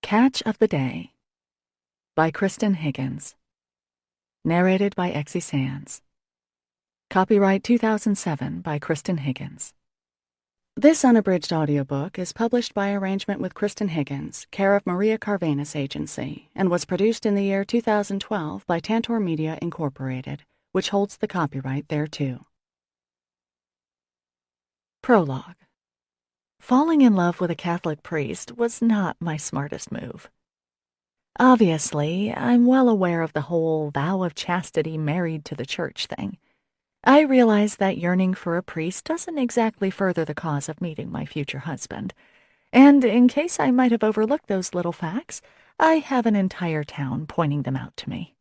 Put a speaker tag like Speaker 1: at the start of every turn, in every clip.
Speaker 1: Catch of the Day by Kristan Higgins. Narrated by Exie Sands. Copyright 2007 by Kristan Higgins. This unabridged audiobook is published by arrangement with Kristan Higgins, care of Maria Carvenas Agency, and was produced in the year 2012 by Tantor Media Incorporated, which holds the copyright thereto. Prologue. Falling in love with a Catholic priest was not my smartest move. Obviously, I'm well aware of the whole vow of chastity married to the church thing. I realize that yearning for a priest doesn't exactly further the cause of meeting my future husband, and in case I might have overlooked those little facts, I have an entire town pointing them out to me.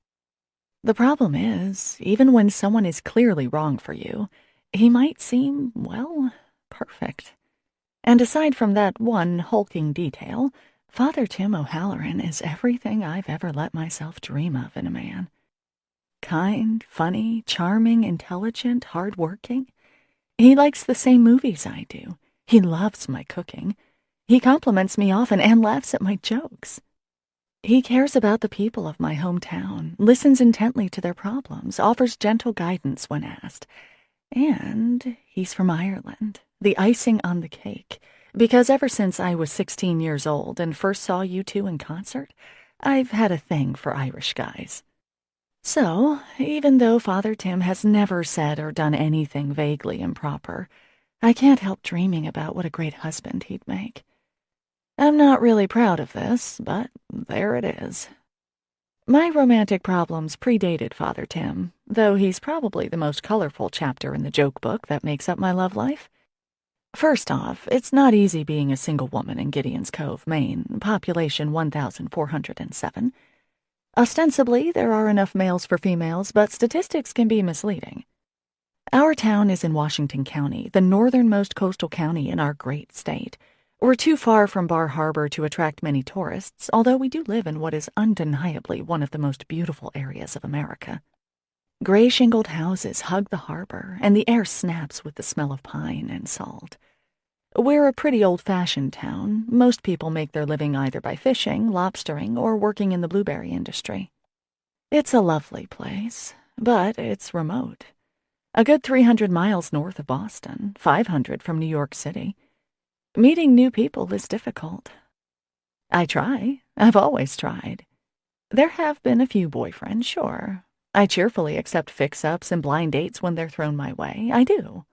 Speaker 1: The problem is, even when someone is clearly wrong for you, he might seem, well, perfect. And aside from that one hulking detail, Father Tim O'Halloran is everything I've ever let myself dream of in a man. Kind, funny, charming, intelligent, hard-working. He likes the same movies I do. He loves my cooking. He compliments me often and laughs at my jokes. He cares about the people of my hometown, listens intently to their problems, offers gentle guidance when asked. And he's from Ireland, the icing on the cake, because ever since I was 16 years old and first saw you two in concert, I've had a thing for Irish guys. So, even though Father Tim has never said or done anything vaguely improper, I can't help dreaming about what a great husband he'd make. I'm not really proud of this, but there it is. My romantic problems predated Father Tim, though he's probably the most colorful chapter in the joke book that makes up my love life. First off, it's not easy being a single woman in Gideon's Cove, Maine, population 1,407. Ostensibly, there are enough males for females, but statistics can be misleading. Our town is in Washington County, the northernmost coastal county in our great state. We're too far from Bar Harbor to attract many tourists, although we do live in what is undeniably one of the most beautiful areas of America. Gray shingled houses hug the harbor, and the air snaps with the smell of pine and salt. We're a pretty old-fashioned town. Most people make their living either by fishing, lobstering, or working in the blueberry industry. It's a lovely place, but it's remote. A good 300 miles north of Boston, 500 from New York City. Meeting new people is difficult. I try. I've always tried. There have been a few boyfriends, sure. I cheerfully accept fix-ups and blind dates when they're thrown my way. I do.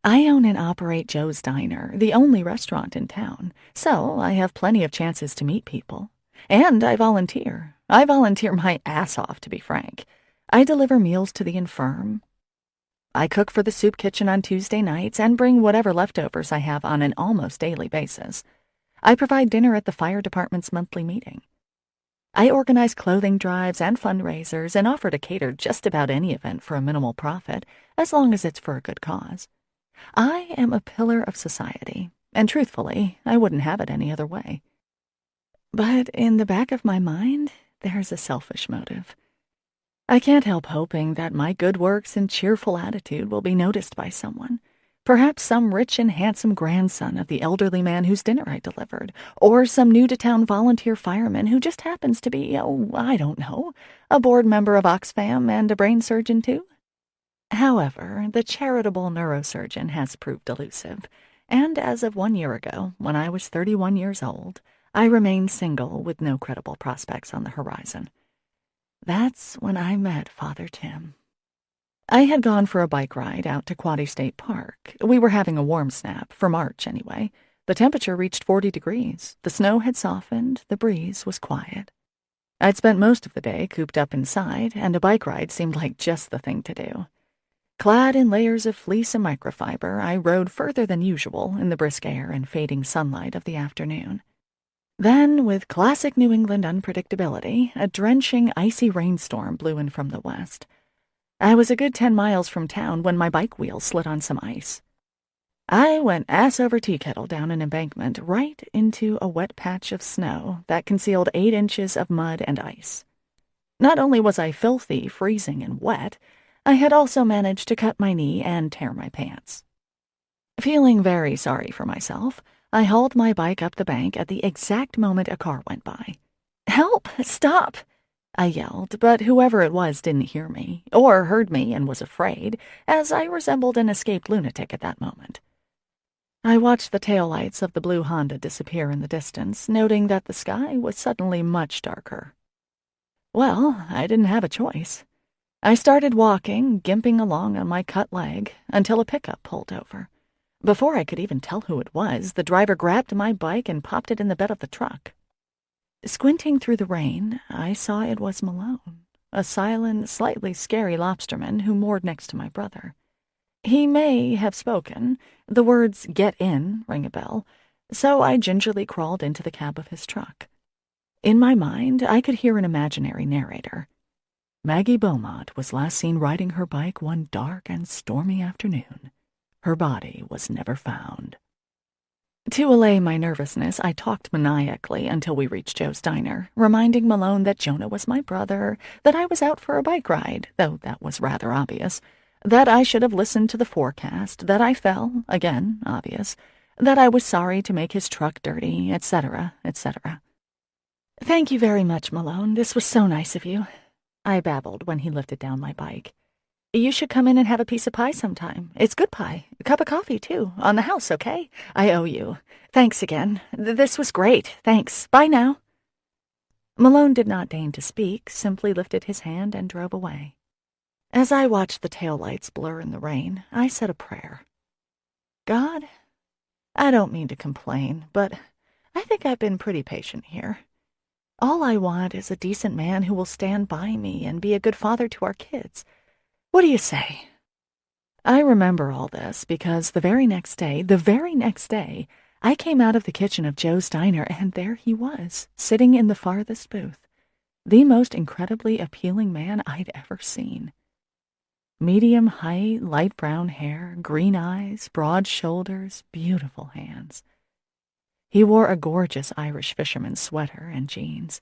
Speaker 1: I own and operate Joe's Diner, the only restaurant in town, so I have plenty of chances to meet people. And I volunteer. I volunteer my ass off, to be frank. I deliver meals to the infirm. I cook for the soup kitchen on Tuesday nights and bring whatever leftovers I have on an almost daily basis. I provide dinner at the fire department's monthly meeting. I organize clothing drives and fundraisers and offer to cater just about any event for a minimal profit, as long as it's for a good cause. I am a pillar of society, and truthfully, I wouldn't have it any other way. But in the back of my mind, there's a selfish motive. I can't help hoping that my good works and cheerful attitude will be noticed by someone. Perhaps some rich and handsome grandson of the elderly man whose dinner I delivered, or some new-to-town volunteer fireman who just happens to be, I don't know, a board member of Oxfam and a brain surgeon too. However, the charitable neurosurgeon has proved elusive, and as of 1 year ago, when I was 31 years old, I remained single with no credible prospects on the horizon. That's when I met Father Tim. I had gone for a bike ride out to Quaddy State Park. We were having a warm snap, for March anyway. The temperature reached 40 degrees. The snow had softened. The breeze was quiet. I'd spent most of the day cooped up inside, and a bike ride seemed like just the thing to do. Clad in layers of fleece and microfiber, I rode further than usual in the brisk air and fading sunlight of the afternoon. Then, with classic New England unpredictability, a drenching, icy rainstorm blew in from the west. I was a good 10 miles from town when my bike wheel slid on some ice. I went ass over tea kettle down an embankment right into a wet patch of snow that concealed 8 inches of mud and ice. Not only was I filthy, freezing, and wet, I had also managed to cut my knee and tear my pants. Feeling very sorry for myself, I hauled my bike up the bank at the exact moment a car went by. "Help! Stop!" I yelled, but whoever it was didn't hear me, or heard me and was afraid, as I resembled an escaped lunatic at that moment. I watched the taillights of the blue Honda disappear in the distance, noting that the sky was suddenly much darker. Well, I didn't have a choice. I started walking, gimping along on my cut leg, until a pickup pulled over. Before I could even tell who it was, the driver grabbed my bike and popped it in the bed of the truck. Squinting through the rain, I saw it was Malone, a silent, slightly scary lobsterman who moored next to my brother. He may have spoken. The words "get in" rang a bell, so I gingerly crawled into the cab of his truck. In my mind, I could hear an imaginary narrator. Maggie Beaumont was last seen riding her bike one dark and stormy afternoon. Her body was never found. To allay my nervousness, I talked maniacally until we reached Joe's Diner, reminding Malone that Jonah was my brother, that I was out for a bike ride, though that was rather obvious, that I should have listened to the forecast, that I fell, again obvious, that I was sorry to make his truck dirty, etc., etc. "Thank you very much, Malone. This was so nice of you," I babbled when he lifted down my bike. "You should come in and have a piece of pie sometime. It's good pie. A cup of coffee, too. On the house, okay? I owe you. Thanks again. This was great. Thanks. Bye now." Malone did not deign to speak, simply lifted his hand and drove away. As I watched the taillights blur in the rain, I said a prayer. "God, I don't mean to complain, but I think I've been pretty patient here. All I want is a decent man who will stand by me and be a good father to our kids. What do you say?" I remember all this because the very next day, I came out of the kitchen of Joe's Diner, and there he was, sitting in the farthest booth, the most incredibly appealing man I'd ever seen. Medium height, light brown hair, green eyes, broad shoulders, beautiful hands. He wore a gorgeous Irish fisherman's sweater and jeans.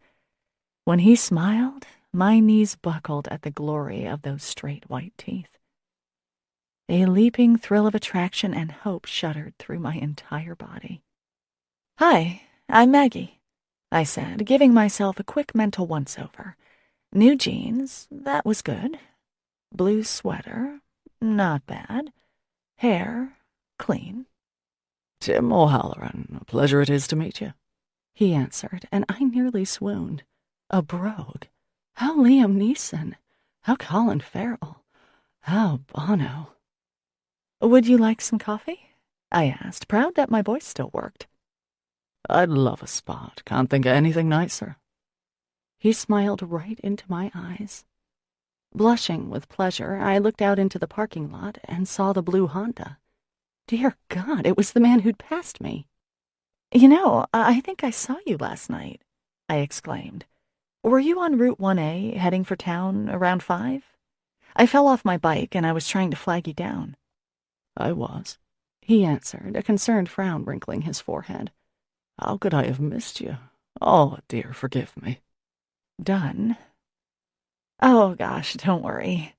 Speaker 1: When he smiled, my knees buckled at the glory of those straight white teeth. A leaping thrill of attraction and hope shuddered through my entire body. "Hi, I'm Maggie," I said, giving myself a quick mental once-over. New jeans, that was good. Blue sweater, not bad. Hair, clean.
Speaker 2: "Tim O'Halloran, a pleasure it is to meet you,"
Speaker 1: he answered, and I nearly swooned. A brogue. How Liam Neeson. How Colin Farrell. How Bono. "Would you like some coffee?" I asked, proud that my voice still worked.
Speaker 2: "I'd love a spot. Can't think of anything nicer."
Speaker 1: He smiled right into my eyes. Blushing with pleasure, I looked out into the parking lot and saw the blue Honda. Dear God, it was the man who'd passed me. "You know, I think I saw you last night," I exclaimed. "Were you on Route 1A, heading for town around 5? I fell off my bike and I was trying to flag you down."
Speaker 2: "I was,"
Speaker 1: he answered, a concerned frown wrinkling his forehead.
Speaker 2: "How could I have missed you? Oh, dear, forgive me."
Speaker 1: "Done? Oh, gosh, don't worry."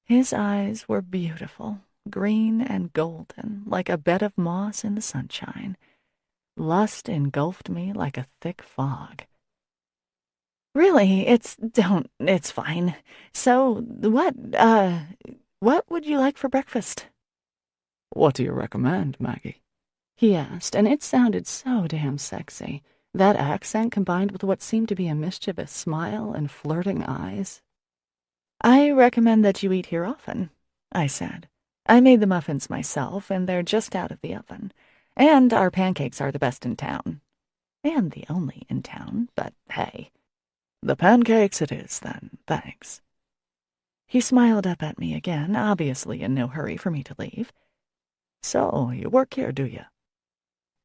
Speaker 1: His eyes were beautiful, green and golden, like a bed of moss in the sunshine. Lust engulfed me like a thick fog. "Really, it's fine. So, what would you like for breakfast?"
Speaker 2: "What do you recommend, Maggie?"
Speaker 1: he asked, and it sounded so damn sexy. That accent combined with what seemed to be a mischievous smile and flirting eyes. "I recommend that you eat here often," I said. "I made the muffins myself, and they're just out of the oven. And our pancakes are the best in town. And the only in town, but hey."
Speaker 2: "The pancakes it is, then. Thanks."
Speaker 1: He smiled up at me again, obviously in no hurry for me to leave.
Speaker 2: "So, you work here, do you?"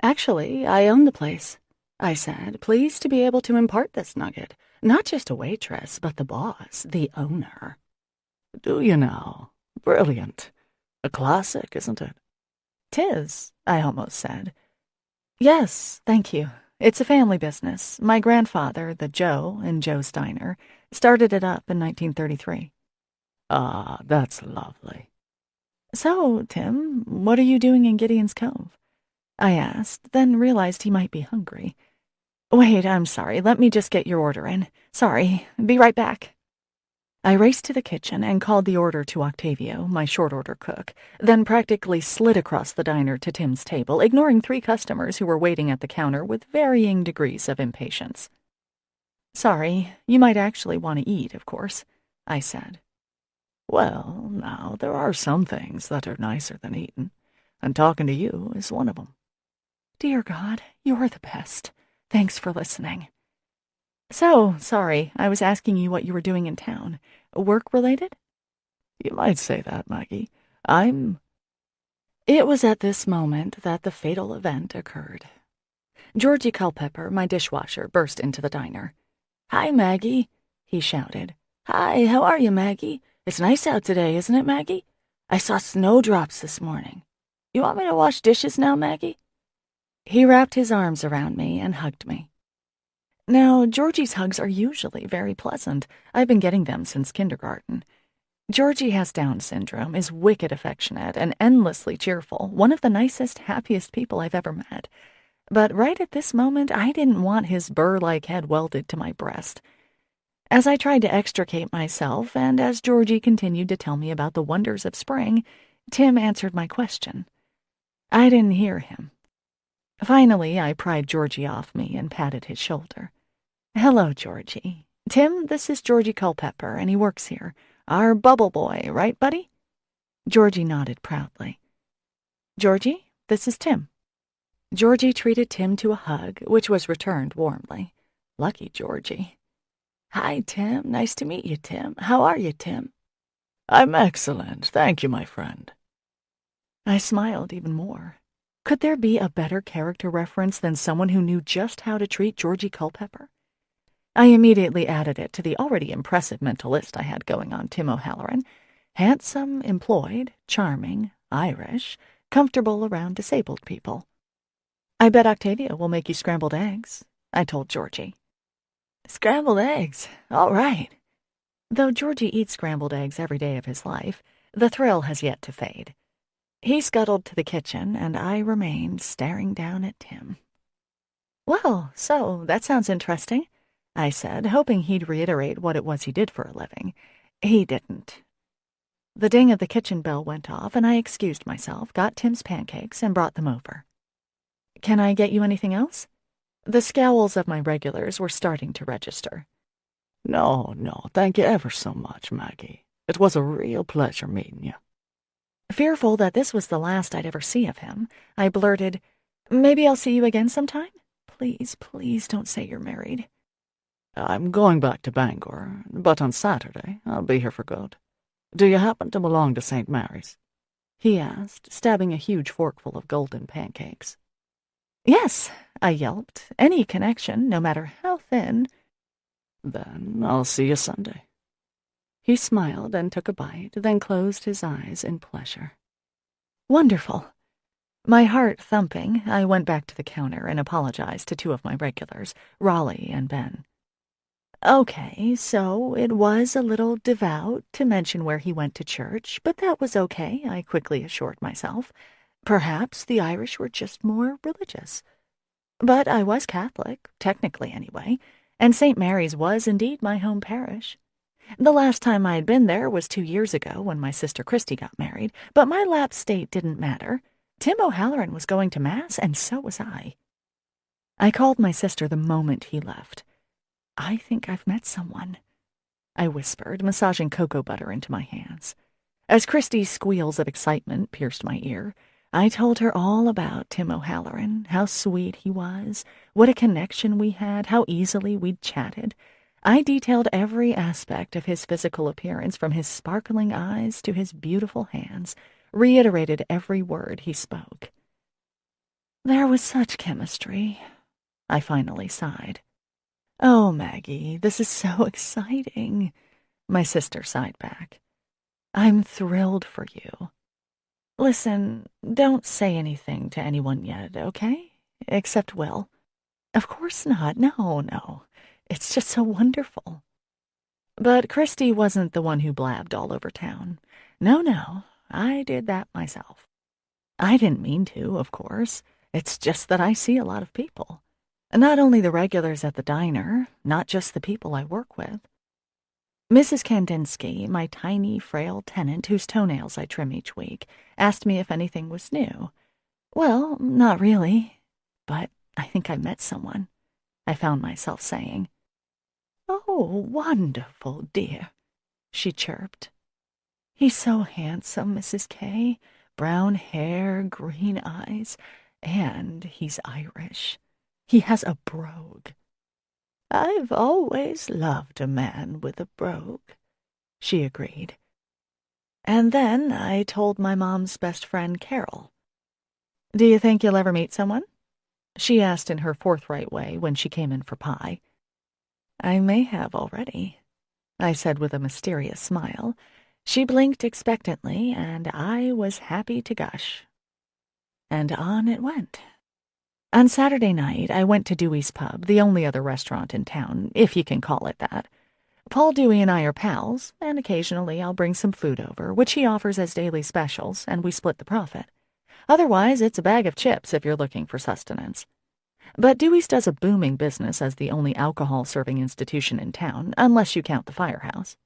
Speaker 1: "Actually, I own the place," I said, pleased to be able to impart this nugget. Not just a waitress, but the boss, the owner.
Speaker 2: "Do you now? Brilliant. A classic, isn't it?"
Speaker 1: "'Tis," I almost said. "Yes, thank you. It's a family business. My grandfather, the Joe in Joe's Diner, started it up in 1933.
Speaker 2: "Ah, that's lovely."
Speaker 1: "So, Tim, what are you doing in Gideon's Cove?" I asked, then realized he might be hungry. Wait, I'm sorry. Let me just get your order in. Sorry. Be right back. I raced to the kitchen and called the order to Octavio, my short-order cook, then practically slid across the diner to Tim's table, ignoring 3 customers who were waiting at the counter with varying degrees of impatience. Sorry, you might actually want to eat, of course, I said.
Speaker 2: Well, now, there are some things that are nicer than eating, and talking to you is one of them.
Speaker 1: Dear God, you're the best. Thanks for listening. So, sorry, I was asking you what you were doing in town. Work-related?
Speaker 2: You might say that, Maggie.
Speaker 1: It was at this moment that the fatal event occurred. Georgie Culpepper, my dishwasher, burst into the diner. "Hi, Maggie," he shouted. "Hi, how are you, Maggie? It's nice out today, isn't it, Maggie? I saw snowdrops this morning. You want me to wash dishes now, Maggie?" He wrapped his arms around me and hugged me. Now, Georgie's hugs are usually very pleasant. I've been getting them since kindergarten. Georgie has Down syndrome, is wicked affectionate, and endlessly cheerful, one of the nicest, happiest people I've ever met. But right at this moment, I didn't want his burr-like head welded to my breast. As I tried to extricate myself, and as Georgie continued to tell me about the wonders of spring, Tim answered my question. I didn't hear him. Finally, I pried Georgie off me and patted his shoulder. "Hello, Georgie. Tim, this is Georgie Culpepper, and he works here. Our bubble boy, right, buddy?" Georgie nodded proudly. "Georgie, this is Tim." Georgie treated Tim to a hug, which was returned warmly. Lucky Georgie. "Hi, Tim. Nice to meet you, Tim. How are you, Tim?"
Speaker 2: "I'm excellent, thank you, my friend."
Speaker 1: I smiled even more. Could there be a better character reference than someone who knew just how to treat Georgie Culpepper? I immediately added it to the already impressive mental list I had going on Tim O'Halloran. Handsome, employed, charming, Irish, comfortable around disabled people. "I bet Octavia will make you scrambled eggs," I told Georgie. "Scrambled eggs, all right." Though Georgie eats scrambled eggs every day of his life, the thrill has yet to fade. He scuttled to the kitchen, and I remained staring down at Tim. "Well, so that sounds interesting," I said, hoping he'd reiterate what it was he did for a living. He didn't. The ding of the kitchen bell went off, and I excused myself, got Tim's pancakes, and brought them over. "Can I get you anything else?" The scowls of my regulars were starting to register.
Speaker 2: No, thank you ever so much, Maggie. It was a real pleasure meeting you."
Speaker 1: Fearful that this was the last I'd ever see of him, I blurted, "Maybe I'll see you again sometime? Please, please don't say you're married."
Speaker 2: "I'm going back to Bangor, but on Saturday I'll be here for good. Do you happen to belong to St. Mary's?"
Speaker 1: he asked, stabbing a huge forkful of golden pancakes. "Yes," I yelped. "Any connection, no matter how thin."
Speaker 2: "Then I'll see you Sunday."
Speaker 1: He smiled and took a bite, then closed his eyes in pleasure. Wonderful. My heart thumping, I went back to the counter and apologized to 2 of my regulars, Raleigh and Ben. "Okay, so it was a little devout to mention where he went to church, but that was okay," I quickly assured myself. Perhaps the Irish were just more religious. But I was Catholic, technically anyway, and St. Mary's was indeed my home parish. The last time I had been there was 2 years ago when my sister Christy got married, but my lapsed state didn't matter. Tim O'Halloran was going to Mass, and so was I. I called my sister the moment he left. "I think I've met someone," I whispered, massaging cocoa butter into my hands. As Christy's squeals of excitement pierced my ear, I told her all about Tim O'Halloran, how sweet he was, what a connection we had, how easily we'd chatted. I detailed every aspect of his physical appearance, from his sparkling eyes to his beautiful hands, reiterated every word he spoke. There was such chemistry. I finally sighed. "Oh, Maggie, this is so exciting," my sister sighed back. "I'm thrilled for you. Listen, don't say anything to anyone yet, okay? Except Will." "Of course not. No. It's just so wonderful." But Christy wasn't the one who blabbed all over town. No, I did that myself. I didn't mean to, of course. It's just that I see a lot of people. Not only the regulars at the diner, not just the people I work with. Mrs. Kandinsky, my tiny, frail tenant whose toenails I trim each week, asked me if anything was new. Well, not really, but I think I met someone, I found myself saying. Oh, wonderful, dear, she chirped. He's so handsome, Mrs. K. Brown hair, green eyes, and he's Irish. He has a brogue. I've always loved a man with a brogue, she agreed. And then I told my mom's best friend, Carol. Do you think you'll ever meet someone? She asked in her forthright way when she came in for pie. I may have already, I said with a mysterious smile. She blinked expectantly, and I was happy to gush. And on it went. On Saturday night, I went to Dewey's Pub, the only other restaurant in town, if you can call it that. Paul Dewey and I are pals, and occasionally I'll bring some food over, which he offers as daily specials, and we split the profit. Otherwise, it's a bag of chips if you're looking for sustenance. But Dewey's does a booming business as the only alcohol-serving institution in town, unless you count the firehouse.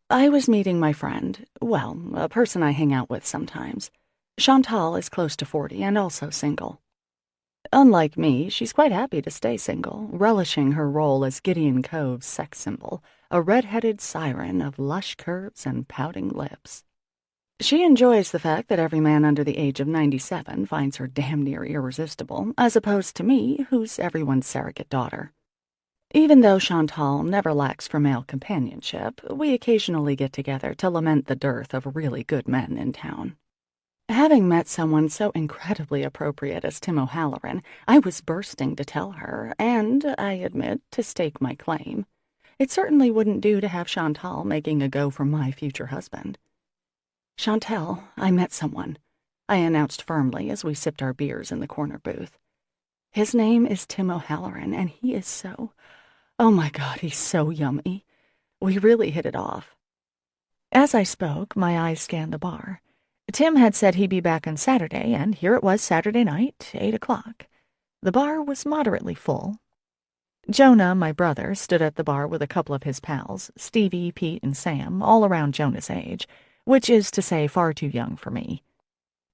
Speaker 1: I was meeting my friend, well, a person I hang out with sometimes. Chantal is close to 40 and also single. Unlike me, she's quite happy to stay single, relishing her role as Gideon Cove's sex symbol, a red-headed siren of lush curves and pouting lips. She enjoys the fact that every man under the age of 97 finds her damn near irresistible, as opposed to me, who's everyone's surrogate daughter. Even though Chantal never lacks for male companionship, we occasionally get together to lament the dearth of really good men in town. Having met someone so incredibly appropriate as Tim O'Halloran, I was bursting to tell her, and, I admit, to stake my claim. It certainly wouldn't do to have Chantal making a go for my future husband. Chantal, I met someone, I announced firmly as we sipped our beers in the corner booth. His name is Tim O'Halloran, and he is so... Oh my God, he's so yummy. We really hit it off. As I spoke, my eyes scanned the bar. Tim had said he'd be back on Saturday, and here it was Saturday night, 8 o'clock. The bar was moderately full. Jonah, my brother, stood at the bar with a couple of his pals, Stevie, Pete, and Sam, all around Jonah's age, which is to say far too young for me.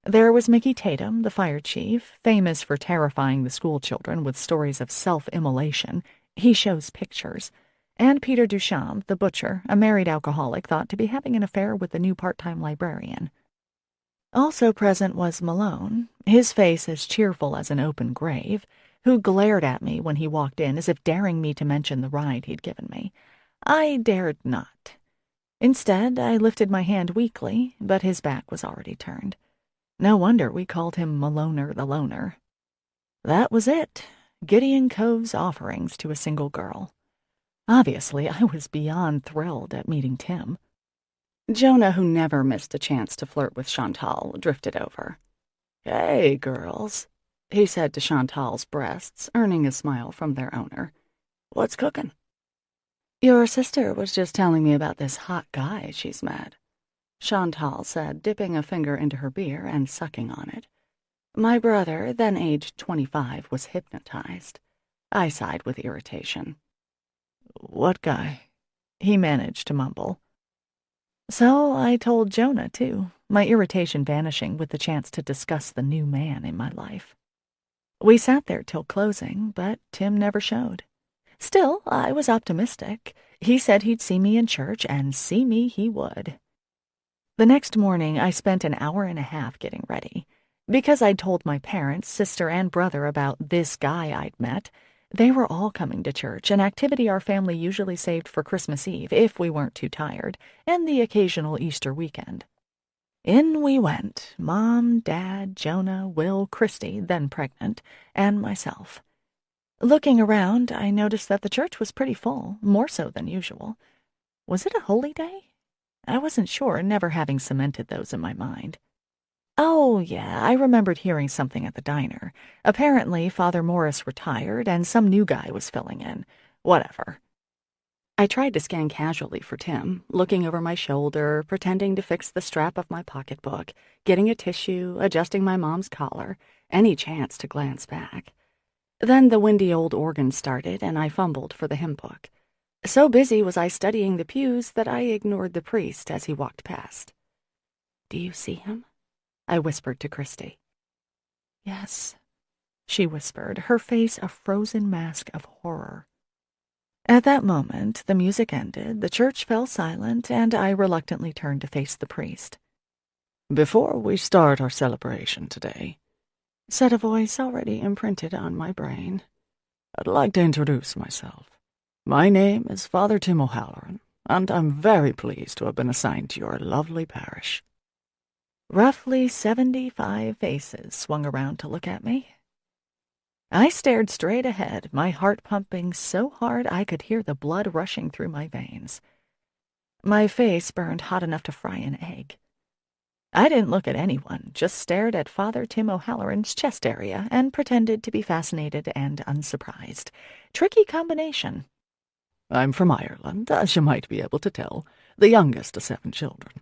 Speaker 1: There was Mickey Tatum, the fire chief, famous for terrifying the school children with stories of self-immolation. He shows pictures. And Peter Duchamp, the butcher, a married alcoholic thought to be having an affair with the new part-time librarian. Also present was Malone, his face as cheerful as an open grave, who glared at me when he walked in as if daring me to mention the ride he'd given me. I dared not. Instead, I lifted my hand weakly, but his back was already turned. No wonder we called him Maloner the Loner. That was it, Gideon Cove's offerings to a single girl. Obviously, I was beyond thrilled at meeting Tim. Jonah, who never missed a chance to flirt with Chantal, drifted over. "Hey, girls," he said to Chantal's breasts, earning a smile from their owner. "What's cooking?" "Your sister was just telling me about this hot guy she's met," Chantal said, dipping a finger into her beer and sucking on it. My brother, then aged 25, was hypnotized. I sighed with irritation. "What guy?" he managed to mumble. So I told Jonah, too, my irritation vanishing with the chance to discuss the new man in my life. We sat there till closing, but Tim never showed. Still, I was optimistic. He said he'd see me in church, and see me he would. The next morning, I spent an hour and a half getting ready. Because I'd told my parents, sister, and brother about this guy I'd met, they were all coming to church, an activity our family usually saved for Christmas Eve if we weren't too tired, and the occasional Easter weekend. In we went, Mom, Dad, Jonah, Will, Christy, then pregnant, and myself. Looking around, I noticed that the church was pretty full, more so than usual. Was it a holy day? I wasn't sure, never having cemented those in my mind. Oh, yeah, I remembered hearing something at the diner. Apparently, Father Morris retired, and some new guy was filling in. Whatever. I tried to scan casually for Tim, looking over my shoulder, pretending to fix the strap of my pocketbook, getting a tissue, adjusting my mom's collar, any chance to glance back. Then the windy old organ started, and I fumbled for the hymn book. So busy was I studying the pews that I ignored the priest as he walked past. "Do you see him?" I whispered to Christy. "Yes," she whispered, her face a frozen mask of horror. At that moment, the music ended, the church fell silent, and I reluctantly turned to face the priest.
Speaker 2: "Before we start our celebration today," said a voice already imprinted on my brain, "I'd like to introduce myself. My name is Father Tim O'Halloran, and I'm very pleased to have been assigned to your lovely parish."
Speaker 1: Roughly 75 faces swung around to look at me. I stared straight ahead, my heart pumping so hard I could hear the blood rushing through my veins. My face burned hot enough to fry an egg. I didn't look at anyone, just stared at Father Tim O'Halloran's chest area and pretended to be fascinated and unsurprised. Tricky combination.
Speaker 2: "I'm from Ireland, as you might be able to tell, the youngest of 7 children.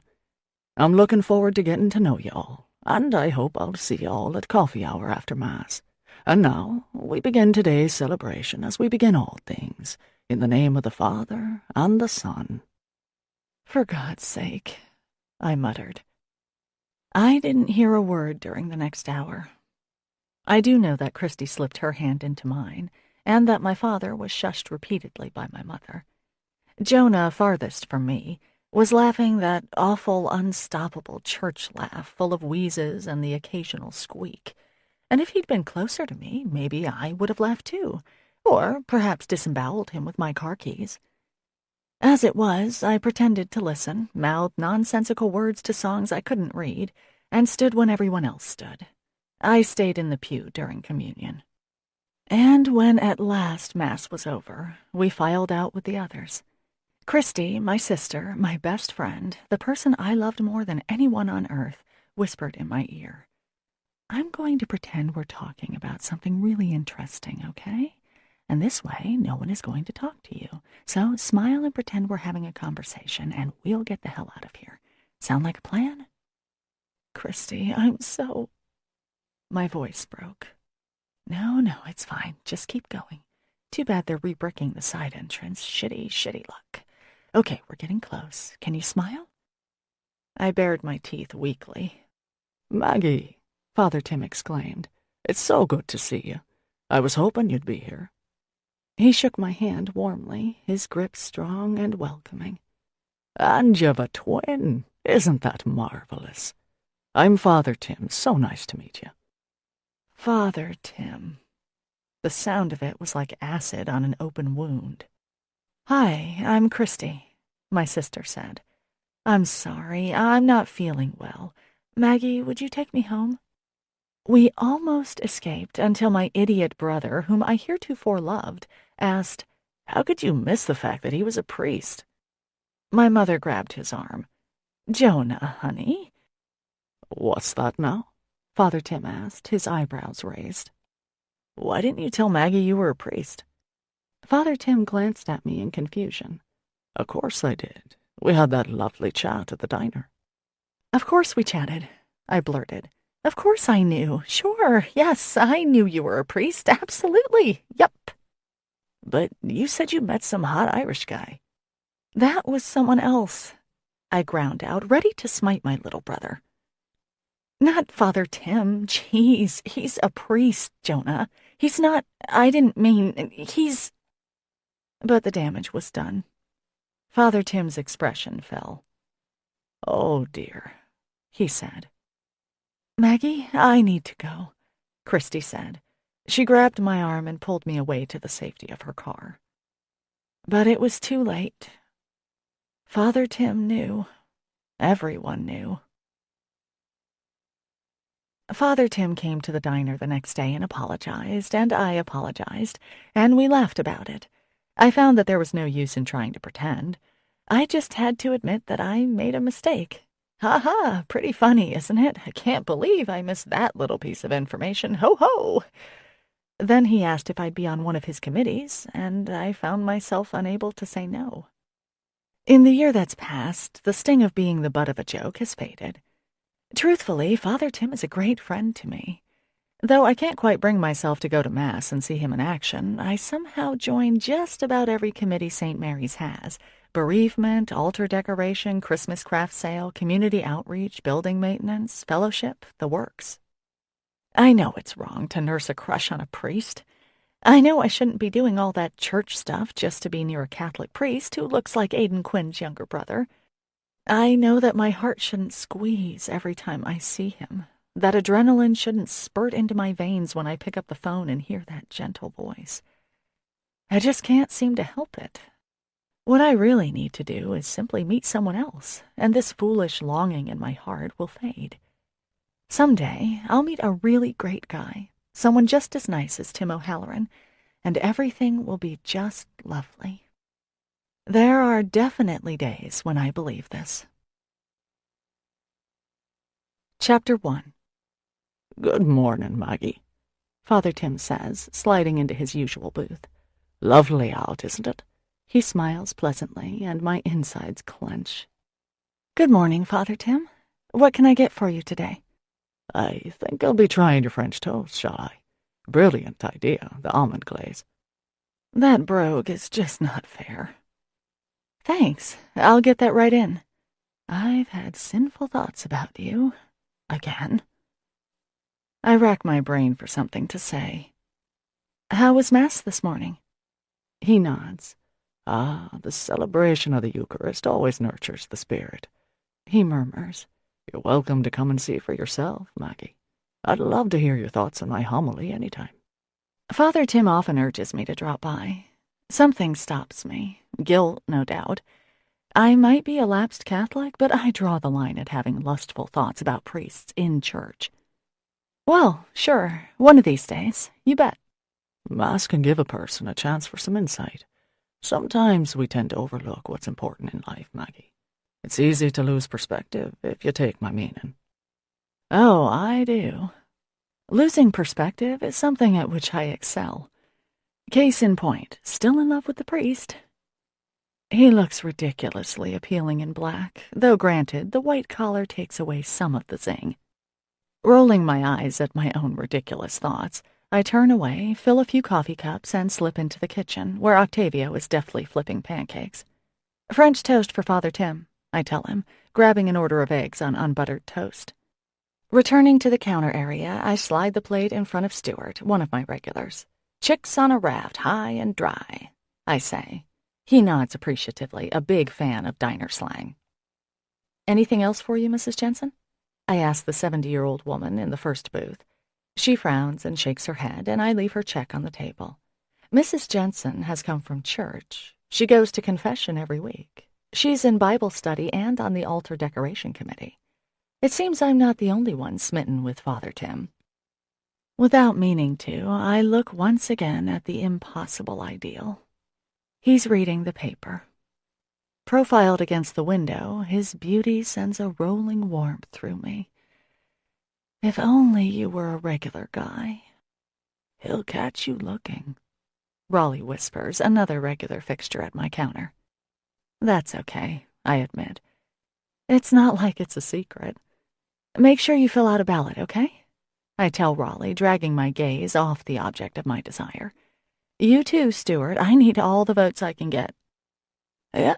Speaker 2: I'm looking forward to getting to know you all, and I hope I'll see you all at coffee hour after Mass. And now we begin today's celebration as we begin all things, in the name of the Father and the Son."
Speaker 1: "For God's sake," I muttered. I didn't hear a word during the next hour. I do know that Christy slipped her hand into mine, and that my father was shushed repeatedly by my mother. Jonah, farthest from me, was laughing that awful, unstoppable church laugh full of wheezes and the occasional squeak. And if he'd been closer to me, maybe I would have laughed too, or perhaps disemboweled him with my car keys. As it was, I pretended to listen, mouthed nonsensical words to songs I couldn't read, and stood when everyone else stood. I stayed in the pew during communion. And when at last Mass was over, we filed out with the others. Christy, my sister, my best friend, the person I loved more than anyone on earth, whispered in my ear, "I'm going to pretend we're talking about something really interesting, okay? And this way, no one is going to talk to you. So smile and pretend we're having a conversation, and we'll get the hell out of here. Sound like a plan?" "Christy, I'm so—" My voice broke. No, it's fine. Just keep going. Too bad they're re-bricking the side entrance. Shitty luck. Okay, we're getting close. Can you smile? I bared my teeth weakly.
Speaker 2: "Maggie," Father Tim exclaimed, "it's so good to see you. I was hoping you'd be here."
Speaker 1: He shook my hand warmly, his grip strong and welcoming.
Speaker 2: "And you've a twin. Isn't that marvelous? I'm Father Tim. So nice to meet you."
Speaker 1: Father Tim. The sound of it was like acid on an open wound. "Hi, I'm Christy," my sister said. "I'm sorry, I'm not feeling well. Maggie, would you take me home?" We almost escaped until my idiot brother, whom I heretofore loved, asked,
Speaker 2: "How could you miss the fact that he was a priest?"
Speaker 1: My mother grabbed his arm. "Jonah, honey."
Speaker 2: "What's that now?"
Speaker 1: Father Tim asked, his eyebrows raised.
Speaker 2: "Why didn't you tell Maggie you were a priest?"
Speaker 1: Father Tim glanced at me in confusion.
Speaker 2: "Of course I did. We had that lovely chat at the diner."
Speaker 1: "Of course we chatted," I blurted. "Of course I knew. Sure, yes, I knew you were a priest. Absolutely. Yup."
Speaker 2: "But you said you met some hot Irish guy."
Speaker 1: "That was someone else," I ground out, ready to smite my little brother. "Not Father Tim. Jeez, he's a priest, Jonah. He's not— I didn't mean— he's—" But the damage was done. Father Tim's expression fell.
Speaker 2: "Oh, dear," he said.
Speaker 1: "Maggie, I need to go," Christy said. She grabbed my arm and pulled me away to the safety of her car. But it was too late. Father Tim knew. Everyone knew. Father Tim came to the diner the next day and apologized, and I apologized, and we laughed about it. I found that there was no use in trying to pretend. I just had to admit that I made a mistake. Ha, pretty funny, isn't it? I can't believe I missed that little piece of information. Ho, ho! Then he asked if I'd be on one of his committees, and I found myself unable to say no. In the year that's passed, the sting of being the butt of a joke has faded. Truthfully, Father Tim is a great friend to me. Though I can't quite bring myself to go to Mass and see him in action, I somehow join just about every committee St. Mary's has. Bereavement, altar decoration, Christmas craft sale, community outreach, building maintenance, fellowship, the works. I know it's wrong to nurse a crush on a priest. I know I shouldn't be doing all that church stuff just to be near a Catholic priest who looks like Aidan Quinn's younger brother. I know that my heart shouldn't squeeze every time I see him, that adrenaline shouldn't spurt into my veins when I pick up the phone and hear that gentle voice. I just can't seem to help it. What I really need to do is simply meet someone else, and this foolish longing in my heart will fade. Someday, I'll meet a really great guy, someone just as nice as Tim O'Halloran, and everything will be just lovely. There are definitely days when I believe this. Chapter 1.
Speaker 2: Good morning, Maggie,
Speaker 1: Father Tim says, sliding into his usual booth.
Speaker 2: Lovely out, isn't it?
Speaker 1: He smiles pleasantly, and my insides clench. Good morning, Father Tim. What can I get for you today?
Speaker 2: I think I'll be trying your French toast, shall I? Brilliant idea, the almond glaze.
Speaker 1: That brogue is just not fair. Thanks, I'll get that right in. I've had sinful thoughts about you. Again. I rack my brain for something to say. How was Mass this morning? He nods.
Speaker 2: Ah, the celebration of the Eucharist always nurtures the spirit.
Speaker 1: He murmurs.
Speaker 2: You're welcome to come and see for yourself, Maggie. I'd love to hear your thoughts on my homily any time.
Speaker 1: Father Tim often urges me to drop by. Something stops me. Guilt, no doubt. I might be a lapsed Catholic, but I draw the line at having lustful thoughts about priests in church. Well, sure, one of these days, you bet.
Speaker 2: Mass can give a person a chance for some insight. Sometimes we tend to overlook what's important in life, Maggie. It's easy to lose perspective, if you take my meaning.
Speaker 1: Oh, I do. Losing perspective is something at which I excel. Case in point, still in love with the priest. He looks ridiculously appealing in black, though granted, the white collar takes away some of the zing. Rolling my eyes at my own ridiculous thoughts, I turn away, fill a few coffee cups, and slip into the kitchen, where Octavio is deftly flipping pancakes. French toast for Father Tim, I tell him, grabbing an order of eggs on unbuttered toast. Returning to the counter area, I slide the plate in front of Stuart, one of my regulars. Chicks on a raft, high and dry, I say. He nods appreciatively, a big fan of diner slang. Anything else for you, Mrs. Jensen? I ask the 70-year-old woman in the first booth. She frowns and shakes her head, and I leave her check on the table. Mrs. Jensen has come from church. She goes to confession every week. She's in Bible study and on the altar decoration committee. It seems I'm not the only one smitten with Father Tim. Without meaning to, I look once again at the impossible ideal. He's reading the paper. Profiled against the window, his beauty sends a rolling warmth through me. If only you were a regular guy.
Speaker 2: He'll catch you looking,
Speaker 1: Raleigh whispers, another regular fixture at my counter. That's okay, I admit. It's not like it's a secret. Make sure you fill out a ballot, okay? I tell Raleigh, dragging my gaze off the object of my desire. You too, Stuart. I need all the votes I can get.
Speaker 2: Yeah,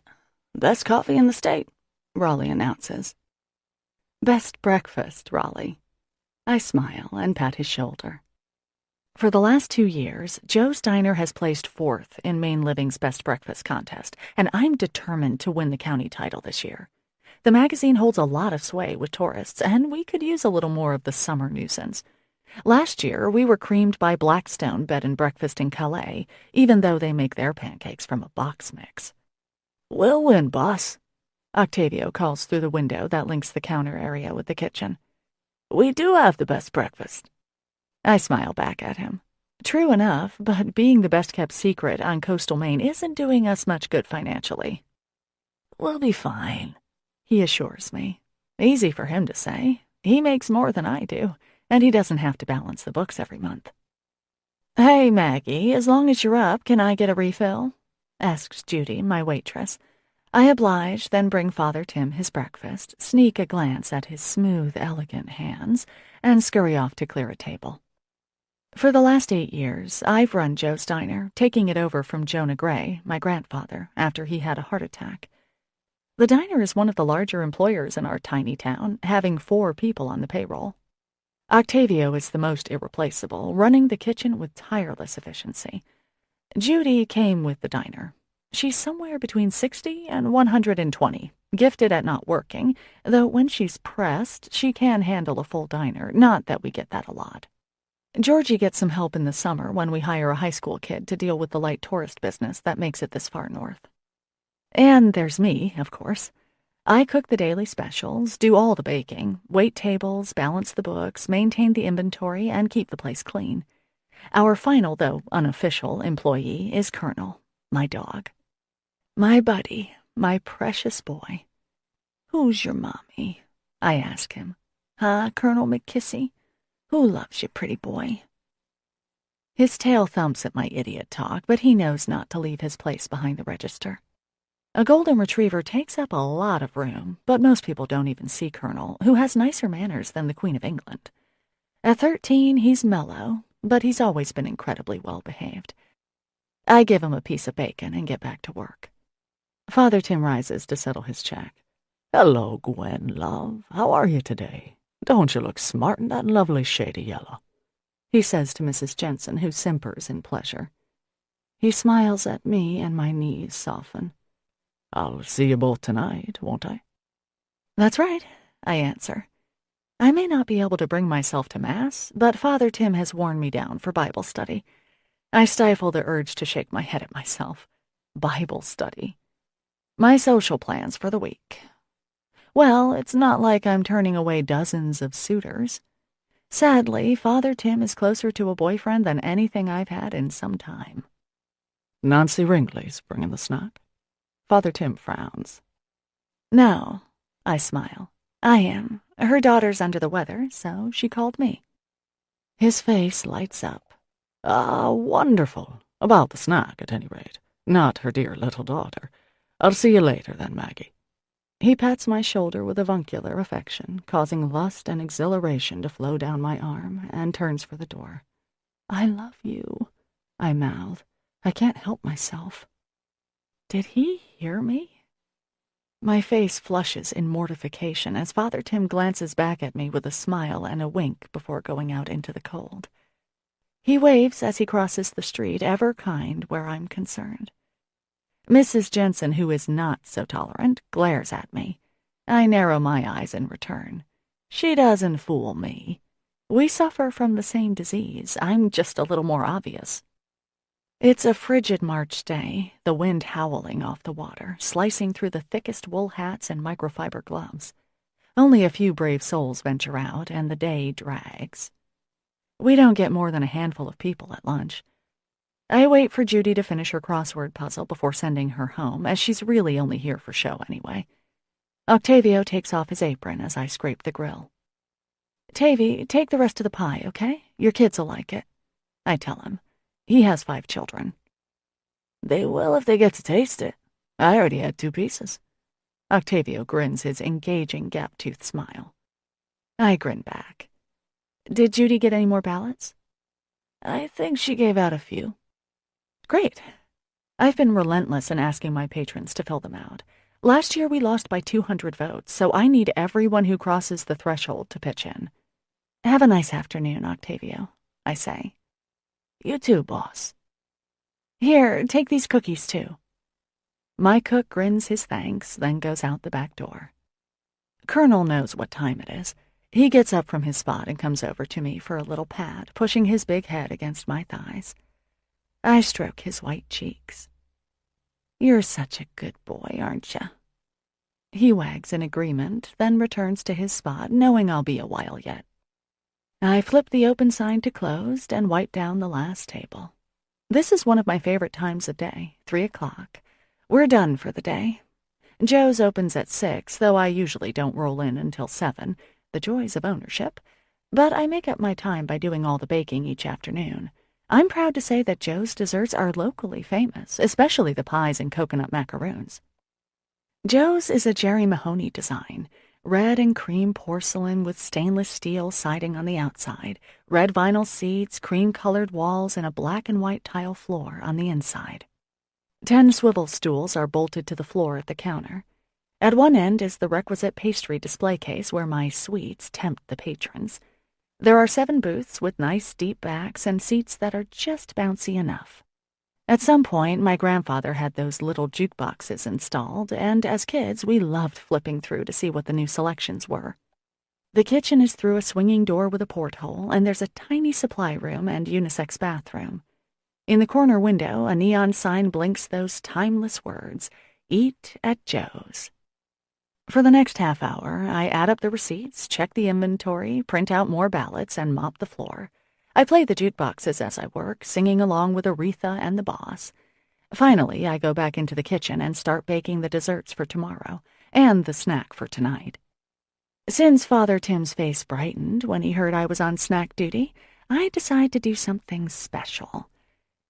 Speaker 2: best coffee in the state,
Speaker 1: Raleigh announces. Best breakfast, Raleigh. I smile and pat his shoulder. For the last 2 years, Joe's Diner has placed 4th in Maine Living's Best Breakfast contest, and I'm determined to win the county title this year. The magazine holds a lot of sway with tourists, and we could use a little more of the summer nuisance. Last year, we were creamed by Blackstone Bed and Breakfast in Calais, even though they make their pancakes from a box mix.
Speaker 2: We'll win, boss,
Speaker 1: Octavio calls through the window that links the counter area with the kitchen.
Speaker 2: We do have the best breakfast.
Speaker 1: I smile back at him. True enough, but being the best-kept secret on coastal Maine isn't doing us much good financially.
Speaker 2: We'll be fine,
Speaker 1: he assures me. Easy for him to say. He makes more than I do, and he doesn't have to balance the books every month. Hey, Maggie, as long as you're up, can I get a refill? Asks Judy, my waitress. I oblige, then bring Father Tim his breakfast, sneak a glance at his smooth, elegant hands, and scurry off to clear a table. For the last 8 years, I've run Joe's Diner, taking it over from Jonah Gray, my grandfather, after he had a heart attack. The diner is one of the larger employers in our tiny town, having 4 people on the payroll. Octavio is the most irreplaceable, running the kitchen with tireless efficiency. Judy came with the diner. She's somewhere between 60 and 120, gifted at not working, though when she's pressed, she can handle a full diner, not that we get that a lot. Georgie gets some help in the summer when we hire a high school kid to deal with the light tourist business that makes it this far north. And there's me, of course. I cook the daily specials, do all the baking, wait tables, balance the books, maintain the inventory, and keep the place clean. Our final, though unofficial, employee is Colonel, my dog. My buddy, my precious boy. "Who's your mommy?" I ask him. "Huh, Colonel McKissy? Who loves you, pretty boy?" His tail thumps at my idiot talk, but he knows not to leave his place behind the register. A golden retriever takes up a lot of room, but most people don't even see Colonel, who has nicer manners than the Queen of England. At 13, he's mellow, but he's always been incredibly well-behaved. I give him a piece of bacon and get back to work. Father Tim rises to settle his check.
Speaker 2: "Hello, Gwen, love. How are you today? Don't you look smart in that lovely shade of yellow?"
Speaker 1: He says to Mrs. Jensen, who simpers in pleasure. He smiles at me, and my knees soften.
Speaker 2: "I'll see you both tonight, won't I?"
Speaker 1: "That's right," I answer. I may not be able to bring myself to Mass, but Father Tim has worn me down for Bible study. I stifle the urge to shake my head at myself. Bible study. My social plans for the week. Well, it's not like I'm turning away dozens of suitors. Sadly, Father Tim is closer to a boyfriend than anything I've had in some time.
Speaker 2: "Nancy Ringley's bringing the snack?"
Speaker 1: Father Tim frowns. "No," I smile. "I am. Her daughter's under the weather, so she called me." His face lights up.
Speaker 2: "Ah, wonderful. About the snack, at any rate. Not her dear little daughter. I'll see you later, then, Maggie."
Speaker 1: He pats my shoulder with avuncular affection, causing lust and exhilaration to flow down my arm, and turns for the door. "I love you," I mouth. I can't help myself. Did he hear me? My face flushes in mortification as Father Tim glances back at me with a smile and a wink before going out into the cold. He waves as he crosses the street, ever kind where I'm concerned. Mrs. Jensen, who is not so tolerant, glares at me. I narrow my eyes in return. She doesn't fool me. We suffer from the same disease. I'm just a little more obvious. It's a frigid March day, the wind howling off the water, slicing through the thickest wool hats and microfiber gloves. Only a few brave souls venture out, and the day drags. We don't get more than a handful of people at lunch. I wait for Judy to finish her crossword puzzle before sending her home, as she's really only here for show anyway. Octavio takes off his apron as I scrape the grill. "Tavy, take the rest of the pie, okay? Your kids'll like it," I tell him. He has 5 children.
Speaker 2: "They will if they get to taste it. I already had 2 pieces."
Speaker 1: Octavio grins his engaging gap-toothed smile. I grin back. "Did Judy get any more ballots?"
Speaker 2: "I think she gave out a few."
Speaker 1: "Great. I've been relentless in asking my patrons to fill them out. Last year we lost by 200 votes, so I need everyone who crosses the threshold to pitch in. Have a nice afternoon, Octavio," I say.
Speaker 2: "You too, boss."
Speaker 1: "Here, take these cookies, too." My cook grins his thanks, then goes out the back door. Colonel knows what time it is. He gets up from his spot and comes over to me for a little pat, pushing his big head against my thighs. I stroke his white cheeks. "You're such a good boy, aren't you?" He wags in agreement, then returns to his spot, knowing I'll be a while yet. I flip the open sign to closed and wipe down the last table. This is one of my favorite times of day, 3 o'clock. We're done for the day. Joe's opens at 6, though I usually don't roll in until 7, the joys of ownership. But I make up my time by doing all the baking each afternoon. I'm proud to say that Joe's desserts are locally famous, especially the pies and coconut macaroons. Joe's is a Jerry Mahoney design, red and cream porcelain with stainless steel siding on the outside, red vinyl seats, cream-colored walls, and a black and white tile floor on the inside. 10 swivel stools are bolted to the floor at the counter. At one end is the requisite pastry display case where my sweets tempt the patrons. There are 7 booths with nice deep backs and seats that are just bouncy enough. At some point, my grandfather had those little jukeboxes installed, and as kids, we loved flipping through to see what the new selections were. The kitchen is through a swinging door with a porthole, and there's a tiny supply room and unisex bathroom. In the corner window, a neon sign blinks those timeless words, "Eat at Joe's." For the next half hour, I add up the receipts, check the inventory, print out more ballots, and mop the floor. I play the jukeboxes as I work, singing along with Aretha and the boss. Finally, I go back into the kitchen and start baking the desserts for tomorrow, and the snack for tonight. Since Father Tim's face brightened when he heard I was on snack duty, I decide to do something special.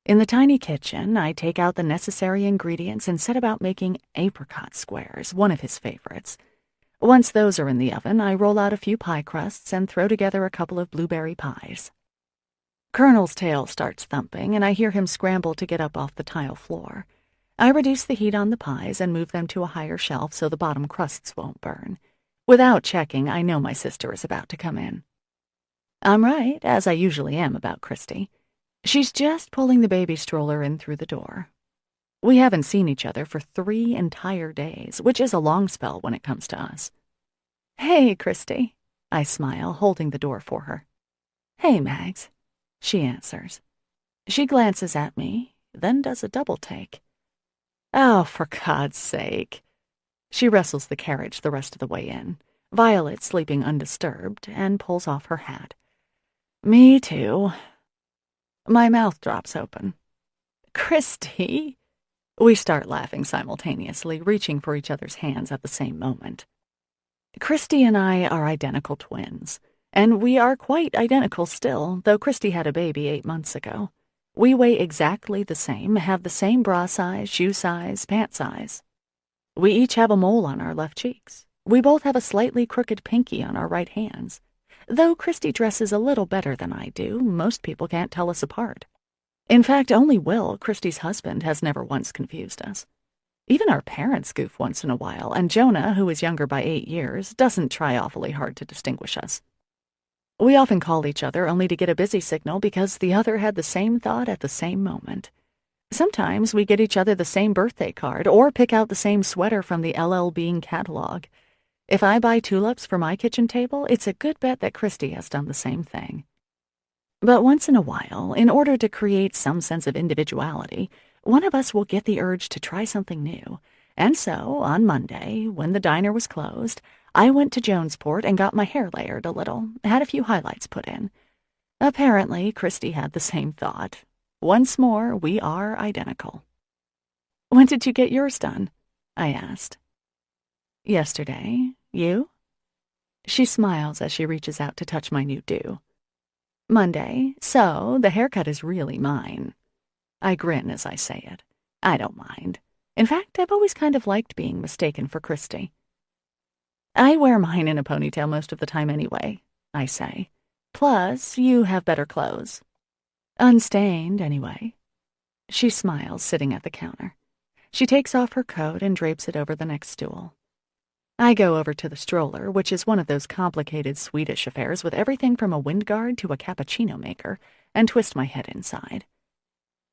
Speaker 1: In the tiny kitchen, I take out the necessary ingredients and set about making apricot squares, one of his favorites. Once those are in the oven, I roll out a few pie crusts and throw together a couple of blueberry pies. Colonel's tail starts thumping, and I hear him scramble to get up off the tile floor. I reduce the heat on the pies and move them to a higher shelf so the bottom crusts won't burn. Without checking, I know my sister is about to come in. I'm right, as I usually am about Christy. She's just pulling the baby stroller in through the door. We haven't seen each other for 3 entire days, which is a long spell when it comes to us. "Hey, Christy," I smile, holding the door for her. "Hey, Mags," she answers. She glances at me, then does a double take. "Oh, for God's sake." She wrestles the carriage the rest of the way in, Violet sleeping undisturbed, and pulls off her hat. "Me too." My mouth drops open. "Christy!" We start laughing simultaneously, reaching for each other's hands at the same moment. Christy and I are identical twins, and we are quite identical still, though Christy had a baby 8 months ago. We weigh exactly the same, have the same bra size, shoe size, pant size. We each have a mole on our left cheeks. We both have a slightly crooked pinky on our right hands. Though Christy dresses a little better than I do, most people can't tell us apart. In fact, only Will, Christy's husband, has never once confused us. Even our parents goof once in a while, and Jonah, who is younger by 8 years, doesn't try awfully hard to distinguish us. We often call each other only to get a busy signal because the other had the same thought at the same moment. Sometimes we get each other the same birthday card or pick out the same sweater from the LL Bean catalog. If I buy tulips for my kitchen table, it's a good bet that Christy has done the same thing. But once in a while, in order to create some sense of individuality, one of us will get the urge to try something new. And so, on Monday, when the diner was closed, I went to Jonesport and got my hair layered a little, had a few highlights put in. Apparently, Christy had the same thought. Once more, we are identical. "When did you get yours done?" I asked. "Yesterday. You?" She smiles as she reaches out to touch my new do. "Monday. So, the haircut is really mine." I grin as I say it. I don't mind. In fact, I've always kind of liked being mistaken for Christy. "I wear mine in a ponytail most of the time anyway," I say. "Plus, you have better clothes. Unstained, anyway." She smiles, sitting at the counter. She takes off her coat and drapes it over the next stool. I go over to the stroller, which is one of those complicated Swedish affairs with everything from a wind guard to a cappuccino maker, and twist my head inside.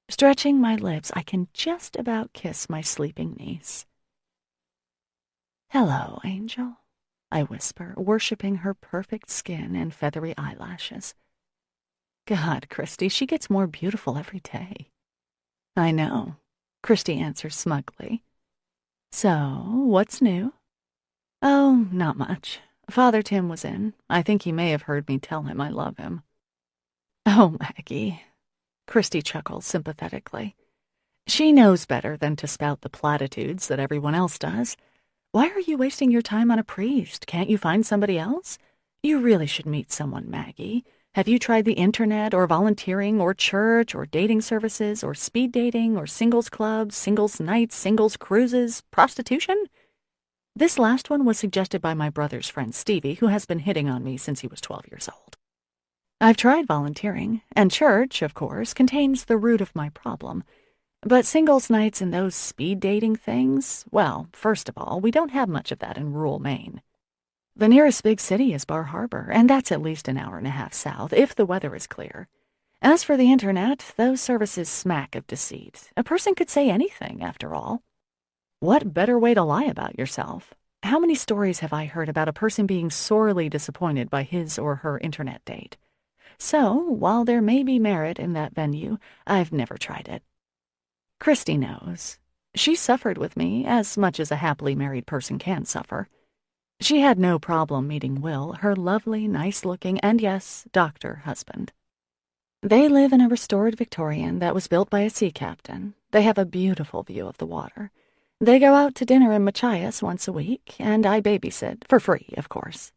Speaker 1: Stretching my lips, I can just about kiss my sleeping niece. "Hello, Angel," I whisper, worshipping her perfect skin and feathery eyelashes. God, Christy, she gets more beautiful every day. "I know," Christy answers smugly. "So, what's new?" "Oh, not much. Father Tim was in. I think he may have heard me tell him I love him." "Oh, Maggie," Christy chuckles sympathetically. She knows better than to spout the platitudes that everyone else does. Why are you wasting your time on a priest? Can't you find somebody else? You really should meet someone, Maggie. Have you tried the internet or volunteering or church or dating services or speed dating or singles clubs, singles nights, singles cruises, prostitution? This last one was suggested by my brother's friend Stevie, who has been hitting on me since he was 12 years old. I've tried volunteering, and church, of course, contains the root of my problem. But singles nights and those speed dating things, well, first of all, we don't have much of that in rural Maine. The nearest big city is Bar Harbor, and that's at least an hour and a half south, if the weather is clear. As for the internet, those services smack of deceit. A person could say anything, after all. What better way to lie about yourself? How many stories have I heard about a person being sorely disappointed by his or her internet date? So, while there may be merit in that venue, I've never tried it. Christy knows. She suffered with me as much as a happily married person can suffer. She had no problem meeting Will, her lovely, nice-looking, and yes, doctor husband. They live in a restored Victorian that was built by a sea captain. They have a beautiful view of the water. They go out to dinner in Machias once a week, and I babysit, for free, of course.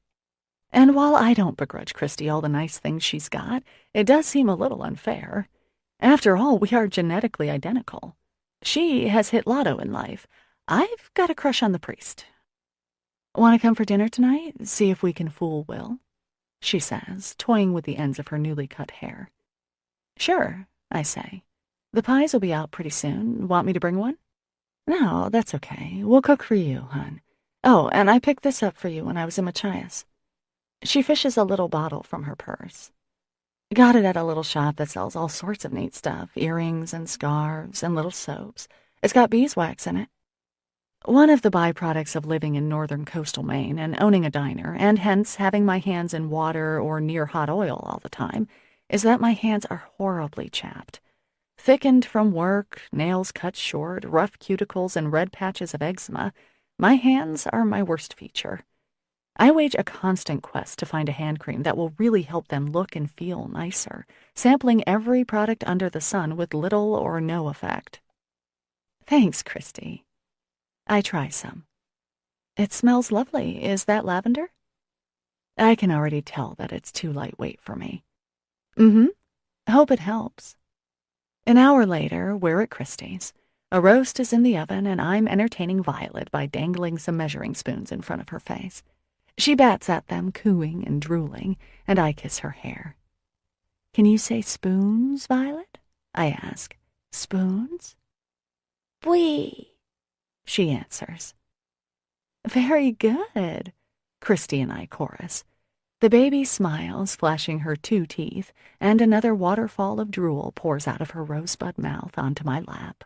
Speaker 1: And while I don't begrudge Christy all the nice things she's got, it does seem a little unfair. After all, we are genetically identical. She has hit lotto in life. I've got a crush on the priest. Want to come for dinner tonight? See if we can fool Will? She says, toying with the ends of her newly cut hair. Sure, I say. The pies will be out pretty soon. Want me to bring one? No, that's okay. We'll cook for you, hon. Oh, and I picked this up for you when I was in Machias. She fishes a little bottle from her purse. Got it at a little shop that sells all sorts of neat stuff, earrings and scarves and little soaps. It's got beeswax in it. One of the byproducts of living in northern coastal Maine and owning a diner, and hence having my hands in water or near hot oil all the time, is that my hands are horribly chapped. Thickened from work, nails cut short, rough cuticles, and red patches of eczema, my hands are my worst feature. I wage a constant quest to find a hand cream that will really help them look and feel nicer, sampling every product under the sun with little or no effect. Thanks, Christy. I try some. It smells lovely. Is that lavender? I can already tell that it's too lightweight for me. Hope it helps. An hour later, we're at Christy's. A roast is in the oven, and I'm entertaining Violet by dangling some measuring spoons in front of her face. She bats at them, cooing and drooling, and I kiss her hair. Can you say spoons, Violet? I ask. Spoons? Oui, she answers. Very good, Christy and I chorus. The baby smiles, flashing her 2 teeth, and another waterfall of drool pours out of her rosebud mouth onto my lap.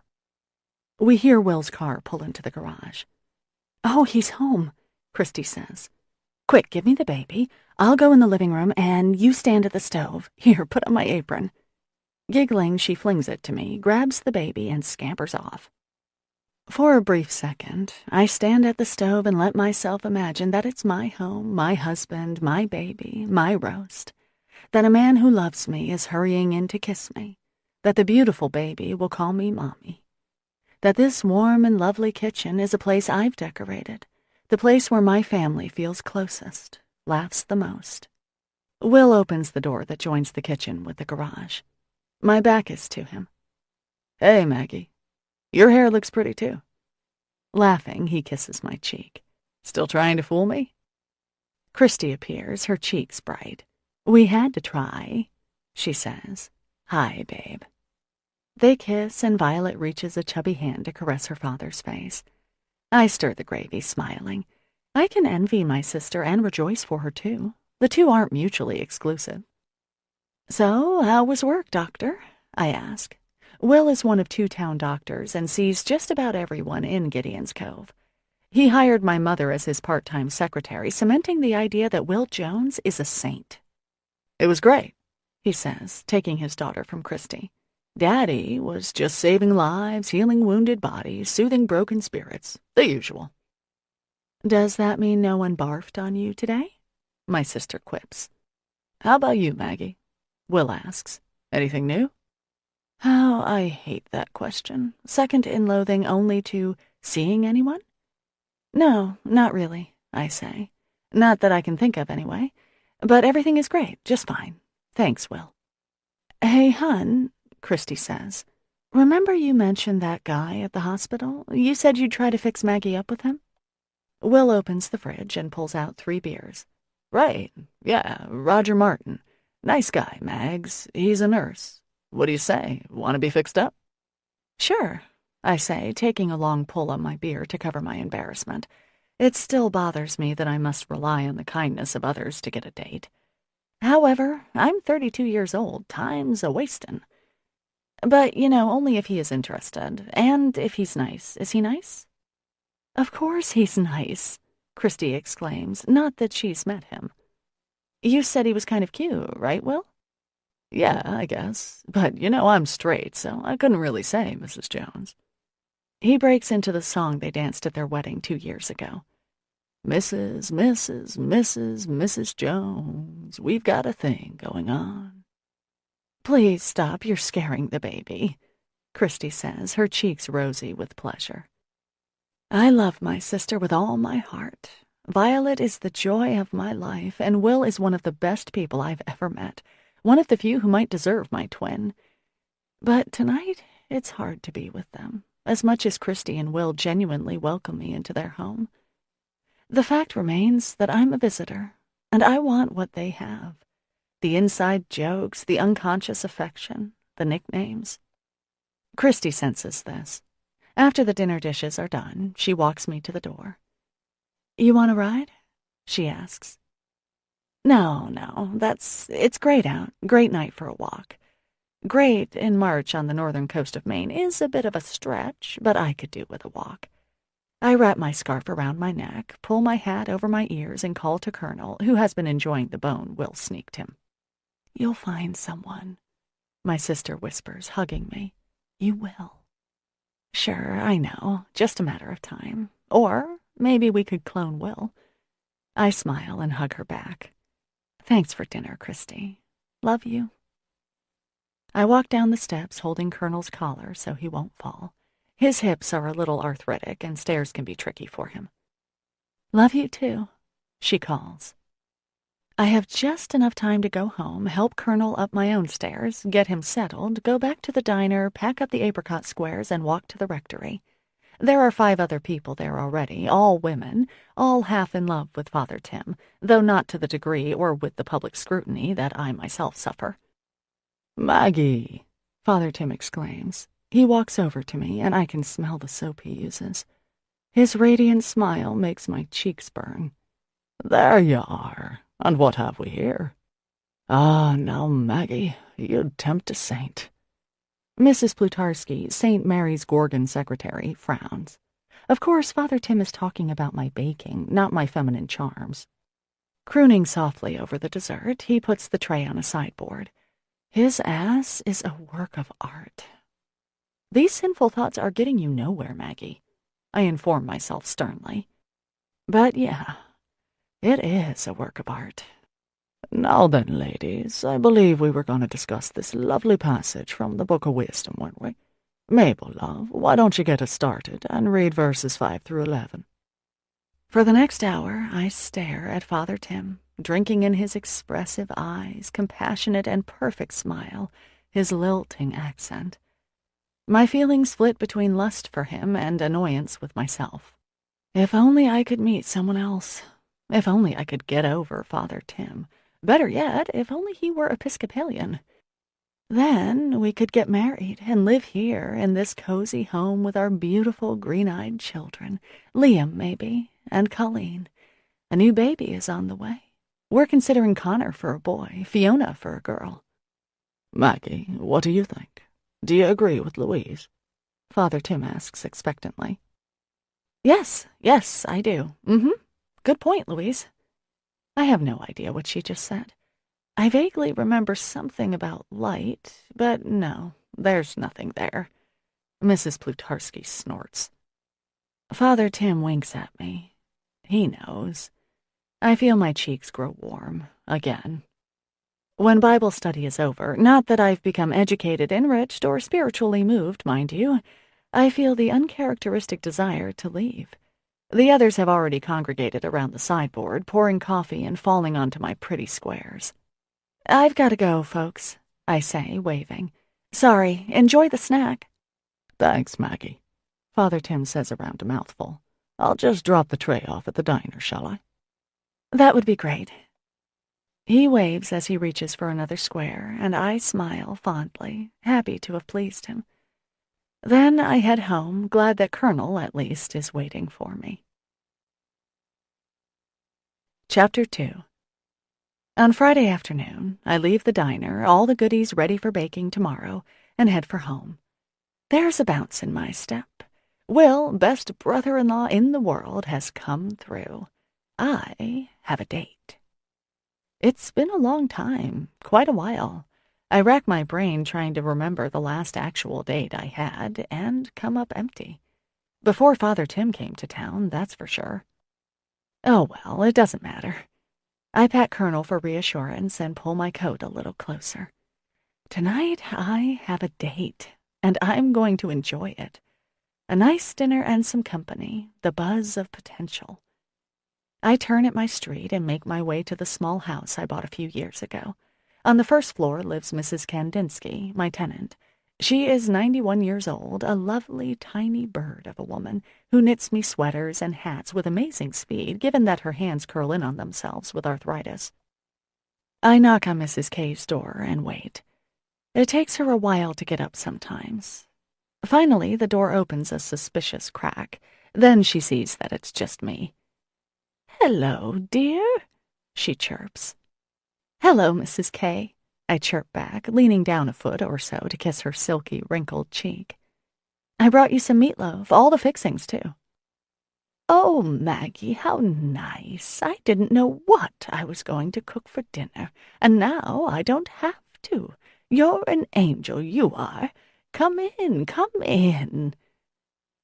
Speaker 1: We hear Will's car pull into the garage. Oh, he's home, Christy says. Quick, give me the baby. I'll go in the living room, and you stand at the stove. Here, put on my apron. Giggling, she flings it to me, grabs the baby, and scampers off. For a brief second, I stand at the stove and let myself imagine that it's my home, my husband, my baby, my roast. That a man who loves me is hurrying in to kiss me. That the beautiful baby will call me Mommy. That this warm and lovely kitchen is a place I've decorated. The place where my family feels closest, laughs the most. Will opens the door that joins the kitchen with the garage. My back is to him. Hey, Maggie. Your hair looks pretty, too. Laughing, he kisses my cheek. Still trying to fool me? Christy appears, her cheeks bright. We had to try, she says. Hi, babe. They kiss, and Violet reaches a chubby hand to caress her father's face. I stir the gravy, smiling. I can envy my sister and rejoice for her, too. The two aren't mutually exclusive. So, how was work, doctor? I ask. Will is one of 2 town doctors and sees just about everyone in Gideon's Cove. He hired my mother as his part-time secretary, cementing the idea that Will Jones is a saint. It was great, he says, taking his daughter from Christy. Daddy was just saving lives, healing wounded bodies, soothing broken spirits, the usual. Does that mean no one barfed on you today? My sister quips. How about you, Maggie? Will asks. Anything new? How I hate that question. Second in loathing only to seeing anyone? No, not really, I say. Not that I can think of, anyway. But everything is great, just fine. Thanks, Will. Hey, hun, Christy says. Remember you mentioned that guy at the hospital? You said you'd try to fix Maggie up with him? Will opens the fridge and pulls out 3 beers.
Speaker 2: Right, yeah, Roger Martin. Nice guy, Mags. He's a nurse. What do you say? Want to be fixed up?
Speaker 1: Sure, I say, taking a long pull on my beer to cover my embarrassment. It still bothers me that I must rely on the kindness of others to get a date. However, I'm 32 years old. Time's a-wastin'. But, only if he is interested, and if he's nice. Is he nice? Of course he's nice, Christy exclaims, not that she's met him. You said he was kind of cute, right, Will?
Speaker 2: Yeah, I guess. But I'm straight, so I couldn't really say, Mrs. Jones.
Speaker 1: He breaks into the song they danced at their wedding 2 years ago.
Speaker 2: Mrs. Jones, we've got a thing going on.
Speaker 1: Please stop, you're scaring the baby, Christy says, her cheeks rosy with pleasure. I love my sister with all my heart. Violet is the joy of my life, and Will is one of the best people I've ever met, one of the few who might deserve my twin. But tonight, it's hard to be with them, as much as Christy and Will genuinely welcome me into their home. The fact remains that I'm a visitor, and I want what they have. The inside jokes, the unconscious affection, the nicknames. Christy senses this. After the dinner dishes are done, she walks me to the door. You want a ride? She asks. No, it's great out. Great night for a walk. Great in March on the northern coast of Maine is a bit of a stretch, but I could do with a walk. I wrap my scarf around my neck, pull my hat over my ears, and call to Colonel, who has been enjoying the bone Will sneaked him. You'll find someone, my sister whispers, hugging me. You will. Sure, I know, just a matter of time. Or maybe we could clone Will. I smile and hug her back. Thanks for dinner, Christy. Love you. I walk down the steps holding Colonel's collar so he won't fall. His hips are a little arthritic and stairs can be tricky for him. Love you too, she calls. I have just enough time to go home, help Colonel up my own stairs, get him settled, go back to the diner, pack up the apricot squares, and walk to the rectory. There are 5 other people there already, all women, all half in love with Father Tim, though not to the degree or with the public scrutiny that I myself suffer.
Speaker 2: Maggie,
Speaker 1: Father Tim exclaims. He walks over to me, and I can smell the soap he uses. His radiant smile makes my cheeks burn.
Speaker 2: There you are. And what have we here? Ah, now, Maggie, you'd tempt a saint.
Speaker 1: Mrs. Plutarski, St. Mary's Gorgon secretary, frowns. Of course, Father Tim is talking about my baking, not my feminine charms. Crooning softly over the dessert, he puts the tray on a sideboard. His ass is a work of art. These sinful thoughts are getting you nowhere, Maggie, I inform myself sternly. But yeah, it is a work of art.
Speaker 2: Now then, ladies, I believe we were going to discuss this lovely passage from the Book of Wisdom, weren't we? Mabel, love, why don't you get us started and read verses 5 through 11?
Speaker 1: For the next hour, I stare at Father Tim, drinking in his expressive eyes, compassionate and perfect smile, his lilting accent. My feelings flit between lust for him and annoyance with myself. If only I could meet someone else. If only I could get over Father Tim. Better yet, if only he were Episcopalian. Then we could get married and live here in this cozy home with our beautiful green-eyed children. Liam, maybe, and Colleen. A new baby is on the way. We're considering Connor for a boy, Fiona for a girl.
Speaker 2: Maggie, what do you think? Do you agree with Louise?
Speaker 1: Father Tim asks expectantly. Yes, I do. Good point, Louise. I have no idea what she just said. I vaguely remember something about light, but no, there's nothing there. Mrs. Plutarski snorts. Father Tim winks at me. He knows. I feel my cheeks grow warm, again. When Bible study is over, not that I've become educated, enriched, or spiritually moved, mind you, I feel the uncharacteristic desire to leave. The others have already congregated around the sideboard, pouring coffee and falling onto my pretty squares. I've got to go, folks, I say, waving. Sorry, enjoy the snack.
Speaker 2: Thanks, Maggie,
Speaker 1: Father Tim says around a mouthful.
Speaker 2: I'll just drop the tray off at the diner, shall I?"
Speaker 1: "That would be great." He waves as he reaches for another square, and I smile fondly, happy to have pleased him. Then I head home, glad that Colonel, at least, is waiting for me. Chapter 2. On Friday afternoon, I leave the diner, all the goodies ready for baking tomorrow, and head for home. There's a bounce in my step. Will, best brother-in-law in the world, has come through. I have a date. It's been a long time, quite a while. I rack my brain trying to remember the last actual date I had, and come up empty. Before Father Tim came to town, that's for sure. Oh well, it doesn't matter. I pat Colonel for reassurance and pull my coat a little closer. Tonight I have a date, and I'm going to enjoy it. A nice dinner and some company, the buzz of potential. I turn at my street and make my way to the small house I bought a few years ago. On the first floor lives Mrs. Kandinsky, my tenant. She is 91 years old, a lovely tiny bird of a woman who knits me sweaters and hats with amazing speed, given that her hands curl in on themselves with arthritis. I knock on Mrs. K's door and wait. It takes her a while to get up sometimes. Finally, the door opens a suspicious crack. Then she sees that it's just me. "Hello, dear," she chirps. "Hello, Mrs. K," I chirp back, leaning down a foot or so to kiss her silky, wrinkled cheek. "I brought you some meatloaf, all the fixings, too." "Oh, Maggie, how nice. I didn't know what I was going to cook for dinner, and now I don't have to. You're an angel, you are. Come in, come in."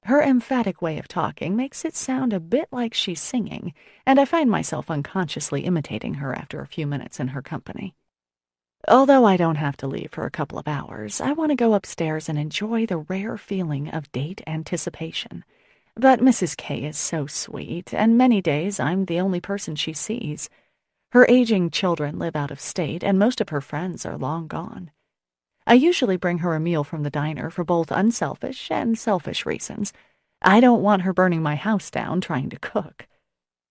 Speaker 1: Her emphatic way of talking makes it sound a bit like she's singing, and I find myself unconsciously imitating her after a few minutes in her company. Although I don't have to leave for a couple of hours, I want to go upstairs and enjoy the rare feeling of date anticipation. But Mrs. K is so sweet, and many days I'm the only person she sees. Her aging children live out of state, and most of her friends are long gone. I usually bring her a meal from the diner for both unselfish and selfish reasons. I don't want her burning my house down trying to cook.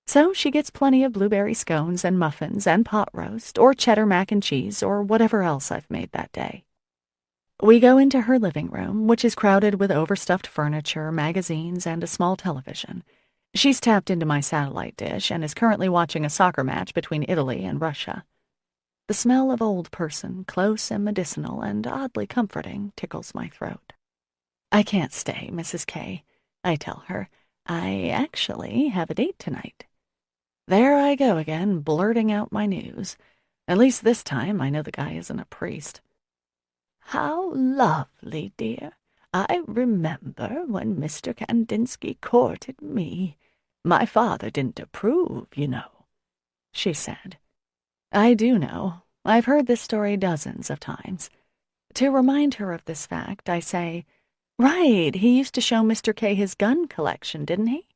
Speaker 1: So she gets plenty of blueberry scones and muffins and pot roast, or cheddar mac and cheese, or whatever else I've made that day. We go into her living room, which is crowded with overstuffed furniture, magazines, and a small television. She's tapped into my satellite dish and is currently watching a soccer match between Italy and Russia. The smell of old person, close and medicinal and oddly comforting, tickles my throat. "I can't stay, Mrs. K," I tell her. "I actually have a date tonight." There I go again, blurting out my news. At least this time I know the guy isn't a priest. "How lovely, dear. I remember when Mr. Kandinsky courted me. My father didn't approve, you know," she said. I do know. I've heard this story dozens of times. To remind her of this fact, I say, "Right, he used to show Mr. K his gun collection, didn't he?"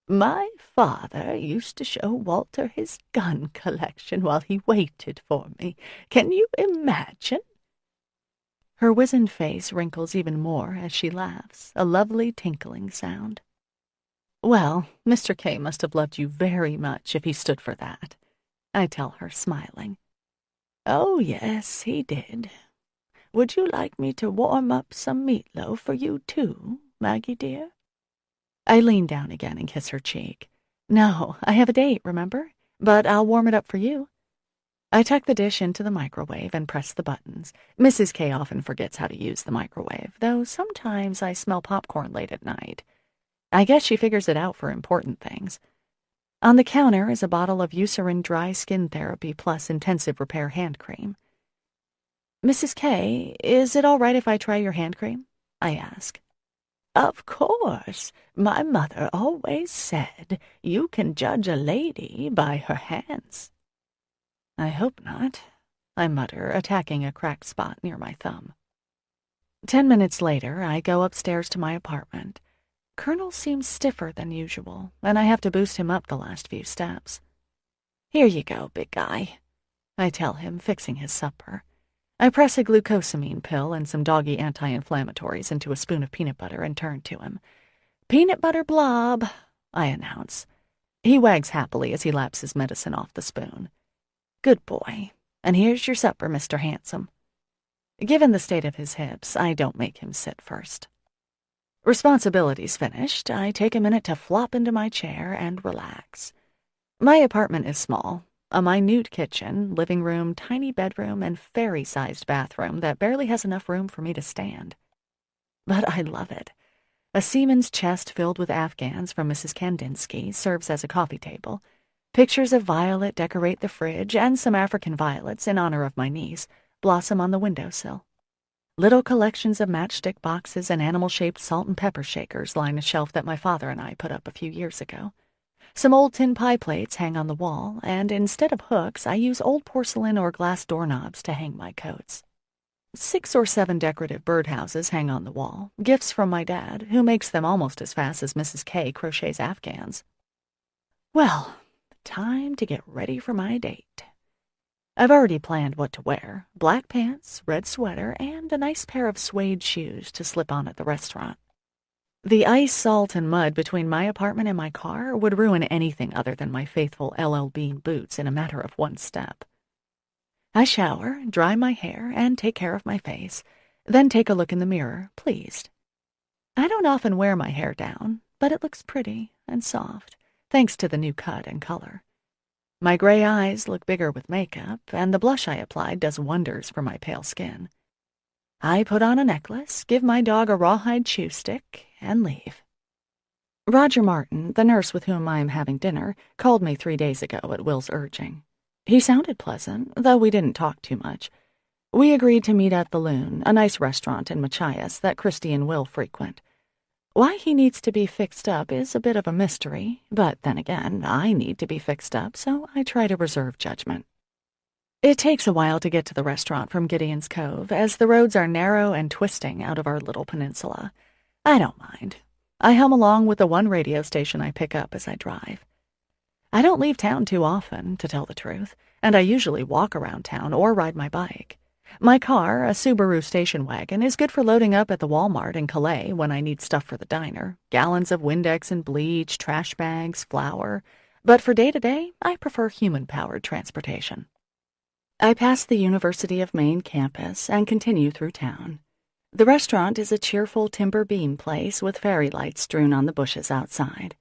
Speaker 1: "My father used to show Walter his gun collection while he waited for me. Can you imagine?" Her wizened face wrinkles even more as she laughs, a lovely tinkling sound. "Well, Mr. K must have loved you very much if he stood for that," I tell her, smiling. "Oh, yes, he did. Would you like me to warm up some meatloaf for you, too, Maggie dear?" I lean down again and kiss her cheek. "No, I have a date, remember? But I'll warm it up for you." I tuck the dish into the microwave and press the buttons. Mrs. K often forgets how to use the microwave, though sometimes I smell popcorn late at night. I guess she figures it out for important things. On the counter is a bottle of Eucerin Dry Skin Therapy Plus Intensive Repair Hand Cream. "Mrs. K, is it all right if I try your hand cream?" I ask. "Of course. My mother always said you can judge a lady by her hands." I hope not, I mutter, attacking a cracked spot near my thumb. 10 minutes later, I go upstairs to my apartment. Colonel seems stiffer than usual, and I have to boost him up the last few steps. "Here you go, big guy," I tell him, fixing his supper. I press a glucosamine pill and some doggy anti-inflammatories into a spoon of peanut butter and turn to him. "Peanut butter blob. I announce. He wags happily as he laps his medicine off the spoon. Good boy. And here's your supper, Mr. Handsome. Given the state of his hips, I don't make him sit first. Responsibilities finished, I take a minute to flop into my chair and relax. My apartment is small. A minute kitchen, living room, tiny bedroom, and fairy-sized bathroom that barely has enough room for me to stand. But I love it. A seaman's chest filled with Afghans from Mrs. Kandinsky serves as a coffee table. Pictures of Violet decorate the fridge, and some African violets, in honor of my niece, blossom on the windowsill. Little collections of matchstick boxes and animal-shaped salt and pepper shakers line a shelf that my father and I put up a few years ago. Some old tin pie plates hang on the wall, and instead of hooks, I use old porcelain or glass doorknobs to hang my coats. 6 or 7 decorative birdhouses hang on the wall, gifts from my dad, who makes them almost as fast as Mrs. K crochets Afghans. Well, time to get ready for my date. I've already planned what to wear: black pants, red sweater, and a nice pair of suede shoes to slip on at the restaurant. The ice, salt, and mud between my apartment and my car would ruin anything other than my faithful LL Bean boots in a matter of one step. I shower, dry my hair, and take care of my face, then take a look in the mirror, pleased. I don't often wear my hair down, but it looks pretty and soft, thanks to the new cut and color. My gray eyes look bigger with makeup, and the blush I applied does wonders for my pale skin. I put on a necklace, give my dog a rawhide chew stick, and leave. Roger Martin, the nurse with whom I am having dinner, called me 3 days ago at Will's urging. He sounded pleasant, though we didn't talk too much. We agreed to meet at the Loon, a nice restaurant in Machias that Christy and Will frequent. Why he needs to be fixed up is a bit of a mystery, but then again, I need to be fixed up, so I try to reserve judgment. It takes a while to get to the restaurant from Gideon's Cove, as the roads are narrow and twisting out of our little peninsula. I don't mind. I hum along with the one radio station I pick up as I drive. I don't leave town too often, to tell the truth, and I usually walk around town or ride my bike. My car, a Subaru station wagon, is good for loading up at the Walmart in Calais when I need stuff for the diner, gallons of Windex and bleach, trash bags, flour. But for day-to-day, I prefer human-powered transportation. I pass the University of Maine campus and continue through town. The restaurant is a cheerful timber beam place with fairy lights strewn on the bushes outside.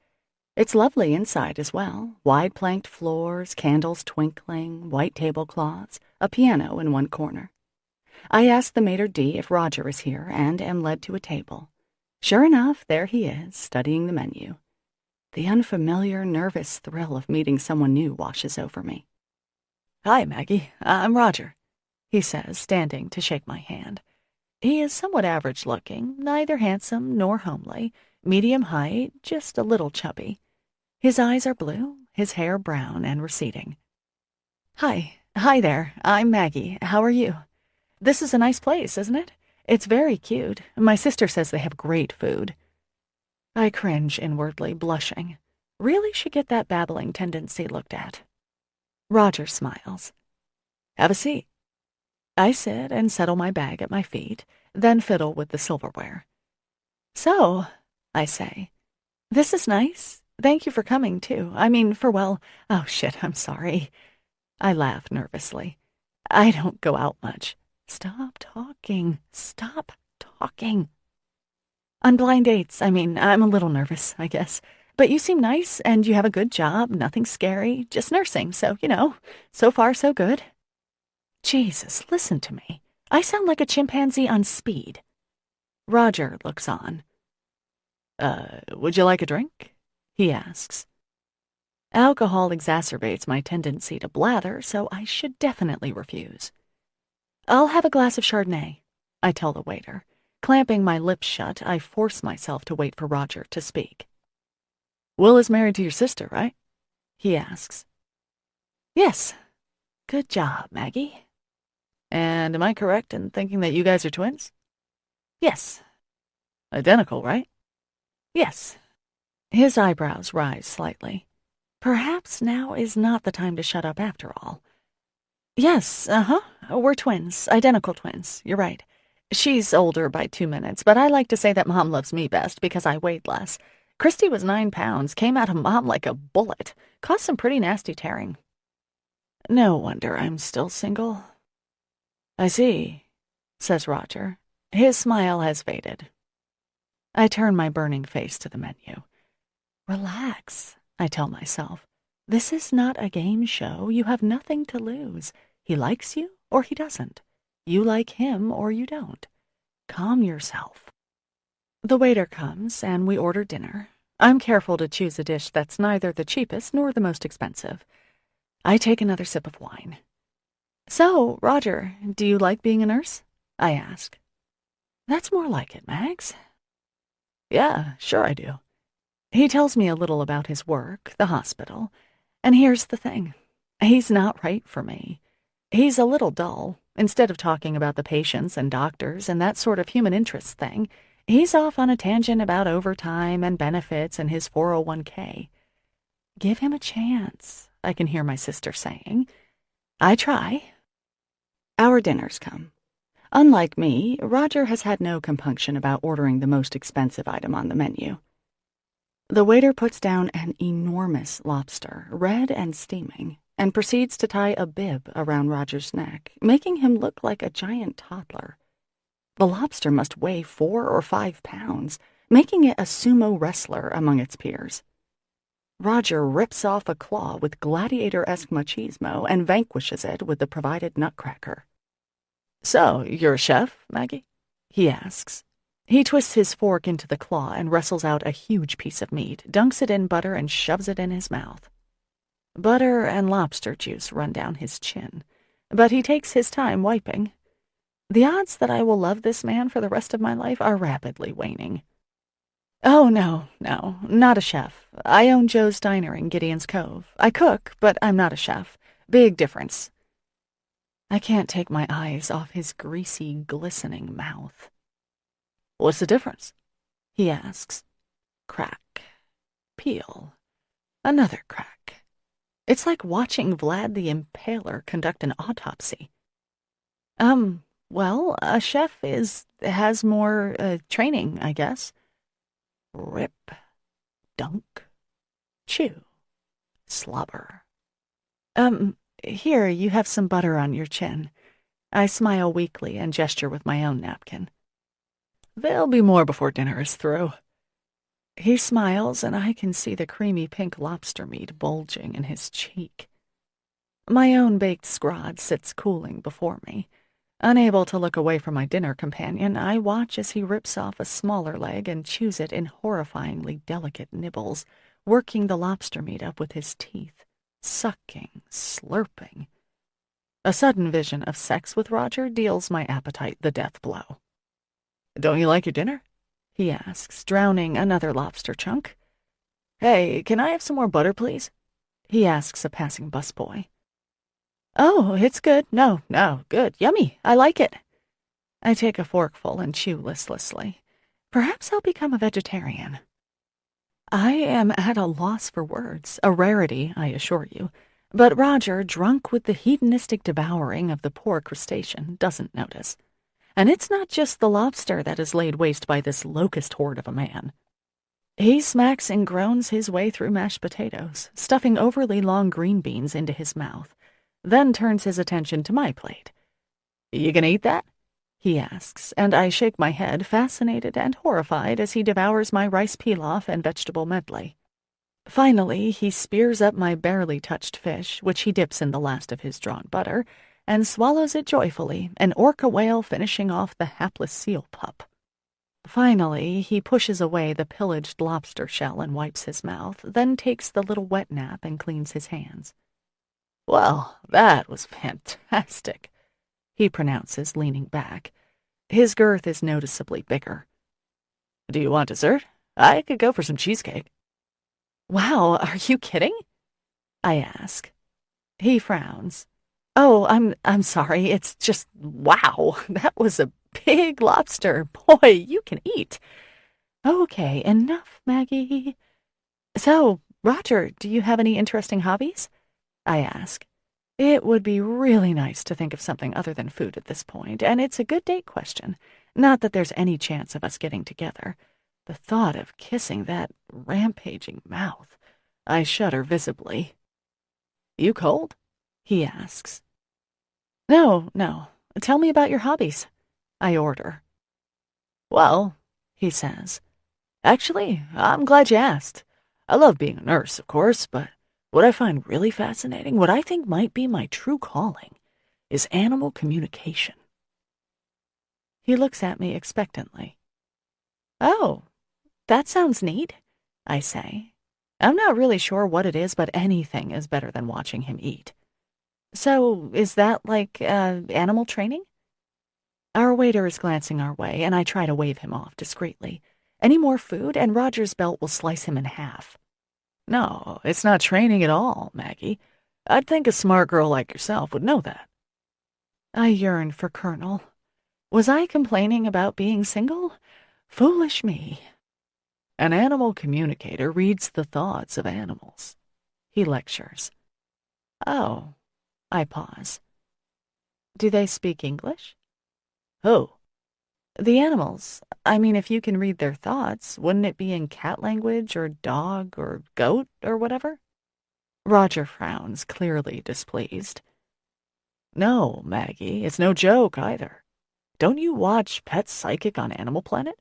Speaker 1: It's lovely inside as well, wide planked floors, candles twinkling, white tablecloths, a piano in one corner. I ask the maitre d' if Roger is here and am led to a table. Sure enough, there he is, studying the menu. The unfamiliar, nervous thrill of meeting someone new washes over me. "Hi, Maggie, I'm Roger," he says, standing to shake my hand. He is somewhat average-looking, neither handsome nor homely, medium height, just a little chubby. His eyes are blue, his hair brown and receding. Hi there, I'm Maggie. How are you? This is a nice place, isn't it? It's very cute. My sister says they have great food." I cringe inwardly, blushing. Really should get that babbling tendency looked at. Roger smiles. "Have a seat." I sit and settle my bag at my feet, then fiddle with the silverware. "So," I say, "this is nice. Thank you for coming, too. I mean, oh shit, I'm sorry." I laugh nervously. "I don't go out much." Stop talking. Stop talking. "On blind dates, I'm a little nervous, I guess. But you seem nice, and you have a good job, nothing scary, just nursing, so, so far so good." Jesus, listen to me. I sound like a chimpanzee on speed. Roger looks on. Would you like a drink?" he asks. Alcohol exacerbates my tendency to blather, so I should definitely refuse. "I'll have a glass of Chardonnay," I tell the waiter. Clamping my lips shut, I force myself to wait for Roger to speak. "Will is married to your sister, right?" he asks. "Yes. Good job, Maggie." "And am I correct in thinking that you guys are twins?" "Yes." "Identical, right?" "Yes." His eyebrows rise slightly. Perhaps now is not the time to shut up after all. "Yes, we're twins, identical twins, you're right. She's older by 2 minutes, but I like to say that Mom loves me best because I weighed less. Christy was 9 pounds, came out of Mom like a bullet, caused some pretty nasty tearing.
Speaker 2: No wonder I'm still single. I see, says Roger. His smile has faded. I turn my burning face to the menu. Relax, I tell myself. This is not a game show. You have nothing to lose. He likes you or he doesn't. You like him or you don't. Calm yourself. The waiter comes and we order dinner. I'm careful to choose a dish that's neither the cheapest nor the most expensive. I take another sip of wine. So, Roger, do you like being a nurse? I ask. That's more like it, Mags. Yeah, sure I do. He tells me a little about his work, the hospital, and here's the thing. He's not right for me. He's a little dull. Instead of talking about the patients and doctors and that sort of human interest thing, he's off on a tangent about overtime and benefits and his 401k. Give him a chance, I can hear my sister saying. I try. Our dinners come. Unlike me, Roger has had no compunction about ordering the most expensive item on the menu. The waiter puts down an enormous lobster, red and steaming, and proceeds to tie a bib around Roger's neck, making him look like a giant toddler. The lobster must weigh 4 or 5 pounds, making it a sumo wrestler among its peers. Roger rips off a claw with gladiator-esque machismo and vanquishes it with the provided nutcracker. So, you're a chef, Maggie? He asks. He twists his fork into the claw and wrestles out a huge piece of meat, dunks it in butter, and shoves it in his mouth. Butter and lobster juice run down his chin, but he takes his time wiping. The odds that I will love this man for the rest of my life are rapidly waning. Oh, no, not a chef. I own Joe's Diner in Gideon's Cove. I cook, but I'm not a chef. Big difference. I can't take my eyes off his greasy, glistening mouth. What's the difference? He asks. Crack. Peel. Another crack. It's like watching Vlad the Impaler conduct an autopsy. Well, a chef has more training, I guess. Rip. Dunk. Chew. Slobber. Here, you have some butter on your chin. I smile weakly and gesture with my own napkin. There'll be more before dinner is through. He smiles, and I can see the creamy pink lobster meat bulging in his cheek. My own baked scrod sits cooling before me. Unable to look away from my dinner companion, I watch as he rips off a smaller leg and chews it in horrifyingly delicate nibbles, working the lobster meat up with his teeth, sucking, slurping. A sudden vision of sex with Roger deals my appetite the death blow. Don't you like your dinner? He asks, drowning another lobster chunk. Hey, can I have some more butter, please? He asks a passing busboy. Oh, it's good. No, good. Yummy. I like it. I take a forkful and chew listlessly. Perhaps I'll become a vegetarian. I am at a loss for words, a rarity, I assure you. But Roger, drunk with the hedonistic devouring of the poor crustacean, doesn't notice. And it's not just the lobster that is laid waste by this locust horde of a man. He smacks and groans his way through mashed potatoes, stuffing overly long green beans into his mouth, then turns his attention to my plate. You gonna eat that? He asks, and I shake my head, fascinated and horrified as he devours my rice pilaf and vegetable medley. Finally, he spears up my barely touched fish, which he dips in the last of his drawn butter, and swallows it joyfully, an orca whale finishing off the hapless seal pup. Finally, he pushes away the pillaged lobster shell and wipes his mouth, then takes the little wet nap and cleans his hands. Well, that was fantastic, he pronounces, leaning back. His girth is noticeably bigger. Do you want dessert? I could go for some cheesecake. Wow, are you kidding? I ask. He frowns. Oh, I'm sorry. It's just, wow, that was a big lobster. Boy, you can eat. Okay, enough, Maggie. So, Roger, do you have any interesting hobbies? I ask. It would be really nice to think of something other than food at this point, and it's a good date question. Not that there's any chance of us getting together. The thought of kissing that rampaging mouth. I shudder visibly. You cold? He asks. No. Tell me about your hobbies, I order. Well, he says, actually, I'm glad you asked. I love being a nurse, of course, but what I find really fascinating, what I think might be my true calling, is animal communication. He looks at me expectantly. Oh, that sounds neat, I say. I'm not really sure what it is, but anything is better than watching him eat. So, is that like animal training? Our waiter is glancing our way, and I try to wave him off discreetly. Any more food, and Roger's belt will slice him in half. No, it's not training at all, Maggie. I'd think a smart girl like yourself would know that. I yearn for Colonel. Was I complaining about being single? Foolish me. An animal communicator reads the thoughts of animals. He lectures. Oh, I pause. Do they speak English? Who? The animals. I mean, if you can read their thoughts, wouldn't it be in cat language or dog or goat or whatever? Roger frowns, clearly displeased. No, Maggie, it's no joke either. Don't you watch Pet Psychic on Animal Planet?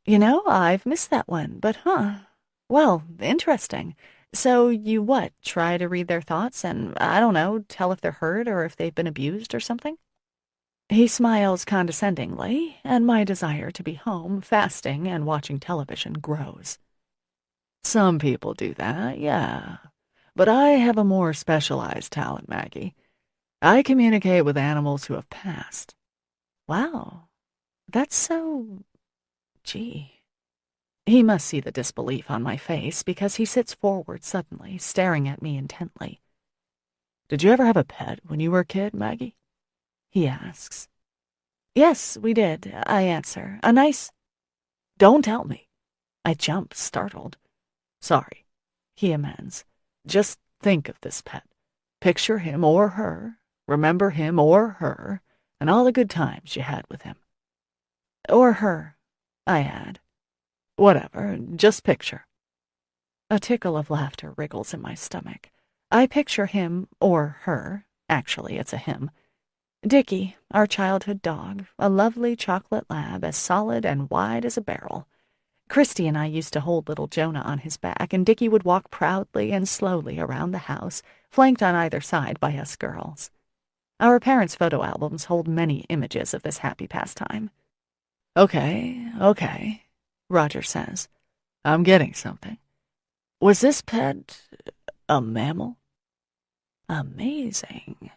Speaker 2: You know, I've missed that one, but well, interesting. So you what, try to read their thoughts and, I don't know, tell if they're hurt or if they've been abused or something? He smiles condescendingly, and my desire to be home, fasting and watching television grows. Some people do that, yeah. But I have a more specialized talent, Maggie. I communicate with animals who have passed. Wow, that's so... Gee. He must see the disbelief on my face because he sits forward suddenly, staring at me intently. Did you ever have a pet when you were a kid, Maggie? He asks. Yes, we did, I answer. A nice... Don't tell me. I jump, startled. Sorry, he amends. Just think of this pet. Picture him or her. Remember him or her, and all the good times you had with him. Or her, I add. Whatever, just picture. A tickle of laughter wriggles in my stomach. I picture him, or her, actually it's a him. Dickie, our childhood dog, a lovely chocolate lab as solid and wide as a barrel. Christy and I used to hold little Jonah on his back, and Dickie would walk proudly and slowly around the house, flanked on either side by us girls. Our parents' photo albums hold many images of this happy pastime. Okay, Roger says. I'm getting something. Was this pet a mammal? Amazing.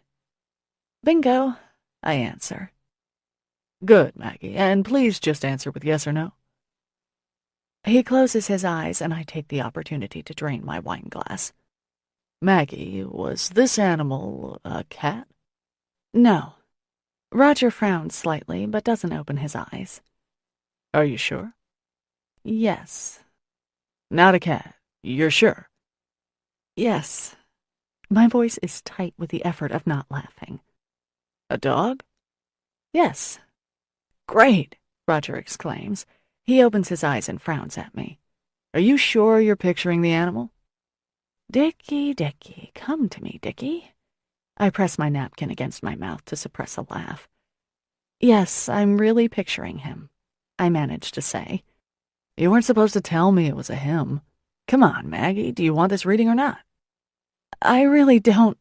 Speaker 2: Bingo, I answer. Good, Maggie, and please just answer with yes or no. He closes his eyes, and I take the opportunity to drain my wine glass. Maggie, was this animal a cat? No. Roger frowns slightly, but doesn't open his eyes. Are you sure? Yes. Not a cat. You're sure? Yes. My voice is tight with the effort of not laughing. A dog? Yes. Great, Roger exclaims. He opens his eyes and frowns at me. Are you sure you're picturing the animal? Dickie, come to me, Dickie. I press my napkin against my mouth to suppress a laugh. Yes, I'm really picturing him, I manage to say. You weren't supposed to tell me it was a him. Come on, Maggie, do you want this reading or not? I really don't.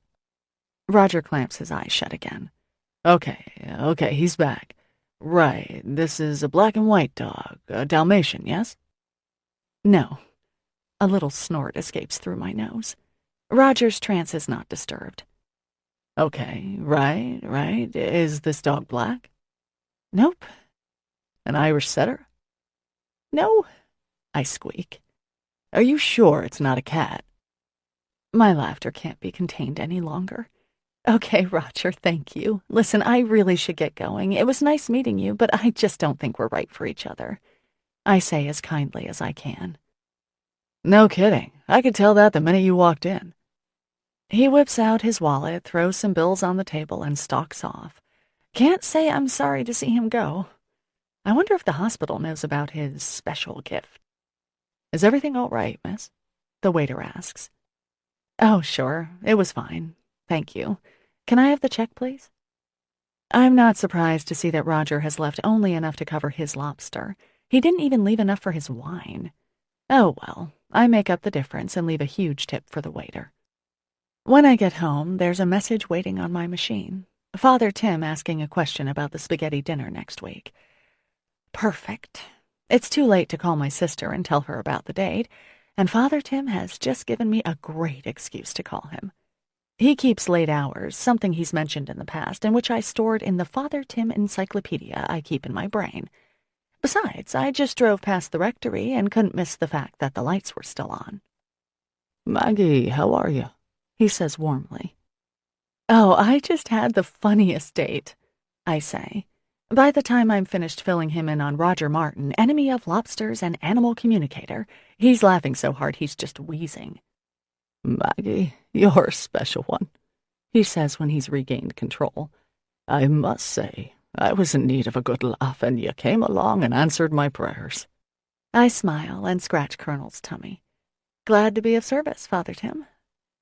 Speaker 2: Roger clamps his eyes shut again. Okay, he's back. Right, this is a black and white dog, a Dalmatian, yes? No. A little snort escapes through my nose. Roger's trance is not disturbed. Okay, right. Is this dog black? Nope. An Irish setter? No, I squeak. Are you sure it's not a cat? My laughter can't be contained any longer. Okay, Roger, thank you. Listen, I really should get going. It was nice meeting you, but I just don't think we're right for each other. I say as kindly as I can. No kidding. I could tell that the minute you walked in. He whips out his wallet, throws some bills on the table, and stalks off. Can't say I'm sorry to see him go.
Speaker 1: I wonder if the hospital knows about his special gift. "Is everything all right, miss?" the waiter asks. "Oh, sure. It was fine. Thank you. Can I have the check, please?" I'm not surprised to see that Roger has left only enough to cover his lobster. He didn't even leave enough for his wine. Oh, well, I make up the difference and leave a huge tip for the waiter. When I get home, there's a message waiting on my machine. Father Tim asking a question about the spaghetti dinner next week. Perfect. It's too late to call my sister and tell her about the date, and Father Tim has just given me a great excuse to call him. He keeps late hours, something he's mentioned in the past, and which I stored in the Father Tim encyclopedia I keep in my brain. Besides, I just drove past the rectory and couldn't miss the fact that the lights were still on.
Speaker 2: "Maggie, how are you?" he says warmly.
Speaker 1: "Oh, I just had the funniest date," I say. By the time I'm finished filling him in on Roger Martin, enemy of lobsters and animal communicator, he's laughing so hard he's just wheezing.
Speaker 2: "Maggie, you're a special one," he says when he's regained control. "I must say, I was in need of a good laugh, and you came along and answered my prayers."
Speaker 1: I smile and scratch Colonel's tummy. "Glad to be of service, Father Tim,"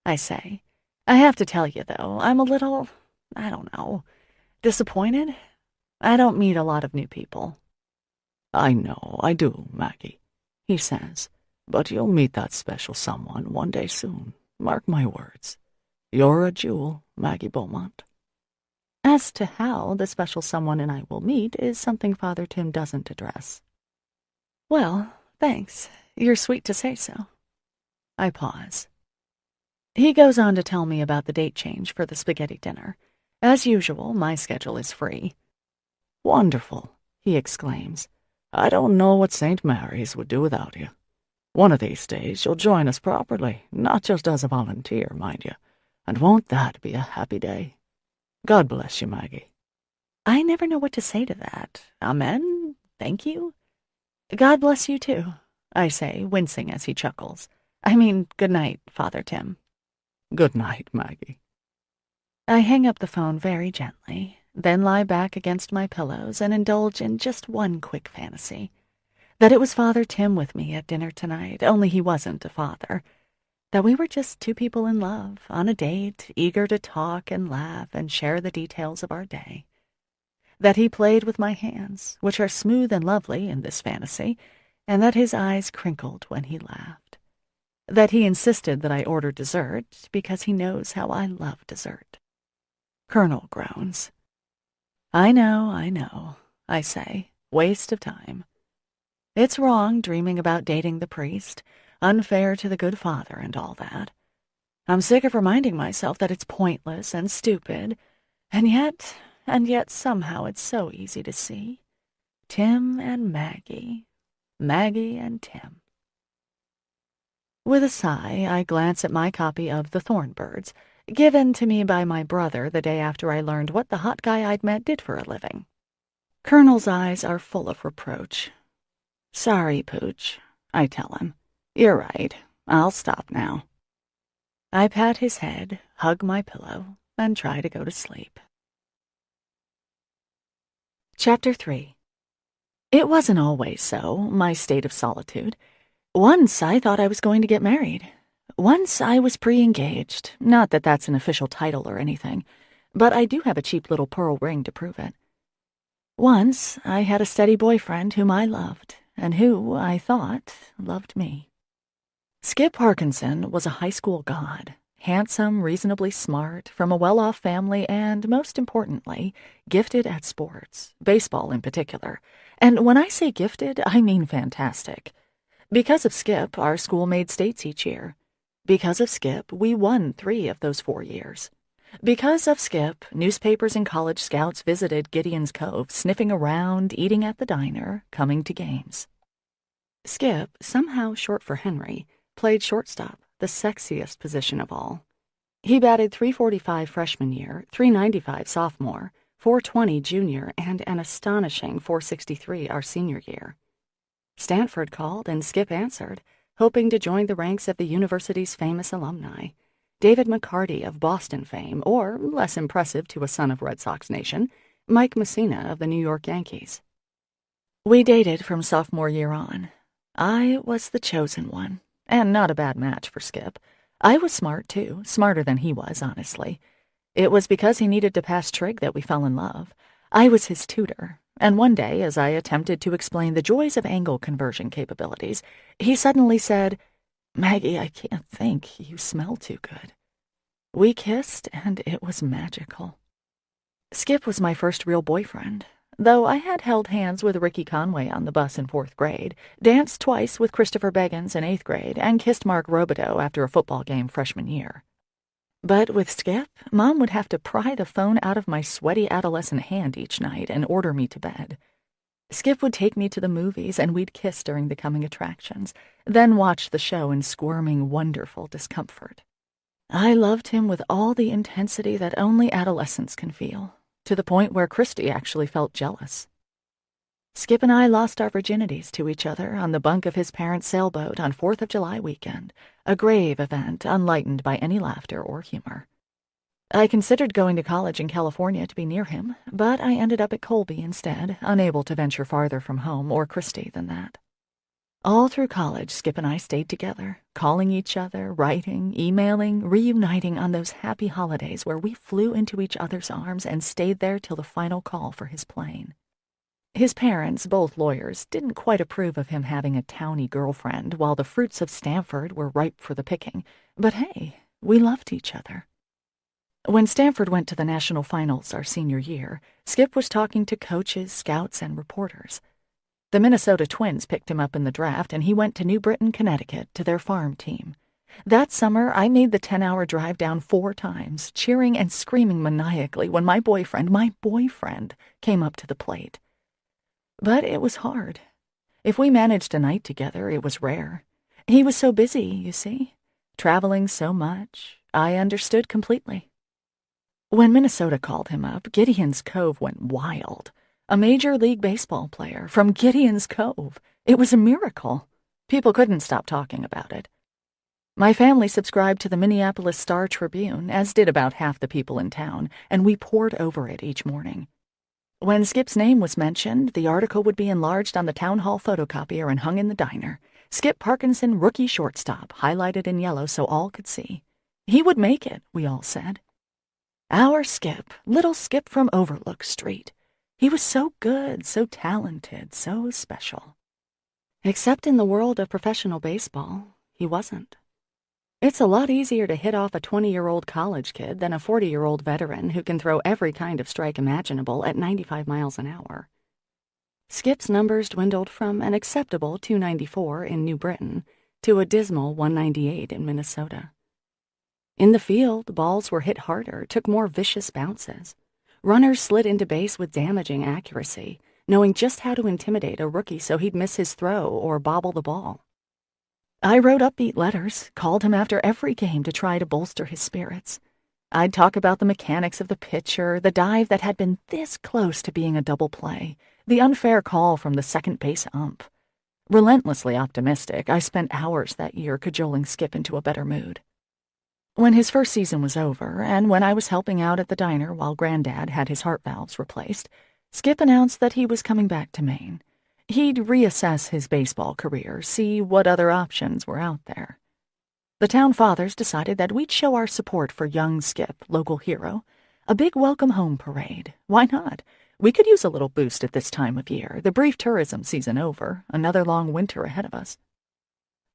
Speaker 1: I say. I have to tell you, though, I'm a little, I don't know, disappointed. I don't meet a lot of new people.
Speaker 2: "I know, I do, Maggie," he says, "but you'll meet that special someone one day soon. Mark my words. You're a jewel, Maggie Beaumont."
Speaker 1: As to how the special someone and I will meet is something Father Tim doesn't address. "Well, thanks. You're sweet to say so." I pause. He goes on to tell me about the date change for the spaghetti dinner. As usual, my schedule is free.
Speaker 2: "Wonderful," he exclaims. "I don't know what St. Mary's would do without you. One of these days you'll join us properly, not just as a volunteer, mind you. And won't that be a happy day? God bless you, Maggie."
Speaker 1: I never know what to say to that. Amen? Thank you? God bless you, too, I say, wincing as he chuckles. I mean, good night, Father Tim.
Speaker 2: "Good night, Maggie."
Speaker 1: I hang up the phone very gently, then lie back against my pillows and indulge in just one quick fantasy. That it was Father Tim with me at dinner tonight, only he wasn't a father. That we were just two people in love, on a date, eager to talk and laugh and share the details of our day. That he played with my hands, which are smooth and lovely in this fantasy, and that his eyes crinkled when he laughed. That he insisted that I order dessert because he knows how I love dessert. Colonel groans. I know, I say. Waste of time. It's wrong dreaming about dating the priest, unfair to the good father and all that. I'm sick of reminding myself that it's pointless and stupid, and yet somehow it's so easy to see. Tim and Maggie. Maggie and Tim. With a sigh, I glance at my copy of The Thornbirds, given to me by my brother the day after I learned what the hot guy I'd met did for a living. Colonel's eyes are full of reproach. Sorry, Pooch, I tell him. You're right. I'll stop now. I pat his head, hug my pillow, and try to go to sleep. Chapter 3. It wasn't always so, my state of solitude. Once I thought I was going to get married. Once I was pre-engaged. Not that that's an official title or anything, but I do have a cheap little pearl ring to prove it. Once I had a steady boyfriend whom I loved, and who, I thought, loved me. Skip Parkinson was a high school god, handsome, reasonably smart, from a well-off family, and, most importantly, gifted at sports, baseball in particular. And when I say gifted, I mean fantastic. Because of Skip, our school made states each year. Because of Skip, we won 3 of those 4 years. Because of Skip, newspapers and college scouts visited Gideon's Cove, sniffing around, eating at the diner, coming to games. Skip, somehow short for Henry, played shortstop, the sexiest position of all. He batted .345 freshman year, .395 sophomore, .420 junior, and an astonishing .463 our senior year. Stanford called and Skip answered, hoping to join the ranks of the university's famous alumni. David McCarty of Boston fame, or, less impressive to a son of Red Sox Nation, Mike Messina of the New York Yankees. We dated from sophomore year on. I was the chosen one, and not a bad match for Skip. I was smart, too, smarter than he was, honestly. It was because he needed to pass trig that we fell in love. I was his tutor, and one day, as I attempted to explain the joys of angle conversion capabilities, he suddenly said, "Maggie, I can't think. You smell too good." We kissed, and it was magical. Skip was my first real boyfriend, though I had held hands with Ricky Conway on the bus in 4th grade, danced twice with Christopher Beggins in 8th grade, and kissed Mark Robideau after a football game freshman year. But with Skip, Mom would have to pry the phone out of my sweaty adolescent hand each night and order me to bed. Skip would take me to the movies, and we'd kiss during the coming attractions, then watch the show in squirming, wonderful discomfort. I loved him with all the intensity that only adolescents can feel, to the point where Christy actually felt jealous. Skip and I lost our virginities to each other on the bunk of his parents' sailboat on 4th of July weekend, a grave event unlightened by any laughter or humor. I considered going to college in California to be near him, but I ended up at Colby instead, unable to venture farther from home or Christy than that. All through college, Skip and I stayed together, calling each other, writing, emailing, reuniting on those happy holidays where we flew into each other's arms and stayed there till the final call for his plane. His parents, both lawyers, didn't quite approve of him having a towny girlfriend while the fruits of Stanford were ripe for the picking, but hey, we loved each other. When Stanford went to the national finals our senior year, Skip was talking to coaches, scouts, and reporters. The Minnesota Twins picked him up in the draft, and he went to New Britain, Connecticut, to their farm team. That summer, I made the 10-hour drive down 4 times, cheering and screaming maniacally when my boyfriend, came up to the plate. But it was hard. If we managed a night together, it was rare. He was so busy, you see, traveling so much. I understood completely. When Minnesota called him up, Gideon's Cove went wild. A Major League Baseball player from Gideon's Cove. It was a miracle. People couldn't stop talking about it. My family subscribed to the Minneapolis Star-Tribune, as did about half the people in town, and we pored over it each morning. When Skip's name was mentioned, the article would be enlarged on the town hall photocopier and hung in the diner. Skip Parkinson, rookie shortstop, highlighted in yellow so all could see. He would make it, we all said. Our Skip, little Skip from Overlook Street. He was so good, so talented, so special. Except in the world of professional baseball, he wasn't. It's a lot easier to hit off a 20-year-old college kid than a 40-year-old veteran who can throw every kind of strike imaginable at 95 miles an hour. Skip's numbers dwindled from an acceptable 294 in New Britain to a dismal 198 in Minnesota. In the field, balls were hit harder, took more vicious bounces. Runners slid into base with damaging accuracy, knowing just how to intimidate a rookie so he'd miss his throw or bobble the ball. I wrote upbeat letters, called him after every game to try to bolster his spirits. I'd talk about the mechanics of the pitcher, the dive that had been this close to being a double play, the unfair call from the second base ump. Relentlessly optimistic, I spent hours that year cajoling Skip into a better mood. When his first season was over, and when I was helping out at the diner while Granddad had his heart valves replaced, Skip announced that he was coming back to Maine. He'd reassess his baseball career, see what other options were out there. The town fathers decided that we'd show our support for young Skip, local hero. A big welcome home parade. Why not? We could use a little boost at this time of year, the brief tourism season over, another long winter ahead of us.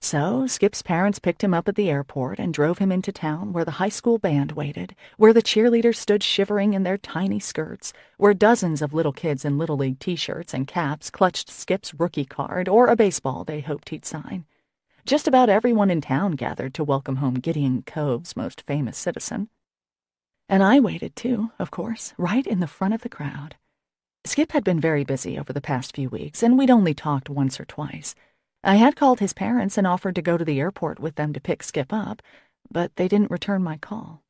Speaker 1: So Skip's parents picked him up at the airport and drove him into town where the high school band waited, where the cheerleaders stood shivering in their tiny skirts, where dozens of little kids in Little League t-shirts and caps clutched Skip's rookie card or a baseball they hoped he'd sign. Just about everyone in town gathered to welcome home Gideon Cove's most famous citizen. And I waited too, of course, right in the front of the crowd. Skip had been very busy over the past few weeks, and we'd only talked once or twice. I had called his parents and offered to go to the airport with them to pick Skip up, but they didn't return my call.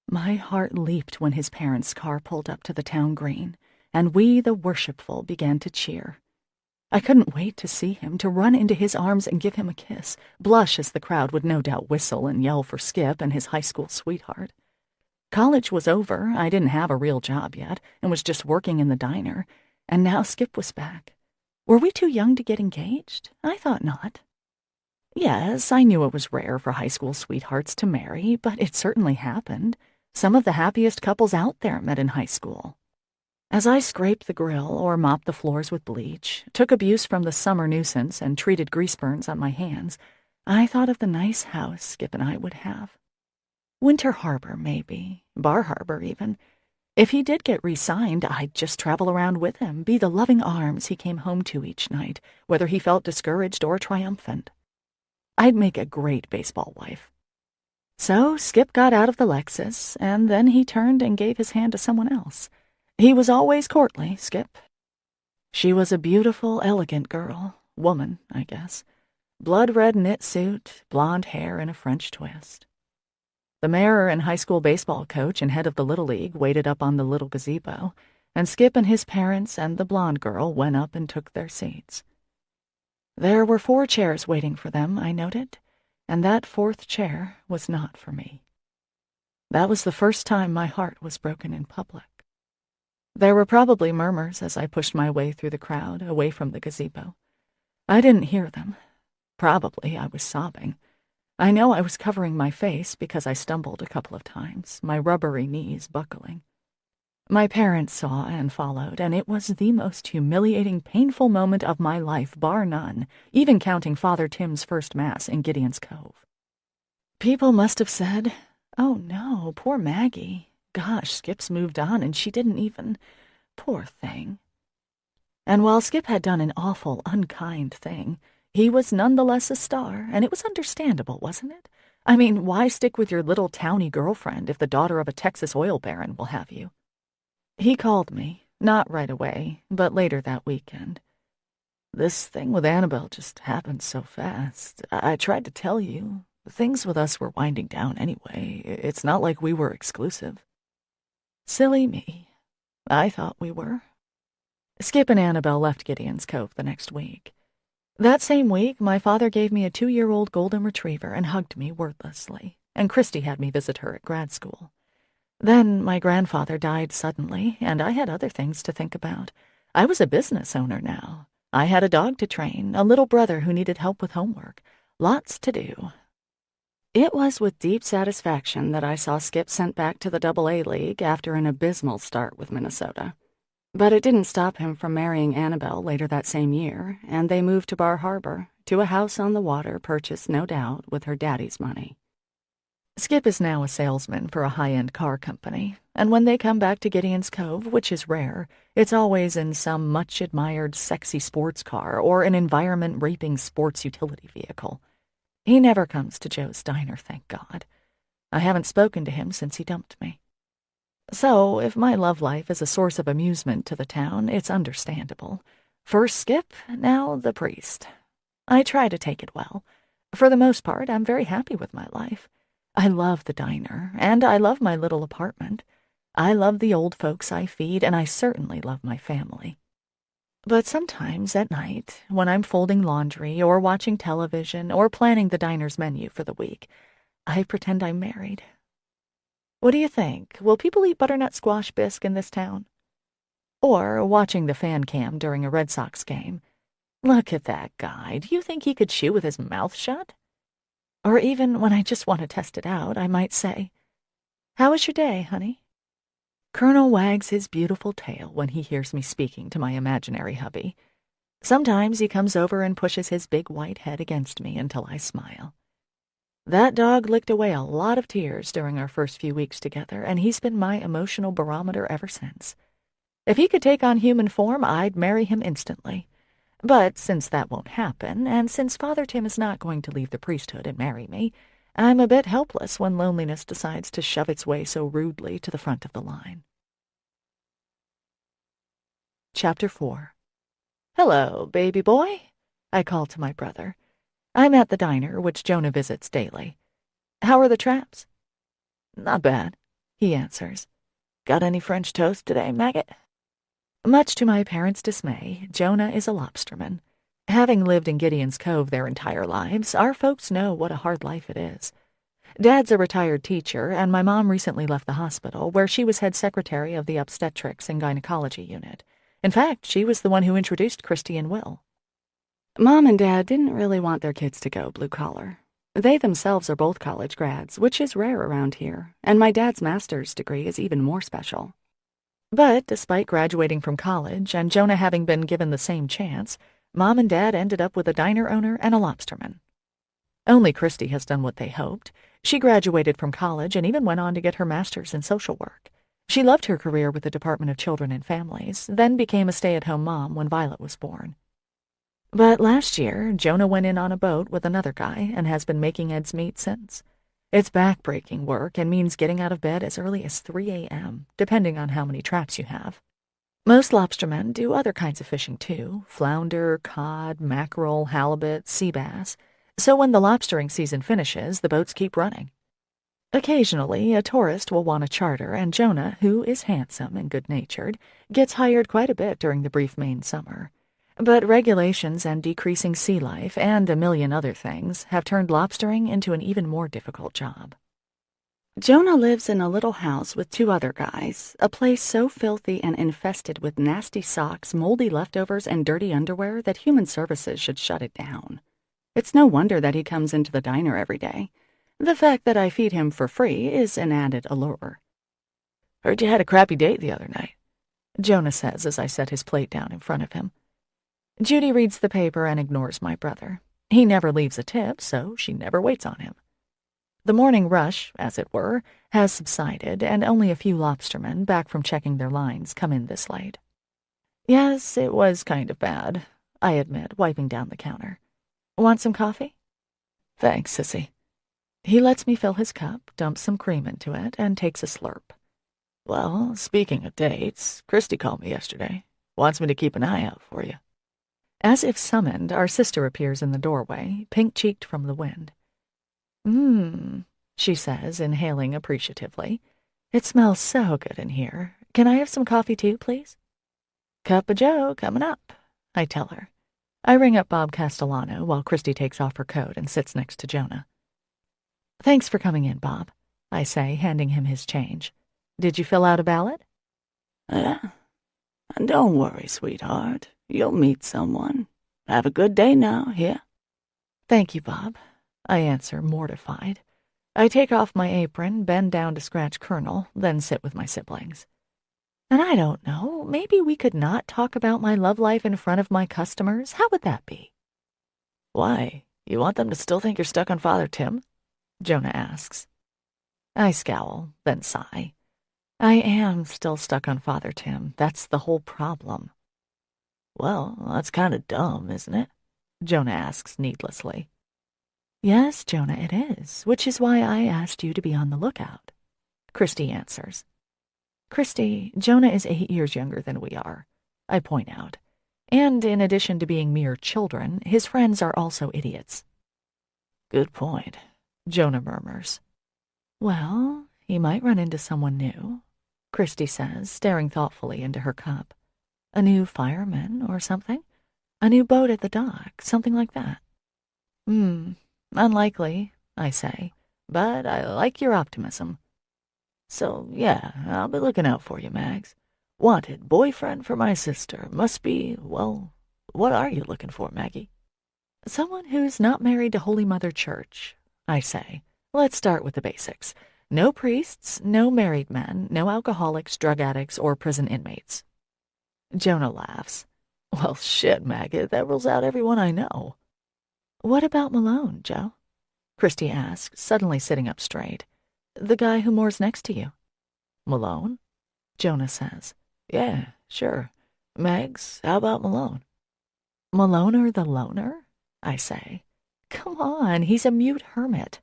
Speaker 1: My heart leaped when his parents' car pulled up to the town green, and we, the worshipful, began to cheer. I couldn't wait to see him, to run into his arms and give him a kiss, blush as the crowd would no doubt whistle and yell for Skip and his high school sweetheart. College was over, I didn't have a real job yet, and was just working in the diner, and now Skip was back. Were we too young to get engaged? I thought not. Yes, I knew it was rare for high school sweethearts to marry, but it certainly happened. Some of the happiest couples out there met in high school. As I scraped the grill or mopped the floors with bleach, took abuse from the summer nuisance, and treated grease burns on my hands, I thought of the nice house Skip and I would have. Winter Harbor, maybe. Bar Harbor, even. If he did get re-signed, I'd just travel around with him, be the loving arms he came home to each night, whether he felt discouraged or triumphant. I'd make a great baseball wife. So Skip got out of the Lexus, and then he turned and gave his hand to someone else. He was always courtly, Skip. She was a beautiful, elegant girl. Woman, I guess. Blood-red knit suit, blonde hair, and a French twist. The mayor and high school baseball coach and head of the Little League waited up on the little gazebo, and Skip and his parents and the blonde girl went up and took their seats. There were 4 chairs waiting for them, I noted, and that 4th chair was not for me. That was the first time my heart was broken in public. There were probably murmurs as I pushed my way through the crowd, away from the gazebo. I didn't hear them. Probably I was sobbing. I know I was covering my face because I stumbled a couple of times, my rubbery knees buckling. My parents saw and followed, and it was the most humiliating, painful moment of my life, bar none, even counting Father Tim's first Mass in Gideon's Cove. People must have said, "Oh no, poor Maggie. Gosh, Skip's moved on and she didn't even... Poor thing." And while Skip had done an awful, unkind thing, he was nonetheless a star, and it was understandable, wasn't it? I mean, why stick with your little towny girlfriend if the daughter of a Texas oil baron will have you? He called me, not right away, but later that weekend. "This thing with Annabelle just happened so fast. I tried to tell you. Things with us were winding down anyway. It's not like we were exclusive." Silly me. I thought we were. Skip and Annabelle left Gideon's Cove the next week. That same week, my father gave me a 2-year-old golden retriever and hugged me wordlessly, and Christy had me visit her at grad school. Then my grandfather died suddenly, and I had other things to think about. I was a business owner now. I had a dog to train, a little brother who needed help with homework. Lots to do. It was with deep satisfaction that I saw Skip sent back to the Double-A League after an abysmal start with Minnesota. But it didn't stop him from marrying Annabelle later that same year, and they moved to Bar Harbor, to a house on the water purchased, no doubt, with her daddy's money. Skip is now a salesman for a high-end car company, and when they come back to Gideon's Cove, which is rare, it's always in some much-admired sexy sports car or an environment-raping sports utility vehicle. He never comes to Joe's Diner, thank God. I haven't spoken to him since he dumped me. So, if my love life is a source of amusement to the town, it's understandable. First Skip, now the priest. I try to take it well. For the most part, I'm very happy with my life. I love the diner, and I love my little apartment. I love the old folks I feed, and I certainly love my family. But sometimes at night, when I'm folding laundry or watching television or planning the diner's menu for the week, I pretend I'm married. What do you think? Will people eat butternut squash bisque in this town? Or watching the fan cam during a Red Sox game. Look at that guy. Do you think he could chew with his mouth shut? Or even when I just want to test it out, I might say, "How was your day, honey?" Colonel wags his beautiful tail when he hears me speaking to my imaginary hubby. Sometimes he comes over and pushes his big white head against me until I smile. That dog licked away a lot of tears during our first few weeks together, and he's been my emotional barometer ever since. If he could take on human form, I'd marry him instantly. But since that won't happen, and since Father Tim is not going to leave the priesthood and marry me, I'm a bit helpless when loneliness decides to shove its way so rudely to the front of the line. Chapter 4. "Hello, baby boy," I call to my brother. I'm at the diner, which Jonah visits daily. "How are the traps?" "Not bad," he answers. "Got any French toast today, maggot?" Much to my parents' dismay, Jonah is a lobsterman. Having lived in Gideon's Cove their entire lives, our folks know what a hard life it is. Dad's a retired teacher, and my mom recently left the hospital, where she was head secretary of the obstetrics and gynecology unit. In fact, she was the one who introduced Christy and Will.
Speaker 2: Mom and Dad didn't really want their kids to go blue-collar. They themselves are both college grads, which is rare around here, and my dad's master's degree is even more special. But despite graduating from college and Jonah having been given the same chance, Mom and Dad ended up with a diner owner and a lobsterman. Only Christy has done what they hoped. She graduated from college and even went on to get her master's in social work. She loved her career with the Department of Children and Families, then became a stay-at-home mom when Violet was born. But last year, Jonah went in on a boat with another guy and has been making ends meet since. It's back-breaking work and means getting out of bed as early as 3 a.m., depending on how many traps you have. Most lobstermen do other kinds of fishing too: flounder, cod, mackerel, halibut, sea bass. So when the lobstering season finishes, the boats keep running. Occasionally, a tourist will want a charter, and Jonah, who is handsome and good-natured, gets hired quite a bit during the brief Maine summer. But regulations and decreasing sea life and a million other things have turned lobstering into an even more difficult job. Jonah lives in a little house with 2 other guys, a place so filthy and infested with nasty socks, moldy leftovers, and dirty underwear that human services should shut it down. It's no wonder that he comes into the diner every day. The fact that I feed him for free is an added allure. "Heard you had a crappy date the other night," Jonah says as I set his plate down in front of him. Judy reads the paper and ignores my brother. He never leaves a tip, so she never waits on him. The morning rush, as it were, has subsided, and only a few lobstermen, back from checking their lines, come in this late. "Yes, it was kind of bad," I admit, wiping down the counter. "Want some coffee?" "Thanks, sissy." He lets me fill his cup, dumps some cream into it, and takes a slurp. "Well, speaking of dates, Christy called me yesterday. Wants me to keep an eye out for you." As if summoned, our sister appears in the doorway, pink-cheeked from the wind. She says, inhaling appreciatively. "It smells so good in here. Can I have some coffee too, please?" "Cup of joe coming up," I tell her. I ring up Bob Castellano while Christy takes off her coat and sits next to Jonah. "Thanks for coming in, Bob," I say, handing him his change. "Did you fill out a ballot?" "Yeah. And don't worry, sweetheart. You'll meet someone. Have a good day now, yeah?"
Speaker 1: "Thank you, Bob," I answer, mortified. I take off my apron, bend down to scratch Colonel, then sit with my siblings. "And I don't know, maybe we could not talk about my love life in front of my customers? How would that be?"
Speaker 2: "Why? You want them to still think you're stuck on Father Tim?"
Speaker 1: Jonah asks. I scowl, then sigh. I am still stuck on Father Tim. That's the whole problem.
Speaker 2: "Well, that's kind of dumb, isn't it?"
Speaker 1: Jonah asks needlessly. "Yes, Jonah, it is, which is why I asked you to be on the lookout," Christy answers. "Christy, Jonah is 8 years younger than we are," I point out. "And in addition to being mere children, his friends are also idiots."
Speaker 2: "Good point,"
Speaker 1: Jonah murmurs. "Well, he might run into someone new," Christy says, staring thoughtfully into her cup. "A new fireman or something? A new boat at the dock, something like that." Unlikely," I say, "but I like your optimism."
Speaker 2: "So, yeah, I'll be looking out for you, Mags. Wanted boyfriend for my sister. Must be, well, what are you looking for, Maggie?"
Speaker 1: "Someone who's not married to Holy Mother Church," I say. "Let's start with the basics. No priests, no married men, no alcoholics, drug addicts, or prison inmates." Jonah laughs.
Speaker 2: "Well, shit, Maggie, that rules out everyone I know."
Speaker 1: "What about Malone, Joe?" Christy asks, suddenly sitting up straight. "The guy who moors next to you."
Speaker 2: "Malone?"
Speaker 1: Jonah says.
Speaker 2: "Yeah, sure. Mags, how about Malone?"
Speaker 1: "Maloner the loner?" I say. "Come on, he's a mute hermit."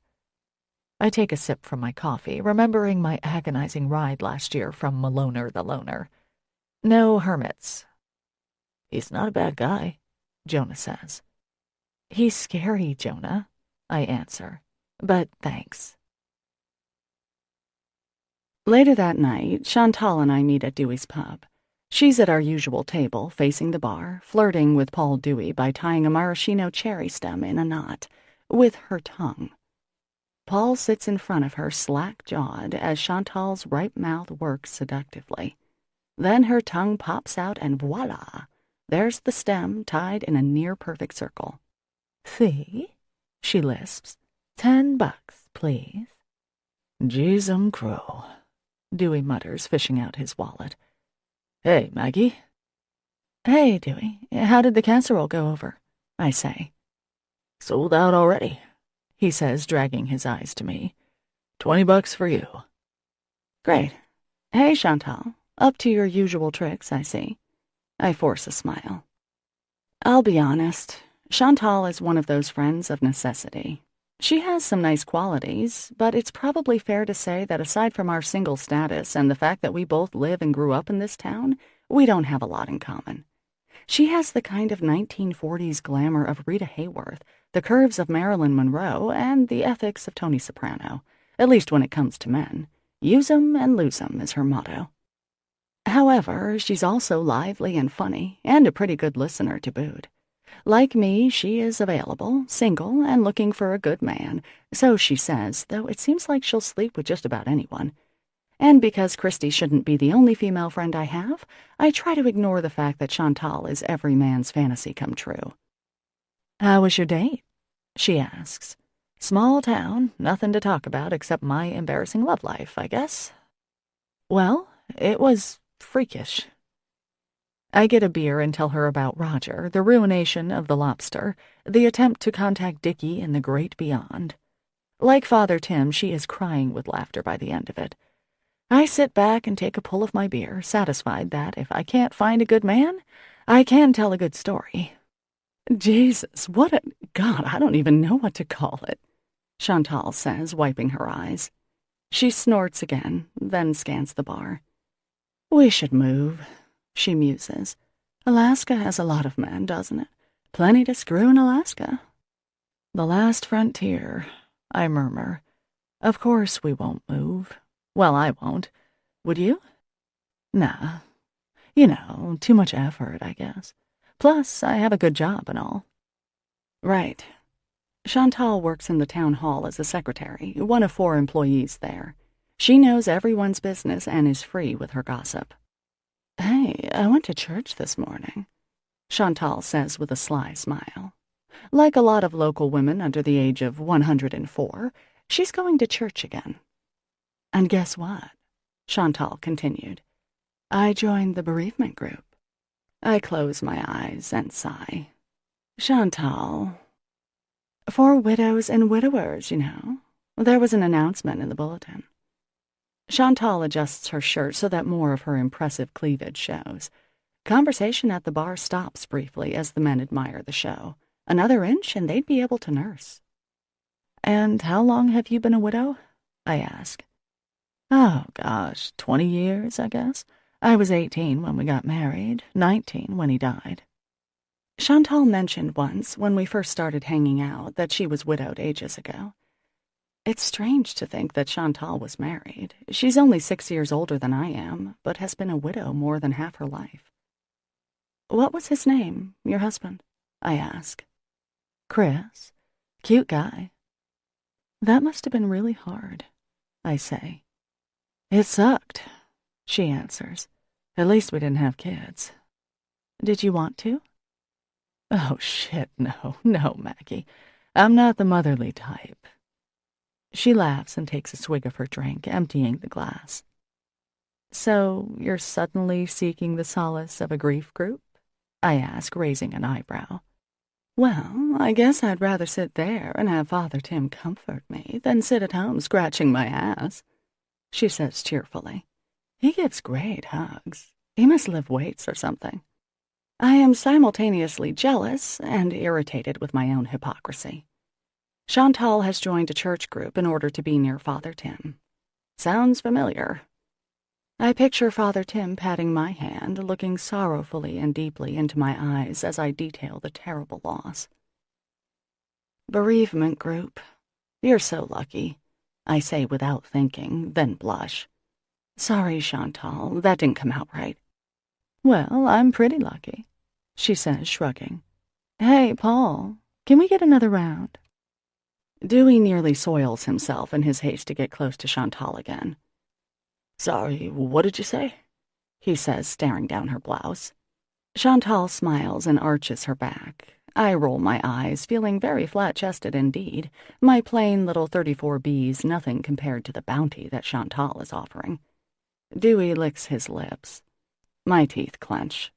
Speaker 1: I take a sip from my coffee, remembering my agonizing ride last year from Maloner the loner. "No hermits."
Speaker 2: "He's not a bad guy,"
Speaker 1: Jonah says. "He's scary, Jonah," I answer. "But thanks." Later that night, Chantal and I meet at Dewey's pub. She's at our usual table, facing the bar, flirting with Paul Dewey by tying a maraschino cherry stem in a knot, with her tongue. Paul sits in front of her, slack-jawed, as Chantal's ripe mouth works seductively.
Speaker 2: Then her tongue pops out and voila, there's the stem tied in a near-perfect circle.
Speaker 1: "See?" she lisps. $10, please."
Speaker 2: "Jeezum crow," Dewey mutters, fishing out his wallet. "Hey, Maggie."
Speaker 1: "Hey, Dewey, how did the casserole go over?" I say.
Speaker 2: "Sold out already," he says, dragging his eyes to me. $20 for you.
Speaker 1: "Great. Hey, Chantal, up to your usual tricks, I see." I force a smile. I'll be honest, Chantal is one of those friends of necessity. She has some nice qualities, but it's probably fair to say that aside from our single status and the fact that we both live and grew up in this town, we don't have a lot in common. She has the kind of 1940s glamour of Rita Hayworth, the curves of Marilyn Monroe, and the ethics of Tony Soprano, at least when it comes to men. Use 'em and lose 'em is her motto. However, she's also lively and funny, and a pretty good listener to boot. Like me, she is available, single, and looking for a good man, so she says, though it seems like she'll sleep with just about anyone. And because Christy shouldn't be the only female friend I have, I try to ignore the fact that Chantal is every man's fantasy come true. "How was your date?" she asks. "Small town, nothing to talk about except my embarrassing love life, I guess." "Well, it was freakish." I get a beer and tell her about Roger, the ruination of the lobster, the attempt to contact Dickie in the great beyond. Like Father Tim, she is crying with laughter by the end of it. I sit back and take a pull of my beer, satisfied that if I can't find a good man, I can tell a good story. Jesus, God, I don't even know what to call it, Chantal says, wiping her eyes. She snorts again, then scans the bar. "We should move," she muses. "Alaska has a lot of men, doesn't it? Plenty to screw in Alaska." "The last frontier," I murmur. "Of course we won't move. Well, I won't. Would you?" "Nah. You know, too much effort, I guess. Plus, I have a good job and all." "Right." Chantal works in the town hall as a secretary, one of 4 employees there. She knows everyone's business and is free with her gossip. "Hey, I went to church this morning," Chantal says with a sly smile. Like a lot of local women under the age of 104, she's going to church again. "And guess what?" Chantal continued. "I joined the bereavement group." I close my eyes and sigh. "Chantal, for widows and widowers, you know. There was an announcement in the bulletin." Chantal adjusts her shirt so that more of her impressive cleavage shows. Conversation at the bar stops briefly as the men admire the show. Another inch and they'd be able to nurse. "And how long have you been a widow?" I ask. "Oh, gosh, 20 years, I guess. I was 18 when we got married, 19 when he died." Chantal mentioned once, when we first started hanging out, that she was widowed ages ago. It's strange to think that Chantal was married. She's only 6 years older than I am, but has been a widow more than half her life. "What was his name, your husband?" I ask. "Chris. Cute guy." "That must have been really hard," I say. "It sucked," she answers. "At least we didn't have kids." "Did you want to?" "Oh, shit, no, Maggie. I'm not the motherly type." She laughs and takes a swig of her drink, emptying the glass. "So you're suddenly seeking the solace of a grief group?" I ask, raising an eyebrow. "Well, I guess I'd rather sit there and have Father Tim comfort me than sit at home scratching my ass," she says cheerfully. "He gives great hugs. He must lift weights or something." I am simultaneously jealous and irritated with my own hypocrisy. Chantal has joined a church group in order to be near Father Tim. Sounds familiar. I picture Father Tim patting my hand, looking sorrowfully and deeply into my eyes as I detail the terrible loss. "Bereavement group. You're so lucky," I say without thinking, then blush. "Sorry, Chantal, that didn't come out right." "Well, I'm pretty lucky," she says, shrugging. "Hey, Paul, can we get another round?" Dewey nearly soils himself in his haste to get close to Chantal again.
Speaker 2: "Sorry, what did you say?" he says, staring down her blouse. Chantal smiles and arches her back. I roll my eyes, feeling very flat-chested indeed. My plain little 34B's nothing compared to the bounty that Chantal is offering. Dewey licks his lips. My teeth clench.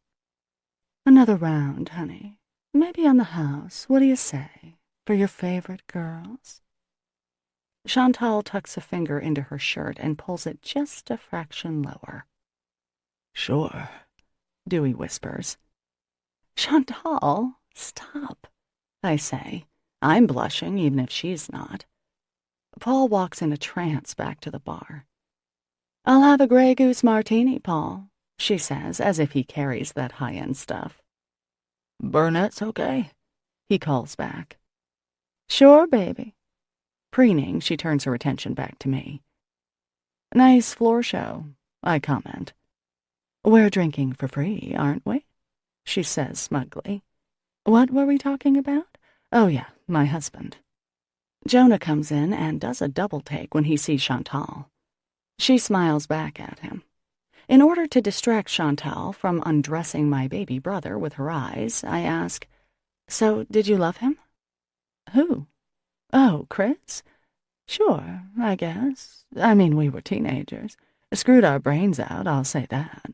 Speaker 2: Another round, honey. Maybe on the house. What do you say? For your favorite girls? Chantal tucks a finger into her shirt and pulls it just a fraction lower. Sure, Dewey whispers. Chantal, stop, I say. I'm blushing, even if she's not. Paul walks in a trance back to the bar. I'll have a Grey Goose martini, Paul, she says, as if he carries that high-end stuff. Burnett's okay, he calls back. Sure, baby. Preening, she turns her attention back to me. Nice floor show, I comment. We're drinking for free, aren't we? She says smugly. What were we talking about? Oh yeah, my husband. Jonah comes in and does a double take when he sees Chantal. She smiles back at him. In order to distract Chantal from undressing my baby brother with her eyes, I ask, So, did you love him? Who? Oh, Chris? Sure, I guess. I mean, we were teenagers. Screwed our brains out, I'll say that.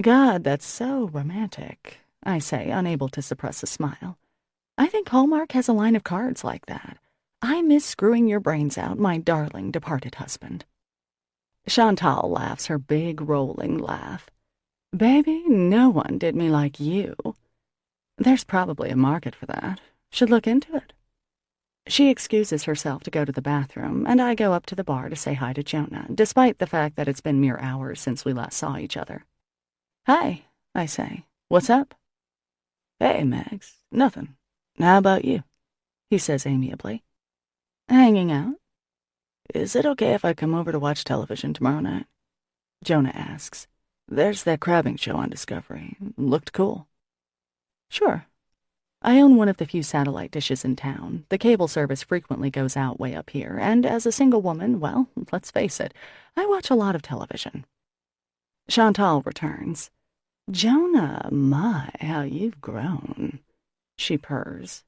Speaker 2: God, that's so romantic, I say, unable to suppress a smile. I think Hallmark has a line of cards like that. I miss screwing your brains out, my darling departed husband. Chantal laughs her big, rolling laugh. Baby, no one did me like you. There's probably a market for that. Should look into it. She excuses herself to go to the bathroom, and I go up to the bar to say hi to Jonah, despite the fact that it's been mere hours since we last saw each other. Hi, I say. What's up? Hey, Max. Nothing. How about you? He says amiably. Hanging out. Is it okay if I come over to watch television tomorrow night? Jonah asks. There's that crabbing show on Discovery. Looked cool. Sure. I own one of the few satellite dishes in town. The cable service frequently goes out way up here, and as a single woman, well, let's face it, I watch a lot of television. Chantal returns. Jonah, my, how you've grown. She purrs.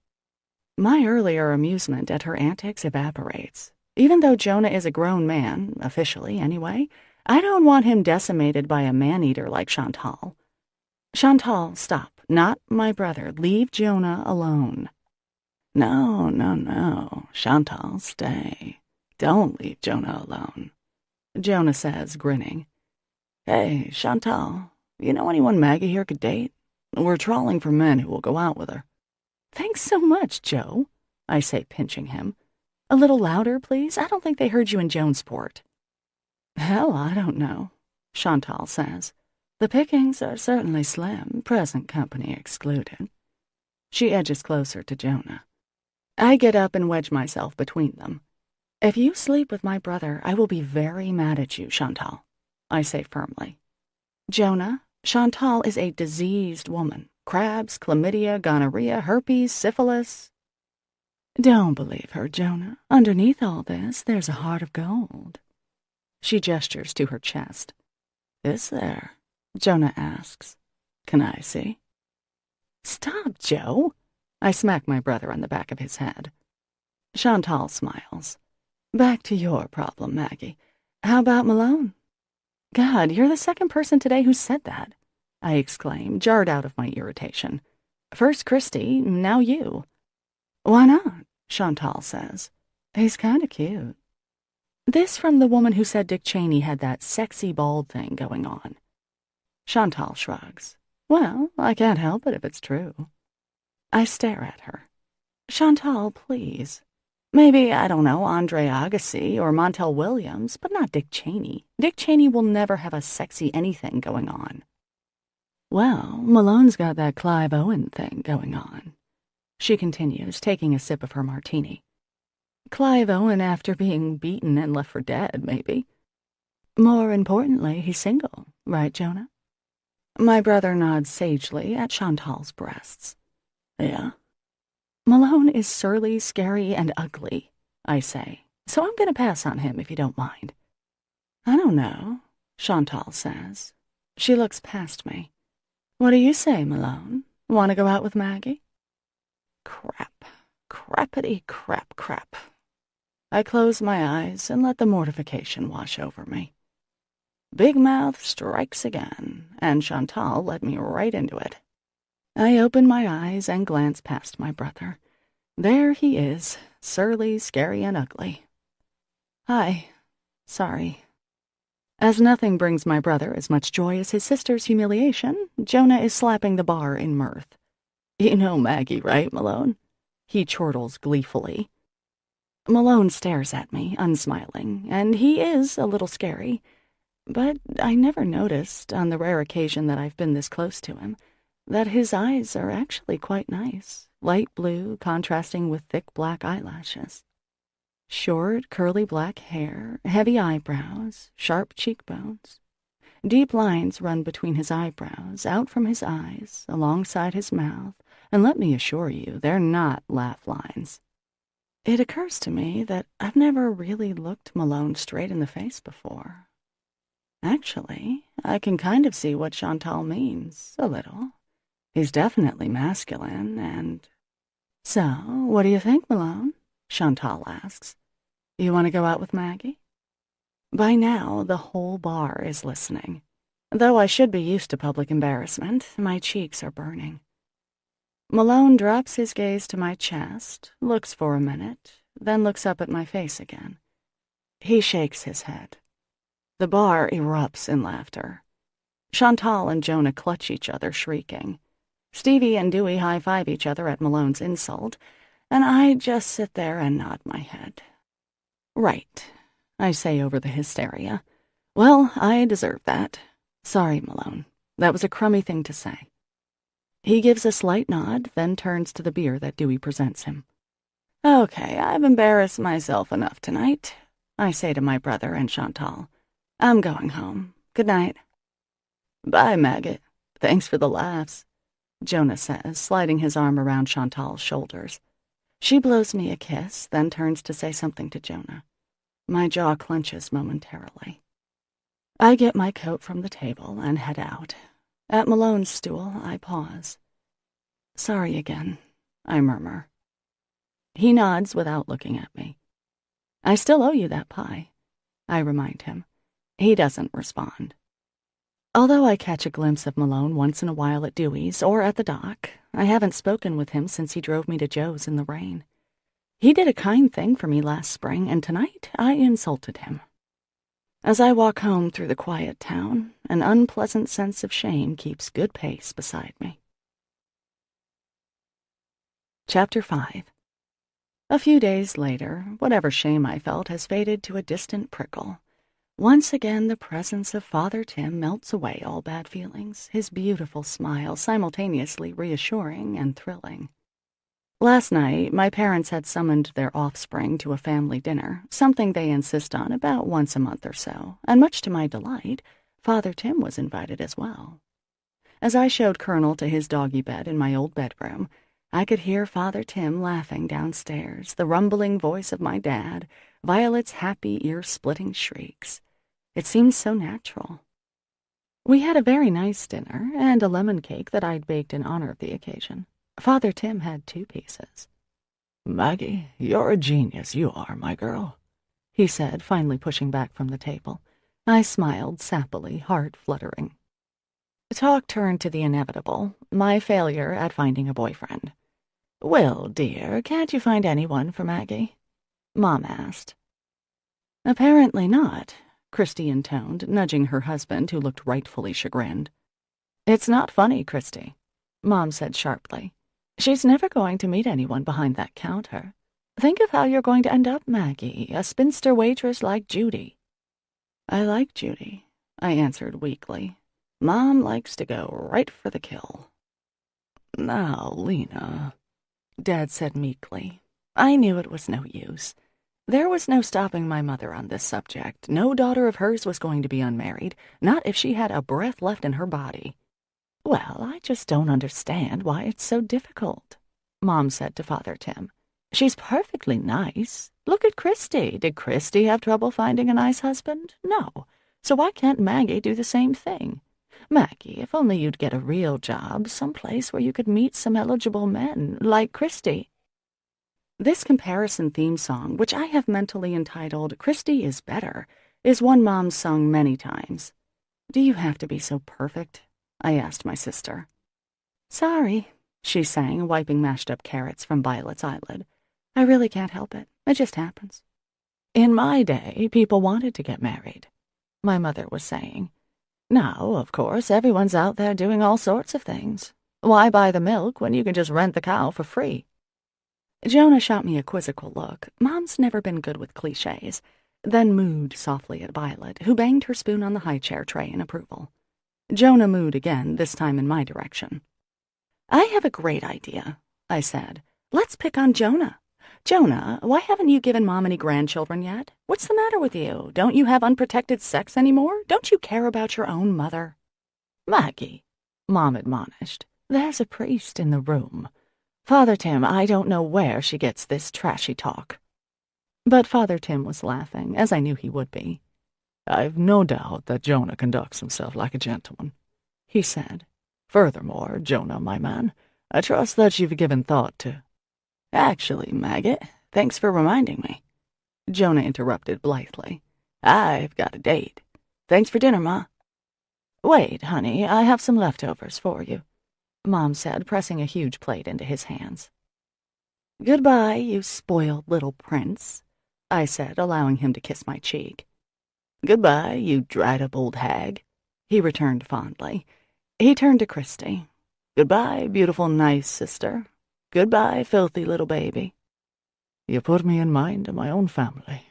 Speaker 2: My earlier amusement at her antics evaporates. Even though Jonah is a grown man, officially anyway, I don't want him decimated by a man-eater like Chantal. Chantal, stop. Not my brother. Leave Jonah alone. No, no, no. Chantal, stay. Don't leave Jonah alone. Jonah says, grinning. Hey, Chantal, you know anyone Maggie here could date? We're trawling for men who will go out with her. Thanks so much, Joe, I say, pinching him. A little louder, please. I don't think they heard you in Jonesport. Hell, I don't know, Chantal says. The pickings are certainly slim, present company excluded. She edges closer to Jonah. I get up and wedge myself between them. If you sleep with my brother, I will be very mad at you, Chantal, I say firmly. Jonah, Chantal is a diseased woman. Crabs, chlamydia, gonorrhea, herpes, syphilis. Don't believe her, Jonah. Underneath all this, there's a heart of gold. She gestures to her chest. Is there? Jonah asks. Can I see? Stop, Joe. I smack my brother on the back of his head. Chantal smiles. Back to your problem, Maggie. How about Malone? God, you're the second person today who said that, I exclaim, jarred out of my irritation. First Christy, now you. Why not? Chantal says. He's kind of cute. This from the woman who said Dick Cheney had that sexy bald thing going on. Chantal shrugs. Well, I can't help it if it's true. I stare at her. Chantal, please. Maybe, I don't know, Andre Agassi or Montel Williams, but not Dick Cheney. Dick Cheney will never have a sexy anything going on. Well, Malone's got that Clive Owen thing going on. She continues, taking a sip of her martini. Clive Owen after being beaten and left for dead, maybe. More importantly, he's single, right, Jonah? My brother nods sagely at Chantal's breasts. Yeah. Malone is surly, scary, and ugly, I say, so I'm going to pass on him if you don't mind. I don't know, Chantal says. She looks past me. What do you say, Malone? Want to go out with Maggie? Crap. Crappity crap crap. I close my eyes and let the mortification wash over me. Big Mouth strikes again, and Chantal led me right into it. I open my eyes and glance past my brother. There he is, surly, scary, and ugly. Hi. Sorry. As nothing brings my brother as much joy as his sister's humiliation, Jonah is slapping the bar in mirth. You know Maggie, right, Malone? He chortles gleefully. Malone stares at me, unsmiling, and he is a little scary. But I never noticed, on the rare occasion that I've been this close to him, that his eyes are actually quite nice, light blue contrasting with thick black eyelashes. Short, curly black hair, heavy eyebrows, sharp cheekbones. Deep lines run between his eyebrows, out from his eyes, alongside his mouth, and let me assure you, they're not laugh lines. It occurs to me that I've never really looked Malone straight in the face before. Actually, I can kind of see what Chantal means, a little. He's definitely masculine, and... So, what do you think, Malone? Chantal asks. You want to go out with Maggie? By now, the whole bar is listening. Though I should be used to public embarrassment, my cheeks are burning. Malone drops his gaze to my chest, looks for a minute, then looks up at my face again. He shakes his head. The bar erupts in laughter. Chantal and Jonah clutch each other, shrieking. Stevie and Dewey high-five each other at Malone's insult, and I just sit there and nod my head. Right, I say over the hysteria. Well, I deserve that. Sorry, Malone. That was a crummy thing to say. He gives a slight nod, then turns to the beer that Dewey presents him. Okay, I've embarrassed myself enough tonight, I say to my brother and Chantal. I'm going home. Good night. Bye, maggot. Thanks for the laughs, Jonah says, sliding his arm around Chantal's shoulders. She blows me a kiss, then turns to say something to Jonah. My jaw clenches momentarily. I get my coat from the table and head out. At Malone's stool, I pause. Sorry again, I murmur. He nods without looking at me. I still owe you that pie, I remind him. He doesn't respond. Although I catch a glimpse of Malone once in a while at Dewey's or at the dock, I haven't spoken with him since he drove me to Joe's in the rain. He did a kind thing for me last spring, and tonight I insulted him. As I walk home through the quiet town, an unpleasant sense of shame keeps good pace beside me. Chapter 5. A few days later, whatever shame I felt has faded to a distant prickle. Once again, the presence of Father Tim melts away all bad feelings, his beautiful smile simultaneously reassuring and thrilling. Last night, my parents had summoned their offspring to a family dinner, something they insist on about once a month or so, and much to my delight, Father Tim was invited as well. As I showed Colonel to his doggy bed in my old bedroom, I could hear Father Tim laughing downstairs, the rumbling voice of my dad, Violet's happy, ear-splitting shrieks. It seemed so natural. We had a very nice dinner, and a lemon cake that I'd baked in honor of the occasion. Father Tim had 2 pieces.
Speaker 3: Maggie, you're a genius, you are, my girl,
Speaker 2: he said, finally pushing back from the table. I smiled sappily, heart fluttering. Talk turned to the inevitable, my failure at finding a boyfriend. Will, dear, can't you find anyone for Maggie? Mom asked. Apparently not, Christy intoned, nudging her husband, who looked rightfully chagrined. It's not funny, Christy, Mom said sharply. She's never going to meet anyone behind that counter. Think of how you're going to end up, Maggie, a spinster waitress like Judy. I like Judy, I answered weakly. Mom likes to go right for the kill.
Speaker 3: Now, Lena,
Speaker 2: Dad said meekly. I knew it was no use. There was no stopping my mother on this subject. No daughter of hers was going to be unmarried, not if she had a breath left in her body. Well, I just don't understand why it's so difficult, Mom said to Father Tim. She's perfectly nice. Look at Christy. Did Christy have trouble finding a nice husband? No. So why can't Maggie do the same thing? Maggie, if only you'd get a real job, someplace where you could meet some eligible men, like Christy."
Speaker 1: This comparison theme song, which I have mentally entitled "Christy is Better," is one Mom's sung many times. "Do you have to be so perfect?" I asked my sister. "Sorry," she sang, wiping mashed-up carrots from Violet's eyelid. "I really can't help it. It just happens."
Speaker 2: "In my day, people wanted to get married," my mother was saying. "Now, of course, everyone's out there doing all sorts of things. Why buy the milk when you can just rent the cow for free?"
Speaker 1: Jonah shot me a quizzical look. Mom's never been good with cliches, then mooed softly at Violet, who banged her spoon on the high chair tray in approval. Jonah mooed again, this time in my direction. "I have a great idea," I said. "Let's pick on Jonah. Jonah, why haven't you given Mom any grandchildren yet? What's the matter with you? Don't you have unprotected sex anymore? Don't you care about your own mother?"
Speaker 2: "Maggie," Mom admonished, "there's a priest in the room. Father Tim, I don't know where she gets this trashy talk."
Speaker 1: But Father Tim was laughing, as I knew he would be.
Speaker 3: "I've no doubt that Jonah conducts himself like a gentleman," he said. "Furthermore, Jonah, my man, I trust that you've given thought to—"
Speaker 1: "Actually, Maggot, thanks for reminding me," Jonah interrupted blithely. "I've got a date. Thanks for dinner, Ma."
Speaker 2: "Wait, honey, I have some leftovers for you," Mom said, pressing a huge plate into his hands.
Speaker 1: "Goodbye, you spoiled little prince," I said, allowing him to kiss my cheek. "Goodbye, you dried-up old hag," he returned fondly. He turned to Christy. "Goodbye, beautiful, nice sister. Goodbye, filthy little baby."
Speaker 3: "You put me in mind of my own family,"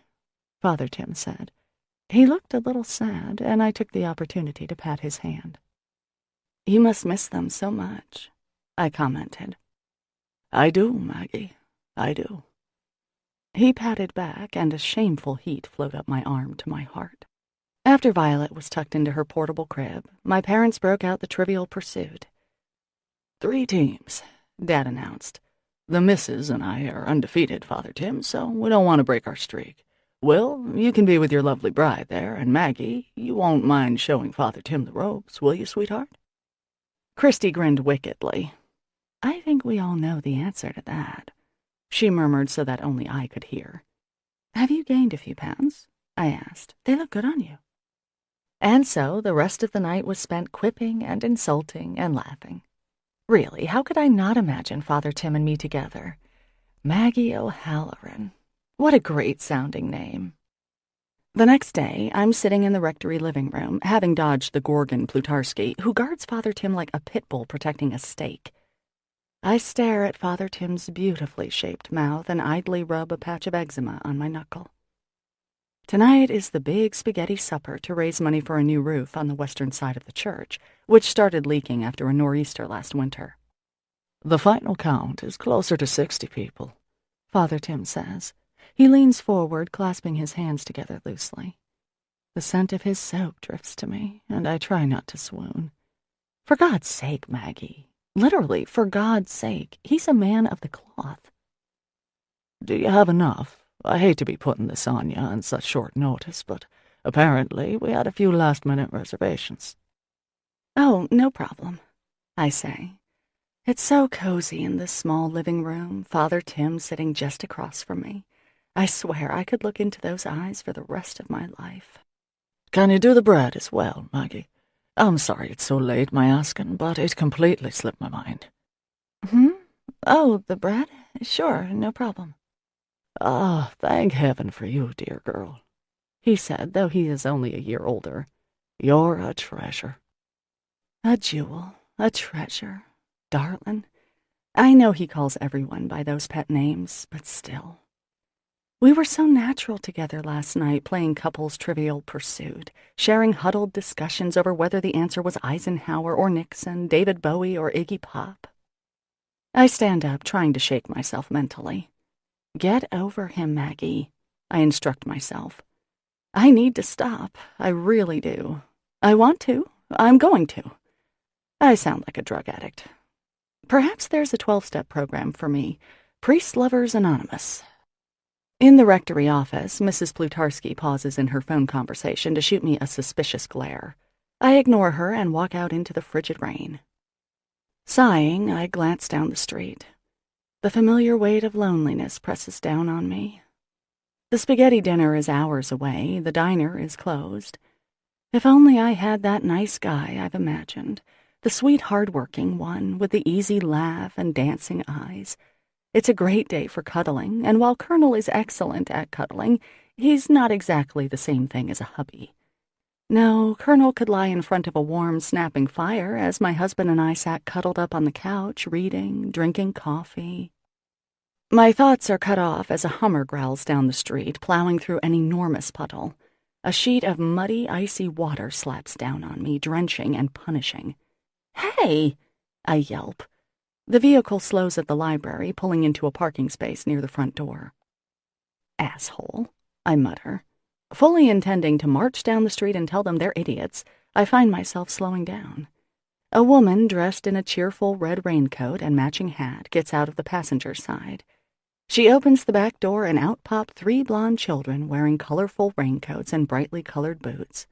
Speaker 1: Father Tim said. He looked a little sad, and I took the opportunity to pat his hand. "You must miss them so much," I commented.
Speaker 3: "I do, Maggie, I do."
Speaker 1: He patted back, and a shameful heat flowed up my arm to my heart. After Violet was tucked into her portable crib, my parents broke out the Trivial Pursuit.
Speaker 3: "3 teams, Dad announced. "The missus and I are undefeated, Father Tim, so we don't want to break our streak. Will, you can be with your lovely bride there, and Maggie, you won't mind showing Father Tim the ropes, will you, sweetheart?"
Speaker 1: Christy grinned wickedly. "I think we all know the answer to that," she murmured so that only I could hear. "Have you gained a few pounds?" I asked. "They look good on you." And so the rest of the night was spent quipping and insulting and laughing. Really, how could I not imagine Father Tim and me together? Maggie O'Halloran. What a great-sounding name. The next day, I'm sitting in the rectory living room, having dodged the Gorgon Plutarski, who guards Father Tim like a pit bull protecting a steak. I stare at Father Tim's beautifully shaped mouth and idly rub a patch of eczema on my knuckle. Tonight is the big spaghetti supper to raise money for a new roof on the western side of the church, which started leaking after a nor'easter last winter.
Speaker 3: "The final count is closer to 60 people,"
Speaker 1: Father Tim says. He leans forward, clasping his hands together loosely. The scent of his soap drifts to me, and I try not to swoon. For God's sake, Maggie. Literally, for God's sake. He's a man of the cloth.
Speaker 3: "Do you have enough? I hate to be putting this on you on such short notice, but apparently we had a few last-minute reservations."
Speaker 1: "Oh, no problem," I say. It's so cozy in this small living room, Father Tim sitting just across from me. I swear I could look into those eyes for the rest of my life.
Speaker 3: "Can you do the bread as well, Maggie? I'm sorry it's so late, my asking, but it completely slipped my mind."
Speaker 1: Oh, the bread? Sure, no problem."
Speaker 3: "Ah, thank heaven for you, dear girl," he said, though he is only a year older. "You're a treasure."
Speaker 1: A jewel, a treasure, darling. I know he calls everyone by those pet names, but still. We were so natural together last night, playing couples Trivial Pursuit, sharing huddled discussions over whether the answer was Eisenhower or Nixon, David Bowie or Iggy Pop. I stand up, trying to shake myself mentally. Get over him, Maggie, I instruct myself. I need to stop, I really do. I want to, I'm going to. I sound like a drug addict. Perhaps there's a 12-step program for me, Priest Lovers Anonymous. In the rectory office, Mrs. Plutarski pauses in her phone conversation to shoot me a suspicious glare.
Speaker 3: I ignore her and walk out into the frigid rain. Sighing, I glance down the street. The familiar weight of loneliness presses down on me. The spaghetti dinner is hours away. The diner is closed. If only I had that nice guy I've imagined, the sweet, hard-working one with the easy laugh and dancing eyes. It's a great day for cuddling, and while Colonel is excellent at cuddling, he's not exactly the same thing as a hubby. No, Colonel could lie in front of a warm, snapping fire as my husband and I sat cuddled up on the couch, reading, drinking coffee. My thoughts are cut off as a Hummer growls down the street, plowing through an enormous puddle. A sheet of muddy, icy water slaps down on me, drenching and punishing. "Hey!" I yelp. The vehicle slows at the library, pulling into a parking space near the front door. "Asshole," I mutter. Fully intending to march down the street and tell them they're idiots, I find myself slowing down. A woman dressed in a cheerful red raincoat and matching hat gets out of the passenger side. She opens the back door and out pop 3 blonde children wearing colorful raincoats and brightly colored boots.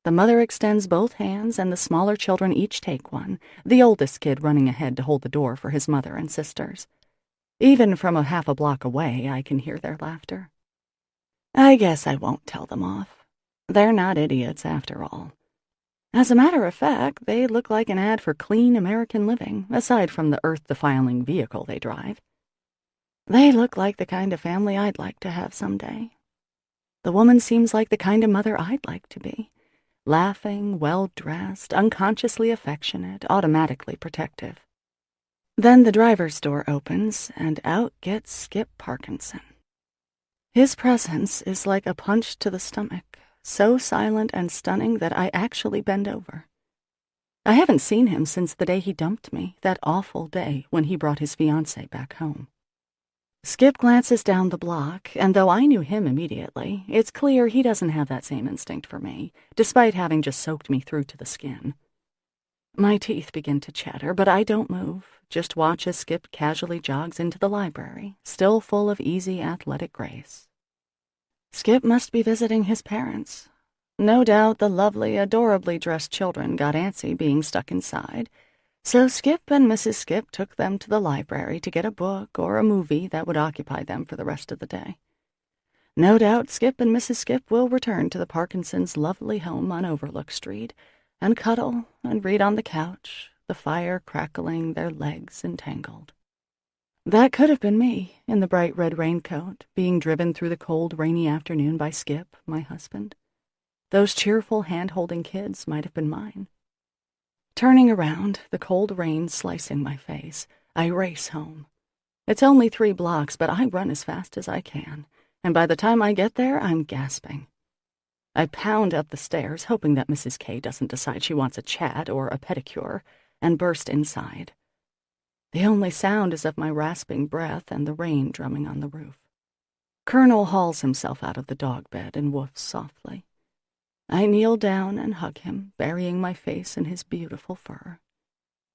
Speaker 3: The mother extends both hands and the smaller children each take one, the oldest kid running ahead to hold the door for his mother and sisters. Even from half a block away, I can hear their laughter. I guess I won't tell them off. They're not idiots after all. As a matter of fact, they look like an ad for clean American living, aside from the earth-defiling vehicle they drive. They look like the kind of family I'd like to have someday. The woman seems like the kind of mother I'd like to be. Laughing, well-dressed, unconsciously affectionate, automatically protective. Then the driver's door opens, and out gets Skip Parkinson. His presence is like a punch to the stomach, so silent and stunning that I actually bend over. I haven't seen him since the day he dumped me, that awful day when he brought his fiancée back home. Skip glances down the block, and though I knew him immediately, it's clear he doesn't have that same instinct for me, despite having just soaked me through to the skin. My teeth begin to chatter, but I don't move, just watch as Skip casually jogs into the library, still full of easy athletic grace. Skip must be visiting his parents. No doubt the lovely, adorably dressed children got antsy being stuck inside, so Skip and Mrs. Skip took them to the library to get a book or a movie that would occupy them for the rest of the day. No doubt Skip and Mrs. Skip will return to the Parkinsons' lovely home on Overlook Street and cuddle and read on the couch, the fire crackling, their legs entangled. That could have been me, in the bright red raincoat, being driven through the cold, rainy afternoon by Skip, my husband. Those cheerful, hand-holding kids might have been mine. Turning around, the cold rain slicing my face, I race home. It's only 3 blocks, but I run as fast as I can, and by the time I get there, I'm gasping. I pound up the stairs, hoping that Mrs. K doesn't decide she wants a chat or a pedicure, and burst inside. The only sound is of my rasping breath and the rain drumming on the roof. Colonel hauls himself out of the dog bed and woofs softly. I kneel down and hug him, burying my face in his beautiful fur.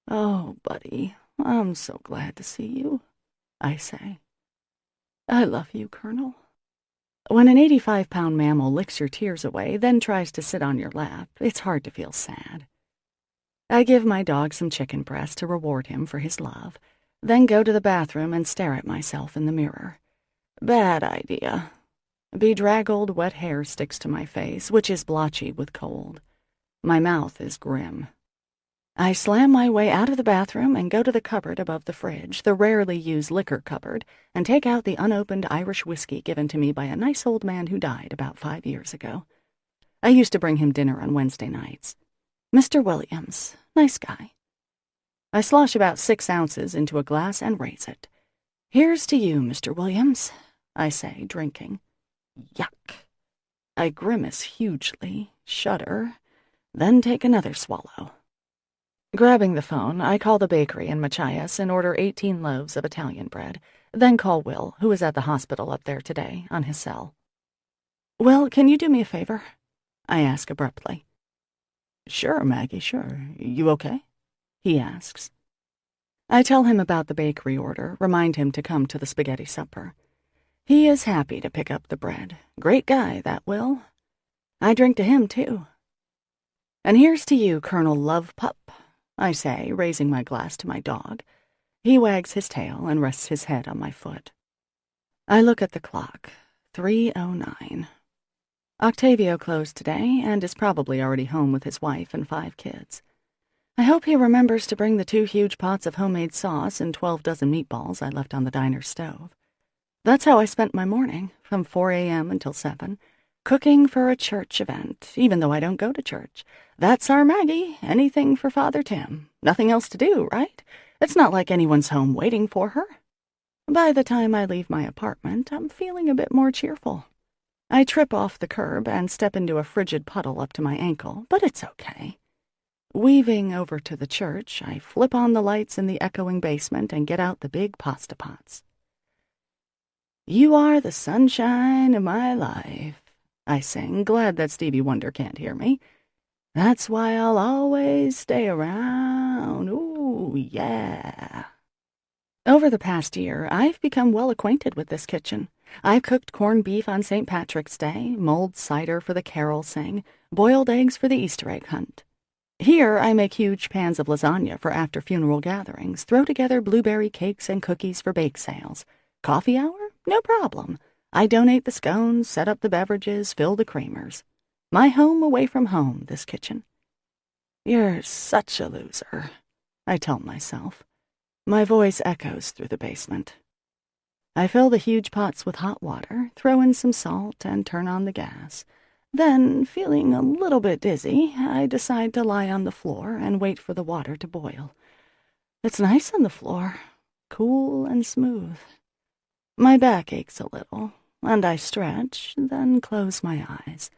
Speaker 3: "Oh, buddy, I'm so glad to see you," I say. "I love you, Colonel." When an 85-pound mammal licks your tears away, then tries to sit on your lap, it's hard to feel sad. I give my dog some chicken breast to reward him for his love, then go to the bathroom and stare at myself in the mirror. Bad idea. Bedraggled, wet hair sticks to my face, which is blotchy with cold. My mouth is grim. I slam my way out of the bathroom and go to the cupboard above the fridge, the rarely used liquor cupboard, and take out the unopened Irish whiskey given to me by a nice old man who died about 5 years ago. I used to bring him dinner on Wednesday nights. Mr. Williams, nice guy. I slosh about 6 ounces into a glass and raise it. "Here's to you, Mr. Williams," I say, drinking. Yuck. I grimace hugely, shudder, then take another swallow. Grabbing the phone, I call the bakery in Machias and order 18 loaves of Italian bread, then call Will, who is at the hospital up there today, on his cell. "Will, can you do me a favor?" I ask abruptly. "Sure, Maggie, sure. You okay?" he asks. I tell him about the bakery order, remind him to come to the spaghetti supper. He is happy to pick up the bread. Great guy, that Will. I drink to him, too. And here's to you, Colonel Lovepup, I say, raising my glass to my dog. He wags his tail and rests his head on my foot. I look at the clock. 3:09. Octavio closed today and is probably already home with his wife and 5 kids. I hope he remembers to bring the 2 huge pots of homemade sauce and 12 dozen meatballs I left on the diner stove. That's how I spent my morning, from 4 a.m. until 7, cooking for a church event, even though I don't go to church. That's our Maggie, anything for Father Tim. Nothing else to do, right? It's not like anyone's home waiting for her. By the time I leave my apartment, I'm feeling a bit more cheerful. I trip off the curb and step into a frigid puddle up to my ankle, but it's okay. Weaving over to the church, I flip on the lights in the echoing basement and get out the big pasta pots. You are the sunshine of my life, I sing, glad that Stevie Wonder can't hear me. That's why I'll always stay around. Ooh, yeah. Over the past year, I've become well acquainted with this kitchen. I've cooked corned beef on St. Patrick's Day, mulled cider for the carol sing, boiled eggs for the Easter egg hunt. Here, I make huge pans of lasagna for after-funeral gatherings, throw together blueberry cakes and cookies for bake sales. Coffee hour? No problem. I donate the scones, set up the beverages, fill the creamers. My home away from home, this kitchen. You're such a loser, I tell myself. My voice echoes through the basement. I fill the huge pots with hot water, throw in some salt, and turn on the gas. Then, feeling a little bit dizzy, I decide to lie on the floor and wait for the water to boil. It's nice on the floor, cool and smooth. My back aches a little, and I stretch, then close my eyes.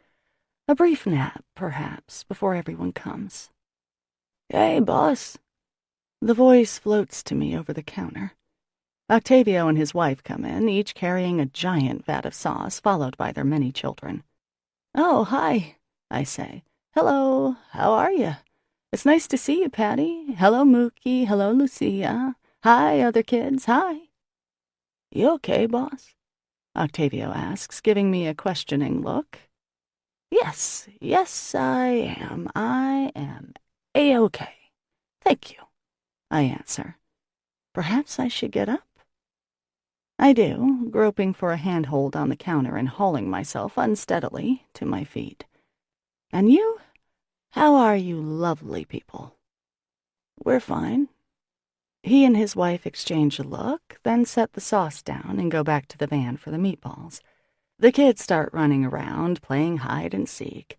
Speaker 3: A brief nap, perhaps, before everyone comes. Hey, boss. The voice floats to me over the counter. Octavio and his wife come in, each carrying a giant vat of sauce, followed by their many children. Oh, hi, I say. Hello, how are you? It's nice to see you, Patty. Hello, Mookie. Hello, Lucia. Hi, other kids. Hi. You okay, boss? Octavio asks, giving me a questioning look. Yes, I am. I am A-okay. Thank you, I answer. Perhaps I should get up? I do, groping for a handhold on the counter and hauling myself unsteadily to my feet. And you? How are you lovely people? We're fine. He and his wife exchange a look, then set the sauce down and go back to the van for the meatballs. The kids start running around, playing hide and seek.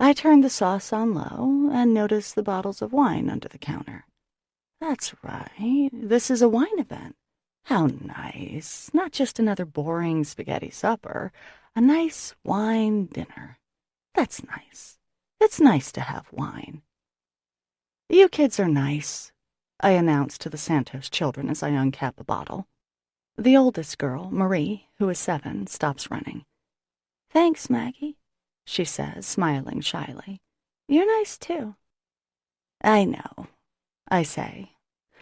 Speaker 3: I turn the sauce on low and notice the bottles of wine under the counter. That's right, this is a wine event. How nice. Not just another boring spaghetti supper. A nice wine dinner. That's nice. It's nice to have wine. You kids are nice, I announce to the Santos children as I uncap a bottle. The oldest girl, Marie, who is 7, stops running. Thanks, Maggie, she says, smiling shyly. You're nice, too. I know, I say.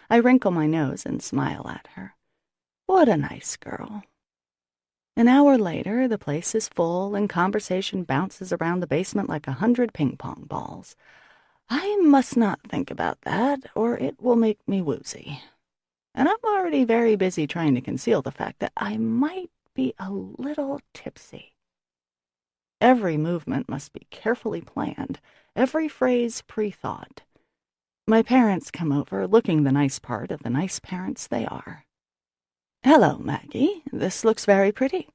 Speaker 3: I wrinkle my nose and smile at her. What a nice girl. An hour later, the place is full and conversation bounces around the basement like 100 ping-pong balls. I must not think about that, or it will make me woozy. And I'm already very busy trying to conceal the fact that I might be a little tipsy. Every movement must be carefully planned, every phrase pre-thought. My parents come over, looking the nice part of the nice parents they are. Hello, Maggie. This looks very pretty,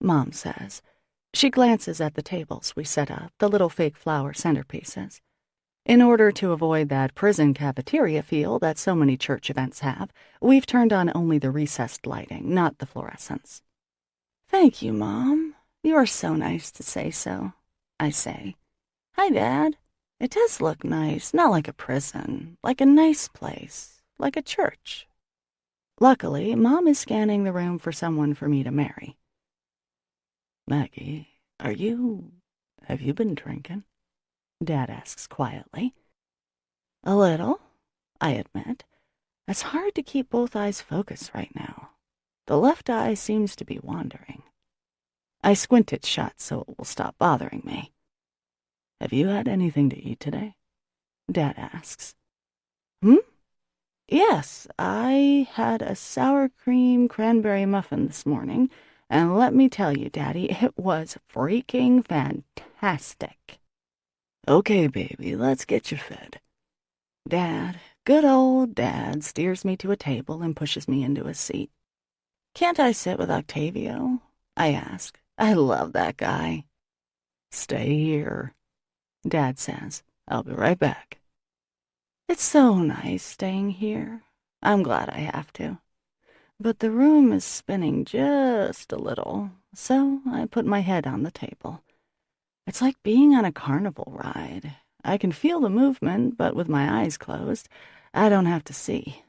Speaker 3: Mom says. She glances at the tables we set up, the little fake flower centerpieces. In order to avoid that prison cafeteria feel that so many church events have, we've turned on only the recessed lighting, not the fluorescents. Thank you, Mom. You're so nice to say so, I say. Hi, Dad. It does look nice, not like a prison, like a nice place, like a church. Luckily, Mom is scanning the room for someone for me to marry. Maggie, have you been drinking? Dad asks quietly. A little, I admit. It's hard to keep both eyes focused right now. The left eye seems to be wandering. I squint it shut so it will stop bothering me. Have you had anything to eat today? Dad asks. Yes, I had a sour cream cranberry muffin this morning, and let me tell you, Daddy, it was freaking fantastic. Okay, baby, let's get you fed. Dad, good old Dad, steers me to a table and pushes me into a seat. Can't I sit with Octavio? I ask. I love that guy. Stay here, Dad says. I'll be right back. It's so nice staying here. I'm glad I have to. But the room is spinning just a little, so I put my head on the table. It's like being on a carnival ride. I can feel the movement, but with my eyes closed, I don't have to see.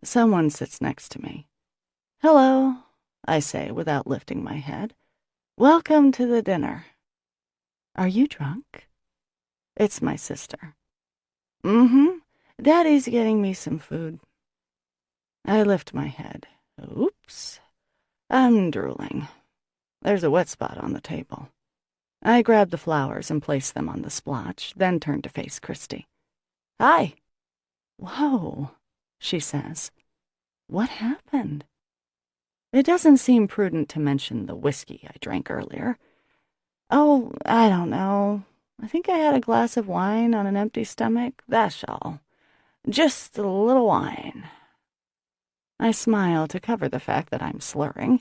Speaker 3: Someone sits next to me. Hello, I say without lifting my head. Welcome to the dinner. Are you drunk? It's my sister. Mm-hmm. Daddy's getting me some food. I lift my head. Oops. I'm drooling. There's a wet spot on the table. I grab the flowers and place them on the splotch, then turn to face Christy. Hi. Whoa, she says. What happened? It doesn't seem prudent to mention the whiskey I drank earlier. Oh, I don't know. I think I had a glass of wine on an empty stomach, that's all. Just a little wine. I smile to cover the fact that I'm slurring.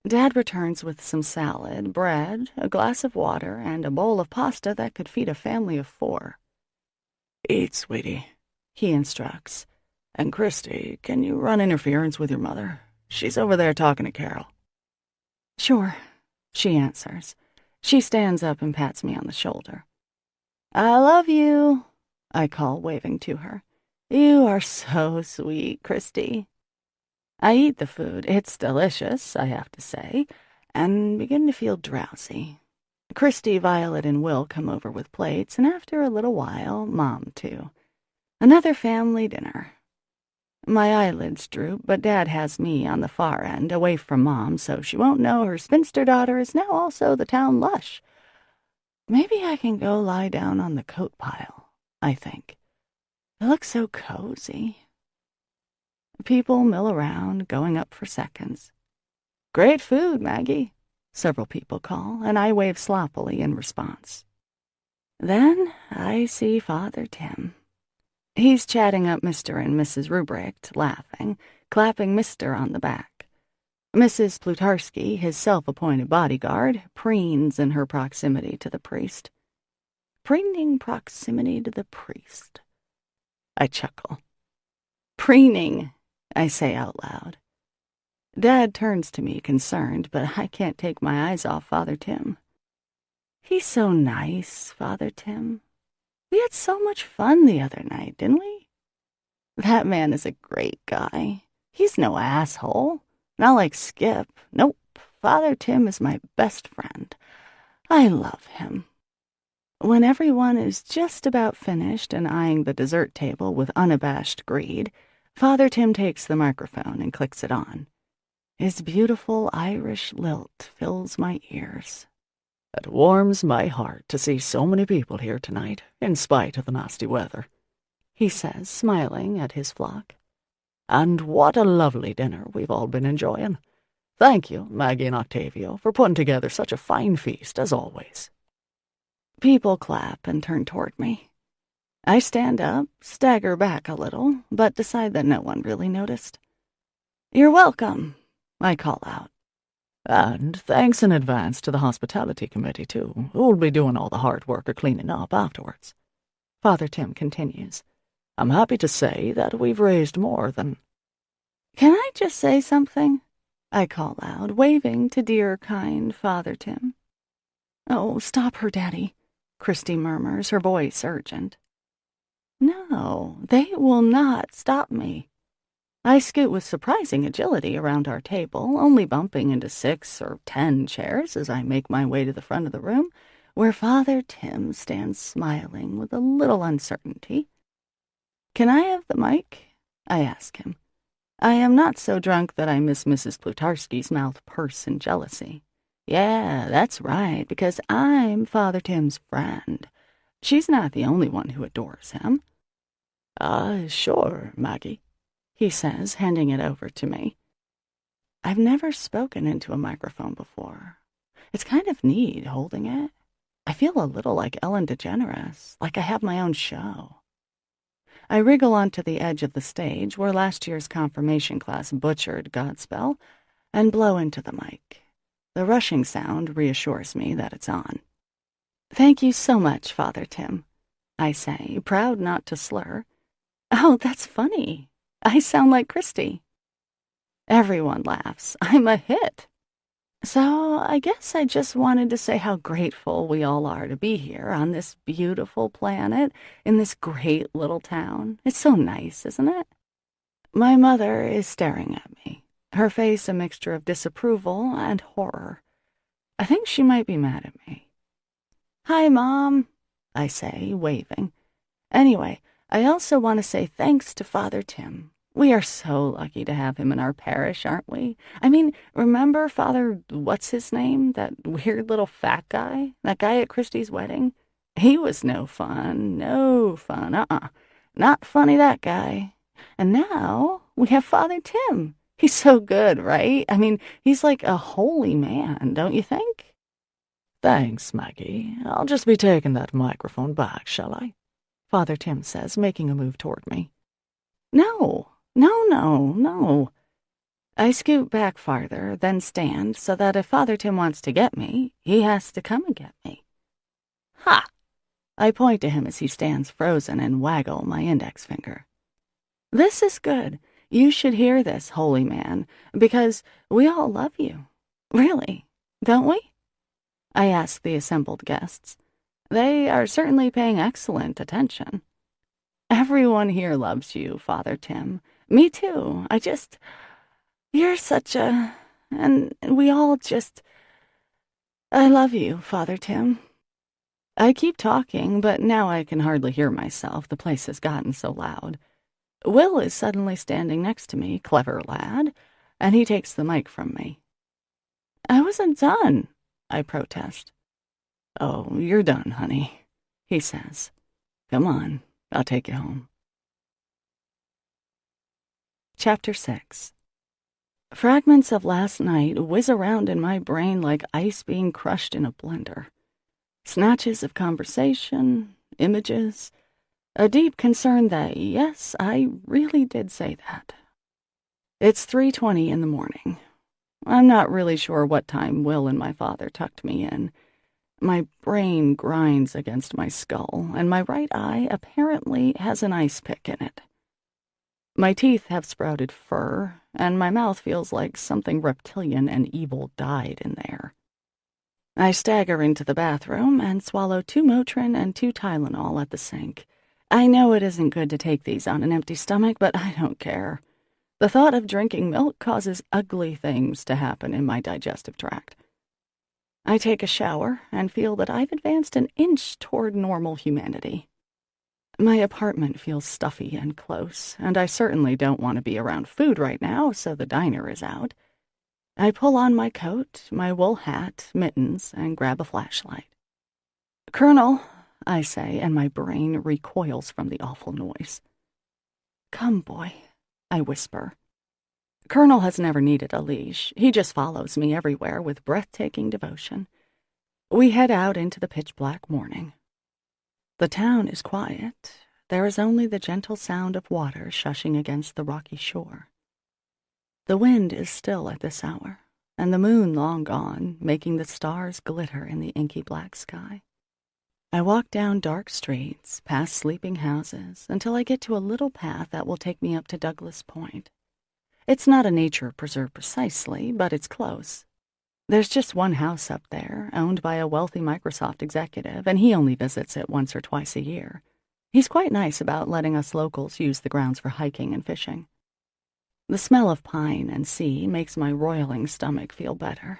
Speaker 3: Dad returns with some salad, bread, a glass of water, and a bowl of pasta that could feed a family of 4. Eat, sweetie, he instructs. And Christy, can you run interference with your mother? She's over there talking to Carol. Sure, she answers. She stands up and pats me on the shoulder. I love you, I call, waving to her. You are so sweet, Christy. I eat the food. It's delicious, I have to say, and begin to feel drowsy. Christy, Violet, and Will come over with plates, and after a little while, Mom, too. Another family dinner. My eyelids droop, but Dad has me on the far end, away from Mom, so she won't know her spinster daughter is now also the town lush. Maybe I can go lie down on the coat pile, I think. It looks so cozy. People mill around, going up for seconds. Great food, Maggie, several people call, and I wave sloppily in response. Then I see Father Tim. He's chatting up Mr. and Mrs. Ruprecht, laughing, clapping Mr. on the back. Mrs. Plutarski, his self-appointed bodyguard, preens in her proximity to the priest. Preening proximity to the priest. I chuckle. Preening, I say out loud. Dad turns to me concerned, but I can't take my eyes off Father Tim. He's so nice, Father Tim. We had so much fun the other night, didn't we? That man is a great guy. He's no asshole. Not like Skip. Nope. Father Tim is my best friend. I love him. When everyone is just about finished and eyeing the dessert table with unabashed greed, Father Tim takes the microphone and clicks it on. His beautiful Irish lilt fills my ears.
Speaker 2: It warms my heart to see so many people here tonight, in spite of the nasty weather,
Speaker 3: he says, smiling at his flock.
Speaker 2: And what a lovely dinner we've all been enjoying. Thank you, Maggie and Octavio, for putting together such a fine feast, as always.
Speaker 3: People clap and turn toward me. I stand up, stagger back a little, but decide that no one really noticed. You're welcome, I call out.
Speaker 2: And thanks in advance to the hospitality committee, too, who'll be doing all the hard work of cleaning up afterwards.
Speaker 3: Father Tim continues.
Speaker 2: I'm happy to say that we've raised more than...
Speaker 3: Can I just say something? I call out, waving to dear, kind Father Tim. Oh, stop her, Daddy, Christy murmurs, her voice urgent. No, they will not stop me. I scoot with surprising agility around our table, only bumping into 6 or 10 chairs as I make my way to the front of the room, where Father Tim stands smiling with a little uncertainty. Can I have the mic? I ask him. I am not so drunk that I miss Mrs. Plutarski's mouth purse in jealousy. Yeah, that's right, because I'm Father Tim's friend. She's not the only one who adores him.
Speaker 2: Sure, Maggie,
Speaker 3: He says, handing it over to me. I've never spoken into a microphone before. It's kind of neat holding it. I feel a little like Ellen DeGeneres, like I have my own show. I wriggle onto the edge of the stage where last year's confirmation class butchered Godspell and blow into the mic. The rushing sound reassures me that it's on. Thank you so much, Father Tim, I say, proud not to slur. Oh, that's funny. I sound like Christy. Everyone laughs. I'm a hit. So I guess I just wanted to say how grateful we all are to be here on this beautiful planet in this great little town. It's so nice, isn't it? My mother is staring at me, her face a mixture of disapproval and horror. I think she might be mad at me. Hi, Mom, I say, waving. Anyway, I also want to say thanks to Father Tim. We are so lucky to have him in our parish, aren't we? I mean, remember Father, what's his name? That weird little fat guy? That guy at Christy's wedding? He was no fun. Not funny, that guy. And now we have Father Tim. He's so good, right? I mean, he's like a holy man, don't you think?
Speaker 2: Thanks, Maggie. I'll just be taking that microphone back, shall I? Father Tim says, making a move toward me.
Speaker 3: No. I scoot back farther, then stand so that if Father Tim wants to get me, he has to come and get me. Ha! I point to him as he stands frozen and waggle my index finger. This is good. You should hear this, holy man, because we all love you. Really, don't we? I ask the assembled guests. They are certainly paying excellent attention. Everyone here loves you, Father Tim. Me too. You're such a... And we all just... I love you, Father Tim. I keep talking, but now I can hardly hear myself. The place has gotten so loud. Will is suddenly standing next to me, clever lad, and he takes the mic from me. I wasn't done, I protest. Oh, you're done, honey, he says. Come on, I'll take you home. Chapter 6. Fragments of last night whiz around in my brain like ice being crushed in a blender. Snatches of conversation, images, a deep concern that, yes, I really did say that. It's 3:20 in the morning. I'm not really sure what time Will and my father tucked me in. My brain grinds against my skull, and my right eye apparently has an ice pick in it. My teeth have sprouted fur, and my mouth feels like something reptilian and evil died in there. I stagger into the bathroom and swallow 2 Motrin and 2 Tylenol at the sink. I know it isn't good to take these on an empty stomach, but I don't care. The thought of drinking milk causes ugly things to happen in my digestive tract. I take a shower and feel that I've advanced an inch toward normal humanity. My apartment feels stuffy and close, and I certainly don't want to be around food right now, so the diner is out. I pull on my coat, my wool hat, mittens, and grab a flashlight. Colonel, I say, and my brain recoils from the awful noise. Come, boy, I whisper. Colonel has never needed a leash. He just follows me everywhere with breathtaking devotion. We head out into the pitch-black morning. The town is quiet. There is only the gentle sound of water shushing against the rocky shore. The wind is still at this hour, and the moon long gone, making the stars glitter in the inky black sky. I walk down dark streets, past sleeping houses, until I get to a little path that will take me up to Douglas Point. It's not a nature preserve precisely, but it's close. There's just one house up there, owned by a wealthy Microsoft executive, and he only visits it once or twice a year. He's quite nice about letting us locals use the grounds for hiking and fishing. The smell of pine and sea makes my roiling stomach feel better,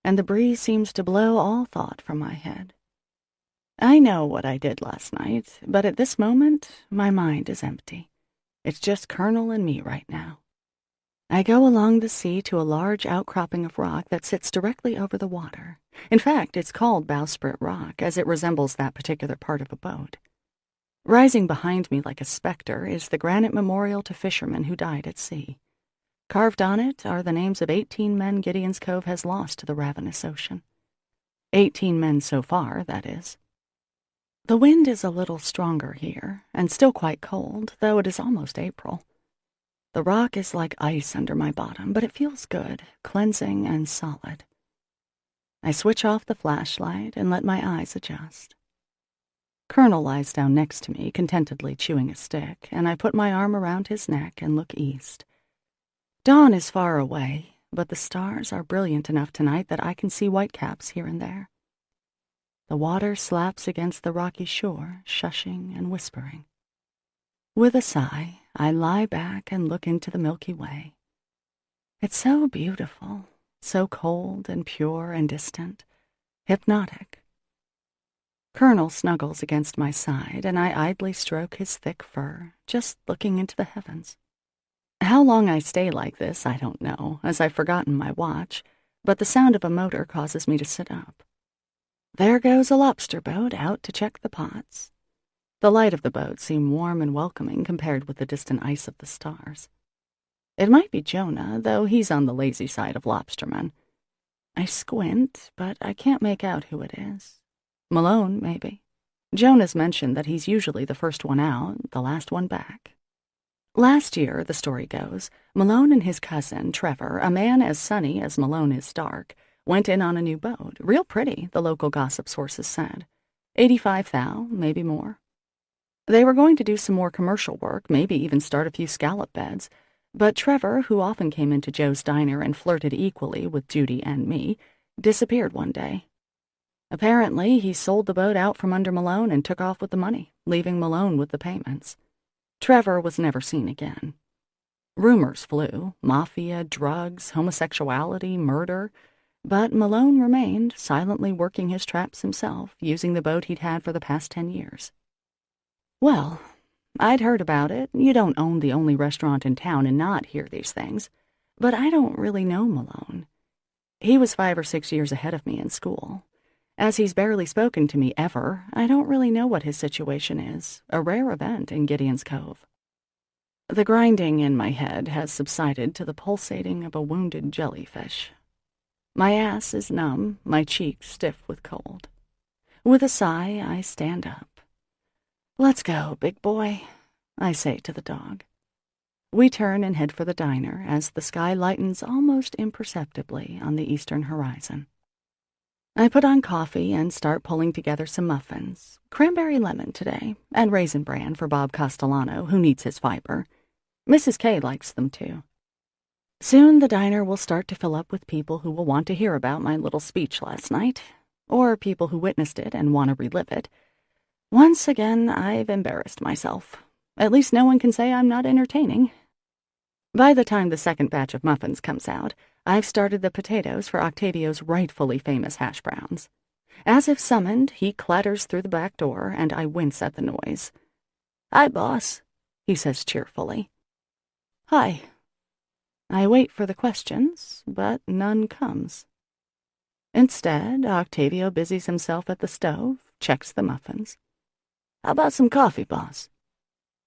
Speaker 3: and the breeze seems to blow all thought from my head. I know what I did last night, but at this moment, my mind is empty. It's just Colonel and me right now.
Speaker 1: I go along the sea to a large outcropping of rock that sits directly over the water. In fact, it's called Bowsprit Rock, as it resembles that particular part of a boat. Rising behind me like a specter is the granite memorial to fishermen who died at sea. Carved on it are the names of 18 men Gideon's Cove has lost to the ravenous ocean. 18 men so far, that is. The wind is a little stronger here, and still quite cold, though it is almost April. The rock is like ice under my bottom, but it feels good, cleansing and solid. I switch off the flashlight and let my eyes adjust. Colonel lies down next to me, contentedly chewing a stick, and I put my arm around his neck and look east. Dawn is far away, but the stars are brilliant enough tonight that I can see whitecaps here and there. The water slaps against the rocky shore, shushing and whispering. With a sigh, I lie back and look into the Milky Way. It's so beautiful, so cold and pure and distant, hypnotic. Colonel snuggles against my side, and I idly stroke his thick fur, just looking into the heavens. How long I stay like this, I don't know, as I've forgotten my watch, but the sound of a motor causes me to sit up. There goes a lobster boat out to check the pots. The light of the boat seemed warm and welcoming compared with the distant ice of the stars. It might be Jonah, though he's on the lazy side of lobstermen. I squint, but I can't make out who it is. Malone, maybe. Jonah's mentioned that he's usually the first one out, the last one back. Last year, the story goes, Malone and his cousin, Trevor, a man as sunny as Malone is dark, went in on a new boat. Real pretty, the local gossip sources said. 85 thou, maybe more. They were going to do some more commercial work, maybe even start a few scallop beds, but Trevor, who often came into Joe's diner and flirted equally with Judy and me, disappeared one day. Apparently, he sold the boat out from under Malone and took off with the money, leaving Malone with the payments. Trevor was never seen again. Rumors flew, mafia, drugs, homosexuality, murder, but Malone remained, silently working his traps himself, using the boat he'd had for the past 10 years. Well, I'd heard about it. You don't own the only restaurant in town and not hear these things. But I don't really know Malone. He was 5 or 6 years ahead of me in school. As he's barely spoken to me ever, I don't really know what his situation is, a rare event in Gideon's Cove. The grinding in my head has subsided to the pulsating of a wounded jellyfish. My ass is numb, my cheeks stiff with cold. With a sigh, I stand up. "Let's go, big boy," I say to the dog. We turn and head for the diner as the sky lightens almost imperceptibly on the eastern horizon. I put on coffee and start pulling together some muffins, cranberry lemon today, and raisin bran for Bob Castellano, who needs his fiber. Mrs. K likes them too. Soon the diner will start to fill up with people who will want to hear about my little speech last night, or people who witnessed it and want to relive it. Once again, I've embarrassed myself. At least no one can say I'm not entertaining. By the time the second batch of muffins comes out, I've started the potatoes for Octavio's rightfully famous hash browns. As if summoned, he clatters through the back door, and I wince at the noise. "Hi, boss," he says cheerfully. "Hi." I wait for the questions, but none comes. Instead, Octavio busies himself at the stove, checks the muffins. "How about some coffee, boss?"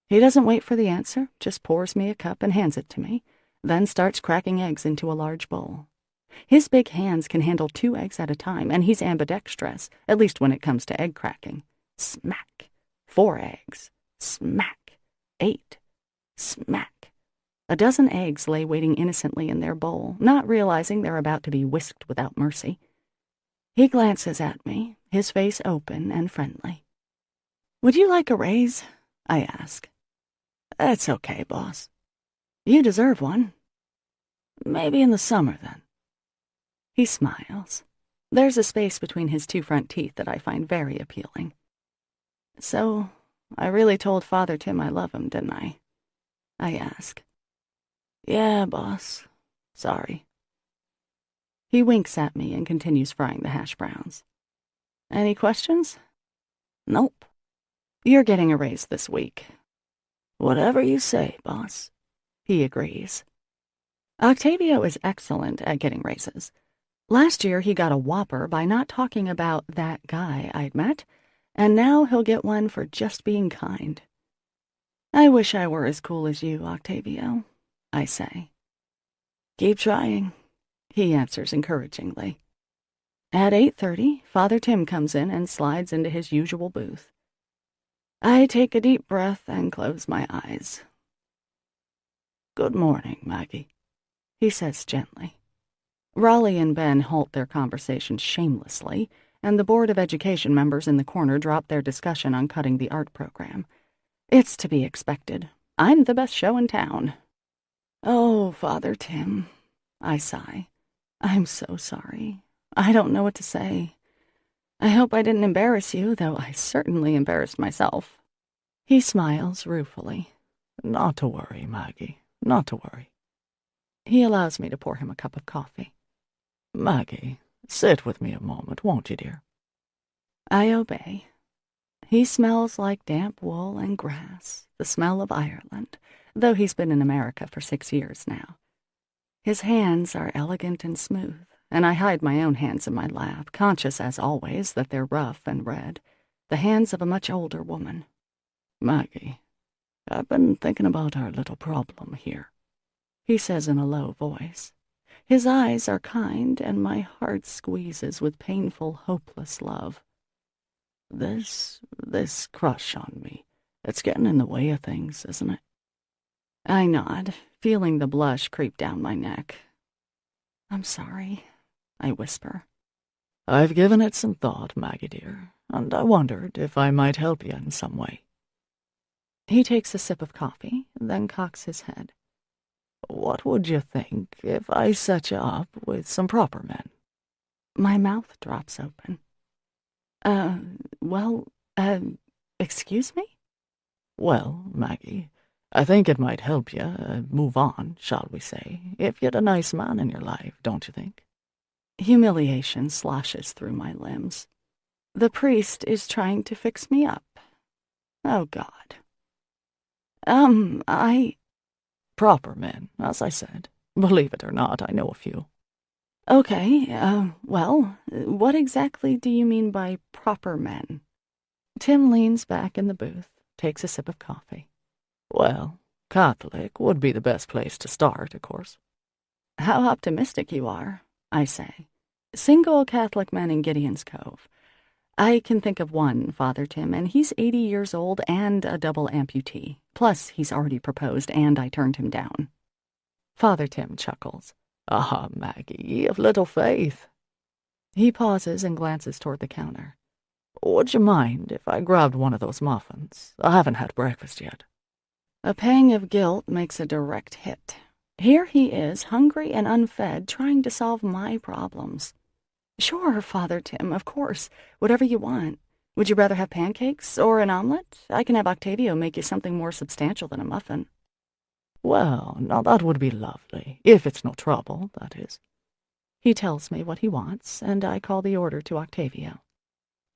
Speaker 1: He doesn't wait for the answer, just pours me a cup and hands it to me, then starts cracking eggs into a large bowl. His big hands can handle 2 eggs at a time, and he's ambidextrous, at least when it comes to egg cracking. Smack. 4 eggs. Smack. 8. Smack. A dozen eggs lay waiting innocently in their bowl, not realizing they're about to be whisked without mercy. He glances at me, his face open and friendly. "Would you like a raise?" I ask. "It's okay, boss." "You deserve one." "Maybe in the summer, then." He smiles. There's a space between his 2 front teeth that I find very appealing. "So, I really told Father Tim I love him, didn't I?" I ask. "Yeah, boss. Sorry." He winks at me and continues frying the hash browns. "Any questions?" "Nope." "You're getting a raise this week." "Whatever you say, boss." He agrees. Octavio is excellent at getting raises. Last year he got a whopper by not talking about that guy I'd met, and now he'll get one for just being kind. I wish I were as cool as you, Octavio, I say. Keep trying, he answers encouragingly. At 8:30, Father Tim comes in and slides into his usual booth. I take a deep breath and close my eyes.
Speaker 2: Good morning, Maggie,
Speaker 1: he says gently. Raleigh and Ben halt their conversation shamelessly, and the Board of Education members in the corner drop their discussion on cutting the art program. It's to be expected. I'm the best show in town. Oh, Father Tim, I sigh. I'm so sorry. I don't know what to say. I hope I didn't embarrass you, though I certainly embarrassed myself. He smiles ruefully.
Speaker 2: Not to worry, Maggie, not to worry.
Speaker 1: He allows me to pour him a cup of coffee.
Speaker 2: Maggie, sit with me a moment, won't you, dear?
Speaker 1: I obey. He smells like damp wool and grass, the smell of Ireland, though he's been in America for 6 years now. His hands are elegant and smooth, and I hide my own hands in my lap, conscious as always that they're rough and red, the hands of a much older woman.
Speaker 2: Maggie, I've been thinking about our little problem here,
Speaker 1: he says in a low voice. His eyes are kind, and my heart squeezes with painful, hopeless love.
Speaker 2: This crush on me, it's getting in the way of things, isn't it?
Speaker 1: I nod, feeling the blush creep down my neck. I'm sorry, I whisper.
Speaker 2: I've given it some thought, Maggie dear, and I wondered if I might help you in some way.
Speaker 1: He takes a sip of coffee, then cocks his head.
Speaker 2: What would you think if I set you up with some proper men?
Speaker 1: My mouth drops open. Excuse me?
Speaker 2: Well, Maggie, I think it might help you move on, shall we say, if you'd a nice man in your life, don't you think?
Speaker 1: Humiliation sloshes through my limbs. The priest is trying to fix me up. Oh, God.
Speaker 2: Proper men, as I said. Believe it or not, I know a few.
Speaker 1: Okay, what exactly do you mean by proper men? Tim leans back in the booth, takes a sip of coffee.
Speaker 2: Well, Catholic would be the best place to start, of course.
Speaker 1: How optimistic you are, I say. Single Catholic men in Gideon's Cove. I can think of one, Father Tim, and he's 80 years old and a double amputee. Plus, he's already proposed, and I turned him down. Father Tim chuckles.
Speaker 2: Ah, Maggie, ye have little faith.
Speaker 1: He pauses and glances toward the counter.
Speaker 2: Would you mind if I grabbed one of those muffins? I haven't had breakfast yet.
Speaker 1: A pang of guilt makes a direct hit. Here he is, hungry and unfed, trying to solve my problems. Sure, Father Tim, of course. Whatever you want. Would you rather have pancakes or an omelet? I can have Octavio make you something more substantial than a muffin.
Speaker 2: Well, now that would be lovely, if it's no trouble, that is.
Speaker 1: He tells me what he wants, and I call the order to Octavio.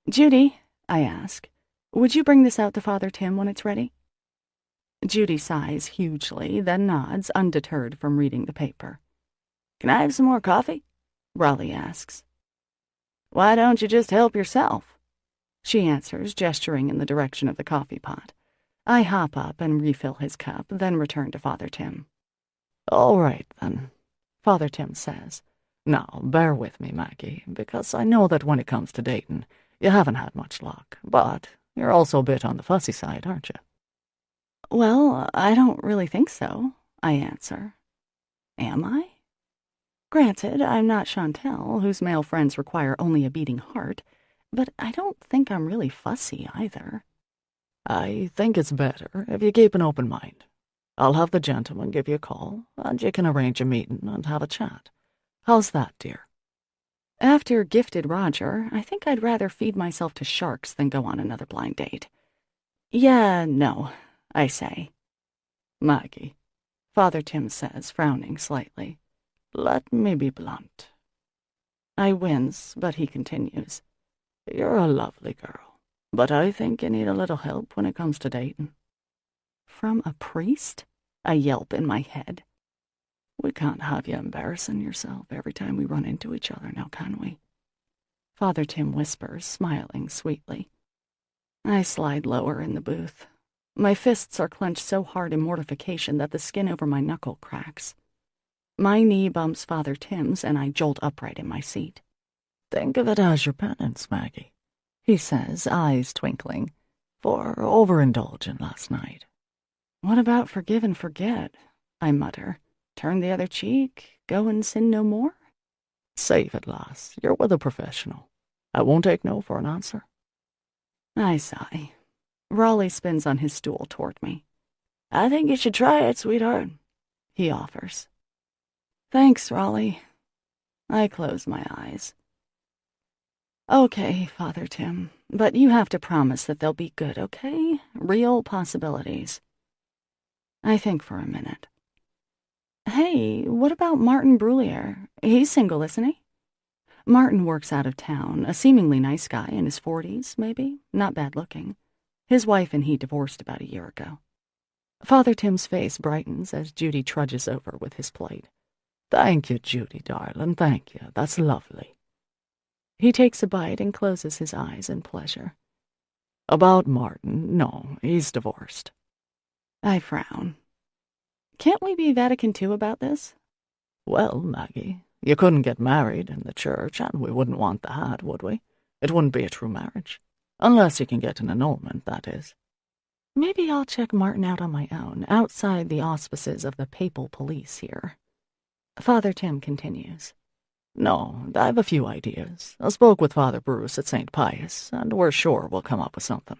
Speaker 1: Judy, I ask, would you bring this out to Father Tim when it's ready? Judy sighs hugely, then nods, undeterred from reading the paper.
Speaker 3: Can I have some more coffee?
Speaker 1: Raleigh asks.
Speaker 3: Why don't you just help yourself?
Speaker 1: She answers, gesturing in the direction of the coffee pot. I hop up and refill his cup, then return to Father Tim.
Speaker 2: All right, then,
Speaker 1: Father Tim says.
Speaker 2: Now, bear with me, Maggie, because I know that when it comes to dating, you haven't had much luck, but you're also a bit on the fussy side, aren't you?
Speaker 1: Well, I don't really think so, I answer. Am I? Granted, I'm not Chantal, whose male friends require only a beating heart, but I don't think I'm really fussy either.
Speaker 2: I think it's better if you keep an open mind. I'll have the gentleman give you a call, and you can arrange a meeting and have a chat. How's that, dear?
Speaker 1: After Gifted Roger, I think I'd rather feed myself to sharks than go on another blind date. Yeah, no, I say.
Speaker 2: Maggie,
Speaker 1: Father Tim says, frowning slightly.
Speaker 2: Let me be blunt.
Speaker 1: I wince, but he continues.
Speaker 2: You're a lovely girl, but I think you need a little help when it comes to dating.
Speaker 1: From a priest? I yelp in my head.
Speaker 3: We can't have you embarrassing yourself every time we run into each other now, can we? Father Tim whispers, smiling sweetly. I slide lower in the booth. My fists are clenched so hard in mortification that the skin over my knuckle cracks. My knee bumps Father Tim's, and I jolt upright in my seat.
Speaker 2: Think of it as your penance, Maggie, he says, eyes twinkling, for overindulging last night.
Speaker 3: What about forgive and forget? I mutter. Turn the other cheek, go and sin no more?
Speaker 2: Save it, lass. You're with a professional. I won't take no for an answer.
Speaker 3: I sigh. Raleigh spins on his stool toward me. I think you should try it, sweetheart, he offers. Thanks, Raleigh. I close my eyes. Okay, Father Tim, but you have to promise that they'll be good, okay? Real possibilities. I think for a minute. Hey, what about Martin Brullier? He's single, isn't he? Martin works out of town, a seemingly nice guy in his 40s, maybe, not bad looking. His wife and he divorced about a year ago. Father Tim's face brightens as Judy trudges over with his plate.
Speaker 2: Thank you, Judy, darling, thank you. That's lovely.
Speaker 3: He takes a bite and closes his eyes in pleasure.
Speaker 2: About Martin, no, he's divorced.
Speaker 3: I frown. Can't we be Vatican II about this?
Speaker 2: Well, Maggie, you couldn't get married in the church, and we wouldn't want that, would we? It wouldn't be a true marriage. Unless you can get an annulment, that is.
Speaker 3: Maybe I'll check Martin out on my own, outside the auspices of the papal police here. Father Tim continues.
Speaker 2: No, I've a few ideas. I spoke with Father Bruce at St. Pius, and we're sure we'll come up with something.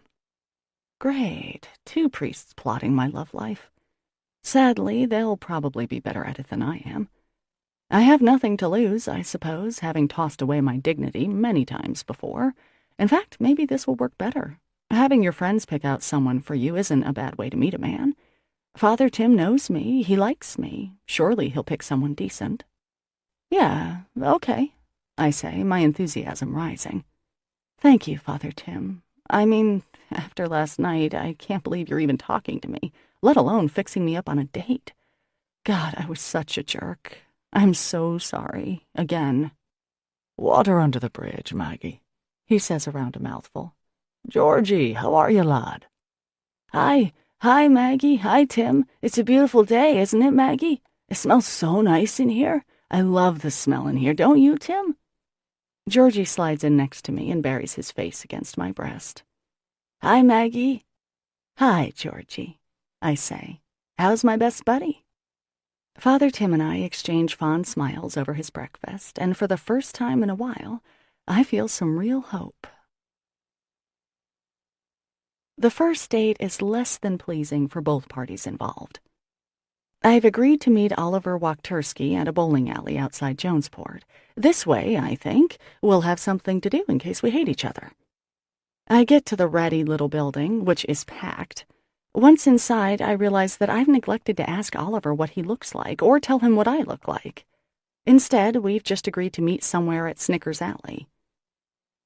Speaker 3: Great. 2 priests plotting my love life. Sadly, they'll probably be better at it than I am. I have nothing to lose, I suppose, having tossed away my dignity many times before. In fact, maybe this will work better. Having your friends pick out someone for you isn't a bad way to meet a man. Father Tim knows me. He likes me. Surely he'll pick someone decent. Yeah, okay, I say, my enthusiasm rising. Thank you, Father Tim. I mean, after last night, I can't believe you're even talking to me, let alone fixing me up on a date. God, I was such a jerk. I'm so sorry. Again.
Speaker 2: Water under the bridge, Maggie, he says around a mouthful. Georgie, how are you, lad?
Speaker 3: Hi, Maggie. Hi, Tim. It's a beautiful day, isn't it, Maggie? It smells so nice in here. I love the smell in here, don't you, Tim? Georgie slides in next to me and buries his face against my breast. Hi, Maggie. Hi, Georgie, I say. How's my best buddy? Father Tim and I exchange fond smiles over his breakfast, and for the first time in a while, I feel some real hope. The first date is less than pleasing for both parties involved. I've agreed to meet Oliver Wachterski at a bowling alley outside Jonesport. This way, I think, we'll have something to do in case we hate each other. I get to the ratty little building, which is packed. Once inside, I realize that I've neglected to ask Oliver what he looks like, or tell him what I look like. Instead, we've just agreed to meet somewhere at Snickers Alley.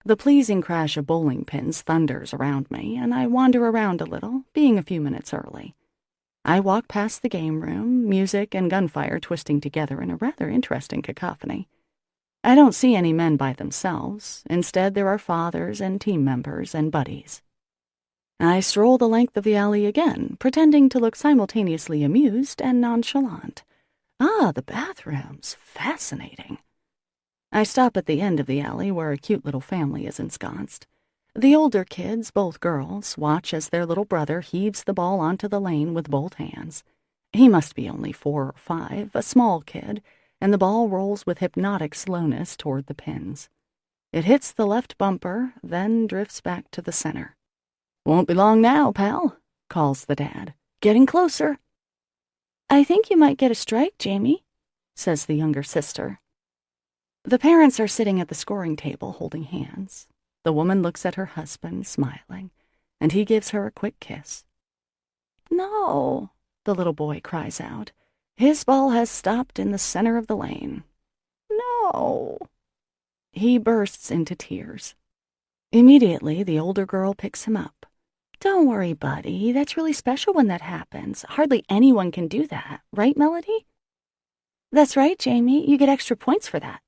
Speaker 3: The pleasing crash of bowling pins thunders around me, and I wander around a little, being a few minutes early. I walk past the game room, music and gunfire twisting together in a rather interesting cacophony. I don't see any men by themselves. Instead, there are fathers and team members and buddies. I stroll the length of the alley again, pretending to look simultaneously amused and nonchalant. Ah, the bathrooms. Fascinating. I stop at the end of the alley where a cute little family is ensconced. The older kids, both girls, watch as their little brother heaves the ball onto the lane with both hands. He must be only 4 or 5, a small kid, and the ball rolls with hypnotic slowness toward the pins. It hits the left bumper, then drifts back to the center. "Won't be long now, pal," calls the dad. "Getting closer." "I think you might get a strike, Jamie," says the younger sister. The parents are sitting at the scoring table holding hands. The woman looks at her husband, smiling, and he gives her a quick kiss. "No," the little boy cries out. His ball has stopped in the center of the lane. "No." He bursts into tears. Immediately, the older girl picks him up. "Don't worry, buddy. That's really special when that happens. Hardly anyone can do that, right, Melody?"
Speaker 1: That's right, Jamie. You get extra points for that.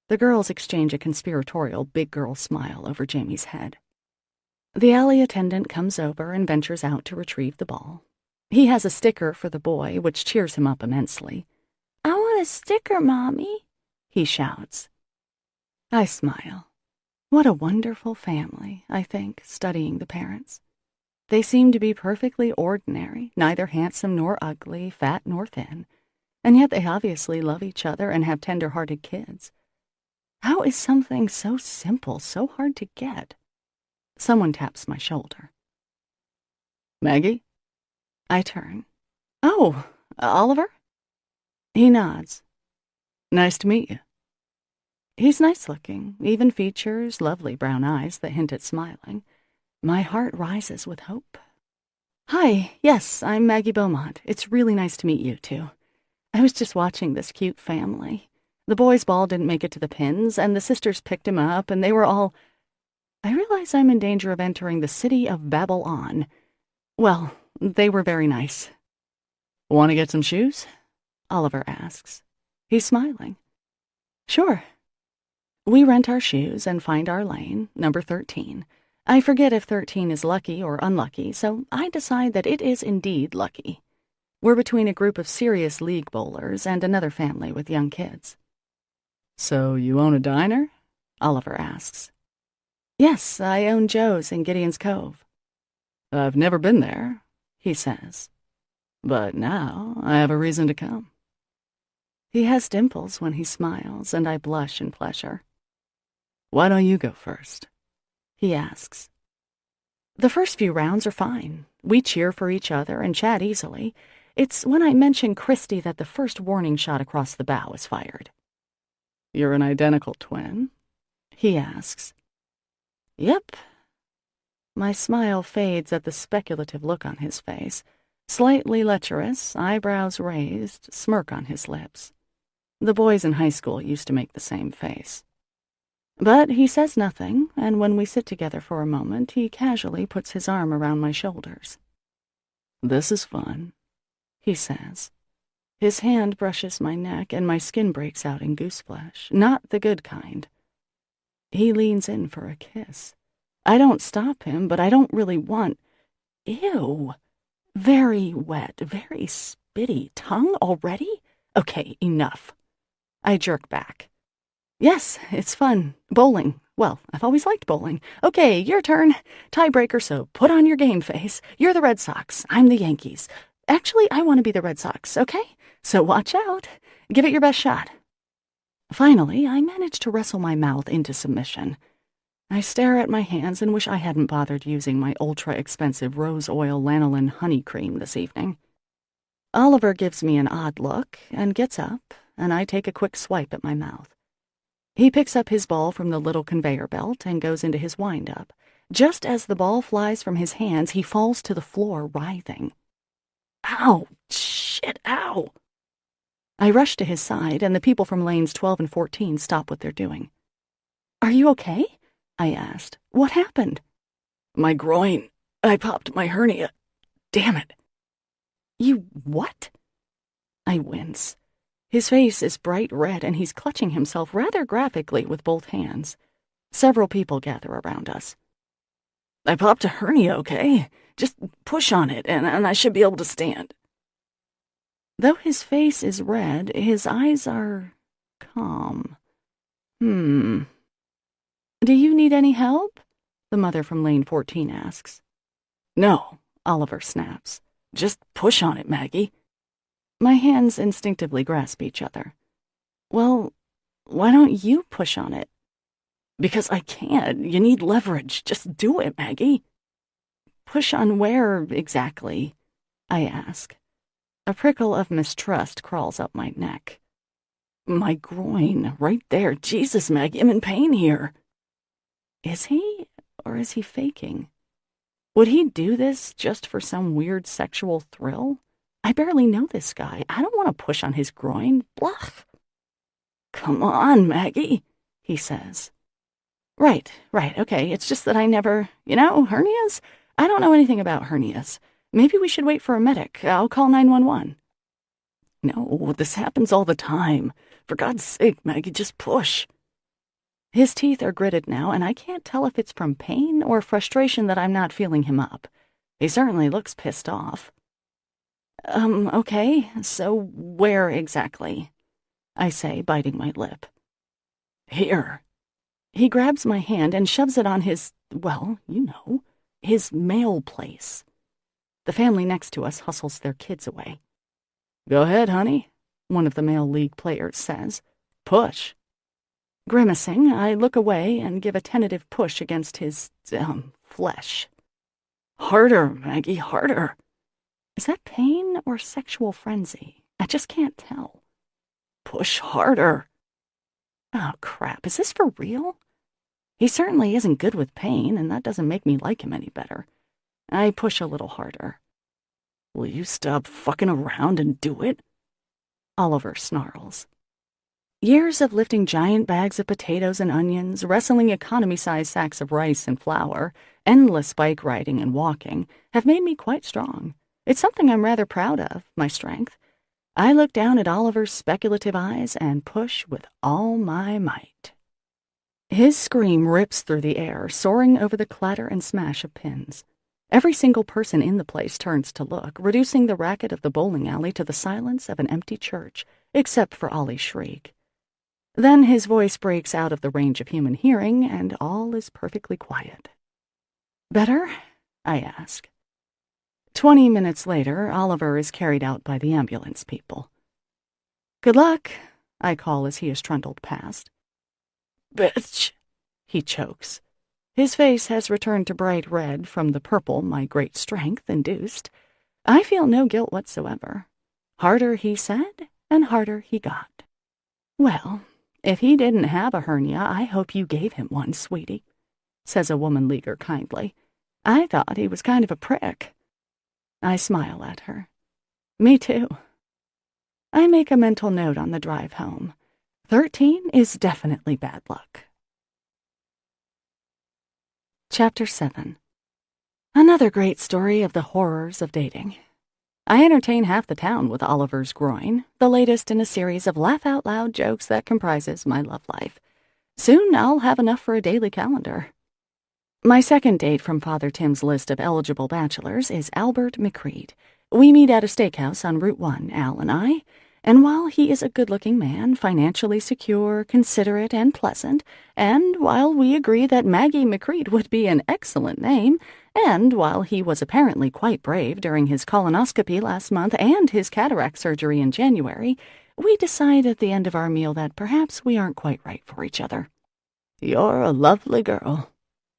Speaker 1: The girls exchange a conspiratorial big girl smile over Jamie's head. The alley attendant comes over and ventures out to retrieve the ball. He has a sticker for the boy, which cheers him up immensely. "I want a sticker, Mommy," he shouts. I smile. What a wonderful family, I think, studying the parents. They seem to be perfectly ordinary, neither handsome nor ugly, fat nor thin, and yet they obviously love each other and have tender-hearted kids. How is something so simple so hard to get? Someone taps my shoulder.
Speaker 3: Maggie?
Speaker 1: I turn. Oh, Oliver? He nods.
Speaker 3: Nice to meet you.
Speaker 1: He's nice-looking, even features, lovely brown eyes that hint at smiling. My heart rises with hope. Hi, yes, I'm Maggie Beaumont. It's really nice to meet you, too. I was just watching this cute family. The boy's ball didn't make it to the pins, and the sisters picked him up, and they were all... I realize I'm in danger of entering the city of Babylon. Well, they were very nice.
Speaker 3: Want to get some shoes?
Speaker 1: Oliver asks. He's smiling. Sure. We rent our shoes and find our lane, number 13. I forget if 13 is lucky or unlucky, so I decide that it is indeed lucky. We're between a group of serious league bowlers and another family with young kids.
Speaker 3: So you own a diner?
Speaker 1: Oliver asks. Yes, I own Joe's in Gideon's Cove.
Speaker 3: I've never been there, he says. But now I have a reason to come.
Speaker 1: He has dimples when he smiles, and I blush in pleasure.
Speaker 3: Why don't you go first?
Speaker 1: He asks. The first few rounds are fine. We cheer for each other and chat easily. It's when I mention Christy that the first warning shot across the bow is fired.
Speaker 3: You're an identical twin?
Speaker 1: He asks. Yep. My smile fades at the speculative look on his face. Slightly lecherous, eyebrows raised, smirk on his lips. The boys in high school used to make the same face. But he says nothing, and when we sit together for a moment, he casually puts his arm around my shoulders.
Speaker 3: This is fun,
Speaker 1: he says. His hand brushes my neck, and my skin breaks out in gooseflesh, not the good kind. He leans in for a kiss. I don't stop him, but I don't really want... Ew. Very wet, very spitty. Tongue already? Okay, enough. I jerk back. Yes, it's fun. Bowling. Well, I've always liked bowling. Okay, your turn. Tiebreaker, so put on your game face. You're the Red Sox. I'm the Yankees. Actually, I want to be the Red Sox, okay? So watch out. Give it your best shot. Finally, I manage to wrestle my mouth into submission. I stare at my hands and wish I hadn't bothered using my ultra-expensive rose oil lanolin honey cream this evening. Oliver gives me an odd look and gets up, and I take a quick swipe at my mouth. He picks up his ball from the little conveyor belt and goes into his wind-up. Just as the ball flies from his hands, he falls to the floor, writhing. Ow! Shit, ow! I rush to his side, and the people from lanes 12 and 14 stop what they're doing. Are you okay? I asked. What happened?
Speaker 3: My groin. I popped my hernia. Damn it.
Speaker 1: You what? I wince. His face is bright red, and he's clutching himself rather graphically with both hands. Several people gather around us.
Speaker 3: I popped a hernia, okay? Just push on it, and I should be able to stand.
Speaker 1: Though his face is red, his eyes are calm. Do you need any help? The mother from lane 14 asks.
Speaker 3: No,
Speaker 1: Oliver snaps.
Speaker 3: Just push on it, Maggie.
Speaker 1: My hands instinctively grasp each other. Well, why don't you push on it?
Speaker 3: Because I can't. You need leverage. Just do it, Maggie.
Speaker 1: Push on where exactly? I ask. A prickle of mistrust crawls up my neck.
Speaker 3: My groin, right there. Jesus, Maggie, I'm in pain here.
Speaker 1: Is he, or is he faking? Would he do this just for some weird sexual thrill? I barely know this guy. I don't want to push on his groin. Blah.
Speaker 3: Come on, Maggie, he says.
Speaker 1: Right, okay. It's just that I never, hernias? I don't know anything about hernias. Maybe we should wait for a medic. I'll call 911.
Speaker 3: No, this happens all the time. For God's sake, Maggie, just push. His teeth are gritted now, and I can't tell if it's from pain or frustration that I'm not feeling him up. He certainly looks pissed off. Okay, so where exactly? I say, biting my lip. Here. He grabs my hand and shoves it on his, well, you know, his mail place. The family next to us hustles their kids away. Go ahead, honey, one of the male league players says. Push. Grimacing, I look away and give a tentative push against his, flesh. Harder, Maggie, harder. Is that pain or sexual frenzy? I just can't tell. Push harder. Oh, crap, is this for real? He certainly isn't good with pain, and that doesn't make me like him any better. I push a little harder. Will you stop fucking around and do it? Oliver snarls. Years of lifting giant bags of potatoes and onions, wrestling economy-sized sacks of rice and flour, endless bike riding and walking, have made me quite strong. It's something I'm rather proud of, my strength. I look down at Oliver's speculative eyes and push with all my might. His scream rips through the air, soaring over the clatter and smash of pins. Every single person in the place turns to look, reducing the racket of the bowling alley to the silence of an empty church, except for Ollie's shriek. Then his voice breaks out of the range of human hearing, and all is perfectly quiet. Better? I ask. 20 minutes later, Oliver is carried out by the ambulance people. Good luck, I call as he is trundled past. Bitch, he chokes. His face has returned to bright red from the purple my great strength induced. I feel no guilt whatsoever. Harder he said, and harder he got. Well, if he didn't have a hernia, I hope you gave him one, sweetie, says a woman leaguer kindly. I thought he was kind of a prick. I smile at her. Me too. I make a mental note on the drive home. 13 is definitely bad luck. Chapter 7. Another great story of the horrors of dating. I entertain half the town with Oliver's groin, the latest in a series of laugh-out-loud jokes that comprises my love life. Soon I'll have enough for a daily calendar. My second date from Father Tim's list of eligible bachelors is Albert McCreed. We meet at a steakhouse on Route 1, Al and I, and while he is a good-looking man, financially secure, considerate, and pleasant, and while we agree that Maggie McCreed would be an excellent name, and while he was apparently quite brave during his colonoscopy last month and his cataract surgery in January, we decide at the end of our meal that perhaps we aren't quite right for each other. You're a lovely girl,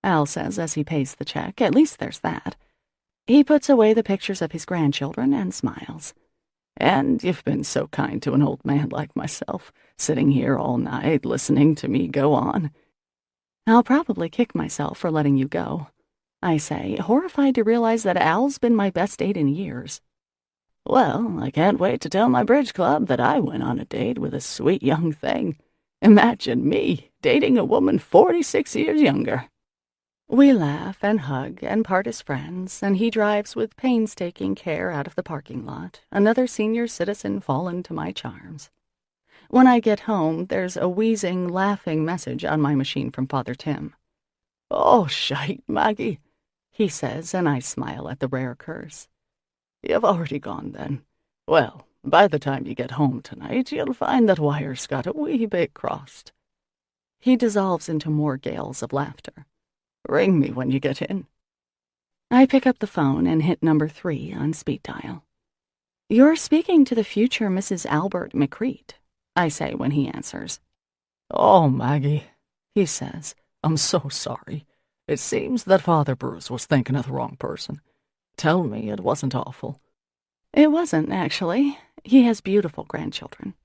Speaker 3: Al says as he pays the check. At least there's that. He puts away the pictures of his grandchildren and smiles. And you've been so kind to an old man like myself, sitting here all night listening to me go on. I'll probably kick myself for letting you go, I say, horrified to realize that Al's been my best date in years. Well, I can't wait to tell my bridge club that I went on a date with a sweet young thing. Imagine me dating a woman 46 years younger. We laugh and hug and part as friends, and he drives with painstaking care out of the parking lot, another senior citizen fallen to my charms. When I get home, there's a wheezing, laughing message on my machine from Father Tim. Oh, shite, Maggie, he says, and I smile at the rare curse. You've already gone, then. Well, by the time you get home tonight, you'll find that wires got a wee bit crossed. He dissolves into more gales of laughter. Ring me when you get in. I pick up the phone and hit number 3 on speed dial. You're speaking to the future Mrs. Albert McCreed, I say when he answers. Oh, Maggie, he says, I'm so sorry. It seems that Father Bruce was thinking of the wrong person. Tell me it wasn't awful. It wasn't, actually. He has beautiful grandchildren.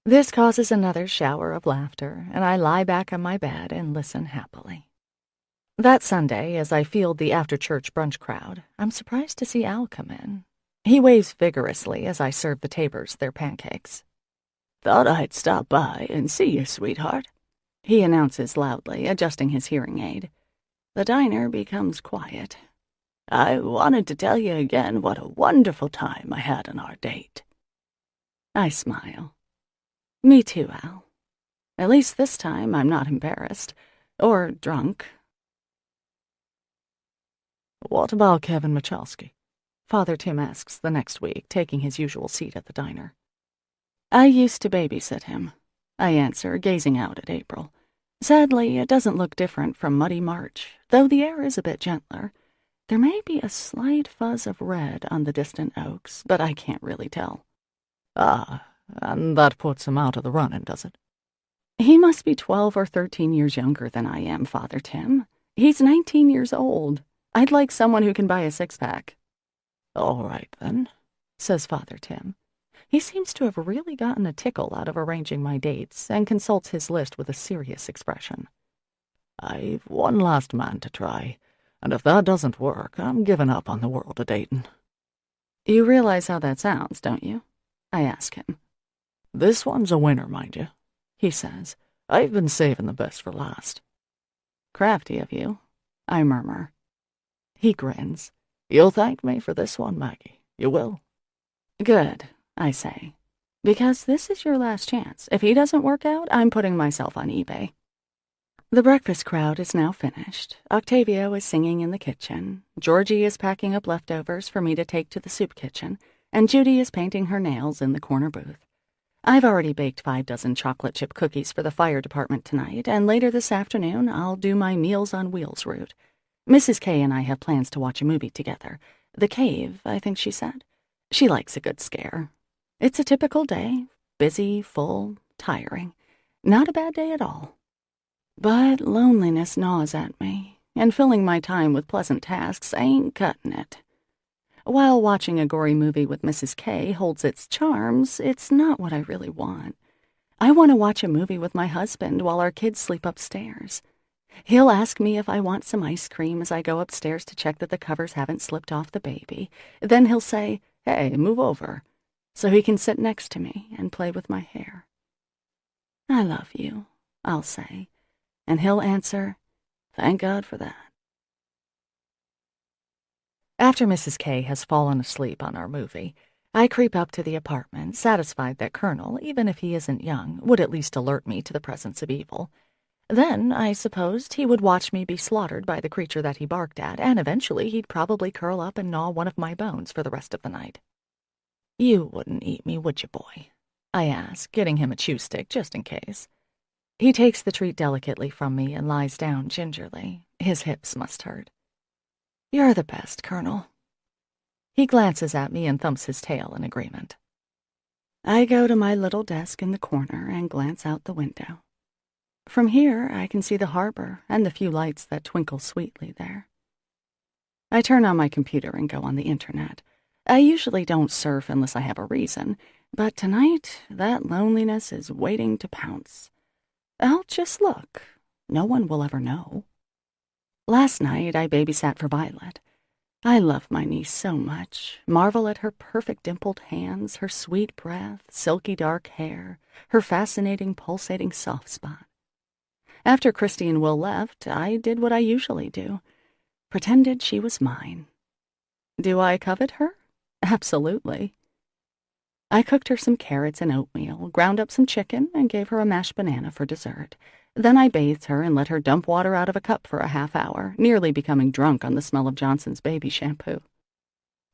Speaker 3: This causes another shower of laughter, and I lie back on my bed and listen happily. That Sunday, as I field the after-church brunch crowd, I'm surprised to see Al come in. He waves vigorously as I serve the Tabors their pancakes. Thought I'd stop by and see you, sweetheart, he announces loudly, adjusting his hearing aid. The diner becomes quiet. I wanted to tell you again what a wonderful time I had on our date. I smile. Me too, Al. At least this time I'm not embarrassed. Or drunk.
Speaker 2: What about Kevin Michalski? Father Tim asks the next week, taking his usual seat at the diner.
Speaker 3: I used to babysit him, I answer, gazing out at April. Sadly, it doesn't look different from Muddy March, though the air is a bit gentler. There may be a slight fuzz of red on the distant oaks, but I can't really tell.
Speaker 2: Ah, and that puts him out of the running, does it?
Speaker 3: He must be 12 or 13 years younger than I am, Father Tim. He's 19 years old. I'd like someone who can buy a six-pack.
Speaker 2: All right, then, says Father Tim.
Speaker 1: He seems to have really gotten a tickle out of arranging my dates and consults his list with a serious expression.
Speaker 2: I've one last man to try, and if that doesn't work, I'm giving up on the world of dating.
Speaker 3: You realize how that sounds, don't you? I ask him.
Speaker 2: This one's a winner, mind you, he says. I've been saving the best for last.
Speaker 3: Crafty of you, I murmur.
Speaker 2: He grins. You'll thank me for this one, Maggie. You will.
Speaker 3: Good, I say, because this is your last chance. If he doesn't work out, I'm putting myself on eBay. The breakfast crowd is now finished. Octavio is singing in the kitchen. Georgie is packing up leftovers for me to take to the soup kitchen, and Judy is painting her nails in the corner booth. I've already baked 5 dozen chocolate chip cookies for the fire department tonight, and later this afternoon I'll do my Meals on Wheels route. Mrs. K and I have plans to watch a movie together. The Cave, I think she said. She likes a good scare. It's a typical day. Busy, full, tiring. Not a bad day at all. But loneliness gnaws at me, and filling my time with pleasant tasks ain't cutting it. While watching a gory movie with Mrs. K holds its charms, it's not what I really want. I want to watch a movie with my husband while our kids sleep upstairs. He'll ask me if I want some ice cream as I go upstairs to check that the covers haven't slipped off the baby. Then he'll say, "Hey, move over," so he can sit next to me and play with my hair. "I love you," I'll say, and he'll answer, "Thank God for that." After Mrs. K has fallen asleep on our movie, I creep up to the apartment, satisfied that Colonel, even if he isn't young, would at least alert me to the presence of evil. Then, I supposed, he would watch me be slaughtered by the creature that he barked at, and eventually he'd probably curl up and gnaw one of my bones for the rest of the night. "You wouldn't eat me, would you, boy?" I ask, getting him a chew stick just in case. He takes the treat delicately from me and lies down gingerly. His hips must hurt. "You're the best, Colonel." He glances at me and thumps his tail in agreement. I go to my little desk in the corner and glance out the window. From here, I can see the harbor and the few lights that twinkle sweetly there. I turn on my computer and go on the internet. I usually don't surf unless I have a reason, but tonight, that loneliness is waiting to pounce. I'll just look. No one will ever know. Last night, I babysat for Violet. I love my niece so much, marvel at her perfect dimpled hands, her sweet breath, silky dark hair, her fascinating pulsating soft spot. After Christy and Will left, I did what I usually do, pretended she was mine. Do I covet her? Absolutely. I cooked her some carrots and oatmeal, ground up some chicken, and gave her a mashed banana for dessert. Then I bathed her and let her dump water out of a cup for a half hour, nearly becoming drunk on the smell of Johnson's baby shampoo.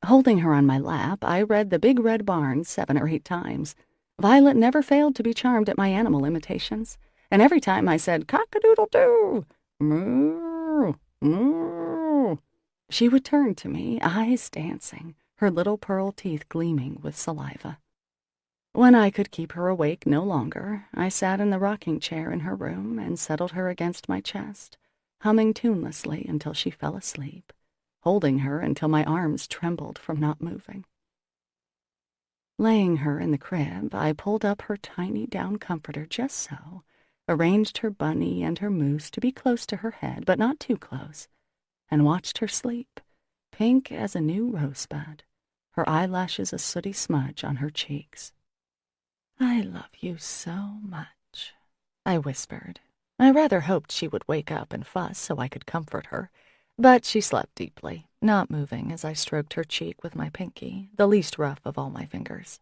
Speaker 3: Holding her on my lap, I read The Big Red Barn 7 or 8 times. Violet never failed to be charmed at my animal imitations, and every time I said, "Cock-a-doodle-doo, moo, moo," she would turn to me, eyes dancing, her little pearl teeth gleaming with saliva. When I could keep her awake no longer, I sat in the rocking chair in her room and settled her against my chest, humming tunelessly until she fell asleep, holding her until my arms trembled from not moving. Laying her in the crib, I pulled up her tiny down comforter just so, arranged her bunny and her moose to be close to her head, but not too close, and watched her sleep, pink as a new rosebud, her eyelashes a sooty smudge on her cheeks. "I love you so much," I whispered. I rather hoped she would wake up and fuss so I could comfort her, but she slept deeply, not moving as I stroked her cheek with my pinky, the least rough of all my fingers.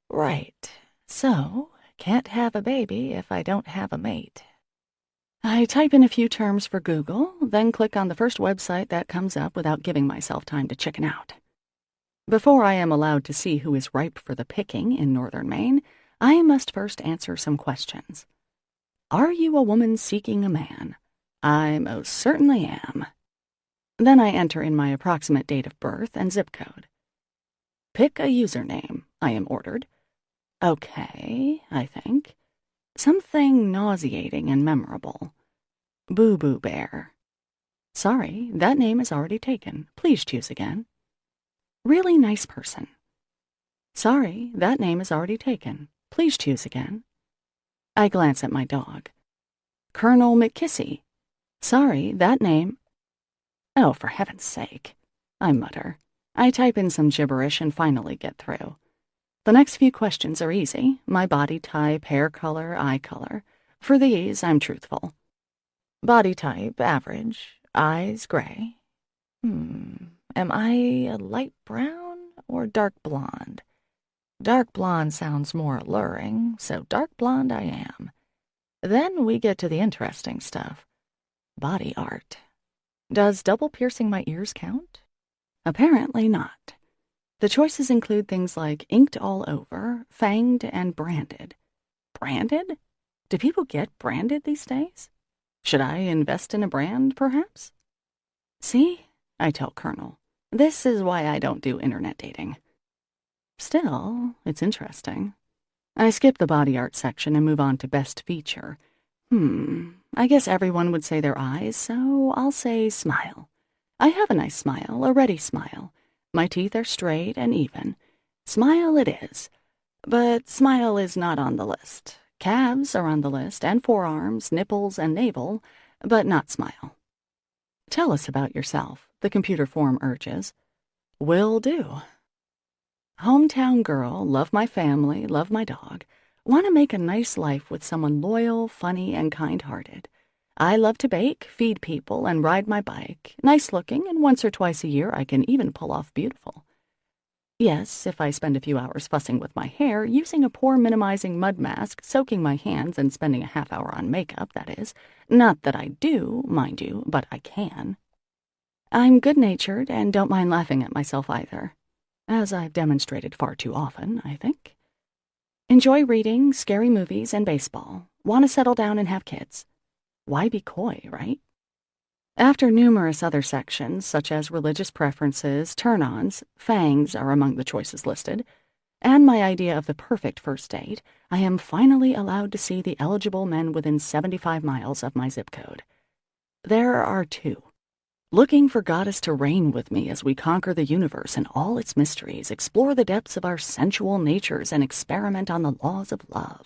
Speaker 1: Right. So, can't have a baby if I don't have a mate. I type in a few terms for Google, then click on the first website that comes up without giving myself time to chicken out. Before I am allowed to see who is ripe for the picking in northern Maine, I must first answer some questions. Are you a woman seeking a man? I most certainly am. Then I enter in my approximate date of birth and zip code. Pick a username, I am ordered. Okay, I think. Something nauseating and memorable. Boo-Boo Bear. Sorry, that name is already taken. Please choose again. Really nice person. Sorry, that name is already taken. Please choose again. I glance at my dog. Colonel McKissy. Sorry, that name... Oh, for heaven's sake, I mutter. I type in some gibberish and finally get through. The next few questions are easy. My body type, hair color, eye color. For these, I'm truthful. Body type, average. Eyes, gray. Am I a light brown or dark blonde? Dark blonde sounds more alluring, so dark blonde I am. Then we get to the interesting stuff. Body art. Does double piercing my ears count? Apparently not. The choices include things like inked all over, fanged, and branded. Branded? Do people get branded these days? Should I invest in a brand, perhaps? See, I tell Colonel, this is why I don't do internet dating. Still, it's interesting. I skip the body art section and move on to best feature. I guess everyone would say their eyes, so I'll say smile. I have a nice smile, a ready smile. My teeth are straight and even. Smile it is. But smile is not on the list. Calves are on the list, and forearms, nipples, and navel, but not smile. Tell us about yourself, the computer form urges. Will do. Hometown girl, love my family, love my dog. Want to make a nice life with someone loyal, funny, and kind-hearted. I love to bake, feed people, and ride my bike. Nice looking, and once or twice a year I can even pull off beautiful. Yes, if I spend a few hours fussing with my hair, using a pore-minimizing mud mask, soaking my hands, and spending a half hour on makeup, that is. Not that I do, mind you, but I can. I'm good-natured and don't mind laughing at myself either. As I've demonstrated far too often, I think. Enjoy reading, scary movies, and baseball. Want to settle down and have kids. Why be coy, right? After numerous other sections, such as religious preferences, turn-ons, fangs are among the choices listed, and my idea of the perfect first date, I am finally allowed to see the eligible men within 75 miles of my zip code. There are two. Looking for Goddess to reign with me as we conquer the universe and all its mysteries, explore the depths of our sensual natures, and experiment on the laws of love.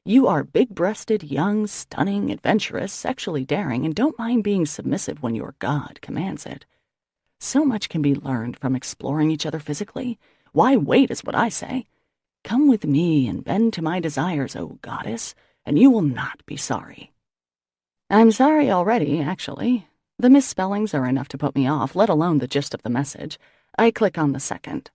Speaker 1: You are big-breasted, young, stunning, adventurous, sexually daring, and don't mind being submissive when your God commands it. So much can be learned from exploring each other physically. Why wait is what I say. Come with me and bend to my desires, O Goddess, and you will not be sorry. I'm sorry already, actually. The misspellings are enough to put me off, let alone the gist of the message. I click on the second.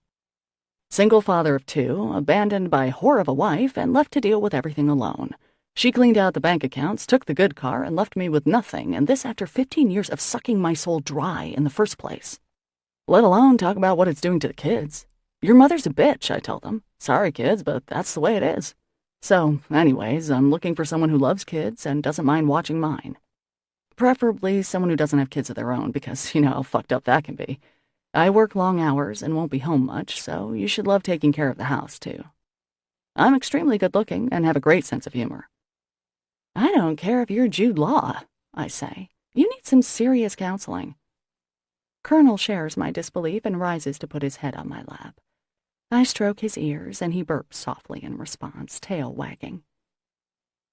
Speaker 1: Single father of two, abandoned by whore of a wife, and left to deal with everything alone. She cleaned out the bank accounts, took the good car, and left me with nothing, and this after 15 years of sucking my soul dry in the first place. Let alone talk about what it's doing to the kids. Your mother's a bitch, I tell them. Sorry, kids, but that's the way it is. So, anyways, I'm looking for someone who loves kids and doesn't mind watching mine. Preferably someone who doesn't have kids of their own, because you know how fucked up that can be. I work long hours and won't be home much, so you should love taking care of the house, too. I'm extremely good-looking and have a great sense of humor. I don't care if you're Jude Law, I say. You need some serious counseling. Colonel shares my disbelief and rises to put his head on my lap. I stroke his ears, and he burps softly in response, tail wagging.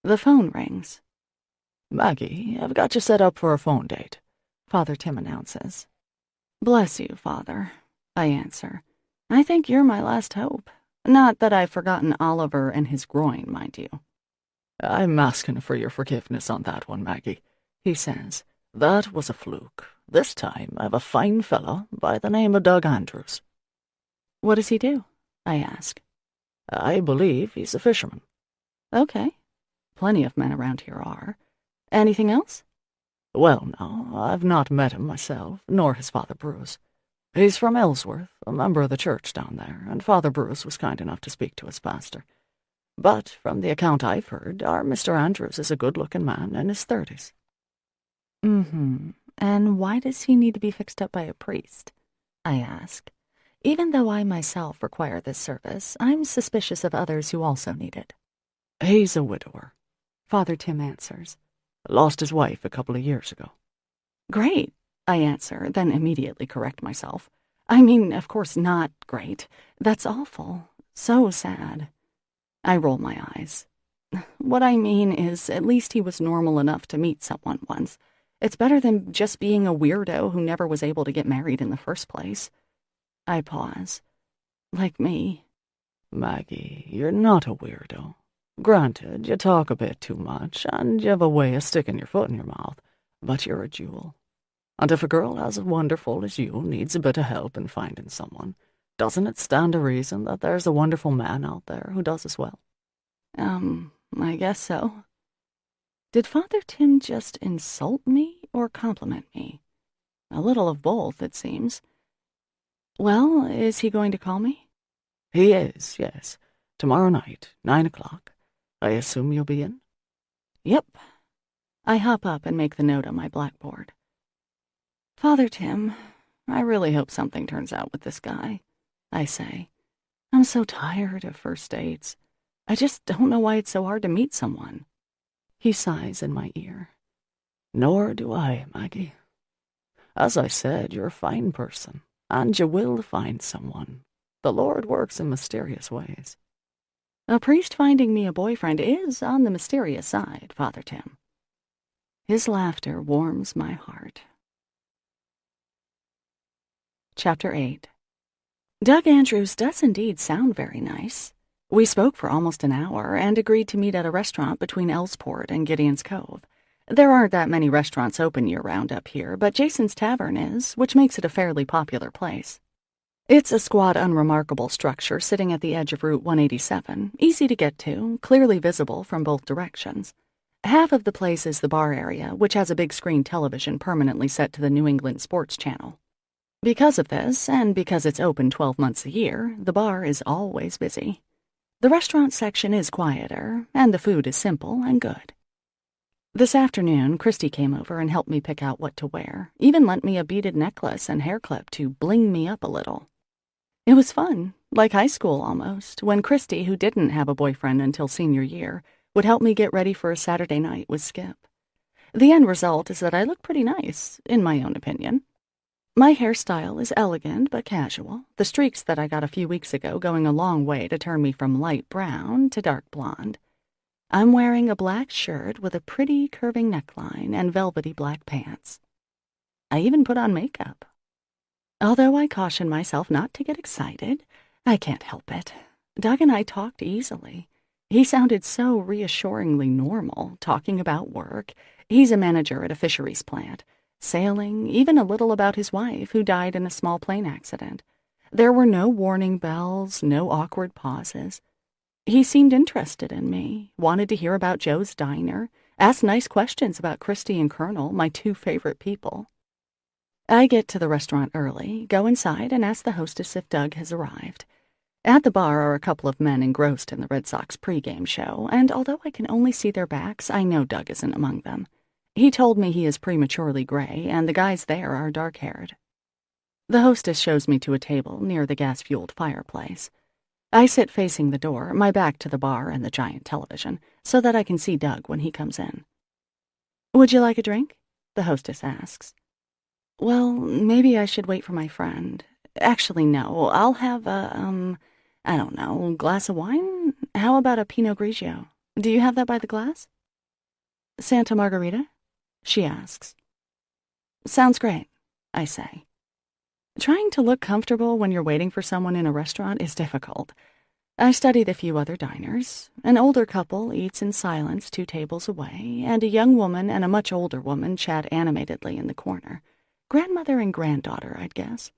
Speaker 1: The phone rings.
Speaker 2: Maggie, I've got you set up for a phone date, Father Tim announces.
Speaker 1: Bless you, Father, I answer. I think you're my last hope. Not that I've forgotten Oliver and his groin, mind you.
Speaker 2: I'm asking for your forgiveness on that one, Maggie, he says. That was a fluke. This time I've a fine fellow by the name of Doug Andrews.
Speaker 1: What does he do? I ask.
Speaker 2: I believe he's a fisherman.
Speaker 3: Okay. Plenty of men around here are. Anything else?
Speaker 2: Well, no, I've not met him myself, nor his Father Bruce. He's from Ellsworth, a member of the church down there, and Father Bruce was kind enough to speak to his pastor. But from the account I've heard, our Mr. Andrews is a good-looking man in his 30s.
Speaker 1: Mm-hmm. And why does he need to be fixed up by a priest? I ask. Even though I myself require this service, I'm suspicious of others who also need it.
Speaker 2: He's a widower,
Speaker 1: Father Tim answers.
Speaker 2: lost his wife a couple of years ago.
Speaker 3: Great, I answer, then immediately correct myself. I mean, of course not great. That's awful. So sad. I roll my eyes. What I mean is, at least he was normal enough to meet someone once. It's better than just being a weirdo who never was able to get married in the first place. I pause. Like me.
Speaker 2: Maggie, you're not a weirdo. Granted, you talk a bit too much, and you have a way of sticking your foot in your mouth, but you're a jewel. And if a girl as wonderful as you needs a bit of help in finding someone, doesn't it stand to reason that there's a wonderful man out there who does as well?
Speaker 3: I guess so. Did Father Tim just insult me or compliment me? A little of both, it seems. Well, is he going to call me?
Speaker 2: He is, yes. Tomorrow night, 9 o'clock. I assume you'll be in?
Speaker 3: Yep. I hop up and make the note on my blackboard. Father Tim, I really hope something turns out with this guy, I say. I'm so tired of first dates. I just don't know why it's so hard to meet someone. He sighs in my ear.
Speaker 2: Nor do I, Maggie. As I said, you're a fine person, and you will find someone. The Lord works in mysterious ways.
Speaker 3: A priest finding me a boyfriend is on the mysterious side, Father Tim. His laughter warms my heart. Chapter 8. Doug Andrews does indeed sound very nice. We spoke for almost an hour and agreed to meet at a restaurant between Ellsport and Gideon's Cove. There aren't that many restaurants open year-round up here, but Jason's Tavern is, which makes it a fairly popular place. It's a squat, unremarkable structure sitting at the edge of Route 187, easy to get to, clearly visible from both directions. Half of the place is the bar area, which has a big screen television permanently set to the New England Sports Channel. Because of this, and because it's open 12 months a year, the bar is always busy. The restaurant section is quieter, and the food is simple and good. This afternoon, Christy came over and helped me pick out what to wear, even lent me a beaded necklace and hair clip to bling me up a little. It was fun, like high school almost, when Christy, who didn't have a boyfriend until senior year, would help me get ready for a Saturday night with Skip. The end result is that I look pretty nice, in my own opinion. My hairstyle is elegant but casual, the streaks that I got a few weeks ago going a long way to turn me from light brown to dark blonde. I'm wearing a black shirt with a pretty curving neckline and velvety black pants. I even put on makeup. Although I caution myself not to get excited, I can't help it. Doug and I talked easily. He sounded so reassuringly normal, talking about work. He's a manager at a fisheries plant. Sailing, even a little about his wife, who died in a small plane accident. There were no warning bells, no awkward pauses. He seemed interested in me, wanted to hear about Joe's diner, asked nice questions about Christy and Colonel, my two favorite people. I get to the restaurant early, go inside, and ask the hostess if Doug has arrived. At the bar are a couple of men engrossed in the Red Sox pregame show, and although I can only see their backs, I know Doug isn't among them. He told me he is prematurely gray, and the guys there are dark-haired. The hostess shows me to a table near the gas-fueled fireplace. I sit facing the door, my back to the bar and the giant television, so that I can see Doug when he comes in. "Would you like a drink?" the hostess asks. "Well, maybe I should wait for my friend. Actually, no, I'll have I don't know, glass of wine? How about a Pinot Grigio? Do you have that by the glass?" "Santa Margarita?" she asks. "Sounds great," I say. Trying to look comfortable when you're waiting for someone in a restaurant is difficult. I studied a few other diners. An older couple eats in silence 2 tables away, and a young woman and a much older woman chat animatedly in the corner. Grandmother and granddaughter, I'd guess.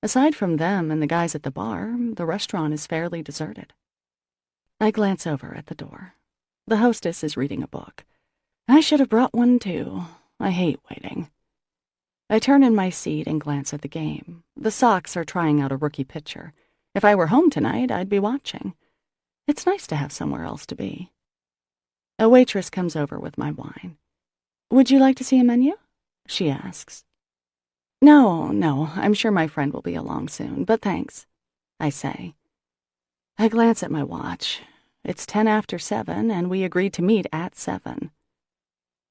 Speaker 3: Aside from them and the guys at the bar, the restaurant is fairly deserted. I glance over at the door. The hostess is reading a book. I should have brought one too. I hate waiting. I turn in my seat and glance at the game. The Sox are trying out a rookie pitcher. If I were home tonight, I'd be watching. It's nice to have somewhere else to be. A waitress comes over with my wine. "Would you like to see a menu?" she asks. No, I'm sure my friend will be along soon, but thanks," I say. I glance at my watch. It's 10 after 7, and we agreed to meet at 7.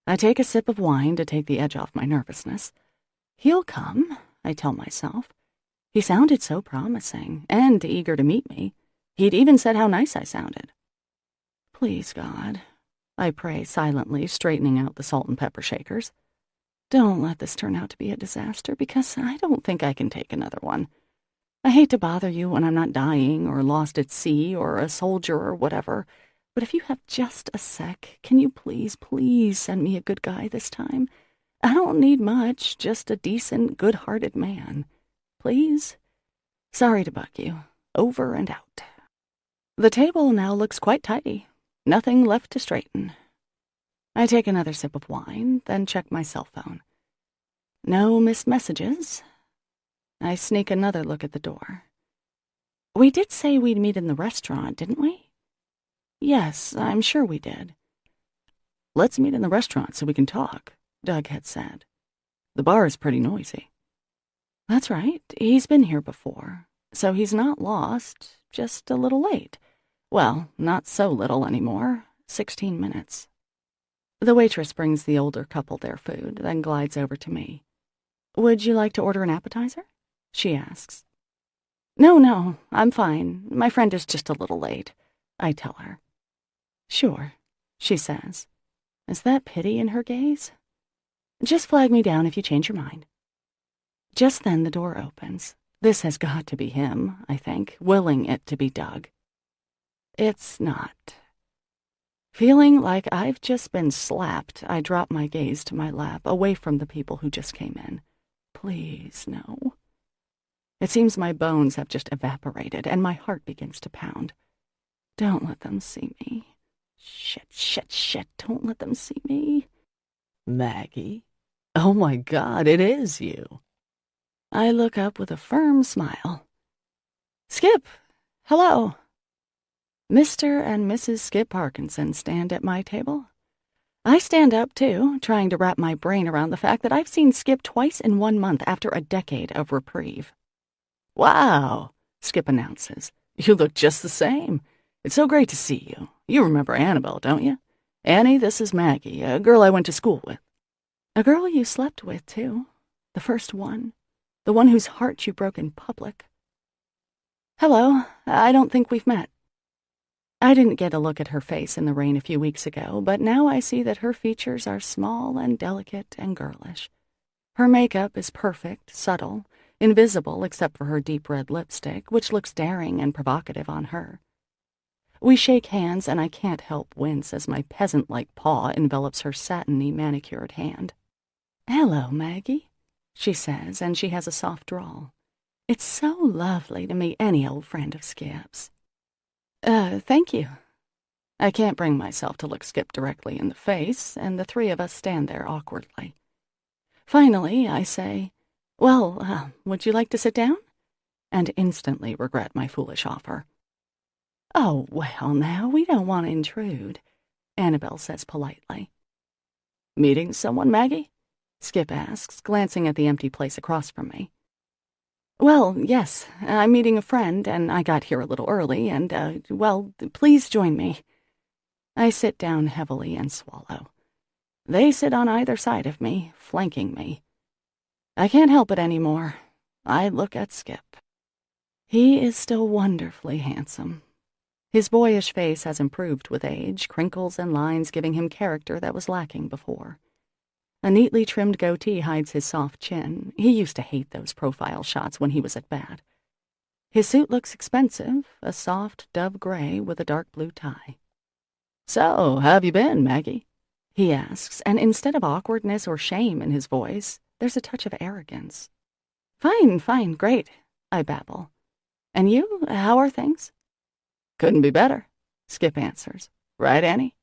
Speaker 3: I take a sip of wine to take the edge off my nervousness. He'll come, I tell myself. He sounded so promising, and eager to meet me. He'd even said how nice I sounded. Please, God, I pray silently, straightening out the salt and pepper shakers. Don't let this turn out to be a disaster, because I don't think I can take another one. I hate to bother you when I'm not dying or lost at sea or a soldier or whatever, but if you have just a sec, can you please send me a good guy this time? I don't need much, just a decent, good-hearted man. Please? Sorry to bug you. Over and out. The table now looks quite tidy. Nothing left to straighten. I take another sip of wine, then check my cell phone. No missed messages. I sneak another look at the door. We did say we'd meet in the restaurant, didn't we? Yes, I'm sure we did. Let's meet in the restaurant so we can talk, Doug had said. The bar is pretty noisy. That's right, he's been here before, so he's not lost, just a little late. Well, not so little anymore, 16 minutes. The waitress brings the older couple their food, then glides over to me. Would you like to order an appetizer? She asks. No, I'm fine. My friend is just a little late, I tell her. Sure, she says. Is that pity in her gaze? Just flag me down if you change your mind. Just then the door opens. This has got to be him, I think, willing it to be Doug. It's not. Feeling like I've just been slapped, I drop my gaze to my lap, away from the people who just came in. Please, no. It seems my bones have just evaporated, and my heart begins to pound. Don't let them see me. Shit, don't let them see me.
Speaker 2: Maggie? Oh my God, it is you.
Speaker 3: I look up with a firm smile. Skip, hello. Mr. and Mrs. Skip Parkinson stand at my table. I stand up, too, trying to wrap my brain around the fact that I've seen Skip twice in 1 month after a decade of reprieve.
Speaker 2: Wow, Skip announces. You look just the same. It's so great to see you. You remember Annabelle, don't you? Annie, this is Maggie, a girl I went to school with.
Speaker 3: A girl you slept with, too. The first one. The one whose heart you broke in public. Hello, I don't think we've met. I didn't get a look at her face in the rain a few weeks ago, but now I see that her features are small and delicate and girlish. Her makeup is perfect, subtle, invisible except for her deep red lipstick, which looks daring and provocative on her. We shake hands, and I can't help wince as my peasant-like paw envelops her satiny, manicured hand. Hello, Maggie, she says, and she has a soft drawl. It's so lovely to meet any old friend of Skip's. Thank you. I can't bring myself to look Skip directly in the face, and the three of us stand there awkwardly. Finally, I say, well, would you like to sit down? And instantly regret my foolish offer. Oh, well, now, we don't want to intrude, Annabelle says politely. Meeting someone, Maggie? Skip asks, glancing at the empty place across from me. Well, yes, I'm meeting a friend, and I got here a little early, and, well, please join me. I sit down heavily and swallow. They sit on either side of me, flanking me. I can't help it anymore. I look at Skip. He is still wonderfully handsome. His boyish face has improved with age, crinkles and lines giving him character that was lacking before. A neatly trimmed goatee hides his soft chin. He used to hate those profile shots when he was at bat. His suit looks expensive, a soft dove gray with a dark blue tie. So, how have you been, Maggie? He asks, and instead of awkwardness or shame in his voice, there's a touch of arrogance. Fine, great, I babble. And you, how are things? Couldn't be better. Skip answers. Right, Annie?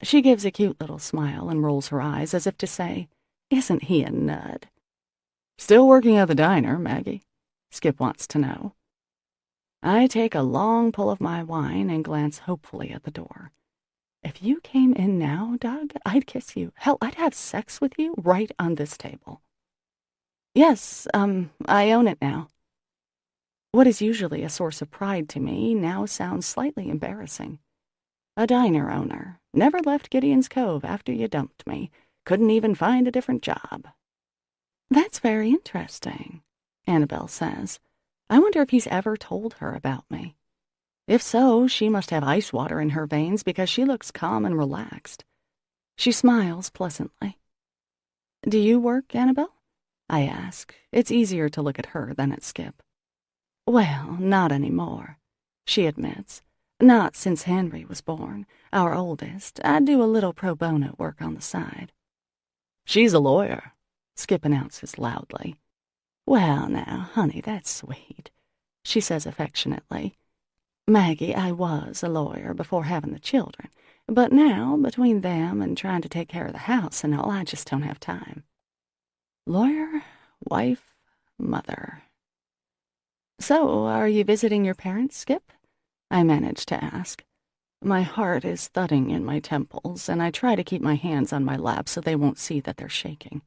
Speaker 3: She gives a cute little smile and rolls her eyes as if to say, isn't he a nut? Still working at the diner, Maggie? Skip wants to know. I take a long pull of my wine and glance hopefully at the door. If you came in now, Doug, I'd kiss you. Hell, I'd have sex with you right on this table. Yes, I own it now. What is usually a source of pride to me now sounds slightly embarrassing. A diner owner. Never left Gideon's Cove after you dumped me. Couldn't even find a different job. That's very interesting, Annabelle says. I wonder if he's ever told her about me. If so, she must have ice water in her veins because she looks calm and relaxed. She smiles pleasantly. Do you work, Annabelle? I ask. It's easier to look at her than at Skip. Well, not anymore, she admits. Not since Henry was born, our oldest. I do a little pro bono work on the side. She's a lawyer, Skip announces loudly. Well, now, honey, that's sweet, she says affectionately. Maggie, I was a lawyer before having the children, but now, between them and trying to take care of the house and all, I just don't have time. Lawyer, wife, mother. So, are you visiting your parents, Skip? I manage to ask. My heart is thudding in my temples, and I try to keep my hands on my lap so they won't see that they're shaking.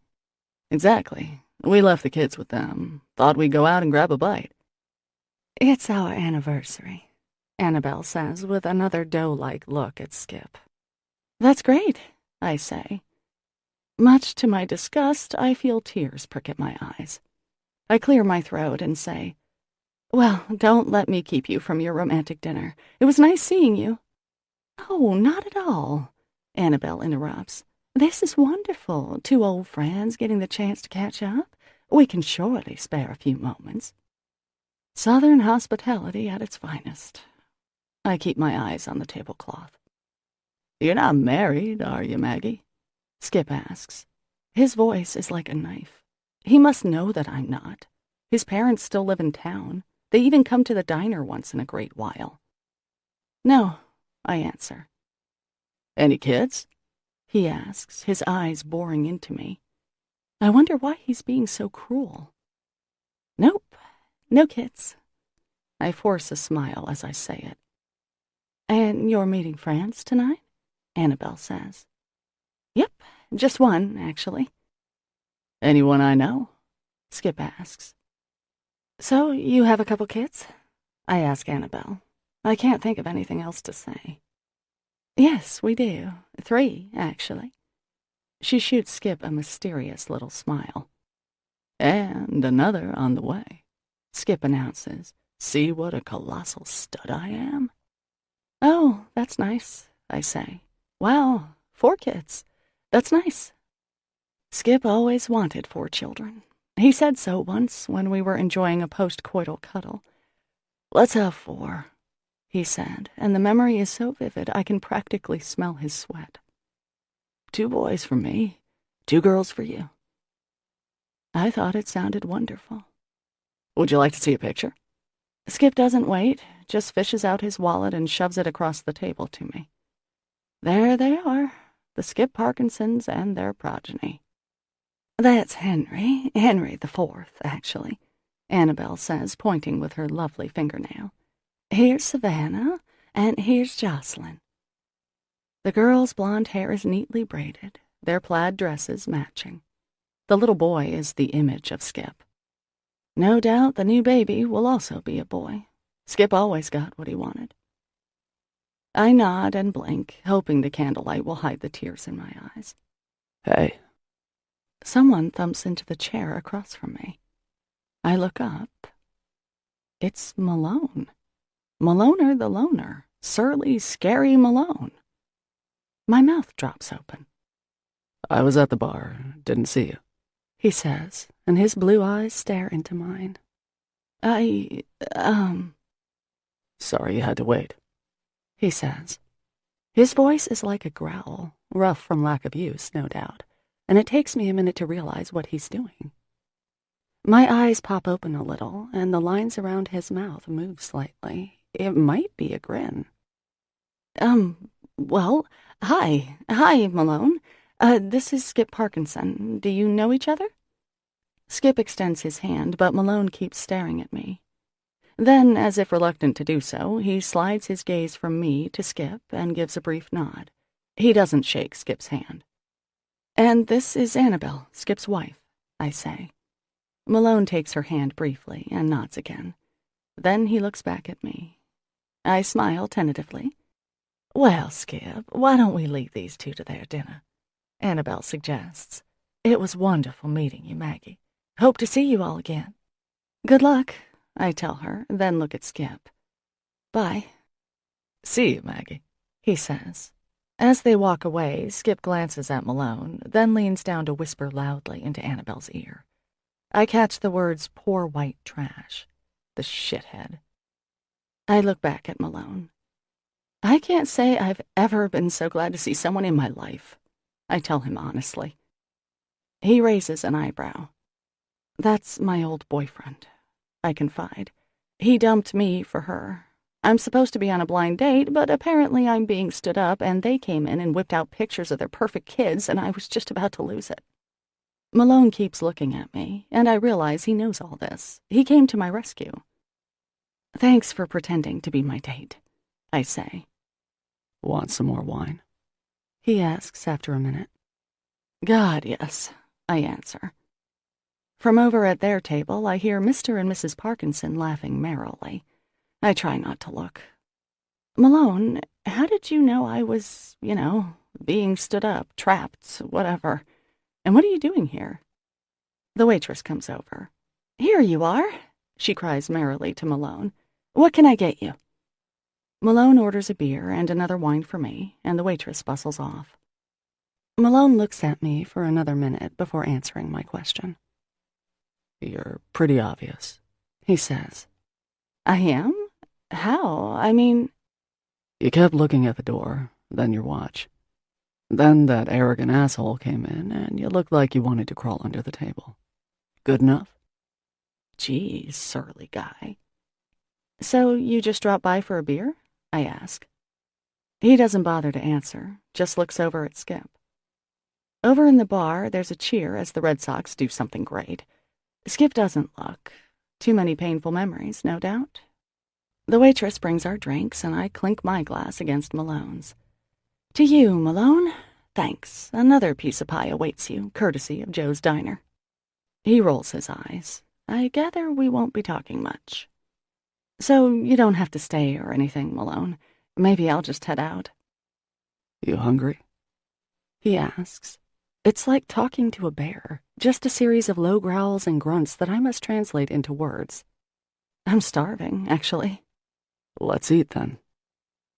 Speaker 3: Exactly. We left the kids with them. Thought we'd go out and grab a bite. It's our anniversary, Annabelle says with another doe-like look at Skip. That's great, I say. Much to my disgust, I feel tears prick at my eyes. I clear my throat and say, well, don't let me keep you from your romantic dinner. It was nice seeing you. Oh, not at all, Annabelle interrupts. This is wonderful. Two old friends getting the chance to catch up. We can surely spare a few moments. Southern hospitality at its finest. I keep my eyes on the tablecloth. You're not married, are you, Maggie? Skip asks. His voice is like a knife. He must know that I'm not. His parents still live in town. They even come to the diner once in a great while. No, I answer. Any kids? He asks, his eyes boring into me. I wonder why he's being so cruel. Nope, no kids. I force a smile as I say it. And you're meeting friends tonight? Annabelle says. Yep, just one, actually. Anyone I know? Skip asks. So, you have a couple kids? I ask Annabelle. I can't think of anything else to say. Yes, we do. 3, actually. She shoots Skip a mysterious little smile. And another on the way, Skip announces. See what a colossal stud I am? Oh, that's nice, I say. Wow, 4 kids. That's nice. Skip always wanted 4 children. He said so once when we were enjoying a post-coital cuddle. Let's have 4, he said, and the memory is so vivid I can practically smell his sweat. 2 boys for me, 2 girls for you. I thought it sounded wonderful. Would you like to see a picture? Skip doesn't wait, just fishes out his wallet and shoves it across the table to me. There they are, the Skip Parkinsons and their progeny. That's Henry the 4th, actually, Annabelle says, pointing with her lovely fingernail. Here's Savannah, and here's Jocelyn. The girl's blonde hair is neatly braided, their plaid dresses matching. The little boy is the image of Skip. No doubt the new baby will also be a boy. Skip always got what he wanted. I nod and blink, hoping the candlelight will hide the tears in my eyes. Hey. Someone thumps into the chair across from me. I look up. It's Malone. Maloner the loner. Surly, scary Malone. My mouth drops open. I was at the bar. Didn't see you, he says, and his blue eyes stare into mine. Sorry you had to wait, he says. His voice is like a growl, rough from lack of use, no doubt, and it takes me a minute to realize what he's doing. My eyes pop open a little, and the lines around his mouth move slightly. It might be a grin. Well, hi. Hi, Malone. This is Skip Parkinson. Do you know each other? Skip extends his hand, but Malone keeps staring at me. Then, as if reluctant to do so, he slides his gaze from me to Skip and gives a brief nod. He doesn't shake Skip's hand. And this is Annabelle, Skip's wife, I say. Malone takes her hand briefly and nods again. Then he looks back at me. I smile tentatively.
Speaker 1: Well, Skip, why don't we leave these two to their dinner? Annabelle suggests. It was wonderful meeting you, Maggie. Hope to see you all again.
Speaker 3: Good luck, I tell her, then look at Skip. Bye.
Speaker 1: See you, Maggie, he says. As they walk away, Skip glances at Malone, then leans down to whisper loudly into Annabelle's ear. I catch the words, poor white trash. The shithead.
Speaker 3: I look back at Malone. I can't say I've ever been so glad to see someone in my life, I tell him honestly. He raises an eyebrow. That's my old boyfriend, I confide. He dumped me for her. I'm supposed to be on a blind date, but apparently I'm being stood up, and they came in and whipped out pictures of their perfect kids, and I was just about to lose it. Malone keeps looking at me, and I realize he knows all this. He came to my rescue. Thanks for pretending to be my date, I say.
Speaker 2: Want some more wine?
Speaker 3: He asks after a minute. God, yes, I answer. From over at their table, I hear Mr. and Mrs. Parkinson laughing merrily. I try not to look. Malone, how did you know I was, being stood up, trapped, whatever? And what are you doing here? The waitress comes over. Here you are, she cries merrily to Malone. What can I get you? Malone orders a beer and another wine for me, and the waitress bustles off. Malone looks at me for another minute before answering my question.
Speaker 2: You're pretty obvious, he says.
Speaker 3: I am? How? I mean...
Speaker 2: You kept looking at the door, then your watch. Then that arrogant asshole came in, and you looked like you wanted to crawl under the table. Good enough?
Speaker 3: Geez, surly guy. So you just dropped by for a beer? I ask. He doesn't bother to answer, just looks over at Skip. Over in the bar, there's a cheer as the Red Sox do something great. Skip doesn't look. Too many painful memories, no doubt. The waitress brings our drinks, and I clink my glass against Malone's. To you, Malone. Thanks. Another piece of pie awaits you, courtesy of Joe's Diner. He rolls his eyes. I gather we won't be talking much. So you don't have to stay or anything, Malone. Maybe I'll just head out.
Speaker 2: You hungry?
Speaker 3: He asks. It's like talking to a bear, just a series of low growls and grunts that I must translate into words. I'm starving, actually.
Speaker 2: Let's eat, then.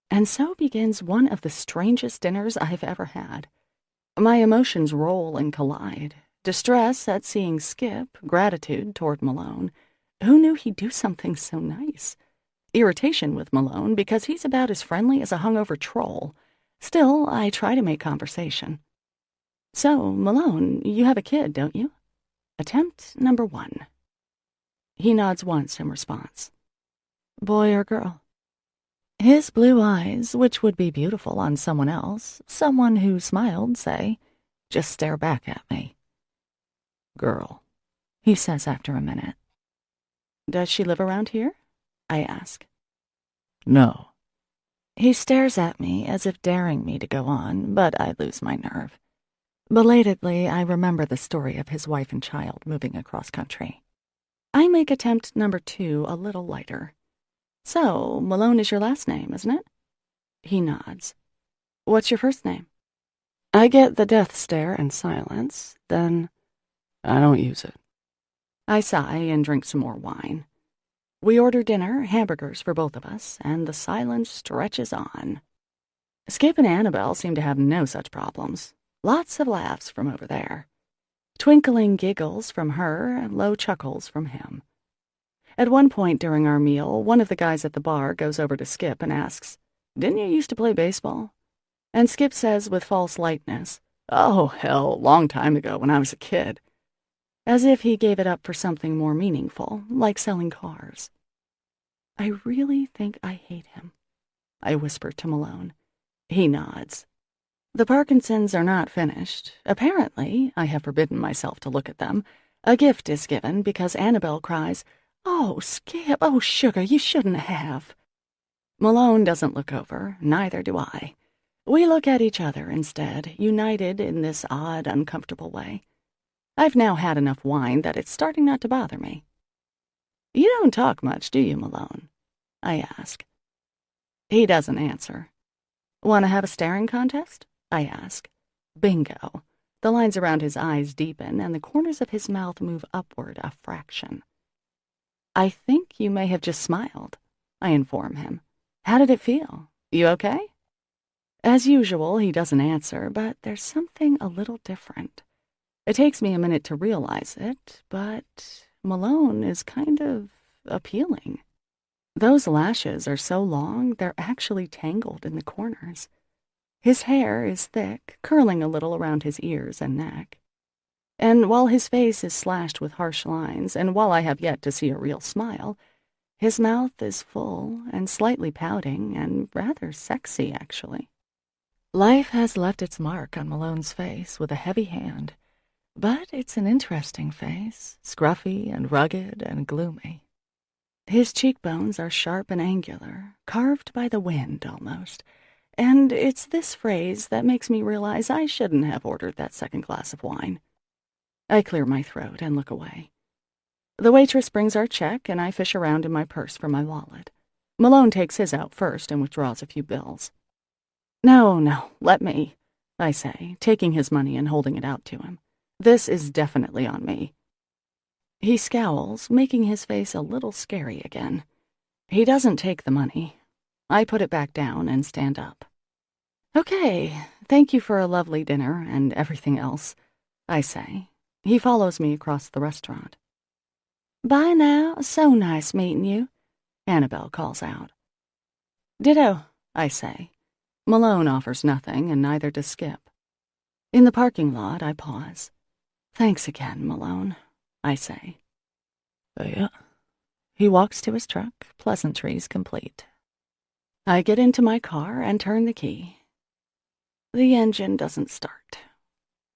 Speaker 3: And so begins one of the strangest dinners I've ever had. My emotions roll and collide. Distress at seeing Skip, gratitude toward Malone. Who knew he'd do something so nice? Irritation with Malone because he's about as friendly as a hungover troll. Still, I try to make conversation. So, Malone, you have a kid, don't you? Attempt number 1. He nods once in response. Boy or girl? His blue eyes, which would be beautiful on someone else, someone who smiled, say, just stare back at me.
Speaker 2: Girl,
Speaker 3: he says after a minute. Does she live around here? I ask.
Speaker 2: No.
Speaker 3: He stares at me as if daring me to go on, but I lose my nerve. Belatedly, I remember the story of his wife and child moving across country. I make attempt number 2 a little lighter. So, Malone is your last name, isn't it? He nods. What's your first name? I get the death stare and silence, then...
Speaker 2: I don't use it.
Speaker 3: I sigh and drink some more wine. We order dinner, hamburgers for both of us, and the silence stretches on. Skip and Annabelle seem to have no such problems. Lots of laughs from over there. Twinkling giggles from her, low chuckles from him. At one point during our meal, one of the guys at the bar goes over to Skip and asks, "Didn't you used to play baseball?" And Skip says with false lightness, "Oh, hell, long time ago when I was a kid." As if he gave it up for something more meaningful, like selling cars. I really think I hate him, I whispered to Malone. He nods. The Parkinsons are not finished. Apparently, I have forbidden myself to look at them. A gift is given because Annabelle cries, "Oh, Skip, oh, sugar, you shouldn't have." Malone doesn't look over, neither do I. We look at each other instead, united in this odd, uncomfortable way. I've now had enough wine that it's starting not to bother me. "You don't talk much, do you, Malone?" I ask. He doesn't answer. "Want to have a staring contest?" I ask. Bingo. The lines around his eyes deepen, and the corners of his mouth move upward a fraction. "I think you may have just smiled," I inform him. "How did it feel? You okay?" As usual, he doesn't answer, but there's something a little different. It takes me a minute to realize it, but Malone is kind of appealing. Those lashes are so long, they're actually tangled in the corners. His hair is thick, curling a little around his ears and neck. And while his face is slashed with harsh lines, and while I have yet to see a real smile, his mouth is full and slightly pouting and rather sexy, actually. Life has left its mark on Malone's face with a heavy hand, but it's an interesting face, scruffy and rugged and gloomy. His cheekbones are sharp and angular, carved by the wind almost, and it's this phrase that makes me realize I shouldn't have ordered that second glass of wine. I clear my throat and look away. The waitress brings our check, and I fish around in my purse for my wallet. Malone takes his out first and withdraws a few bills. No, let me," I say, taking his money and holding it out to him. "This is definitely on me." He scowls, making his face a little scary again. He doesn't take the money. I put it back down and stand up. "Okay, thank you for a lovely dinner and everything else," I say. He follows me across the restaurant. "Bye now, so nice meeting you," Annabelle calls out. "Ditto," I say. Malone offers nothing, and neither does Skip. In the parking lot, I pause. "Thanks again, Malone," I say.
Speaker 2: Yeah.
Speaker 3: He walks to his truck, pleasantries complete. I get into my car and turn the key. The engine doesn't start.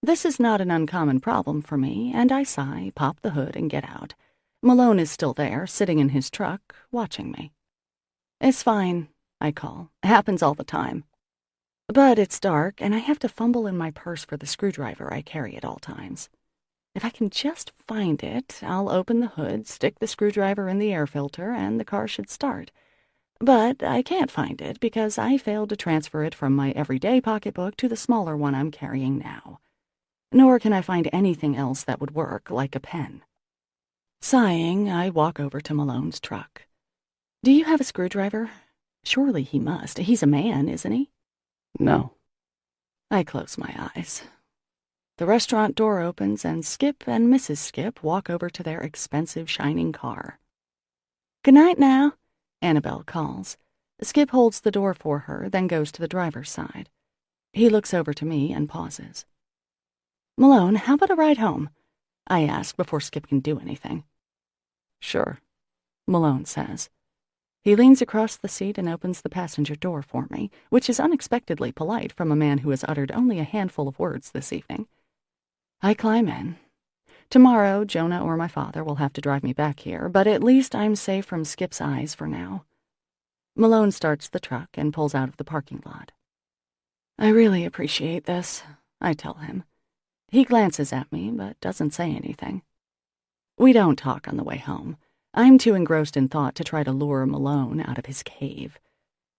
Speaker 3: This is not an uncommon problem for me, and I sigh, pop the hood, and get out. Malone is still there, sitting in his truck, watching me. "It's fine," I call. "Happens all the time." But it's dark, and I have to fumble in my purse for the screwdriver I carry at all times. If I can just find it, I'll open the hood, stick the screwdriver in the air filter, and the car should start. But I can't find it because I failed to transfer it from my everyday pocketbook to the smaller one I'm carrying now. Nor can I find anything else that would work, like a pen. Sighing, I walk over to Malone's truck. "Do you have a screwdriver?" Surely he must. He's a man, isn't he?
Speaker 2: No.
Speaker 3: I close my eyes. The restaurant door opens, and Skip and Mrs. Skip walk over to their expensive, shining car. "Good night now," Annabelle calls. Skip holds the door for her, then goes to the driver's side. He looks over to me and pauses. "Malone, how about a ride home?" I ask before Skip can do anything.
Speaker 2: Sure,
Speaker 3: Malone says. He leans across the seat and opens the passenger door for me, which is unexpectedly polite from a man who has uttered only a handful of words this evening. I climb in. Tomorrow, Jonah or my father will have to drive me back here, but at least I'm safe from Skip's eyes for now. Malone starts the truck and pulls out of the parking lot. "I really appreciate this," I tell him. He glances at me, but doesn't say anything. We don't talk on the way home. I'm too engrossed in thought to try to lure Malone out of his cave.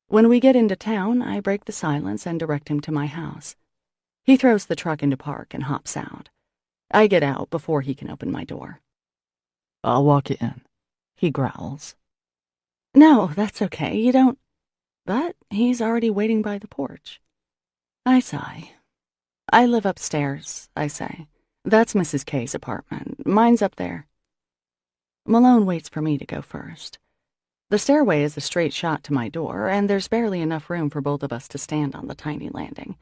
Speaker 3: When we get into town, I break the silence and direct him to my house. He throws the truck into park and hops out. I get out before he can open my door.
Speaker 2: I'll walk you in,
Speaker 3: he growls. "No, that's okay, you don't—" But he's already waiting by the porch. I sigh. "I live upstairs," I say. "That's Mrs. K's apartment. Mine's up there." Malone waits for me to go first. The stairway is a straight shot to my door, and there's barely enough room for both of us to stand on the tiny landing.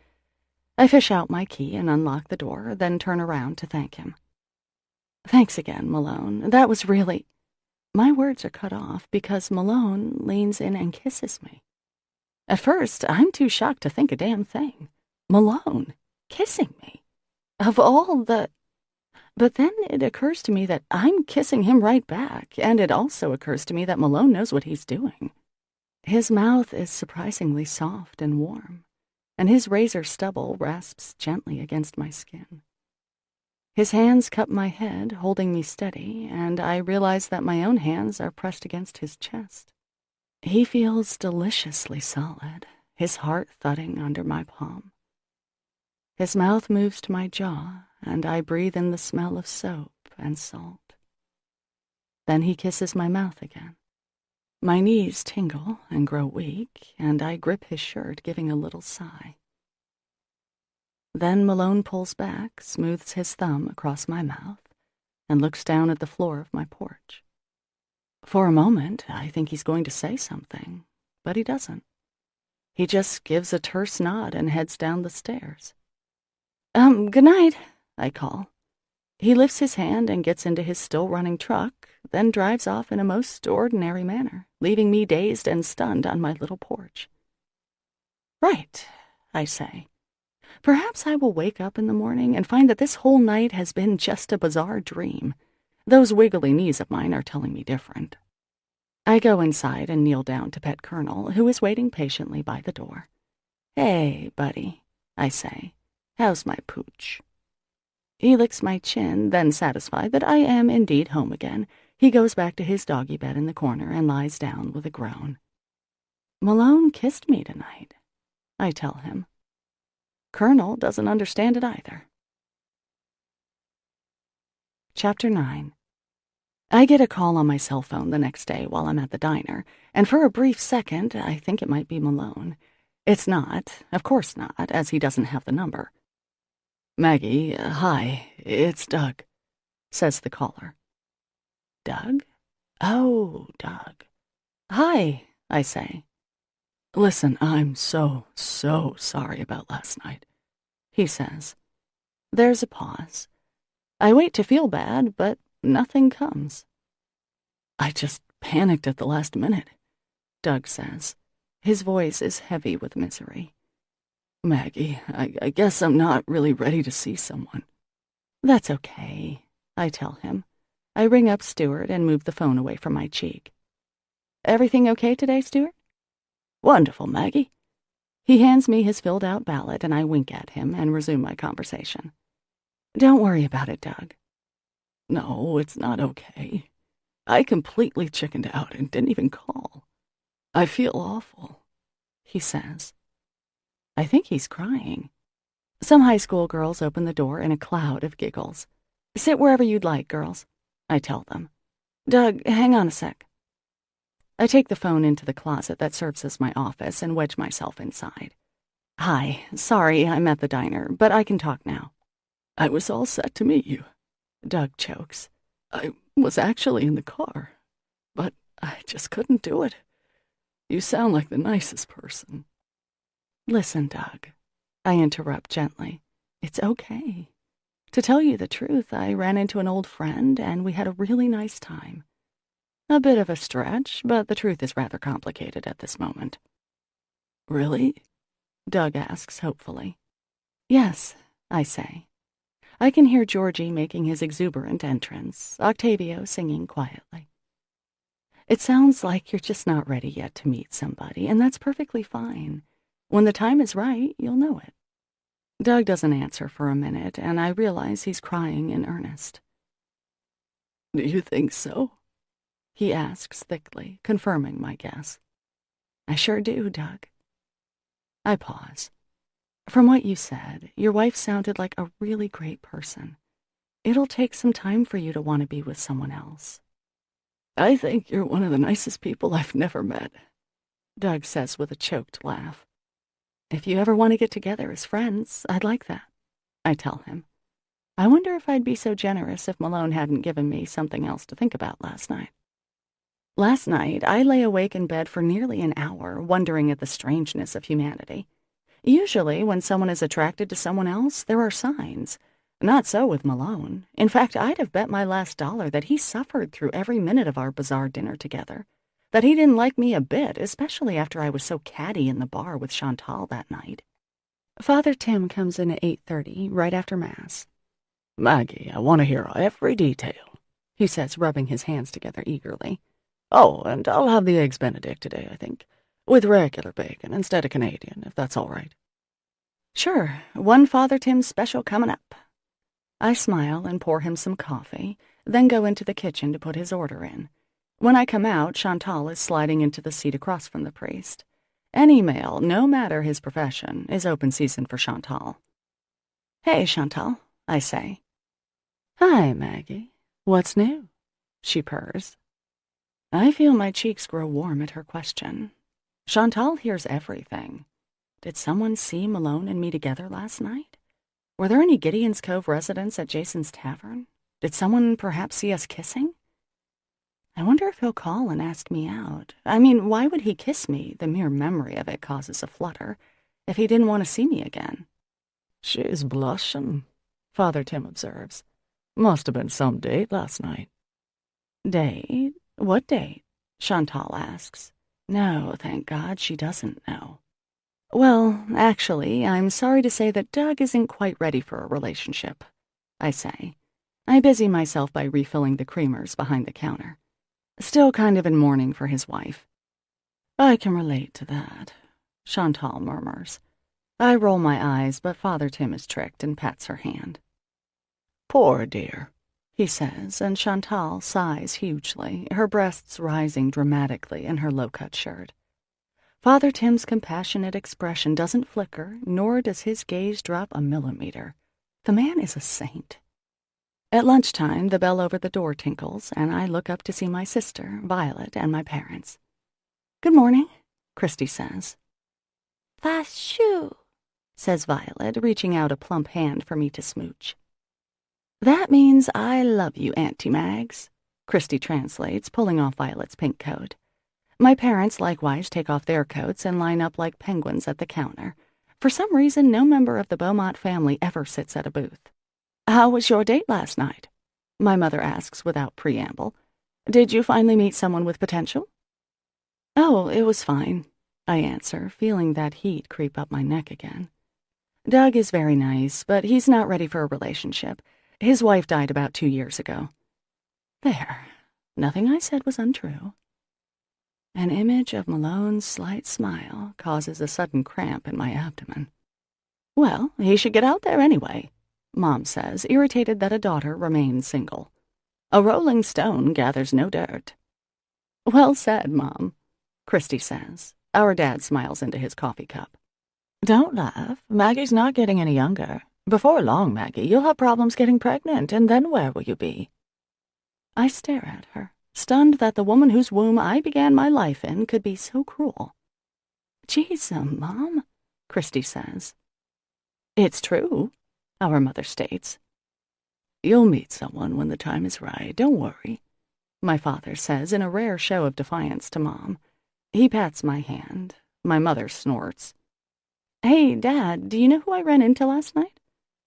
Speaker 3: I fish out my key and unlock the door, then turn around to thank him. "Thanks again, Malone. That was really—" My words are cut off because Malone leans in and kisses me. At first, I'm too shocked to think a damn thing. Malone, kissing me. Of all the... But then it occurs to me that I'm kissing him right back, and it also occurs to me that Malone knows what he's doing. His mouth is surprisingly soft and warm, and his razor stubble rasps gently against my skin. His hands cup my head, holding me steady, and I realize that my own hands are pressed against his chest. He feels deliciously solid, his heart thudding under my palm. His mouth moves to my jaw, and I breathe in the smell of soap and salt. Then he kisses my mouth again. My knees tingle and grow weak, and I grip his shirt, giving a little sigh. Then Malone pulls back, smooths his thumb across my mouth, and looks down at the floor of my porch. For a moment, I think he's going to say something, but he doesn't. He just gives a terse nod and heads down the stairs. Good night, I call. He lifts his hand and gets into his still-running truck, then drives off in a most ordinary manner, leaving me dazed and stunned on my little porch. Right, I say. Perhaps I will wake up in the morning and find that this whole night has been just a bizarre dream. Those wiggly knees of mine are telling me different. I go inside and kneel down to pet Colonel, who is waiting patiently by the door. Hey, buddy, I say. How's my pooch? He licks my chin, then satisfied that I am indeed home again, he goes back to his doggy bed in the corner and lies down with a groan. Malone kissed me tonight, I tell him. Colonel doesn't understand it either. Chapter 9. I get a call on my cell phone the next day while I'm at the diner, and for a brief second I think it might be Malone. It's not, of course not, as he doesn't have the number.
Speaker 2: Maggie, hi, it's Doug, says the caller.
Speaker 3: Doug? Oh, Doug. Hi, I say.
Speaker 2: Listen, I'm so sorry about last night,
Speaker 3: he says. There's a pause. I wait to feel bad, but nothing comes.
Speaker 2: I just panicked at the last minute,
Speaker 3: Doug says. His voice is heavy with misery.
Speaker 2: Maggie, I guess I'm not really ready to see someone.
Speaker 3: That's okay, I tell him. I ring up Stuart and move the phone away from my cheek. Everything okay today, Stuart?
Speaker 2: Wonderful, Maggie.
Speaker 3: He hands me his filled-out ballot, and I wink at him and resume my conversation. Don't worry about it, Doug.
Speaker 2: No, it's not okay. I completely chickened out and didn't even call. I feel awful,
Speaker 3: he says. I think he's crying. Some high school girls open the door in a cloud of giggles. Sit wherever you'd like, girls, I tell them. Doug, hang on a sec. I take the phone into the closet that serves as my office and wedge myself inside. Hi, sorry I'm at the diner, but I can talk now.
Speaker 2: I was all set to meet you,
Speaker 3: Doug chokes.
Speaker 2: I was actually in the car, but I just couldn't do it. You sound like the nicest person.
Speaker 3: Listen, Doug, I interrupt gently. It's okay. To tell you the truth, I ran into an old friend and we had a really nice time. A bit of a stretch, but the truth is rather complicated at this moment.
Speaker 2: Really?
Speaker 3: Doug asks hopefully. Yes, I say. I can hear Georgie making his exuberant entrance, Octavio singing quietly. It sounds like you're just not ready yet to meet somebody, and that's perfectly fine. When the time is right, you'll know it. Doug doesn't answer for a minute, and I realize he's crying in earnest.
Speaker 2: Do you think so?
Speaker 3: He asks thickly, confirming my guess. I sure do, Doug. I pause. From what you said, your wife sounded like a really great person. It'll take some time for you to want to be with someone else.
Speaker 2: I think you're one of the nicest people I've never met,
Speaker 3: Doug says with a choked laugh. If you ever want to get together as friends, I'd like that, I tell him. I wonder if I'd be so generous if Malone hadn't given me something else to think about last night. Last night, I lay awake in bed for nearly an hour, wondering at the strangeness of humanity. Usually, when someone is attracted to someone else, there are signs. Not so with Malone. In fact, I'd have bet my last dollar that he suffered through every minute of our bizarre dinner together.
Speaker 1: that he didn't like me a bit, especially after I was so catty in the bar with Chantal that night.
Speaker 2: Father Tim comes in at 8:30, right after Mass.
Speaker 3: "Maggie, I want to hear every detail,"
Speaker 2: he says, rubbing his hands together eagerly.
Speaker 3: "Oh, and I'll have the Eggs Benedict today, I think, with regular bacon instead of Canadian, if that's all right."
Speaker 1: "Sure, one Father Tim special coming up." I smile and pour him some coffee, then go into the kitchen to put his order in. When I come out, Chantal is sliding into the seat across from the priest. Any male, no matter his profession, is open season for Chantal. "Hey, Chantal," I say.
Speaker 2: "Hi, Maggie. What's new?" she purrs.
Speaker 1: I feel my cheeks grow warm at her question. Chantal hears everything. Did someone see Malone and me together last night? Were there any Gideon's Cove residents at Jason's tavern? Did someone perhaps see us kissing? I wonder if he'll call and ask me out. I mean, why would he kiss me? The mere memory of it causes a flutter. If he didn't want to see me again.
Speaker 3: "She's blushing," Father Tim observes. "Must have been some date last night."
Speaker 1: "Date? What date?" Chantal asks. No, thank God, she doesn't know. "Well, actually, I'm sorry to say that Doug isn't quite ready for a relationship," I say. I busy myself by refilling the creamers behind the counter. Still kind of in mourning for his wife. "I can relate to that," Chantal murmurs. I roll my eyes, but Father Tim is tricked and pats her hand.
Speaker 3: "Poor dear,"
Speaker 1: he says, and Chantal sighs hugely, her breasts rising dramatically in her low-cut shirt. Father Tim's compassionate expression doesn't flicker, nor does his gaze drop a millimeter. The man is a saint. At lunchtime, the bell over the door tinkles, and I look up to see my sister, Violet, and my parents. "Good morning," Christy says. "Vashoo," says Violet, reaching out a plump hand for me to smooch. "That means I love you, Auntie Mags," Christy translates, pulling off Violet's pink coat. My parents likewise take off their coats and line up like penguins at the counter. For some reason, no member of the Beaumont family ever sits at a booth. "How was your date last night?" my mother asks without preamble. "Did you finally meet someone with potential?" "Oh, it was fine," I answer, feeling that heat creep up my neck again. "Doug is very nice, but he's not ready for a relationship. His wife died about 2 years ago." There. Nothing I said was untrue. An image of Malone's slight smile causes a sudden cramp in my abdomen. "Well, he should get out there anyway," Mom says, irritated that a daughter remains single. "A rolling stone gathers no dirt." "Well said, Mom," Christy says. Our dad smiles into his coffee cup.
Speaker 3: "Don't laugh. Maggie's not getting any younger. Before long, Maggie, you'll have problems getting pregnant, and then where will you be?"
Speaker 1: I stare at her, stunned that the woman whose womb I began my life in could be so cruel. "Geez, Mom," Christy says. "It's true," our mother states.
Speaker 3: "You'll meet someone when the time is right. Don't worry,"
Speaker 1: my father says in a rare show of defiance to Mom. He pats my hand. My mother snorts. "Hey, Dad, do you know who I ran into last night?"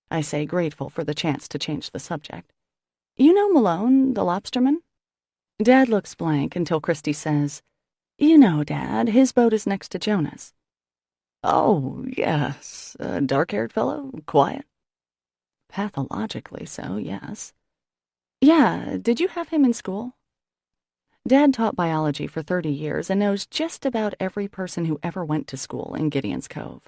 Speaker 1: I say, grateful for the chance to change the subject. "You know Malone, the lobsterman?" Dad looks blank until Christy says, "You know, Dad, his boat is next to Jonah's."
Speaker 3: "Oh, yes. A dark-haired fellow? Quiet?"
Speaker 1: "Pathologically so, yes." "Yeah, did you have him in school?" Dad taught biology for 30 years and knows just about every person who ever went to school in Gideon's Cove.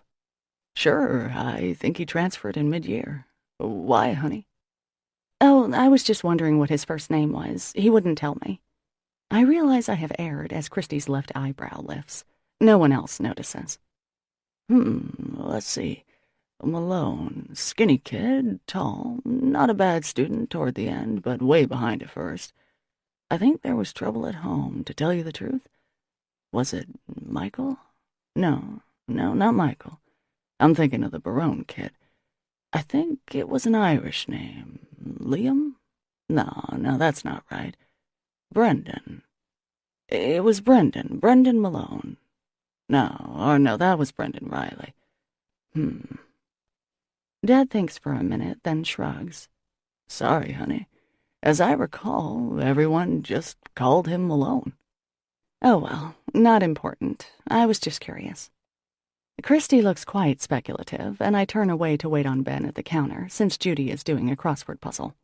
Speaker 3: "Sure, I think he transferred in mid-year. Why, honey?"
Speaker 1: "Oh, I was just wondering what his first name was. He wouldn't tell me." I realize I have erred as Christy's left eyebrow lifts. No one else notices.
Speaker 3: Let's see. Malone, skinny kid, tall, not a bad student toward the end, but way behind at first. I think there was trouble at home, to tell you the truth. Was it Michael? No, not Michael. I'm thinking of the Barone kid. I think it was an Irish name. Liam? No, that's not right. Brendan. It was Brendan Malone. No, that was Brendan Riley.
Speaker 1: Dad thinks for a minute, then shrugs.
Speaker 3: "Sorry, honey. As I recall, everyone just called him Malone." Oh well, not important. I was just curious. Christy looks quite speculative, and I turn away to wait on Ben at the counter, since Judy is doing a crossword puzzle.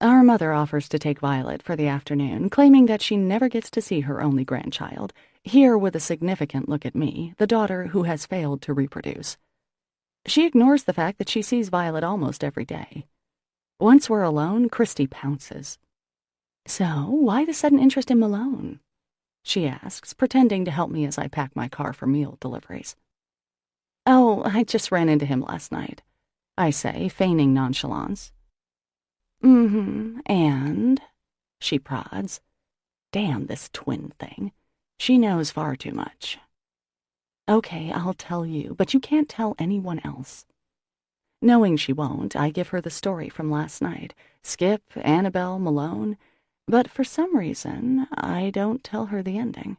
Speaker 3: Our mother offers to take Violet for the afternoon, claiming that she never gets to see her only grandchild, here with a significant look at me, the daughter who has failed to reproduce. She ignores the fact that she sees Violet almost every day. Once we're alone, Christy pounces. "So, why the sudden interest in Malone?" she asks, pretending to help me as I pack my car for meal deliveries. "Oh, I just ran into him last night," I say, feigning nonchalance. And?" she prods. Damn this twin thing. She knows far too much. "Okay, I'll tell you, but you can't tell anyone else." Knowing she won't, I give her the story from last night. Skip, Annabelle, Malone. But for some reason, I don't tell her the ending.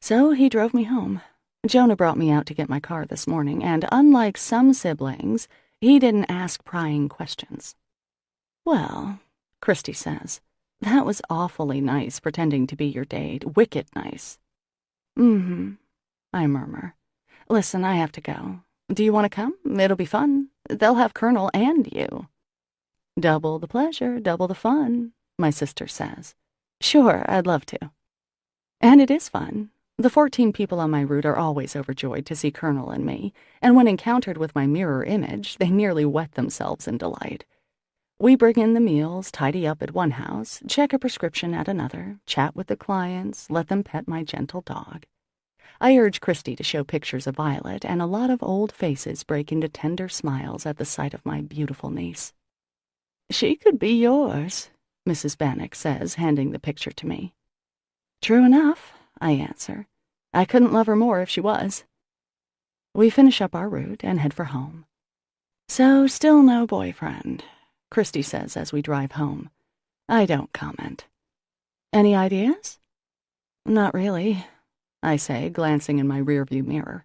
Speaker 3: So he drove me home. Jonah brought me out to get my car this morning, and unlike some siblings, he didn't ask prying questions. "Well," Christy says, "that was awfully nice pretending to be your date. Wicked nice." I murmur. "Listen, I have to go. Do you want to come? It'll be fun. They'll have Colonel and you." "Double the pleasure, double the fun," my sister says. "Sure, I'd love to." And it is fun. The 14 people on my route are always overjoyed to see Colonel and me, and when encountered with my mirror image, they nearly wet themselves in delight. We bring in the meals, tidy up at one house, check a prescription at another, chat with the clients, let them pet my gentle dog. I urge Christy to show pictures of Violet, and a lot of old faces break into tender smiles at the sight of my beautiful niece. "She could be yours," Mrs. Bannock says, handing the picture to me. "True enough," I answer. "I couldn't love her more if she was." We finish up our route and head for home. "So still no boyfriend," Christy says as we drive home. I don't comment. "Any ideas?" "Not really," I say, glancing in my rearview mirror.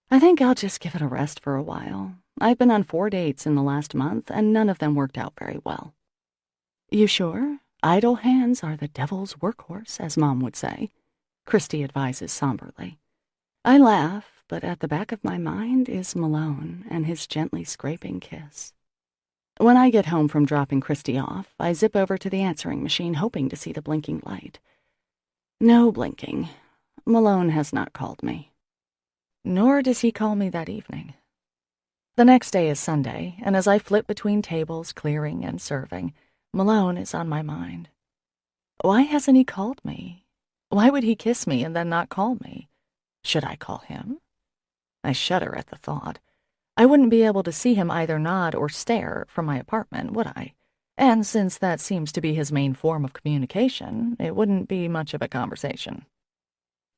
Speaker 3: "I think I'll just give it a rest for a while. I've been on 4 dates in the last month, and none of them worked out very well." "You sure? Idle hands are the devil's workhorse, as Mom would say," Christy advises somberly. I laugh, but at the back of my mind is Malone and his gently scraping kiss. When I get home from dropping Christy off, I zip over to the answering machine, hoping to see the blinking light. No blinking. Malone has not called me. Nor does he call me that evening. The next day is Sunday, and as I flip between tables, clearing and serving, Malone is on my mind. Why hasn't he called me? Why would he kiss me and then not call me? Should I call him? I shudder at the thought. I wouldn't be able to see him either nod or stare from my apartment, would I? And since that seems to be his main form of communication, it wouldn't be much of a conversation.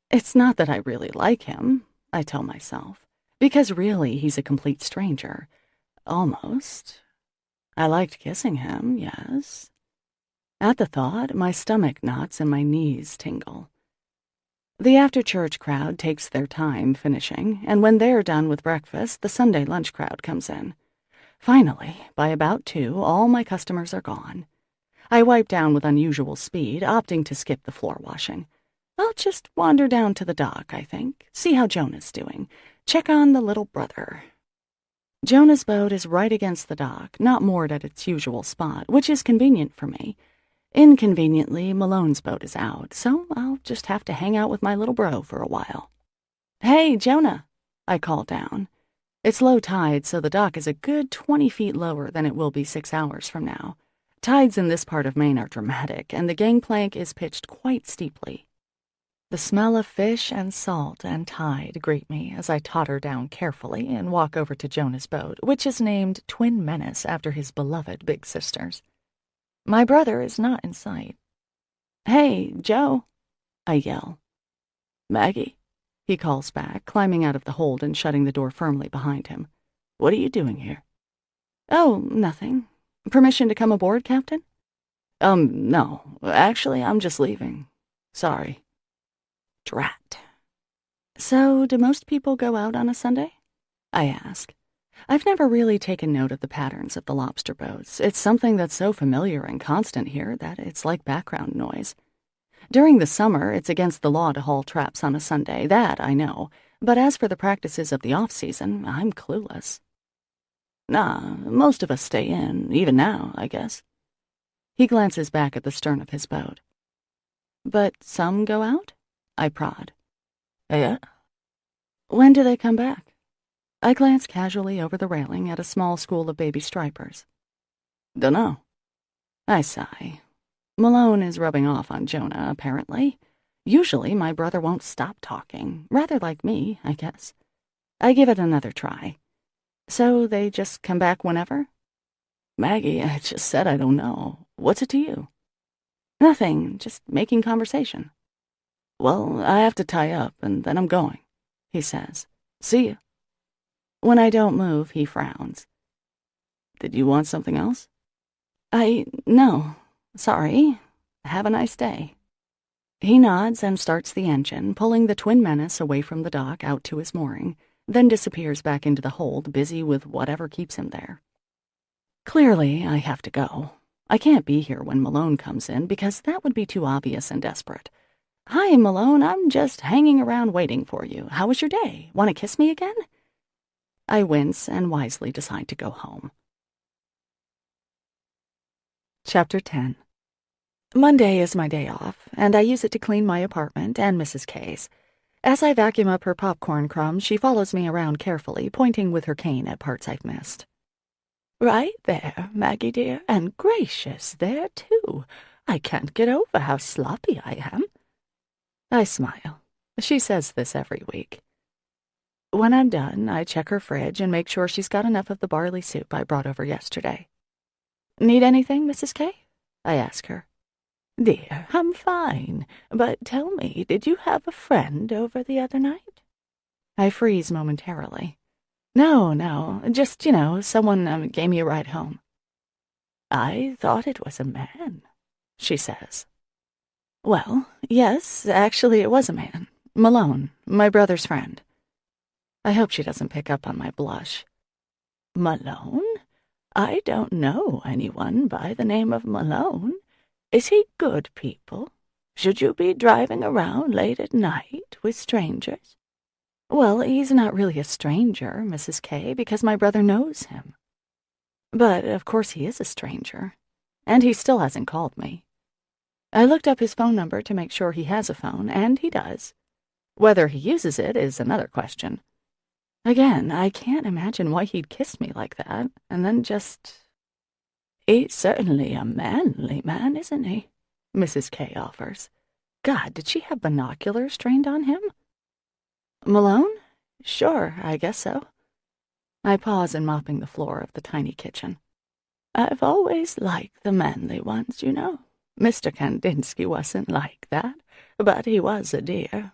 Speaker 3: It's not that I really like him, I tell myself, because really he's a complete stranger. Almost. I liked kissing him, yes. At the thought, my stomach knots and my knees tingle. The after-church crowd takes their time finishing, and when they're done with breakfast, the Sunday lunch crowd comes in. Finally, by about 2, all my customers are gone. I wipe down with unusual speed, opting to skip the floor washing. I'll just wander down to the dock, I think, see how Jonah's doing, check on the little brother. Jonah's boat is right against the dock, not moored at its usual spot, which is convenient for me. Inconveniently, Malone's boat is out, so I'll just have to hang out with my little bro for a while. "Hey, Jonah," I call down. It's low tide, so the dock is a good 20 feet lower than it will be 6 hours from now. Tides in this part of Maine are dramatic, and the gangplank is pitched quite steeply. The smell of fish and salt and tide greet me as I totter down carefully and walk over to Jonah's boat, which is named Twin Menace after his beloved big sisters. My brother is not in sight. "Hey, Joe," I yell. "Maggie," he calls back, climbing out of the hold and shutting the door firmly behind him. "What are you doing here?" "Oh, nothing. Permission to come aboard, Captain?" No. Actually, I'm just leaving. Sorry." Drat. "So, do most people go out on a Sunday?" I ask. I've never really taken note of the patterns of the lobster boats. It's something that's so familiar and constant here that it's like background noise. During the summer, it's against the law to haul traps on a Sunday, that I know. But as for the practices of the off-season, I'm clueless. Nah, most of us stay in, even now, I guess. He glances back at the stern of his boat. But some go out? I prod.
Speaker 2: Yeah?
Speaker 3: When do they come back? I glance casually over the railing at a small school of baby stripers. Dunno. I sigh. Malone is rubbing off on Jonah, apparently. Usually my brother won't stop talking, rather like me, I guess. I give it another try. So they just come back whenever? Maggie, I just said I don't know. What's it to you? Nothing, just making conversation. Well, I have to tie up, and then I'm going, he says. See you. When I don't move, he frowns. Did you want something else? No. Sorry. Have a nice day. He nods and starts the engine, pulling the twin menace away from the dock out to his mooring, then disappears back into the hold, busy with whatever keeps him there. Clearly, I have to go. I can't be here when Malone comes in, because that would be too obvious and desperate. Hi, Malone, I'm just hanging around waiting for you. How was your day? Want to kiss me again? I wince and wisely decide to go home. Chapter 10. Monday is my day off, and I use it to clean my apartment and Mrs. K's. As I vacuum up her popcorn crumbs, she follows me around carefully, pointing with her cane at parts I've missed. Right there, Maggie dear, and gracious, there too. I can't get over how sloppy I am. I smile. She says this every week. When I'm done, I check her fridge and make sure she's got enough of the barley soup I brought over yesterday. Need anything, Mrs. K? I ask her. Dear, I'm fine, but tell me, did you have a friend over the other night? I freeze momentarily. No, just, someone gave me a ride home. I thought it was a man, she says. Well, yes, actually it was a man. Malone, my brother's friend. I hope she doesn't pick up on my blush. Malone? I don't know anyone by the name of Malone. Is he good people? Should you be driving around late at night with strangers? Well, he's not really a stranger, Mrs. K, because my brother knows him. But, of course, he is a stranger. And he still hasn't called me. I looked up his phone number to make sure he has a phone, and he does. Whether he uses it is another question. Again, I can't imagine why he'd kiss me like that, and then just... He's certainly a manly man, isn't he? Mrs. K offers. God, did she have binoculars trained on him? Malone? Sure, I guess so. I pause in mopping the floor of the tiny kitchen. I've always liked the manly ones, Mr. Kandinsky wasn't like that, but he was a dear.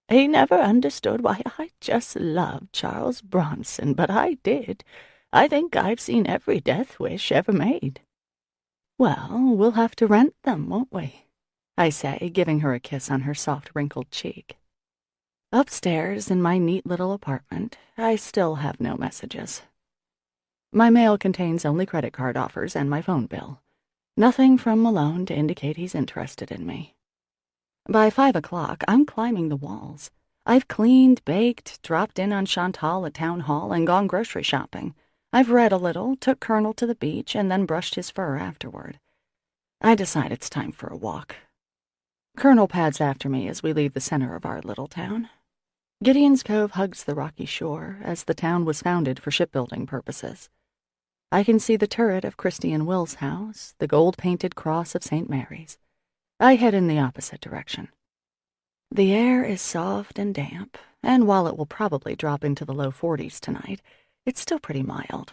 Speaker 3: He never understood why I just loved Charles Bronson, but I did. I think I've seen every death wish ever made. Well, we'll have to rent them, won't we? I say, giving her a kiss on her soft, wrinkled cheek. Upstairs, in my neat little apartment, I still have no messages. My mail contains only credit card offers and my phone bill. Nothing from Malone to indicate he's interested in me. By 5 o'clock, I'm climbing the walls. I've cleaned, baked, dropped in on Chantal at town hall, and gone grocery shopping. I've read a little, took Colonel to the beach, and then brushed his fur afterward. I decide it's time for a walk. Colonel pads after me as we leave the center of our little town. Gideon's Cove hugs the rocky shore, as the town was founded for shipbuilding purposes. I can see the turret of Christian Will's house, the gold-painted cross of St. Mary's. I head in the opposite direction. The air is soft and damp, and while it will probably drop into the low 40s tonight, it's still pretty mild.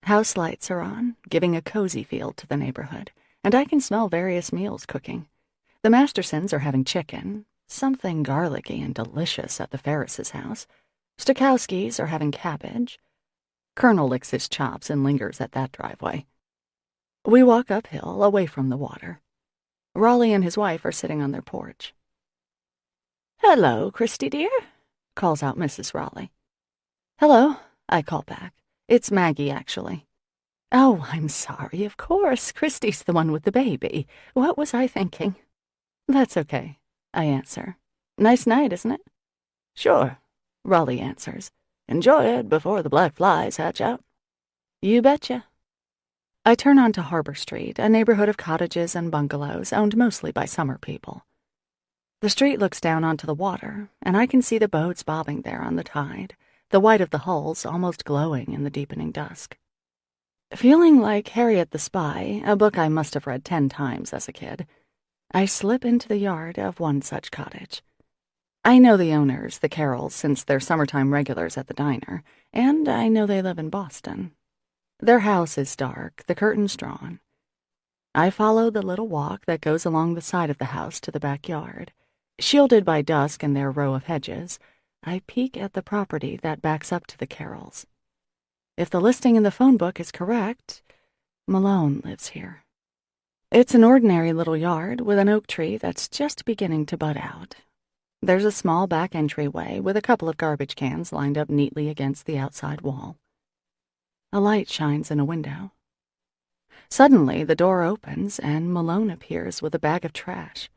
Speaker 3: House lights are on, giving a cozy feel to the neighborhood, and I can smell various meals cooking. The Mastersons are having chicken, something garlicky and delicious at the Ferris's house. Stokowskis are having cabbage. Colonel licks his chops and lingers at that driveway. We walk uphill, away from the water. Raleigh and his wife are sitting on their porch. "Hello, Christy dear," calls out Mrs. Raleigh. "Hello," I call back. It's Maggie, actually. "Oh, I'm sorry, of course. Christy's the one with the baby. What was I thinking?" That's okay, I answer. Nice night, isn't it?
Speaker 2: Sure, Raleigh answers. Enjoy it before the black flies hatch out.
Speaker 3: You betcha. I turn onto Harbor Street, a neighborhood of cottages and bungalows owned mostly by summer people. The street looks down onto the water, and I can see the boats bobbing there on the tide, the white of the hulls almost glowing in the deepening dusk. Feeling like Harriet the Spy, a book I must have read 10 times as a kid, I slip into the yard of one such cottage. I know the owners, the Carrolls, since they're summertime regulars at the diner, and I know they live in Boston. Their house is dark, the curtains drawn. I follow the little walk that goes along the side of the house to the backyard. Shielded by dusk and their row of hedges, I peek at the property that backs up to the Carrolls. If the listing in the phone book is correct, Malone lives here. It's an ordinary little yard with an oak tree that's just beginning to bud out. There's a small back entryway with a couple of garbage cans lined up neatly against the outside wall. A light shines in a window. Suddenly, the door opens and Malone appears with a bag of trash.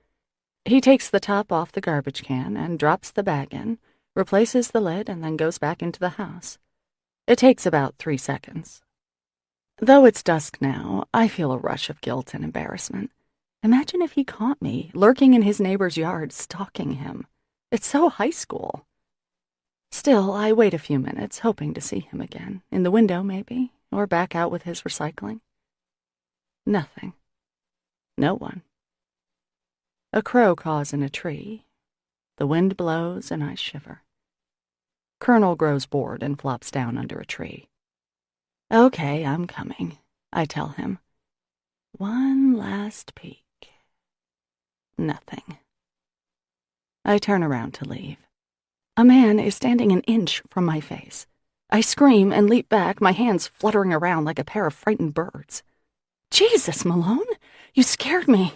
Speaker 3: He takes the top off the garbage can and drops the bag in, replaces the lid, and then goes back into the house. It takes about 3 seconds. Though it's dusk now, I feel a rush of guilt and embarrassment. Imagine if he caught me, lurking in his neighbor's yard, stalking him. It's so high school. Still, I wait a few minutes, hoping to see him again. In the window, maybe, or back out with his recycling. Nothing. No one. A crow caws in a tree. The wind blows, and I shiver. Colonel grows bored and flops down under a tree. Okay, I'm coming, I tell him. One last peek. Nothing. I turn around to leave. A man is standing an inch from my face. I scream and leap back, my hands fluttering around like a pair of frightened birds. Jesus, Malone, you scared me.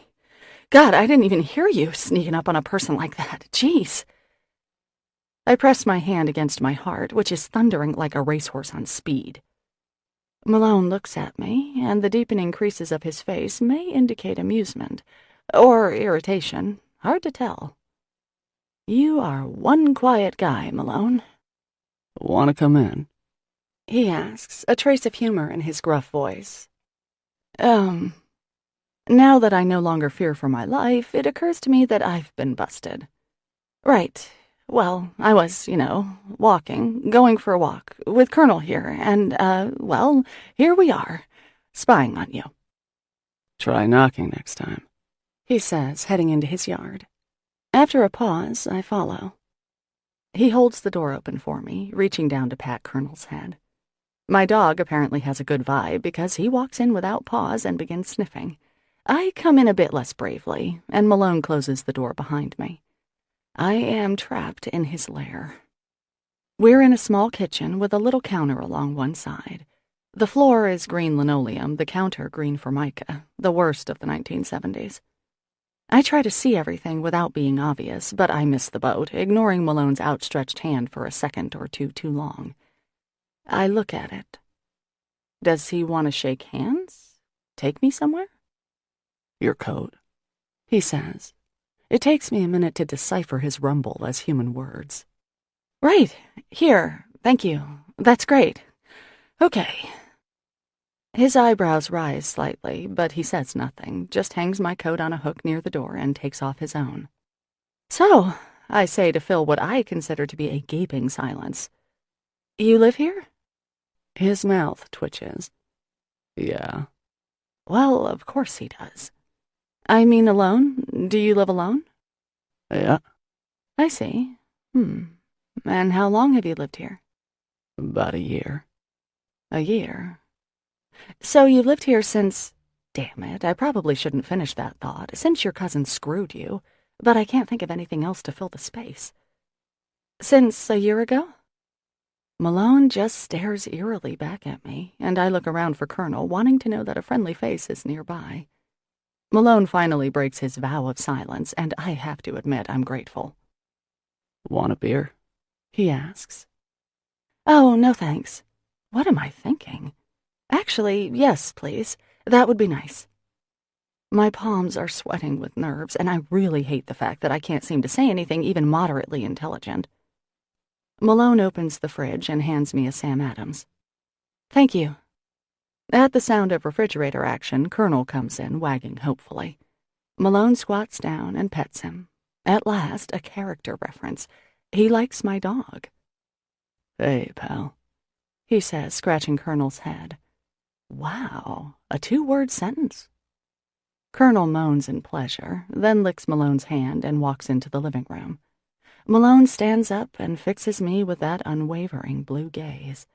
Speaker 3: God, I didn't even hear you sneaking up on a person like that. Jeez. I press my hand against my heart, which is thundering like a racehorse on speed. Malone looks at me, and the deepening creases of his face may indicate amusement, or irritation, hard to tell. You are one quiet guy, Malone.
Speaker 2: Want to come in?
Speaker 3: He asks, a trace of humor in his gruff voice. Now that I no longer fear for my life, it occurs to me that I've been busted. Right. Well, I was, going for a walk with Colonel here, and, here we are, spying on you.
Speaker 2: Try knocking next time,
Speaker 3: he says, heading into his yard. After a pause, I follow. He holds the door open for me, reaching down to pat Colonel's head. My dog apparently has a good vibe because he walks in without pause and begins sniffing. I come in a bit less bravely, and Malone closes the door behind me. I am trapped in his lair. We're in a small kitchen with a little counter along one side. The floor is green linoleum, the counter green formica, the worst of the 1970s. I try to see everything without being obvious, but I miss the boat, ignoring Malone's outstretched hand for a second or two too long. I look at it. Does he want to shake hands? Take me somewhere?
Speaker 2: Your coat,
Speaker 3: he says. It takes me a minute to decipher his rumble as human words. Right, here, thank you. That's great. Okay. His eyebrows rise slightly, but he says nothing, just hangs my coat on a hook near the door and takes off his own. So, I say to fill what I consider to be a gaping silence. You live here? His mouth twitches.
Speaker 2: Yeah.
Speaker 3: Well, of course he does. I mean alone? Do you live alone?
Speaker 2: Yeah.
Speaker 3: I see. And how long have you lived here?
Speaker 2: About a year.
Speaker 3: A year? So you've lived here since... Damn it, I probably shouldn't finish that thought, since your cousin screwed you, but I can't think of anything else to fill the space. Since a year ago? Malone just stares eerily back at me, and I look around for Colonel, wanting to know that a friendly face is nearby. Malone finally breaks his vow of silence, and I have to admit I'm grateful.
Speaker 2: Want a beer?
Speaker 3: He asks. Oh, no thanks. What am I thinking? Actually, yes, please. That would be nice. My palms are sweating with nerves, and I really hate the fact that I can't seem to say anything even moderately intelligent. Malone opens the fridge and hands me a Sam Adams. Thank you. At the sound of refrigerator action, Colonel comes in, wagging hopefully. Malone squats down and pets him. At last, a character reference. He likes my dog.
Speaker 2: Hey, pal,
Speaker 3: he says, scratching Colonel's head. Wow, a 2-word sentence. Colonel moans in pleasure, then licks Malone's hand and walks into the living room. Malone stands up and fixes me with that unwavering blue gaze.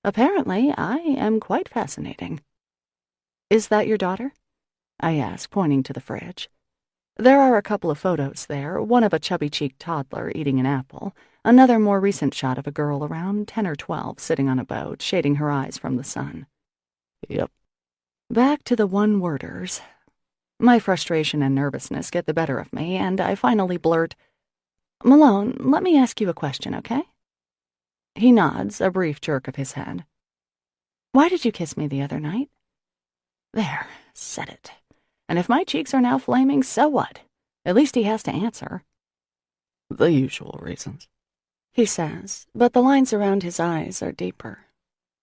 Speaker 3: Apparently, I am quite fascinating. Is that your daughter? I ask, pointing to the fridge. There are a couple of photos there, one of a chubby-cheeked toddler eating an apple, another more recent shot of a girl around 10 or 12 sitting on a boat, shading her eyes from the sun.
Speaker 2: Yep.
Speaker 3: Back to the one-worders. My frustration and nervousness get the better of me, and I finally blurt, Malone, let me ask you a question, okay? He nods, a brief jerk of his head. Why did you kiss me the other night? There, said it. And if my cheeks are now flaming, so what? At least he has to answer.
Speaker 2: The usual reasons,
Speaker 3: he says, but the lines around his eyes are deeper.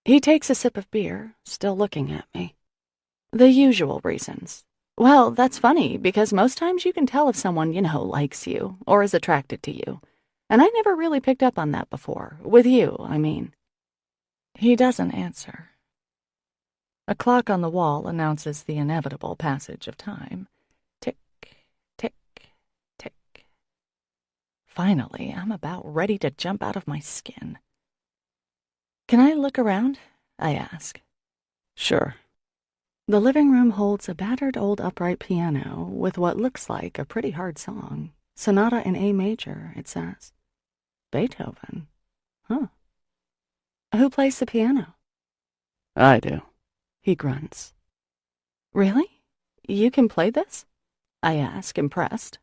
Speaker 3: He takes a sip of beer, still looking at me. The usual reasons. Well, that's funny, because most times you can tell if someone, likes you, or is attracted to you. And I never really picked up on that before. With you, I mean. He doesn't answer. A clock on the wall announces the inevitable passage of time. Tick, tick, tick. Finally, I'm about ready to jump out of my skin. Can I look around? I ask.
Speaker 2: Sure.
Speaker 3: The living room holds a battered old upright piano with what looks like a pretty hard song. Sonata in A major, it says. Beethoven. Huh. Who plays the piano?
Speaker 2: I do.
Speaker 3: He grunts. Really? You can play this? I ask, impressed.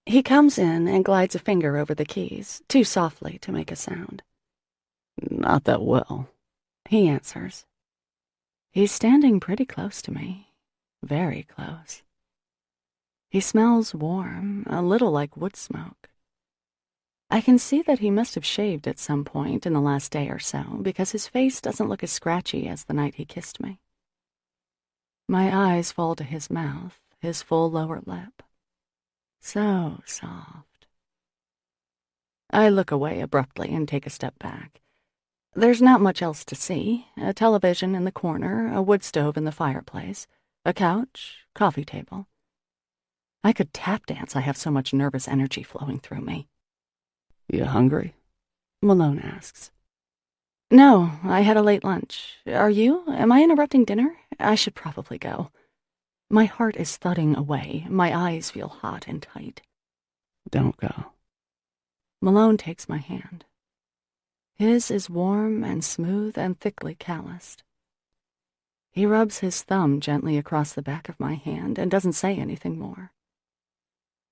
Speaker 3: He comes in and glides a finger over the keys, too softly to make a sound.
Speaker 2: Not that well,
Speaker 3: he answers. He's standing pretty close to me. Very close. He smells warm, a little like wood smoke. I can see that he must have shaved at some point in the last day or so, because his face doesn't look as scratchy as the night he kissed me. My eyes fall to his mouth, his full lower lip. So soft. I look away abruptly and take a step back. There's not much else to see. A television in the corner, a wood stove in the fireplace, a couch, coffee table. I could tap dance, I have so much nervous energy flowing through me.
Speaker 2: You hungry?
Speaker 3: Malone asks. No, I had a late lunch. Are you? Am I interrupting dinner? I should probably go. My heart is thudding away. My eyes feel hot and tight.
Speaker 2: Don't go.
Speaker 3: Malone takes my hand. His is warm and smooth and thickly calloused. He rubs his thumb gently across the back of my hand and doesn't say anything more.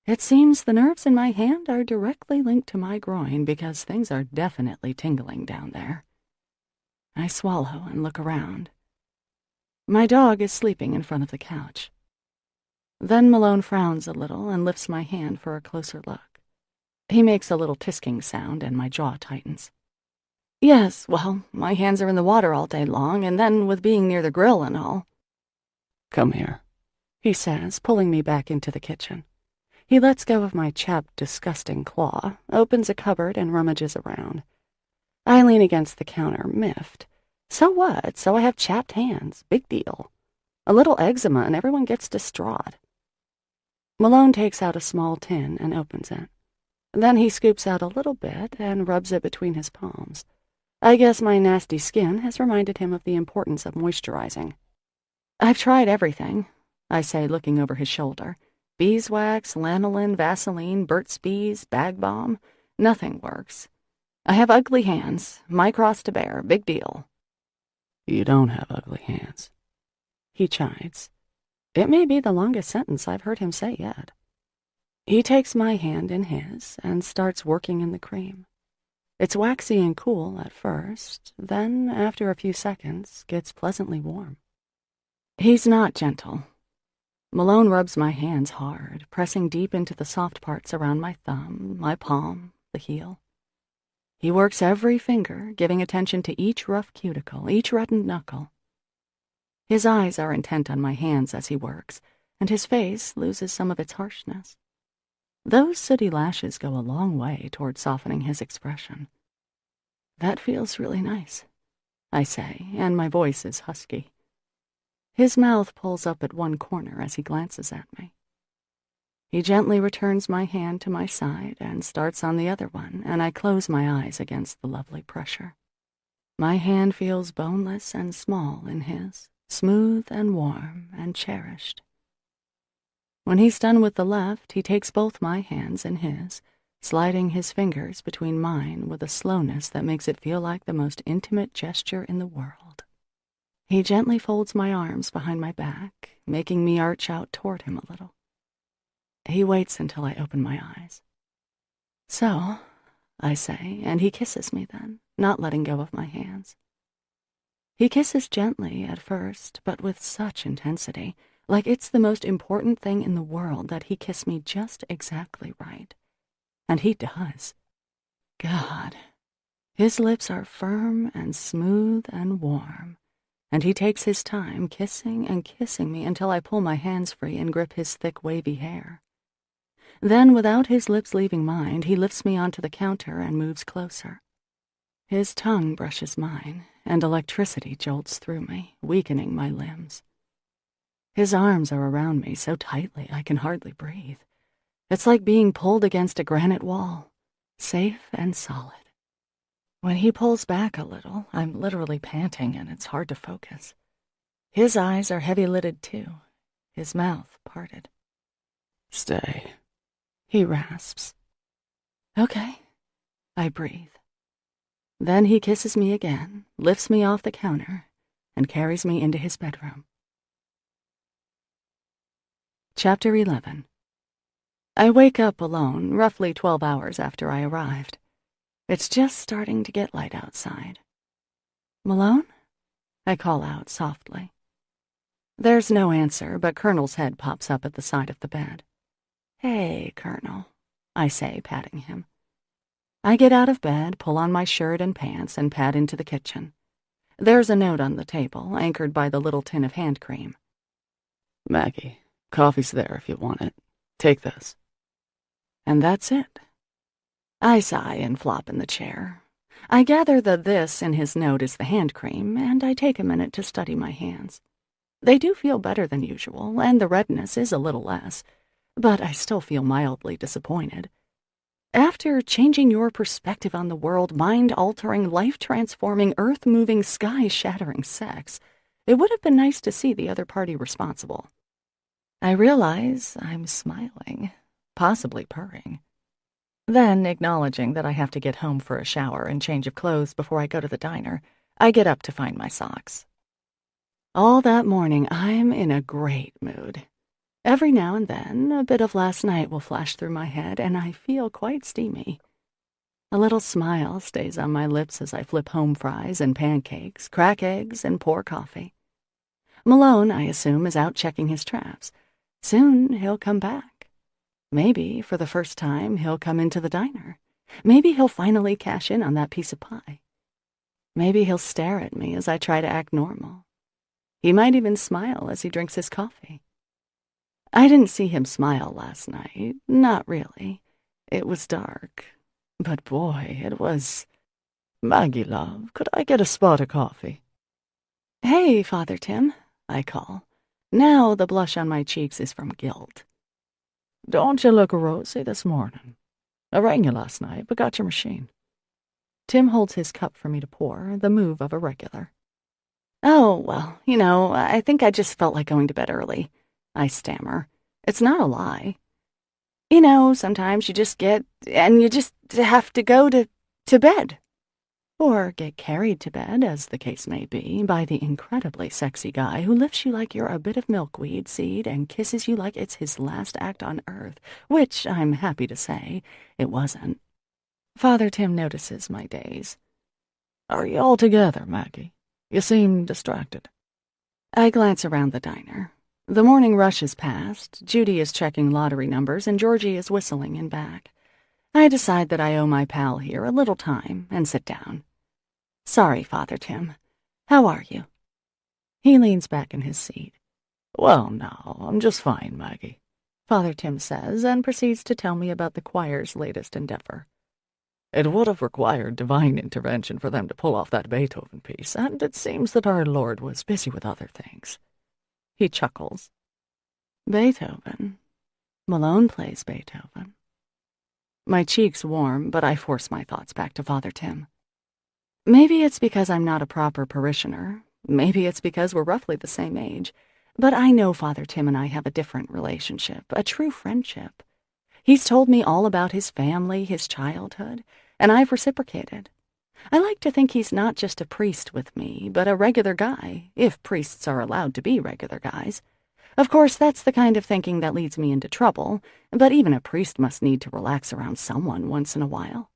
Speaker 3: It seems the nerves in my hand are directly linked to my groin because things are definitely tingling down there. I swallow and look around. My dog is sleeping in front of the couch. Then Malone frowns a little and lifts my hand for a closer look. He makes a little tisking sound and my jaw tightens. Yes, well, my hands are in the water all day long, and then with being near the grill and all.
Speaker 2: Come here,
Speaker 3: he says, pulling me back into the kitchen. He lets go of my chapped, disgusting claw, opens a cupboard, and rummages around. I lean against the counter, miffed. So what? So I have chapped hands. Big deal. A little eczema and everyone gets distraught. Malone takes out a small tin and opens it. Then he scoops out a little bit and rubs it between his palms. I guess my nasty skin has reminded him of the importance of moisturizing. I've tried everything, I say, looking over his shoulder. Beeswax, lanolin, Vaseline, Burt's Bees, Bag Balm. Nothing works. I have ugly hands. My cross to bear. Big deal.
Speaker 2: You don't have ugly hands,
Speaker 3: he chides. It may be the longest sentence I've heard him say yet. He takes my hand in his and starts working in the cream. It's waxy and cool at first, then, after a few seconds, gets pleasantly warm. He's not gentle. Malone rubs my hands hard, pressing deep into the soft parts around my thumb, my palm, the heel. He works every finger, giving attention to each rough cuticle, each reddened knuckle. His eyes are intent on my hands as he works, and his face loses some of its harshness. Those sooty lashes go a long way toward softening his expression. "That feels really nice," I say, and my voice is husky. His mouth pulls up at one corner as he glances at me. He gently returns my hand to my side and starts on the other one, and I close my eyes against the lovely pressure. My hand feels boneless and small in his, smooth and warm and cherished. When he's done with the left, he takes both my hands in his, sliding his fingers between mine with a slowness that makes it feel like the most intimate gesture in the world. He gently folds my arms behind my back, making me arch out toward him a little. He waits until I open my eyes. "So," I say, and he kisses me then, not letting go of my hands. He kisses gently at first, but with such intensity, like it's the most important thing in the world that he kiss me just exactly right. And he does. God. His lips are firm and smooth and warm, and he takes his time kissing and kissing me until I pull my hands free and grip his thick, wavy hair. Then, without his lips leaving mine, he lifts me onto the counter and moves closer. His tongue brushes mine, and electricity jolts through me, weakening my limbs. His arms are around me so tightly I can hardly breathe. It's like being pulled against a granite wall, safe and solid. When he pulls back a little, I'm literally panting and it's hard to focus. His eyes are heavy-lidded too, his mouth parted.
Speaker 2: "Stay,"
Speaker 3: he rasps. "Okay," I breathe. Then he kisses me again, lifts me off the counter, and carries me into his bedroom. Chapter 11. I wake up alone, roughly 12 hours after I arrived. It's just starting to get light outside. "Malone?" I call out softly. There's no answer, but Colonel's head pops up at the side of the bed. "Hey, Colonel," I say, patting him. I get out of bed, pull on my shirt and pants, and pad into the kitchen. There's a note on the table, anchored by the little tin of hand cream.
Speaker 2: "Maggie, coffee's there if you want it. Take this."
Speaker 3: And that's it. I sigh and flop in the chair. I gather that this in his note is the hand cream, and I take a minute to study my hands. They do feel better than usual, and the redness is a little less, but I still feel mildly disappointed. After changing your perspective on the world, mind-altering, life-transforming, earth-moving, sky-shattering sex, it would have been nice to see the other party responsible. I realize I'm smiling, possibly purring. Then, acknowledging that I have to get home for a shower and change of clothes before I go to the diner, I get up to find my socks. All that morning, I'm in a great mood. Every now and then, a bit of last night will flash through my head, and I feel quite steamy. A little smile stays on my lips as I flip home fries and pancakes, crack eggs, and pour coffee. Malone, I assume, is out checking his traps. Soon he'll come back. Maybe, for the first time, he'll come into the diner. Maybe he'll finally cash in on that piece of pie. Maybe he'll stare at me as I try to act normal. He might even smile as he drinks his coffee. I didn't see him smile last night. Not really. It was dark. But boy, it was...
Speaker 2: "Maggie, love, could I get a spot of coffee?"
Speaker 3: "Hey, Father Tim," I call. Now the blush on my cheeks is from guilt.
Speaker 2: "Don't you look rosy this morning? I rang you last night, but got your machine."
Speaker 3: Tim holds his cup for me to pour, the move of a regular. "Oh, well, I think I just felt like going to bed early," I stammer. It's not a lie. Sometimes you just get, and you just have to go to bed. Or get carried to bed, as the case may be, by the incredibly sexy guy who lifts you like you're a bit of milkweed seed and kisses you like it's his last act on earth, which, I'm happy to say, it wasn't. Father Tim notices my days.
Speaker 2: "Are you all together, Maggie? You seem distracted."
Speaker 3: I glance around the diner. The morning rushes past. Judy is checking lottery numbers, and Georgie is whistling in back. I decide that I owe my pal here a little time and sit down. "Sorry, Father Tim. How are you?" He leans back in his seat.
Speaker 2: "Well, now, I'm just fine, Maggie,"
Speaker 3: Father Tim says, and proceeds to tell me about the choir's latest endeavor.
Speaker 2: "It would have required divine intervention for them to pull off that Beethoven piece, and it seems that our Lord was busy with other things."
Speaker 3: He chuckles. Beethoven. Malone plays Beethoven. My cheeks warm, but I force my thoughts back to Father Tim. Maybe it's because I'm not a proper parishioner. Maybe it's because we're roughly the same age. But I know Father Tim and I have a different relationship, a true friendship. He's told me all about his family, his childhood, and I've reciprocated. I like to think he's not just a priest with me, but a regular guy, if priests are allowed to be regular guys. Of course, that's the kind of thinking that leads me into trouble, but even a priest must need to relax around someone once in a while.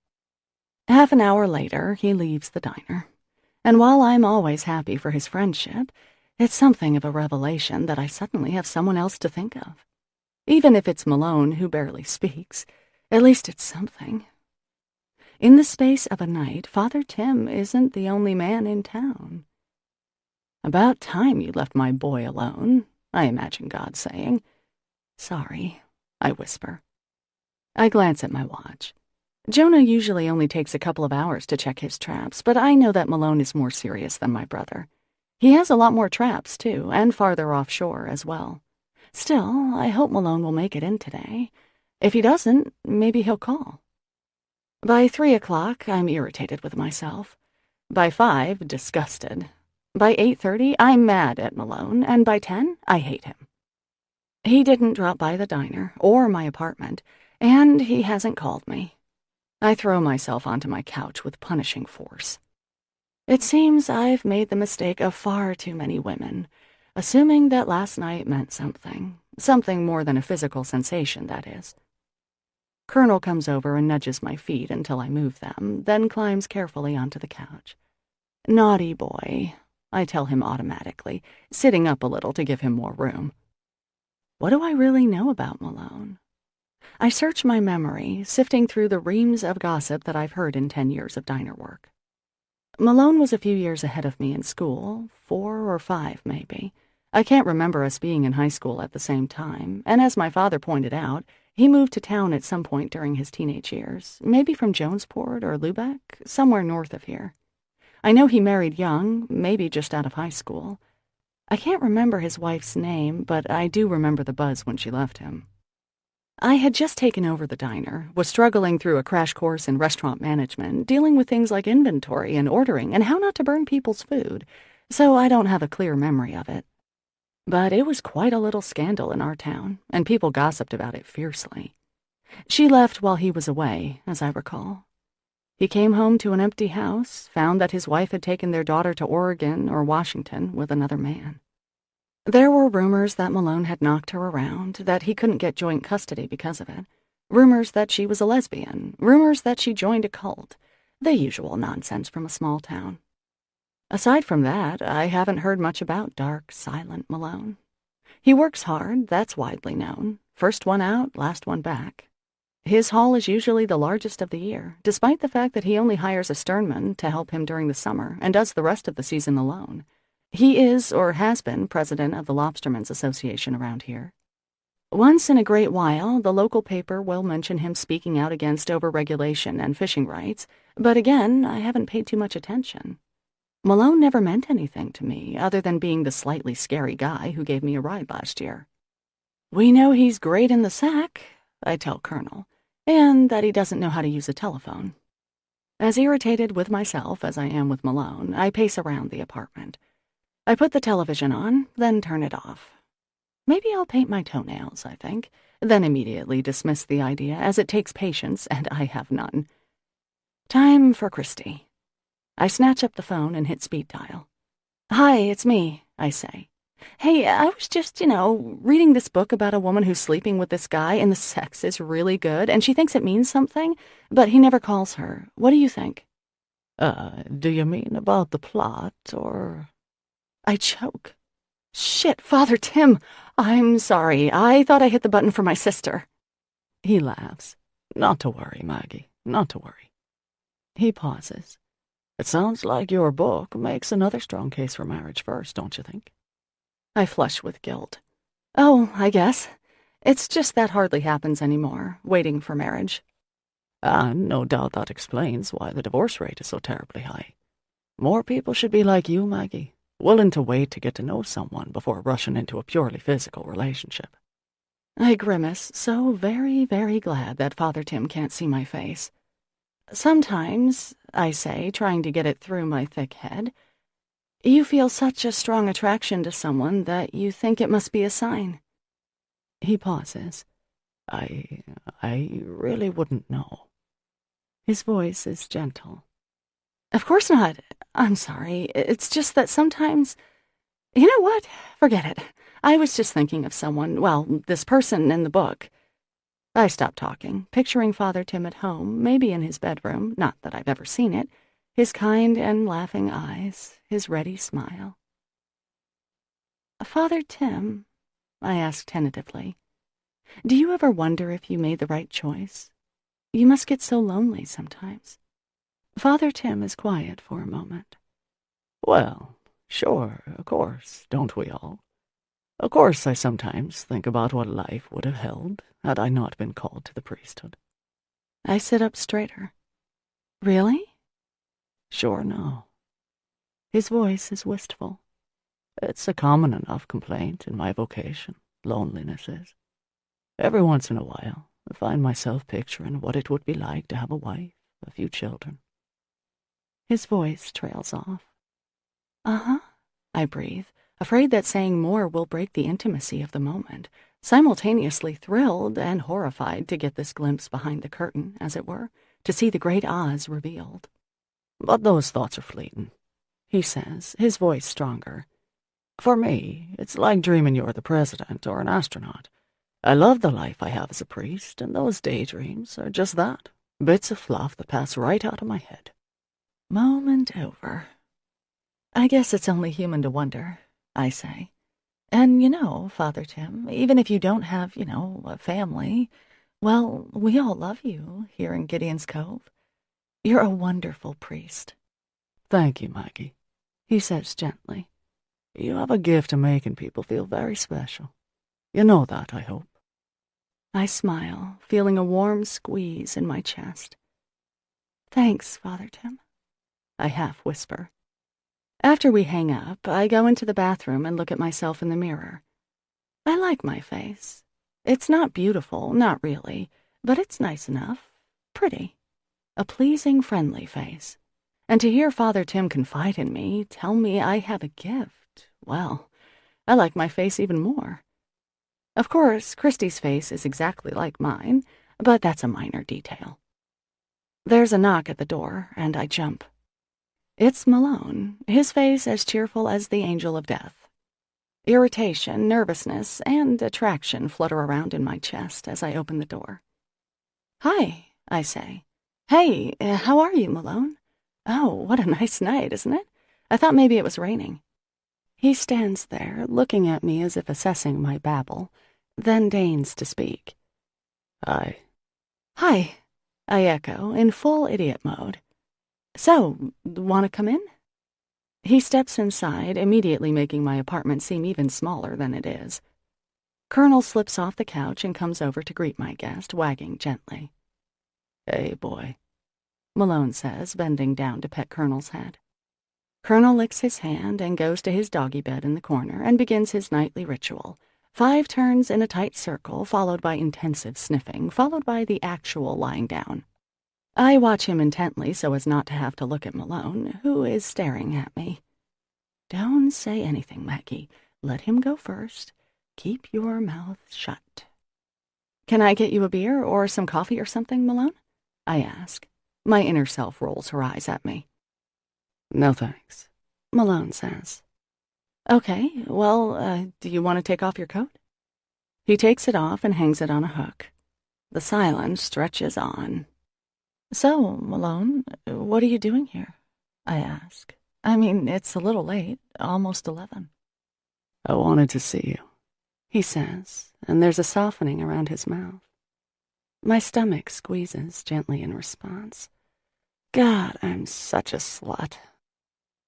Speaker 3: Half an hour later, he leaves the diner. And while I'm always happy for his friendship, it's something of a revelation that I suddenly have someone else to think of. Even if it's Malone, who barely speaks, at least it's something. In the space of a night, Father Tim isn't the only man in town. "About time you left my boy alone," I imagine God saying. "Sorry," I whisper. I glance at my watch. Jonah usually only takes a couple of hours to check his traps, but I know that Malone is more serious than my brother. He has a lot more traps, too, and farther offshore as well. Still, I hope Malone will make it in today. If he doesn't, maybe he'll call. By 3 o'clock, I'm irritated with myself. By 5, disgusted. By 8:30, I'm mad at Malone, and by 10, I hate him. He didn't drop by the diner or my apartment, and he hasn't called me. I throw myself onto my couch with punishing force. It seems I've made the mistake of far too many women, assuming that last night meant something more than a physical sensation, that is. Colonel comes over and nudges my feet until I move them, then climbs carefully onto the couch. "Naughty boy," I tell him automatically, sitting up a little to give him more room. What do I really know about Malone? I search my memory, sifting through the reams of gossip that I've heard in 10 years of diner work. Malone was a few years ahead of me in school, 4 or 5 maybe. I can't remember us being in high school at the same time, and as my father pointed out, he moved to town at some point during his teenage years, maybe from Jonesport or Lubeck, somewhere north of here. I know he married young, maybe just out of high school. I can't remember his wife's name, but I do remember the buzz when she left him. I had just taken over the diner, was struggling through a crash course in restaurant management, dealing with things like inventory and ordering and how not to burn people's food, so I don't have a clear memory of it. But it was quite a little scandal in our town, and people gossiped about it fiercely. She left while he was away, as I recall. He came home to an empty house, found that his wife had taken their daughter to Oregon or Washington with another man. There were rumors that Malone had knocked her around, that he couldn't get joint custody because of it. Rumors that she was a lesbian. Rumors that she joined a cult. The usual nonsense from a small town. Aside from that, I haven't heard much about dark, silent Malone. He works hard, that's widely known. First one out, last one back. His haul is usually the largest of the year, despite the fact that he only hires a sternman to help him during the summer and does the rest of the season alone. He is, or has been, president of the Lobstermen's Association around here. Once in a great while, the local paper will mention him speaking out against overregulation and fishing rights, but again, I haven't paid too much attention. Malone never meant anything to me, other than being the slightly scary guy who gave me a ride last year. We know he's great in the sack, I tell Colonel, and that he doesn't know how to use a telephone. As irritated with myself as I am with Malone, I pace around the apartment. I put the television on, then turn it off. Maybe I'll paint my toenails, I think, then immediately dismiss the idea as it takes patience and I have none. Time for Christy. I snatch up the phone and hit speed dial. "Hi, it's me," I say. "Hey, I was just, reading this book about a woman who's sleeping with this guy and the sex is really good and she thinks it means something, but he never calls her. What do you think?"
Speaker 2: Do you mean about the plot, or..."
Speaker 3: I choke. "Shit, Father Tim,
Speaker 1: I'm sorry. I thought I hit the button for my sister.
Speaker 2: He laughs. Not to worry, Maggie, not to worry. He pauses. It sounds like your book makes another strong case for marriage first, don't you think?
Speaker 1: I flush with guilt. Oh, I guess. It's just that hardly happens anymore, waiting for marriage.
Speaker 2: And no doubt that explains why the divorce rate is so terribly high. More people should be like you, Maggie, willing to wait to get to know someone before rushing into a purely physical relationship.
Speaker 1: I grimace, so very, very glad that Father Tim can't see my face. Sometimes, I say, trying to get it through my thick head, you feel such a strong attraction to someone that you think it must be a sign.
Speaker 2: He pauses. I really wouldn't know. His voice is gentle.
Speaker 1: Of course not. I'm sorry. It's just that sometimes... You know what? Forget it. I was just thinking of someone, well, this person in the book. I stopped talking, picturing Father Tim at home, maybe in his bedroom, not that I've ever seen it, his kind and laughing eyes, his ready smile. Father Tim, I asked tentatively, do you ever wonder if you made the right choice? You must get so lonely sometimes.
Speaker 2: Father Tim is quiet for a moment. Well, sure, of course, don't we all? Of course I sometimes think about what life would have held had I not been called to the priesthood.
Speaker 1: I sit up straighter. Really?
Speaker 2: Sure, no. His voice is wistful. It's a common enough complaint in my vocation, loneliness is. Every once in a while, I find myself picturing what it would be like to have a wife, a few children.
Speaker 1: His voice trails off. Uh-huh, I breathe, afraid that saying more will break the intimacy of the moment, simultaneously thrilled and horrified to get this glimpse behind the curtain, as it were, to see the great Oz revealed.
Speaker 2: But those thoughts are fleeting, he says, his voice stronger. For me, it's like dreaming you're the president or an astronaut. I love the life I have as a priest, and those daydreams are just that, bits of fluff that pass right out of my head.
Speaker 1: Moment over. I guess it's only human to wonder, I say. And you know, Father Tim, even if you don't have, a family, well, we all love you here in Gideon's Cove. You're a wonderful priest.
Speaker 2: Thank you, Maggie, he says gently. You have a gift of making people feel very special. You know that, I hope.
Speaker 1: I smile, feeling a warm squeeze in my chest. Thanks, Father Tim, I half whisper. After we hang up, I go into the bathroom and look at myself in the mirror. I like my face. It's not beautiful, not really, but it's nice enough, pretty. A pleasing, friendly face. And to hear Father Tim confide in me, tell me I have a gift, well, I like my face even more. Of course, Christy's face is exactly like mine, but that's a minor detail. There's a knock at the door, and I jump. It's Malone, his face as cheerful as the angel of death. Irritation, nervousness, and attraction flutter around in my chest as I open the door. Hi, I say. Hey, how are you, Malone? Oh, what a nice night, isn't it? I thought maybe it was raining. He stands there, looking at me as if assessing my babble, then deigns to speak.
Speaker 2: Hi.
Speaker 1: Hi, I echo, in full idiot mode. So, want to come in? He steps inside, immediately making my apartment seem even smaller than it is. Colonel slips off the couch and comes over to greet my guest, wagging gently.
Speaker 2: Hey, boy,
Speaker 1: Malone says, bending down to pet Colonel's head. Colonel licks his hand and goes to his doggy bed in the corner and begins his nightly ritual. 5 turns in a tight circle, followed by intensive sniffing, followed by the actual lying down. I watch him intently so as not to have to look at Malone, who is staring at me. Don't say anything, Maggie. Let him go first. Keep your mouth shut. Can I get you a beer or some coffee or something, Malone? I ask. My inner self rolls her eyes at me.
Speaker 2: No thanks,
Speaker 1: Malone says. Okay, well, do you want to take off your coat? He takes it off and hangs it on a hook. The silence stretches on. So, Malone, what are you doing here? I ask. I mean, it's a little late, almost 11.
Speaker 2: I wanted to see you, he says, and there's a softening around his mouth. My stomach squeezes gently in response. God, I'm such a slut.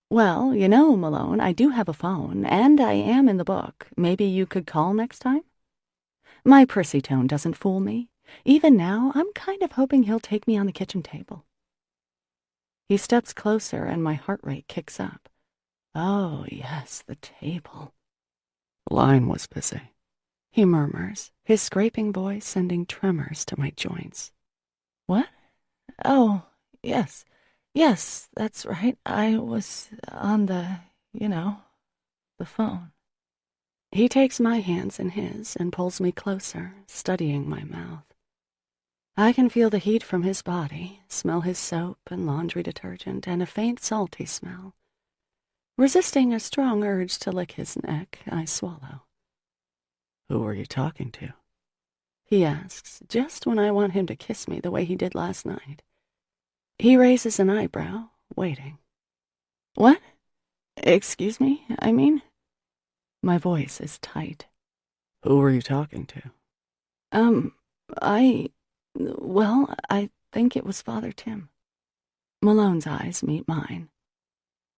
Speaker 1: Well, you know, Malone, I do have a phone, and I am in the book. Maybe you could call next time? My prissy tone doesn't fool me. Even now, I'm kind of hoping he'll take me on the kitchen table. He steps closer, and my heart rate kicks up. Oh, yes, the table.
Speaker 2: The line was busy, he murmurs, his scraping voice sending tremors to my joints.
Speaker 1: What? Oh, yes. Yes, that's right. I was on the phone.
Speaker 2: He takes my hands in his and pulls me closer, studying my mouth. I can feel the heat from his body, smell his soap and laundry detergent, and a faint salty smell. Resisting a strong urge to lick his neck, I swallow.
Speaker 3: Who were you talking to?
Speaker 2: He asks, just when I want him to kiss me the way he did last night. He raises an eyebrow, waiting.
Speaker 1: What? Excuse me, I mean?
Speaker 2: My voice is tight.
Speaker 3: Who were you talking to?
Speaker 2: I think it was Father Tim. Malone's eyes meet mine.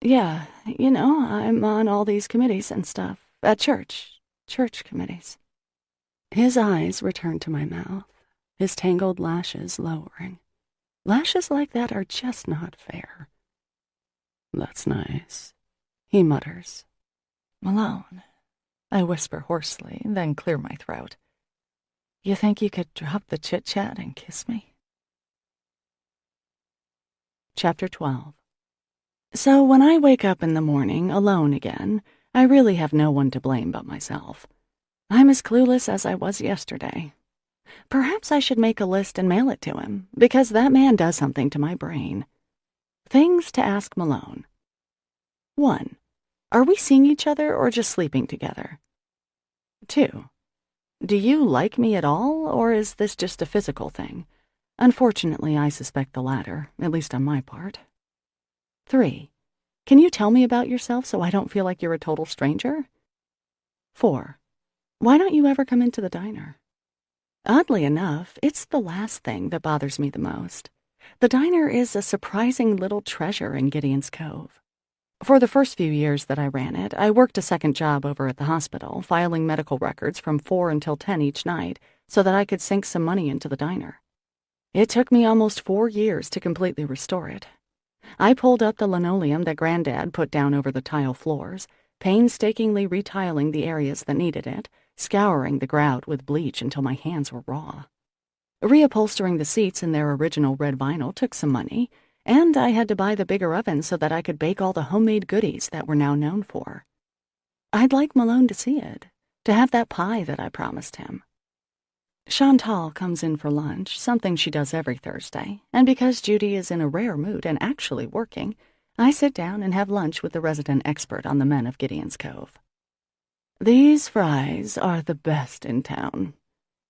Speaker 2: Yeah, I'm on all these committees and stuff. At church committees. His eyes return to my mouth, his tangled lashes lowering. Lashes like that are just not fair.
Speaker 3: That's nice,
Speaker 2: he mutters.
Speaker 1: Malone, I whisper hoarsely, then clear my throat. You think you could drop the chit-chat and kiss me? Chapter 12. So when I wake up in the morning, alone again, I really have no one to blame but myself. I'm as clueless as I was yesterday. Perhaps I should make a list and mail it to him, because that man does something to my brain. Things to ask Malone. 1. Are we seeing each other or just sleeping together? 2. Do you like me at all, or is this just a physical thing? Unfortunately, I suspect the latter, at least on my part. 3. Can you tell me about yourself so I don't feel like you're a total stranger? 4. Why don't you ever come into the diner? Oddly enough, it's the last thing that bothers me the most. The diner is a surprising little treasure in Gideon's Cove. For the first few years that I ran it, I worked a second job over at the hospital, filing medical records from 4 until 10 each night so that I could sink some money into the diner. It took me almost 4 years to completely restore it. I pulled up the linoleum that Granddad put down over the tile floors, painstakingly retiling the areas that needed it, scouring the grout with bleach until my hands were raw. Reupholstering the seats in their original red vinyl took some money, and I had to buy the bigger oven so that I could bake all the homemade goodies that we're now known for. I'd like Malone to see it, to have that pie that I promised him. Chantal comes in for lunch, something she does every Thursday, and because Judy is in a rare mood and actually working, I sit down and have lunch with the resident expert on the men of Gideon's Cove. These fries are the best in town,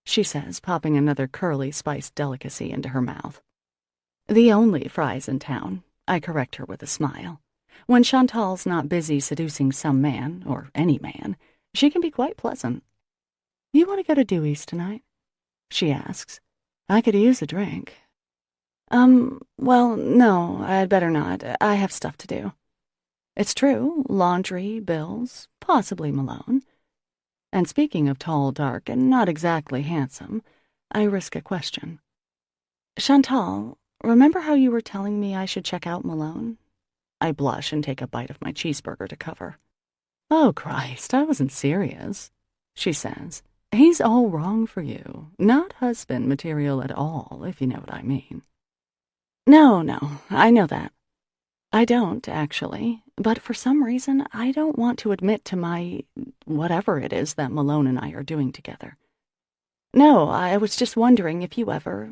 Speaker 1: she says, popping another curly spiced delicacy into her mouth. The only fries in town, I correct her with a smile. When Chantal's not busy seducing some man, or any man, she can be quite pleasant. You want to go to Dewey's tonight? She asks. I could use a drink. Well, no, I'd better not. I have stuff to do. It's true, laundry, bills, possibly Malone. And speaking of tall, dark, and not exactly handsome, I risk a question. Chantal, remember how you were telling me I should check out Malone? I blush and take a bite of my cheeseburger to cover. Oh, Christ, I wasn't serious, she says. He's all wrong for you. Not husband material at all, if you know what I mean. No, I know that. I don't, actually, but for some reason, I don't want to admit to my whatever it is that Malone and I are doing together. No, I was just wondering if you ever,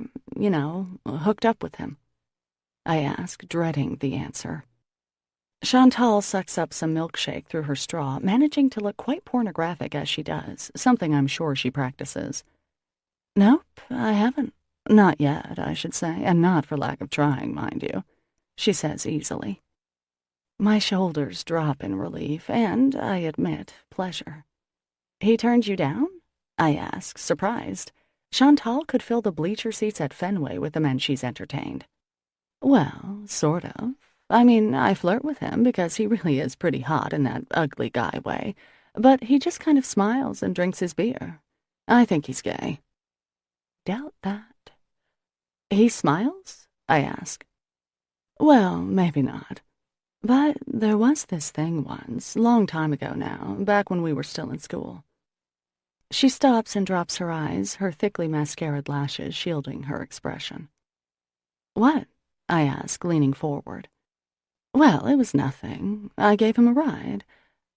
Speaker 1: hooked up with him. I ask, dreading the answer. Chantal sucks up some milkshake through her straw, managing to look quite pornographic as she does, something I'm sure she practices. Nope, I haven't. Not yet, I should say, and not for lack of trying, mind you, she says easily. My shoulders drop in relief and, I admit, pleasure. He turned you down?
Speaker 3: I asked, surprised. Chantal could fill the bleacher seats at Fenway with the men she's entertained. Well, sort of. I mean, I flirt with him because he really is pretty hot in that ugly guy way, but he just kind of smiles and drinks his beer. I think he's gay. Doubt that. He smiles? I ask. Well, maybe not. But there was this thing once, long time ago now, back when we were still in school. She stops and drops her eyes, her thickly mascaraed lashes shielding her expression. What? I ask, leaning forward. Well, it was nothing. I gave him a ride.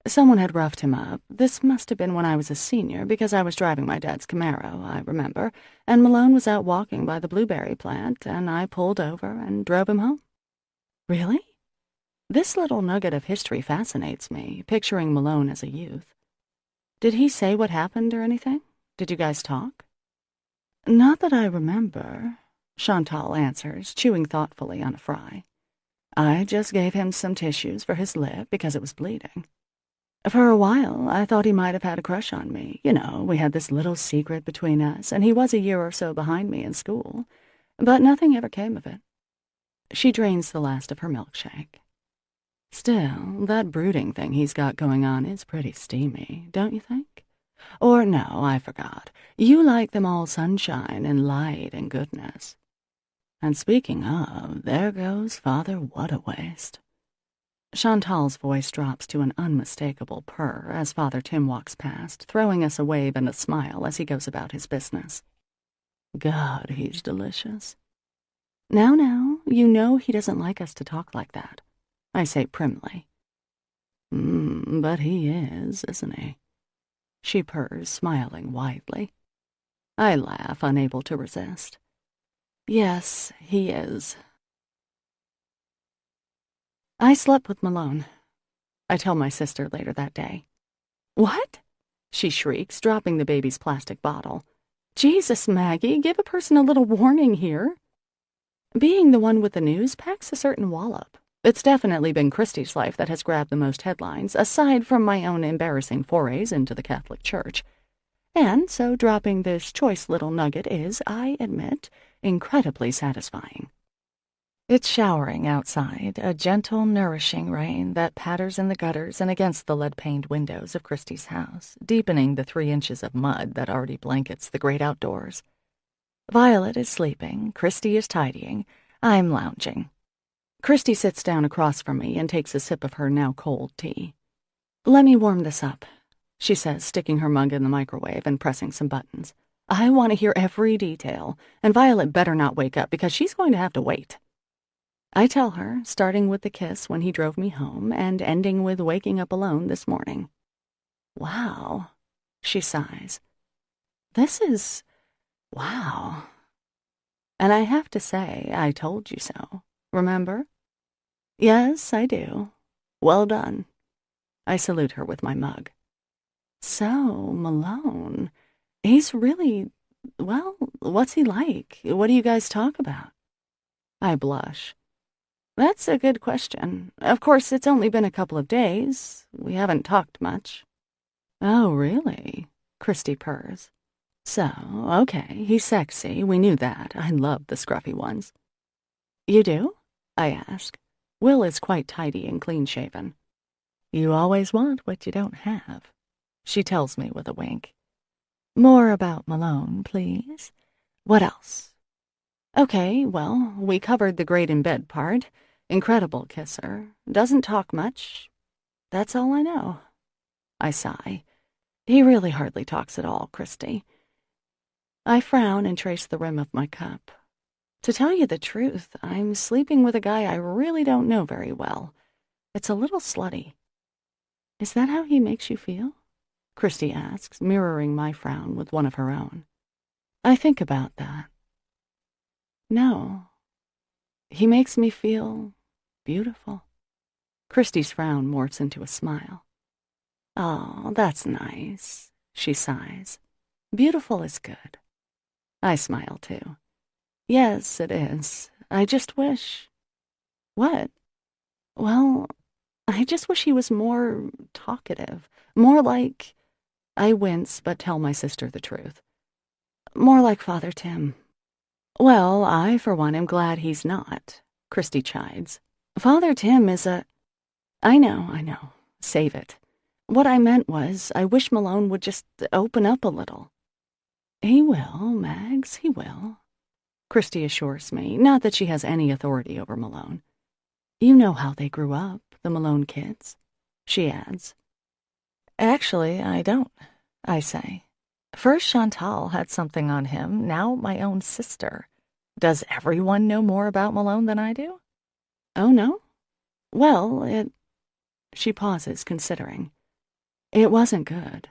Speaker 3: Someone had roughed him up. This must have been when I was a senior, because I was driving my dad's Camaro, I remember, and Malone was out walking by the blueberry plant, and I pulled over and drove him home. Really? This little nugget of history fascinates me, picturing Malone as a youth. Did he say what happened or anything? Did you guys talk? Not that I remember, Chantal answers, chewing thoughtfully on a fry. I just gave him some tissues for his lip because it was bleeding. For a while, I thought he might have had a crush on me. You know, we had this little secret between us, and he was a year or so behind me in school. But nothing ever came of it. She drains the last of her milkshake. Still, that brooding thing he's got going on is pretty steamy, don't you think? Or no, I forgot. You like them all sunshine and light and goodness. And speaking of, there goes Father What-a-Waste. Chantal's voice drops to an unmistakable purr as Father Tim walks past, throwing us a wave and a smile as he goes about his business. God, he's delicious. Now, you know he doesn't like us to talk like that, I say primly. But he is, isn't he? She purrs, smiling widely. I laugh, unable to resist. Yes, he is. I slept with Malone, I tell my sister later that day. What? She shrieks, dropping the baby's plastic bottle. Jesus, Maggie, give a person a little warning here. Being the one with the news packs a certain wallop. It's definitely been Christy's life that has grabbed the most headlines, aside from my own embarrassing forays into the Catholic Church. And so dropping this choice little nugget is, I admit, incredibly satisfying. It's showering outside, a gentle, nourishing rain that patters in the gutters and against the lead-paned windows of Christy's house, deepening the 3 inches of mud that already blankets the great outdoors. Violet is sleeping, Christy is tidying, I'm lounging. Christy sits down across from me and takes a sip of her now cold tea. Let me warm this up, she says, sticking her mug in the microwave and pressing some buttons. I want to hear every detail, and Violet better not wake up because she's going to have to wait. I tell her, starting with the kiss when he drove me home and ending with waking up alone this morning. Wow, she sighs. This is... wow. And I have to say, I told you so, remember? Yes, I do. Well done. I salute her with my mug. So, Malone, he's really, well, what's he like? What do you guys talk about? I blush. That's a good question. Of course, it's only been a couple of days. We haven't talked much. Oh, really? Christy purrs. So, okay, he's sexy. We knew that. I love the scruffy ones. You do? I ask. Will is quite tidy and clean-shaven. You always want what you don't have, she tells me with a wink. More about Malone, please. What else? Okay, well, we covered the great in bed part. Incredible kisser. Doesn't talk much. That's all I know. I sigh. He really hardly talks at all, Christy. I frown and trace the rim of my cup. To tell you the truth, I'm sleeping with a guy I really don't know very well. It's a little slutty. Is that how he makes you feel? Christy asks, mirroring my frown with one of her own. I think about that. No. He makes me feel beautiful. Christy's frown morphs into a smile. Oh, that's nice, she sighs. Beautiful is good. I smile too. Yes, it is. I just wish... What? Well, I just wish he was more talkative. More like... I wince, but tell my sister the truth. More like Father Tim. Well, I, for one, am glad he's not, Christy chides. Father Tim is a... I know. Save it. What I meant was, I wish Malone would just open up a little. He will, Mags, he will, Christy assures me, not that she has any authority over Malone. You know how they grew up, the Malone kids, she adds. Actually, I don't, I say. First Chantal had something on him, now my own sister. Does everyone know more about Malone than I do? Oh, no? Well, She pauses, considering. It wasn't good.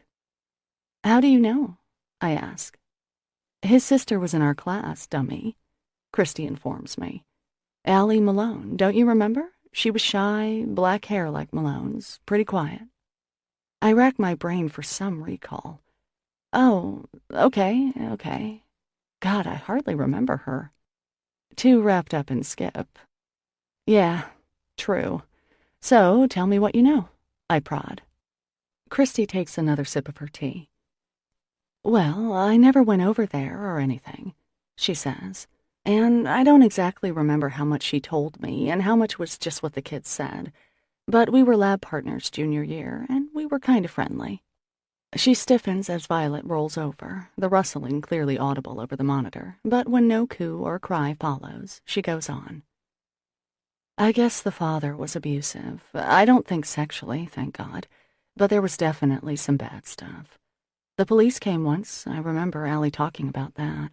Speaker 3: How do you know? I ask. His sister was in our class, dummy, Christy informs me. Allie Malone, don't you remember? She was shy, black hair like Malone's, pretty quiet. I rack my brain for some recall. Oh, okay. God, I hardly remember her. Too wrapped up in Skip. Yeah, true. So, tell me what you know, I prod. Christy takes another sip of her tea. Well, I never went over there or anything, she says, and I don't exactly remember how much she told me and how much was just what the kids said, but we were lab partners junior year, and we were kind of friendly. She stiffens as Violet rolls over, the rustling clearly audible over the monitor, but when no coo or cry follows, she goes on. I guess the father was abusive. I don't think sexually, thank God, but there was definitely some bad stuff. The police came once. I remember Allie talking about that.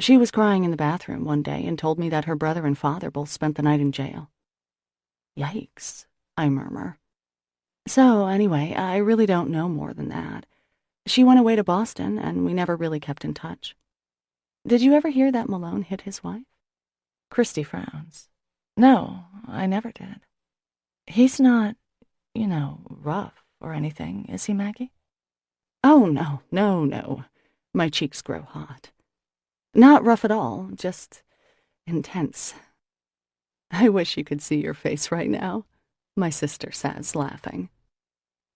Speaker 3: She was crying in the bathroom one day and told me that her brother and father both spent the night in jail. Yikes, I murmur. So, anyway, I really don't know more than that. She went away to Boston, and we never really kept in touch. Did you ever hear that Malone hit his wife? Christy frowns. No, I never did. He's not, rough or anything, is he, Maggie? Oh, no. My cheeks grow hot. Not rough at all, just intense. I wish you could see your face right now, my sister says, laughing.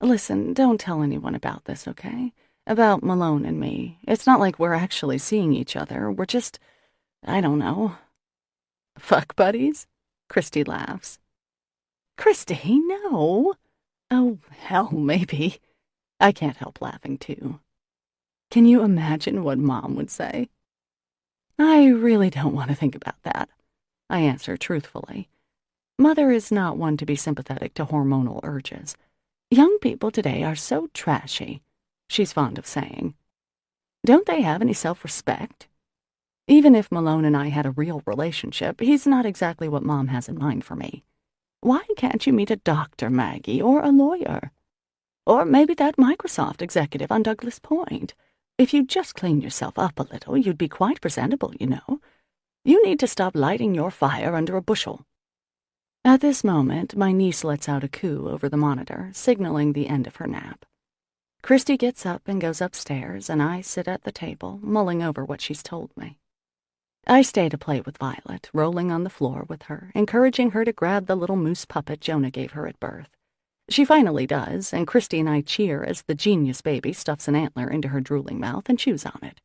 Speaker 3: Listen, don't tell anyone about this, okay? About Malone and me. It's not like we're actually seeing each other. We're just, I don't know. Fuck buddies? Christy laughs. Christy, no. Oh, hell, maybe. I can't help laughing, too. Can you imagine what Mom would say? I really don't want to think about that, I answer truthfully. Mother is not one to be sympathetic to hormonal urges. Young people today are so trashy, she's fond of saying. Don't they have any self-respect? Even if Malone and I had a real relationship, he's not exactly what Mom has in mind for me. Why can't you meet a doctor, Maggie, or a lawyer? Or maybe that Microsoft executive on Douglas Point. If you'd just clean yourself up a little, you'd be quite presentable, you know. You need to stop lighting your fire under a bushel. At this moment, my niece lets out a coo over the monitor, signaling the end of her nap. Christy gets up and goes upstairs, and I sit at the table, mulling over what she's told me. I stay to play with Violet, rolling on the floor with her, encouraging her to grab the little moose puppet Jonah gave her at birth. She finally does, and Christy and I cheer as the genius baby stuffs an antler into her drooling mouth and chews on it.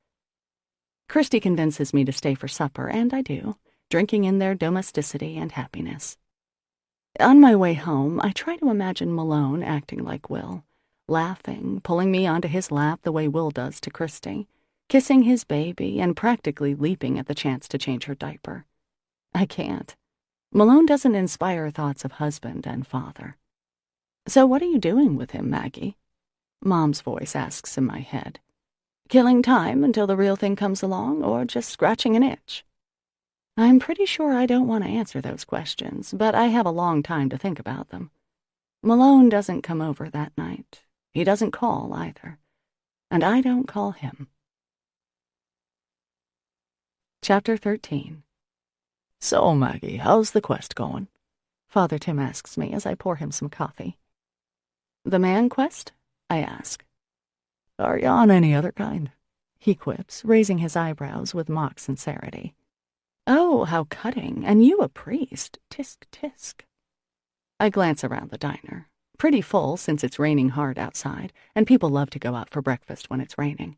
Speaker 3: Christy convinces me to stay for supper, and I do, drinking in their domesticity and happiness. On my way home, I try to imagine Malone acting like Will, laughing, pulling me onto his lap the way Will does to Christy, kissing his baby, and practically leaping at the chance to change her diaper. I can't. Malone doesn't inspire thoughts of husband and father. So what are you doing with him, Maggie? Mom's voice asks in my head. Killing time until the real thing comes along, or just scratching an itch? I'm pretty sure I don't want to answer those questions, but I have a long time to think about them. Malone doesn't come over that night. He doesn't call either. And I don't call him. Chapter 13.
Speaker 2: So, Maggie, how's the quest going?
Speaker 3: Father Tim asks me as I pour him some coffee. The man quest? I ask.
Speaker 2: Are you on any other kind?
Speaker 3: He quips, raising his eyebrows with mock sincerity. Oh, how cutting, and you a priest. Tisk, tisk. I glance around the diner. pretty full since it's raining hard outside, and people love to go out for breakfast when it's raining.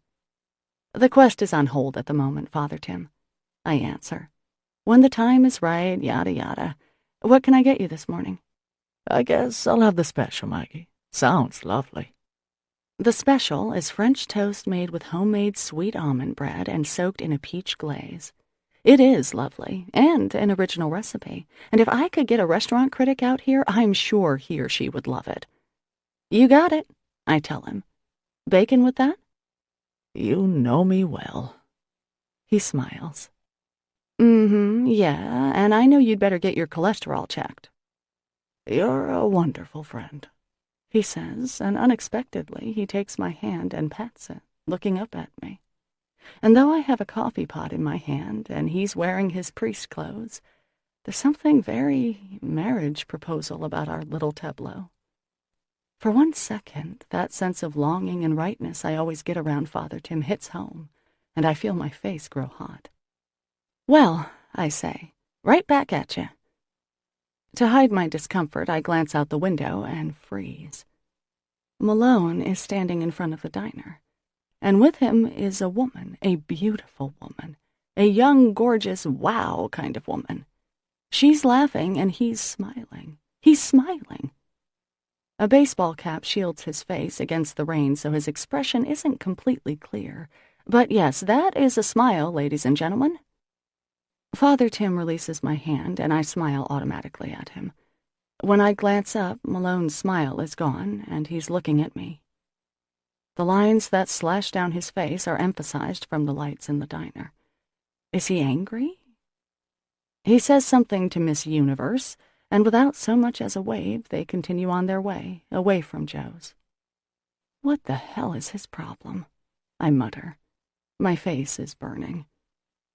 Speaker 3: The quest is on hold at the moment, Father Tim. I answer. When the time is right, yada yada. What can I get you this morning?
Speaker 2: I guess I'll have the special, Maggie. Sounds lovely.
Speaker 3: The special is French toast made with homemade sweet almond bread and soaked in a peach glaze. It is lovely, and an original recipe, and if I could get a restaurant critic out here, I'm sure he or she would love it. You got it, I tell him. Bacon with that?
Speaker 2: You know me well.
Speaker 3: He smiles. Yeah, and I know you'd better get your cholesterol checked.
Speaker 2: You're a wonderful friend,
Speaker 3: he says, and unexpectedly he takes my hand and pats it, looking up at me. And though I have a coffee pot in my hand and he's wearing his priest clothes, there's something very marriage proposal about our little tableau. For one second, that sense of longing and rightness I always get around Father Tim hits home, and I feel my face grow hot. Well, I say, right back at you. To hide my discomfort, I glance out the window and freeze. Malone is standing in front of the diner, and with him is a woman, a beautiful woman, a young, gorgeous, wow kind of woman. She's laughing and he's smiling. He's smiling. A baseball cap shields his face against the rain, so his expression isn't completely clear. But yes, that is a smile, ladies and gentlemen. Father Tim releases my hand, and I smile automatically at him. When I glance up, Malone's smile is gone, and he's looking at me. The lines that slash down his face are emphasized from the lights in the diner. Is he angry? He says something to Miss Universe, and without so much as a wave, they continue on their way, away from Joe's. What the hell is his problem? I mutter. My face is burning.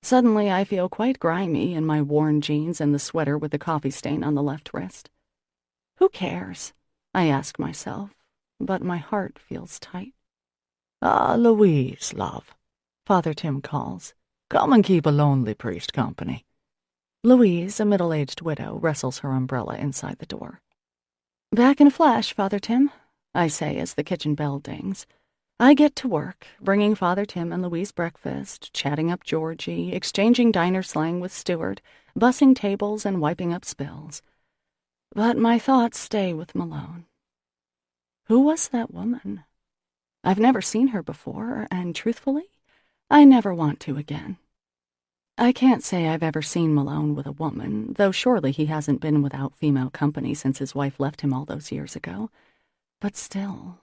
Speaker 3: Suddenly, I feel quite grimy in my worn jeans and the sweater with the coffee stain on the left wrist. Who cares? I ask myself, but my heart feels tight.
Speaker 2: Ah, Louise, love, Father Tim calls. Come and keep a lonely priest company.
Speaker 3: Louise, a middle-aged widow, wrestles her umbrella inside the door. Back in a flash, Father Tim, I say as the kitchen bell dings. I get to work, bringing Father Tim and Louise breakfast, chatting up Georgie, exchanging diner slang with Stuart, bussing tables and wiping up spills. But my thoughts stay with Malone. Who was that woman? I've never seen her before, and truthfully, I never want to again. I can't say I've ever seen Malone with a woman, though surely he hasn't been without female company since his wife left him all those years ago. But still,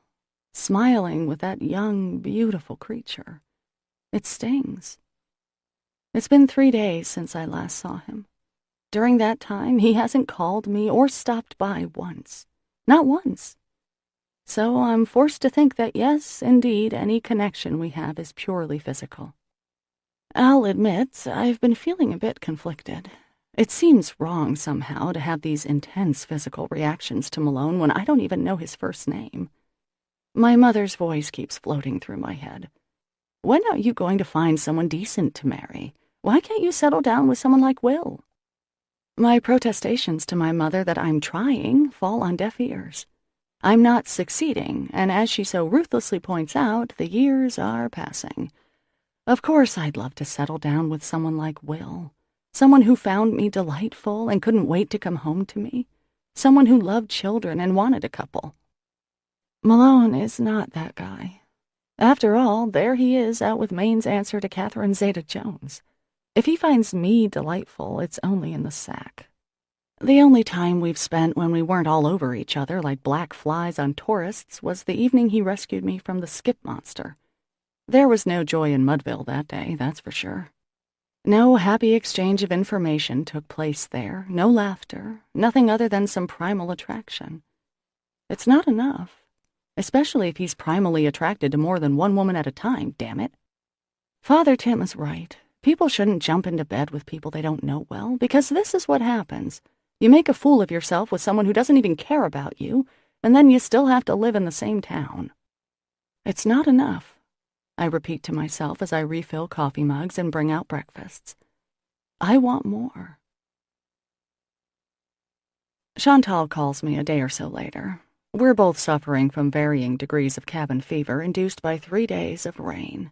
Speaker 3: smiling with that young, beautiful creature, it stings. It's been 3 days since I last saw him. During that time, he hasn't called me or stopped by once. Not once. So I'm forced to think that yes, indeed, any connection we have is purely physical. I'll admit, I've been feeling a bit conflicted. It seems wrong somehow to have these intense physical reactions to Malone when I don't even know his first name. My mother's voice keeps floating through my head. When are you going to find someone decent to marry? Why can't you settle down with someone like Will? My protestations to my mother that I'm trying fall on deaf ears. I'm not succeeding, and as she so ruthlessly points out, the years are passing. Of course I'd love to settle down with someone like Will. Someone who found me delightful and couldn't wait to come home to me. Someone who loved children and wanted a couple. Malone is not that guy. After all, there he is out with Maine's answer to Catherine Zeta-Jones. If he finds me delightful, it's only in the sack. The only time we've spent when we weren't all over each other like black flies on tourists was the evening he rescued me from the skip monster. There was no joy in Mudville that day, that's for sure. No happy exchange of information took place there, no laughter, nothing other than some primal attraction. It's not enough, especially if he's primally attracted to more than one woman at a time, damn it. Father Tim is right. People shouldn't jump into bed with people they don't know well, because this is what happens. You make a fool of yourself with someone who doesn't even care about you, and then you still have to live in the same town. It's not enough, I repeat to myself as I refill coffee mugs and bring out breakfasts. I want more. Chantal calls me a day or so later. We're both suffering from varying degrees of cabin fever induced by 3 days of rain.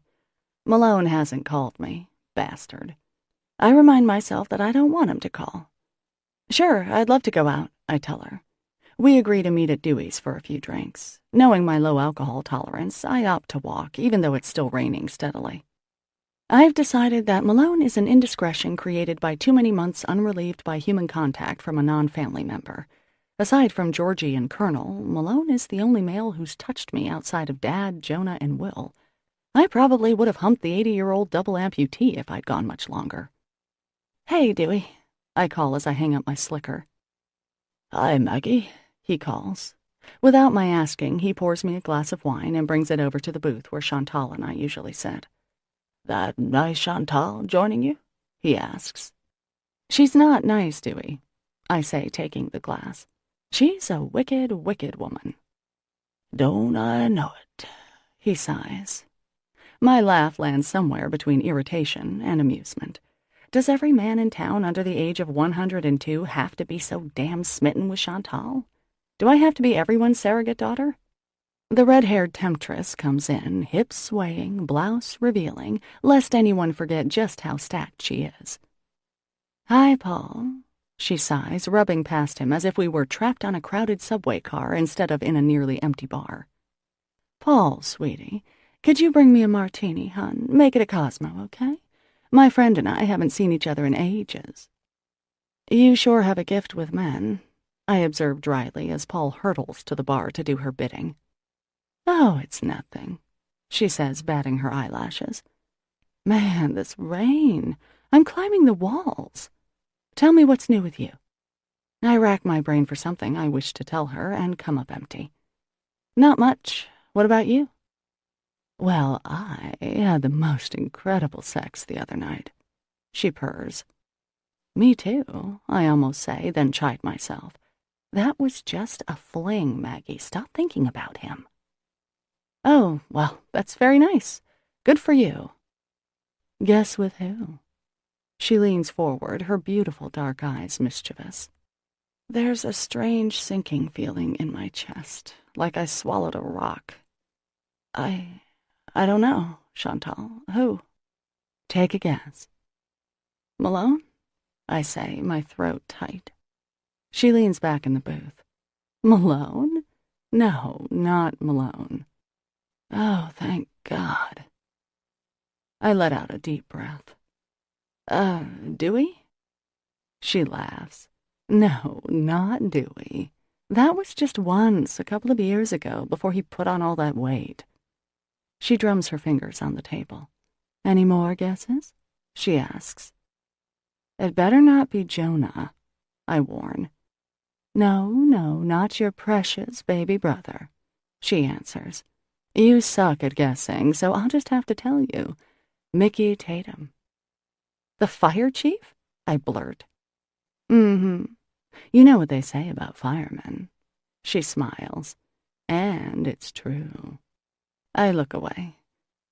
Speaker 3: Malone hasn't called me, bastard. I remind myself that I don't want him to call. Sure, I'd love to go out, I tell her. We agree to meet at Dewey's for a few drinks. Knowing my low alcohol tolerance, I opt to walk, even though it's still raining steadily. I've decided that Malone is an indiscretion created by too many months unrelieved by human contact from a non-family member. Aside from Georgie and Colonel, Malone is the only male who's touched me outside of Dad, Jonah, and Will. I probably would have humped the 80-year-old double amputee if I'd gone much longer. Hey, Dewey, I call as I hang up my slicker.
Speaker 2: Hi, Maggie,
Speaker 3: he calls. Without my asking, he pours me a glass of wine and brings it over to the booth where Chantal and I usually sit.
Speaker 2: That nice Chantal joining you? He asks.
Speaker 3: She's not nice, Dewey, I say, taking the glass. She's a wicked, wicked woman.
Speaker 2: Don't I know it,
Speaker 3: he sighs. My laugh lands somewhere between irritation and amusement. Does every man in town under the age of 102 have to be so damn smitten with Chantal? Do I have to be everyone's surrogate daughter? The red-haired temptress comes in, hips swaying, blouse revealing, lest anyone forget just how stacked she is. Hi, Paul, she sighs, rubbing past him as if we were trapped on a crowded subway car instead of in a nearly empty bar. Paul, sweetie, could you bring me a martini, hun? Make it a Cosmo, okay? My friend and I haven't seen each other in ages. You sure have a gift with men, I observe dryly as Paul hurtles to the bar to do her bidding. Oh, it's nothing, she says, batting her eyelashes. Man, this rain. I'm climbing the walls. Tell me what's new with you. I rack my brain for something I wish to tell her and come up empty. Not much. What about you? Well, I had the most incredible sex the other night. She purrs. Me too, I almost say, then chide myself. That was just a fling, Maggie. Stop thinking about him. Oh, well, that's very nice. Good for you. Guess with who? She leans forward, her beautiful dark eyes mischievous. There's a strange sinking feeling in my chest, like I swallowed a rock. I don't know, Chantal. Who? Take a guess. Malone? I say, my throat tight. She leans back in the booth. Malone? No, not Malone. Oh, thank God. I let out a deep breath. Dewey? She laughs. No, not Dewey. That was just once, a couple of years ago, before he put on all that weight. She drums her fingers on the table. Any more guesses? She asks. It better not be Jonah, I warn. No, not your precious baby brother, she answers. You suck at guessing, so I'll just have to tell you. Mickey Tatum. The fire chief? I blurt. Mm-hmm. You know what they say about firemen. She smiles. And it's true. I look away.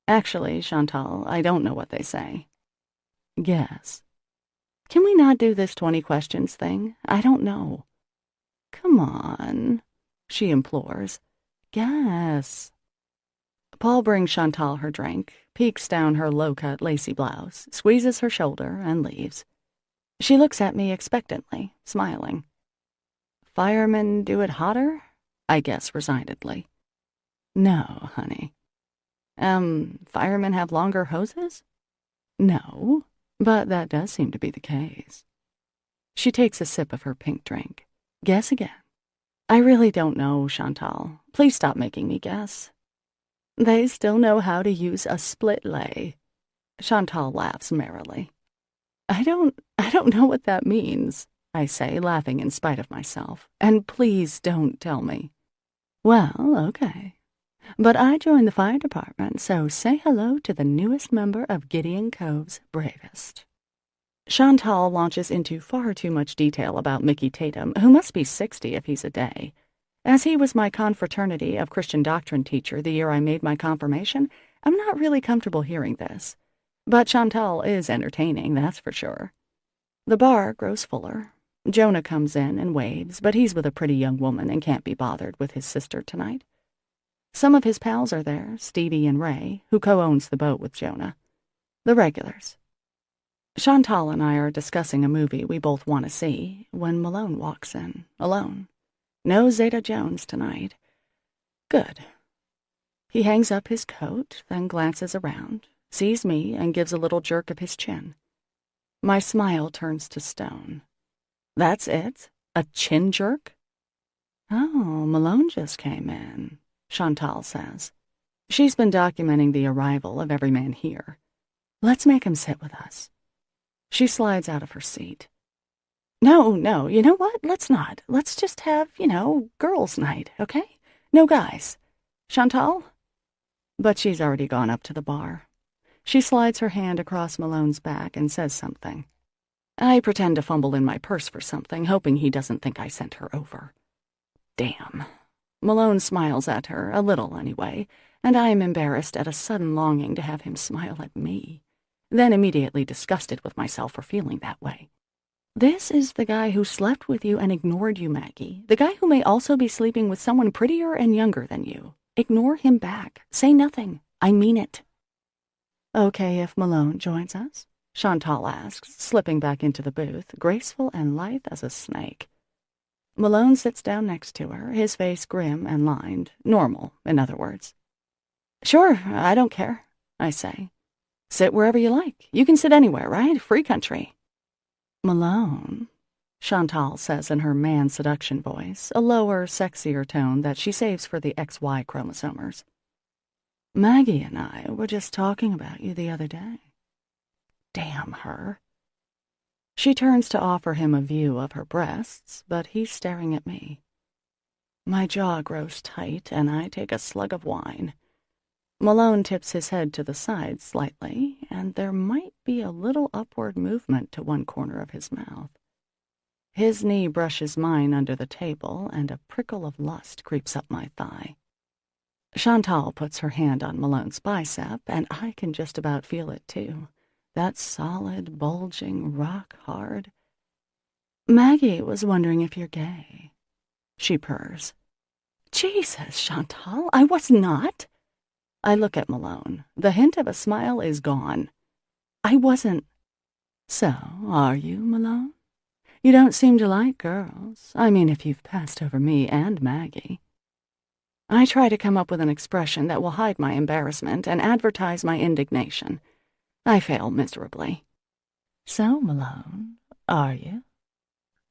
Speaker 3: Actually, Chantal, I don't know what they say. Guess. Can we not do this 20 questions thing? I don't know. Come on, she implores. Guess. Paul brings Chantal her drink, peeks down her low-cut lacy blouse, squeezes her shoulder, and leaves. She looks at me expectantly, smiling. Firemen do it hotter? I guess resignedly. No, honey. Firemen have longer hoses? No, but that does seem to be the case. She takes a sip of her pink drink. Guess again. I really don't know, Chantal. Please stop making me guess. They still know how to use a split lay. Chantal laughs merrily. I don't know what that means, I say, laughing in spite of myself. And please don't tell me. Well, okay. But I joined the fire department, so say hello to the newest member of Gideon Cove's bravest. Chantal launches into far too much detail about Mickey Tatum, who must be 60 if he's a day. As he was my confraternity of Christian doctrine teacher the year I made my confirmation, I'm not really comfortable hearing this. But Chantal is entertaining, that's for sure. The bar grows fuller. Jonah comes in and waves, but he's with a pretty young woman and can't be bothered with his sister tonight. Some of his pals are there, Stevie and Ray, who co-owns the boat with Jonah. The regulars. Chantal and I are discussing a movie we both want to see when Malone walks in, alone. No Zeta Jones tonight. Good. He hangs up his coat, then glances around, sees me, and gives a little jerk of his chin. My smile turns to stone. That's it? A chin jerk? Oh, Malone just came in, Chantal says. She's been documenting the arrival of every man here. Let's make him sit with us. She slides out of her seat. No, you know what? Let's not. Let's just have, girls' night, okay? No guys. Chantal? But she's already gone up to the bar. She slides her hand across Malone's back and says something. I pretend to fumble in my purse for something, hoping he doesn't think I sent her over. Damn. Malone smiles at her, a little anyway, and I am embarrassed at a sudden longing to have him smile at me, then immediately disgusted with myself for feeling that way. This is the guy who slept with you and ignored you, Maggie. The guy who may also be sleeping with someone prettier and younger than you. Ignore him back. Say nothing. I mean it. Okay if Malone joins us? Chantal asks, slipping back into the booth, graceful and lithe as a snake. Malone sits down next to her, his face grim and lined. Normal, in other words. Sure, I don't care, I say. Sit wherever you like. You can sit anywhere, right? Free country. Malone, Chantal says in her man-seduction voice, a lower, sexier tone that she saves for the XY chromosomers. Maggie and I were just talking about you the other day. Damn her. She turns to offer him a view of her breasts, but he's staring at me. My jaw grows tight, and I take a slug of wine. Malone tips his head to the side slightly, and there might be a little upward movement to one corner of his mouth. His knee brushes mine under the table, and a prickle of lust creeps up my thigh. Chantal puts her hand on Malone's bicep, and I can just about feel it, too. That solid, bulging, rock-hard. Maggie was wondering if you're gay. She purrs. Jesus, Chantal, I was not. I look at Malone. The hint of a smile is gone. I wasn't. So, are you, Malone? You don't seem to like girls. I mean, if you've passed over me and Maggie. I try to come up with an expression that will hide my embarrassment and advertise my indignation. I fail miserably. So, Malone, are you?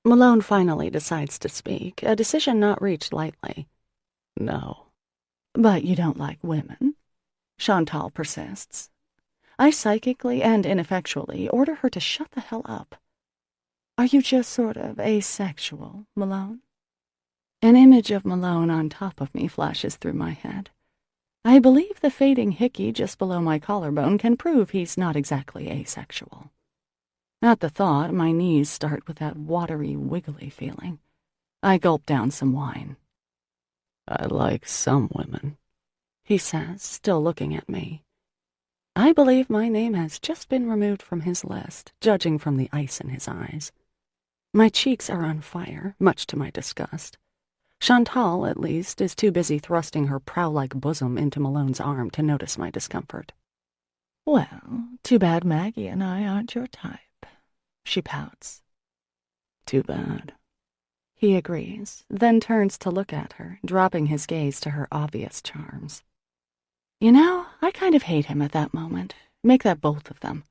Speaker 3: Malone finally decides to speak, a decision not reached lightly. No. But you don't like women? Chantal persists. I psychically and ineffectually order her to shut the hell up. Are you just sort of asexual, Malone? An image of Malone on top of me flashes through my head. I believe the fading hickey just below my collarbone can prove he's not exactly asexual. At the thought, my knees start with that watery, wiggly feeling. I gulp down some wine. I like some women, he says, still looking at me. I believe my name has just been removed from his list, judging from the ice in his eyes. My cheeks are on fire, much to my disgust. Chantal, at least, is too busy thrusting her prow-like bosom into Malone's arm to notice my discomfort. Well, too bad Maggie and I aren't your type, she pouts. Too bad. He agrees, then turns to look at her, dropping his gaze to her obvious charms. You know, I kind of hate him at that moment. Make that both of them.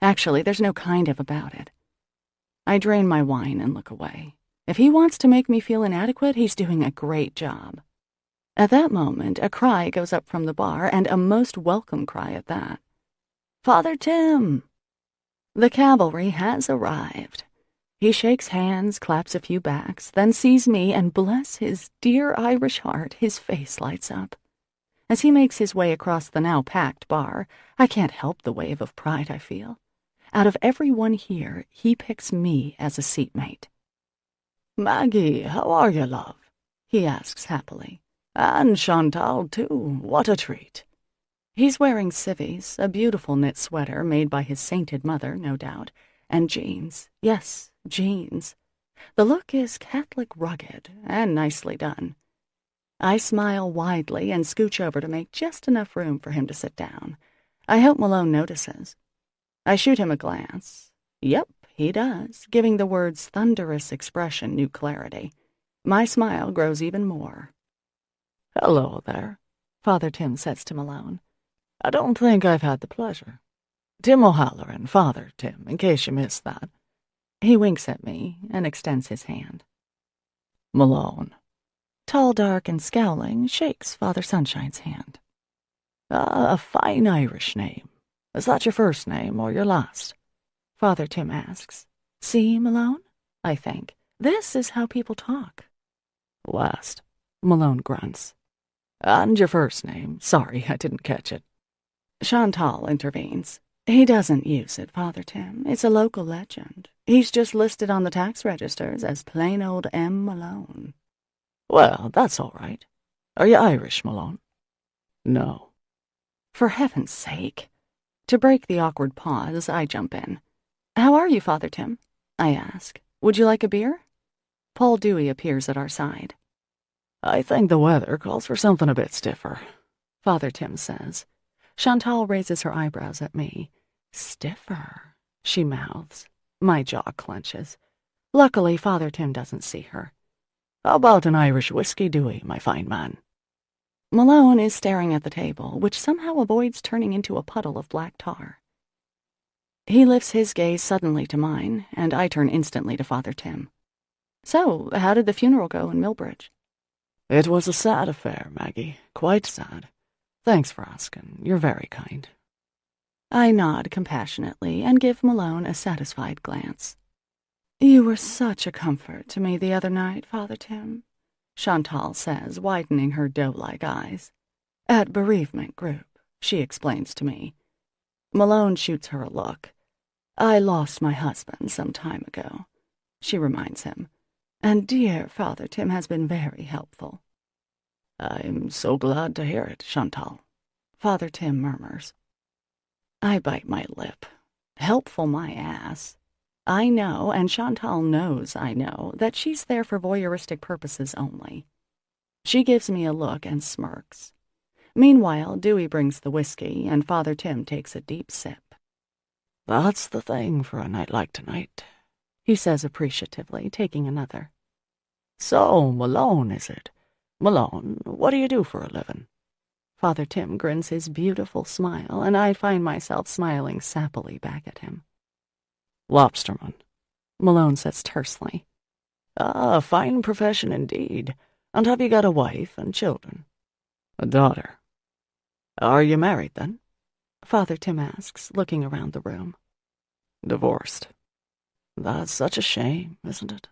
Speaker 3: Actually, there's no kind of about it. I drain my wine and look away. If he wants to make me feel inadequate, he's doing a great job. At that moment, a cry goes up from the bar, and a most welcome cry at that. Father Tim! The cavalry has arrived. He shakes hands, claps a few backs, then sees me, and bless his dear Irish heart, his face lights up. As he makes his way across the now-packed bar, I can't help the wave of pride I feel. Out of everyone here, he picks me as a seatmate. Maggie, how are you, love? He asks happily. And Chantal, too. What a treat. He's wearing civvies, a beautiful knit sweater made by his sainted mother, no doubt, and jeans. Yes, jeans.
Speaker 1: The look is Catholic rugged and nicely done. I smile widely and scooch over to make just enough room for him to sit down. I hope Malone notices. I shoot him a glance. Yep, he does, giving the word's thunderous expression new clarity. My smile grows even more.
Speaker 2: "Hello there," Father Tim says to Malone. "I don't think I've had the pleasure. Tim O'Halloran, Father Tim, in case you missed that."
Speaker 1: He winks at me and extends his hand.
Speaker 2: Malone.
Speaker 1: Tall, dark, and scowling, shakes Father Sunshine's hand.
Speaker 2: A fine Irish name. Is that your first name or your last?"
Speaker 1: Father Tim asks. See, Malone? I think. This is how people talk.
Speaker 2: "Last," Malone grunts. "And your first name? Sorry, I didn't catch it."
Speaker 1: Chantal intervenes. He doesn't use it, Father Tim. It's a local legend. He's just listed on the tax registers as plain old M. Malone.
Speaker 2: "Well, that's all right. Are you Irish, Malone?" "No."
Speaker 1: For heaven's sake. To break the awkward pause, I jump in. How are you, Father Tim? I ask. Would you like a beer? Paul Dewey appears at our side.
Speaker 2: "I think the weather calls for something a bit stiffer,"
Speaker 1: Father Tim says. Chantal raises her eyebrows at me. Stiffer, she mouths. My jaw clenches. Luckily, Father Tim doesn't see her.
Speaker 2: "How about an Irish whiskey, Dewey, my fine man?"
Speaker 1: Malone is staring at the table, which somehow avoids turning into a puddle of black tar. He lifts his gaze suddenly to mine, and I turn instantly to Father Tim. So, how did the funeral go in Millbridge?
Speaker 2: "It was a sad affair, Maggie. Quite sad. Thanks for asking. You're very kind."
Speaker 1: I nod compassionately and give Malone a satisfied glance. You were such a comfort to me the other night, Father Tim, Chantal says, widening her doe-like eyes. At bereavement group, she explains to me. Malone shoots her a look. I lost my husband some time ago, she reminds him, and dear Father Tim has been very helpful.
Speaker 2: "I'm so glad to hear it, Chantal,"
Speaker 1: Father Tim murmurs. I bite my lip. Helpful my ass. I know, and Chantal knows I know, that she's there for voyeuristic purposes only. She gives me a look and smirks. Meanwhile, Dewey brings the whiskey, and Father Tim takes a deep sip.
Speaker 2: "That's the thing for a night like tonight,"
Speaker 1: he says appreciatively, taking another.
Speaker 2: "So, Malone, is it? Malone, what do you do for a living?"
Speaker 1: Father Tim grins his beautiful smile, and I find myself smiling sappily back at him.
Speaker 2: "Lobsterman,"
Speaker 1: Malone says tersely.
Speaker 2: "Ah, fine profession indeed. And have you got a wife and children?" "A daughter." "Are you married, then?"
Speaker 1: Father Tim asks, looking around the room.
Speaker 2: "Divorced." "That's such a shame, isn't it?"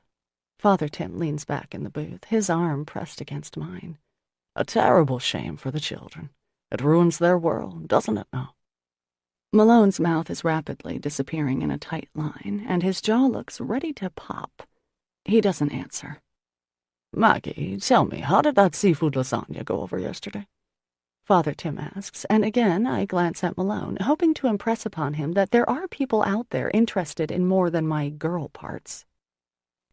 Speaker 1: Father Tim leans back in the booth, his arm pressed against mine.
Speaker 2: "A terrible shame for the children. It ruins their world, doesn't it now?"
Speaker 1: Malone's mouth is rapidly disappearing in a tight line, and his jaw looks ready to pop. He doesn't answer.
Speaker 2: "Maggie, tell me, how did that seafood lasagna go over yesterday?"
Speaker 1: Father Tim asks, and again I glance at Malone, hoping to impress upon him that there are people out there interested in more than my girl parts.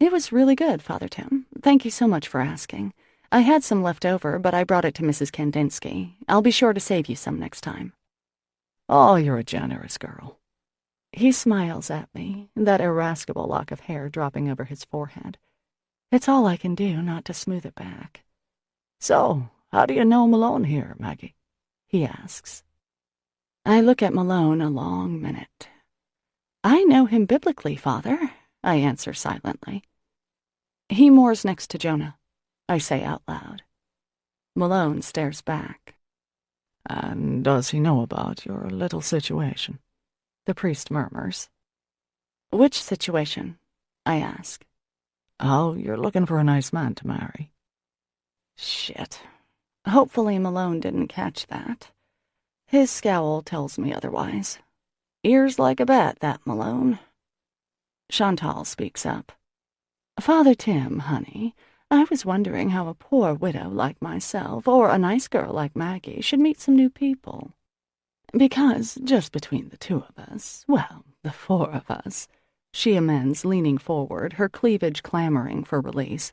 Speaker 1: It was really good, Father Tim. Thank you so much for asking. I had some left over, but I brought it to Mrs. Kandinsky. I'll be sure to save you some next time.
Speaker 2: "Oh, you're a generous girl."
Speaker 1: He smiles at me, that irascible lock of hair dropping over his forehead. It's all I can do not to smooth it back.
Speaker 2: "So, how do you know Malone here, Maggie?"
Speaker 1: he asks. I look at Malone a long minute. I know him biblically, Father, I answer silently. He moors next to Jonah, I say out loud. Malone stares back.
Speaker 2: "And does he know about your little situation?"
Speaker 1: the priest murmurs. Which situation? I ask.
Speaker 2: "How you're looking for a nice man to marry."
Speaker 1: Shit. Hopefully Malone didn't catch that. His scowl tells me otherwise. Ears like a bat, that Malone. Chantal speaks up. Father Tim, honey, I was wondering how a poor widow like myself, or a nice girl like Maggie, should meet some new people. Because, just between the two of us, well, the four of us,
Speaker 3: she amends, leaning forward, her cleavage clamoring for release.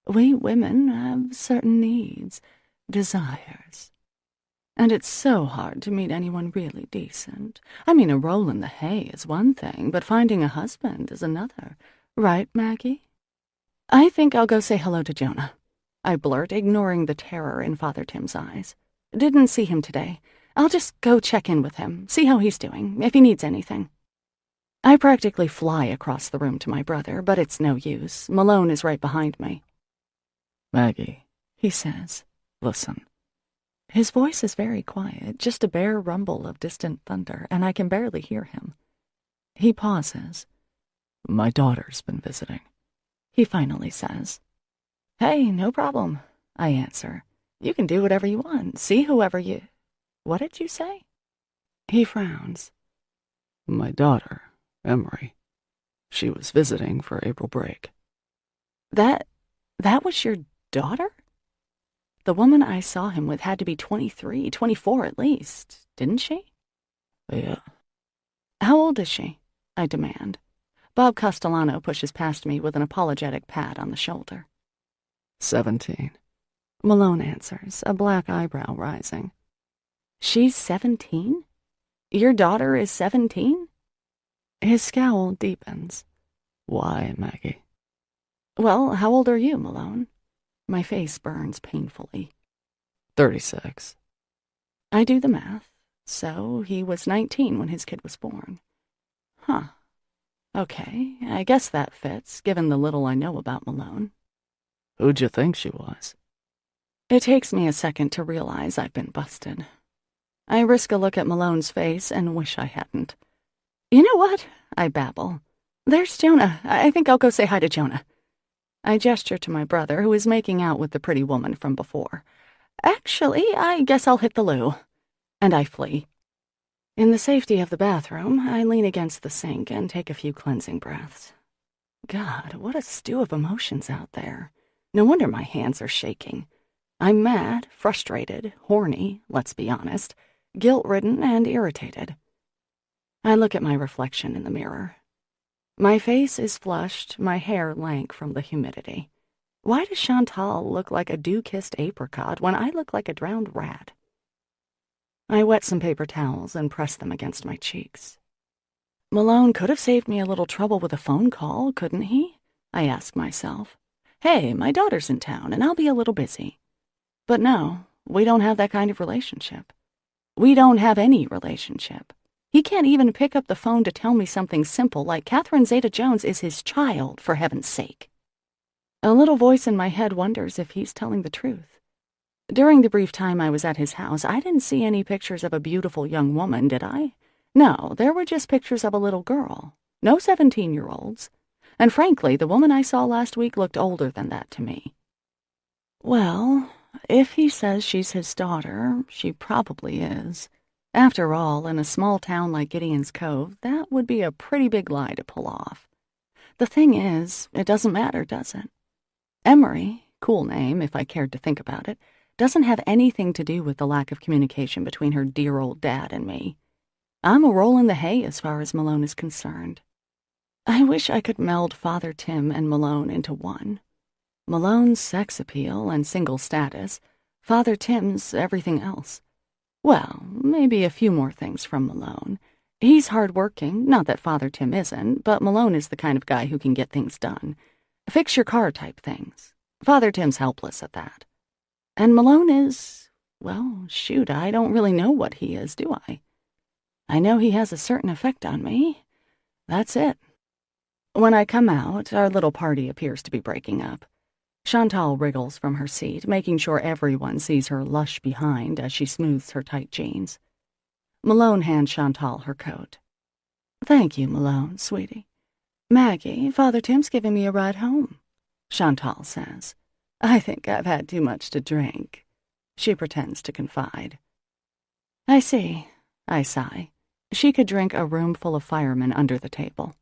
Speaker 3: We women have certain needs, desires. And it's so hard to meet anyone really decent. I mean, a roll in the hay is one thing, but finding a husband is another. Right, Maggie? I think I'll go say hello to Jonah, I blurt, ignoring the terror in Father Tim's eyes. Didn't see him today. I'll just go check in with him, see how he's doing, if he needs anything. I practically fly across the room to my brother, but it's no use. Malone is right behind me.
Speaker 2: Maggie,
Speaker 3: He says,
Speaker 2: listen.
Speaker 1: His voice is very quiet, just a bare rumble of distant thunder, and I can barely hear him. He pauses.
Speaker 2: My daughter's been visiting,
Speaker 1: He finally says. Hey, no problem, I answer. You can do whatever you want, see whoever you... What did you say?
Speaker 3: He frowns.
Speaker 2: My daughter, Emery. She was visiting for April break.
Speaker 3: That was your daughter? The woman I saw him with had to be 23, 24 at least, didn't she?
Speaker 2: Yeah.
Speaker 3: How old is she? I demand. Bob Castellano pushes past me with an apologetic pat on the shoulder.
Speaker 2: 17.
Speaker 3: Malone answers, a black eyebrow rising. She's 17? Your daughter is 17? His scowl deepens.
Speaker 2: Why, Maggie?
Speaker 3: Well, how old are you, Malone? My face burns painfully.
Speaker 2: 36.
Speaker 3: I do the math. So he was 19 when his kid was born. Huh. Okay, I guess that fits, given the little I know about Malone.
Speaker 2: Who'd you think she was?
Speaker 3: It takes me a second to realize I've been busted. I risk a look at Malone's face and wish I hadn't. You know what? I babble. There's Jonah. I think I'll go say hi to Jonah. I gesture to my brother, who is making out with the pretty woman from before. Actually, I guess I'll hit the loo. And I flee. In the safety of the bathroom, I lean against the sink and take a few cleansing breaths. God, what a stew of emotions out there. No wonder my hands are shaking. I'm mad, frustrated, horny, let's be honest, guilt-ridden, and irritated. I look at my reflection in the mirror. My face is flushed, my hair lank from the humidity. Why does Chantal look like a dew-kissed apricot when I look like a drowned rat? I wet some paper towels and press them against my cheeks. Malone could have saved me a little trouble with a phone call, couldn't he? I ask myself. Hey, my daughter's in town, and I'll be a little busy. But no, we don't have that kind of relationship. We don't have any relationship. He can't even pick up the phone to tell me something simple like Catherine Zeta-Jones is his child, for heaven's sake. A little voice in my head wonders if he's telling the truth. During the brief time I was at his house, I didn't see any pictures of a beautiful young woman, did I? No, there were just pictures of a little girl. No 17-year-olds. And frankly, the woman I saw last week looked older than that to me. Well, if he says she's his daughter, she probably is. After all, in a small town like Gideon's Cove, that would be a pretty big lie to pull off. The thing is, it doesn't matter, does it? Emery, cool name if I cared to think about it, doesn't have anything to do with the lack of communication between her dear old dad and me. I'm a roll in the hay as far as Malone is concerned. I wish I could meld Father Tim and Malone into one. Malone's sex appeal and single status, Father Tim's everything else. Well, maybe a few more things from Malone. He's hard-working, not that Father Tim isn't, but Malone is the kind of guy who can get things done. Fix-your-car type things. Father Tim's helpless at that. And Malone is, well, shoot, I don't really know what he is, do I? I know he has a certain effect on me. That's it. When I come out, our little party appears to be breaking up. Chantal wriggles from her seat, making sure everyone sees her lush behind as she smooths her tight jeans. Malone hands Chantal her coat. Thank you, Malone, sweetie. Maggie, Father Tim's giving me a ride home, Chantal says. I think I've had too much to drink. She pretends to confide. I see, I sigh. She could drink a room full of firemen under the table.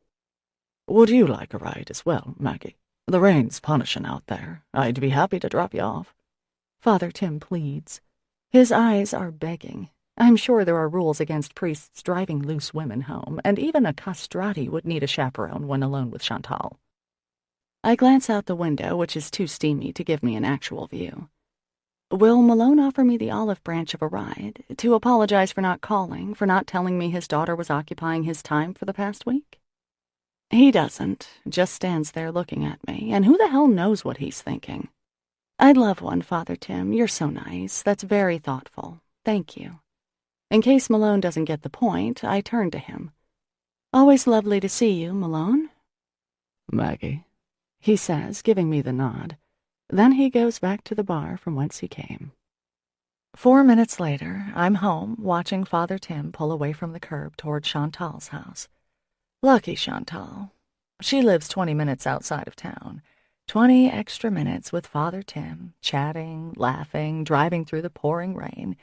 Speaker 2: Would you like a ride as well, Maggie? The rain's punishing out there. I'd be happy to drop you off.
Speaker 3: Father Tim pleads. His eyes are begging.
Speaker 1: I'm sure there are rules against priests driving loose women home, and even a castrati would need a chaperone when alone with Chantal. I glance out the window, which is too steamy to give me an actual view. Will Malone offer me the olive branch of a ride, to apologize for not calling, for not telling me his daughter was occupying his time for the past week? He doesn't, just stands there looking at me, and who the hell knows what he's thinking. I'd love one, Father Tim. You're so nice. That's very thoughtful. Thank you. In case Malone doesn't get the point, I turn to him. Always lovely to see you, Malone.
Speaker 2: Maggie, he says, giving me the nod. Then he goes back to the bar from whence he came.
Speaker 1: 4 minutes later, I'm home, watching Father Tim pull away from the curb toward Chantal's house. Lucky Chantal. She lives 20 minutes outside of town. 20 extra minutes with Father Tim, chatting, laughing, driving through the pouring rain.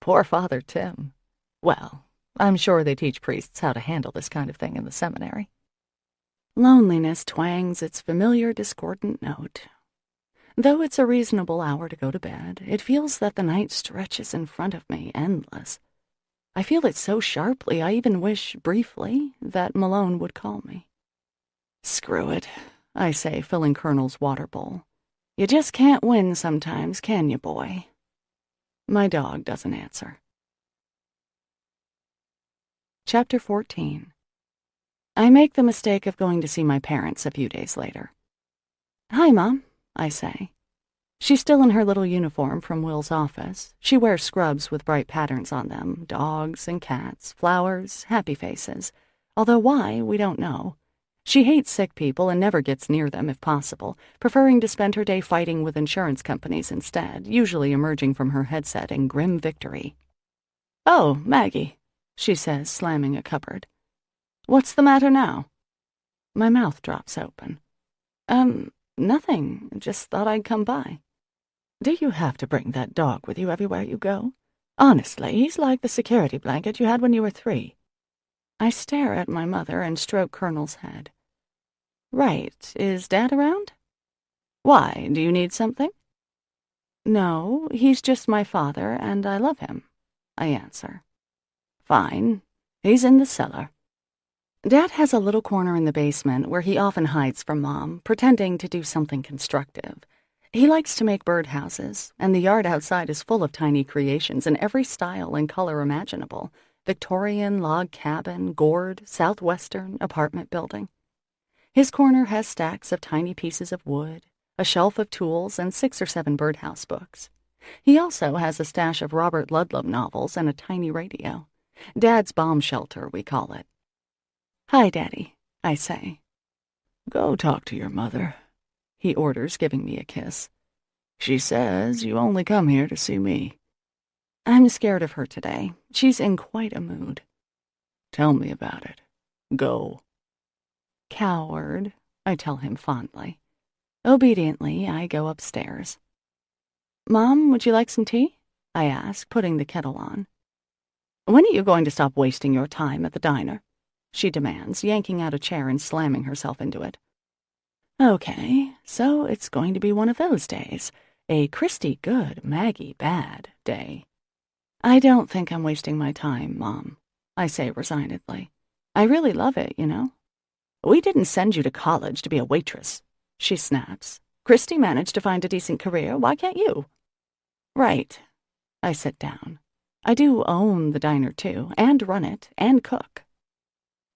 Speaker 1: Poor Father Tim. Well, I'm sure they teach priests how to handle this kind of thing in the seminary. Loneliness twangs its familiar discordant note. Though it's a reasonable hour to go to bed, it feels that the night stretches in front of me, endless. I feel it so sharply I even wish, briefly, that Malone would call me. Screw it, I say, filling Colonel's water bowl. You just can't win sometimes, can you, boy? My dog doesn't answer. Chapter 14. I make the mistake of going to see my parents a few days later. Hi, Mom, I say. She's still in her little uniform from Will's office. She wears scrubs with bright patterns on them, dogs and cats, flowers, happy faces. Although why, we don't know. She hates sick people and never gets near them if possible, preferring to spend her day fighting with insurance companies instead, usually emerging from her headset in grim victory. Oh, Maggie, she says, slamming a cupboard. What's the matter now? My mouth drops open. Nothing. Just thought I'd come by. Do you have to bring that dog with you everywhere you go? Honestly, he's like the security blanket you had when you were 3. I stare at my mother and stroke Colonel's head. Right. Is Dad around? Why? Do you need something? No, he's just my father, and I love him, I answer. Fine. He's in the cellar. Dad has a little corner in the basement where he often hides from Mom, pretending to do something constructive. He likes to make birdhouses, and the yard outside is full of tiny creations in every style and color imaginable. Victorian, log cabin, gourd, southwestern, apartment building. His corner has stacks of tiny pieces of wood, a shelf of tools, and 6 or 7 birdhouse books. He also has a stash of Robert Ludlum novels and a tiny radio. Dad's bomb shelter, we call it. Hi, Daddy, I say.
Speaker 2: Go talk to your mother, he orders, giving me a kiss. She says you only come here to see me.
Speaker 1: I'm scared of her today. She's in quite a mood.
Speaker 2: Tell me about it. Go.
Speaker 1: Coward, I tell him fondly. Obediently, I go upstairs. Mom, would you like some tea? I ask, putting the kettle on. When are you going to stop wasting your time at the diner? She demands, yanking out a chair and slamming herself into it. Okay, so it's going to be one of those days. A Christy good, Maggie bad day. I don't think I'm wasting my time, Mom, I say resignedly. I really love it, you know. We didn't send you to college to be a waitress, she snaps. Christy managed to find a decent career, why can't you? Right. I sit down. I do own the diner, too, and run it, and cook.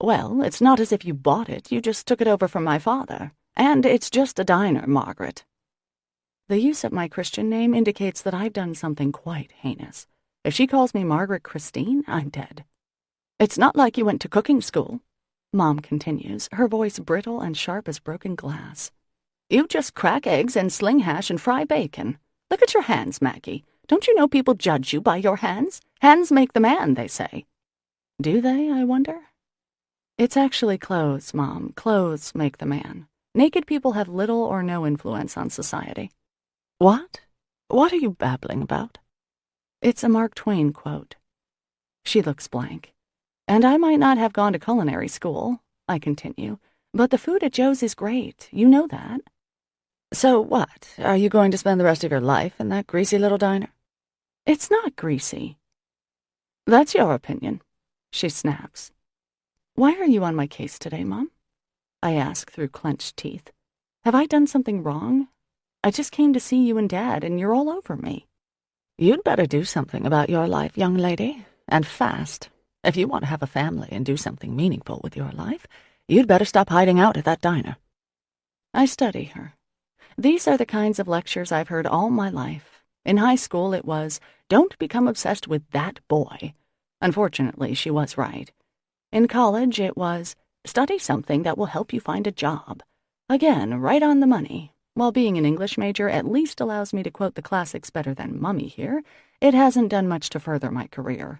Speaker 1: Well, it's not as if you bought it, you just took it over from my father. And it's just a diner, Margaret. The use of my Christian name indicates that I've done something quite heinous. If she calls me Margaret Christine, I'm dead. It's not like you went to cooking school, Mom continues, her voice brittle and sharp as broken glass. You just crack eggs and sling hash and fry bacon. Look at your hands, Maggie. Don't you know people judge you by your hands? Hands make the man, they say. Do they, I wonder? It's actually clothes, Mom. Clothes make the man. Naked people have little or no influence on society.
Speaker 2: What? What are you babbling about?
Speaker 1: It's a Mark Twain quote. She looks blank. And I might not have gone to culinary school, I continue, but the food at Joe's is great. You know that.
Speaker 2: So what? Are you going to spend the rest of your life in that greasy little diner?
Speaker 1: It's not greasy.
Speaker 3: That's your opinion, she snaps. Why are you on my case today, Mom? I ask through clenched teeth. Have I done something wrong? I just came to see you and Dad, and you're all over me.
Speaker 2: You'd better do something about your life, young lady, and fast. If you want to have a family and do something meaningful with your life, you'd better stop hiding out at that diner.
Speaker 3: I study her. These are the kinds of lectures I've heard all my life. In high school, it was, don't become obsessed with that boy. Unfortunately, she was right. In college, it was, study something that will help you find a job. Again, right on the money. While being an English major at least allows me to quote the classics better than Mummy here, it hasn't done much to further my career.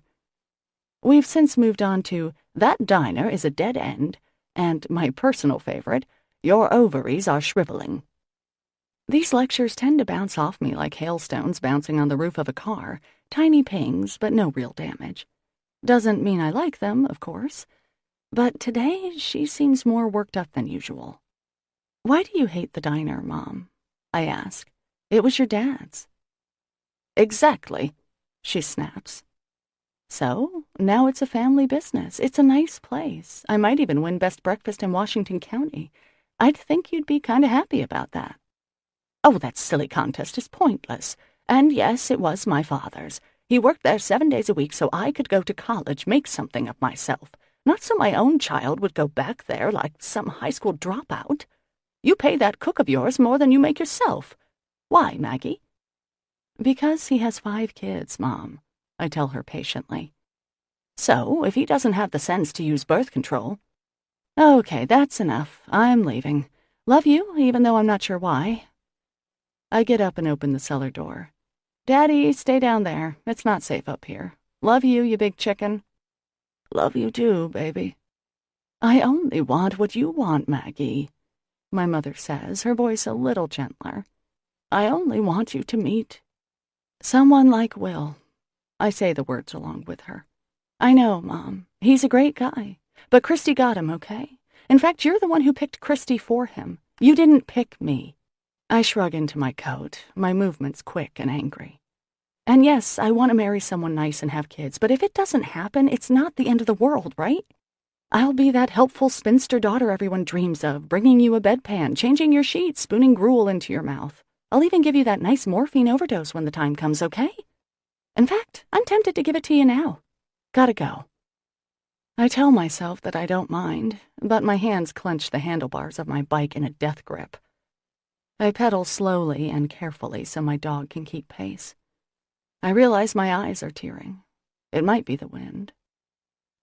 Speaker 3: We've since moved on to, that diner is a dead end, and my personal favorite, your ovaries are shriveling. These lectures tend to bounce off me like hailstones bouncing on the roof of a car, tiny pings, but no real damage. Doesn't mean I like them, of course, but today she seems more worked up than usual. Why do you hate the diner, Mom? I ask. It was your dad's. Exactly, she snaps. So, now it's a family business. It's a nice place. I might even win Best Breakfast in Washington County. I'd think you'd be kind of happy about that. Oh, that silly contest is pointless. And yes, it was my father's. He worked there 7 days a week so I could go to college, make something of myself. Not so my own child would go back there like some high school dropout. You pay that cook of yours more than you make yourself. Why, Maggie? Because he has 5 kids, Mom, I tell her patiently. So, if he doesn't have the sense to use birth control... Okay, that's enough. I'm leaving. Love you, even though I'm not sure why. I get up and open the cellar door. Daddy, stay down there. It's not safe up here. Love you, you big chicken.
Speaker 2: Love you too, baby.
Speaker 3: I only want what you want, Maggie, my mother says, her voice a little gentler. I only want you to meet someone like Will. I say the words along with her. I know, Mom. He's a great guy. But Christy got him, okay? In fact, you're the one who picked Christy for him. You didn't pick me. I shrug into my coat, my movements quick and angry. And yes, I want to marry someone nice and have kids, but if it doesn't happen, it's not the end of the world, right? I'll be that helpful spinster daughter everyone dreams of, bringing you a bedpan, changing your sheets, spooning gruel into your mouth. I'll even give you that nice morphine overdose when the time comes, okay? In fact, I'm tempted to give it to you now. Gotta go. I tell myself that I don't mind, but my hands clench the handlebars of my bike in a death grip. I pedal slowly and carefully so my dog can keep pace. I realize my eyes are tearing. It might be the wind.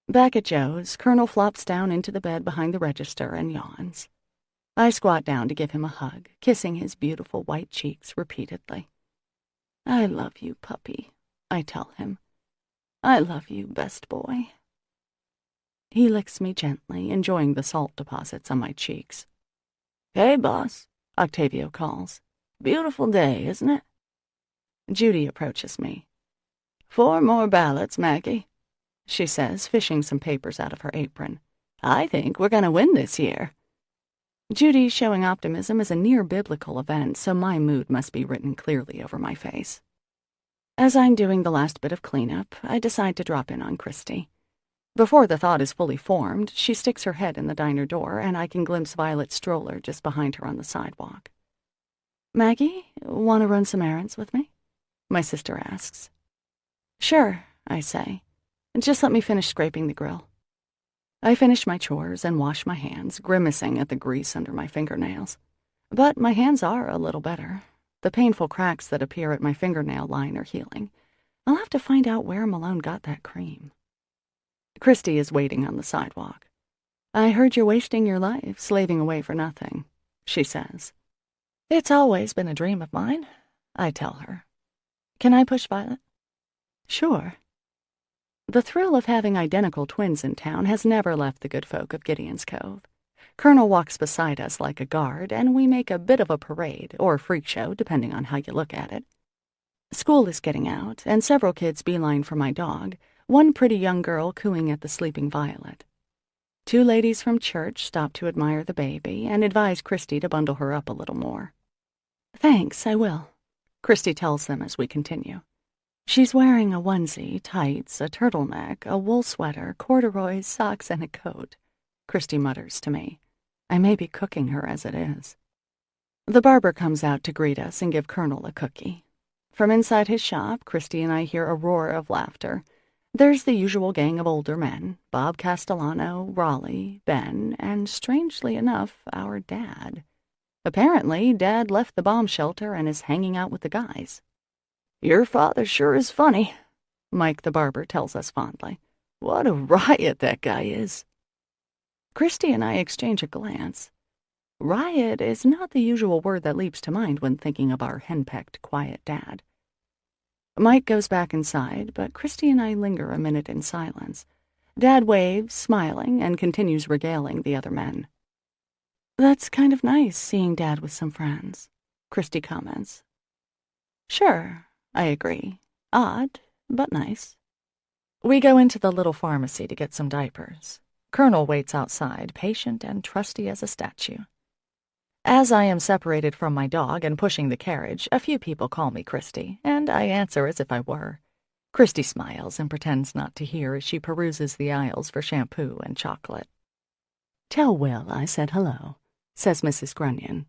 Speaker 3: Back at Joe's, Colonel flops down into the bed behind the register and yawns. I squat down to give him a hug, kissing his beautiful white cheeks repeatedly. I love you, puppy, I tell him. I love you, best boy. He licks me gently, enjoying the salt deposits on my cheeks.
Speaker 2: Hey, boss,
Speaker 3: Octavio calls.
Speaker 2: Beautiful day, isn't it?
Speaker 3: Judy approaches me.
Speaker 2: 4 more ballots, Maggie,
Speaker 3: she says, fishing some papers out of her apron.
Speaker 2: I think we're going to win this year.
Speaker 3: Judy showing optimism is a near-biblical event, so my mood must be written clearly over my face. As I'm doing the last bit of cleanup, I decide to drop in on Christy. Before the thought is fully formed, she sticks her head in the diner door, and I can glimpse Violet's stroller just behind her on the sidewalk. Maggie, want to run some errands with me? My sister asks. Sure, I say. Just let me finish scraping the grill. I finish my chores and wash my hands, grimacing at the grease under my fingernails. But my hands are a little better. The painful cracks that appear at my fingernail line are healing. I'll have to find out where Malone got that cream. Christy is waiting on the sidewalk. I heard you're wasting your life, slaving away for nothing, she says. It's always been a dream of mine, I tell her. Can I push Violet? Sure. The thrill of having identical twins in town has never left the good folk of Gideon's Cove. Colonel walks beside us like a guard, and we make a bit of a parade, or freak show, depending on how you look at it. School is getting out, and several kids beeline for my dog, one pretty young girl cooing at the sleeping Violet. 2 ladies from church stop to admire the baby and advise Christy to bundle her up a little more. Thanks, I will, Christy tells them as we continue.
Speaker 1: She's wearing a onesie, tights, a turtleneck, a wool sweater, corduroys, socks, and a coat, Christy mutters to me. I may be cooking her as it is. The barber comes out to greet us and give Colonel a cookie. From inside his shop, Christy and I hear a roar of laughter. There's the usual gang of older men, Bob Castellano, Raleigh, Ben, and strangely enough, our dad. Apparently, Dad left the bomb shelter and is hanging out with the guys.
Speaker 3: "Your father sure is funny,"
Speaker 1: Mike the barber tells us fondly.
Speaker 3: "What a riot that guy is."
Speaker 1: Christy and I exchange a glance. Riot is not the usual word that leaps to mind when thinking of our henpecked, quiet dad. Mike goes back inside, but Christy and I linger a minute in silence. Dad waves, smiling, and continues regaling the other men. "That's kind of nice, seeing Dad with some friends," Christy comments. "Sure," I agree. "Odd, but nice." We go into the little pharmacy to get some diapers. Colonel waits outside, patient and trusty as a statue. As I am separated from my dog and pushing the carriage, a few people call me Christy, and I answer as if I were. Christy smiles and pretends not to hear as she peruses the aisles for shampoo and chocolate.
Speaker 2: "Tell Will I said hello," says Mrs. Grunion.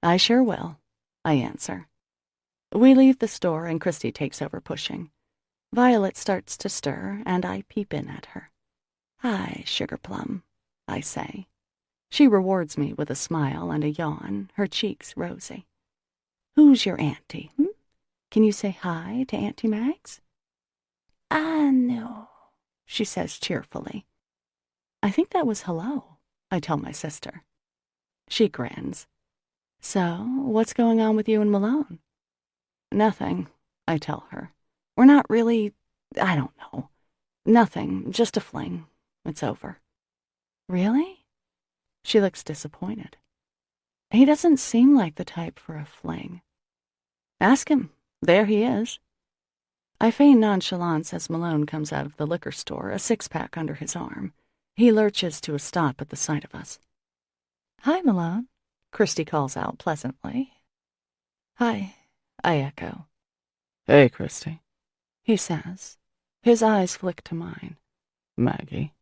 Speaker 1: "I sure will," I answer. We leave the store and Christy takes over pushing. Violet starts to stir, and I peep in at her. "Hi, Sugar Plum," I say. She rewards me with a smile and a yawn, her cheeks rosy. "Who's your auntie, Can you say hi to Auntie Mags?" "Ah, no," she says cheerfully. "I think that was hello," I tell my sister. She grins. "So, what's going on with you and Malone?" "Nothing," I tell her. "We're not really, I don't know. Nothing, just a fling. It's over." "Really?" She looks disappointed. "He doesn't seem like the type for a fling." "Ask him. There he is." I feign nonchalance as Malone comes out of the liquor store, a six-pack under his arm. He lurches to a stop at the sight of us. "Hi, Malone," Christy calls out pleasantly. "Hi," I echo.
Speaker 2: "Hey, Christy,"
Speaker 1: he says. His eyes flick to mine.
Speaker 2: "Maggie."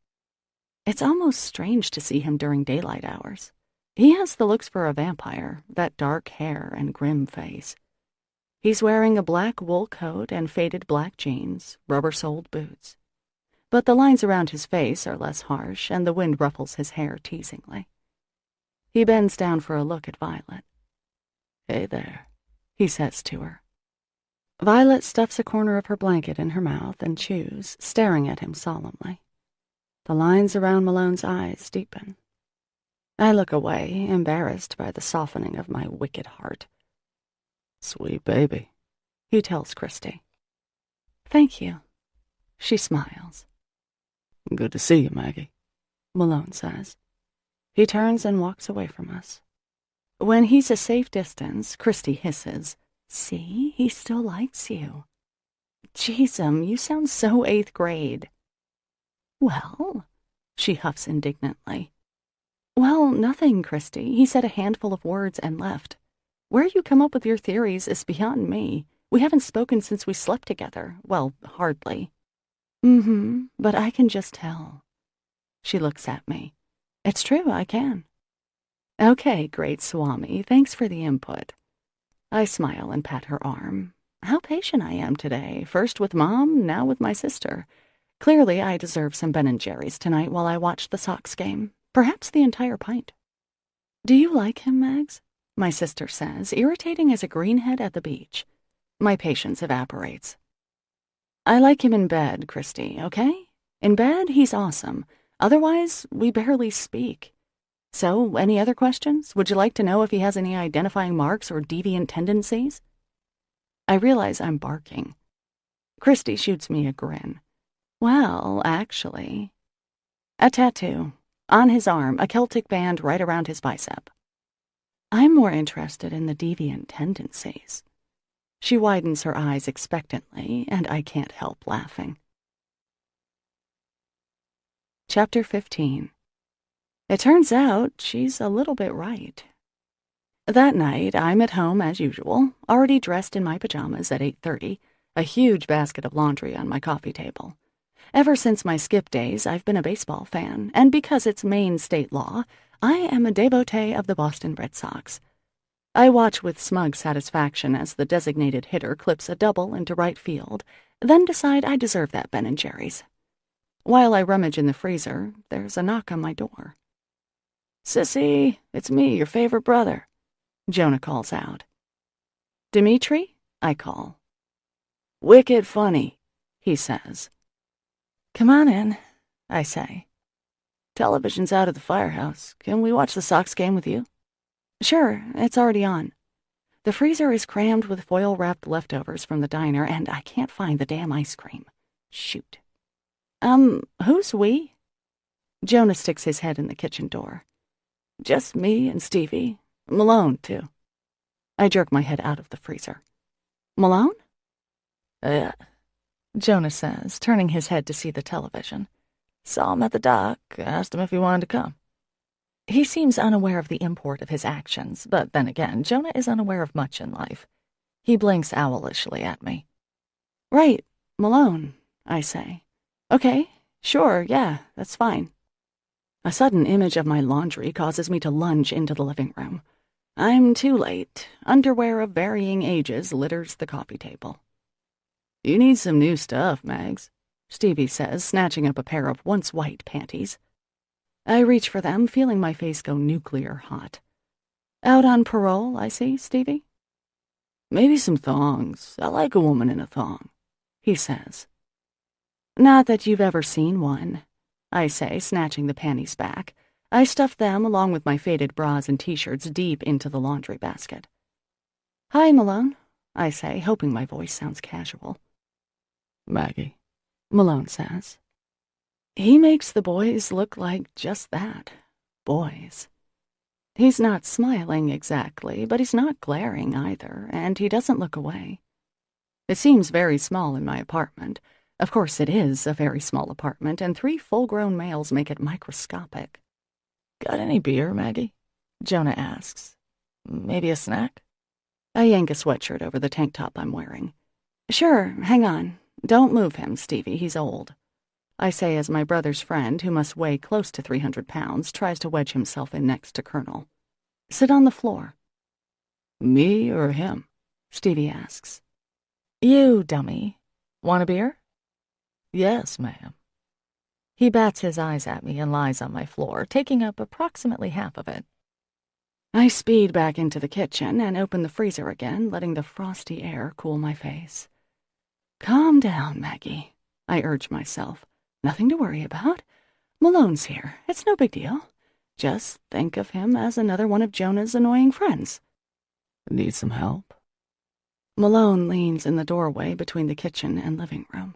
Speaker 1: It's almost strange to see him during daylight hours. He has the looks for a vampire, that dark hair and grim face. He's wearing a black wool coat and faded black jeans, rubber-soled boots. But the lines around his face are less harsh, and the wind ruffles his hair teasingly. He bends down for a look at Violet.
Speaker 2: "Hey there,"
Speaker 1: he says to her. Violet stuffs a corner of her blanket in her mouth and chews, staring at him solemnly. The lines around Malone's eyes deepen. I look away, embarrassed by the softening of my wicked heart.
Speaker 2: "Sweet baby,"
Speaker 1: he tells Christy. "Thank you." She smiles.
Speaker 2: "Good to see you, Maggie,"
Speaker 1: Malone says. He turns and walks away from us. When he's a safe distance, Christy hisses, "See, he still likes you." "Jeezum, you sound so 8th grade." "Well," she huffs indignantly. "Well, nothing, Christy. He said a handful of words and left. Where you come up with your theories is beyond me. We haven't spoken since we slept together. Well, hardly." But I can just tell." She looks at me. "It's true, I can." "Okay, great Swami. Thanks for the input." I smile and pat her arm. How patient I am today. First with Mom, now with my sister. Clearly, I deserve some Ben & Jerry's tonight while I watch the Sox game. Perhaps the entire pint. "Do you like him, Mags?" my sister says, irritating as a greenhead at the beach. My patience evaporates. "I like him in bed, Christy, okay? In bed, he's awesome. Otherwise, we barely speak. So, any other questions? Would you like to know if he has any identifying marks or deviant tendencies?" I realize I'm barking. Christy shoots me a grin. "Well, actually, a tattoo. On his arm, a Celtic band right around his bicep." I'm more interested in the deviant tendencies. She widens her eyes expectantly, and I can't help laughing. Chapter 15. It turns out she's a little bit right. That night, I'm at home as usual, already dressed in my pajamas at 8:30,
Speaker 3: a huge basket of laundry on my coffee table. Ever since my skip days, I've been a baseball fan, and because it's Maine state law, I am a devotee of the Boston Red Sox. I watch with smug satisfaction as the designated hitter clips a double into right field, then decide I deserve that Ben & Jerry's. While I rummage in the freezer, there's a knock on my door. "Sissy, it's me, your favorite brother," Jonah calls out. "Dimitri?" I call. "Wicked funny," he says. "Come on in," I say. "Television's out at the firehouse. Can we watch the Sox game with you?" "Sure, it's already on." The freezer is crammed with foil-wrapped leftovers from the diner, and I can't find the damn ice cream. Shoot. Who's we?" Jonah sticks his head in the kitchen door. "Just me and Stevie. Malone, too." I jerk my head out of the freezer. "Malone?" "Yeah," Jonah says, turning his head to see the television. "Saw him at the dock, asked him if he wanted to come." He seems unaware of the import of his actions, but then again, Jonah is unaware of much in life. He blinks owlishly at me. "Right, Malone," I say. "Okay, sure, yeah, that's fine." A sudden image of my laundry causes me to lunge into the living room. I'm too late. Underwear of varying ages litters the coffee table. "You need some new stuff, Mags," Stevie says, snatching up a pair of once white panties. I reach for them, feeling my face go nuclear hot. "Out on parole, I see, Stevie?" "Maybe some thongs. I like a woman in a thong," he says. "Not that you've ever seen one," I say, snatching the panties back. I stuff them, along with my faded bras and t-shirts, deep into the laundry basket. "Hi, Malone," I say, hoping my voice sounds casual.
Speaker 2: "Maggie,"
Speaker 3: Malone says. He makes the boys look like just that, boys. He's not smiling exactly, but he's not glaring either, and he doesn't look away. It seems very small in my apartment. Of course, it is a very small apartment, and 3 full-grown males make it microscopic.
Speaker 2: "Got any beer, Maggie?" Jonah asks. "Maybe a snack?"
Speaker 3: I yank a sweatshirt over the tank top I'm wearing. "Sure, hang on. Don't move him, Stevie, he's old," I say as my brother's friend, who must weigh close to 300 pounds, tries to wedge himself in next to Colonel. "Sit on the floor."
Speaker 2: "Me or him?"
Speaker 3: Stevie asks.
Speaker 1: "You, dummy. Want a beer?"
Speaker 2: "Yes, ma'am."
Speaker 1: He bats his eyes at me and lies on my floor, taking up approximately half of it.
Speaker 3: I speed back into the kitchen and open the freezer again, letting the frosty air cool my face. "Calm down, Maggie," I urge myself. "Nothing to worry about. Malone's here. It's no big deal. Just think of him as another one of Jonah's annoying friends."
Speaker 2: "Need some help?"
Speaker 3: Malone leans in the doorway between the kitchen and living room.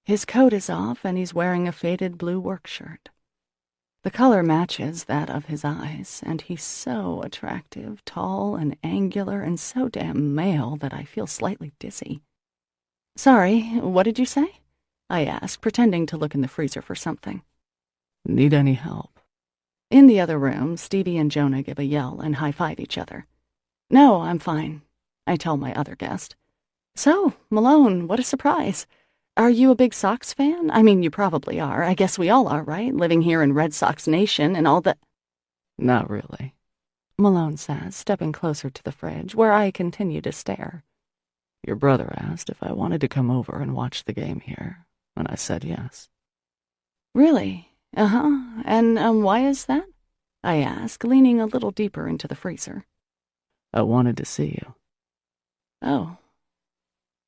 Speaker 3: His coat is off, and he's wearing a faded blue work shirt. The color matches that of his eyes, and he's so attractive, tall and angular, and so damn male that I feel slightly dizzy. "Sorry, what did you say?" I ask, pretending to look in the freezer for something.
Speaker 2: "Need any help?"
Speaker 3: In the other room, Stevie and Jonah give a yell and high-five each other. "No, I'm fine," I tell my other guest. "So, Malone, what a surprise. Are you a big Sox fan? I mean, you probably are. I guess we all are, right? Living here in Red Sox Nation and all that."
Speaker 2: "Not really,"
Speaker 3: Malone says, stepping closer to the fridge, where I continue to stare.
Speaker 2: "Your brother asked if I wanted to come over and watch the game here, and I said yes."
Speaker 3: "Really? Uh-huh. And why is that?" I ask, leaning a little deeper into the freezer.
Speaker 2: "I wanted to see you."
Speaker 3: "Oh."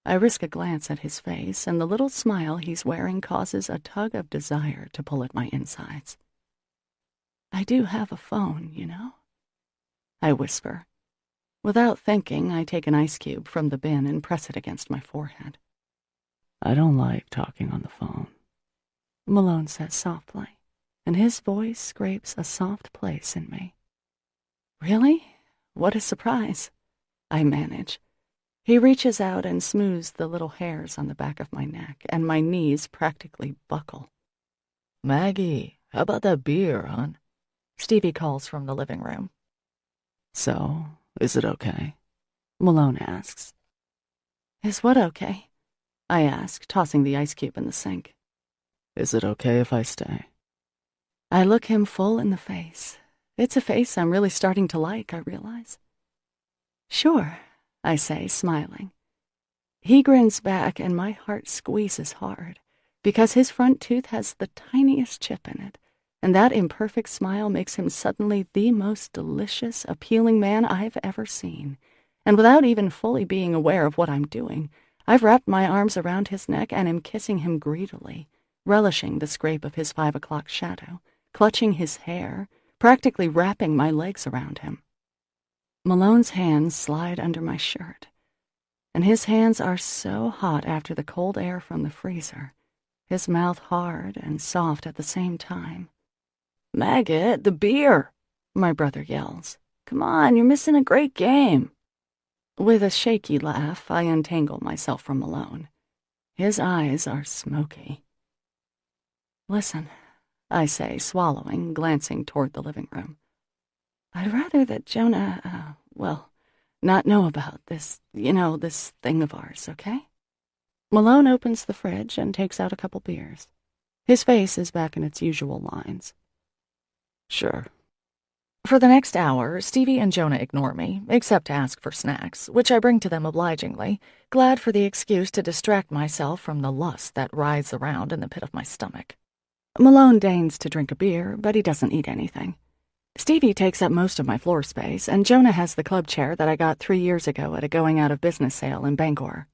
Speaker 3: I risk a glance at his face, and the little smile he's wearing causes a tug of desire to pull at my insides. "I do have a phone, you know," I whisper. Without thinking, I take an ice cube from the bin and press it against my forehead.
Speaker 2: "I don't like talking on the phone,"
Speaker 3: Malone says softly, and his voice scrapes a soft place in me. "Really? What a surprise," I manage. He reaches out and smooths the little hairs on the back of my neck, and my knees practically buckle.
Speaker 2: "Maggie, how about that beer, hon?"
Speaker 1: Stevie calls from the living room.
Speaker 2: "So, is it okay?"
Speaker 3: Malone asks. "Is what okay?" I ask, tossing the ice cube in the sink.
Speaker 2: Is it okay if I stay?
Speaker 3: I look him full in the face. It's a face I'm really starting to like, I realize. Sure, I say, smiling. He grins back and my heart squeezes hard, because his front tooth has the tiniest chip in it, and that imperfect smile makes him suddenly the most delicious, appealing man I've ever seen. And without even fully being aware of what I'm doing, I've wrapped my arms around his neck and am kissing him greedily, relishing the scrape of his 5 o'clock shadow, clutching his hair, practically wrapping my legs around him. Malone's hands slide under my shirt, and his hands are so hot after the cold air from the freezer, his mouth hard and soft at the same time. "Maggot, the beer!" my brother yells. "Come on, you're missing a great game." With a shaky laugh, I untangle myself from Malone. His eyes are smoky. "Listen," I say, swallowing, glancing toward the living room. "I'd rather that Jonah, not know about this, this thing of ours, okay?" Malone opens the fridge and takes out a couple beers. His face is back in its usual lines.
Speaker 2: Sure.
Speaker 1: For the next hour, Stevie and Jonah ignore me, except to ask for snacks, which I bring to them obligingly, glad for the excuse to distract myself from the lust that writhes around in the pit of my stomach. Malone deigns to drink a beer, but he doesn't eat anything. Stevie takes up most of my floor space, and Jonah has the club chair that I got 3 years ago at a going-out-of-business sale in Bangor.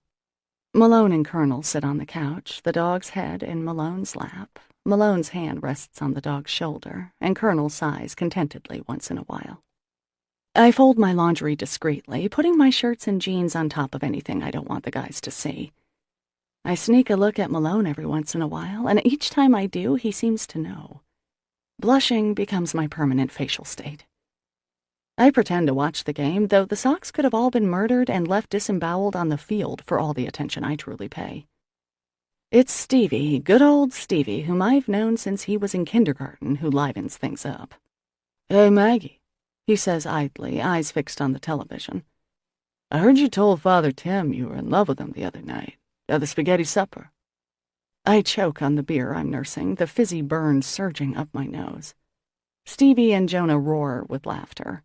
Speaker 1: Malone and Colonel sit on the couch, the dog's head in Malone's lap. Malone's hand rests on the dog's shoulder, and Colonel sighs contentedly once in a while. I fold my laundry discreetly, putting my shirts and jeans on top of anything I don't want the guys to see. I sneak a look at Malone every once in a while, and each time I do, he seems to know. Blushing becomes my permanent facial state. I pretend to watch the game, though the Sox could have all been murdered and left disemboweled on the field for all the attention I truly pay. It's Stevie, good old Stevie, whom I've known since he was in kindergarten, who livens things up. "Hey, Maggie," he says idly, eyes fixed on the television. "I heard you told Father Tim you were in love with him the other night, at the spaghetti supper." I choke on the beer I'm nursing, the fizzy burn surging up my nose. Stevie and Jonah roar with laughter.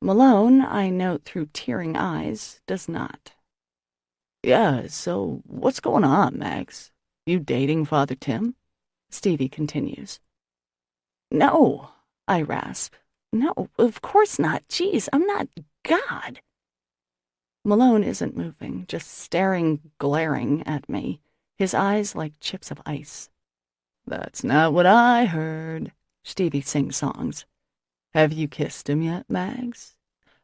Speaker 1: Malone, I note through tearing eyes, does not. "Yeah, so what's going on, Max? You dating Father Tim?" Stevie continues. "No," I rasp. "No, of course not. Jeez, I'm not God." Malone isn't moving, just staring, glaring at me, his eyes like chips of ice. "That's not what I heard," Stevie sing-songs. "Have you kissed him yet, Mags?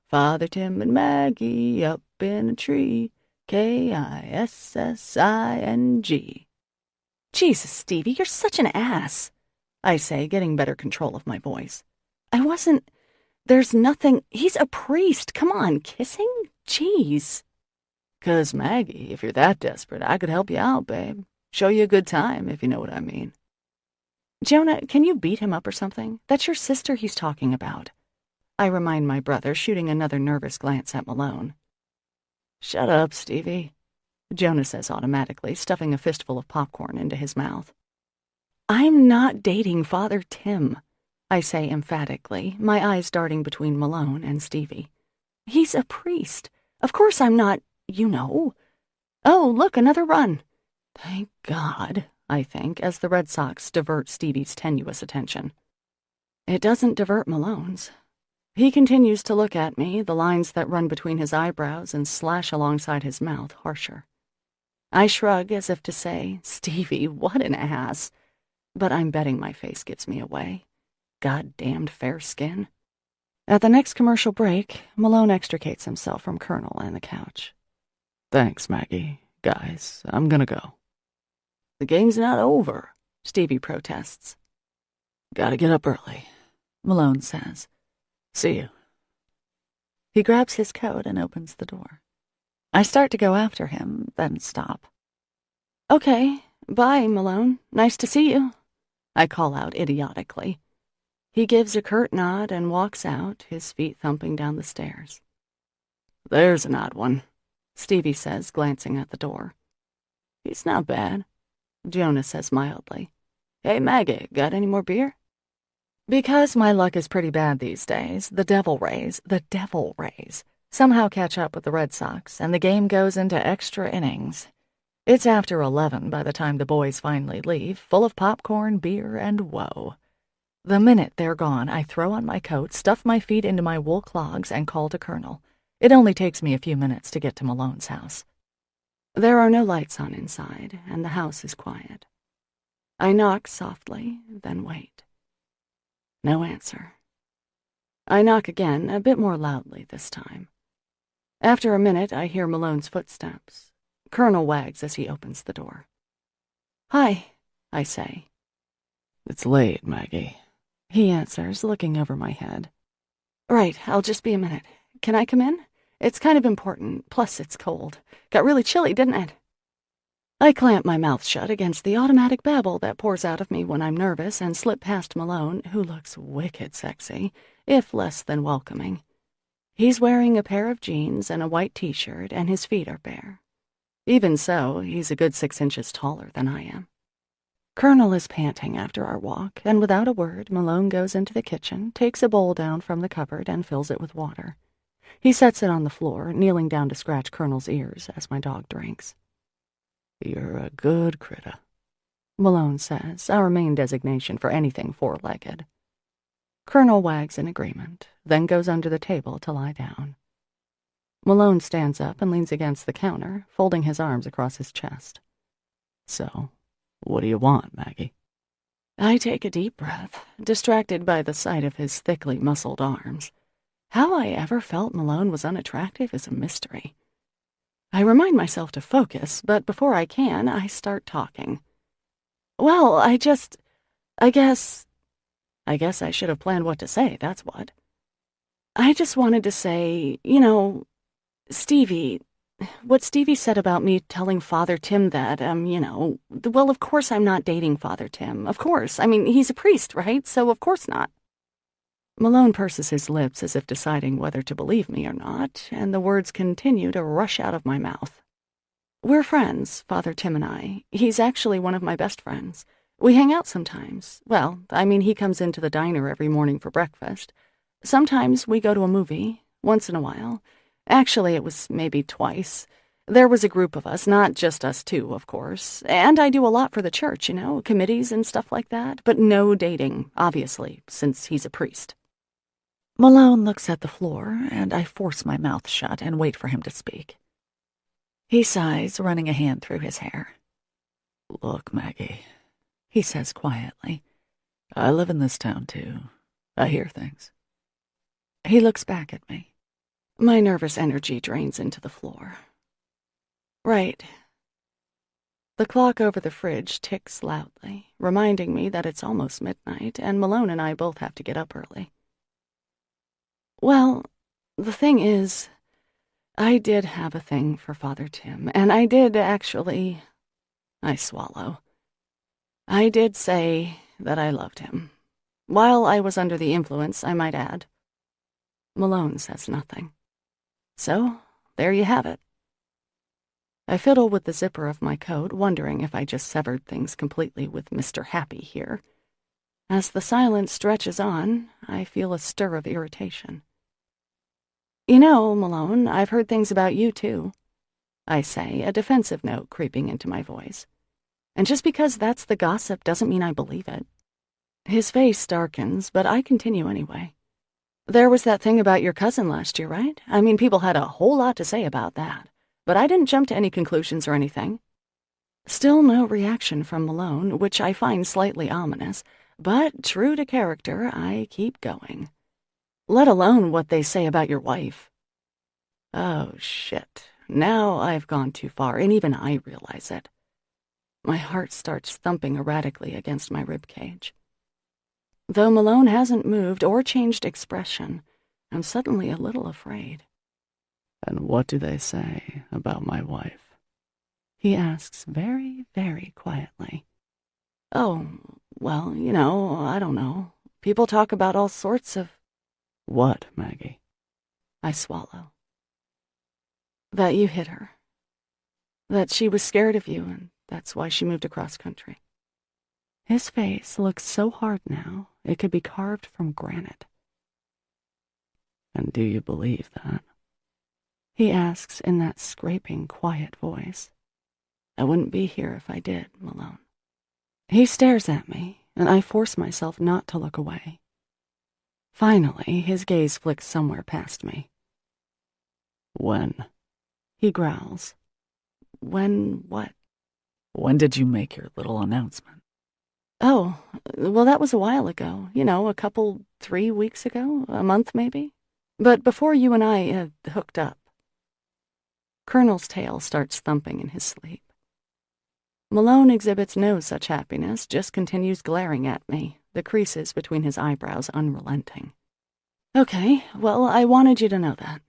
Speaker 1: Father Tim and Maggie up in a tree, Kissing." "Jesus, Stevie, you're such an ass," I say, getting better control of my voice. There's nothing, he's a priest, come on, kissing? Jeez.
Speaker 3: "'Cause, Maggie, if you're that desperate, I could help you out, babe. Show you a good time, if you know what I mean."
Speaker 1: "Jonah, can you beat him up or something? That's your sister he's talking about," I remind my brother, shooting another nervous glance at Malone.
Speaker 3: "Shut up, Stevie," Jonah says automatically, stuffing a fistful of popcorn into his mouth.
Speaker 1: "I'm not dating Father Tim," I say emphatically, my eyes darting between Malone and Stevie. "He's a priest. Of course I'm not, you know. Oh, look, another run." Thank God, I think, as the Red Sox divert Stevie's tenuous attention. It doesn't divert Malone's. He continues to look at me, the lines that run between his eyebrows and slash alongside his mouth harsher. I shrug as if to say, "Stevie, what an ass." But I'm betting my face gives me away. Goddamned fair skin. At the next commercial break, Malone extricates himself from Colonel and the couch.
Speaker 2: "Thanks, Maggie. Guys, I'm gonna go."
Speaker 3: "The game's not over," Stevie protests.
Speaker 2: "Gotta get up early," Malone says. "See you."
Speaker 1: He grabs his coat and opens the door. I start to go after him, then stop. "Okay, bye, Malone. Nice to see you," I call out idiotically. He gives a curt nod and walks out, his feet thumping down the stairs.
Speaker 3: "There's an odd one,"
Speaker 1: Stevie says, glancing at the door.
Speaker 3: He's not bad, Jonah says mildly. Hey, Maggie, got any more beer?
Speaker 1: Because my luck is pretty bad these days, the Devil Rays, somehow catch up with the Red Sox, and the game goes into extra innings. It's after 11 by the time the boys finally leave, full of popcorn, beer, and woe. The minute they're gone, I throw on my coat, stuff my feet into my wool clogs, and call to Colonel. It only takes me a few minutes to get to Malone's house.
Speaker 3: There are no lights on inside, and the house is quiet. I knock softly, then wait. No answer. I knock again, a bit more loudly this time. After a minute, I hear Malone's footsteps. Colonel wags as he opens the door. Hi, I say.
Speaker 2: It's late, Maggie, he answers, looking over my head.
Speaker 3: Right, I'll just be a minute. Can I come in? It's kind of important, plus it's cold. Got really chilly, didn't it? I clamp my mouth shut against the automatic babble that pours out of me when I'm nervous and slip past Malone, who looks wicked sexy, if less than welcoming. He's wearing a pair of jeans and a white t-shirt, and his feet are bare. Even so, he's a good 6 inches taller than I am. Colonel is panting after our walk, and without a word, Malone goes into the kitchen, takes a bowl down from the cupboard, and fills it with water. He sets it on the floor, kneeling down to scratch Colonel's ears as my dog drinks.
Speaker 2: You're a good critter,
Speaker 3: Malone says, our main designation for anything four-legged. Colonel wags in agreement, then goes under the table to lie down. Malone stands up and leans against the counter, folding his arms across his chest.
Speaker 2: So, what do you want, Maggie?
Speaker 3: I take a deep breath, distracted by the sight of his thickly muscled arms. How I ever felt Malone was unattractive is a mystery. I remind myself to focus, but before I can, I start talking. Well, I guess I should have planned what to say, that's what. I just wanted to say, what Stevie said about me telling Father Tim that, well, of course I'm not dating Father Tim, of course. I mean, he's a priest, right? So of course not. Malone purses his lips as if deciding whether to believe me or not, and the words continue to rush out of my mouth. We're friends, Father Tim and I. He's actually one of my best friends. We hang out sometimes. Well, I mean, he comes into the diner every morning for breakfast. Sometimes we go to a movie, once in a while. Actually, it was maybe twice. There was a group of us, not just us two, of course. And I do a lot for the church, committees and stuff like that. But no dating, obviously, since he's a priest. Malone looks at the floor, and I force my mouth shut and wait for him to speak. He sighs, running a hand through his hair.
Speaker 2: Look, Maggie,
Speaker 3: he says quietly.
Speaker 2: I live in this town, too. I hear things.
Speaker 3: He looks back at me. My nervous energy drains into the floor. Right. The clock over the fridge ticks loudly, reminding me that it's almost midnight, and Malone and I both have to get up early. Well, the thing is, I did have a thing for Father Tim, and I did actually... I swallow. I did say that I loved him. While I was under the influence, I might add. Malone says nothing. So, there you have it. I fiddle with the zipper of my coat, wondering if I just severed things completely with Mr. Happy here. As the silence stretches on, I feel a stir of irritation. Malone, I've heard things about you, too, I say, a defensive note creeping into my voice. And just because that's the gossip doesn't mean I believe it. His face darkens, but I continue anyway. There was that thing about your cousin last year, right? I mean, people had a whole lot to say about that, but I didn't jump to any conclusions or anything. Still no reaction from Malone, which I find slightly ominous, but true to character, I keep going. Let alone what they say about your wife. Oh, shit. Now I've gone too far, and even I realize it. My heart starts thumping erratically against my ribcage. Though Malone hasn't moved or changed expression, I'm suddenly a little afraid.
Speaker 2: And what do they say about my wife?
Speaker 3: He asks very, very quietly. Oh, well, I don't know. People talk about all sorts of...
Speaker 2: What, Maggie?
Speaker 3: I swallow. That you hit her. That she was scared of you and
Speaker 2: That's why she moved across country. His face looks so hard now, it could be carved from granite. And do you believe that? He asks in that scraping, quiet voice. I wouldn't be here if I did, Malone. He stares at me, and I force myself not to look away. Finally, his gaze flicks somewhere past me. When? He growls. When what?
Speaker 3: When did you make your little announcement?
Speaker 2: Oh, well, that was a while ago. You know, 3 weeks ago, a month maybe. But before you and I hooked up. Colonel's tail starts thumping in his sleep. Malone exhibits no such happiness, just continues glaring at me, the creases between his eyebrows unrelenting. Okay, well, I wanted you to know that,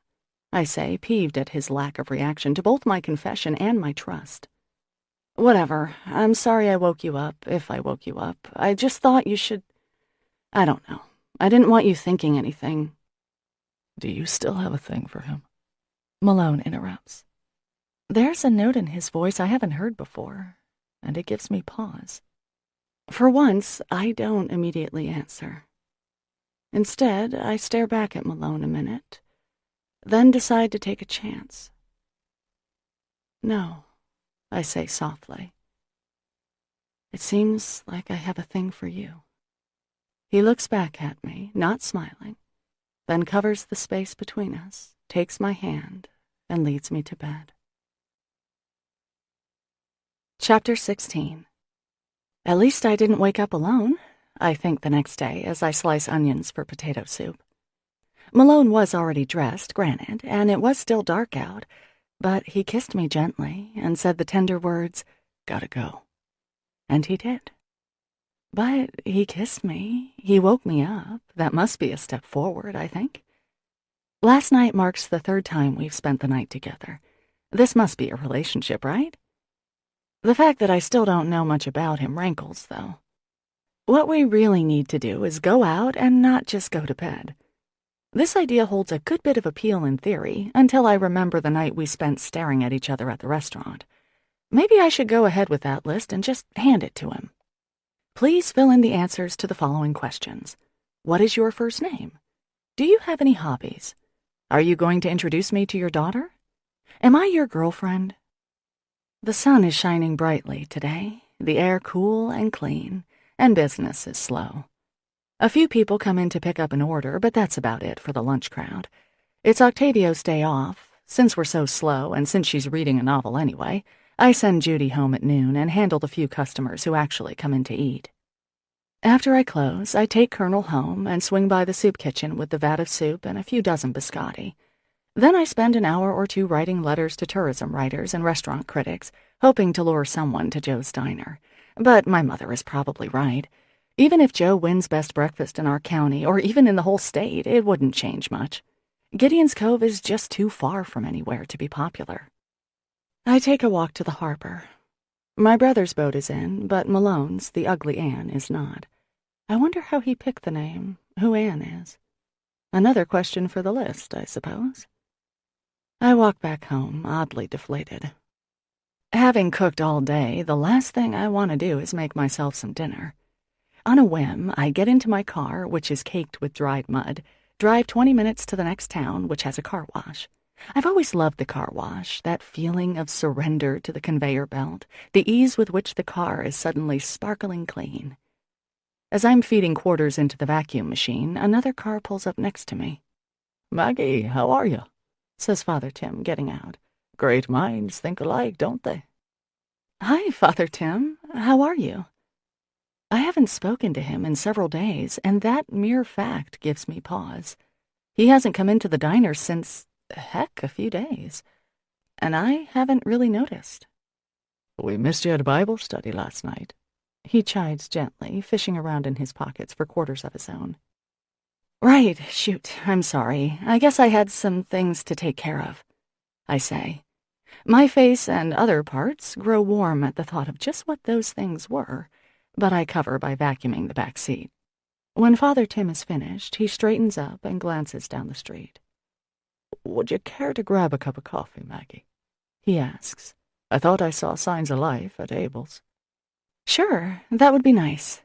Speaker 2: I say, peeved at his lack of reaction to both my confession and my trust. Whatever, I'm sorry I woke you up, if I woke you up. I just thought you should... I don't know. I didn't want you thinking anything.
Speaker 3: Do you still have a thing for him?
Speaker 1: Malone interrupts. There's a note in his voice I haven't heard before, and it gives me pause.
Speaker 2: For once, I don't immediately answer. Instead, I stare back at Malone a minute, then decide to take a chance. No, I say softly. It seems like I have a thing for you. He looks back at me, not smiling, then covers the space between us, takes my hand, and leads me to bed. Chapter 16. At least I didn't wake up alone, I think the next day as I slice onions for potato soup. Malone was already dressed, granted, and it was still dark out, but he kissed me gently and said the tender words, "Gotta go." And he did. But he kissed me. He woke me up. That must be a step forward, I think. Last night marks the 3rd time we've spent the night together. This must be a relationship, right? The fact that I still don't know much about him rankles, though. What we really need to do is go out and not just go to bed. This idea holds a good bit of appeal in theory until I remember the night we spent staring at each other at the restaurant. Maybe I should go ahead with that list and just hand it to him. Please fill in the answers to the following questions. What is your first name? Do you have any hobbies? Are you going to introduce me to your daughter? Am I your girlfriend? The sun is shining brightly today, the air cool and clean, and business is slow. A few people come in to pick up an order, but that's about it for the lunch crowd. It's Octavio's day off. Since we're so slow, and since she's reading a novel anyway, I send Judy home at noon and handle the few customers who actually come in to eat. After I close, I take Colonel home and swing by the soup kitchen with the vat of soup and a few dozen biscotti. Then I spend an hour or two writing letters to tourism writers and restaurant critics, hoping to lure someone to Joe's diner. But my mother is probably right. Even if Joe wins best breakfast in our county, or even in the whole state, it wouldn't change much. Gideon's Cove is just too far from anywhere to be popular. I take a walk to the harbor. My brother's boat is in, but Malone's, the ugly Anne, is not. I wonder how he picked the name, who Anne is. Another question for the list, I suppose. I walk back home, oddly deflated. Having cooked all day, the last thing I want to do is make myself some dinner. On a whim, I get into my car, which is caked with dried mud, drive 20 minutes to the next town, which has a car wash. I've always loved the car wash, that feeling of surrender to the conveyor belt, the ease with which the car is suddenly sparkling clean. As I'm feeding quarters into the vacuum machine, another car pulls up next to me.
Speaker 3: "Maggie, how are you?"
Speaker 2: says Father Tim, getting out.
Speaker 3: "Great minds think alike, don't they?"
Speaker 2: Hi, Father Tim. How are you? I haven't spoken to him in several days, and that mere fact gives me pause. He hasn't come into the diner since, heck, a few days. And I haven't really noticed.
Speaker 3: "We missed you at Bible study last night,"
Speaker 2: he chides gently, fishing around in his pockets for quarters of his own. Right, shoot, I'm sorry. I guess I had some things to take care of, I say. My face and other parts grow warm at the thought of just what those things were, but I cover by vacuuming the back seat. When Father Tim is finished, he straightens up and glances down the street.
Speaker 3: "Would you care to grab a cup of coffee, Maggie?"
Speaker 2: he asks. I thought I saw signs of life at Abel's.
Speaker 1: Sure, that would be nice.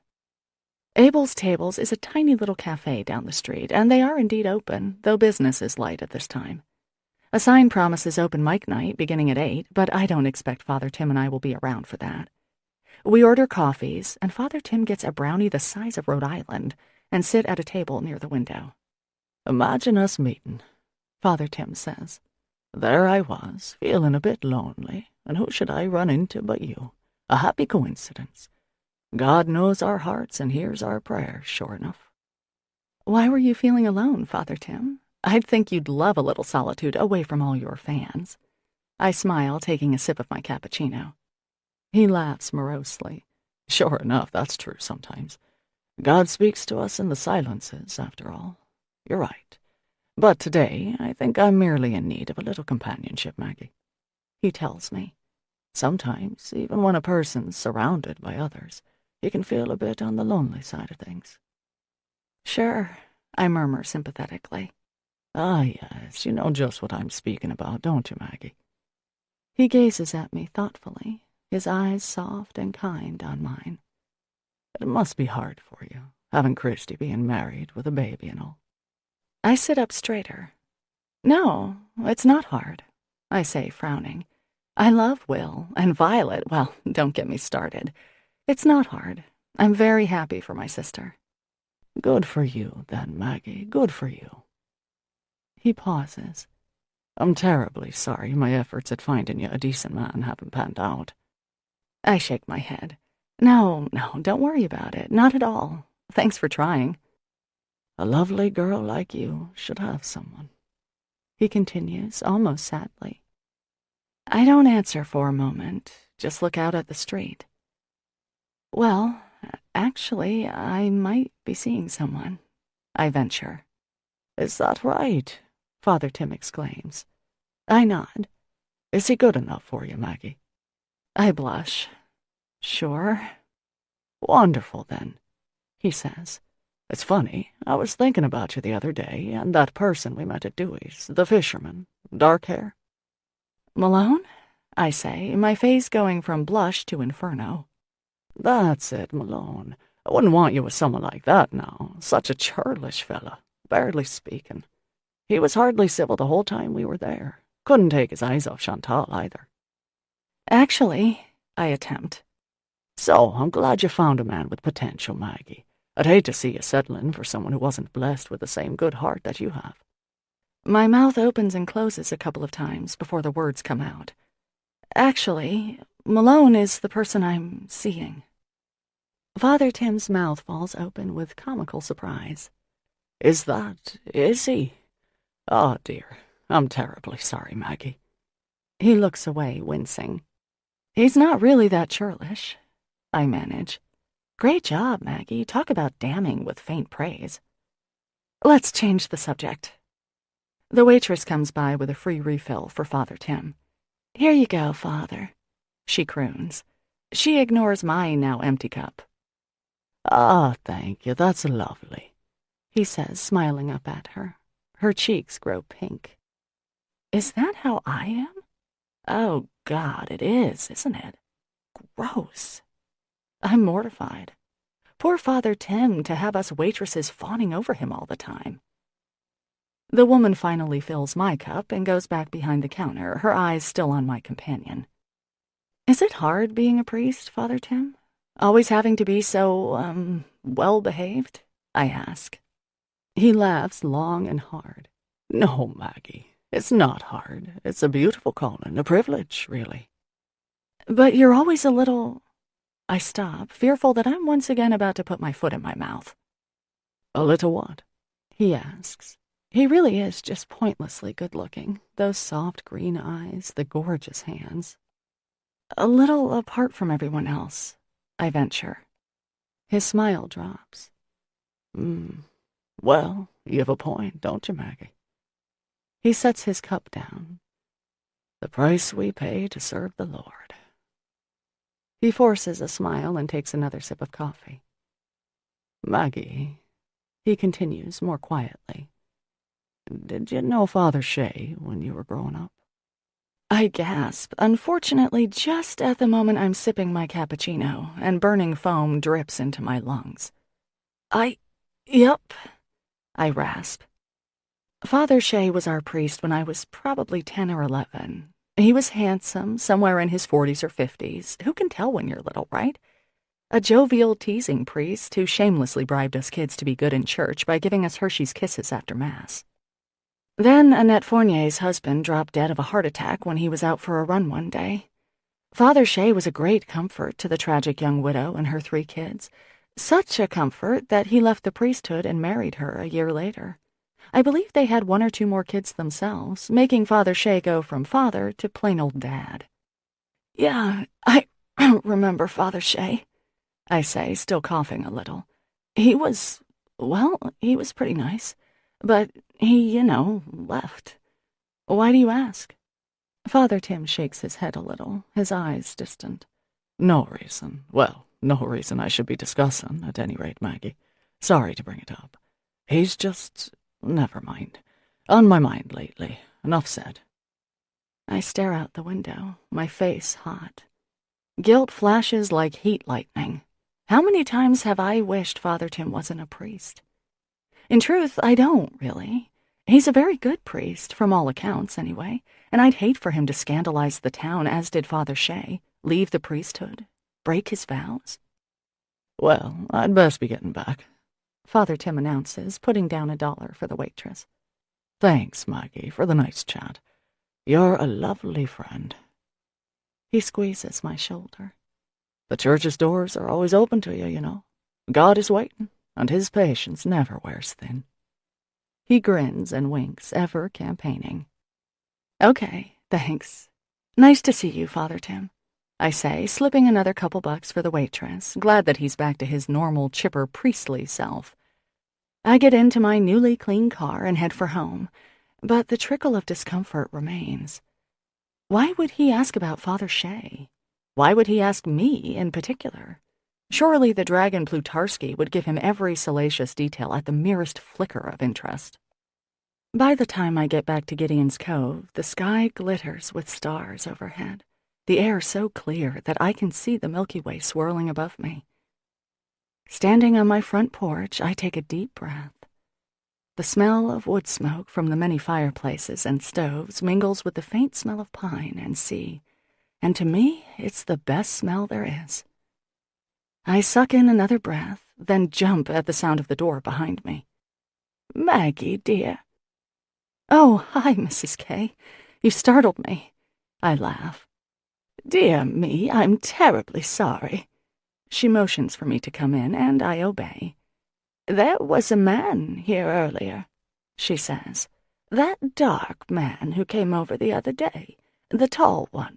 Speaker 1: Abel's Tables is a tiny little cafe down the street, and they are indeed open, though business is light at this time. A sign promises open mic night beginning at 8, but I don't expect Father Tim and I will be around for that. We order coffees, and Father Tim gets a brownie the size of Rhode Island and sit at a table near the window.
Speaker 2: Imagine us meeting, Father Tim says. There I was, feeling a bit lonely, and who should I run into but you? A happy coincidence. God knows our hearts and hears our prayers, sure enough.
Speaker 1: Why were you feeling alone, Father Tim? I'd think you'd love a little solitude away from all your fans. I smile, taking a sip of my cappuccino.
Speaker 2: He laughs morosely. Sure enough, that's true sometimes. God speaks to us in the silences, after all. You're right. But today, I think I'm merely in need of a little companionship, Maggie.
Speaker 1: He tells me.
Speaker 2: Sometimes, even when a person's surrounded by others, you can feel a bit on the lonely side of things.
Speaker 1: Sure, I murmur sympathetically.
Speaker 2: Ah, yes, you know just what I'm speaking about, don't you, Maggie?
Speaker 1: He gazes at me thoughtfully, his eyes soft and kind on mine.
Speaker 2: It must be hard for you, having Christy being married with a baby and all.
Speaker 1: I sit up straighter. No, it's not hard, I say, frowning. I love Will, and Violet, well, don't get me started. It's not hard. I'm very happy for my sister.
Speaker 2: Good for you, then, Maggie, good for you.
Speaker 1: He pauses.
Speaker 2: I'm terribly sorry my efforts at finding you a decent man haven't panned out.
Speaker 1: I shake my head. No, don't worry about it. Not at all. Thanks for trying.
Speaker 2: A lovely girl like you should have someone.
Speaker 1: He continues, almost sadly. I don't answer for a moment, just look out at the street. Well, actually, I might be seeing someone, I venture.
Speaker 2: Is that right? Father Tim exclaims.
Speaker 1: I nod.
Speaker 2: Is he good enough for you, Maggie?
Speaker 1: I blush. Sure.
Speaker 2: Wonderful, then, he says. It's funny, I was thinking about you the other day, and that person we met at Dewey's, the fisherman, dark hair.
Speaker 1: Malone? I say, my face going from blush to inferno.
Speaker 2: That's it, Malone. I wouldn't want you with someone like that now. Such a churlish fella, barely speaking. He was hardly civil the whole time we were there. Couldn't take his eyes off Chantal either.
Speaker 1: Actually, I attempt.
Speaker 2: So, I'm glad you found a man with potential, Maggie. I'd hate to see you settling for someone who wasn't blessed with the same good heart that you have.
Speaker 1: My mouth opens and closes a couple of times before the words come out. Actually, Malone is the person I'm seeing. Father Tim's mouth falls open with comical surprise.
Speaker 2: Is he? Oh, dear. I'm terribly sorry, Maggie.
Speaker 1: He looks away, wincing. He's not really that churlish, I manage. Great job, Maggie. Talk about damning with faint praise. Let's change the subject. The waitress comes by with a free refill for Father Tim. Here you go, Father, she croons. She ignores my now empty cup.
Speaker 2: Ah, thank you. That's lovely,
Speaker 1: he says, smiling up at her. Her cheeks grow pink. Is that how I am? Oh, God, it is, isn't it? Gross. I'm mortified. Poor Father Tim to have us waitresses fawning over him all the time. The woman finally fills my cup and goes back behind the counter, her eyes still on my companion. Is it hard being a priest, Father Tim? Always having to be so, well-behaved? I ask. He laughs long and hard.
Speaker 2: No, Maggie, it's not hard. It's a beautiful calling, a privilege, really.
Speaker 1: But you're always a little... I stop, fearful that I'm once again about to put my foot in my mouth.
Speaker 2: A little what?
Speaker 1: He asks. He really is just pointlessly good-looking. Those soft green eyes, the gorgeous hands. A little apart from everyone else, I venture. His smile drops.
Speaker 2: Well, you have a point, don't you, Maggie?
Speaker 1: He sets his cup down.
Speaker 2: The price we pay to serve the Lord.
Speaker 1: He forces a smile and takes another sip of coffee.
Speaker 2: Maggie,
Speaker 1: he continues more quietly.
Speaker 2: Did you know Father Shea when you were growing up?
Speaker 1: I I gasp, unfortunately just at the moment I'm sipping my cappuccino and burning foam drips into my lungs. Yep, I rasp. Father Shea was our priest when I was probably 10 or 11. He was handsome, somewhere in his 40s or 50s. Who can tell when you're little, right? A jovial, teasing priest who shamelessly bribed us kids to be good in church by giving us Hershey's Kisses after Mass. Then Annette Fournier's husband dropped dead of a heart attack when he was out for a run one day. Father Shea was a great comfort to the tragic young widow and her 3 kids. Such a comfort that he left the priesthood and married her a year later. I believe they had 1 or 2 more kids themselves, making Father Shea go from father to plain old dad. Yeah, I remember Father Shea, I say, still coughing a little. He was pretty nice. But he, left. Why do you ask? Father Tim shakes his head a little, his eyes distant.
Speaker 2: No reason. Well, no reason I should be discussing, at any rate, Maggie. Sorry to bring it up. He's just... never mind. On my mind lately. Enough said.
Speaker 1: I stare out the window, my face hot. Guilt flashes like heat lightning. How many times have I wished Father Tim wasn't a priest? In truth, I don't, really. He's a very good priest, from all accounts, anyway, and I'd hate for him to scandalize the town, as did Father Shea, leave the priesthood, break his vows.
Speaker 2: Well, I'd best be getting back,
Speaker 1: Father Tim announces, putting down $1 for the waitress.
Speaker 2: Thanks, Maggie, for the nice chat. You're a lovely friend.
Speaker 1: He squeezes my shoulder.
Speaker 2: The church's doors are always open to you, you know. God is waiting, and his patience never wears thin.
Speaker 1: He grins and winks, ever campaigning. Okay, thanks. Nice to see you, Father Tim, I say, slipping another couple bucks for the waitress, glad that he's back to his normal, chipper, priestly self. I get into my newly clean car and head for home, but the trickle of discomfort remains. Why would he ask about Father Shea? Why would he ask me in particular? Surely the dragon Plutarski would give him every salacious detail at the merest flicker of interest. By the time I get back to Gideon's Cove, the sky glitters with stars overhead, the air so clear that I can see the Milky Way swirling above me. Standing on my front porch, I take a deep breath. The smell of wood smoke from the many fireplaces and stoves mingles with the faint smell of pine and sea, and to me, it's the best smell there is. I suck in another breath, then jump at the sound of the door behind me. Maggie, dear. Oh, hi, Mrs. K. You startled me. I laugh. Dear me, I'm terribly sorry. She motions for me to come in, and I obey. There was a man here earlier, she says. That dark man who came over the other day, the tall one.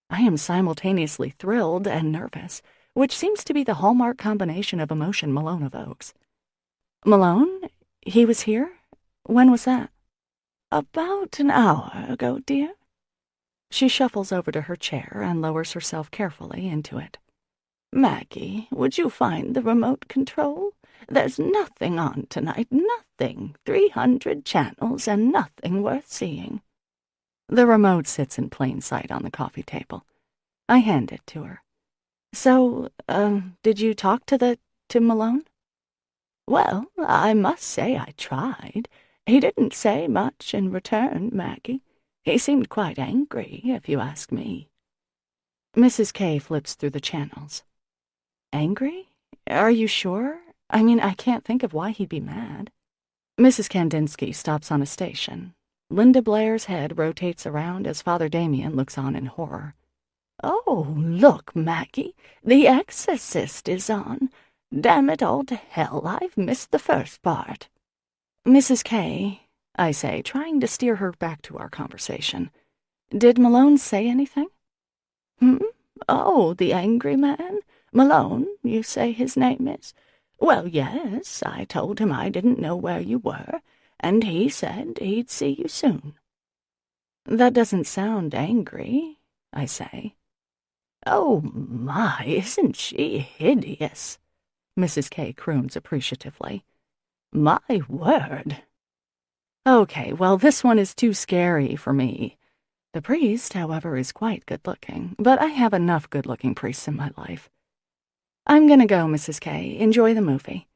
Speaker 1: I am simultaneously thrilled and nervous, which seems to be the hallmark combination of emotion Malone evokes. Malone? He was here? When was that? About an hour ago, dear. She shuffles over to her chair and lowers herself carefully into it. Maggie, would you find the remote control? There's nothing on tonight, nothing. 300 channels and nothing worth seeing. The remote sits in plain sight on the coffee table. I hand it to her. So, did you talk to Malone? Well, I must say I tried. He didn't say much in return, Maggie. He seemed quite angry, if you ask me. Mrs. K flips through the channels. Angry? Are you sure? I mean, I can't think of why he'd be mad. Mrs. Kandinsky stops on a station. Linda Blair's head rotates around as Father Damien looks on in horror. Oh, look, Maggie, The Exorcist is on. Damn it all to hell, I've missed the first part. Mrs. K, I say, trying to steer her back to our conversation. Did Malone say anything? Oh, the angry man? Malone, you say his name is? Well, yes, I told him I didn't know where you were, and he said he'd see you soon. That doesn't sound angry, I say. Oh, my, isn't she hideous? Mrs. K croons appreciatively. My word. Okay, well, this one is too scary for me. The priest, however, is quite good-looking, but I have enough good-looking priests in my life. I'm gonna go, Mrs. K. Enjoy the movie.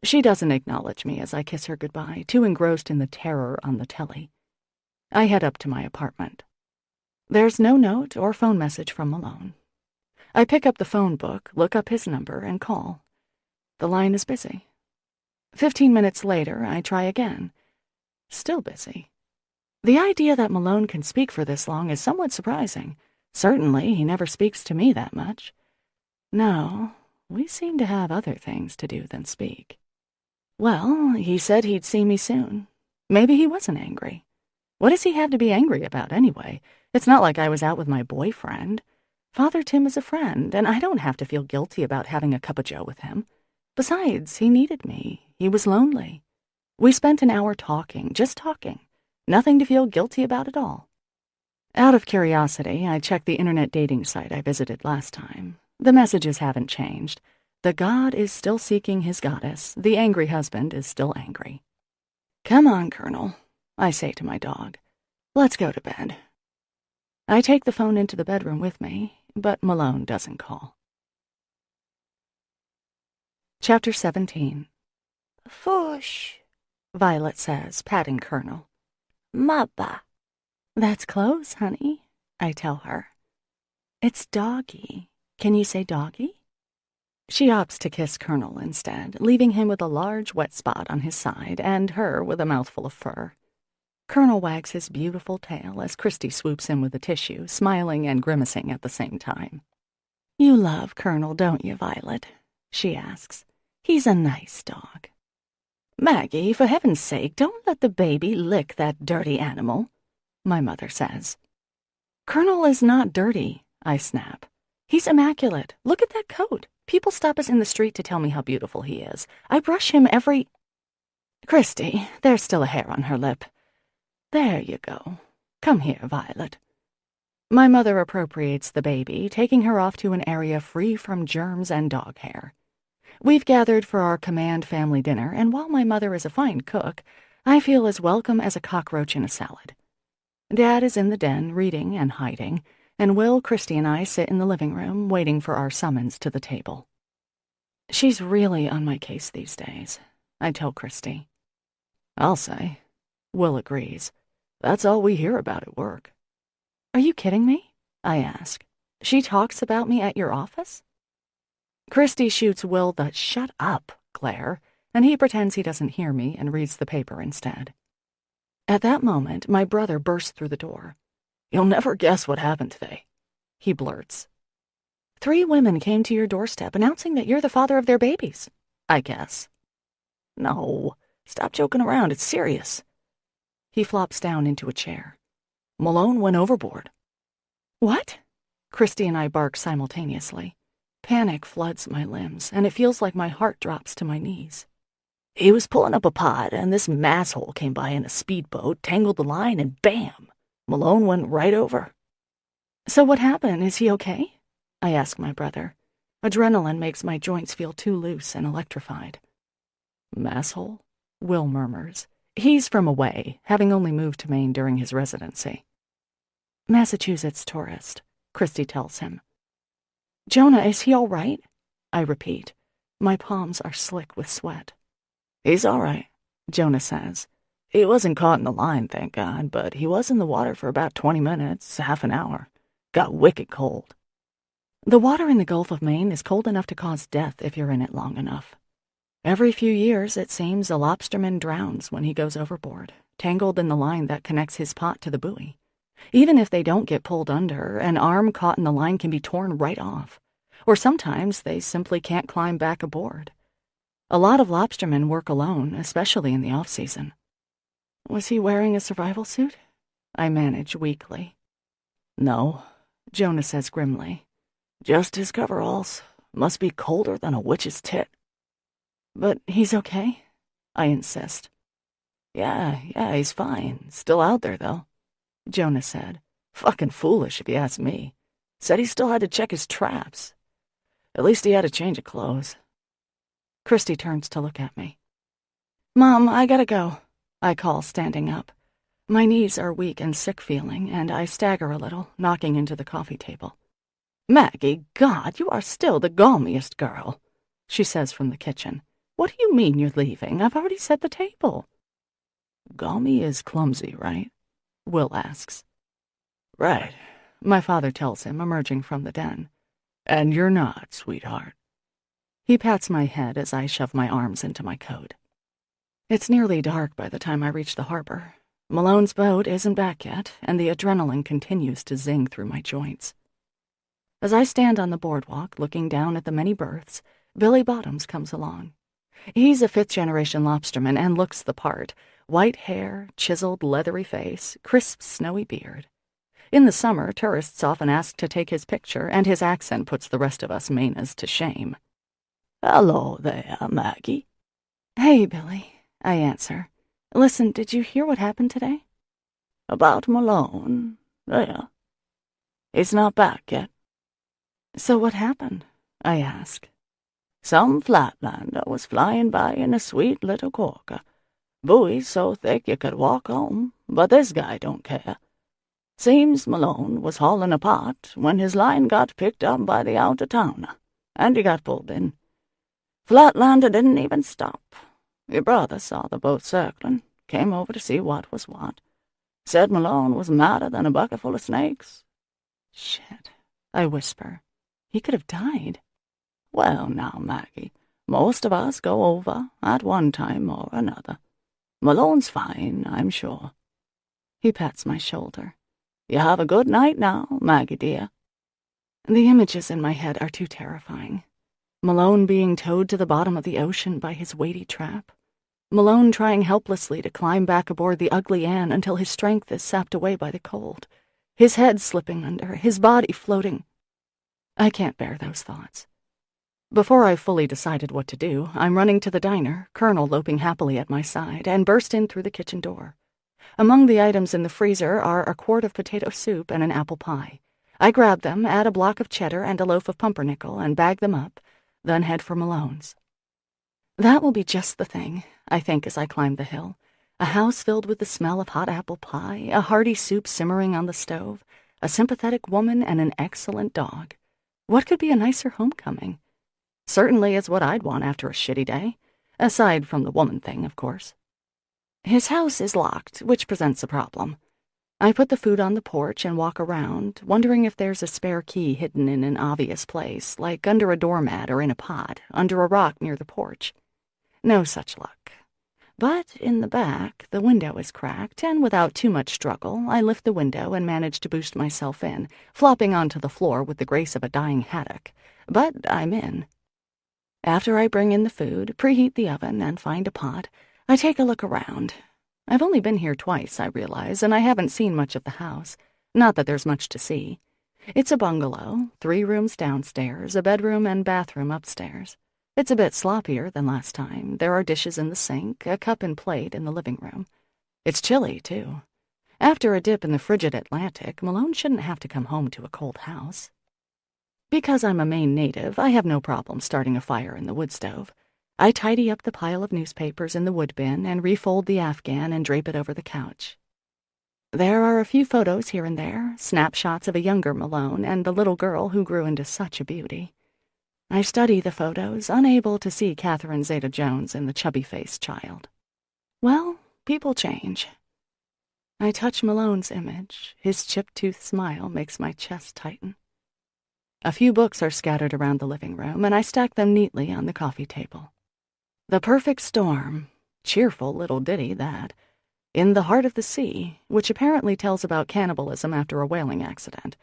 Speaker 1: She doesn't acknowledge me as I kiss her goodbye, too engrossed in the terror on the telly. I head up to my apartment. There's no note or phone message from Malone. I pick up the phone book, look up his number, and call. The line is busy. 15 minutes later, I try again. Still busy. The idea that Malone can speak for this long is somewhat surprising. Certainly, he never speaks to me that much. No, we seem to have other things to do than speak. Well, he said he'd see me soon. Maybe he wasn't angry. What does he have to be angry about, anyway? It's not like I was out with my boyfriend. Father Tim is a friend, and I don't have to feel guilty about having a cup of joe with him. Besides, he needed me. He was lonely. We spent an hour talking, just talking. Nothing to feel guilty about at all. Out of curiosity, I checked the internet dating site I visited last time. The messages haven't changed. The god is still seeking his goddess. The angry husband is still angry. Come on, Colonel, I say to my dog. Let's go to bed. I take the phone into the bedroom with me, but Malone doesn't call. Chapter 17.
Speaker 4: Fush,
Speaker 1: Violet says, patting Colonel.
Speaker 4: Mappa.
Speaker 1: That's close, honey, I tell her. It's doggy. Can you say doggy? She opts to kiss Colonel instead, leaving him with a large wet spot on his side and her with a mouthful of fur. Colonel wags his beautiful tail as Christy swoops in with the tissue, smiling and grimacing at the same time. You love Colonel, don't you, Violet? She asks. He's a nice dog. Maggie, for heaven's sake, don't let the baby lick that dirty animal, my mother says. Colonel is not dirty, I snap. He's immaculate. Look at that coat. People stop us in the street to tell me how beautiful he is. I brush him every... Christy, there's still a hair on her lip. There you go. Come here, Violet. My mother appropriates the baby, taking her off to an area free from germs and dog hair. We've gathered for our command family dinner, and while my mother is a fine cook, I feel as welcome as a cockroach in a salad. Dad is in the den, reading and hiding, and Will, Christy, and I sit in the living room, waiting for our summons to the table. She's really on my case these days, I tell Christy.
Speaker 3: I'll say. Will agrees. That's all we hear about at work.
Speaker 1: Are you kidding me? I ask. She talks about me at your office? Christy shoots Will the "shut up" glare, and he pretends he doesn't hear me and reads the paper instead. At that moment, my brother bursts through the door.
Speaker 3: You'll never guess what happened today, he blurts.
Speaker 1: 3 women came to your doorstep announcing that you're the father of their babies, I guess.
Speaker 3: No, stop joking around, it's serious.
Speaker 1: He flops down into a chair.
Speaker 3: Malone went overboard.
Speaker 1: What? Christy and I bark simultaneously. Panic floods my limbs, and it feels like my heart drops to my knees.
Speaker 3: He was pulling up a pod, and this masshole came by in a speedboat, tangled the line, and bam! Malone went right over.
Speaker 1: So what happened? Is he okay? I ask my brother. Adrenaline makes my joints feel too loose and electrified.
Speaker 3: Masshole?
Speaker 1: Will murmurs. He's from away, having only moved to Maine during his residency. Massachusetts tourist, Christy tells him. Jonah, is he all right? I repeat. My palms are slick with sweat.
Speaker 3: He's all right, Jonah says. He wasn't caught in the line, thank God, but he was in the water for about 20 minutes, half an hour. Got wicked cold.
Speaker 1: The water in the Gulf of Maine is cold enough to cause death if you're in it long enough. Every few years, it seems, a lobsterman drowns when he goes overboard, tangled in the line that connects his pot to the buoy. Even if they don't get pulled under, an arm caught in the line can be torn right off. Or sometimes they simply can't climb back aboard. A lot of lobstermen work alone, especially in the off-season. Was he wearing a survival suit? I manage weakly.
Speaker 3: No,
Speaker 1: Jonah says grimly.
Speaker 3: Just his coveralls. Must be colder than a witch's tit.
Speaker 1: But he's okay? I insist.
Speaker 3: Yeah, he's fine. Still out there, though, Jonah said. Fucking foolish, if you ask me. Said he still had to check his traps. At least he had a change of clothes.
Speaker 1: Christy turns to look at me. Mom, I gotta go, I call, standing up. My knees are weak and sick-feeling, and I stagger a little, knocking into the coffee table.
Speaker 3: "Maggie, God, you are still the galmiest girl," she says from the kitchen. "What do you mean you're leaving? I've already set the table."
Speaker 2: Galmy is clumsy, right? Will asks.
Speaker 3: "Right," my father tells him, emerging from the den. "And you're not, sweetheart." He pats my head as I shove my arms into my coat.
Speaker 1: It's nearly dark by the time I reach the harbor. Malone's boat isn't back yet, and the adrenaline continues to zing through my joints. As I stand on the boardwalk, looking down at the many berths, Billy Bottoms comes along. He's a fifth-generation lobsterman and looks the part. White hair, chiseled leathery face, crisp snowy beard. In the summer, tourists often ask to take his picture, and his accent puts the rest of us Manas to shame.
Speaker 2: "Hello there, Maggie."
Speaker 1: "Hey, Billy," I answer. "Listen, did you hear what happened today?"
Speaker 2: "About Malone? Yeah. He's not back yet."
Speaker 1: "So what happened?" I ask.
Speaker 2: "Some flatlander was flying by in a sweet little corker. Buoy so thick you could walk home, but this guy don't care. Seems Malone was hauling apart when his line got picked up by the out-of-towner, and he got pulled in. Flatlander didn't even stop. Your brother saw the boat circling, came over to see what was what. Said Malone was madder than a bucket full of snakes."
Speaker 1: "Shit," I whisper. "He could have died."
Speaker 2: "Well, now, Maggie, most of us go over at one time or another. Malone's fine, I'm sure." He pats my shoulder. "You have a good night now, Maggie dear."
Speaker 1: The images in my head are too terrifying. Malone being towed to the bottom of the ocean by his weighty trap. Malone trying helplessly to climb back aboard the Ugly Ann until his strength is sapped away by the cold. His head slipping under, his body floating. I can't bear those thoughts. Before I've fully decided what to do, I'm running to the diner, Colonel loping happily at my side, and burst in through the kitchen door. Among the items in the freezer are a quart of potato soup and an apple pie. I grab them, add a block of cheddar and a loaf of pumpernickel, and bag them up, then head for Malone's. That will be just the thing, I think as I climb the hill. A house filled with the smell of hot apple pie, a hearty soup simmering on the stove, a sympathetic woman, and an excellent dog. What could be a nicer homecoming? Certainly it's what I'd want after a shitty day. Aside from the woman thing, of course. His house is locked, which presents a problem. I put the food on the porch and walk around, wondering if there's a spare key hidden in an obvious place, like under a doormat or in a pot, under a rock near the porch. No such luck. But in the back, the window is cracked, and without too much struggle, I lift the window and manage to boost myself in, flopping onto the floor with the grace of a dying haddock. But I'm in. After I bring in the food, preheat the oven, and find a pot, I take a look around. I've only been here twice, I realize, and I haven't seen much of the house. Not that there's much to see. It's a bungalow, 3 rooms downstairs, a bedroom and bathroom upstairs. It's a bit sloppier than last time. There are dishes in the sink, a cup and plate in the living room. It's chilly, too. After a dip in the frigid Atlantic, Malone shouldn't have to come home to a cold house. Because I'm a Maine native, I have no problem starting a fire in the wood stove. I tidy up the pile of newspapers in the wood bin and refold the Afghan and drape it over the couch. There are a few photos here and there, snapshots of a younger Malone and the little girl who grew into such a beauty. I study the photos, unable to see Catherine Zeta-Jones in the chubby-faced child. Well, people change. I touch Malone's image. His chip-toothed smile makes my chest tighten. A few books are scattered around the living room, and I stack them neatly on the coffee table. The Perfect Storm. Cheerful little ditty, that. In the Heart of the Sea, which apparently tells about cannibalism after a whaling accident.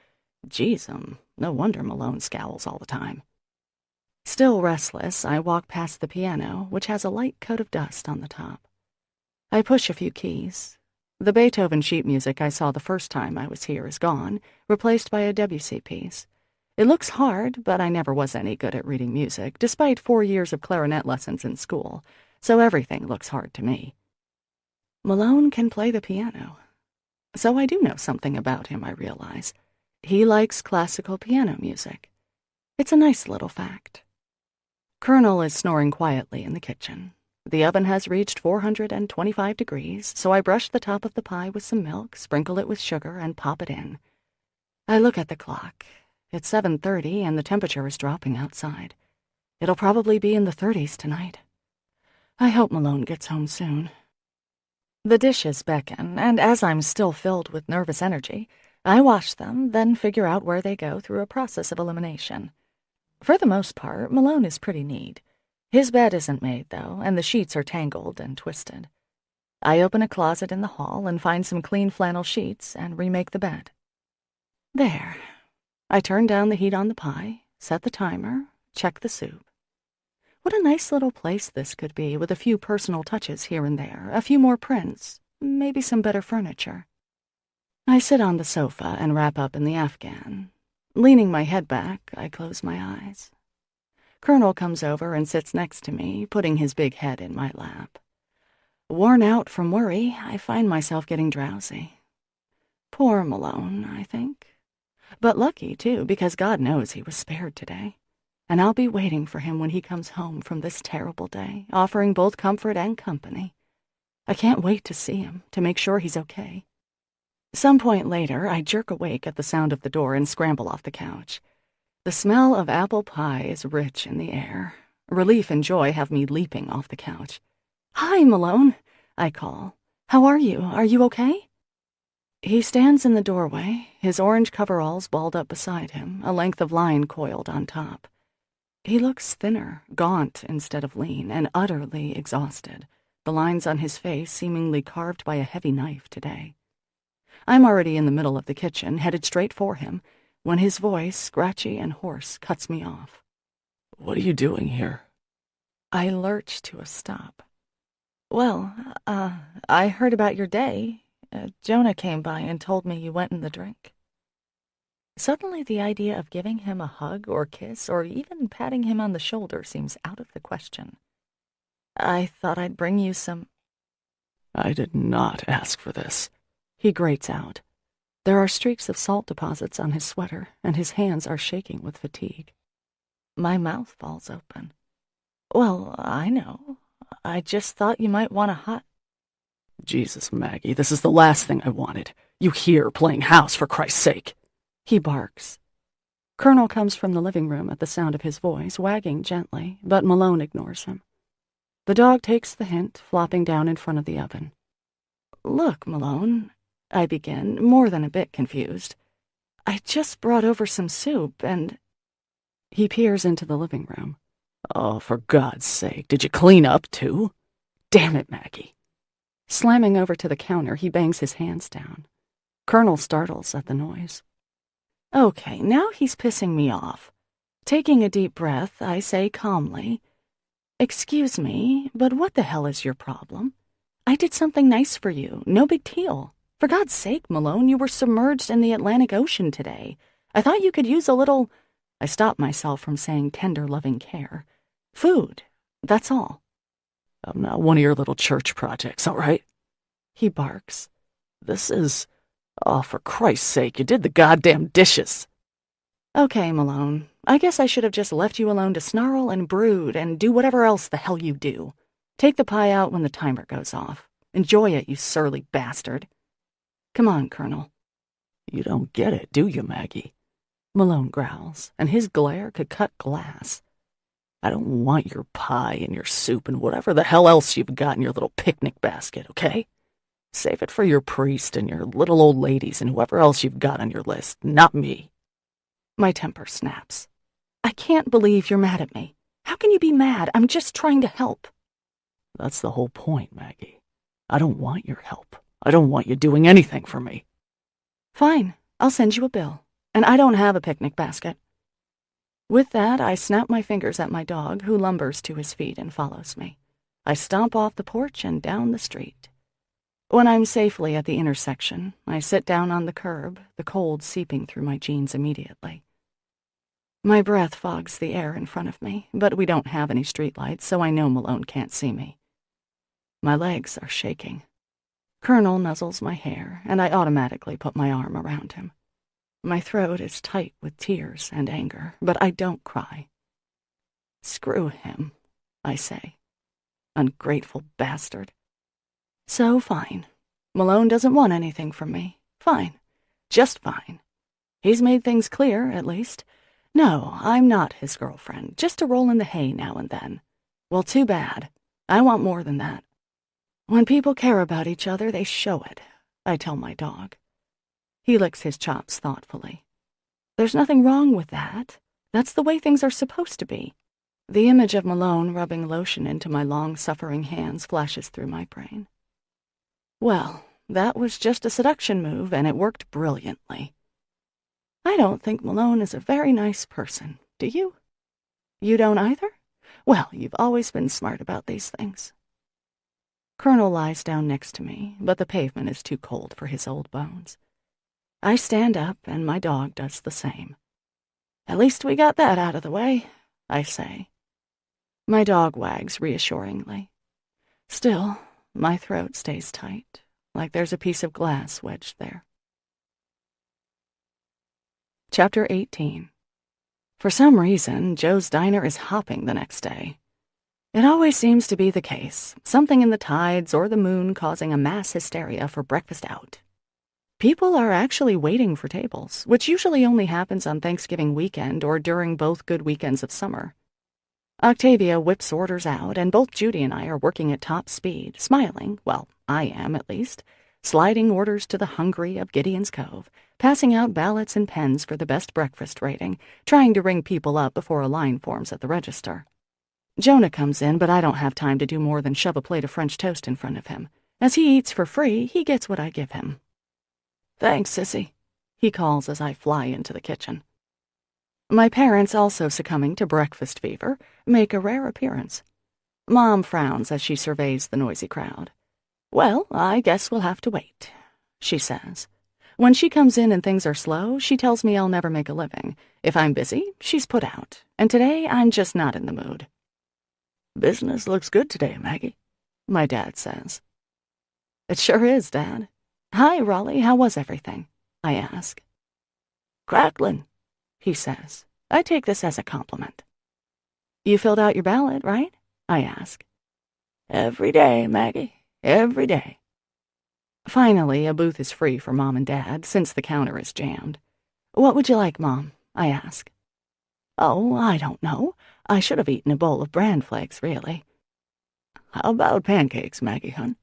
Speaker 1: Jeez, no wonder Malone scowls all the time. Still restless, I walk past the piano, which has a light coat of dust on the top. I push a few keys. The Beethoven sheet music I saw the first time I was here is gone, replaced by a Debussy piece. It looks hard, but I never was any good at reading music, despite 4 years of clarinet lessons in school, so everything looks hard to me. Malone can play the piano. So I do know something about him, I realize. He likes classical piano music. It's a nice little fact. Colonel is snoring quietly in the kitchen.
Speaker 3: The oven has reached 425 degrees, so I brush the top of the pie with some milk, sprinkle it with sugar, and pop it in. I look at the clock. It's 7:30, and the temperature is dropping outside. It'll probably be in the 30s tonight. I hope Malone gets home soon. The dishes beckon, and as I'm still filled with nervous energy, I wash them, then figure out where they go through a process of elimination. For the most part, Malone is pretty neat. His bed isn't made, though, and the sheets are tangled and twisted. I open a closet in the hall and find some clean flannel sheets and remake the bed. There. I turn down the heat on the pie, set the timer, check the soup. What a nice little place this could be, with a few personal touches here and there, a few more prints, maybe some better furniture. I sit on the sofa and wrap up in the Afghan. Leaning my head back, I close my eyes. Colonel comes over and sits next to me, putting his big head in my lap. Worn out from worry, I find myself getting drowsy. Poor Malone, I think. But lucky, too, because God knows he was spared today. And I'll be waiting for him when he comes home from this terrible day, offering both comfort and company. I can't wait to see him, to make sure he's okay. Some point later, I jerk awake at the sound of the door and scramble off the couch. The smell of apple pie is rich in the air. Relief and joy have me leaping off the couch. "Hi, Malone," I call. "How are you? Are you okay?" He stands in the doorway, his orange coveralls balled up beside him, a length of line coiled on top. He looks thinner, gaunt instead of lean, and utterly exhausted, the lines on his face seemingly carved by a heavy knife today. I'm already in the middle of the kitchen, headed straight for him, when his voice, scratchy and hoarse, cuts me off.
Speaker 2: "What are you doing here?"
Speaker 1: I lurch to a stop. "Well, I heard about your day. Jonah came by and told me you went in the drink." Suddenly the idea of giving him a hug or kiss or even patting him on the shoulder seems out of the question. "I thought I'd bring you some—"
Speaker 2: "I did not ask for this,"
Speaker 3: he grates out. There are streaks of salt deposits on his sweater, and his hands are shaking with fatigue. My mouth falls open. "Well, I know. I just thought you might want a hot—"
Speaker 2: "Jesus, Maggie, this is the last thing I wanted. You here playing house, for Christ's sake,"
Speaker 3: he barks. Colonel comes from the living room at the sound of his voice, wagging gently, but Malone ignores him. The dog takes the hint, flopping down in front of the oven. "Look, Malone," I begin, more than a bit confused. "I just brought over some soup, and—" He peers into the living room.
Speaker 2: "Oh, for God's sake, did you clean up, too? Damn it, Maggie."
Speaker 3: Slamming over to the counter, he bangs his hands down. Colonel startles at the noise. Okay, now he's pissing me off. Taking a deep breath, I say calmly, "Excuse me, but what the hell is your problem? I did something nice for you, no big deal. For God's sake, Malone, you were submerged in the Atlantic Ocean today. I thought you could use a little—" I stop myself from saying tender, loving care. "Food, that's all."
Speaker 2: "I'm not one of your little church projects, all right?"
Speaker 3: he barks.
Speaker 2: "This is... Oh, for Christ's sake, you did the goddamn dishes."
Speaker 3: Okay, Malone, I guess I should have just left you alone to snarl and brood and do whatever else the hell you do. Take the pie out when the timer goes off. Enjoy it, you surly bastard. Come on, Colonel.
Speaker 2: "You don't get it, do you, Maggie?"
Speaker 3: Malone growls, and his glare could cut glass.
Speaker 2: "I don't want your pie and your soup and whatever the hell else you've got in your little picnic basket, okay? Save it for your priest and your little old ladies and whoever else you've got on your list, not me."
Speaker 3: My temper snaps. I can't believe you're mad at me. How can you be mad? I'm just trying to help.
Speaker 2: "That's the whole point, Maggie. I don't want your help. I don't want you doing anything for me."
Speaker 3: Fine, I'll send you a bill. And I don't have a picnic basket. With that, I snap my fingers at my dog, who lumbers to his feet and follows me. I stomp off the porch and down the street. When I'm safely at the intersection, I sit down on the curb, the cold seeping through my jeans immediately. My breath fogs the air in front of me, but we don't have any streetlights, so I know Malone can't see me. My legs are shaking. Colonel nuzzles my hair, and I automatically put my arm around him. My throat is tight with tears and anger, but I don't cry. "Screw him," I say.
Speaker 2: Ungrateful bastard. So fine. Malone doesn't want anything from me. Fine. Just fine. He's made things clear, at least. No, I'm not his girlfriend, just a roll in the hay now and then. Well, too bad. I want more than that. When people care about each other, they show it, I tell my dog. He licks his chops thoughtfully. There's nothing wrong with that. That's the way things are supposed to be. The image of Malone rubbing lotion into my long-suffering hands flashes through my brain. Well, that was just a seduction move, and it worked brilliantly. I don't think Malone is a very nice person, do you? You don't either? Well, you've always been smart about these things. Colonel lies down next to me, but the pavement is too cold for his old bones. I stand up, and my dog does the same. At least we got that out of the way, I say. My dog wags reassuringly. Still, my throat stays tight, like there's a piece of glass wedged there. Chapter 18. For some reason, Joe's Diner is hopping the next day. It always seems to be the case, something in the tides or the moon causing a mass hysteria for breakfast out. People are actually waiting for tables, which usually only happens on Thanksgiving weekend or during both good weekends of summer. Octavia whips orders out, and both Judy and I are working at top speed, smiling, well, I am at least, sliding orders to the hungry of Gideon's Cove, passing out ballots and pens for the best breakfast rating, trying to ring people up before a line forms at the register. Jonah comes in, but I don't have time to do more than shove a plate of French toast in front of him. As he eats for free, he gets what I give him. "Thanks, sissy," he calls as I fly into the kitchen. My parents, also succumbing to breakfast fever, make a rare appearance. Mom frowns as she surveys the noisy crowd. "Well, I guess we'll have to wait," she says. When she comes in and things are slow, she tells me I'll never make a living. If I'm busy, she's put out, and today I'm just not in the mood. "Business looks good today, Maggie," my dad says. "It sure is, Dad. Hi, Raleigh, how was everything?" I ask. "Cracklin'," he says. I take this as a compliment. "You filled out your ballot, right?" I ask. "Every day, Maggie, every day." Finally, a booth is free for Mom and Dad, since the counter is jammed. "What would you like, Mom?" I ask. "Oh, I don't know. I should have eaten a bowl of bran flakes, really." "How about pancakes, Maggie, hun?"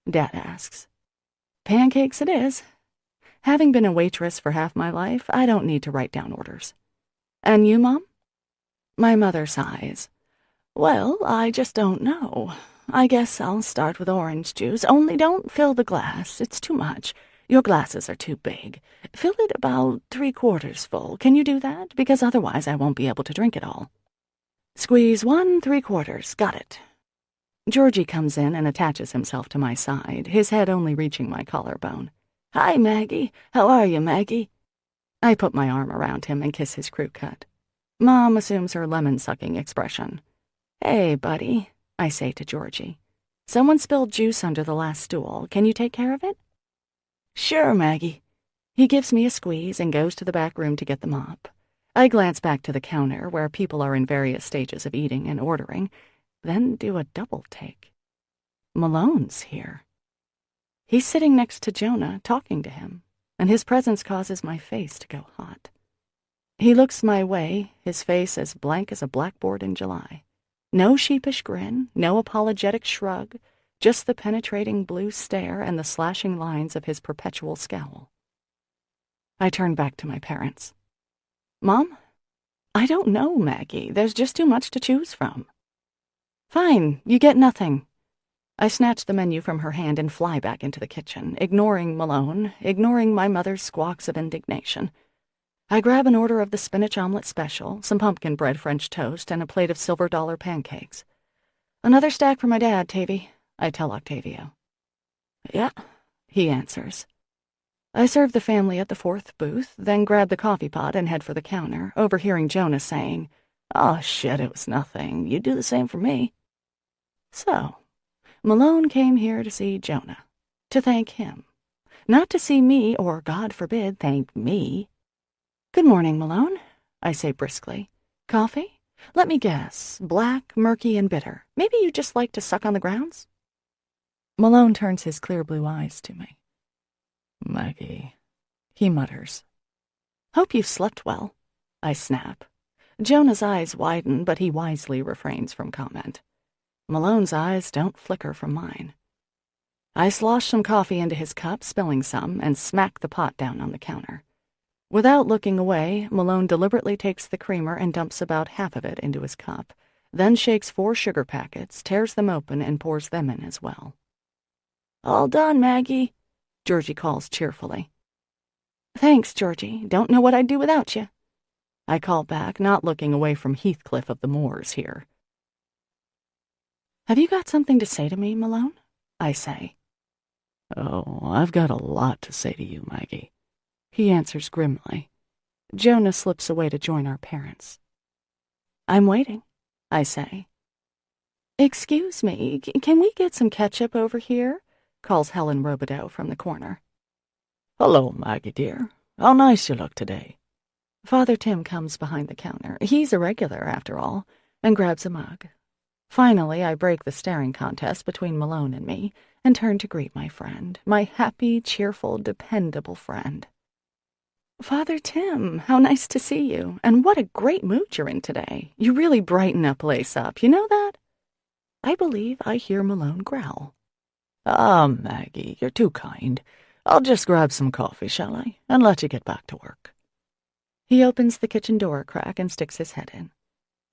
Speaker 2: Dad asks. Pancakes it is. Having been a waitress for half my life, I don't need to write down orders. "And you, Mom?" My mother sighs. "Well, I just don't know. I guess I'll start with orange juice, only don't fill the glass. It's too much. Your glasses are too big. Fill it about 3/4 full. Can you do that? Because otherwise I won't be able to drink it all." "Squeeze 1 3/4. Got it." Georgie comes in and attaches himself to my side, his head only reaching my collarbone. "Hi, Maggie. How are you, Maggie?" I put my arm around him and kiss his crew cut. Mom assumes her lemon-sucking expression. "Hey, buddy," I say to Georgie. "Someone spilled juice under the last stool. Can you take care of it?" "Sure, Maggie." He gives me a squeeze and goes to the back room to get the mop. I glance back to the counter, where people are in various stages of eating and ordering, then do a double take. Malone's here. He's sitting next to Jonah, talking to him, and his presence causes my face to go hot. He looks my way, his face as blank as a blackboard in July. No sheepish grin, no apologetic shrug, just the penetrating blue stare and the slashing lines of his perpetual scowl. I turn back to my parents. "Mom? I don't know, Maggie. There's just too much to choose from." "Fine, you get nothing." I snatch the menu from her hand and fly back into the kitchen, ignoring Malone, ignoring my mother's squawks of indignation. I grab an order of the spinach omelet special, some pumpkin bread French toast, and a plate of silver dollar pancakes. "Another stack for my dad, Tavy," I tell Octavio. "Yeah," he answers. I serve the family at the 4th booth, then grab the coffee pot and head for the counter, overhearing Jonah saying, "Oh, shit, it was nothing. You'd do the same for me." So, Malone came here to see Jonah, to thank him. Not to see me, or, God forbid, thank me. "Good morning, Malone," I say briskly. "Coffee? Let me guess, black, murky, and bitter. Maybe you just like to suck on the grounds? Malone turns his clear blue eyes to me.
Speaker 3: Maggie,
Speaker 2: he mutters. Hope you've slept well, I snap. Jonah's eyes widen, but he wisely refrains from comment. Malone's eyes don't flicker from mine. I slosh some coffee into his cup, spilling some, and smack the pot down on the counter. Without looking away, Malone deliberately takes the creamer and dumps about half of it into his cup, then shakes 4 sugar packets, tears them open, and pours them in as well. "All done, Maggie," Georgie calls cheerfully. "Thanks, Georgie. Don't know what I'd do without you," I call back, not looking away from Heathcliff of the Moors here. "Have you got something to say to me, Malone?" I say.
Speaker 3: "Oh, I've got a lot to say to you, Maggie,"
Speaker 2: he answers grimly. Jonah slips away to join our parents. "I'm waiting," I say. "Excuse me, can we get some ketchup over here?" calls Helen Robideau from the corner.
Speaker 3: "Hello, Maggie dear. How nice you look today."
Speaker 2: Father Tim comes behind the counter. He's a regular, after all, and grabs a mug. Finally, I break the staring contest between Malone and me and turn to greet my friend, my happy, cheerful, dependable friend. "Father Tim, how nice to see you, and what a great mood you're in today. You really brighten a place up, you know that?" I believe I hear Malone growl.
Speaker 3: "Ah, Maggie, you're too kind. I'll just grab some coffee, shall I, and let you get back to work."
Speaker 2: He opens the kitchen door a crack and sticks his head in.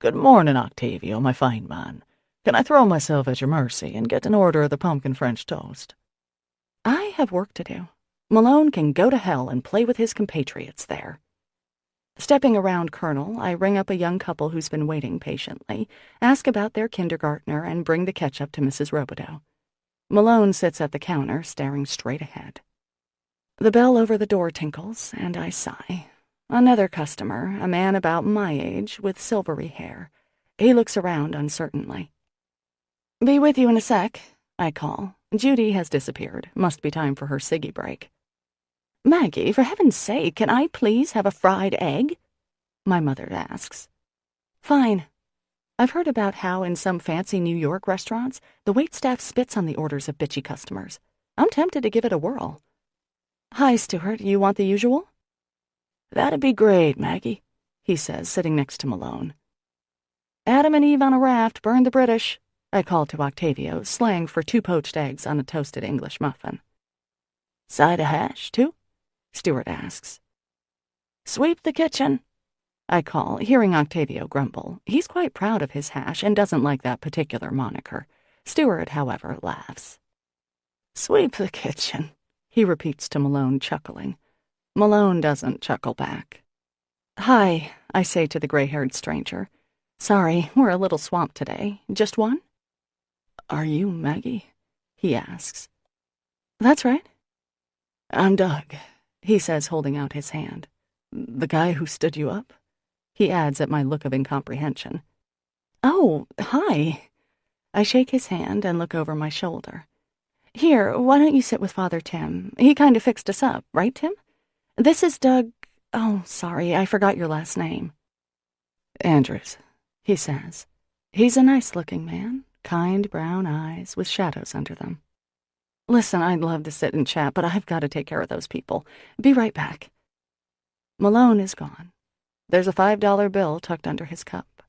Speaker 3: "Good morning, Octavio, my fine man. Can I throw myself at your mercy and get an order of the pumpkin French toast?"
Speaker 2: I have work to do. Malone can go to hell and play with his compatriots there. Stepping around Colonel, I ring up a young couple who's been waiting patiently, ask about their kindergartner, and bring the ketchup to Mrs. Robideau. Malone sits at the counter, staring straight ahead. The bell over the door tinkles, and I sigh. Another customer, a man about my age, with silvery hair. He looks around uncertainly. "Be with you in a sec," I call. Judy has disappeared. Must be time for her ciggy break. "Maggie, for heaven's sake, can I please have a fried egg?" my mother asks. "Fine." I've heard about how in some fancy New York restaurants, the waitstaff spits on the orders of bitchy customers. I'm tempted to give it a whirl. "Hi, Stuart, you want the usual?"
Speaker 3: "That'd be great, Maggie,"
Speaker 2: he says, sitting next to Malone. "Adam and Eve on a raft burned the British," I call to Octavio, slang for 2 poached eggs on a toasted English muffin.
Speaker 3: "Side of hash, too?"
Speaker 2: Stuart asks.
Speaker 3: "Sweep the kitchen,"
Speaker 2: I call, hearing Octavio grumble. He's quite proud of his hash and doesn't like that particular moniker. Stuart, however, laughs.
Speaker 3: "Sweep the kitchen,"
Speaker 2: he repeats to Malone, chuckling. Malone doesn't chuckle back. "Hi," I say to the gray-haired stranger. "Sorry, we're a little swamped today. Just one?"
Speaker 3: "Are you Maggie?"
Speaker 2: he asks. "That's right."
Speaker 3: "I'm Doug,"
Speaker 2: he says, holding out his hand.
Speaker 3: "The guy who stood you up?"
Speaker 2: he adds at my look of incomprehension. "Oh, hi." I shake his hand and look over my shoulder. "Here, why don't you sit with Father Tim? He kind of fixed us up, right, Tim? This is Doug... Oh, sorry, I forgot your last name."
Speaker 3: "Andrews,"
Speaker 2: he says. He's a nice-looking man, kind brown eyes with shadows under them. "Listen, I'd love to sit and chat, but I've got to take care of those people. Be right back." Malone is gone. There's a $5 bill tucked under his cup.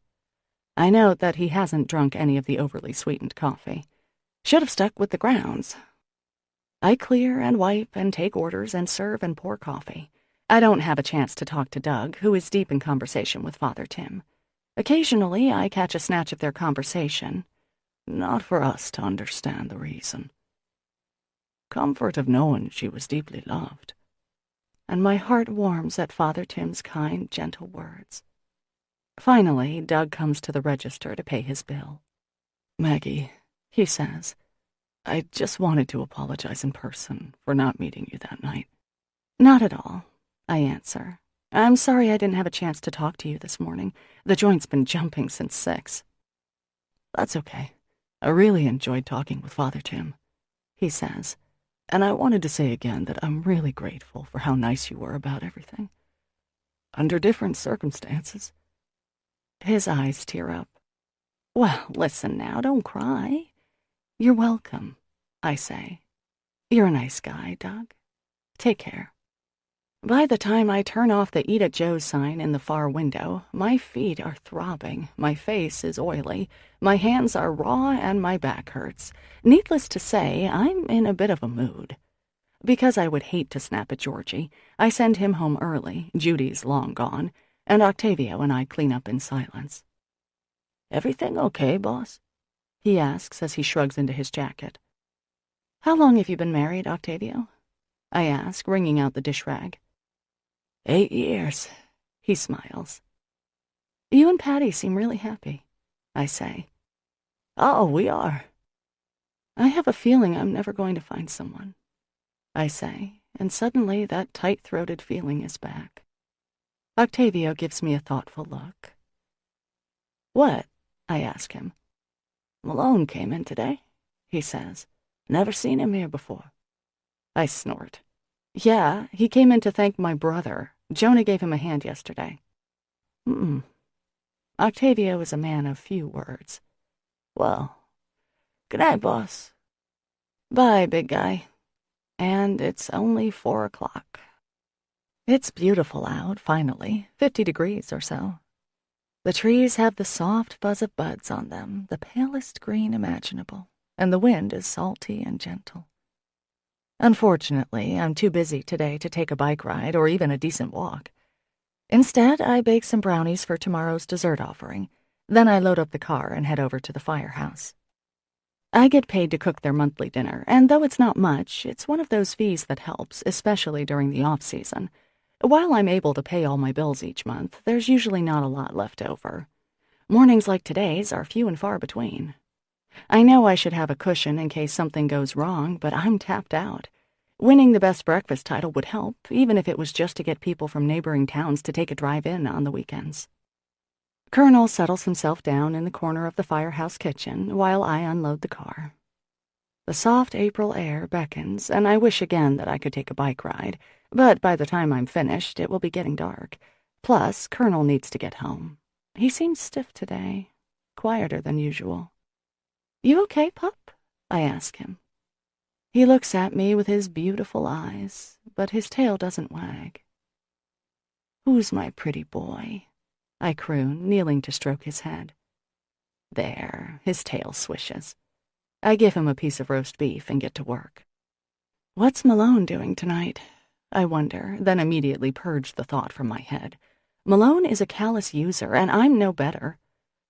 Speaker 2: I note that he hasn't drunk any of the overly sweetened coffee. Should have stuck with the grounds. I clear and wipe and take orders and serve and pour coffee. I don't have a chance to talk to Doug, who is deep in conversation with Father Tim. Occasionally, I catch a snatch of their conversation.
Speaker 3: "Not for us to understand the reason. Comfort of knowing she was deeply loved."
Speaker 2: And my heart warms at Father Tim's kind, gentle words. Finally, Doug comes to the register to pay his bill.
Speaker 3: "Maggie,"
Speaker 2: he says,
Speaker 3: "I just wanted to apologize in person for not meeting you that night."
Speaker 2: "Not at all," I answer. "I'm sorry I didn't have a chance to talk to you this morning. The joint's been jumping since 6.
Speaker 3: "That's okay. I really enjoyed talking with Father Tim," he says. "And I wanted to say again that I'm really grateful for how nice you were about everything. Under different circumstances, His eyes tear up. Well, listen now, don't cry. You're welcome, I say. You're a nice guy, Doug. Take care. By the time I turn off the Eat at Joe's sign in the far window, my feet are throbbing, my face is oily, my hands are raw, and my back hurts. Needless to say, I'm in a bit of a mood. Because I would hate to snap at Georgie, I send him home early, Judy's long gone, and Octavio and I clean up in silence. "Everything okay, boss?" he asks as he shrugs into his jacket. "How long have you been married, Octavio?" I ask, wringing out the dish rag. 8 years, he smiles. You and Patty seem really happy, I say. Oh, we are. I have a feeling I'm never going to find someone, I say, and suddenly that tight-throated feeling is back. Octavio gives me a thoughtful look. What? I ask him. Malone came in today, he says. Never seen him here before. I snort. Yeah, he came in to thank my brother. Jonah gave him a hand yesterday. Octavio is a man of few words. Well, good night, boss. Bye, big guy. And it's only 4 o'clock. It's beautiful out, finally, 50 degrees or so. The trees have the soft buzz of buds on them, the palest green imaginable, and the wind is salty and gentle. Unfortunately, I'm too busy today to take a bike ride or even a decent walk. Instead, I bake some brownies for tomorrow's dessert offering. Then I load up the car and head over to the firehouse. I get paid to cook their monthly dinner, and though it's not much, it's one of those fees that helps, especially during the off-season. While I'm able to pay all my bills each month, there's usually not a lot left over. Mornings like today's are few and far between. I know I should have a cushion in case something goes wrong, but I'm tapped out. Winning the best breakfast title would help, even if it was just to get people from neighboring towns to take a drive-in on the weekends. Colonel settles himself down in the corner of the firehouse kitchen while I unload the car. The soft April air beckons, and I wish again that I could take a bike ride, but by the time I'm finished, it will be getting dark. Plus, Colonel needs to get home. He seems stiff today, quieter than usual. You okay, pup? I ask him. He looks at me with his beautiful eyes, but his tail doesn't wag. Who's my pretty boy? I croon, kneeling to stroke his head. There, his tail swishes. I give him a piece of roast beef and get to work. What's Malone doing tonight? I wonder, then immediately purge the thought from my head. Malone is a callous user, and I'm no better.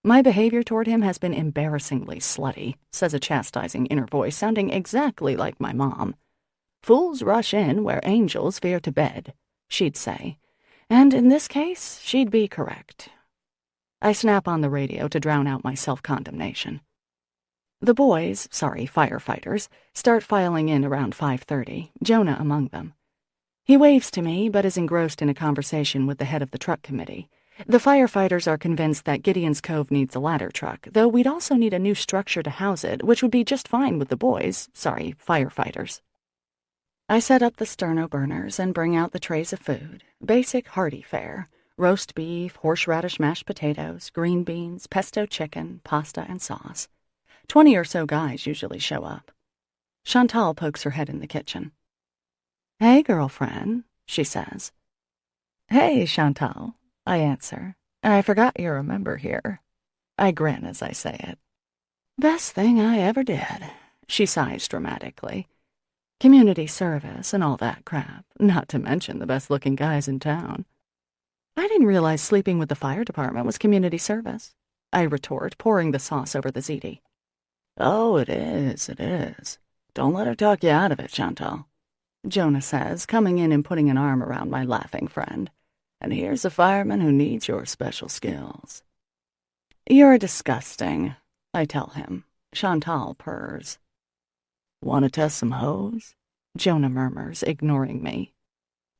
Speaker 3: My behavior toward him has been embarrassingly slutty, says a chastising inner voice sounding exactly like my mom. Fools rush in where angels fear to bed, she'd say. And in this case, she'd be correct. I snap on the radio to drown out my self-condemnation. The boys, firefighters, start filing in around 5:30, Jonah among them. He waves to me, but is engrossed in a conversation with the head of the truck committee. The firefighters are convinced that Gideon's Cove needs a ladder truck, though we'd also need a new structure to house it, which would be just fine with the boys, firefighters. I set up the sterno burners and bring out the trays of food, basic hearty fare, roast beef, horseradish mashed potatoes, green beans, pesto chicken, pasta, and sauce. 20 or so guys usually show up. Chantal pokes her head in the kitchen. Hey, girlfriend, she says. Hey, Chantal, I answer. I forgot you're a member here. I grin as I say it. Best thing I ever did, she sighs dramatically. Community service and all that crap, not to mention the best-looking guys in town. I didn't realize sleeping with the fire department was community service, I retort, pouring the sauce over the ziti. Oh, it is. Don't let her talk you out of it, Chantal, Jonah says, coming in and putting an arm around my laughing friend. And here's a fireman who needs your special skills. You're disgusting, I tell him. Chantal purrs. Want to test some hose? Jonah murmurs, ignoring me.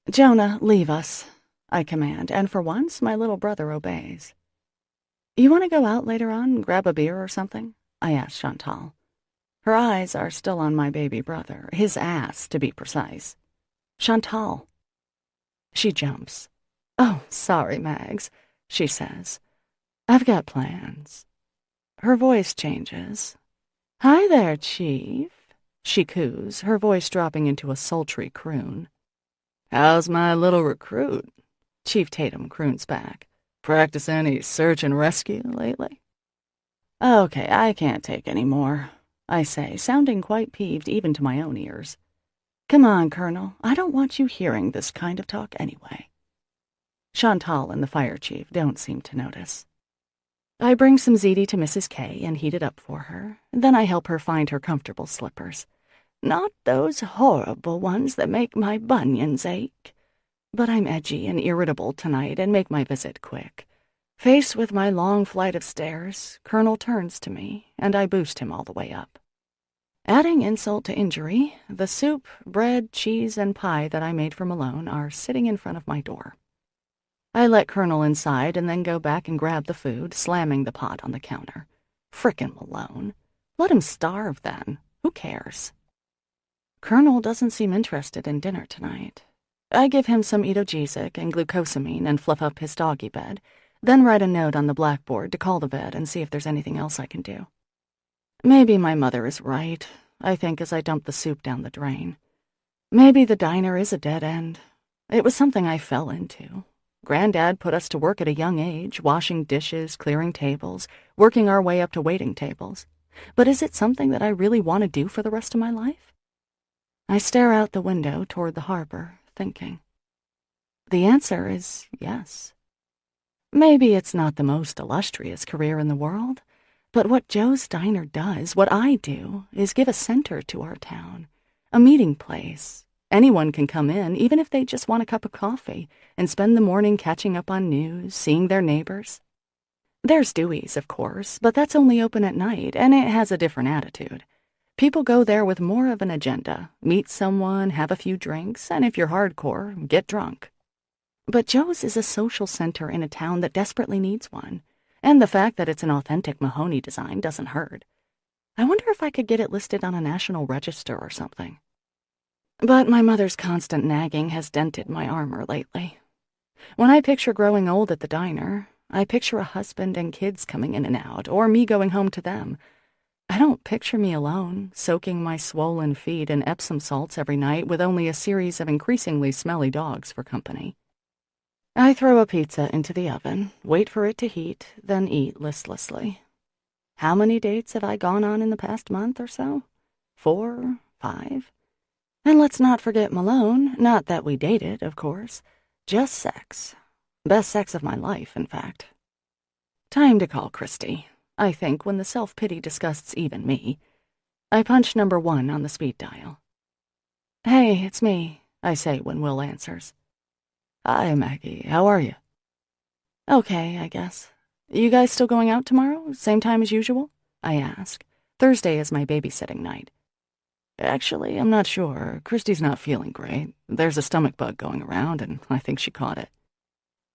Speaker 3: Jonah, leave us, I command, and for once my little brother obeys. You want to go out later on, grab a beer or something? I ask Chantal. Her eyes are still on my baby brother, his ass, to be precise. Chantal. She jumps. Oh, sorry, Mags, she says. I've got plans. Her voice changes. Hi there, Chief, she coos, her voice dropping into a sultry croon. How's my little recruit? Chief Tatum croons back. Practice any search and rescue lately? Okay, I can't take any more, I say, sounding quite peeved even to my own ears. Come on, Colonel, I don't want you hearing this kind of talk anyway. Chantal and the fire chief don't seem to notice. I bring some ziti to Mrs. K and heat it up for her. Then I help her find her comfortable slippers. Not those horrible ones that make my bunions ache. But I'm edgy and irritable tonight and make my visit quick. Faced with my long flight of stairs, Colonel turns to me, and I boost him all the way up. Adding insult to injury, the soup, bread, cheese, and pie that I made for Malone are sitting in front of my door. I let Colonel inside and then go back and grab the food, slamming the pot on the counter. Frickin' Malone. Let him starve, then. Who cares? Colonel doesn't seem interested in dinner tonight. I give him some Edogesic and glucosamine and fluff up his doggy bed, then write a note on the blackboard to call the vet and see if there's anything else I can do. Maybe my mother is right, I think as I dump the soup down the drain. Maybe the diner is a dead end. It was something I fell into. Granddad put us to work at a young age, washing dishes, clearing tables, working our way up to waiting tables. But is it something that I really want to do for the rest of my life? I stare out the window toward the harbor, thinking. The answer is yes. Maybe it's not the most illustrious career in the world, but what Joe's Diner does, what I do, is give a center to our town, a meeting place. Anyone can come in, even if they just want a cup of coffee, and spend the morning catching up on news, seeing their neighbors. There's Dewey's, of course, but that's only open at night, and it has a different attitude. People go there with more of an agenda, meet someone, have a few drinks, and if you're hardcore, get drunk. But Joe's is a social center in a town that desperately needs one, and the fact that it's an authentic Mahoney design doesn't hurt. I wonder if I could get it listed on a national register or something. But my mother's constant nagging has dented my armor lately. When I picture growing old at the diner, I picture a husband and kids coming in and out, or me going home to them. I don't picture me alone, soaking my swollen feet in Epsom salts every night with only a series of increasingly smelly dogs for company. I throw a pizza into the oven, wait for it to heat, then eat listlessly. How many dates have I gone on in the past month or so? 4, 5? And let's not forget Malone, not that we dated, of course. Just sex. Best sex of my life, in fact. Time to call Christy, I think, when the self-pity disgusts even me. I punch number 1 on the speed dial. Hey, it's me, I say when Will answers. Hi, Maggie. How are you? Okay, I guess. You guys still going out tomorrow? Same time as usual? I ask. Thursday is my babysitting night. Actually, I'm not sure. Christy's not feeling great. There's a stomach bug going around, and I think she caught it.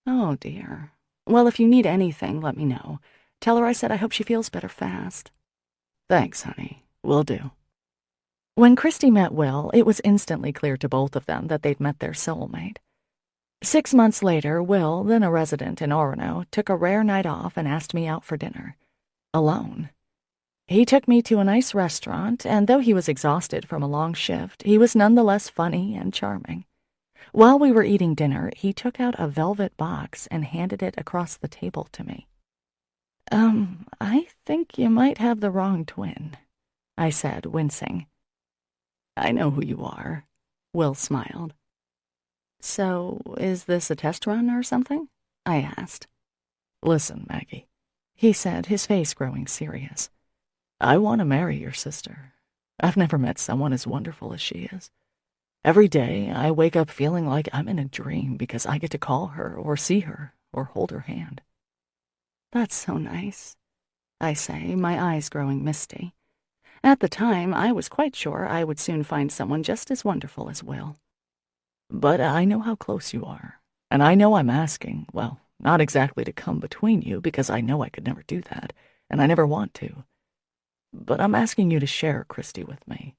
Speaker 3: Oh, dear. Well, if you need anything, let me know. Tell her I said I hope she feels better fast. Thanks, honey. Will do. When Christy met Will, it was instantly clear to both of them that they'd met their soulmate. 6 months later, Will, then a resident in Orono, took a rare night off and asked me out for dinner. Alone. He took me to a nice restaurant, and though he was exhausted from a long shift, he was nonetheless funny and charming. While we were eating dinner, he took out a velvet box and handed it across the table to me. I think you might have the wrong twin, I said, wincing. I know who you are, Will smiled. So, is this a test run or something? I asked. Listen, Maggie, he said, his face growing serious. I want to marry your sister. I've never met someone as wonderful as she is. Every day, I wake up feeling like I'm in a dream because I get to call her or see her or hold her hand. That's so nice, I say, my eyes growing misty. At the time, I was quite sure I would soon find someone just as wonderful as Will. But I know how close you are, and I know I'm asking, well, not exactly to come between you because I know I could never do that, and I never want to. But I'm asking you to share Christy with me.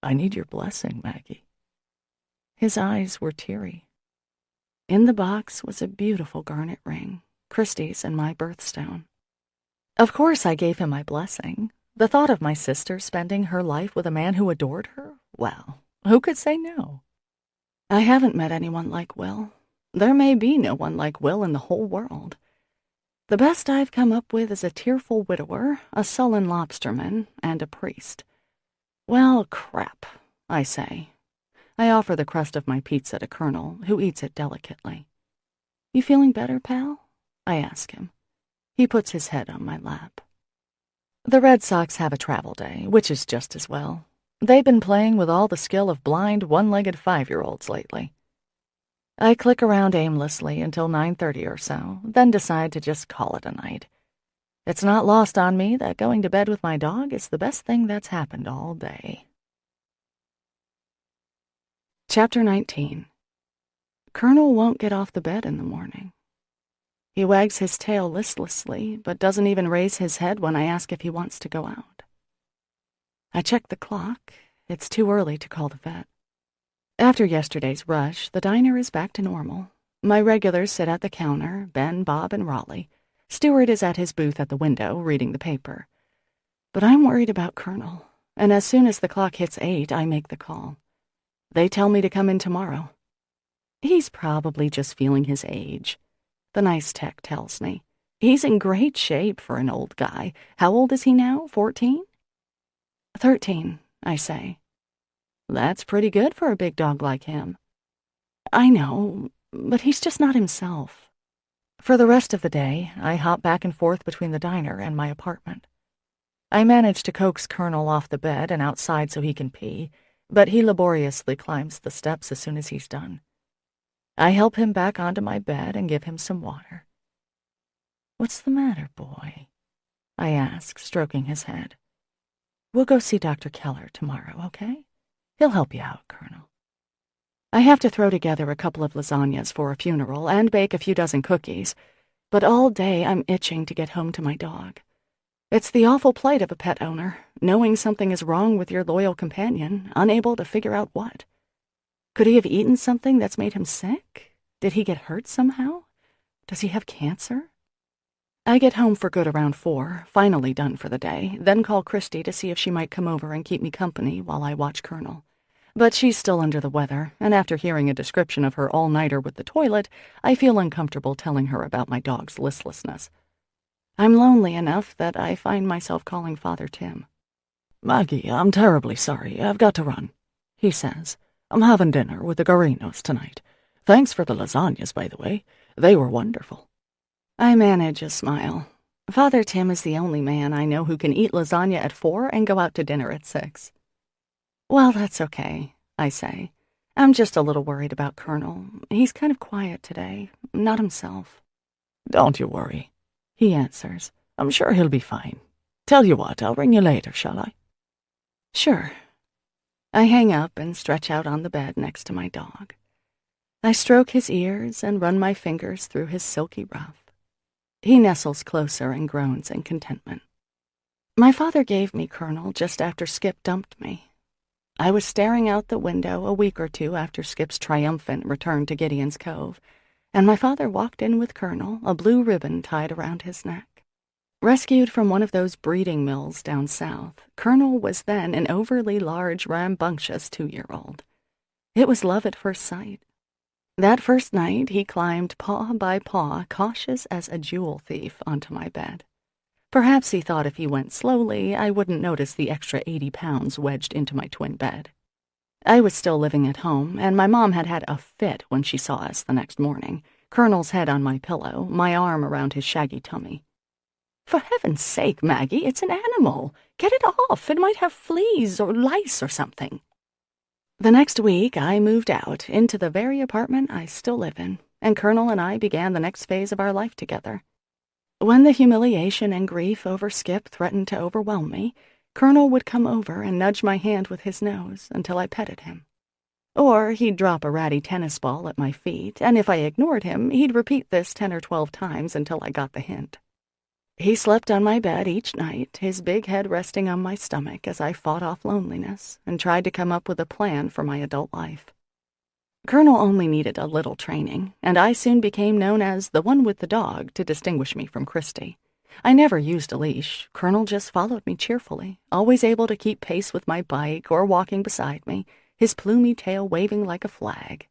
Speaker 3: I need your blessing, Maggie. His eyes were teary. In the box was a beautiful garnet ring,
Speaker 1: Christie's and my birthstone. Of course I gave him my blessing. The thought of my sister spending her life with a man who adored her, well, who could say no? I haven't met anyone like Will. There may be no one like Will in the whole world. The best I've come up with is a tearful widower, a sullen lobsterman, and a priest. Well, crap, I say. I offer the crust of my pizza to Colonel, who eats it delicately. You feeling better, pal? I ask him. He puts his head on my lap. The Red Sox have a travel day, which is just as well. They've been playing with all the skill of blind, one-legged 5-year-olds lately. I click around aimlessly until 9:30 or so, then decide to just call it a night. It's not lost on me that going to bed with my dog is the best thing that's happened all day. Chapter 19. Colonel won't get off the bed in the morning. He wags his tail listlessly, but doesn't even raise his head when I ask if he wants to go out. I check the clock. It's too early to call the vet. After yesterday's rush, the diner is back to normal. My regulars sit at the counter, Ben, Bob, and Raleigh. Stewart is at his booth at the window, reading the paper. But I'm worried about Colonel, and as soon as the clock hits 8, I make the call. They tell me to come in tomorrow. He's probably just feeling his age. The nice tech tells me. He's in great shape for an old guy. How old is he now, 14? 13, I say. That's pretty good for a big dog like him. I know, but he's just not himself. For the rest of the day, I hop back and forth between the diner and my apartment. I manage to coax Colonel off the bed and outside so he can pee, but he laboriously climbs the steps as soon as he's done. I help him back onto my bed and give him some water. What's the matter, boy? I ask, stroking his head. We'll go see Dr. Keller tomorrow, okay? He'll help you out, Colonel. I have to throw together a couple of lasagnas for a funeral and bake a few dozen cookies, but all day I'm itching to get home to my dog. It's the awful plight of a pet owner, knowing something is wrong with your loyal companion, unable to figure out what. Could he have eaten something that's made him sick? Did he get hurt somehow? Does he have cancer? I get home for good around 4, finally done for the day, then call Christy to see if she might come over and keep me company while I watch Colonel. But she's still under the weather, and after hearing a description of her all-nighter with the toilet, I feel uncomfortable telling her about my dog's listlessness. I'm lonely enough that I find myself calling Father Tim.
Speaker 2: Maggie, I'm terribly sorry. I've got to run, he says. I'm having dinner with the Garinos tonight. Thanks for the lasagnas, by the way. They were wonderful.
Speaker 1: I manage a smile. Father Tim is the only man I know who can eat lasagna at 4 and go out to dinner at 6. Well, that's okay, I say. I'm just a little worried about Colonel. He's kind of quiet today, not himself.
Speaker 2: Don't you worry, he answers. I'm sure he'll be fine. Tell you what, I'll ring you later, shall I?
Speaker 1: Sure. I hang up and stretch out on the bed next to my dog. I stroke his ears and run my fingers through his silky ruff. He nestles closer and groans in contentment. My father gave me Colonel just after Skip dumped me. I was staring out the window a week or 2 after Skip's triumphant return to Gideon's Cove, and my father walked in with Colonel, a blue ribbon tied around his neck. Rescued from one of those breeding mills down south, Colonel was then an overly large, rambunctious 2-year-old. It was love at first sight. That first night, he climbed paw by paw, cautious as a jewel thief, onto my bed. Perhaps he thought if he went slowly, I wouldn't notice the extra 80 pounds wedged into my twin bed. I was still living at home, and my mom had had a fit when she saw us the next morning, Colonel's head on my pillow, my arm around his shaggy tummy. For heaven's sake, Maggie, it's an animal. Get it off. It might have fleas or lice or something. The next week, I moved out into the very apartment I still live in, and Colonel and I began the next phase of our life together. When the humiliation and grief over Skip threatened to overwhelm me, Colonel would come over and nudge my hand with his nose until I petted him. Or he'd drop a ratty tennis ball at my feet, and if I ignored him, he'd repeat this 10 or 12 times until I got the hint. He slept on my bed each night, his big head resting on my stomach as I fought off loneliness and tried to come up with a plan for my adult life.
Speaker 3: Colonel only needed a little training, and I soon became known as the one with the dog to distinguish me from Christy. I never used a leash. Colonel just followed me cheerfully, always able to keep pace with my bike or walking beside me, his plumey tail waving like a flag.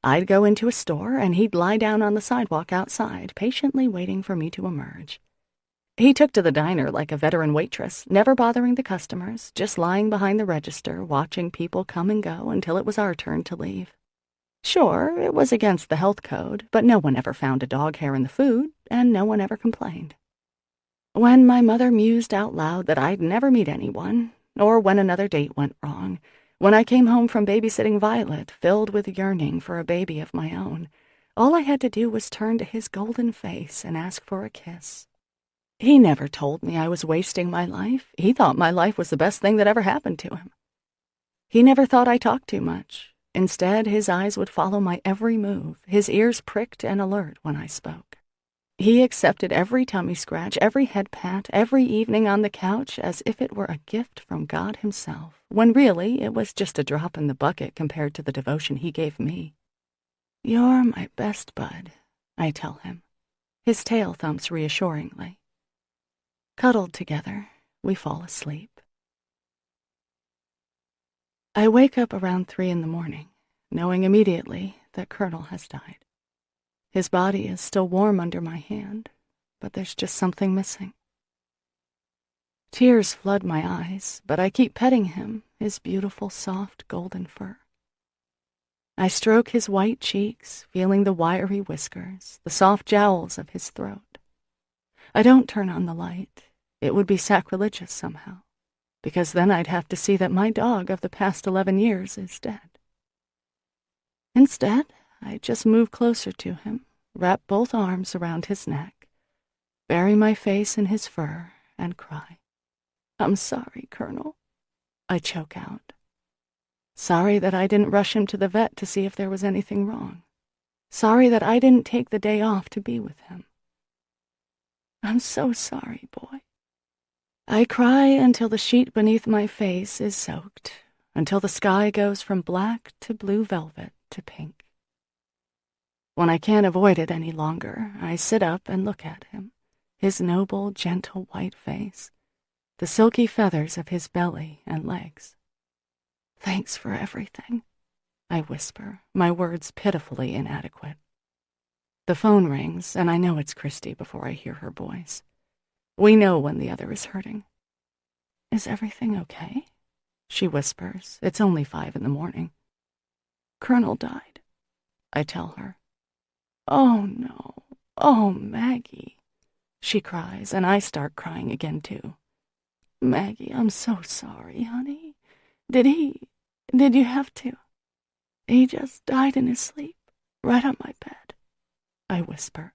Speaker 3: I'd go into a store, and he'd lie down on the sidewalk outside, patiently waiting for me to emerge. He took to the diner like a veteran waitress, never bothering the customers, just lying behind the register, watching people come and go until it was our turn to leave. Sure, it was against the health code, but no one ever found a dog hair in the food, and no one ever complained. When my mother mused out loud that I'd never meet anyone, or when another date went wrong, when I came home from babysitting Violet, filled with yearning for a baby of my own, all I had to do was turn to his golden face and ask for a kiss. He never told me I was wasting my life. He thought my life was the best thing that ever happened to him. He never thought I talked too much. Instead, his eyes would follow my every move, his ears pricked and alert when I spoke. He accepted every tummy scratch, every head pat, every evening on the couch as if it were a gift from God himself, when really it was just a drop in the bucket compared to the devotion he gave me. "You're my best bud," I tell him. His tail thumps reassuringly. Cuddled together, we fall asleep. I wake up around 3 in the morning, knowing immediately that Colonel has died. His body is still warm under my hand, but there's just something missing. Tears flood my eyes, but I keep petting him, his beautiful, soft, golden fur. I stroke his white cheeks, feeling the wiry whiskers, the soft jowls of his throat. I don't turn on the light. It would be sacrilegious somehow, because then I'd have to see that my dog of the past 11 years is dead. Instead, I just move closer to him, wrap both arms around his neck, bury my face in his fur, and cry. "I'm sorry, Colonel," I choke out. Sorry that I didn't rush him to the vet to see if there was anything wrong. Sorry that I didn't take the day off to be with him. I'm so sorry, boy. I cry until the sheet beneath my face is soaked, until the sky goes from black to blue velvet to pink. When I can't avoid it any longer, I sit up and look at him, his noble, gentle white face, the silky feathers of his belly and legs. "Thanks for everything," I whisper, my words pitifully inadequate. The phone rings, and I know it's Christy before I hear her voice. We know when the other is hurting. "Is everything okay?" she whispers. It's only 5 in the morning. "Colonel died," I tell her. "Oh, no. Oh, Maggie," she cries, and I start crying again, too. "Maggie, I'm so sorry, honey. Did you have to? He just died in his sleep, right on my bed," I whisper.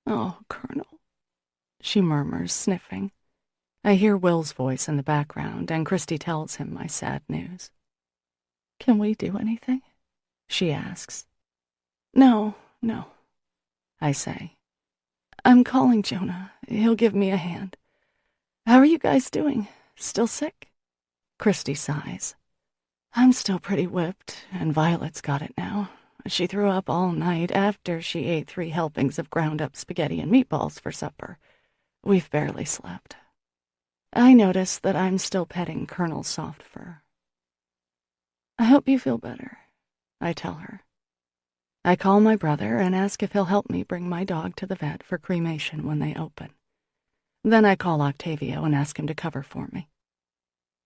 Speaker 3: "Oh, Colonel," she murmurs, sniffing. I hear Will's voice in the background, and Christy tells him my sad news. "Can we do anything?" she asks. No, I say. "I'm calling Jonah. He'll give me a hand. How are you guys doing? Still sick?" Christy sighs. "I'm still pretty whipped, and Violet's got it now. She threw up all night after she ate 3 helpings of ground-up spaghetti and meatballs for supper. We've barely slept." I notice that I'm still petting Colonel's soft fur. "I hope you feel better," I tell her. I call my brother and ask if he'll help me bring my dog to the vet for cremation when they open. Then I call Octavio and ask him to cover for me.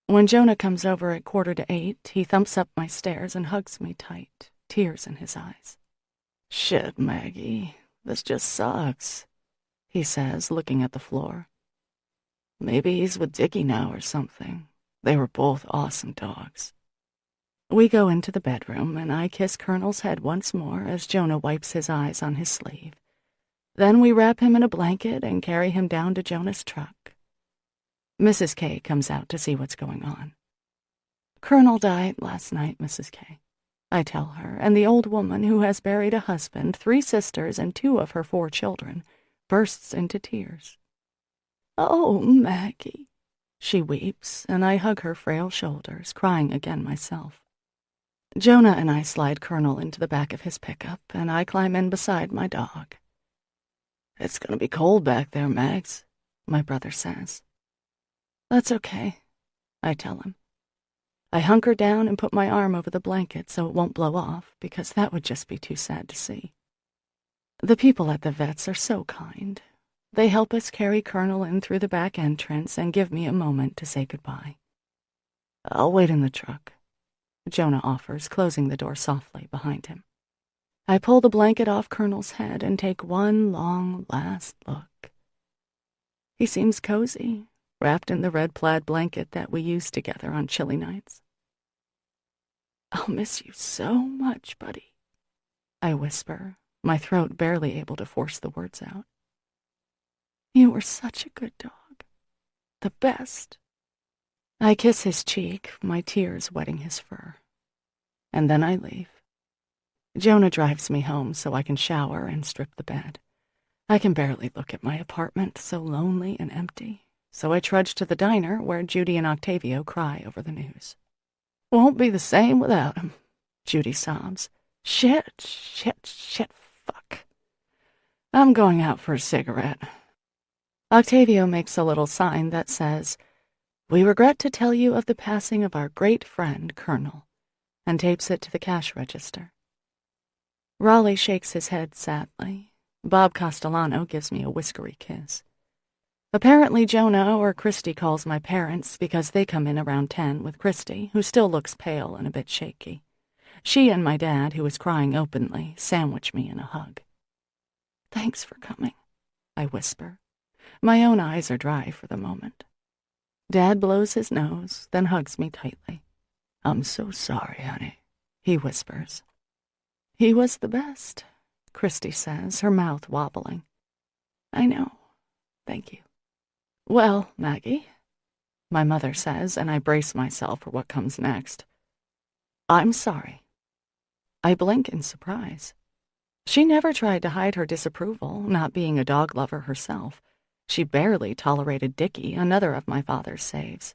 Speaker 3: When Jonah comes over at 7:45, he thumps up my stairs and hugs me tight, tears in his eyes. "Shit, Maggie, this just sucks," he says, looking at the floor. "Maybe he's with Dickie now or something. They were both awesome dogs." We go into the bedroom, and I kiss Colonel's head once more as Jonah wipes his eyes on his sleeve. Then we wrap him in a blanket and carry him down to Jonah's truck. Mrs. K comes out to see what's going on. "Colonel died last night, Mrs. K," I tell her, and the old woman, who has buried a husband, 3 sisters, and 2 of her 4 children, bursts into tears. "Oh, Maggie," she weeps, and I hug her frail shoulders, crying again myself.
Speaker 2: Jonah and I slide Colonel into the back of his pickup, and I climb in beside my dog. "It's gonna be cold back there, Mags," my brother says. "That's okay," I tell him. I hunker down and put my arm over the blanket so it won't blow off, because that would just be too sad to see. The people at the vet's are so kind. They help us carry Colonel in through the back entrance and give me a moment to say goodbye. "I'll wait in the truck," Jonah offers, closing the door softly behind him. I pull the blanket off Colonel's head and take one long, last look. He seems cozy, wrapped in the red plaid blanket that we used together on chilly nights. "I'll miss you so much, buddy," I whisper, my throat barely able to force the words out. "You were such a good dog. The best." I kiss his cheek, my tears wetting his fur. And then I leave. Jonah drives me home so I can shower and strip the bed. I can barely look at my apartment, so lonely and empty, so I trudge to the diner where Judy and Octavio cry over the news. "Won't be the same without him," Judy sobs. Shit, fuck. I'm going out for a cigarette." Octavio makes a little sign that says, "We regret to tell you of the passing of our great friend, Colonel," and tapes it to the cash register. Raleigh shakes his head sadly. Bob Castellano gives me a whiskery kiss. Apparently Jonah or Christy calls my parents because they come in around 10 with Christy, who still looks pale and a bit shaky. She and my dad, who is crying openly, sandwich me in a hug. "Thanks for coming," I whisper. My own eyes are dry for the moment. Dad blows his nose, then hugs me tightly. "I'm so sorry, honey," he whispers. "He was the best," Christy says, her mouth wobbling. "I know. Thank you." "Well, Maggie," my mother says, and I brace myself for what comes next. "I'm sorry." I blink in surprise. She never tried to hide her disapproval, not being a dog lover herself. She barely tolerated Dickie, another of my father's saves.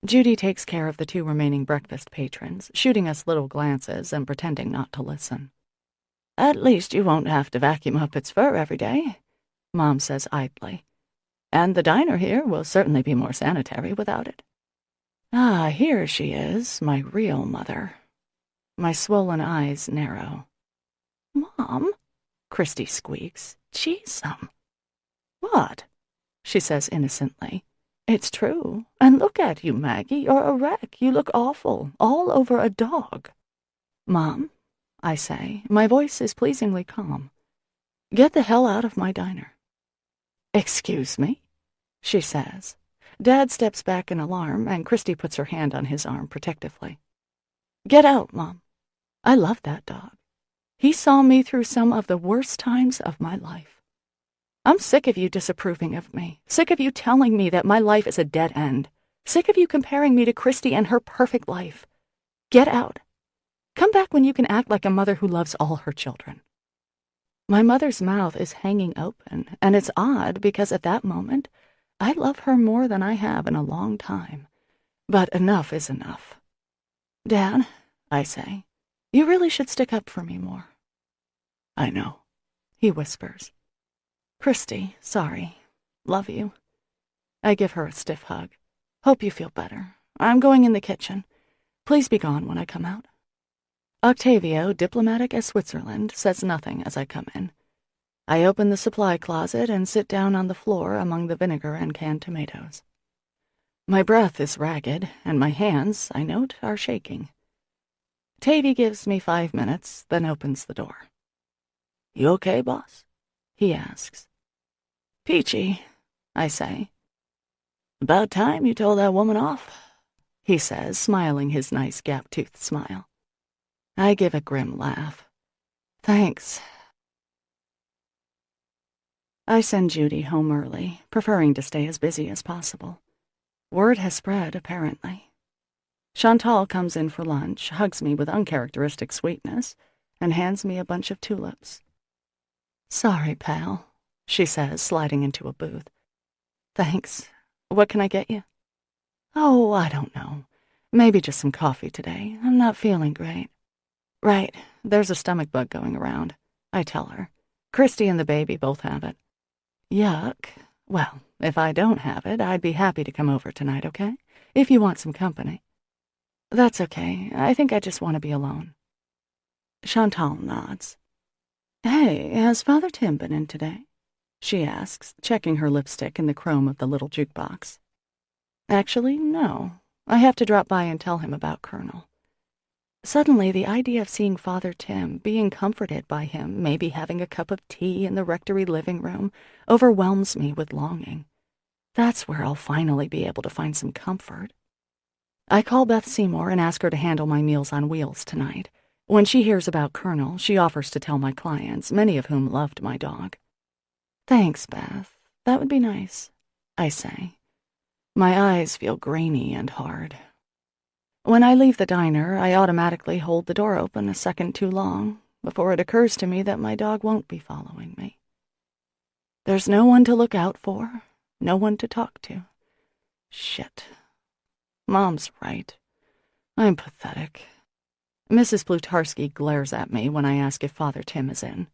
Speaker 2: Judy takes care of the 2 remaining breakfast patrons, shooting us little glances and pretending not to listen. "At least you won't have to vacuum up its fur every day," Mom says idly. "And the diner here will certainly be more sanitary without it." Ah, here she is, my real mother. My swollen eyes narrow. "Mom," Christy squeaks, "geez, "What?" she says innocently. "It's true. And look at you, Maggie. You're a wreck. You look awful. All over a dog." "Mom," I say, my voice is pleasingly calm, "get the hell out of my diner." "Excuse me?" she says. Dad steps back in alarm, and Christy puts her hand on his arm protectively. "Get out, Mom. I love that dog. He saw me through some of the worst times of my life. I'm sick of you disapproving of me, sick of you telling me that my life is a dead end, sick of you comparing me to Christy and her perfect life. Get out. Come back when you can act like a mother who loves all her children." My mother's mouth is hanging open, and it's odd because at that moment, I love her more than I have in a long time. But enough is enough. "Dad," I say, "you really should stick up for me more." "I know," he whispers. "Christy, sorry. Love you." I give her a stiff hug. "Hope you feel better. I'm going in the kitchen. Please be gone when I come out." Octavio, diplomatic as Switzerland, says nothing as I come in. I open the supply closet and sit down on the floor among the vinegar and canned tomatoes. My breath is ragged, and my hands, I note, are shaking. Tavy gives me 5 minutes, then opens the door. "You okay, boss?" he asks. "Peachy," I say. "About time you told that woman off," he says, smiling his nice gap-toothed smile. I give a grim laugh. "Thanks." I send Judy home early, preferring to stay as busy as possible. Word has spread, apparently. Chantal comes in for lunch, hugs me with uncharacteristic sweetness, and hands me a bunch of tulips. "Sorry, pal," she says, sliding into a booth. "Thanks. What can I get you?" "Oh, I don't know.
Speaker 3: Maybe just some coffee today. I'm not feeling great. Right, there's a stomach bug going around, I tell her. Christy and the baby both have it. Yuck. Well, if I don't have it, I'd be happy to come over tonight, okay? If you want some company. That's okay. I think I just want to be alone. Chantal nods. Hey, has Father Tim been in today? She asks, checking her lipstick in the chrome of the little jukebox. Actually, no. I have to drop by and tell him about Colonel. Suddenly, the idea of seeing Father Tim, being comforted by him, maybe having a cup of tea in the rectory living room, overwhelms me with longing. That's where I'll finally be able to find some comfort. I call Beth Seymour and ask her to handle my Meals on Wheels tonight. When she hears about Colonel, she offers to tell my clients, many of whom loved my dog. Thanks, Beth. That would be nice, I say. My eyes feel grainy and hard. When I leave the diner, I automatically hold the door open a second too long before it occurs to me that my dog won't be following me. There's no one to look out for, no one to talk to. Shit. Mom's right. I'm pathetic. Mrs. Plutarski glares at me when I ask if Father Tim is in.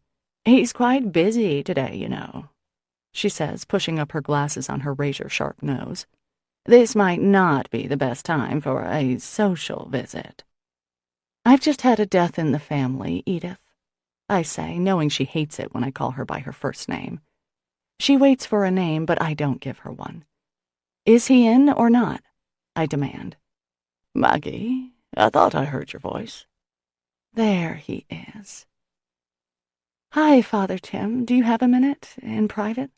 Speaker 3: He's quite busy today, you know, she says, pushing up her glasses on her razor-sharp nose. This might not be the best time for a social visit. I've just had a death in the family, Edith, I say, knowing she hates it when I call her by her first name. She waits for a name, but I don't give her one. Is he in or not? I demand.
Speaker 2: Maggie, I thought I heard your voice.
Speaker 3: There he is. Hi, Father Tim. Do you have a minute, in private?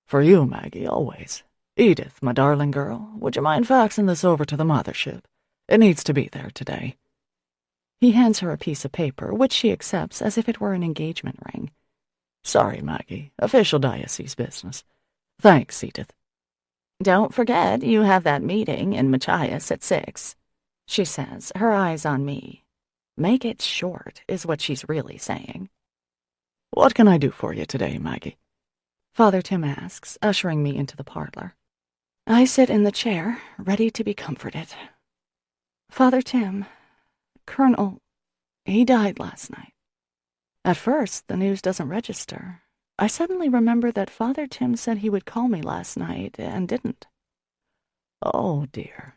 Speaker 2: For you, Maggie, always. Edith, my darling girl, would you mind faxing this over to the mothership? It needs to be there today.
Speaker 3: He hands her a piece of paper, which she accepts as if it were an engagement ring.
Speaker 2: Sorry, Maggie. Official diocese business. Thanks, Edith.
Speaker 3: Don't forget you have that meeting in Machias at 6, she says, her eyes on me. Make it short, is what she's really saying.
Speaker 2: What can I do for you today, Maggie?
Speaker 3: Father Tim asks, ushering me into the parlor. I sit in the chair, ready to be comforted. Father Tim, Colonel, he died last night. At first, the news doesn't register. I suddenly remember that Father Tim said he would call me last night and didn't.
Speaker 2: Oh, dear,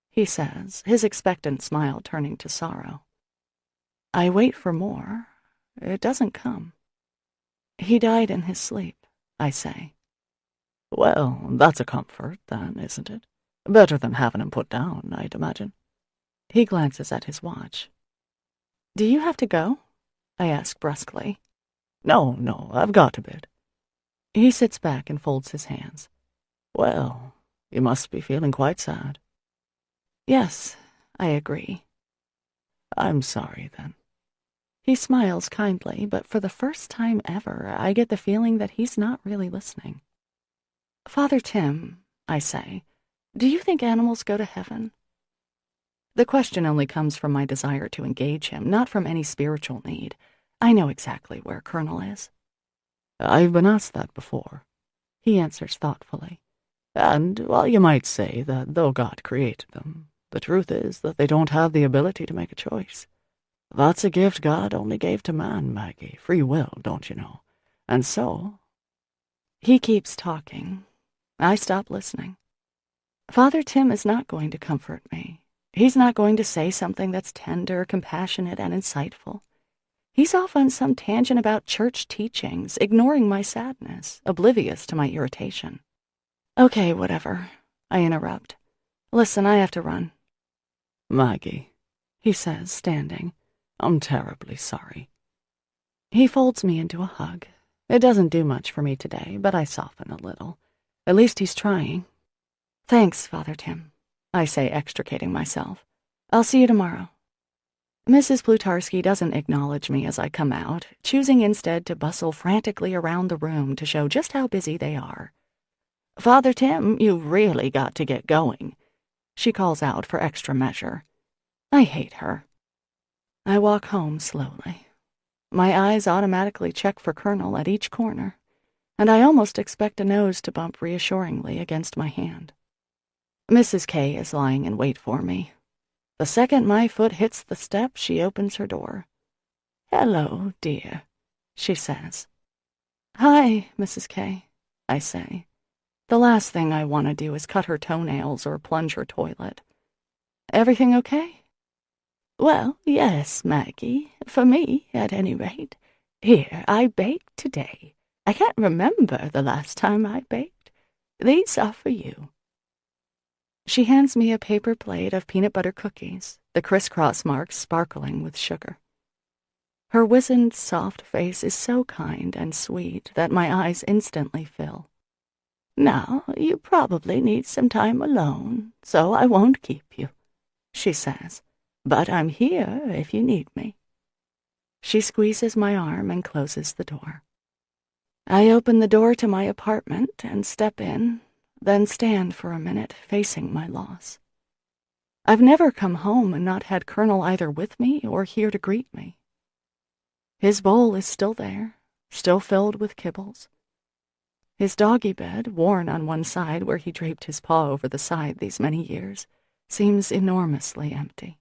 Speaker 3: he says, his expectant smile turning to sorrow. I wait for more. It doesn't come. He died in his sleep, I say.
Speaker 2: Well, that's a comfort, then, isn't it? Better than having him put down, I'd imagine.
Speaker 3: He glances at his watch. Do you have to go? I ask brusquely.
Speaker 2: No, I've got a bit.
Speaker 3: He sits back and folds his hands.
Speaker 2: Well, you must be feeling quite sad.
Speaker 3: Yes, I agree.
Speaker 2: I'm sorry, then.
Speaker 3: He smiles kindly, but for the first time ever, I get the feeling that he's not really listening. Father Tim, I say, do you think animals go to heaven? The question only comes from my desire to engage him, not from any spiritual need. I know exactly where Colonel is.
Speaker 2: I've been asked that before,
Speaker 3: he answers thoughtfully.
Speaker 2: And while you might say that though God created them, the truth is that they don't have the ability to make a choice. That's a gift God only gave to man, Maggie. Free will, don't you know? And so...
Speaker 3: He keeps talking. I stop listening. Father Tim is not going to comfort me. He's not going to say something that's tender, compassionate, and insightful. He's off on some tangent about church teachings, ignoring my sadness, oblivious to my irritation. Okay, whatever, I interrupt. Listen, I have to run.
Speaker 2: Maggie,
Speaker 3: he says, standing.
Speaker 2: I'm terribly sorry.
Speaker 3: He folds me into a hug. It doesn't do much for me today, but I soften a little. At least he's trying. Thanks, Father Tim, I say, extricating myself. I'll see you tomorrow. Mrs. Plutarski doesn't acknowledge me as I come out, choosing instead to bustle frantically around the room to show just how busy they are. Father Tim, you've really got to get going, she calls out for extra measure. I hate her. I walk home slowly. My eyes automatically check for Colonel at each corner, and I almost expect a nose to bump reassuringly against my hand. Mrs. K is lying in wait for me,
Speaker 2: The second my foot hits the step, she opens her door. "Hello, dear," she says. "Hi, Mrs. K," I say. The last thing I want to do is cut her toenails or plunge her toilet. "Everything okay?" "Well, yes, Maggie, for me, at any rate. Here, I baked today. I can't remember the last time I baked. These are for you." She hands me a paper plate of peanut butter cookies, the crisscross marks sparkling with sugar. Her wizened, soft face is so kind and sweet that my eyes instantly fill. "Now, you probably need some time alone, so I won't keep you," she says. "But I'm here if you need me." She squeezes my arm and closes the door. I open the door to my apartment and step in, then stand for a minute facing my loss. I've never come home and not had Colonel either with me or here to greet me. His bowl is still there, still filled with kibbles. His doggy bed, worn on one side where he draped his paw over the side these many years, seems enormously empty.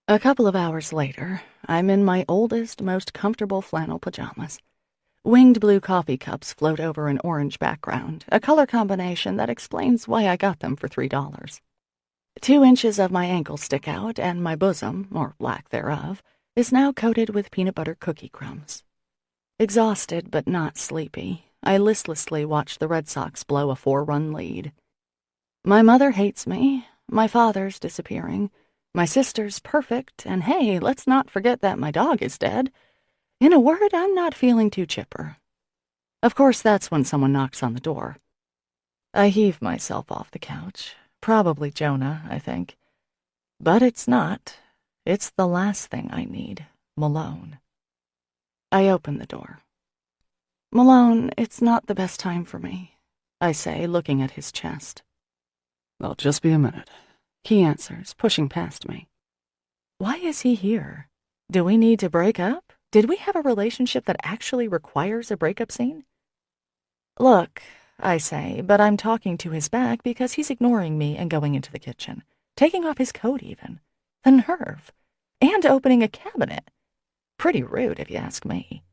Speaker 2: A couple of hours later, I'm in my oldest, most comfortable flannel pajamas. Winged blue coffee cups float over an orange background, a color combination that explains why I got them for $3. 2 inches of my ankle stick out, and my bosom, or lack thereof, is now coated with peanut butter cookie crumbs. Exhausted but not sleepy, I listlessly watch the Red Sox blow a 4-run lead. My mother hates me, my father's disappearing, my sister's perfect, and hey, let's not forget that my dog is dead. In a word, I'm not feeling too chipper. Of course, that's when someone knocks on the door. I heave myself off the couch. Probably Jonah, I think. But it's not. It's the last thing I need, Malone. I open the door. "Malone, it's not the best time for me," I say, looking at his chest.
Speaker 3: "I'll just be a minute,"
Speaker 2: he answers, pushing past me. Why is he here? Do we need to break up? Did we have a relationship that actually requires a breakup scene? "Look," I say, but I'm talking to his back because he's ignoring me and going into the kitchen, taking off his coat even. The nerve. And opening a cabinet. Pretty rude, if you ask me.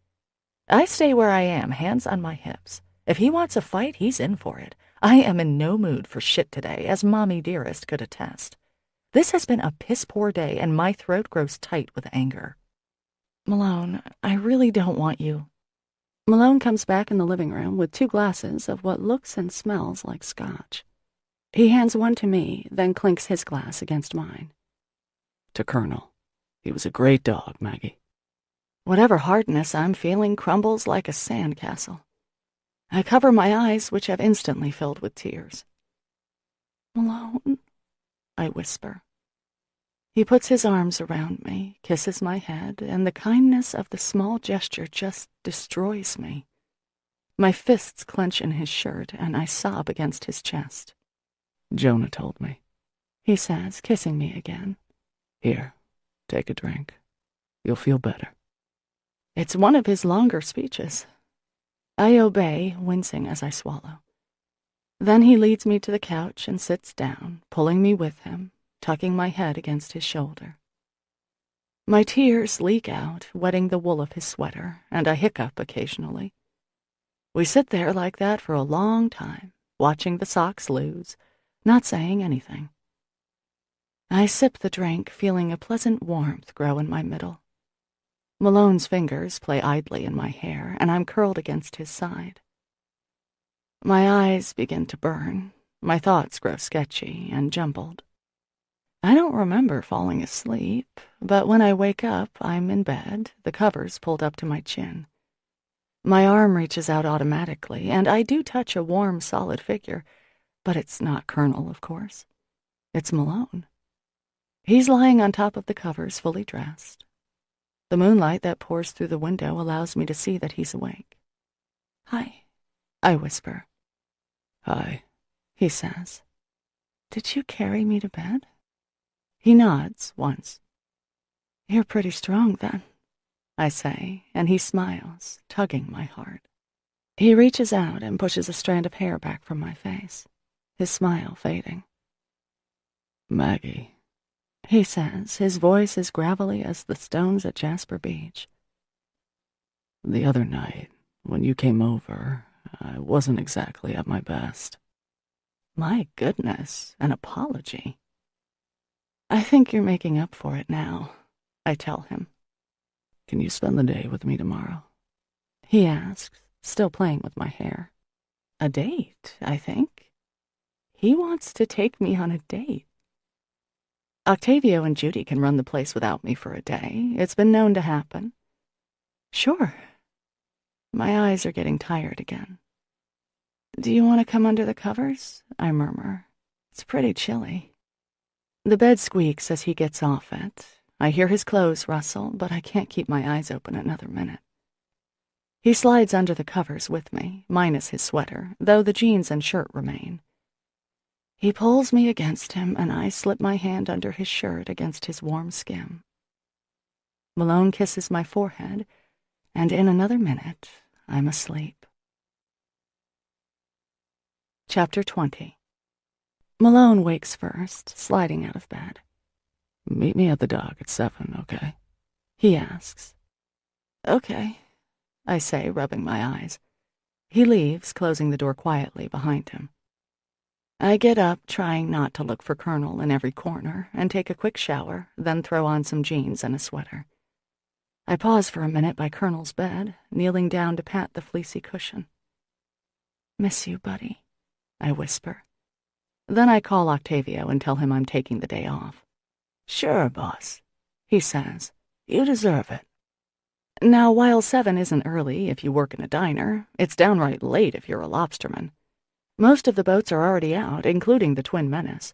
Speaker 2: I stay where I am, hands on my hips. If he wants a fight, he's in for it. I am in no mood for shit today, as Mommy Dearest could attest. This has been a piss-poor day, and my throat grows tight with anger. "Malone, I really don't want you." Malone comes back in the living room with 2 glasses of what looks and smells like scotch. He hands one to me, then clinks his glass against mine.
Speaker 3: "To Colonel. He was a great dog, Maggie."
Speaker 2: Whatever hardness I'm feeling crumbles like a sandcastle. I cover my eyes, which have instantly filled with tears. "Malone," I whisper. He puts his arms around me, kisses my head, and the kindness of the small gesture just destroys me. My fists clench in his shirt, and I sob against his chest.
Speaker 3: "Jonah told me,"
Speaker 2: he says, kissing me again.
Speaker 3: "Here, take a drink. You'll feel better."
Speaker 2: It's one of his longer speeches. I obey, wincing as I swallow. Then he leads me to the couch and sits down, pulling me with him, tucking my head against his shoulder. My tears leak out, wetting the wool of his sweater, and I hiccup occasionally. We sit there like that for a long time, watching the Sox lose, not saying anything. I sip the drink, feeling a pleasant warmth grow in my middle. Malone's fingers play idly in my hair, and I'm curled against his side. My eyes begin to burn. My thoughts grow sketchy and jumbled. I don't remember falling asleep, but when I wake up, I'm in bed, the covers pulled up to my chin. My arm reaches out automatically, and I do touch a warm, solid figure, but it's not Colonel, of course. It's Malone. He's lying on top of the covers, fully dressed. The moonlight that pours through the window allows me to see that he's awake. "Hi," I whisper.
Speaker 3: "Hi,"
Speaker 2: he says. "Did you carry me to bed?" He nods once. "You're pretty strong, then," I say, and he smiles, tugging my heart. He reaches out and pushes a strand of hair back from my face, his smile fading. Maggie, he says, his voice as gravelly as the stones at Jasper Beach. The other night, when you came over, I wasn't exactly at my best.
Speaker 3: My goodness, an apology. I think you're making up for it now, I tell him.
Speaker 2: Can you spend the day with me tomorrow?
Speaker 3: He asks, still playing with my hair. A date, I think. He wants to take me on a date. Octavio and Judy can run the place without me for a day. It's been known to happen. Sure. My eyes are getting tired again. Do you want to come under the covers? I murmur. It's pretty chilly. The bed squeaks as he gets off it. I hear his clothes rustle, but I can't keep my eyes open another minute. He slides under the covers with me, minus his sweater, though the jeans and shirt remain. He pulls me against him, and I slip my hand under his shirt against his warm skin. Malone kisses my forehead, and in another minute, I'm asleep. Chapter 20. Malone wakes first, sliding out of bed.
Speaker 2: Meet me at the dock at 7, okay?
Speaker 3: He asks. Okay, I say, rubbing my eyes. He leaves, closing the door quietly behind him. I get up, trying not to look for Colonel in every corner, and take a quick shower, then throw on some jeans and a sweater. I pause for a minute by Colonel's bed, kneeling down to pat the fleecy cushion. Miss you, buddy, I whisper. Then I call Octavio and tell him I'm taking the day off.
Speaker 2: Sure, boss, he says. You deserve it.
Speaker 3: Now, while 7 isn't early if you work in a diner, it's downright late if you're a lobsterman. Most of the boats are already out, including the Twin Menace.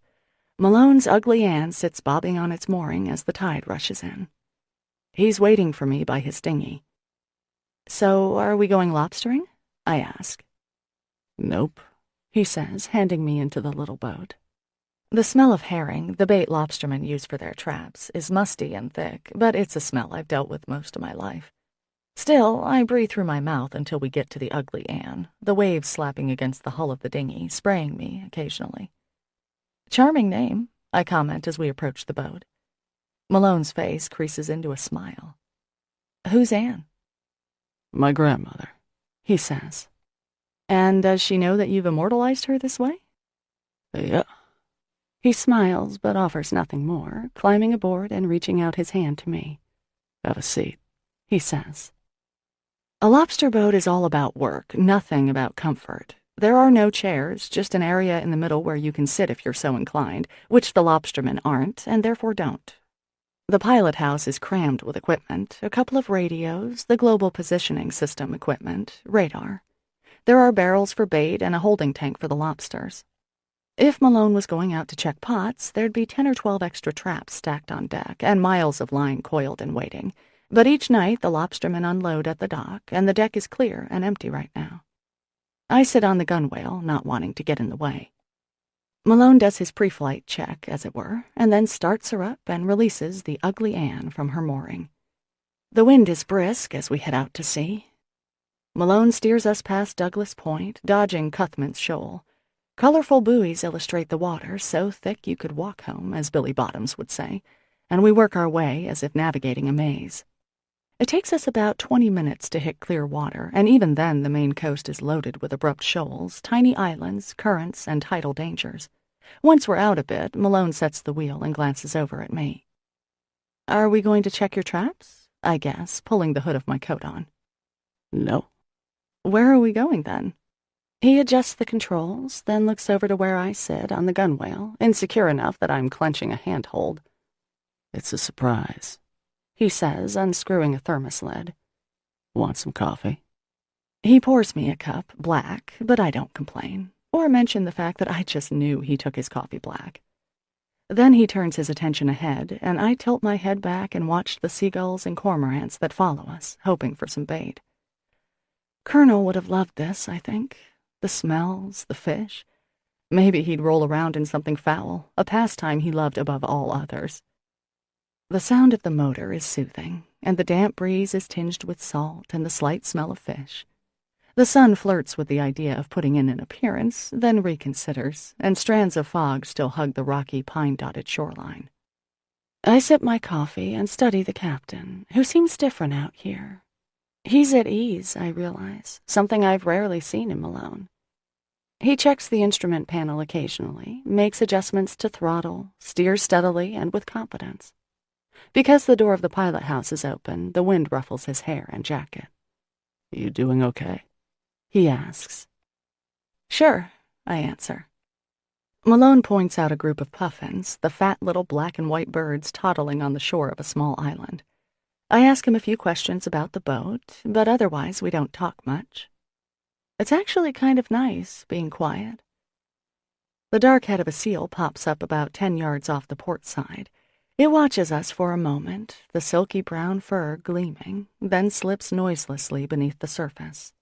Speaker 3: Malone's Ugly Ann sits bobbing on its mooring as the tide rushes in. He's waiting for me by his dinghy. So, are we going lobstering? I ask.
Speaker 2: Nope,
Speaker 3: he says, handing me into the little boat. The smell of herring, the bait lobstermen use for their traps, is musty and thick, but it's a smell I've dealt with most of my life. Still, I breathe through my mouth until we get to the Ugly Ann, the waves slapping against the hull of the dinghy, spraying me occasionally. Charming name, I comment as we approach the boat. Malone's face creases into a smile. Who's Anne?
Speaker 2: My grandmother,
Speaker 3: he says. And does she know that you've immortalized her this way?
Speaker 2: Yeah.
Speaker 3: He smiles, but offers nothing more, climbing aboard and reaching out his hand to me.
Speaker 2: Have a seat,
Speaker 3: he says. A lobster boat is all about work, nothing about comfort. There are no chairs, just an area in the middle where you can sit if you're so inclined, which the lobstermen aren't, and therefore don't. The pilot house is crammed with equipment, a couple of radios, the global positioning system equipment, radar. There are barrels for bait and a holding tank for the lobsters. If Malone was going out to check pots, there'd be 10 or 12 extra traps stacked on deck and miles of line coiled and waiting. But each night the lobstermen unload at the dock, and the deck is clear and empty right now. I sit on the gunwale, not wanting to get in the way. Malone does his pre-flight check, as it were, and then starts her up and releases the Ugly Ann from her mooring. The wind is brisk as we head out to sea. Malone steers us past Douglas Point, dodging Cuthman's Shoal. Colorful buoys illustrate the water, so thick you could walk home, as Billy Bottoms would say, and we work our way as if navigating a maze. It takes us about 20 minutes to hit clear water, and even then the main coast is loaded with abrupt shoals, tiny islands, currents, and tidal dangers. Once we're out a bit, Malone sets the wheel and glances over at me. Are we going to check your traps? I guess, pulling the hood of my coat on.
Speaker 2: No.
Speaker 3: Where are we going, then? He adjusts the controls, then looks over to where I sit on the gunwale, insecure enough that I'm clenching a handhold.
Speaker 2: It's a surprise,
Speaker 3: he says, unscrewing a thermos lid.
Speaker 2: Want some coffee?
Speaker 3: He pours me a cup, black, but I don't complain, or mention the fact that I just knew he took his coffee black. Then he turns his attention ahead, and I tilt my head back and watch the seagulls and cormorants that follow us, hoping for some bait. Colonel would have loved this, I think. The smells, the fish. Maybe he'd roll around in something foul, a pastime he loved above all others. The sound of the motor is soothing, and the damp breeze is tinged with salt and the slight smell of fish.
Speaker 1: The sun flirts with the idea of putting in an appearance, then reconsiders, and strands of fog still hug the rocky, pine-dotted shoreline. I sip my coffee and study the captain, who seems different out here. He's at ease, I realize, something I've rarely seen in Malone. He checks the instrument panel occasionally, makes adjustments to throttle, steers steadily and with competence. Because the door of the pilot house is open, the wind ruffles his hair and jacket.
Speaker 2: You doing okay?
Speaker 1: He asks. Sure, I answer. Malone points out a group of puffins, the fat little black and white birds toddling on the shore of a small island. I ask him a few questions about the boat, but otherwise we don't talk much. It's actually kind of nice, being quiet. The dark head of a seal pops up about 10 yards off the port side. It watches us for a moment, the silky brown fur gleaming, then slips noiselessly beneath the surface.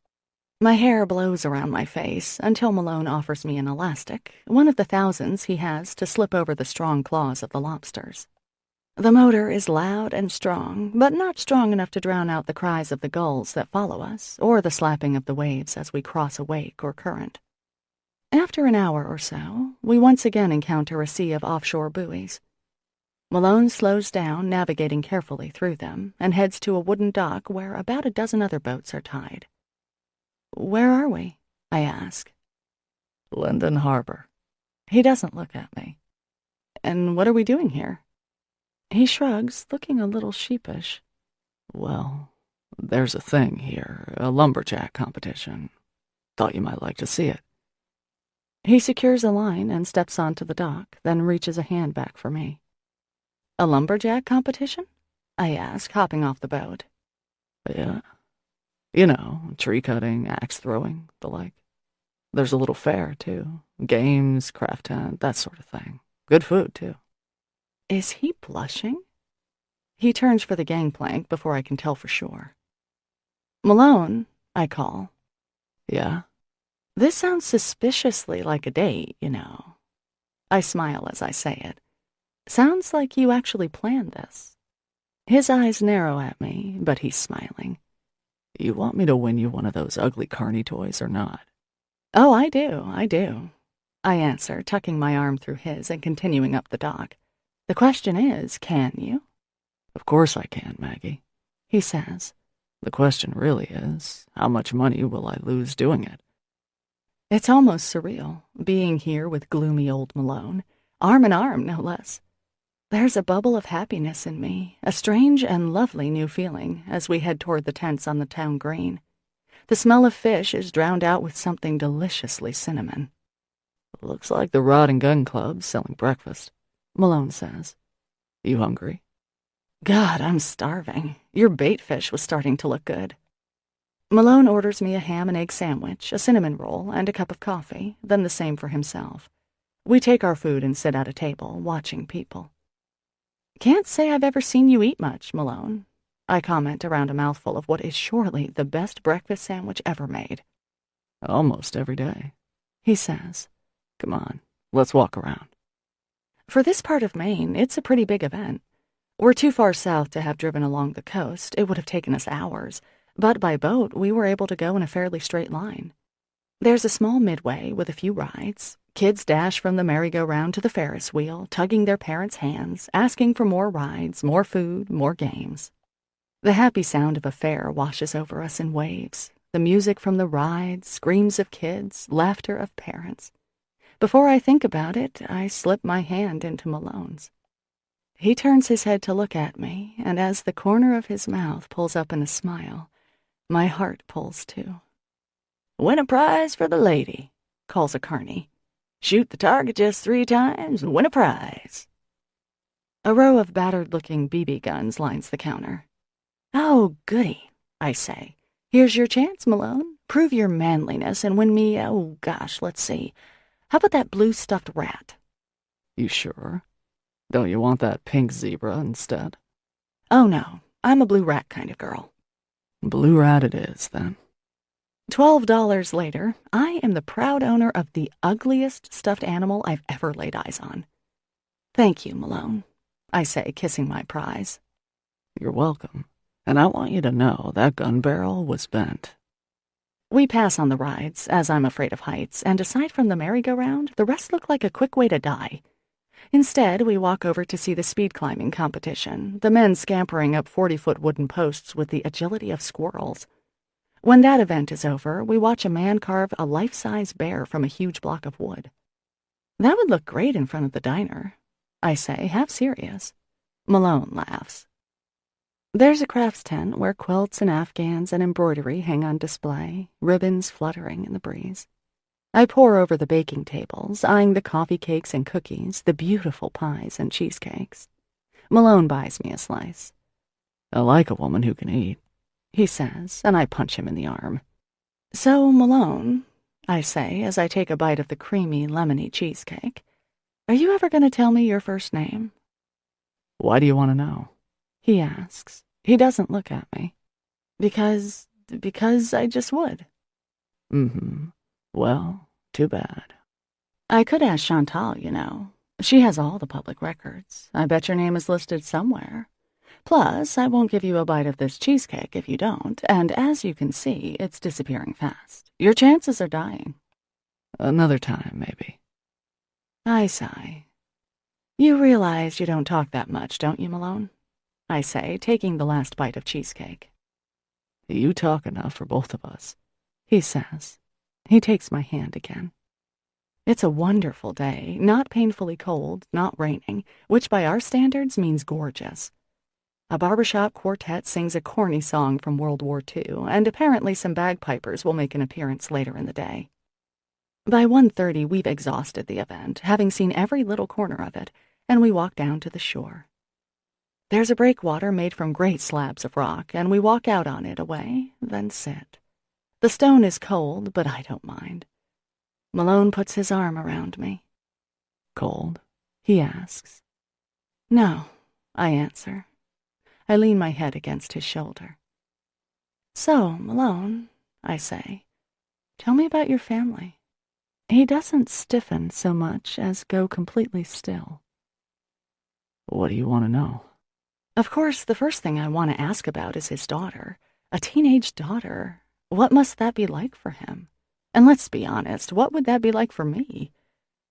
Speaker 1: My hair blows around my face until Malone offers me an elastic, one of the thousands he has to slip over the strong claws of the lobsters. The motor is loud and strong, but not strong enough to drown out the cries of the gulls that follow us, or the slapping of the waves as we cross a wake or current. After an hour or so, we once again encounter a sea of offshore buoys. Malone slows down, navigating carefully through them, and heads to a wooden dock where about a dozen other boats are tied. Where are we? I ask.
Speaker 2: Linden Harbor.
Speaker 1: He doesn't look at me. And what are we doing here? He shrugs, looking a little sheepish.
Speaker 2: Well, there's a thing here, a lumberjack competition. Thought you might like to see it.
Speaker 1: He secures a line and steps onto the dock, then reaches a hand back for me. A lumberjack competition? I ask, hopping off the boat.
Speaker 2: Yeah. You know, tree cutting, axe throwing, the like. There's a little fair, too. Games, craft tent, that sort of thing. Good food, too.
Speaker 1: Is he blushing? He turns for the gangplank before I can tell for sure. Malone, I call.
Speaker 2: Yeah?
Speaker 1: This sounds suspiciously like a date, you know. I smile as I say it. Sounds like you actually planned this. His eyes narrow at me, but he's smiling.
Speaker 2: You want me to win you one of those ugly carny toys or not?
Speaker 1: Oh, I do. I answer, tucking my arm through his and continuing up the dock. The question is, can you?
Speaker 2: Of course I can, Maggie,
Speaker 1: he says.
Speaker 2: The question really is, how much money will I lose doing it?
Speaker 1: It's almost surreal, being here with gloomy old Malone, arm in arm, no less. There's a bubble of happiness in me, a strange and lovely new feeling as we head toward the tents on the town green. The smell of fish is drowned out with something deliciously cinnamon.
Speaker 2: Looks like the Rod and Gun Club's selling breakfast,
Speaker 1: Malone says.
Speaker 2: You hungry?
Speaker 1: God, I'm starving. Your bait fish was starting to look good. Malone orders me a ham and egg sandwich, a cinnamon roll, and a cup of coffee, then the same for himself. We take our food and sit at a table, watching people. Can't say I've ever seen you eat much, Malone. I comment around a mouthful of what is surely the best breakfast sandwich ever made.
Speaker 2: Almost every day,
Speaker 1: he says.
Speaker 2: Come on, let's walk around.
Speaker 1: For this part of Maine, it's a pretty big event. We're too far south to have driven along the coast. It would have taken us hours. But by boat, we were able to go in a fairly straight line. There's a small midway with a few rides. Kids dash from the merry-go-round to the Ferris wheel, tugging their parents' hands, asking for more rides, more food, more games. The happy sound of a fair washes over us in waves. The music from the rides, screams of kids, laughter of parents. Before I think about it, I slip my hand into Malone's. He turns his head to look at me, and as the corner of his mouth pulls up in a smile, my heart pulls too. Win a prize for the lady, calls a carny. Shoot the target just 3 times and win a prize. A row of battered-looking BB guns lines the counter. Oh, goody, I say. Here's your chance, Malone. Prove your manliness and win me, oh gosh, let's see. How about that blue stuffed rat?
Speaker 2: You sure? Don't you want that pink zebra instead?
Speaker 1: Oh no, I'm a blue rat kind of girl.
Speaker 2: Blue rat it is, then.
Speaker 1: $12 later, I am the proud owner of the ugliest stuffed animal I've ever laid eyes on. Thank you, Malone, I say, kissing my prize.
Speaker 2: You're welcome. And I want you to know that gun barrel was bent.
Speaker 1: We pass on the rides, as I'm afraid of heights, and aside from the merry-go-round, the rest look like a quick way to die. Instead, we walk over to see the speed climbing competition, the men scampering up 40-foot wooden posts with the agility of squirrels. When that event is over, we watch a man carve a life-size bear from a huge block of wood. That would look great in front of the diner, I say, half serious. Malone laughs. There's a crafts tent where quilts and afghans and embroidery hang on display, ribbons fluttering in the breeze. I pore over the baking tables, eyeing the coffee cakes and cookies, the beautiful pies and cheesecakes. Malone buys me a slice.
Speaker 2: I like a woman who can eat,
Speaker 1: he says, and I punch him in the arm. So, Malone, I say as I take a bite of the creamy, lemony cheesecake, are you ever going to tell me your first name?
Speaker 2: Why do you want to know?
Speaker 1: He asks. He doesn't look at me. Because I just would.
Speaker 2: Well, too bad.
Speaker 1: I could ask Chantal, you know. She has all the public records. I bet your name is listed somewhere. Plus, I won't give you a bite of this cheesecake if you don't, and as you can see, it's disappearing fast. Your chances are dying.
Speaker 2: Another time, maybe.
Speaker 1: I sigh. You realize you don't talk that much, don't you, Malone? I say, taking the last bite of cheesecake.
Speaker 2: You talk enough for both of us,
Speaker 1: he says. He takes my hand again. It's a wonderful day, not painfully cold, not raining, which by our standards means gorgeous. A barbershop quartet sings a corny song from World War II, and apparently some bagpipers will make an appearance later in the day. By 1:30, we've exhausted the event, having seen every little corner of it, and we walk down to the shore. There's a breakwater made from great slabs of rock, and we walk out on it away, then sit. The stone is cold, but I don't mind. Malone puts his arm around me.
Speaker 2: Cold?
Speaker 1: He asks. No, I answer. I lean my head against his shoulder. So, Malone, I say, tell me about your family. He doesn't stiffen so much as go completely still.
Speaker 2: What do you want to know?
Speaker 1: Of course, the first thing I want to ask about is his daughter. A teenage daughter. What must that be like for him? And let's be honest, what would that be like for me?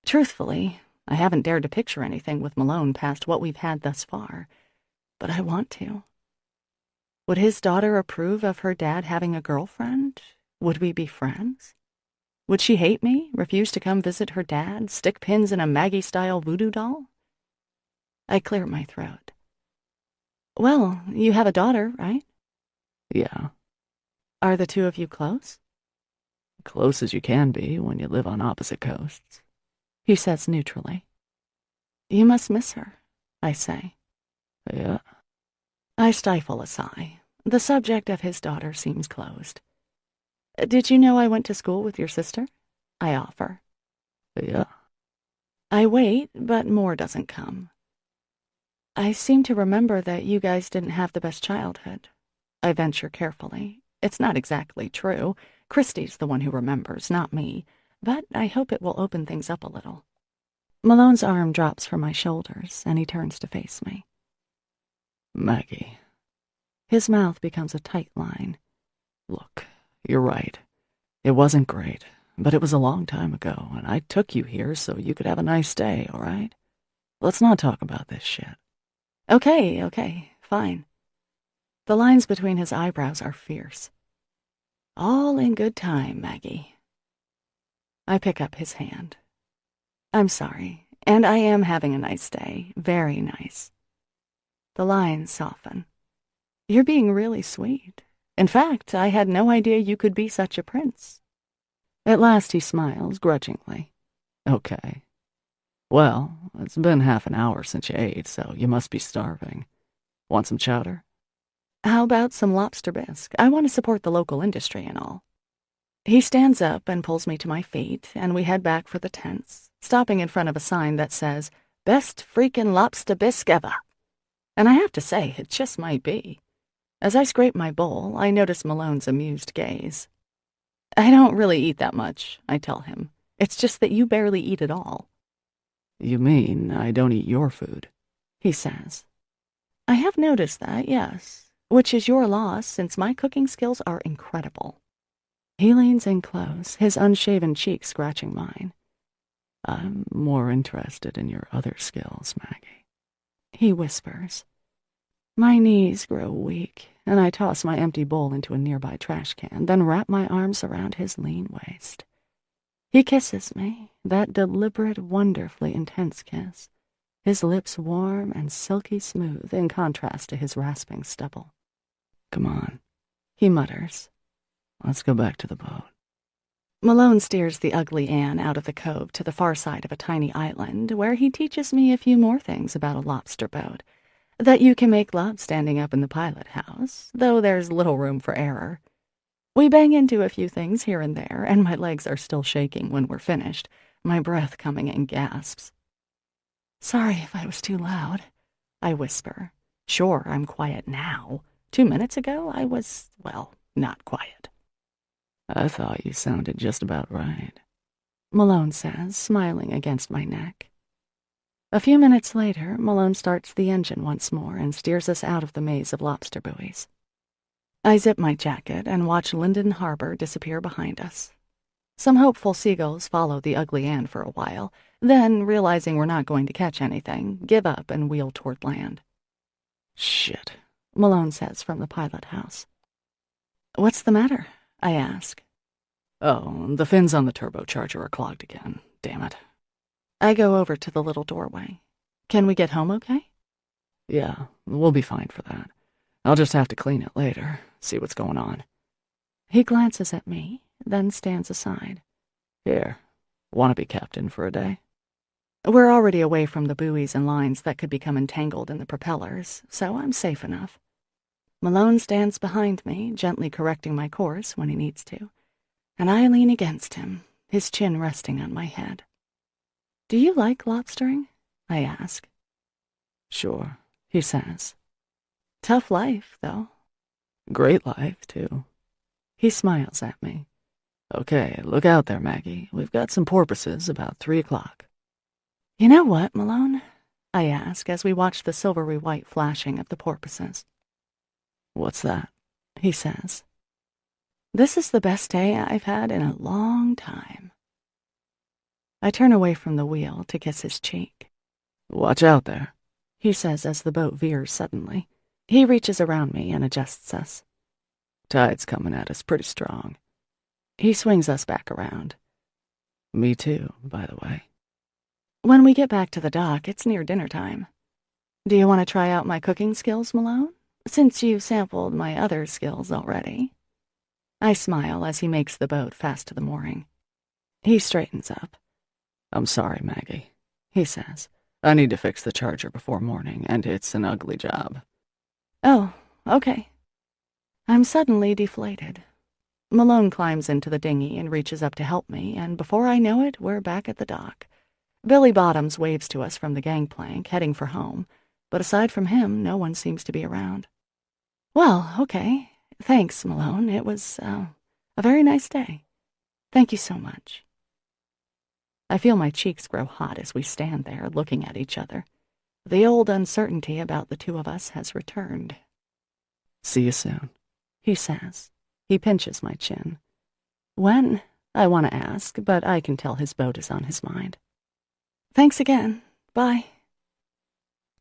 Speaker 1: Truthfully, I haven't dared to picture anything with Malone past what we've had thus far. But I want to. Would his daughter approve of her dad having a girlfriend? Would we be friends? Would she hate me, refuse to come visit her dad, stick pins in a Maggie-style voodoo doll? I clear my throat. Well, you have a daughter, right?
Speaker 2: Yeah.
Speaker 1: Are the two of you close?
Speaker 2: Close as you can be when you live on opposite coasts,
Speaker 1: he says neutrally. You must miss her, I say.
Speaker 2: Yeah.
Speaker 1: I stifle a sigh. The subject of his daughter seems closed. Did you know I went to school with your sister? I offer.
Speaker 2: Yeah.
Speaker 1: I wait, but more doesn't come. I seem to remember that you guys didn't have the best childhood. I venture carefully. It's not exactly true. Christy's the one who remembers, not me, but I hope it will open things up a little. Malone's arm drops from my shoulders, and he turns to face me.
Speaker 2: Maggie.
Speaker 1: His mouth becomes a tight line.
Speaker 2: Look, you're right. It wasn't great, but it was a long time ago, and I took you here so you could have a nice day, all right? Let's not talk about this shit.
Speaker 1: Okay, fine. The lines between his eyebrows are fierce. All in good time, Maggie. I pick up his hand. I'm sorry, and I am having a nice day. Very nice. The lines soften. You're being really sweet. In fact, I had no idea you could be such a prince. At last he smiles grudgingly.
Speaker 2: Okay. Well, it's been half an hour since you ate, so you must be starving. Want some chowder?
Speaker 1: How about some lobster bisque? I want to support the local industry and all. He stands up and pulls me to my feet, and we head back for the tents, stopping in front of a sign that says, Best freaking lobster bisque ever. And I have to say, it just might be. As I scrape my bowl, I notice Malone's amused gaze. I don't really eat that much, I tell him. It's just that you barely eat at all.
Speaker 2: You mean I don't eat your food?
Speaker 1: He says. I have noticed that, yes, which is your loss since my cooking skills are incredible.
Speaker 2: He leans in close, his unshaven cheek scratching mine. I'm more interested in your other skills, Maggie, he whispers. My knees grow weak, and I toss my empty bowl into a nearby trash can, then wrap my arms around his lean waist. He kisses me, that deliberate, wonderfully intense kiss, his lips warm and silky smooth in contrast to his rasping stubble. Come on, he mutters. Let's go back to the boat. Malone steers the ugly Anne out of the cove to the far side of a tiny island, where he teaches me a few more things about a lobster boat. That you can make love standing up in the pilot house, though there's little room for error. We bang into a few things here and there, and my legs are still shaking when we're finished, my breath coming in gasps. Sorry if I was too loud, I whisper. Sure, I'm quiet now. 2 minutes ago, I was, well, not quiet. I thought you sounded just about right, Malone says, smiling against my neck. A few minutes later, Malone starts the engine once more and steers us out of the maze of lobster buoys. I zip my jacket and watch Linden Harbor disappear behind us. Some hopeful seagulls follow the ugly Anne for a while, then, realizing we're not going to catch anything, give up and wheel toward land. Shit, Malone says from the pilot house. What's the matter? I ask. Oh, the fins on the turbocharger are clogged again. Damn it. I go over to the little doorway. Can we get home okay? Yeah, we'll be fine for that. I'll just have to clean it later, see what's going on. He glances at me, then stands aside. Here, want to be captain for a day? We're already away from the buoys and lines that could become entangled in the propellers, so I'm safe enough. Malone stands behind me, gently correcting my course when he needs to, and I lean against him, his chin resting on my head. Do you like lobstering? I ask. Sure, he says. Tough life, though. Great life, too. He smiles at me. Okay, look out there, Maggie. We've got some porpoises about 3 o'clock. You know what, Malone? I ask as we watch the silvery white flashing of the porpoises. What's that? He says. This is the best day I've had in a long time. I turn away from the wheel to kiss his cheek. Watch out there, he says as the boat veers suddenly. He reaches around me and adjusts us. Tide's coming at us pretty strong. He swings us back around. Me too, by the way. When we get back to the dock, it's near dinner time. Do you want to try out my cooking skills, Malone? Since you've sampled my other skills already. I smile as he makes the boat fast to the mooring. He straightens up. I'm sorry, Maggie, he says. I need to fix the charger before morning, and it's an ugly job. Oh, okay. I'm suddenly deflated. Malone climbs into the dinghy and reaches up to help me, and before I know it, we're back at the dock. Billy Bottoms waves to us from the gangplank, heading for home, but aside from him, no one seems to be around. Well, okay. Thanks, Malone. It was, a very nice day. Thank you so much. I feel my cheeks grow hot as we stand there, looking at each other. The old uncertainty about the two of us has returned. See you soon, he says. He pinches my chin. When? I want to ask, but I can tell his boat is on his mind. Thanks again. Bye.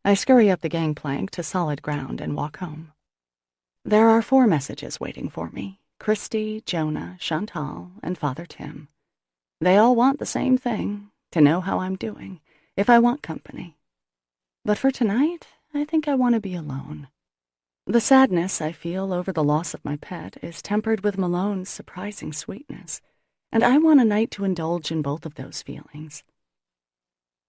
Speaker 2: I scurry up the gangplank to solid ground and walk home. There are 4 messages waiting for me. Christy, Jonah, Chantal, and Father Tim. They all want the same thing, to know how I'm doing, if I want company. But for tonight, I think I want to be alone. The sadness I feel over the loss of my pet is tempered with Malone's surprising sweetness, and I want a night to indulge in both of those feelings.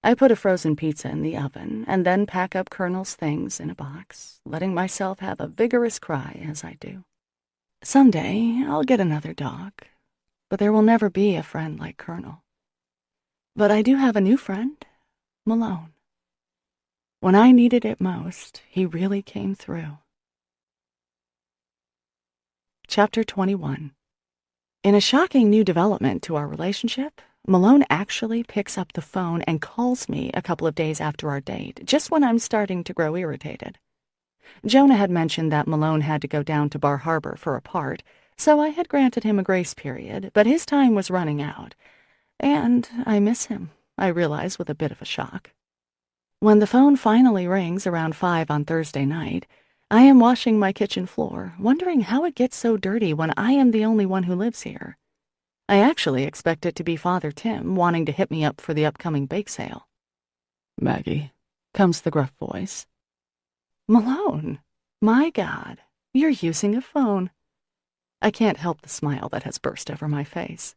Speaker 2: I put a frozen pizza in the oven and then pack up Colonel's things in a box, letting myself have a vigorous cry as I do. Someday I'll get another dog, but there will never be a friend like Colonel. But I do have a new friend, Malone. When I needed it most, he really came through. Chapter 21. In a shocking new development to our relationship, Malone actually picks up the phone and calls me a couple of days after our date, just when I'm starting to grow irritated. Jonah had mentioned that Malone had to go down to Bar Harbor for a part,
Speaker 1: So I had granted him a grace period, but his time was running out. And I miss him, I realize with a bit of a shock. When the phone finally rings around 5 on Thursday night, I am washing my kitchen floor, wondering how it gets so dirty when I am the only one who lives here. I actually expect it to be Father Tim wanting to hit me up for the upcoming bake sale.
Speaker 2: "Maggie," comes the gruff voice.
Speaker 1: Malone, my God, you're using a phone. I can't help the smile that has burst over my face.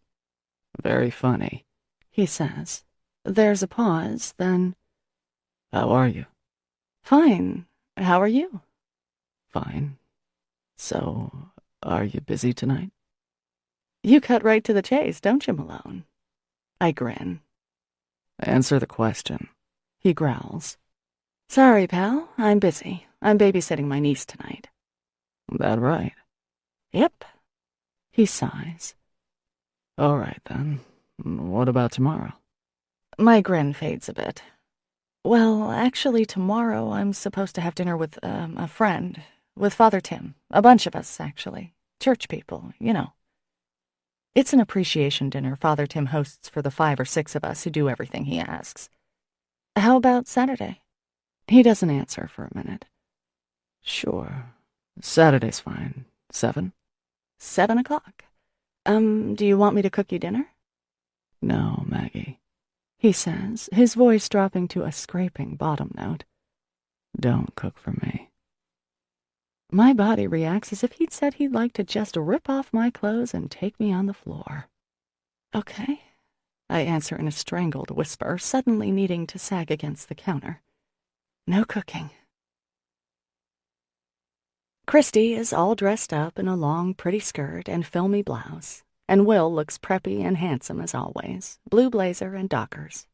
Speaker 2: "Very funny,"
Speaker 1: he says. There's a pause, then,
Speaker 2: "How are you?"
Speaker 1: "Fine. How are you?"
Speaker 2: "Fine. So, are you busy tonight?"
Speaker 1: You cut right to the chase, don't you, Malone? I grin.
Speaker 2: "Answer the question,"
Speaker 1: he growls. Sorry, pal, I'm busy. I'm babysitting my niece tonight.
Speaker 2: "That right?"
Speaker 1: Yep. He sighs.
Speaker 2: "All right, then. What about tomorrow?"
Speaker 1: My grin fades a bit. Well, actually, tomorrow I'm supposed to have dinner with a friend, with Father Tim. A bunch of us, actually. Church people, you know. It's an appreciation dinner Father Tim hosts for the 5 or 6 of us who do everything he asks. How about Saturday? He doesn't answer for a minute.
Speaker 2: "Sure. Saturday's fine. 7?"
Speaker 1: 7 o'clock. Do you want me to cook you dinner?
Speaker 2: "No, Maggie,"
Speaker 1: he says, his voice dropping to a scraping bottom note.
Speaker 2: "Don't cook for me."
Speaker 1: My body reacts as if he'd said he'd like to just rip off my clothes and take me on the floor. Okay, I answer in a strangled whisper, suddenly needing to sag against the counter. No cooking. Christy is all dressed up in a long, pretty skirt and filmy blouse, and Will looks preppy and handsome as always, blue blazer and dockers.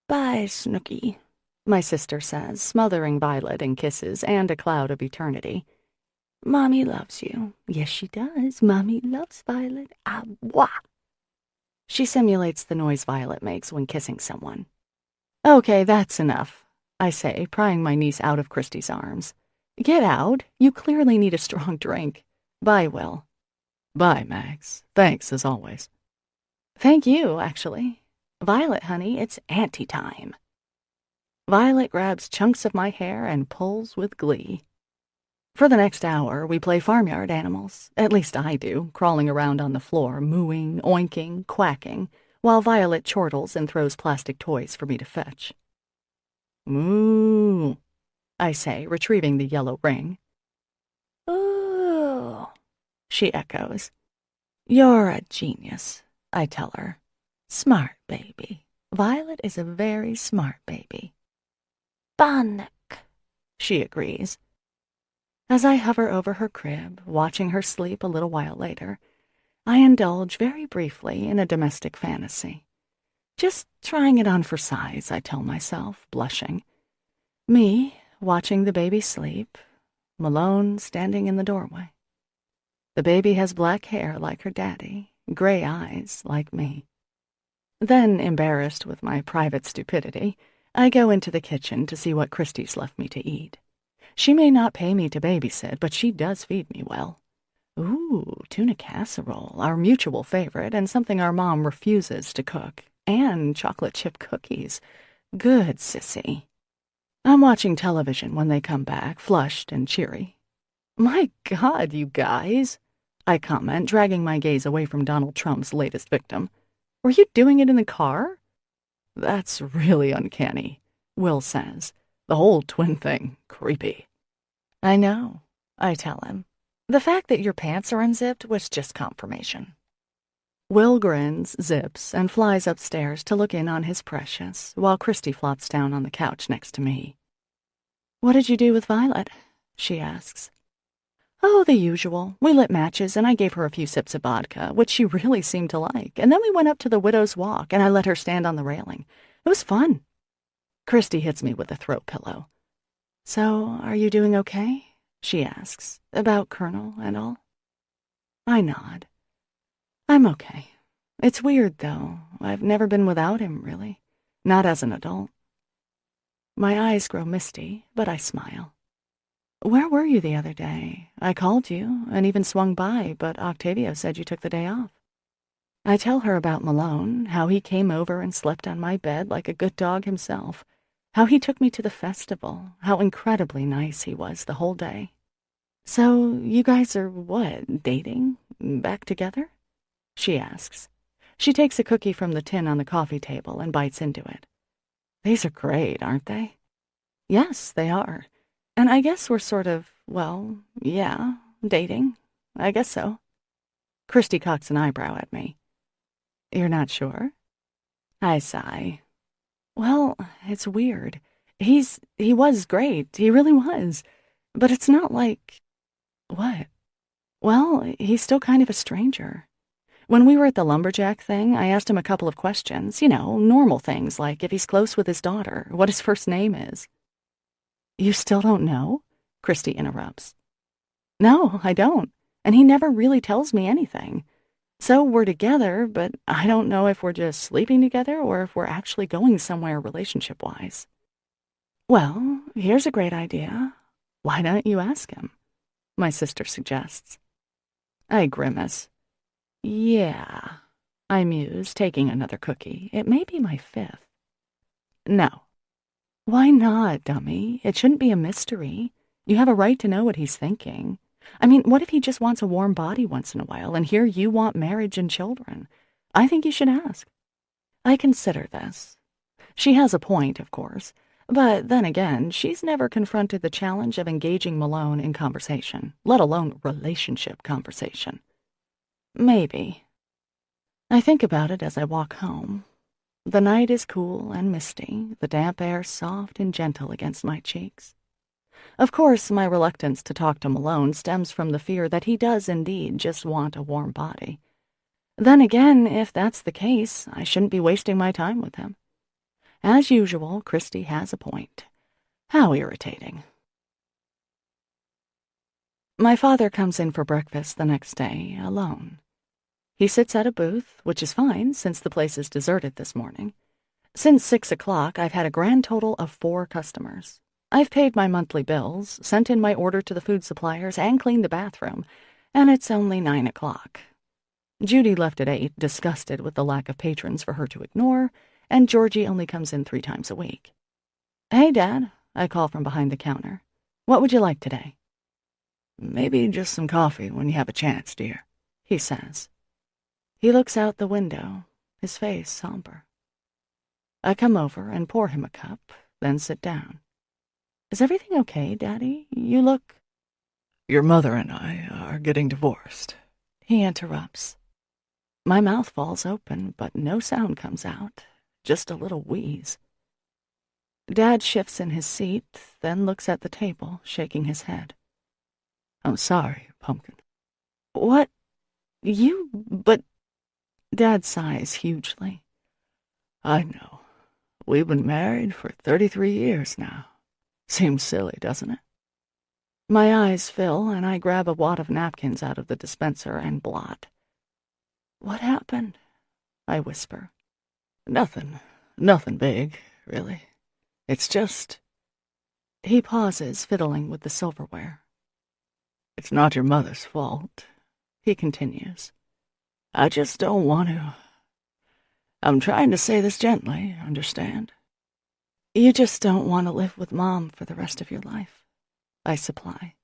Speaker 1: Bye, Snooky, my sister says, smothering Violet in kisses and a cloud of eternity. Mommy loves you. Yes, she does. Mommy loves Violet. Ah, wah. She simulates the noise Violet makes when kissing someone. Okay, that's enough, I say, prying my niece out of Christy's arms. Get out. You clearly need a strong drink. Bye, Will.
Speaker 2: "Bye, Max. Thanks, as always."
Speaker 1: Thank you, actually. Violet, honey, it's auntie time. Violet grabs chunks of my hair and pulls with glee. For the next hour, we play farmyard animals. At least I do, crawling around on the floor, mooing, oinking, quacking, while Violet chortles and throws plastic toys for me to fetch. Moo, I say, retrieving the yellow ring. Ooh, she echoes. You're a genius, I tell her. Smart baby. Violet is a very smart baby. Bannock, she agrees. As I hover over her crib, watching her sleep a little while later, I indulge very briefly in a domestic fantasy. Just trying it on for size, I tell myself, blushing. Me, watching the baby sleep, Malone standing in the doorway. The baby has black hair like her daddy, gray eyes like me. Then, embarrassed with my private stupidity, I go into the kitchen to see what Christy's left me to eat. She may not pay me to babysit, but she does feed me well. Ooh, tuna casserole, our mutual favorite, and something our mom refuses to cook. And chocolate chip cookies. Good sissy. I'm watching television when they come back, flushed and cheery. My God, you guys, I comment, dragging my gaze away from Donald Trump's latest victim. Were you doing it in the car? That's really uncanny, Will says. The whole twin thing, creepy. I know, I tell him. The fact that your pants are unzipped was just confirmation. Will grins, zips, and flies upstairs to look in on his precious, while Christy flops down on the couch next to me. What did you do with Violet? She asks. Oh, the usual. We lit matches, and I gave her a few sips of vodka, which she really seemed to like, and then we went up to the Widow's Walk, and I let her stand on the railing. It was fun. Christy hits me with a throat pillow. So, are you doing okay? She asks, about Colonel and all. I nod. I'm okay. It's weird, though. I've never been without him, really. Not as an adult. My eyes grow misty, but I smile. Where were you the other day? I called you and even swung by, but Octavio said you took the day off. I tell her about Malone, how he came over and slept on my bed like a good dog himself, how he took me to the festival, how incredibly nice he was the whole day. So you guys are what, dating? Back together? She asks. She takes a cookie from the tin on the coffee table and bites into it. These are great, aren't they? Yes, they are. And I guess we're sort of, well, yeah, dating. I guess so. Christy cocks an eyebrow at me. You're not sure? I sigh. Well, it's weird. He was great. He really was. But it's not like... What? Well, he's still kind of a stranger. When we were at the lumberjack thing, I asked him a couple of questions. Normal things like if he's close with his daughter, what his first name is. You still don't know? Christy interrupts. No, I don't. And he never really tells me anything. So we're together, but I don't know if we're just sleeping together or if we're actually going somewhere relationship-wise. Well, here's a great idea. Why don't you ask him? My sister suggests. I grimace. Yeah, I muse, taking another cookie. It may be my 5th. No. Why not, dummy? It shouldn't be a mystery. You have a right to know what he's thinking. I mean, what if he just wants a warm body once in a while, and here you want marriage and children? I think you should ask. I consider this. She has a point, of course, but then again, she's never confronted the challenge of engaging Malone in conversation, let alone relationship conversation. Maybe. I think about it as I walk home. The night is cool and misty, the damp air soft and gentle against my cheeks. Of course, my reluctance to talk to Malone stems from the fear that he does indeed just want a warm body. Then again, if that's the case, I shouldn't be wasting my time with him. As usual, Christy has a point. How irritating. My father comes in for breakfast the next day, alone. He sits at a booth, which is fine since the place is deserted this morning. Since 6 o'clock, I've had a grand total of 4 customers. I've paid my monthly bills, sent in my order to the food suppliers, and cleaned the bathroom, and it's only 9 o'clock. Judy left at 8, disgusted with the lack of patrons for her to ignore, and Georgie only comes in 3 times a week. Hey, Dad, I call from behind the counter. What would you like today?
Speaker 2: Maybe just some coffee when you have a chance, dear,
Speaker 1: he says. He looks out the window, his face somber. I come over and pour him a cup, then sit down. Is everything okay, Daddy? You look...
Speaker 2: Your mother and I are getting divorced,
Speaker 1: he interrupts. My mouth falls open, but no sound comes out, just a little wheeze. Dad shifts in his seat, then looks at the table, shaking his head.
Speaker 2: I'm sorry, Pumpkin.
Speaker 1: What? But... Dad sighs hugely.
Speaker 2: I know. We've been married for 33 years now. Seems silly, doesn't it?
Speaker 1: My eyes fill, and I grab a wad of napkins out of the dispenser and blot. What happened? I whisper.
Speaker 2: Nothing big, really. It's just...
Speaker 1: He pauses, fiddling with the silverware.
Speaker 2: It's not your mother's fault, he continues. I just don't want to... I'm trying to say this gently, understand?
Speaker 1: You just don't want to live with Mom for the rest of your life, I supply.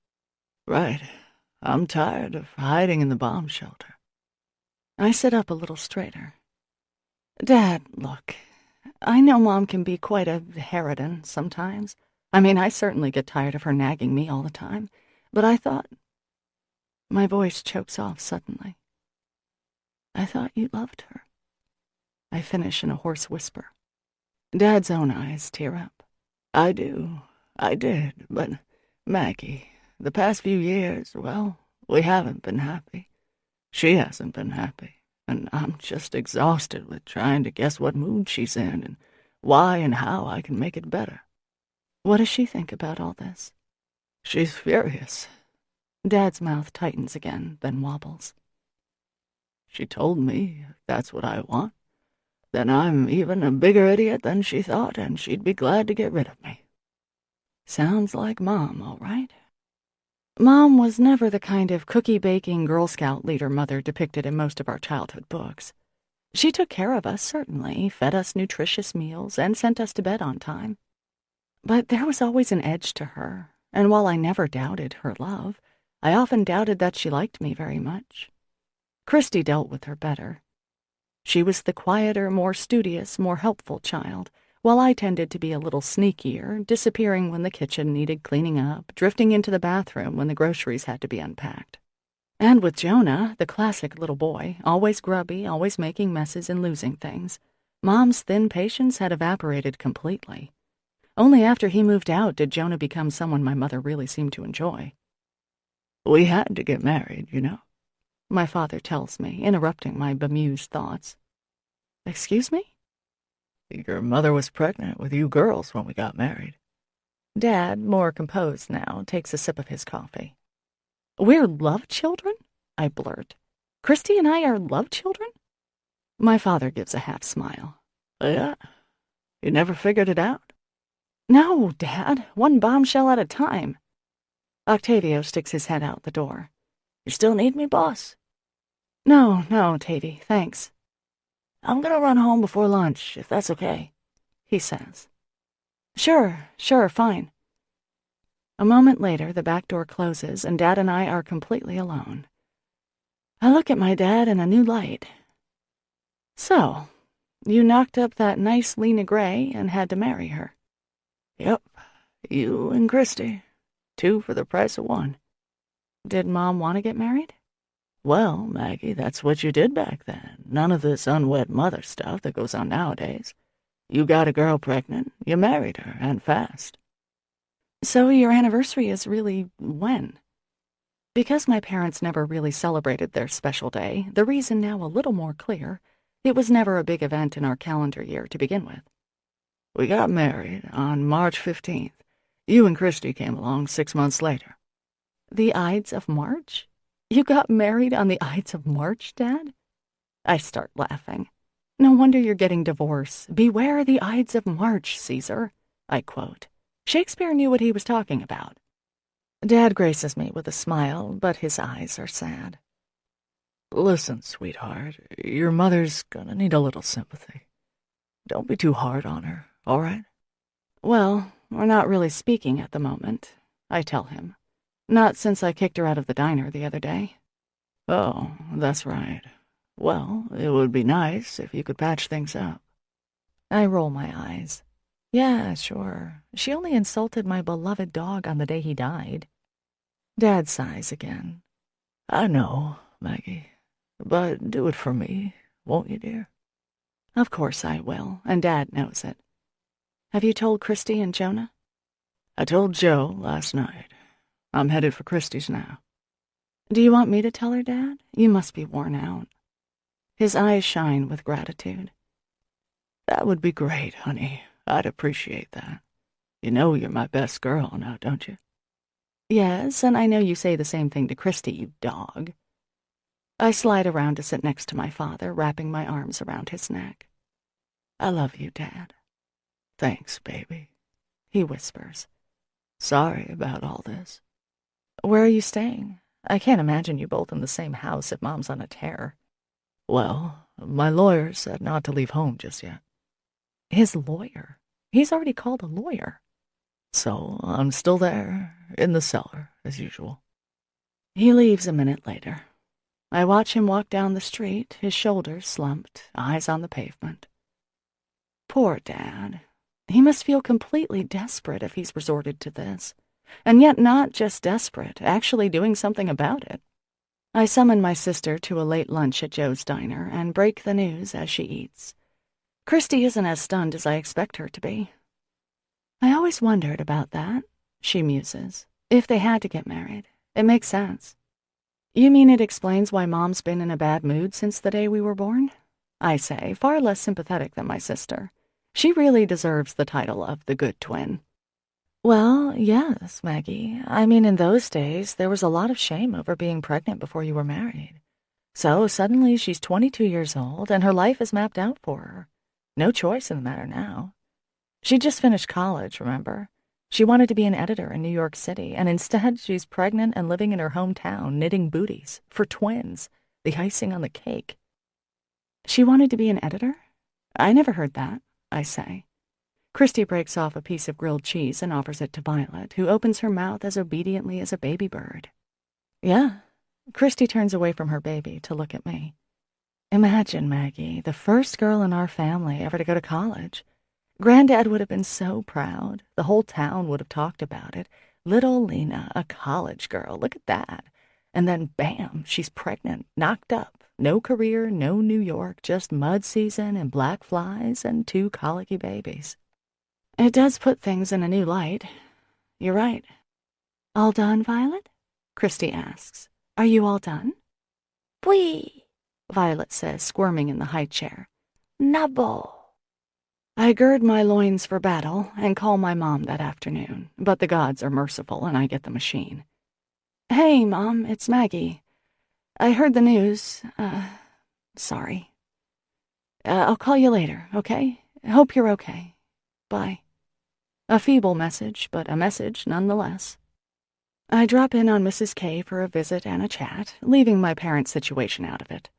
Speaker 2: Right. I'm tired of hiding in the bomb shelter.
Speaker 1: I sit up a little straighter. Dad, look, I know Mom can be quite a harridan sometimes. I mean, I certainly get tired of her nagging me all the time. But I thought... My voice chokes off suddenly. I thought you loved her. I finish in a hoarse whisper. Dad's own eyes tear up.
Speaker 2: I did, but Maggie, the past few years, well, we haven't been happy. She hasn't been happy, and I'm just exhausted with trying to guess what mood she's in and why and how I can make it better.
Speaker 1: What does she think about all this?
Speaker 2: She's furious.
Speaker 1: Dad's mouth tightens again, then wobbles.
Speaker 2: She told me if that's what I want, then I'm even a bigger idiot than she thought, and she'd be glad to get rid of me.
Speaker 1: Sounds like Mom, all right.
Speaker 3: Mom was never the kind of cookie-baking Girl Scout leader mother depicted in most of our childhood books. She took care of us, certainly, fed us nutritious meals, and sent us to bed on time. But there was always an edge to her, and while I never doubted her love, I often doubted that she liked me very much. Christy dealt with her better. She was the quieter, more studious, more helpful child, while I tended to be a little sneakier, disappearing when the kitchen needed cleaning up, drifting into the bathroom when the groceries had to be unpacked. And with Jonah, the classic little boy, always grubby, always making messes and losing things, Mom's thin patience had evaporated completely. Only after he moved out did Jonah become someone my mother really seemed to enjoy.
Speaker 2: We had to get married, you know,
Speaker 3: my father tells me, interrupting my bemused thoughts. Excuse me?
Speaker 2: Your mother was pregnant with you girls when we got married.
Speaker 3: Dad, more composed now, takes a sip of his coffee. We're love children? I blurt. Christy and I are love children? My father gives a half smile.
Speaker 2: Yeah? You never figured it out?
Speaker 3: No, Dad, one bombshell at a time. Octavio sticks his head out the door.
Speaker 2: You still need me, boss?
Speaker 3: No, Tavy, thanks.
Speaker 2: I'm gonna run home before lunch, if that's okay,
Speaker 3: he says. Sure, fine. A moment later, the back door closes, and Dad and I are completely alone. I look at my dad in a new light. So, you knocked up that nice Lena Gray and had to marry her.
Speaker 2: Yep, you and Christy. 2 for the price of 1.
Speaker 3: Did Mom want to get married?
Speaker 2: Well, Maggie, that's what you did back then. None of this unwed mother stuff that goes on nowadays. You got a girl pregnant, you married her, and fast.
Speaker 3: So your anniversary is really when? Because my parents never really celebrated their special day, the reason now a little more clear, it was never a big event in our calendar year to begin with.
Speaker 2: We got married on March 15th. You and Christy came along 6 months later.
Speaker 3: The Ides of March? You got married on the Ides of March, Dad? I start laughing. No wonder you're getting divorced. Beware the Ides of March, Caesar, I quote. Shakespeare knew what he was talking about. Dad graces me with a smile, but his eyes are sad.
Speaker 2: Listen, sweetheart, your mother's gonna need a little sympathy. Don't be too hard on her, all right?
Speaker 3: Well, we're not really speaking at the moment, I tell him. Not since I kicked her out of the diner the other day.
Speaker 2: Oh, that's right. Well, it would be nice if you could patch things up.
Speaker 3: I roll my eyes. Yeah, sure. She only insulted my beloved dog on the day he died. Dad sighs again.
Speaker 2: I know, Maggie. But do it for me, won't you, dear?
Speaker 3: Of course I will, and Dad knows it. Have you told Christy and Jonah?
Speaker 2: I told Joe last night. I'm headed for Christy's now.
Speaker 3: Do you want me to tell her, Dad? You must be worn out. His eyes shine with gratitude.
Speaker 2: That would be great, honey. I'd appreciate that. You know you're my best girl now, don't you?
Speaker 3: Yes, and I know you say the same thing to Christy, you dog. I slide around to sit next to my father, wrapping my arms around his neck. I love you, Dad.
Speaker 2: Thanks, baby,
Speaker 3: he whispers.
Speaker 2: Sorry about all this.
Speaker 3: Where are you staying? I can't imagine you both in the same house if Mom's on a tear.
Speaker 2: Well, my lawyer said not to leave home just yet.
Speaker 3: His lawyer? He's already called a lawyer.
Speaker 2: So I'm still there, in the cellar, as usual.
Speaker 3: He leaves a minute later. I watch him walk down the street, his shoulders slumped, eyes on the pavement. Poor Dad. He must feel completely desperate if he's resorted to this. And yet not just desperate, actually doing something about it. I summon my sister to a late lunch at Joe's diner and break the news as she eats. Christy isn't as stunned as I expect her to be. I always wondered about that, she muses. If they had to get married, it makes sense. You mean it explains why Mom's been in a bad mood since the day we were born? I say, far less sympathetic than my sister. She really deserves the title of the good twin. Well, yes, Maggie. I mean, in those days, there was a lot of shame over being pregnant before you were married. So suddenly she's 22 years old, and her life is mapped out for her. No choice in the matter now. She just finished college, remember?
Speaker 1: She wanted to be an editor in New York City, and instead she's pregnant and living in her hometown, knitting booties for twins, the icing on the cake. She wanted to be an editor? I never heard that, I say. Christy breaks off a piece of grilled cheese and offers it to Violet, who opens her mouth as obediently as a baby bird. Yeah. Christy turns away from her baby to look at me. Imagine, Maggie, the first girl in our family ever to go to college. Granddad would have been so proud. The whole town would have talked about it. Little Lena, a college girl, look at that. And then, bam, she's pregnant, knocked up. No career, no New York, just mud season and black flies and 2 colicky babies. It does put things in a new light. You're right. All done, Violet? Christy asks. Are you all done?
Speaker 4: Oui.
Speaker 1: Violet says, squirming in the high chair.
Speaker 4: Nabo.
Speaker 1: I gird my loins for battle and call my mom that afternoon, but the gods are merciful and I get the machine. Hey, Mom, it's Maggie. I heard the news. Sorry. I'll call you later, okay? Hope you're okay. Bye. A feeble message, but a message nonetheless. I drop in on Mrs. K for a visit and a chat, leaving my parents' situation out of it.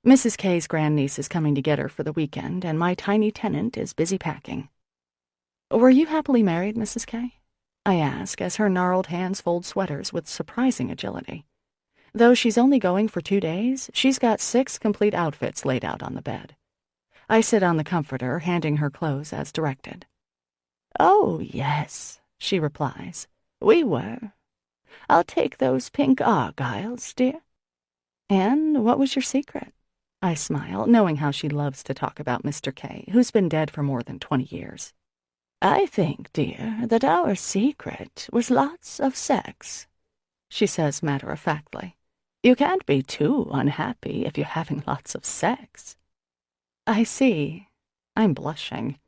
Speaker 1: Mrs. K's grandniece is coming to get her for the weekend, and my tiny tenant is busy packing. Were you happily married, Mrs. K? I ask, as her gnarled hands fold sweaters with surprising agility. Though she's only going for 2 days, she's got 6 complete outfits laid out on the bed. I sit on the comforter, handing her clothes as directed.
Speaker 4: Oh, yes, she replies. We were. I'll take those pink argyles, dear.
Speaker 1: And what was your secret? I smile, knowing how she loves to talk about Mr. K, who's been dead for more than 20 years.
Speaker 4: I think, dear, that our secret was lots of sex, she says matter-of-factly. You can't be too unhappy if you're having lots of sex.
Speaker 1: I see. I'm blushing.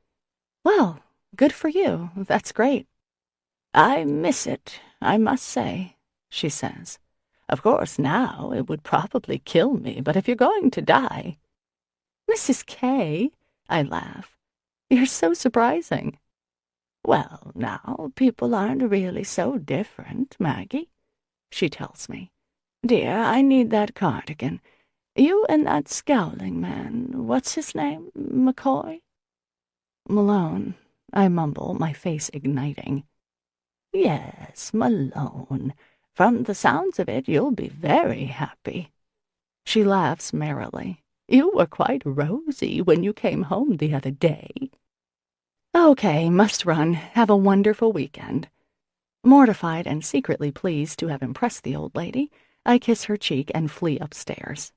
Speaker 1: Well, good for you. That's great.
Speaker 4: I miss it, I must say, she says. Of course, now it would probably kill me, but if you're going to die...
Speaker 1: Mrs. K, I laugh. You're so surprising.
Speaker 4: Well, now, people aren't really so different, Maggie, she tells me. Dear, I need that cardigan. You and that scowling man, what's his name, McCoy?
Speaker 1: Malone, I mumble, my face igniting.
Speaker 4: Yes, Malone. From the sounds of it, you'll be very happy.
Speaker 1: She laughs merrily.
Speaker 4: You were quite rosy when you came home the other day.
Speaker 1: Okay, must run. Have a wonderful weekend. Mortified and secretly pleased to have impressed the old lady, I kiss her cheek and flee upstairs.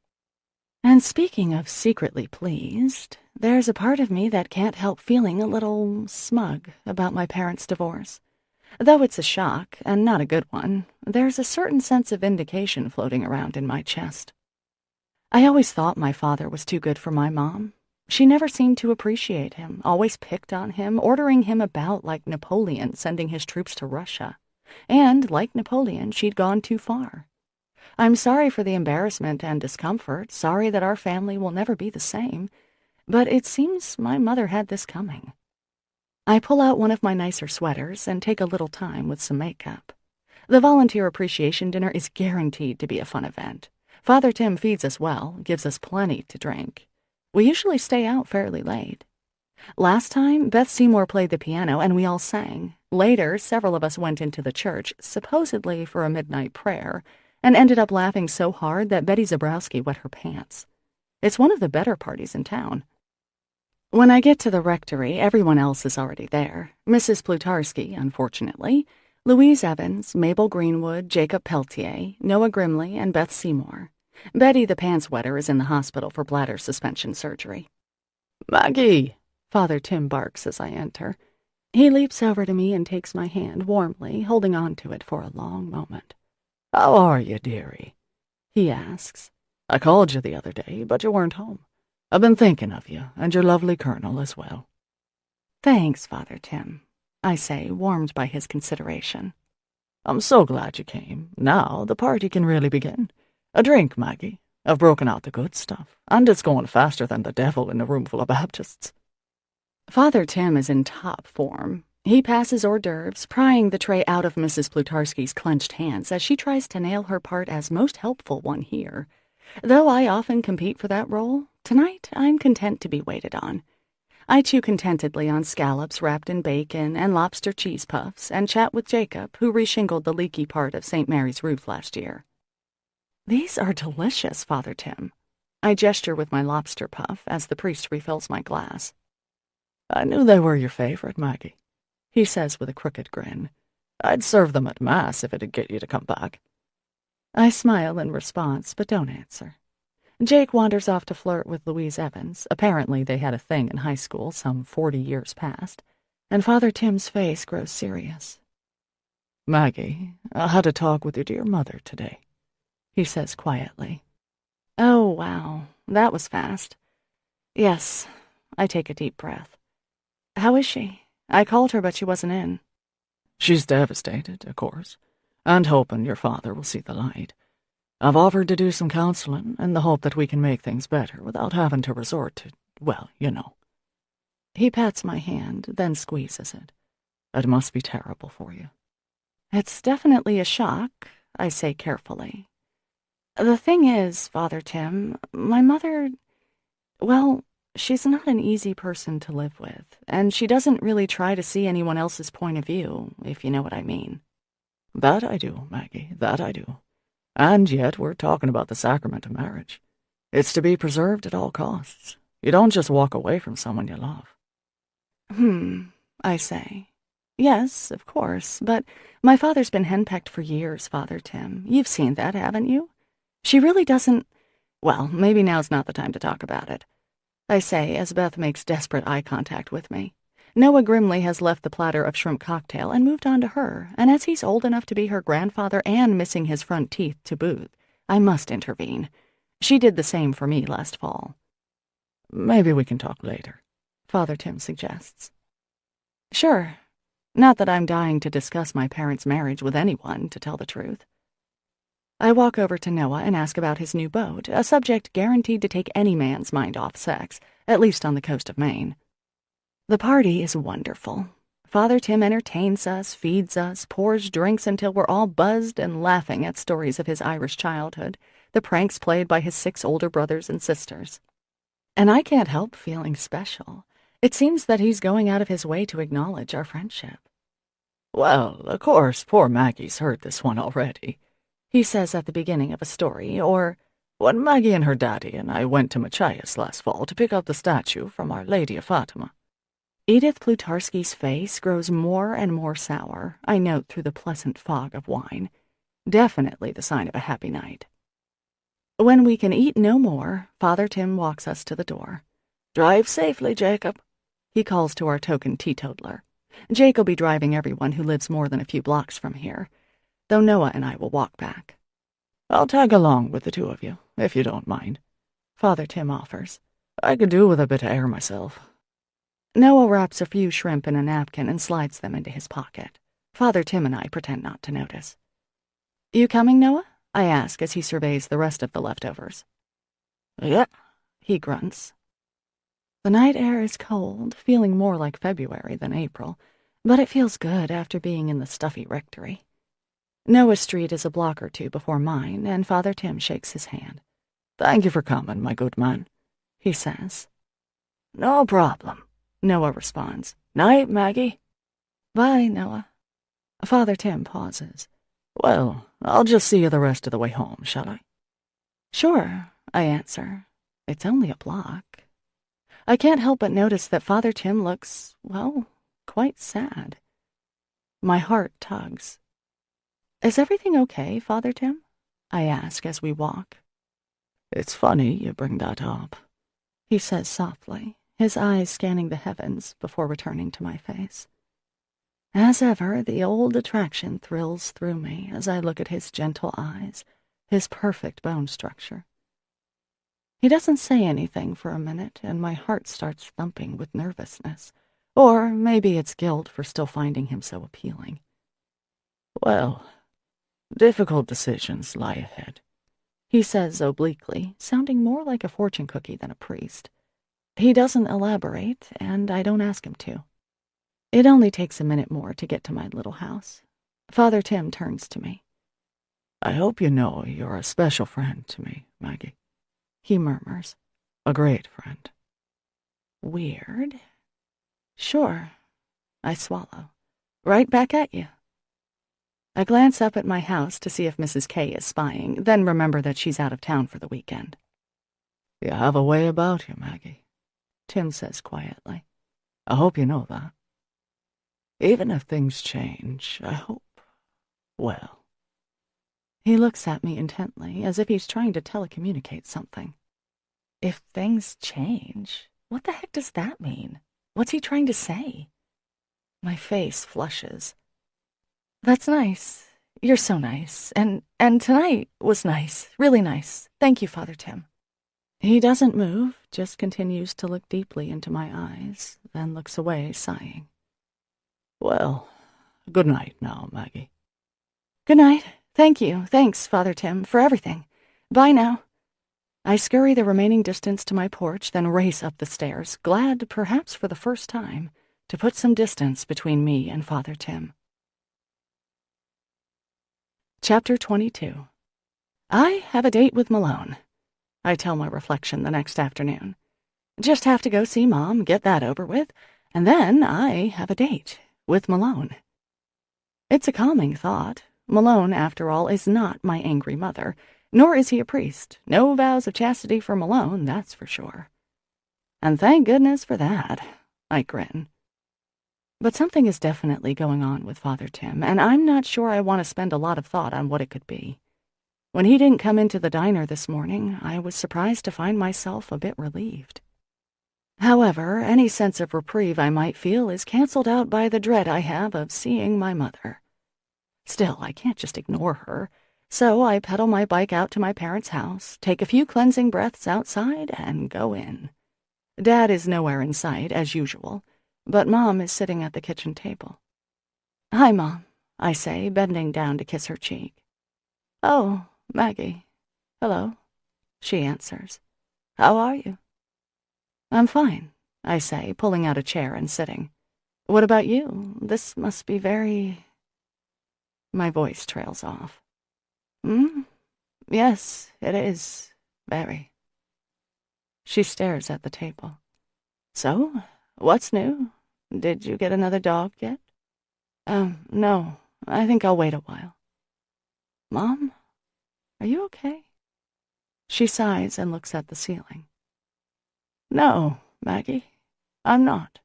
Speaker 1: And speaking of secretly pleased, there's a part of me that can't help feeling a little smug about my parents' divorce. Though it's a shock, and not a good one, there's a certain sense of vindication floating around in my chest. I always thought my father was too good for my mom. She never seemed to appreciate him, always picked on him, ordering him about like Napoleon sending his troops to Russia. And, like Napoleon, she'd gone too far. I'm sorry for the embarrassment and discomfort, sorry that our family will never be the same, but it seems my mother had this coming. I pull out one of my nicer sweaters and take a little time with some makeup. The volunteer appreciation dinner is guaranteed to be a fun event. Father Tim feeds us well, gives us plenty to drink. We usually stay out fairly late. Last time, Beth Seymour played the piano and we all sang. Later, several of us went into the church, supposedly for a midnight prayer, and ended up laughing so hard that Betty Zabrowski wet her pants. It's one of the better parties in town. When I get to the rectory, everyone else is already there. Mrs. Plutarski, unfortunately, Louise Evans, Mabel Greenwood, Jacob Peltier, Noah Grimley, and Beth Seymour. Betty the pants wetter is in the hospital for bladder suspension surgery.
Speaker 2: Maggie!
Speaker 1: Father Tim barks as I enter. He leaps over to me and takes my hand warmly, holding on to it for a long moment.
Speaker 2: How are you, dearie?
Speaker 1: He asks.
Speaker 2: I called you the other day, but you weren't home. I've been thinking of you, and your lovely Colonel as well.
Speaker 1: Thanks, Father Tim, I say, warmed by his consideration.
Speaker 2: I'm so glad you came. Now the party can really begin. A drink, Maggie. I've broken out the good stuff, and it's going faster than the devil in a room full of Baptists.
Speaker 1: Father Tim is in top form. He passes hors d'oeuvres, prying the tray out of Mrs. Plutarski's clenched hands as she tries to nail her part as most helpful one here. Though I often compete for that role, tonight I'm content to be waited on. I chew contentedly on scallops wrapped in bacon and lobster cheese puffs and chat with Jacob, who reshingled the leaky part of St. Mary's roof last year. "These are delicious, Father Tim." I gesture with my lobster puff as the priest refills my glass.
Speaker 2: "I knew they were your favorite, Maggie," he says with a crooked grin. "I'd serve them at Mass if it'd get you to come back."
Speaker 1: I smile in response, but don't answer. Jake wanders off to flirt with Louise Evans. Apparently they had a thing in high school some 40 years past, and Father Tim's face grows serious.
Speaker 2: "Maggie, I had a talk with your dear mother today," he says quietly.
Speaker 1: Oh, wow, that was fast. Yes, I take a deep breath. How is she? I called her, but she wasn't in.
Speaker 2: "She's devastated, of course, and hoping your father will see the light. I've offered to do some counseling in the hope that we can make things better without having to resort to, well, you know."
Speaker 1: He pats my hand, then squeezes it.
Speaker 2: "It must be terrible for you."
Speaker 1: "It's definitely a shock," I say carefully. "The thing is, Father Tim, my mother, well, she's not an easy person to live with, and she doesn't really try to see anyone else's point of view, if you know what I mean."
Speaker 2: "That I do, Maggie, that I do. And yet we're talking about the sacrament of marriage. It's to be preserved at all costs. You don't just walk away from someone you love."
Speaker 1: I say. "Yes, of course, but my father's been henpecked for years, Father Tim. You've seen that, haven't you? She really doesn't... Well, maybe now's not the time to talk about it," I say as Beth makes desperate eye contact with me. Noah grimly has left the platter of shrimp cocktail and moved on to her, and as he's old enough to be her grandfather and missing his front teeth to boot, I must intervene. She did the same for me last fall.
Speaker 2: "Maybe we can talk later,"
Speaker 1: Father Tim suggests. "Sure. Not that I'm dying to discuss my parents' marriage with anyone, to tell the truth." I walk over to Noah and ask about his new boat, a subject guaranteed to take any man's mind off sex, at least on the coast of Maine. The party is wonderful. Father Tim entertains us, feeds us, pours drinks until we're all buzzed and laughing at stories of his Irish childhood, the pranks played by his 6 older brothers and sisters. And I can't help feeling special. It seems that he's going out of his way to acknowledge our friendship.
Speaker 2: "Well, of course, poor Maggie's heard this one already,"
Speaker 1: he says at the beginning of a story, or,
Speaker 2: "When Maggie and her daddy and I went to Machias last fall to pick up the statue from Our Lady of Fatima."
Speaker 1: Edith Plutarski's face grows more and more sour, I note through the pleasant fog of wine. Definitely the sign of a happy night. When we can eat no more, Father Tim walks us to the door.
Speaker 2: "Drive safely, Jacob,"
Speaker 1: he calls to our token teetotaler. Jake will be driving everyone who lives more than a few blocks from here, though Noah and I will walk back.
Speaker 2: "I'll tag along with the 2 of you, if you don't mind,"
Speaker 1: Father Tim offers.
Speaker 2: "I could do with a bit of air myself."
Speaker 1: Noah wraps a few shrimp in a napkin and slides them into his pocket. Father Tim and I pretend not to notice. "You coming, Noah?" I ask as he surveys the rest of the leftovers.
Speaker 2: "Yeah,"
Speaker 1: he grunts. The night air is cold, feeling more like February than April, but it feels good after being in the stuffy rectory. Noah Street is a block or 2 before mine, and Father Tim shakes his hand.
Speaker 2: "Thank you for coming, my good man," he says.
Speaker 4: "No problem,"
Speaker 1: Noah responds.
Speaker 4: "Night, Maggie."
Speaker 1: "Bye, Noah." Father Tim pauses.
Speaker 2: "Well, I'll just see you the rest of the way home, shall I?"
Speaker 1: "Sure," I answer. It's only a block. I can't help but notice that Father Tim looks, well, quite sad. My heart tugs. "Is everything okay, Father Tim?" I ask as we walk.
Speaker 2: "It's funny you bring that up,"
Speaker 1: he says softly, his eyes scanning the heavens before returning to my face. As ever, the old attraction thrills through me as I look at his gentle eyes, his perfect bone structure. He doesn't say anything for a minute, and my heart starts thumping with nervousness. Or maybe it's guilt for still finding him so appealing.
Speaker 2: "Well, difficult decisions lie ahead,"
Speaker 1: he says obliquely, sounding more like a fortune cookie than a priest. He doesn't elaborate, and I don't ask him to. It only takes a minute more to get to my little house. Father Tim turns to me.
Speaker 2: I hope you know you're a special friend to me, Maggie.
Speaker 1: He murmurs.
Speaker 2: A great friend.
Speaker 1: Weird. Sure. I swallow. Right back at you. I glance up at my house to see if Mrs. K is spying, then remember that she's out of town for the weekend.
Speaker 2: You have a way about you, Maggie,
Speaker 1: Tim says quietly.
Speaker 2: I hope you know that. Even if things change, I hope, well.
Speaker 1: He looks at me intently, as if he's trying to telecommunicate something. If things change? What the heck does that mean? What's he trying to say? My face flushes. That's nice. You're so nice. And tonight was nice. Really nice. Thank you, Father Tim. He doesn't move, just continues to look deeply into my eyes, then looks away, sighing.
Speaker 2: Well, good night now, Maggie.
Speaker 1: Good night. Thank you. Thanks, Father Tim, for everything. Bye now. I scurry the remaining distance to my porch, then race up the stairs, glad, perhaps for the first time, to put some distance between me and Father Tim. Chapter 22. I have a date with Malone, I tell my reflection the next afternoon. Just have to go see Mom, get that over with, and then I have a date with Malone. It's a calming thought. Malone, after all, is not my angry mother, nor is he a priest. No vows of chastity for Malone, that's for sure. And thank goodness for that, I grin. But something is definitely going on with Father Tim, and I'm not sure I want to spend a lot of thought on what it could be. When he didn't come into the diner this morning, I was surprised to find myself a bit relieved. However, any sense of reprieve I might feel is canceled out by the dread I have of seeing my mother. Still, I can't just ignore her, so I pedal my bike out to my parents' house, take a few cleansing breaths outside, and go in. Dad is nowhere in sight, as usual, but Mom is sitting at the kitchen table. Hi, Mom, I say, bending down to kiss her cheek. Oh, Maggie. Hello, she answers. How are you? I'm fine, I say, pulling out a chair and sitting. What about you? This must be very... My voice trails off. Yes, it is. Very. She stares at the table. So, what's new? Did you get another dog yet? No. I think I'll wait a while. Mom, are you okay? She sighs and looks at the ceiling. No, Maggie, I'm not.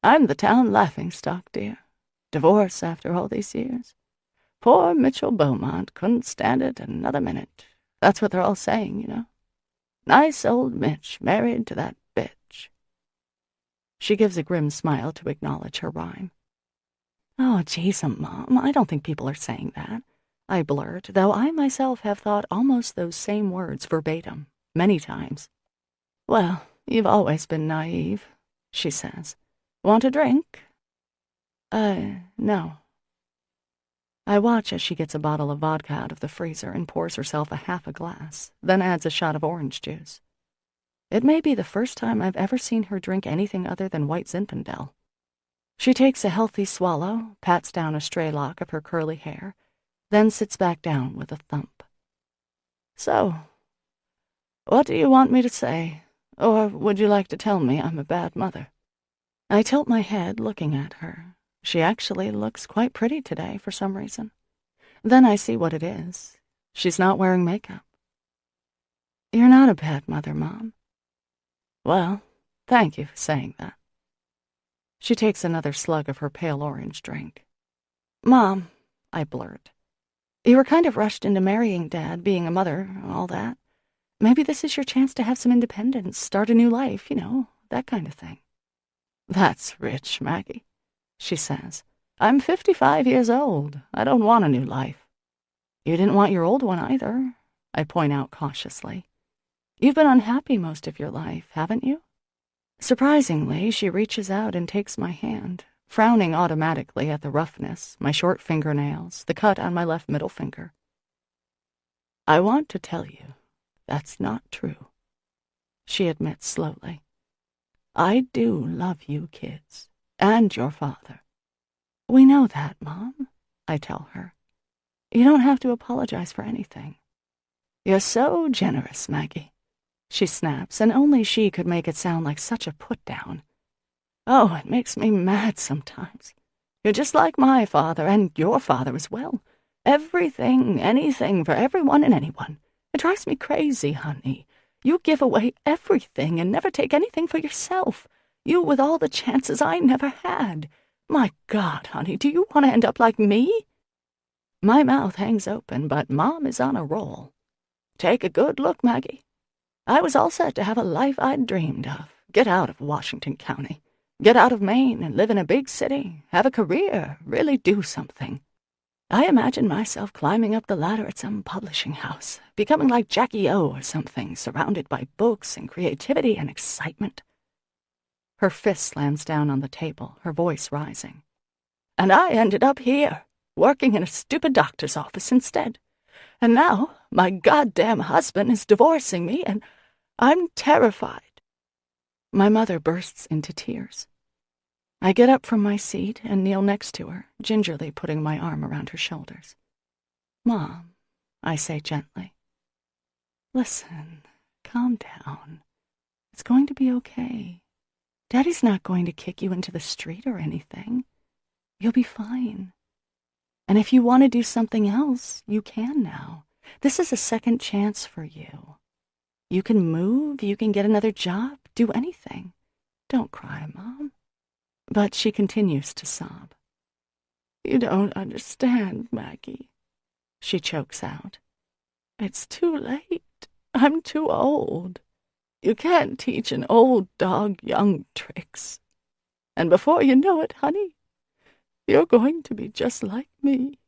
Speaker 1: I'm the town laughingstock, dear. Divorce after all these years. Poor Mitchell Beaumont couldn't stand it another minute. That's what they're all saying, you know. Nice old Mitch, married to that bitch. She gives a grim smile to acknowledge her rhyme. Oh, jeez, Mom, I don't think people are saying that. I blurt, though I myself have thought almost those same words verbatim, many times. Well, you've always been naive, she says. Want a drink? No. I watch as she gets a bottle of vodka out of the freezer and pours herself half a glass, then adds a shot of orange juice. It may be the first time I've ever seen her drink anything other than white Zinfandel. She takes a healthy swallow, pats down a stray lock of her curly hair, then sits back down with a thump. So, what do you want me to say? Or would you like to tell me I'm a bad mother? I tilt my head, looking at her. She actually looks quite pretty today for some reason. Then I see what it is. She's not wearing makeup. You're not a bad mother, Mom. Well, thank you for saying that. She takes another slug of her pale orange drink. Mom, I blurt. You were kind of rushed into marrying Dad, being a mother, all that. Maybe this is your chance to have some independence, start a new life, you know, that kind of thing. That's rich, Maggie, she says. I'm 55 years old. I don't want a new life. You didn't want your old one either, I point out cautiously. You've been unhappy most of your life, haven't you? Surprisingly, she reaches out and takes my hand, frowning automatically at the roughness, my short fingernails, the cut on my left middle finger. I want to tell you, that's not true, she admits slowly. I do love you kids,
Speaker 2: And your father.
Speaker 4: We know that, Mom, I tell her. You don't have to apologize for anything.
Speaker 2: You're so generous, Maggie, she snaps, and only she could make it sound like such a put-down. Oh, it makes me mad sometimes. You're just like my father, and your father as well. Everything, anything, for everyone and anyone. It drives me crazy, honey. You give away everything and never take anything for yourself. You with all the chances I never had. My God, honey, do you want to end up like me? My mouth hangs open, but Mom is on a roll. Take a good look, Maggie. I was all set to have a life I'd dreamed of. Get out of Washington County. Get out of Maine and live in a big city. Have a career. Really do something. I imagine myself climbing up the ladder at some publishing house, becoming like Jackie O or something, surrounded by books and creativity and excitement. Her fist slams down on the table, her voice rising. And I ended up here, working in a stupid doctor's office instead. And now my goddamn husband is divorcing me, and I'm terrified. My mother bursts into tears. I get up from my seat and kneel next to her, gingerly putting my arm around her shoulders. Mom, I say gently, listen, calm down. It's going to be okay. Daddy's not going to kick you into the street or anything. You'll be fine. And if you want to do something else, you can now. This is a second chance for you. You can move, you can get another job, do anything. Don't cry, Mom. But she continues to sob. You don't understand, Maggie, she chokes out. It's too late. I'm too old. You can't teach an old dog young tricks. And before you know it, honey, you're going to be just like me.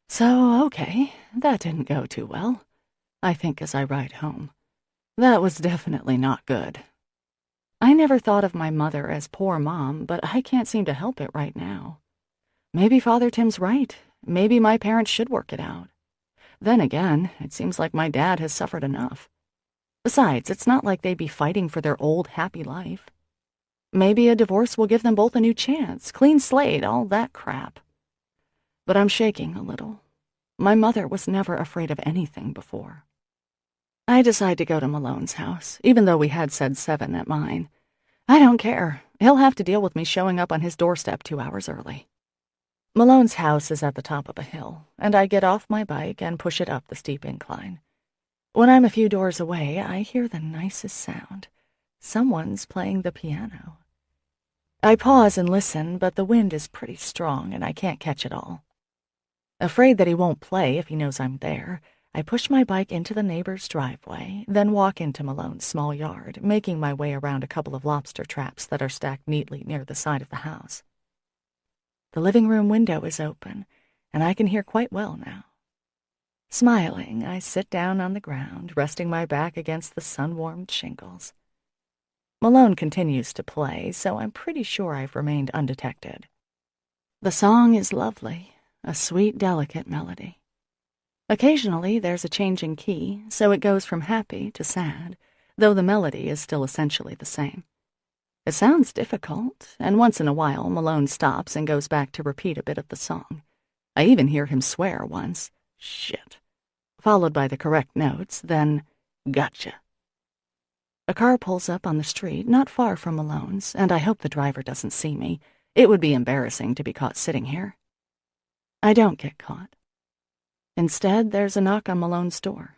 Speaker 2: So, okay, that didn't go too well, I think as I ride home. That was definitely not good. I never thought of my mother as poor Mom, but I can't seem to help it right now. Maybe Father Tim's right. Maybe my parents should work it out. Then again, it seems like my dad has suffered enough. Besides, it's not like they'd be fighting for their old, happy life. Maybe a divorce will give them both a new chance, clean slate, all that crap. But I'm shaking a little. My mother was never afraid of anything before. I decide to go to Malone's house, even though we had said 7 at mine. I don't care. He'll have to deal with me showing up on his doorstep 2 hours early. Malone's house is at the top of a hill, and I get off my bike and push it up the steep incline. When I'm a few doors away, I hear the nicest sound. Someone's playing the piano. I pause and listen, but the wind is pretty strong, and I can't catch it all. Afraid that he won't play if he knows I'm there, I push my bike into the neighbor's driveway, then walk into Malone's small yard, making my way around a couple of lobster traps that are stacked neatly near the side of the house. The living room window is open, and I can hear quite well now. Smiling, I sit down on the ground, resting my back against the sun-warmed shingles. Malone continues to play, so I'm pretty sure I've remained undetected. The song is lovely, a sweet, delicate melody. Occasionally, there's a change in key, so it goes from happy to sad, though the melody is still essentially the same. It sounds difficult, and once in a while, Malone stops and goes back to repeat a bit of the song. I even hear him swear once, shit, followed by the correct notes, then, gotcha. A car pulls up on the street, not far from Malone's, and I hope the driver doesn't see me. It would be embarrassing to be caught sitting here. I don't get caught. Instead, there's a knock on Malone's door.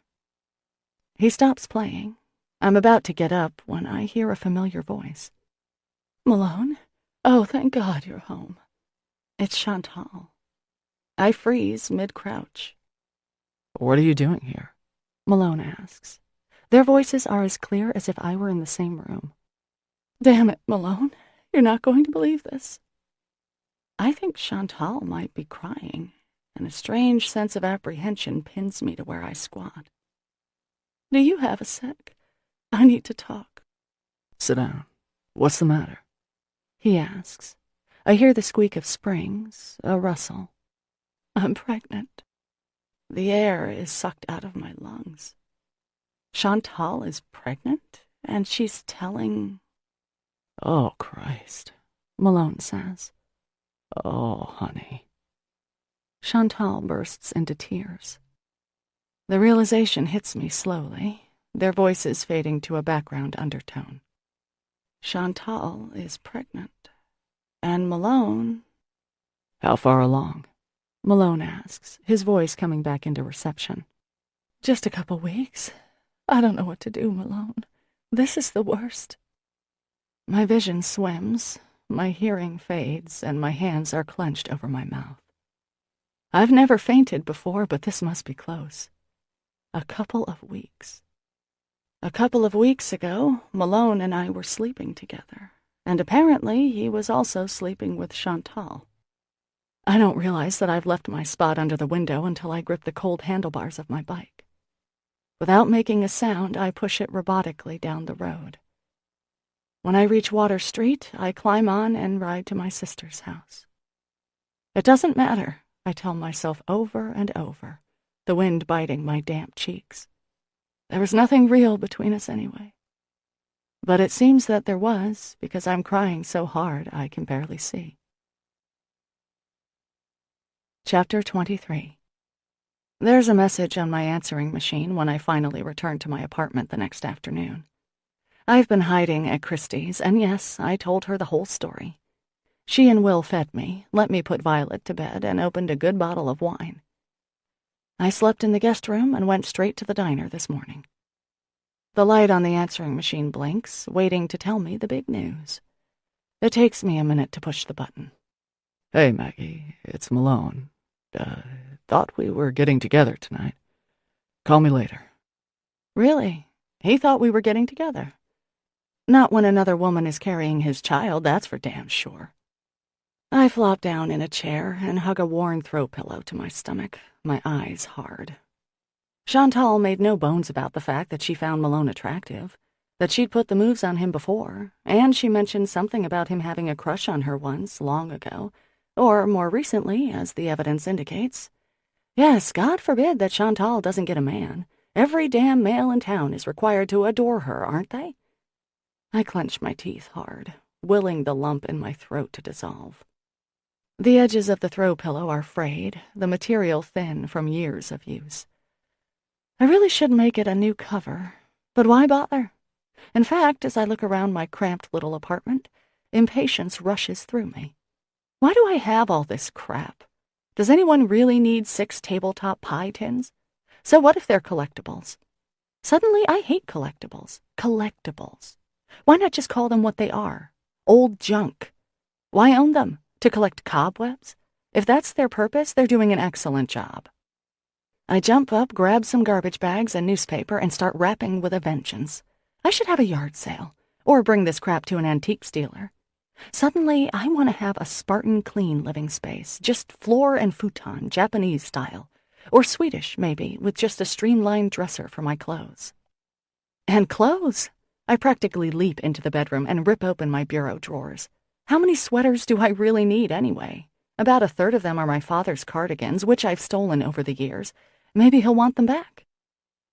Speaker 2: He stops playing. I'm about to get up when I hear a familiar voice. Malone? Oh, thank God you're home. It's Chantal. I freeze mid-crouch. What are you doing here?
Speaker 4: Malone asks. Their voices are as clear as if I were in the same room. Damn it, Malone. You're not going to believe this. I think Chantal might be crying, and a strange sense of apprehension pins me to where I squat. Do you have a sec? I need to talk.
Speaker 2: Sit down. What's the matter?
Speaker 4: He asks. I hear the squeak of springs, a rustle. I'm pregnant. The air is sucked out of my lungs. Chantal is pregnant, and she's telling...
Speaker 2: Oh, Christ, Malone says. Oh, honey.
Speaker 3: Chantal bursts into tears. The realization hits me slowly, their voices fading to a background undertone. Chantal is pregnant, and Malone...
Speaker 2: How far along?
Speaker 3: Malone asks, his voice coming back into reception. Just a couple weeks. I don't know what to do, Malone. This is the worst. My vision swims, my hearing fades, and my hands are clenched over my mouth. I've never fainted before, but this must be close. A couple of weeks. A couple of weeks ago, Malone and I were sleeping together, and apparently he was also sleeping with Chantal. I don't realize that I've left my spot under the window until I grip the cold handlebars of my bike. Without making a sound, I push it robotically down the road. When I reach Water Street, I climb on and ride to my sister's house. It doesn't matter, I tell myself over and over, the wind biting my damp cheeks. There was nothing real between us anyway. But it seems that there was, because I'm crying so hard I can barely see. Chapter 23. There's a message on my answering machine when I finally return to my apartment the next afternoon. I've been hiding at Christie's, and yes, I told her the whole story. She and Will fed me, let me put Violet to bed, and opened a good bottle of wine. I slept in the guest room and went straight to the diner this morning. The light on the answering machine blinks, waiting to tell me the big news. It takes me a minute to push the button.
Speaker 2: Hey, Maggie, it's Malone. Thought we were getting together tonight. Call me later.
Speaker 3: Really? He thought we were getting together. Not when another woman is carrying his child, that's for damn sure. I flop down in a chair and hug a worn throw pillow to my stomach, my eyes hard. Chantal made no bones about the fact that she found Malone attractive, that she'd put the moves on him before, and she mentioned something about him having a crush on her once, long ago, or more recently, as the evidence indicates. Yes, God forbid that Chantal doesn't get a man. Every damn male in town is required to adore her, aren't they? I clench my teeth hard, willing the lump in my throat to dissolve. The edges of the throw pillow are frayed, the material thin from years of use. I really should make it a new cover, but why bother? In fact, as I look around my cramped little apartment, impatience rushes through me. Why do I have all this crap? Does anyone really need 6 tabletop pie tins? So what if they're collectibles? Suddenly, I hate collectibles. Collectibles. Why not just call them what they are? Old junk. Why own them? To collect cobwebs? If that's their purpose, they're doing an excellent job. I jump up, grab some garbage bags and newspaper, and start wrapping with a vengeance. I should have a yard sale, or bring this crap to an antiques dealer. Suddenly, I want to have a Spartan clean living space, just floor and futon, Japanese style, or Swedish, maybe, with just a streamlined dresser for my clothes. And clothes! I practically leap into the bedroom and rip open my bureau drawers. How many sweaters do I really need anyway? About 1/3 of them are my father's cardigans, which I've stolen over the years. Maybe he'll want them back.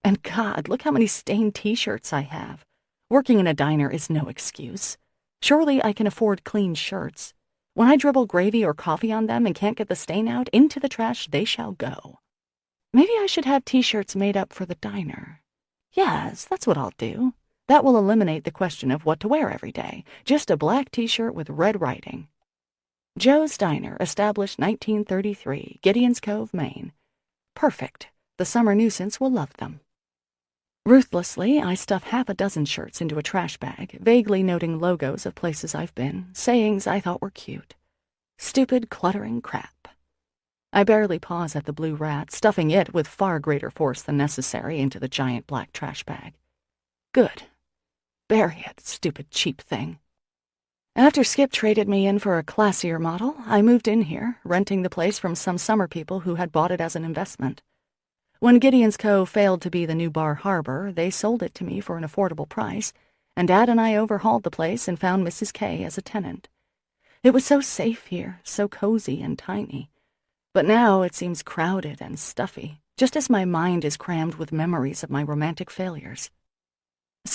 Speaker 3: And God, look how many stained t-shirts I have. Working in a diner is no excuse. Surely I can afford clean shirts. When I dribble gravy or coffee on them and can't get the stain out, into the trash they shall go. Maybe I should have t-shirts made up for the diner. Yes, that's what I'll do. That will eliminate the question of what to wear every day. Just a black t-shirt with red writing. Joe's Diner, established 1933, Gideon's Cove, Maine. Perfect. The summer nuisance will love them. Ruthlessly, I stuff 6 shirts into a trash bag, vaguely noting logos of places I've been, sayings I thought were cute. Stupid, cluttering crap. I barely pause at the blue rat, stuffing it with far greater force than necessary into the giant black trash bag. Good. Bury it, stupid cheap thing. After Skip traded me in for a classier model, I moved in here, renting the place from some summer people who had bought it as an investment. When Gideon's Cove failed to be the new Bar Harbor, they sold it to me for an affordable price, and Dad and I overhauled the place and found Mrs. K as a tenant. It was so safe here, so cozy and tiny. But now it seems crowded and stuffy, just as my mind is crammed with memories of my romantic failures.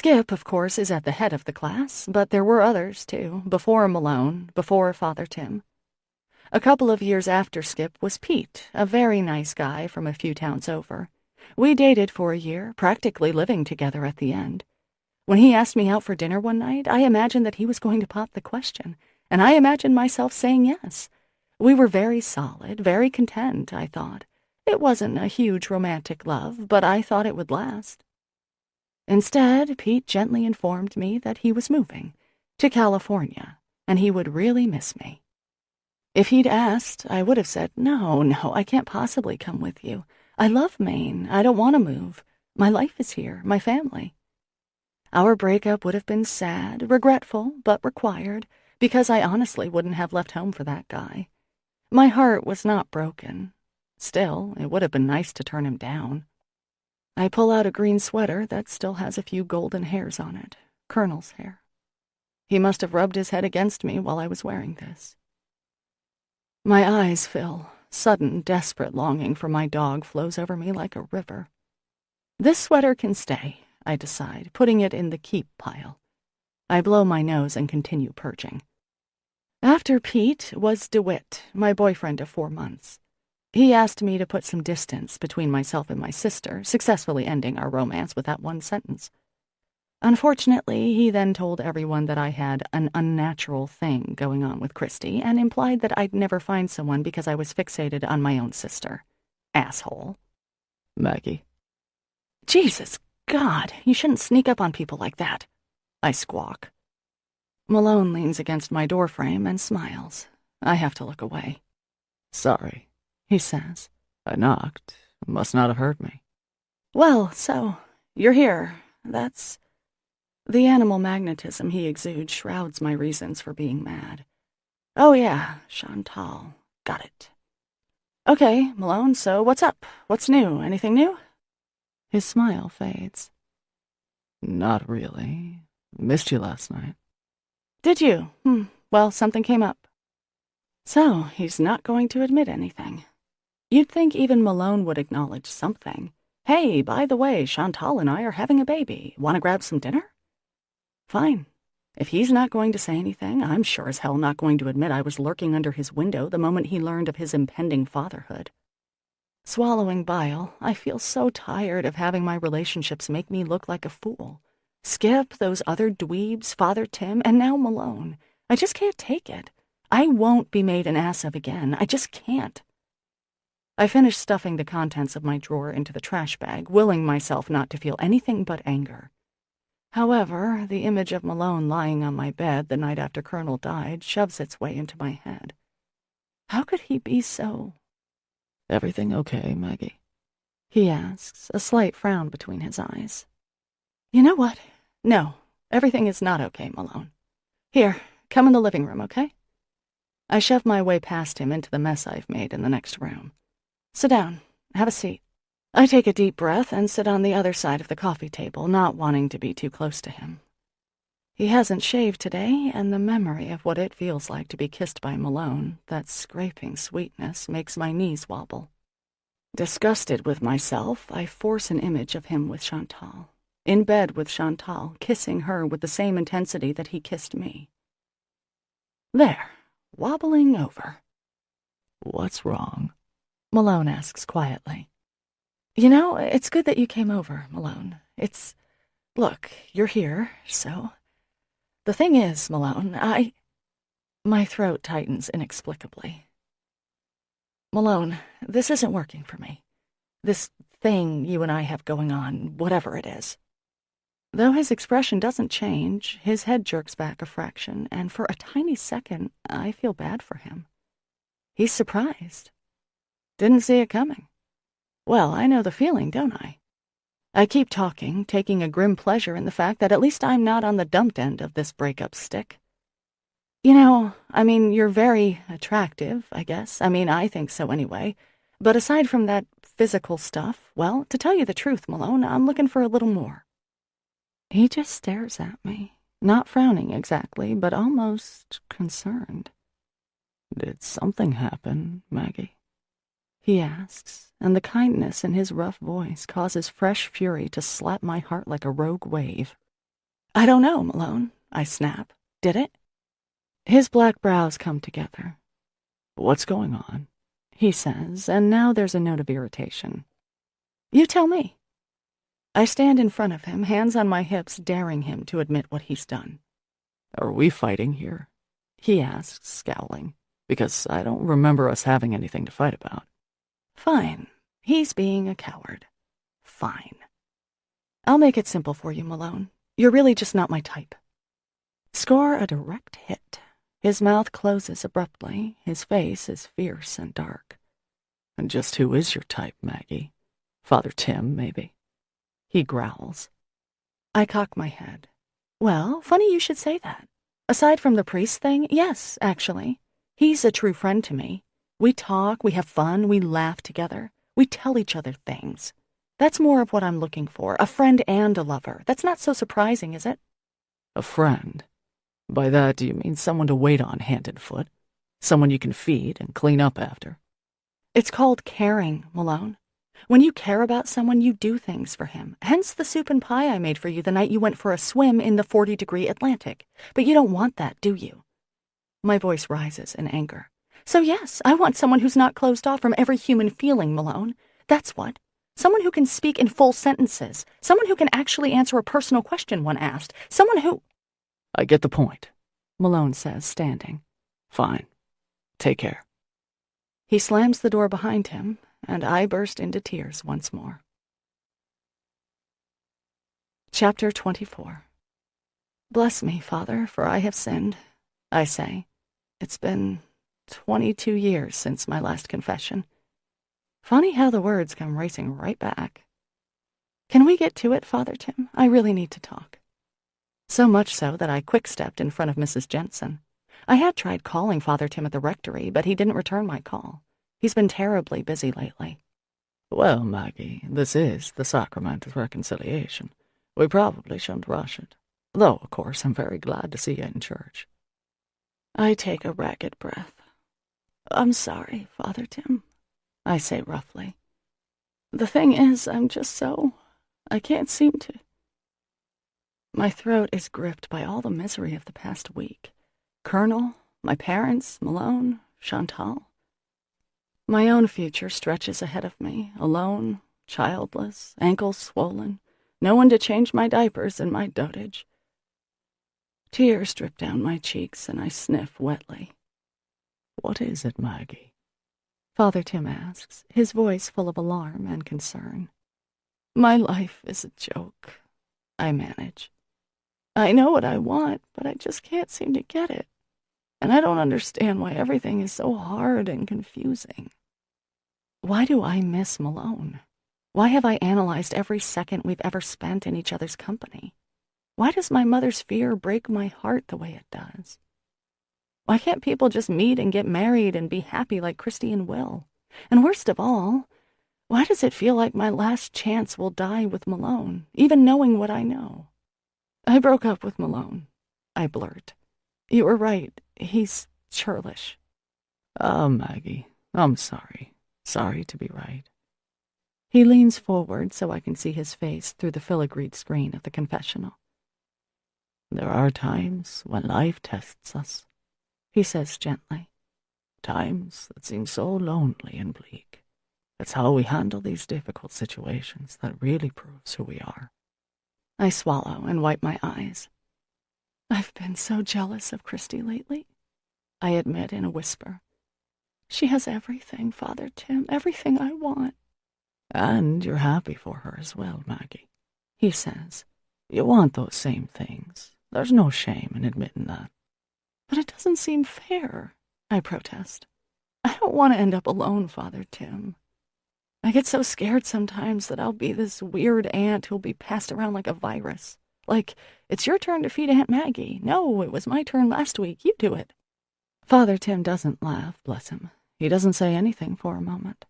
Speaker 1: Skip, of course, is at the head of the class, but there were others, too, before Malone, before Father Tim. A couple of years after Skip was Pete, a very nice guy from a few towns over. We dated for a year, practically living together at the end. When he asked me out for dinner one night, I imagined that he was going to pop the question, and I imagined myself saying yes. We were very solid, very content, I thought. It wasn't a huge romantic love, but I thought it would last. Instead, Pete gently informed me that he was moving to California, and he would really miss me. If he'd asked, I would have said, No, I can't possibly come with you. I love Maine. I don't want to move. My life is here, my family. Our breakup would have been sad, regretful, but required, because I honestly wouldn't have left home for that guy. My heart was not broken. Still, it would have been nice to turn him down. I pull out a green sweater that still has a few golden hairs on it, Colonel's hair. He must have rubbed his head against me while I was wearing this. My eyes fill. Sudden, desperate longing for my dog flows over me like a river. This sweater can stay, I decide, putting it in the keep pile. I blow my nose and continue purging. After Pete was DeWitt, my boyfriend of 4 months. He asked me to put some distance between myself and my sister, successfully ending our romance with that one sentence. Unfortunately, he then told everyone that I had an unnatural thing going on with Christy and implied that I'd never find someone because I was fixated on my own sister. Asshole.
Speaker 2: Maggie.
Speaker 1: Jesus God, you shouldn't sneak up on people like that, I squawk. Malone leans against my doorframe and smiles. I have to look away.
Speaker 2: Sorry,
Speaker 1: he says.
Speaker 2: I knocked. Must not have heard me.
Speaker 1: Well, so, you're here. That's... The animal magnetism he exudes shrouds my reasons for being mad. Oh yeah, Chantal. Got it. Okay, Malone, so what's up? What's new? Anything new? His smile fades.
Speaker 2: Not really. Missed you last night.
Speaker 1: Did you? Well, something came up. So, he's not going to admit anything. You'd think even Malone would acknowledge something. Hey, by the way, Chantal and I are having a baby. Want to grab some dinner? Fine. If he's not going to say anything, I'm sure as hell not going to admit I was lurking under his window the moment he learned of his impending fatherhood. Swallowing bile, I feel so tired of having my relationships make me look like a fool. Skip, those other dweebs, Father Tim, and now Malone. I just can't take it. I won't be made an ass of again. I just can't. I finish stuffing the contents of my drawer into the trash bag, willing myself not to feel anything but anger. However, the image of Malone lying on my bed the night after Colonel died shoves its way into my head. How could he be so...
Speaker 2: Everything okay, Maggie?
Speaker 1: He asks, a slight frown between his eyes. You know what? No, everything is not okay, Malone. Here, come in the living room, okay? I shove my way past him into the mess I've made in the next room. Sit down. Have a seat. I take a deep breath and sit on the other side of the coffee table, not wanting to be too close to him. He hasn't shaved today, and the memory of what it feels like to be kissed by Malone, that scraping sweetness, makes my knees wobble. Disgusted with myself, I force an image of him with Chantal. In bed with Chantal, kissing her with the same intensity that he kissed me. There, wobbling over.
Speaker 2: What's wrong?
Speaker 1: Malone asks quietly. You know, it's good that you came over, Malone. Look, you're here, so... The thing is, Malone, My throat tightens inexplicably. Malone, this isn't working for me. This thing you and I have going on, whatever it is. Though his expression doesn't change, his head jerks back a fraction, and for a tiny second, I feel bad for him. He's surprised. Didn't see it coming. Well, I know the feeling, don't I? I keep talking, taking a grim pleasure in the fact that at least I'm not on the dumped end of this breakup stick. You know, you're very attractive, I guess. I think so anyway. But aside from that physical stuff, well, to tell you the truth, Malone, I'm looking for a little more. He just stares at me, not frowning exactly, but almost concerned.
Speaker 2: Did something happen, Maggie?
Speaker 1: He asks, and the kindness in his rough voice causes fresh fury to slap my heart like a rogue wave.
Speaker 2: I don't know, Malone, I snap. Did it? His black brows come together. What's going on? He says, and now there's a note of irritation. You tell me. I stand in front of him, hands on my hips, daring him to admit what he's done. Are we fighting here? He asks, scowling, because I don't remember us having anything to fight about. Fine. He's being a coward. Fine. I'll make it simple for you, Malone. You're really just not my type. Score a direct hit. His mouth closes abruptly. His face is fierce and dark. And just who is your type, Maggie? Father Tim, maybe? He growls. I cock my head. Well, funny you should say that. Aside from the priest thing, yes, actually. He's a true friend to me. We talk, we have fun, we laugh together. We tell each other things. That's more of what I'm looking for, a friend and a lover. That's not so surprising, is it? A friend? By that, do you mean someone to wait on hand and foot? Someone you can feed and clean up after? It's called caring, Malone. When you care about someone, you do things for him. Hence the soup and pie I made for you the night you went for a swim in the 40-degree Atlantic. But you don't want that, do you? My voice rises in anger. So yes, I want someone who's not closed off from every human feeling, Malone. That's what. Someone who can speak in full sentences. Someone who can actually answer a personal question when asked. Someone who... I get the point, Malone says, standing. Fine. Take care. He slams the door behind him, and I burst into tears once more. Chapter 24. Bless me, Father, for I have sinned, I say. It's been 22 years since my last confession. Funny how the words come racing right back. Can we get to it, Father Tim? I really need to talk. So much so that I quick-stepped in front of Mrs. Jensen. I had tried calling Father Tim at the rectory, but he didn't return my call. He's been terribly busy lately. Well, Maggie, this is the sacrament of reconciliation. We probably shouldn't rush it. Though, of course, I'm very glad to see you in church. I take a ragged breath. I'm sorry, Father Tim, I say roughly. The thing is, I'm just so... I can't seem to... My throat is gripped by all the misery of the past week. Colonel, my parents, Malone, Chantal. My own future stretches ahead of me, alone, childless, ankles swollen, no one to change my diapers in my dotage. Tears drip down my cheeks, and I sniff wetly. What is it, Maggie? Father Tim asks, his voice full of alarm and concern. My life is a joke, I manage. I know what I want, but I just can't seem to get it. And I don't understand why everything is so hard and confusing. Why do I miss Malone? Why have I analyzed every second we've ever spent in each other's company? Why does my mother's fear break my heart the way it does? Why can't people just meet and get married and be happy like Christy and Will? And worst of all, why does it feel like my last chance will die with Malone, even knowing what I know? I broke up with Malone, I blurt. You were right, he's churlish. Oh, Maggie, I'm sorry. Sorry to be right. He leans forward so I can see his face through the filigreed screen of the confessional. There are times when life tests us, he says gently. Times that seem so lonely and bleak. It's how we handle these difficult situations that really proves who we are. I swallow and wipe my eyes. I've been so jealous of Christy lately, I admit in a whisper. She has everything, Father Tim, everything I want. And you're happy for her as well, Maggie, he says. You want those same things. There's no shame in admitting that. But it doesn't seem fair, I protest. I don't want to end up alone, Father Tim. I get so scared sometimes that I'll be this weird aunt who'll be passed around like a virus. Like, it's your turn to feed Aunt Maggie. No, it was my turn last week. You do it. Father Tim doesn't laugh, bless him. He doesn't say anything for a moment.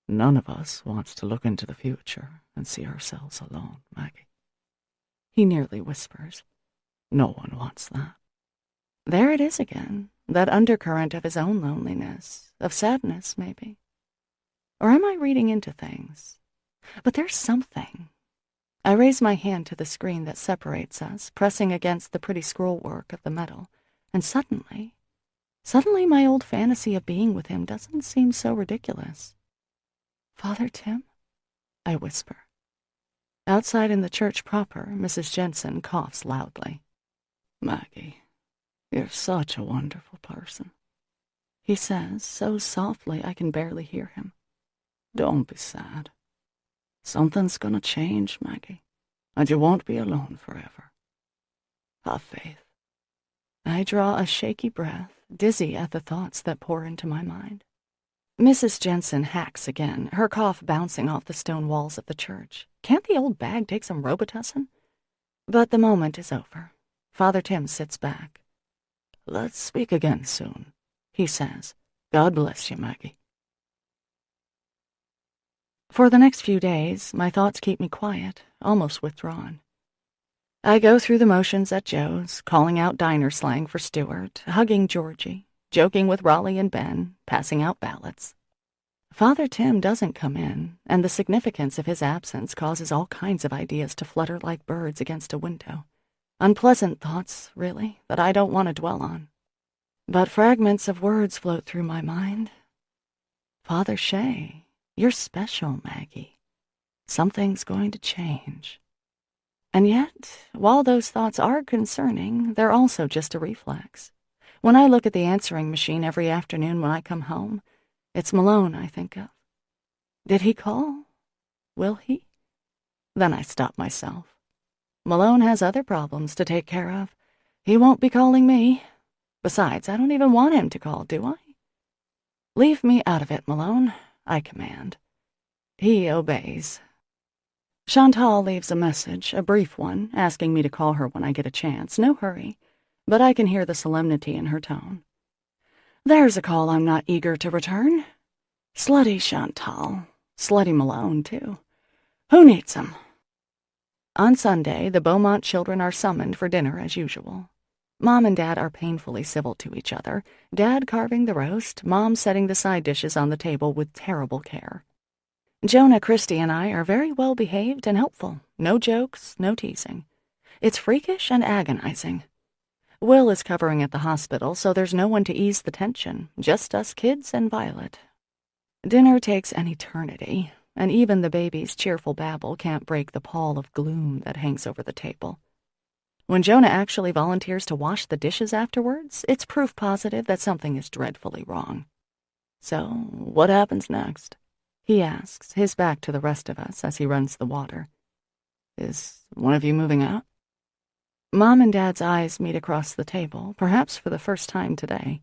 Speaker 2: None of us wants to look into the future and see ourselves alone, Maggie. He nearly whispers. No one wants that. There it is again, that undercurrent of his own loneliness, of sadness, maybe. Or am I reading into things? But there's something.
Speaker 1: I raise my hand to the screen that separates us, pressing against the pretty scrollwork of the metal, and suddenly my old fantasy of being with him doesn't seem so ridiculous. "Father Tim?" I whisper. Outside in the church proper, Mrs. Jensen coughs loudly.
Speaker 2: "Maggie, you're such a wonderful person,"
Speaker 1: he says, so softly I can barely hear him.
Speaker 2: "Don't be sad. Something's gonna change, Maggie, and you won't be alone forever. Have faith."
Speaker 1: I draw a shaky breath, dizzy at the thoughts that pour into my mind. Mrs. Jensen hacks again, her cough bouncing off the stone walls of the church. Can't the old bag take some Robitussin? But the moment is over. Father Tim sits back.
Speaker 2: "Let's speak again soon," he says. "God bless you, Maggie."
Speaker 1: For the next few days, my thoughts keep me quiet, almost withdrawn. I go through the motions at Joe's, calling out diner slang for Stuart, hugging Georgie, joking with Raleigh and Ben, passing out ballots. Father Tim doesn't come in, and the significance of his absence causes all kinds of ideas to flutter like birds against a window. Unpleasant thoughts, really, that I don't want to dwell on. But fragments of words float through my mind. "Father Shea, you're special, Maggie. Something's going to change." And yet, while those thoughts are concerning, they're also just a reflex. When I look at the answering machine every afternoon when I come home, it's Malone I think of. Did he call? Will he? Then I stop myself. Malone has other problems to take care of. He won't be calling me. Besides, I don't even want him to call, do I? "Leave me out of it, Malone," I command. He obeys. Chantal leaves a message, a brief one, asking me to call her when I get a chance. No hurry, but I can hear the solemnity in her tone. There's a call I'm not eager to return. Slutty Chantal. Slutty Malone, too. Who needs him? On Sunday, the Beaumont children are summoned for dinner as usual. Mom and Dad are painfully civil to each other, Dad carving the roast, Mom setting the side dishes on the table with terrible care. Jonah, Christy, and I are very well behaved and helpful. No jokes, no teasing. It's freakish and agonizing. Will is covering at the hospital, so there's no one to ease the tension, just us kids and Violet. Dinner takes an eternity, and even the baby's cheerful babble can't break the pall of gloom that hangs over the table. When Jonah actually volunteers to wash the dishes afterwards, it's proof positive that something is dreadfully wrong. "So, what happens next?" he asks, his back to the rest of us as he runs the water. "Is one of you moving out?" Mom and Dad's eyes meet across the table, perhaps for the first time today.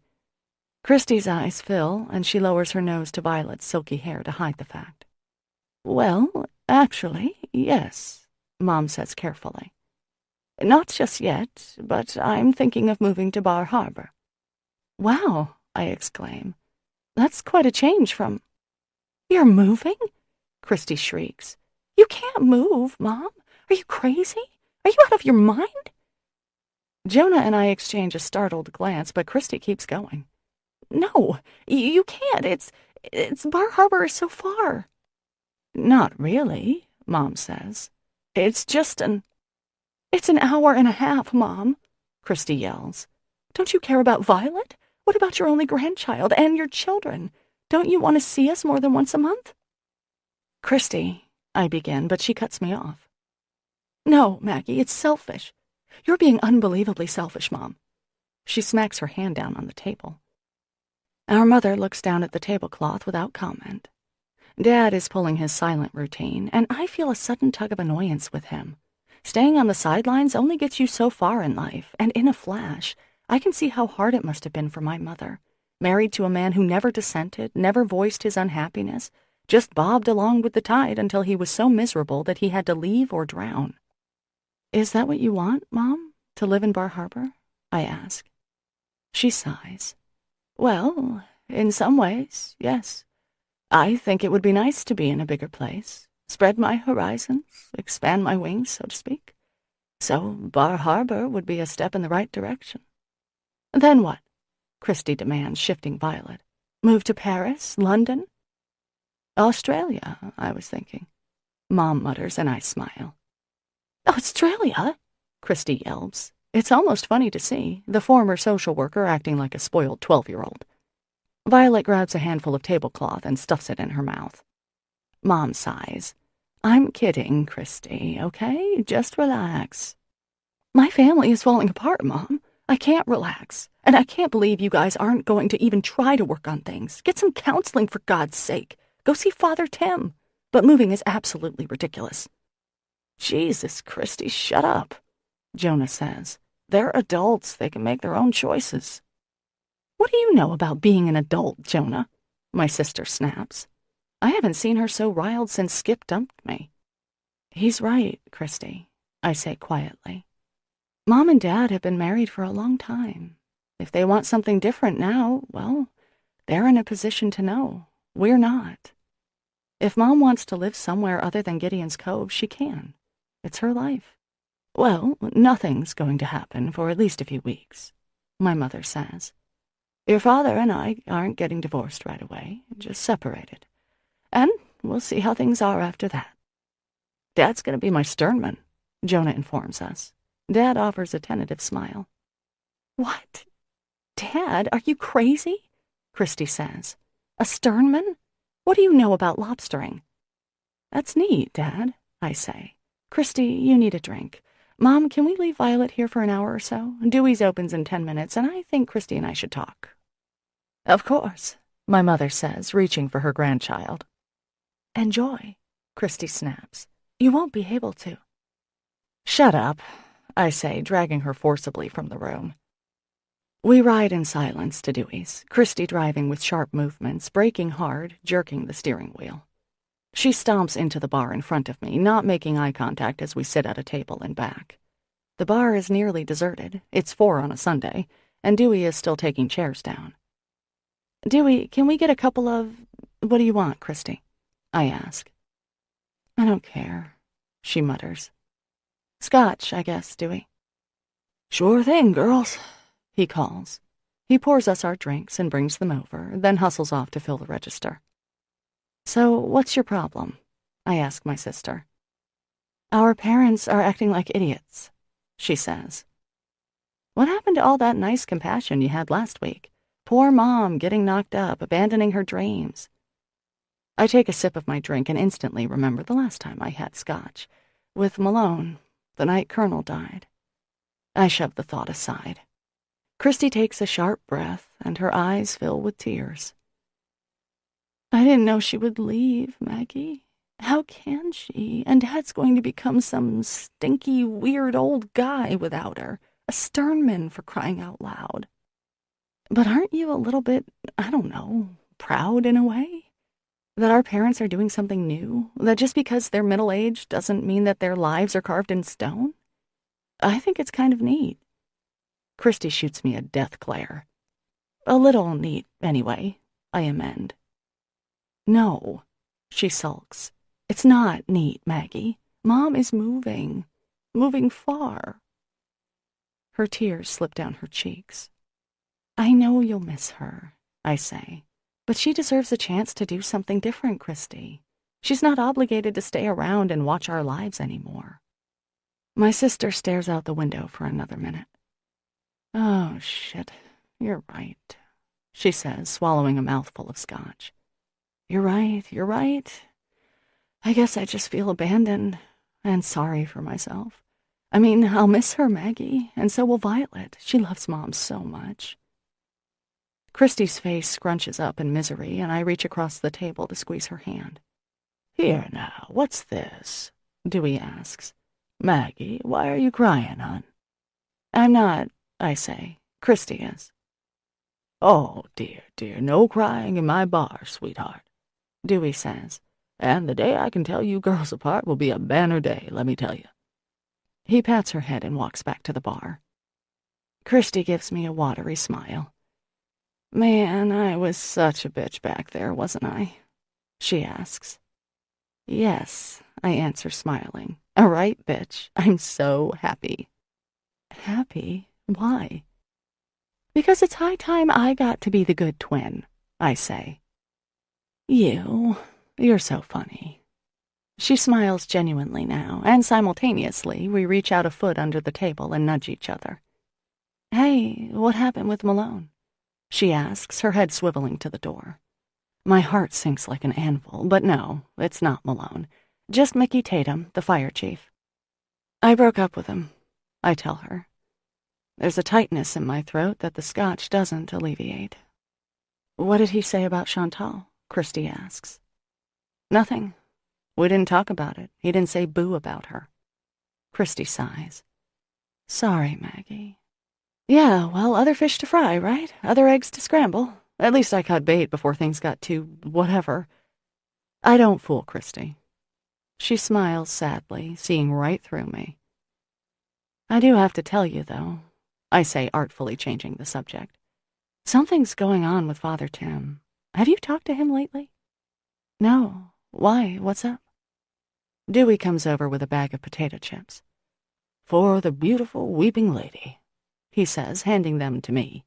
Speaker 1: Christy's eyes fill, and she lowers her nose to Violet's silky hair to hide the fact. "Well, actually, yes," Mom says carefully. "Not just yet, but I'm thinking of moving to Bar Harbor." "Wow," I exclaim. "That's quite a change from—" "You're moving?" Christy shrieks. "You can't move, Mom. Are you crazy? Are you out of your mind?" Jonah and I exchange a startled glance, but Christy keeps going. "No, you can't. It's Bar Harbor is so far." "Not really," Mom says. It's an hour and a half, Mom," Christy yells. "Don't you care about Violet? What about your only grandchild and your children? Don't you want to see us more than once a month?" "Christy," I begin, but she cuts me off. "No, Maggie, it's selfish. You're being unbelievably selfish, Mom." She smacks her hand down on the table. Our mother looks down at the tablecloth without comment. Dad is pulling his silent routine, and I feel a sudden tug of annoyance with him. Staying on the sidelines only gets you so far in life, and in a flash, I can see how hard it must have been for my mother, married to a man who never dissented, never voiced his unhappiness, just bobbed along with the tide until he was so miserable that he had to leave or drown. "Is that what you want, Mom? To live in Bar Harbor?" I ask. She sighs. "Well, in some ways, yes. I think it would be nice to be in a bigger place, spread my horizons, expand my wings, so to speak. So Bar Harbor would be a step in the right direction." "Then what?" Christy demands, shifting Violet. "Move to Paris? London?" "Australia, I was thinking," Mom mutters, and I smile.
Speaker 3: Australia? Christy yelps. It's almost funny to see, the former social worker acting like a spoiled 12-year-old. Violet grabs a handful of tablecloth and stuffs it in her mouth. Mom sighs. I'm kidding, Christy, okay? Just relax. My family is falling apart, Mom. I can't relax. And I can't believe you guys aren't going to even try to work on things. Get some counseling, for God's sake. Go see Father Tim. But moving is absolutely ridiculous. Jesus, Christy, shut up, Jonah says. They're adults. They can make their own choices. What do you know about being an adult, Jonah? My sister snaps. I haven't seen her so riled since Skip dumped me. He's right, Christy, I say quietly. Mom and Dad have been married for a long time. If they want something different now, well, they're in a position to know. We're not. If Mom wants to live somewhere other than Gideon's Cove, she can. It's her life. Well, nothing's going to happen for at least a few weeks, my mother says. Your father and I aren't getting divorced right away, just separated. And we'll see how things are after that. Dad's going to be my sternman, Jonah informs us. Dad offers a tentative smile. What? Dad, are you crazy? Christy says. A sternman? What do you know about lobstering? That's neat, Dad, I say. Christy, you need a drink. Mom, can we leave Violet here for an hour or so? Dewey's opens in 10 minutes, and I think Christy and I should talk. Of course, my mother says, reaching for her grandchild. Enjoy, Christy snaps. You won't be able to. Shut up, I say, dragging her forcibly from the room. We ride in silence to Dewey's, Christy driving with sharp movements, braking hard, jerking the steering wheel. She stomps into the bar in front of me, not making eye contact as we sit at a table in back. The bar is nearly deserted. It's 4 on a Sunday, and Dewey is still taking chairs down. Dewey, can we get a couple of... What do you want, Christy? I ask. I don't care, she mutters. Scotch, I guess, Dewey. Sure thing, girls, he calls. He pours us our drinks and brings them over, then hustles off to fill the register. So, what's your problem? I ask my sister. Our parents are acting like idiots, she says. What happened to all that nice compassion you had last week? Poor Mom getting knocked up, abandoning her dreams. I take a sip of my drink and instantly remember the last time I had scotch, with Malone, the night Colonel died. I shove the thought aside. Christy takes a sharp breath, and her eyes fill with tears. I didn't know she would leave, Maggie. How can she? And Dad's going to become some stinky, weird old guy without her. A sternman, for crying out loud. But aren't you a little bit, I don't know, proud in a way? That our parents are doing something new? That just because they're middle-aged doesn't mean that their lives are carved in stone? I think it's kind of neat. Christy shoots me a death glare. A little neat, anyway, I amend. No, she sulks. It's not neat, Maggie. Mom is moving far. Her tears slip down her cheeks. I know you'll miss her, I say, but she deserves a chance to do something different, Christy. She's not obligated to stay around and watch our lives anymore. My sister stares out the window for another minute. Oh, shit, you're right, she says, swallowing a mouthful of scotch. You're right. I guess I just feel abandoned and sorry for myself. I mean, I'll miss her, Maggie, and so will Violet. She loves Mom so much. Christy's face scrunches up in misery, and I reach across the table to squeeze her hand. Here now, what's this? Dewey asks. Maggie, why are you crying, hon? I'm not, I say. Christy is. Oh, dear, no crying in my bar, sweetheart, Dewey says. And the day I can tell you girls apart will be a banner day, let me tell you. He pats her head and walks back to the bar. Christy gives me a watery smile. Man, I was such a bitch back there, wasn't I? She asks. Yes, I answer, smiling. All right, bitch. I'm so happy. Happy? Why? Because it's high time I got to be the good twin, I say. You're so funny.
Speaker 4: She smiles genuinely now, and simultaneously we reach out a foot under the table and nudge each other. "Hey, what happened with Malone?" she asks, her head swiveling to the door. My heart sinks like an anvil, but no, it's not Malone. Just Mickey Tatum, the fire chief. "I broke up with him," I tell her. There's a tightness in my throat that the scotch doesn't alleviate. "What did he say about Chantal?" Christy asks. "Nothing. We didn't talk about it. He didn't say boo about her." Christy sighs. "Sorry, Maggie." "Yeah, well, other fish to fry, right? Other eggs to scramble. At least I caught bait before things got too whatever." I don't fool Christy. She smiles sadly, seeing right through me. "I do have to tell you, though," I say, artfully changing the subject. "Something's going on with Father Tim. Have you talked to him lately?" "No. Why? What's up?" Dewey comes over with a bag of potato chips. "For the beautiful weeping lady," he says, handing them to me.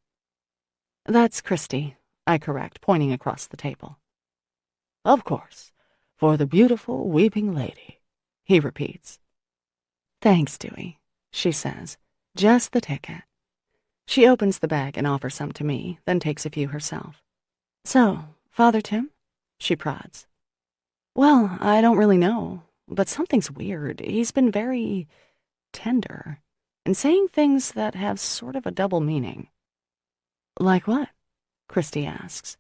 Speaker 4: "That's Christy," I correct, pointing across the table. "Of course, for the beautiful weeping lady," he repeats. "Thanks, Dewey," she says. "Just the ticket." She opens the bag and offers some to me, then takes a few herself. "So, Father Tim?" she prods. "Well, I don't really know, but something's weird. He's been very tender, and saying things that have sort of a double meaning." "Like what?" Christy asks.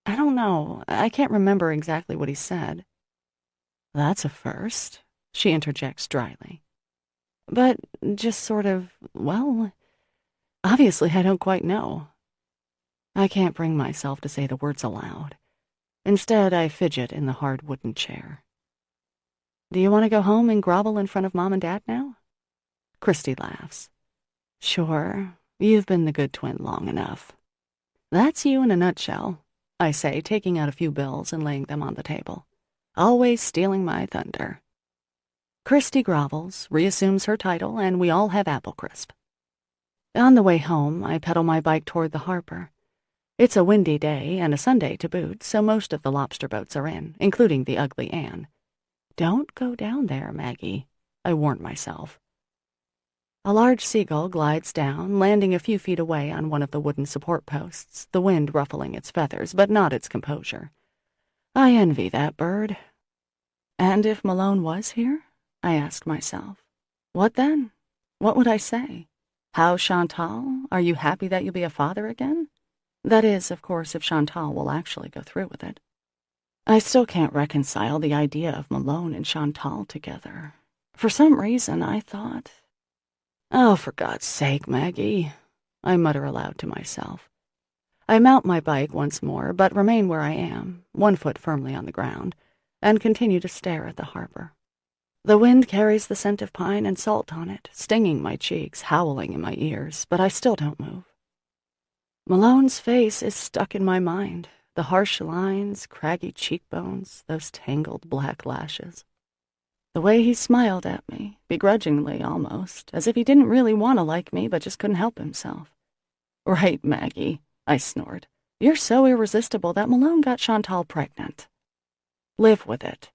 Speaker 4: "I don't know. I can't remember exactly what he said." "That's a first," she interjects dryly. "But just sort of, well, obviously I don't quite know." I can't bring myself to say the words aloud. Instead, I fidget in the hard wooden chair. "Do you want to go home and grovel in front of Mom and Dad now?" Christy laughs. "Sure. You've been the good twin long enough." "That's you in a nutshell," I say, taking out a few bills and laying them on the table. Always stealing my thunder. Christy grovels, reassumes her title, and we all have apple crisp. On the way home, I pedal my bike toward the harbor. It's a windy day and a Sunday to boot, so most of the lobster boats are in, including the Ugly Ann. "Don't go down there, Maggie," I warn myself. A large seagull glides down, landing a few feet away on one of the wooden support posts, the wind ruffling its feathers, but not its composure. I envy that bird. And if Malone was here? I ask myself. What then? What would I say? "How, Chantal? Are you happy that you'll be a father again?" That is, of course, if Chantal will actually go through with it. I still can't reconcile the idea of Malone and Chantal together. For some reason, I thought... "Oh, for God's sake, Maggie," I mutter aloud to myself. I mount my bike once more, but remain where I am, one foot firmly on the ground, and continue to stare at the harbor. The wind carries the scent of pine and salt on it, stinging my cheeks, howling in my ears, but I still don't move. Malone's face is stuck in my mind, the harsh lines, craggy cheekbones, those tangled black lashes. The way he smiled at me, begrudgingly almost, as if he didn't really want to like me but just couldn't help himself. "Right, Maggie," I snort. "You're so irresistible that Malone got Chantal pregnant. Live with it."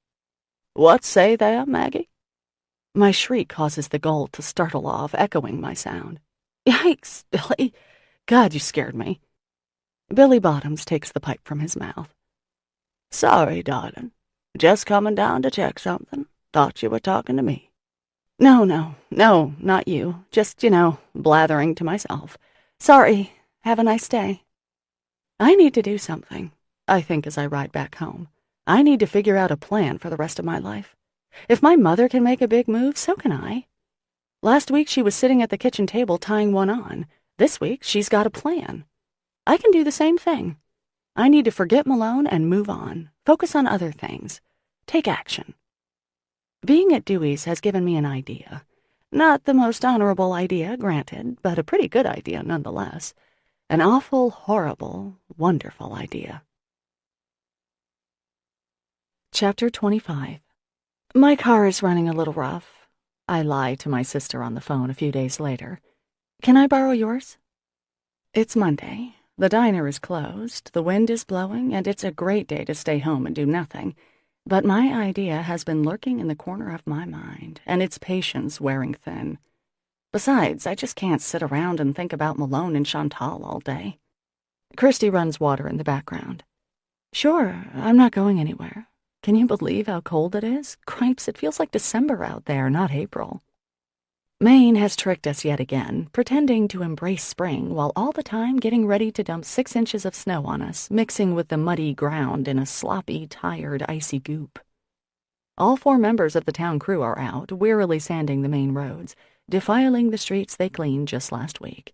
Speaker 4: "What say there, Maggie?" My shriek causes the gull to startle off, echoing my sound. "Yikes, Billy. God, you scared me." Billy Bottoms takes the pipe from his mouth. "Sorry, darling. Just coming down to check something. Thought you were talking to me." No, not you. Just, blathering to myself. "Sorry. Have a nice day." I need to do something, I think, as I ride back home. I need to figure out a plan for the rest of my life. If my mother can make a big move, so can I. Last week she was sitting at the kitchen table tying one on. This week she's got a plan. I can do the same thing. I need to forget Malone and move on. Focus on other things. Take action. Being at Dewey's has given me an idea. Not the most honorable idea, granted, but a pretty good idea nonetheless. An awful, horrible, wonderful idea. Chapter 25. My car is running a little rough. I lie to my sister on the phone a few days later. "Can I borrow yours?" It's Monday. The diner is closed, the wind is blowing, and it's a great day to stay home and do nothing.
Speaker 3: But my idea has been lurking in the corner of my mind, and its patience wearing thin. Besides, I just can't sit around and think about Malone and Chantal all day. Christy runs water in the background. Sure, I'm not going anywhere. Can you believe how cold it is? Cripes, it feels like December out there, not April. Maine has tricked us yet again, pretending to embrace spring while all the time getting ready to dump 6 inches of snow on us, mixing with the muddy ground in a sloppy, tired, icy goop. All 4 members of the town crew are out, wearily sanding the main roads, defiling the streets they cleaned just last week.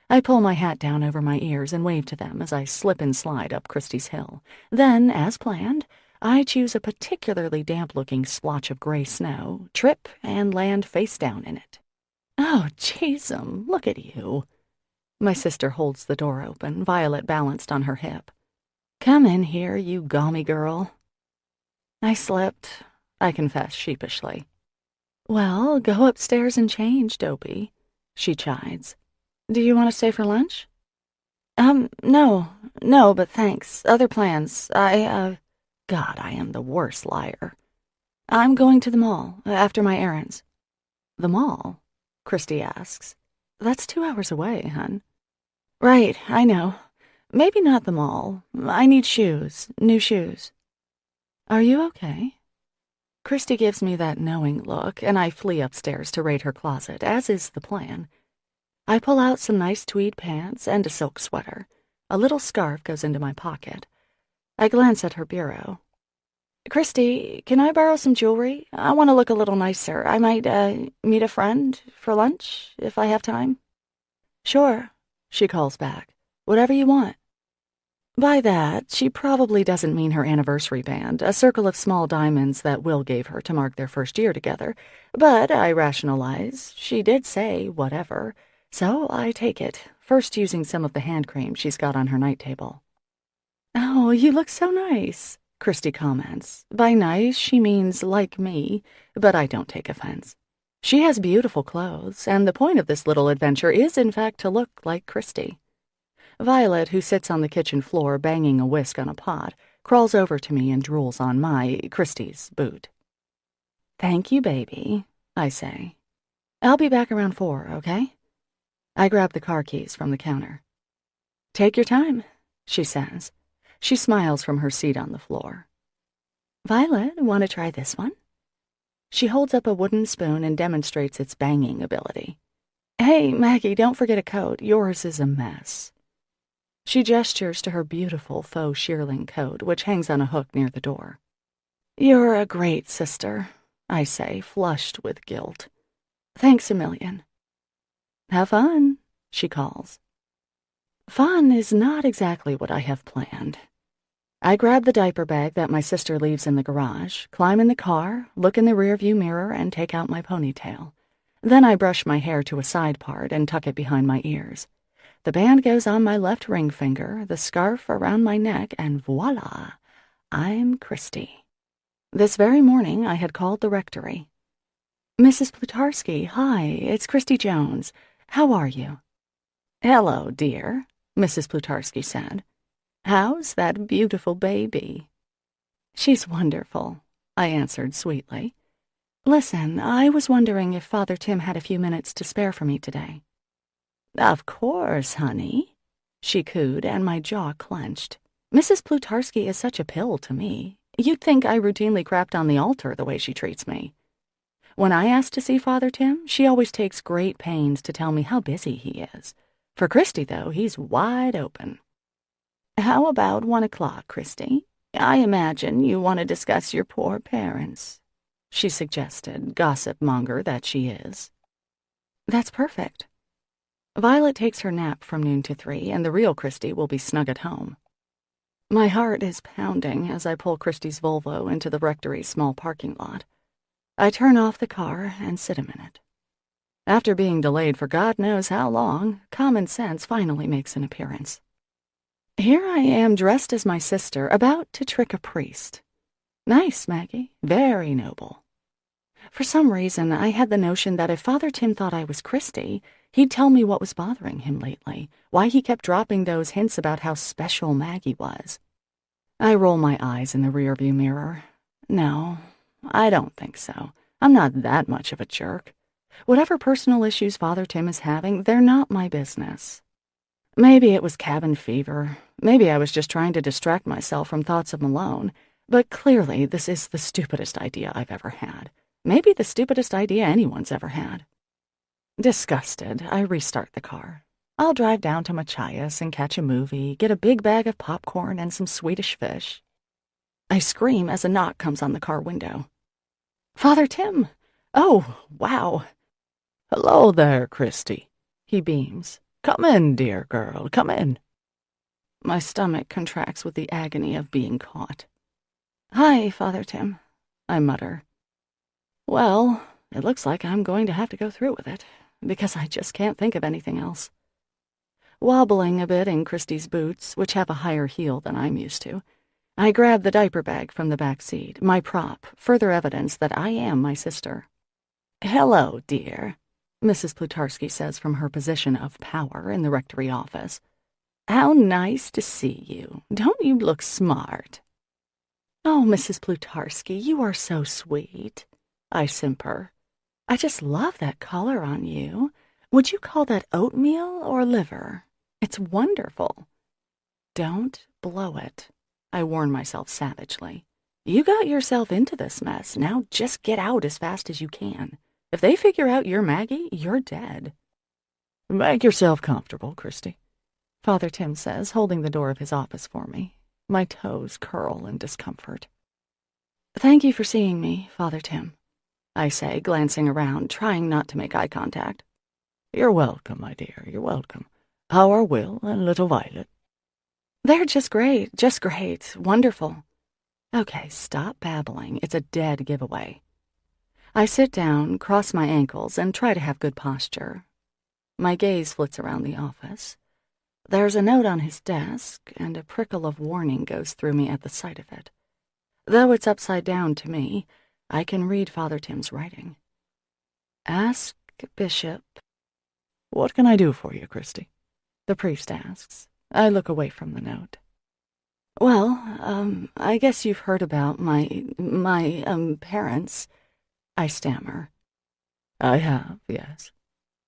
Speaker 3: I pull my hat down over my ears and wave to them as I slip and slide up Christie's Hill. Then, as planned, I choose a particularly damp-looking splotch of gray snow, trip, and land face down in it. Oh, jeezum, look at you. My sister holds the door open, Violet balanced on her hip. Come in here, you gaumy girl. I slipped, I confess sheepishly. Well, go upstairs and change, Dopey, she chides. Do you want to stay for lunch? No, but thanks. Other plans. God, I am the worst liar. I'm going to the mall, after my errands. The mall? Christy asks. That's 2 hours away, hun. Right, I know. Maybe not the mall. I need shoes, new shoes. Are you okay? Christy gives me that knowing look, and I flee upstairs to raid her closet, as is the plan. I pull out some nice tweed pants and a silk sweater. A little scarf goes into my pocket. I glance at her bureau. Christy, can I borrow some jewelry? I want to look a little nicer. I might, meet a friend for lunch, if I have time. Sure, she calls back. Whatever you want. By that, she probably doesn't mean her anniversary band, a circle of small diamonds that Will gave her to mark their first year together. But I rationalize. She did say whatever. So I take it, first using some of the hand cream she's got on her night table. Oh, you look so nice, Christy comments. By nice, she means like me, but I don't take offense. She has beautiful clothes, and the point of this little adventure is, in fact, to look like Christy. Violet, who sits on the kitchen floor banging a whisk on a pot, crawls over to me and drools on my, Christy's, boot. Thank you, baby, I say. I'll be back around 4, okay? I grab the car keys from the counter. Take your time, she says. She smiles from her seat on the floor. Violet, want to try this one? She holds up a wooden spoon and demonstrates its banging ability. Hey, Maggie, don't forget a coat. Yours is a mess. She gestures to her beautiful faux shearling coat, which hangs on a hook near the door. You're a great sister, I say, flushed with guilt. Thanks a million. Have fun, she calls. Fun is not exactly what I have planned. I grab the diaper bag that my sister leaves in the garage, climb in the car, look in the rearview mirror, and take out my ponytail. Then I brush my hair to a side part and tuck it behind my ears. The band goes on my left ring finger, the scarf around my neck, and voila, I'm Christy. This very morning I had called the rectory. Mrs. Plutarski, hi, it's Christy Jones. How are you? Hello, dear, Mrs. Plutarski said. How's that beautiful baby? She's wonderful, I answered sweetly. Listen, I was wondering if Father Tim had a few minutes to spare for me today. Of course, honey, she cooed, and my jaw clenched. Mrs. Plutarski is such a pill to me. You'd think I routinely crapped on the altar the way she treats me. When I ask to see Father Tim, she always takes great pains to tell me how busy he is. For Christy, though, he's wide open. How about 1 o'clock, Christy? I imagine you want to discuss your poor parents, she suggested, gossip monger that she is. That's perfect. Violet takes her nap from noon to 3, and the real Christy will be snug at home. My heart is pounding as I pull Christy's Volvo into the rectory's small parking lot. I turn off the car and sit a minute. After being delayed for God knows how long, common sense finally makes an appearance. Here I am dressed as my sister, about to trick a priest. Nice, Maggie. Very noble. For some reason, I had the notion that if Father Tim thought I was Christy, he'd tell me what was bothering him lately, why he kept dropping those hints about how special Maggie was. I roll my eyes in the rearview mirror. No, I don't think so. I'm not that much of a jerk. Whatever personal issues Father Tim is having, they're not my business. Maybe it was cabin fever. Maybe I was just trying to distract myself from thoughts of Malone. But clearly, this is the stupidest idea I've ever had. Maybe the stupidest idea anyone's ever had. Disgusted, I restart the car. I'll drive down to Machias and catch a movie, get a big bag of popcorn and some Swedish fish. I scream as a knock comes on the car window. Father Tim! Oh, wow.
Speaker 2: Hello there, Christy. He beams. Come in, dear girl, come in.
Speaker 3: My stomach contracts with the agony of being caught. Hi, Father Tim, I mutter. Well, it looks like I'm going to have to go through with it, because I just can't think of anything else. Wobbling a bit in Christy's boots, which have a higher heel than I'm used to, I grab the diaper bag from the back seat, my prop, further evidence that I am my sister. Hello, dear, Mrs. Plutarski says from her position of power in the rectory office. How nice to see you. Don't you look smart? Oh, Mrs. Plutarski, you are so sweet, I simper. I just love that color on you. Would you call that oatmeal or liver? It's wonderful. Don't blow it, I warn myself savagely. You got yourself into this mess. Now just get out as fast as you can. If they figure out you're Maggie, you're dead.
Speaker 2: Make yourself comfortable, Christy,
Speaker 3: Father Tim says, holding the door of his office for me. My toes curl in discomfort. Thank you for seeing me, Father Tim, I say, glancing around, trying not to make eye contact.
Speaker 2: You're welcome, my dear, you're welcome. How are Will and little Violet?
Speaker 3: They're just great, wonderful. Okay, stop babbling. It's a dead giveaway. I sit down, cross my ankles, and try to have good posture. My gaze flits around the office. There's a note on his desk, and a prickle of warning goes through me at the sight of it. Though it's upside down to me, I can read Father Tim's writing. Ask Bishop.
Speaker 2: What can I do for you, Christy?
Speaker 3: The priest asks. I look away from the note. Well, I guess you've heard about my parents, I stammer.
Speaker 2: I have, yes.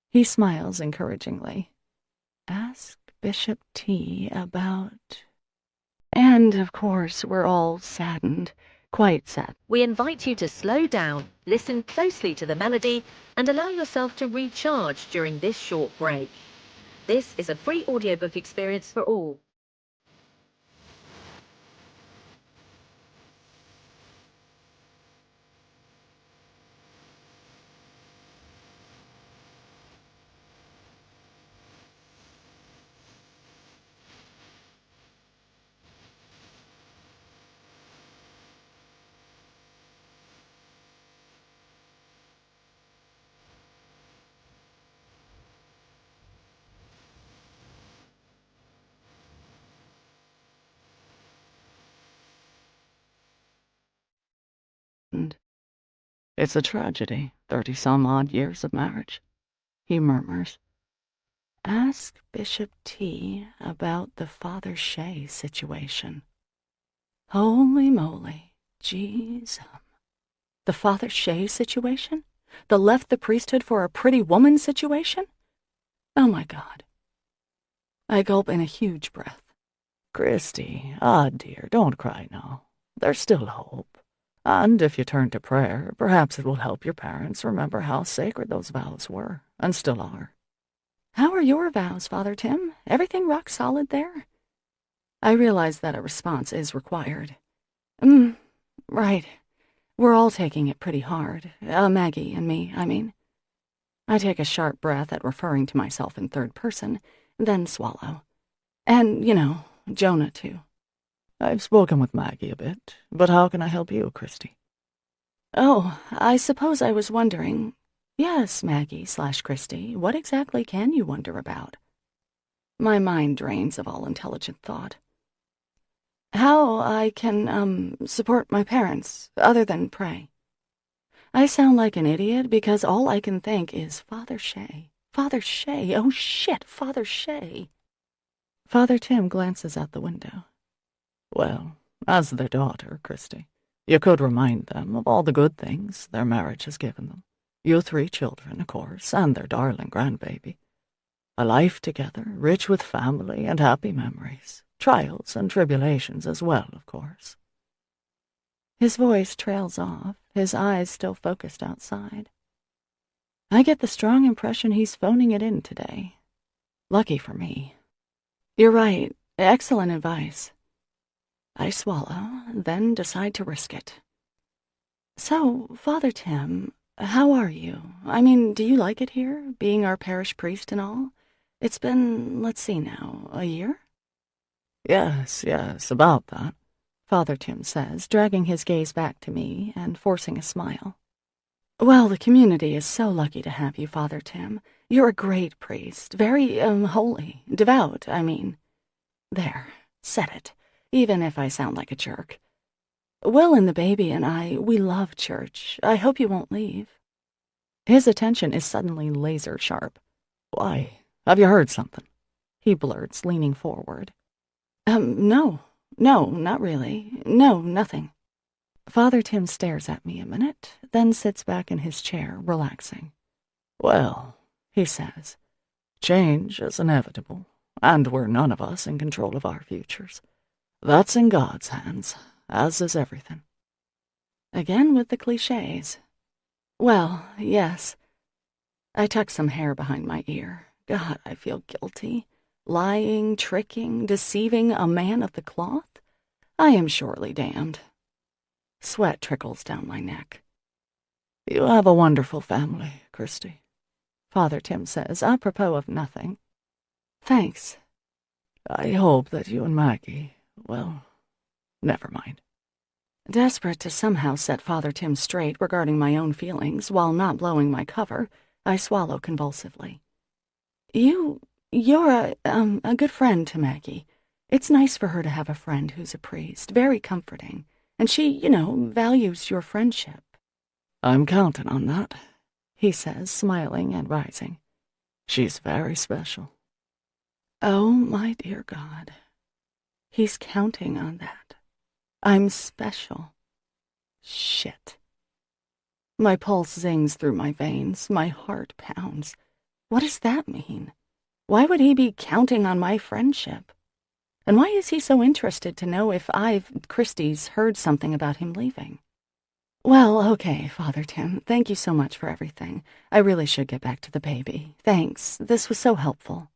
Speaker 3: He smiles encouragingly. Ask Bishop T about... And, of course, we're all saddened, quite sad.
Speaker 5: We invite you to slow down, listen closely to the melody, and allow yourself to recharge during this short break. This is a free audiobook experience for all.
Speaker 2: It's a tragedy, 30-some-odd years of marriage, he murmurs.
Speaker 3: Ask Bishop T about the Father Shea situation. Holy moly, jeez. The Father Shea situation? The left the priesthood for a pretty woman situation? Oh my God. I gulp in a huge breath.
Speaker 2: Christy, dear, don't cry now. There's still hope. And if you turn to prayer, perhaps it will help your parents remember how sacred those vows were, and still are.
Speaker 3: How are your vows, Father Tim? Everything rock solid there? I realize that a response is required. Right. We're all taking it pretty hard. Maggie and me, I mean. I take a sharp breath at referring to myself in third person, then swallow. And, Jonah, too.
Speaker 2: I've spoken with Maggie a bit, but how can I help you, Christy?
Speaker 3: Oh, I suppose I was wondering... Yes, Maggie/Christy, what exactly can you wonder about? My mind drains of all intelligent thought. How I can, support my parents, other than pray. I sound like an idiot because all I can think is Father Shea. Father Shea, oh shit, Father Shea. Father Tim glances out the window.
Speaker 2: Well, as their daughter, Christy, You could remind them of all the good things their marriage has given them. You 3 children, of course, and their darling grandbaby. A life together, rich with family and happy memories. Trials and tribulations as well, of course.
Speaker 4: His voice trails off, his eyes still focused outside. I get the strong impression he's phoning it in today. Lucky for me. You're right. Excellent advice. I swallow, then decide to risk it. So, Father Tim, how are you? I mean, do you like it here, being our parish priest and all? It's been, let's see now, a year?
Speaker 2: Yes, about that, Father Tim says, dragging his gaze back to me and forcing a smile.
Speaker 4: Well, the community is so lucky to have you, Father Tim. You're a great priest, very, holy, devout, I mean. There, said it, even if I sound like a jerk. Will and the baby and I, we love church. I hope you won't leave.
Speaker 1: His attention is suddenly laser sharp.
Speaker 2: Why, have you heard something?
Speaker 1: He blurts, leaning forward.
Speaker 4: No, not really. No, nothing.
Speaker 1: Father Tim stares at me a minute, then sits back in his chair, relaxing.
Speaker 2: Well, he says, change is inevitable, and we're none of us in control of our futures. That's in God's hands, as is everything.
Speaker 4: Again with the clichés. Well, yes. I tuck some hair behind my ear. God, I feel guilty. Lying, tricking, deceiving a man of the cloth? I am surely damned. Sweat trickles down my neck.
Speaker 2: You have a wonderful family, Christy,
Speaker 1: Father Tim says, apropos of nothing.
Speaker 4: Thanks.
Speaker 2: I hope that you and Maggie, well, never mind.
Speaker 4: Desperate to somehow set Father Tim straight regarding my own feelings while not blowing my cover, I swallow convulsively. You're a good friend to Maggie. It's nice for her to have a friend who's a priest, very comforting, and she, values your friendship.
Speaker 2: I'm counting on that, he says, smiling and rising. She's very special.
Speaker 4: Oh, my dear God. He's counting on that. I'm special. Shit. My pulse zings through my veins, my heart pounds. What does that mean? Why would he be counting on my friendship? And why is he so interested to know if Christy's, heard something about him leaving? Well, okay, Father Tim, thank you so much for everything. I really should get back to the baby. Thanks, this was so helpful.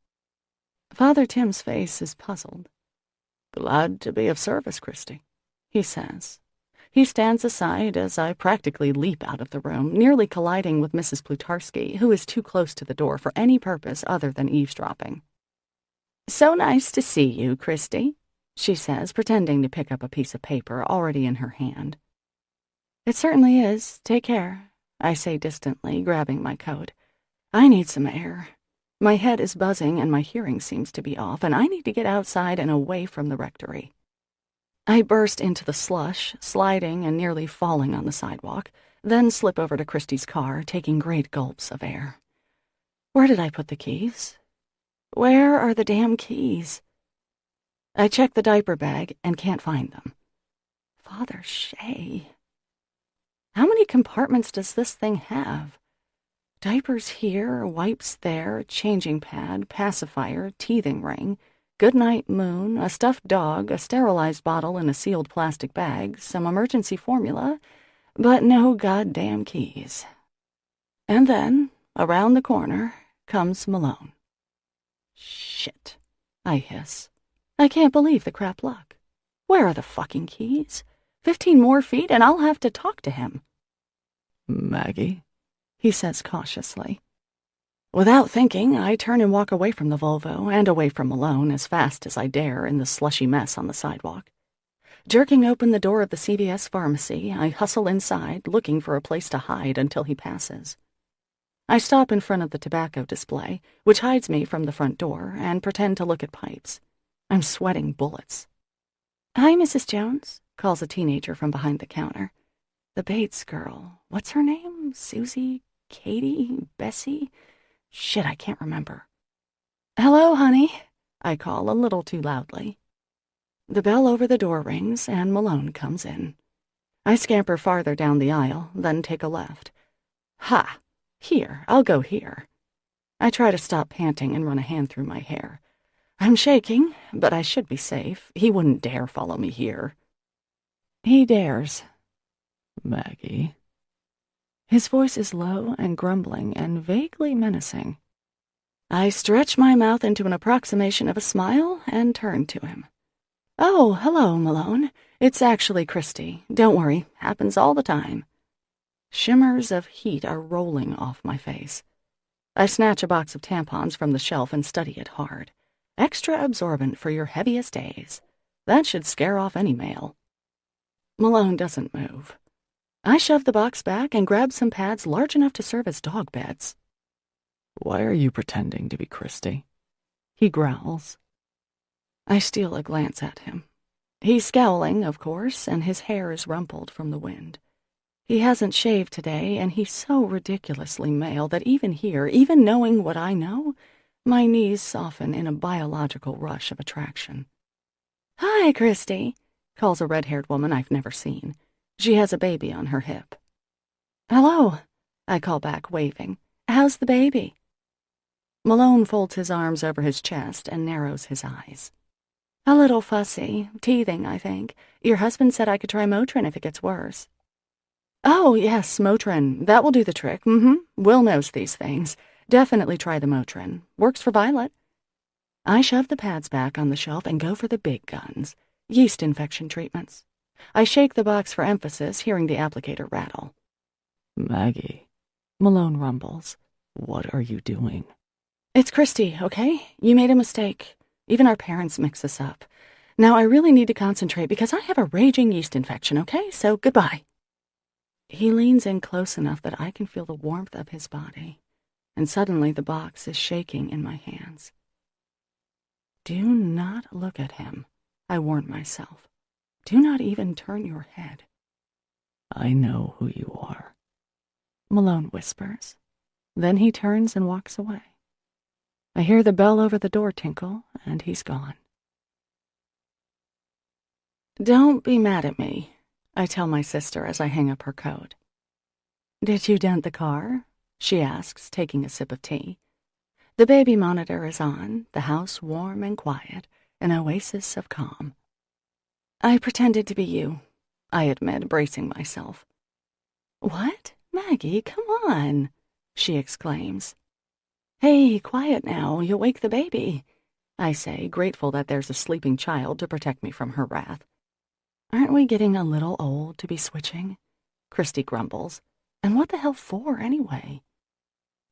Speaker 4: Father Tim's face is puzzled.
Speaker 2: Glad to be of service, Christy,
Speaker 4: he says. He stands aside as I practically leap out of the room, nearly colliding with Mrs. Plutarski, who is too close to the door for any purpose other than eavesdropping. So nice to see you, Christy, she says, pretending to pick up a piece of paper already in her hand. It certainly is. Take care, I say distantly, grabbing my coat. I need some air. My head is buzzing and my hearing seems to be off, and I need to get outside and away from the rectory. I burst into the slush, sliding and nearly falling on the sidewalk, then slip over to Christy's car, taking great gulps of air. Where did I put the keys? Where are the damn keys? I check the diaper bag and can't find them. Father Shea. How many compartments does this thing have? Diapers here, wipes there, changing pad, pacifier, teething ring, goodnight moon, a stuffed dog, a sterilized bottle in a sealed plastic bag, some emergency formula, but no goddamn keys. And then, around the corner, comes Malone. Shit, I hiss. I can't believe the crap luck. Where are the fucking keys? 15 more feet and I'll have to talk to him.
Speaker 2: Maggie,
Speaker 4: he says cautiously. Without thinking, I turn and walk away from the Volvo and away from Malone as fast as I dare in the slushy mess on the sidewalk. Jerking open the door of the CVS pharmacy, I hustle inside, looking for a place to hide until he passes. I stop in front of the tobacco display, which hides me from the front door, and pretend to look at pipes. I'm sweating bullets. "Hi, Mrs. Jones," calls a teenager from behind the counter. The Bates girl. What's her name? Susie? Katie? Bessie? Shit, I can't remember. "Hello, honey," I call a little too loudly. The bell over the door rings, and Malone comes in.
Speaker 3: I scamper farther down the aisle, then take a left. Ha! Here, I'll go here. I try to stop panting and run a hand through my hair. I'm shaking, but I should be safe. He wouldn't dare follow me here. He dares.
Speaker 2: Maggie.
Speaker 3: His voice is low and grumbling and vaguely menacing. I stretch my mouth into an approximation of a smile and turn to him. Oh, hello, Malone. It's actually Christy. Don't worry, happens all the time. Shimmers of heat are rolling off my face. I snatch a box of tampons from the shelf and study it hard. Extra absorbent for your heaviest days. That should scare off any male. Malone doesn't move. I shove the box back and grab some pads large enough to serve as dog beds.
Speaker 2: Why are you pretending to be Christy?
Speaker 3: He growls. I steal a glance at him. He's scowling, of course, and his hair is rumpled from the wind. He hasn't shaved today, and he's so ridiculously male that even here, even knowing what I know, my knees soften in a biological rush of attraction. Hi, Christy, calls a red-haired woman I've never seen. She has a baby on her hip. Hello, I call back, waving. How's the baby? Malone folds his arms over his chest and narrows his eyes. A little fussy, teething, I think. Your husband said I could try Motrin if it gets worse. Oh, yes, Motrin. That will do the trick. Will knows these things. Definitely try the Motrin. Works for Violet. I shove the pads back on the shelf and go for the big guns. Yeast infection treatments. I shake the box for emphasis, hearing the applicator rattle.
Speaker 2: Maggie,
Speaker 3: Malone rumbles.
Speaker 2: what are you doing?
Speaker 3: It's Christy, okay? You made a mistake. Even our parents mix us up. Now I really need to concentrate because I have a raging yeast infection, okay? So goodbye. He leans in close enough that I can feel the warmth of his body, and suddenly the box is shaking in my hands. Do not look at him, I warn myself. Do not even turn your head.
Speaker 2: I know who you are,
Speaker 3: Malone whispers. Then he turns and walks away. I hear the bell over the door tinkle, and he's gone. Don't be mad at me, I tell my sister as I hang up her coat. Did you dent the car? She asks, taking a sip of tea. The baby monitor is on, the house warm and quiet, an oasis of calm. I pretended to be you, I admit, bracing myself. What? Maggie, come on, she exclaims. Hey, quiet now, you'll wake the baby, I say, grateful that there's a sleeping child to protect me from her wrath. Aren't we getting a little old to be switching? Christy grumbles. And what the hell for, anyway?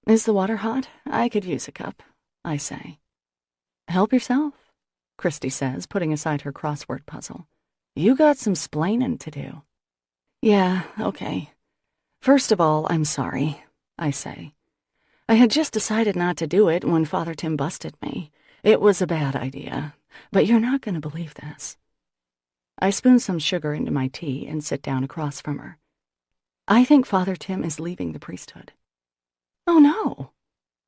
Speaker 3: Is the water hot? I could use a cup, I say. Help yourself, Christy says, putting aside her crossword puzzle. You got some splaining to do. Yeah, okay. First of all, I'm sorry, I say. I had just decided not to do it when Father Tim busted me. It was a bad idea, but you're not going to believe this. I spoon some sugar into my tea and sit down across from her. I think Father Tim is leaving the priesthood. Oh, no.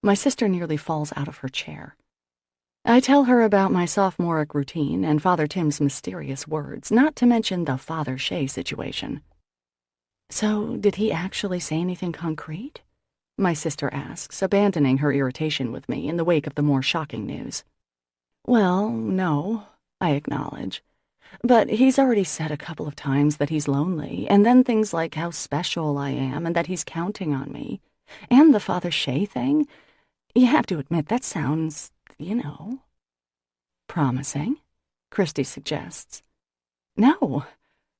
Speaker 3: My sister nearly falls out of her chair. I tell her about my sophomoric routine and Father Tim's mysterious words, not to mention the Father Shea situation. So, did he actually say anything concrete? My sister asks, abandoning her irritation with me in the wake of the more shocking news. Well, no, I acknowledge. But he's already said a couple of times that he's lonely, and then things like how special I am and that he's counting on me. And the Father Shea thing. You have to admit, that sounds, promising, Christy suggests. No,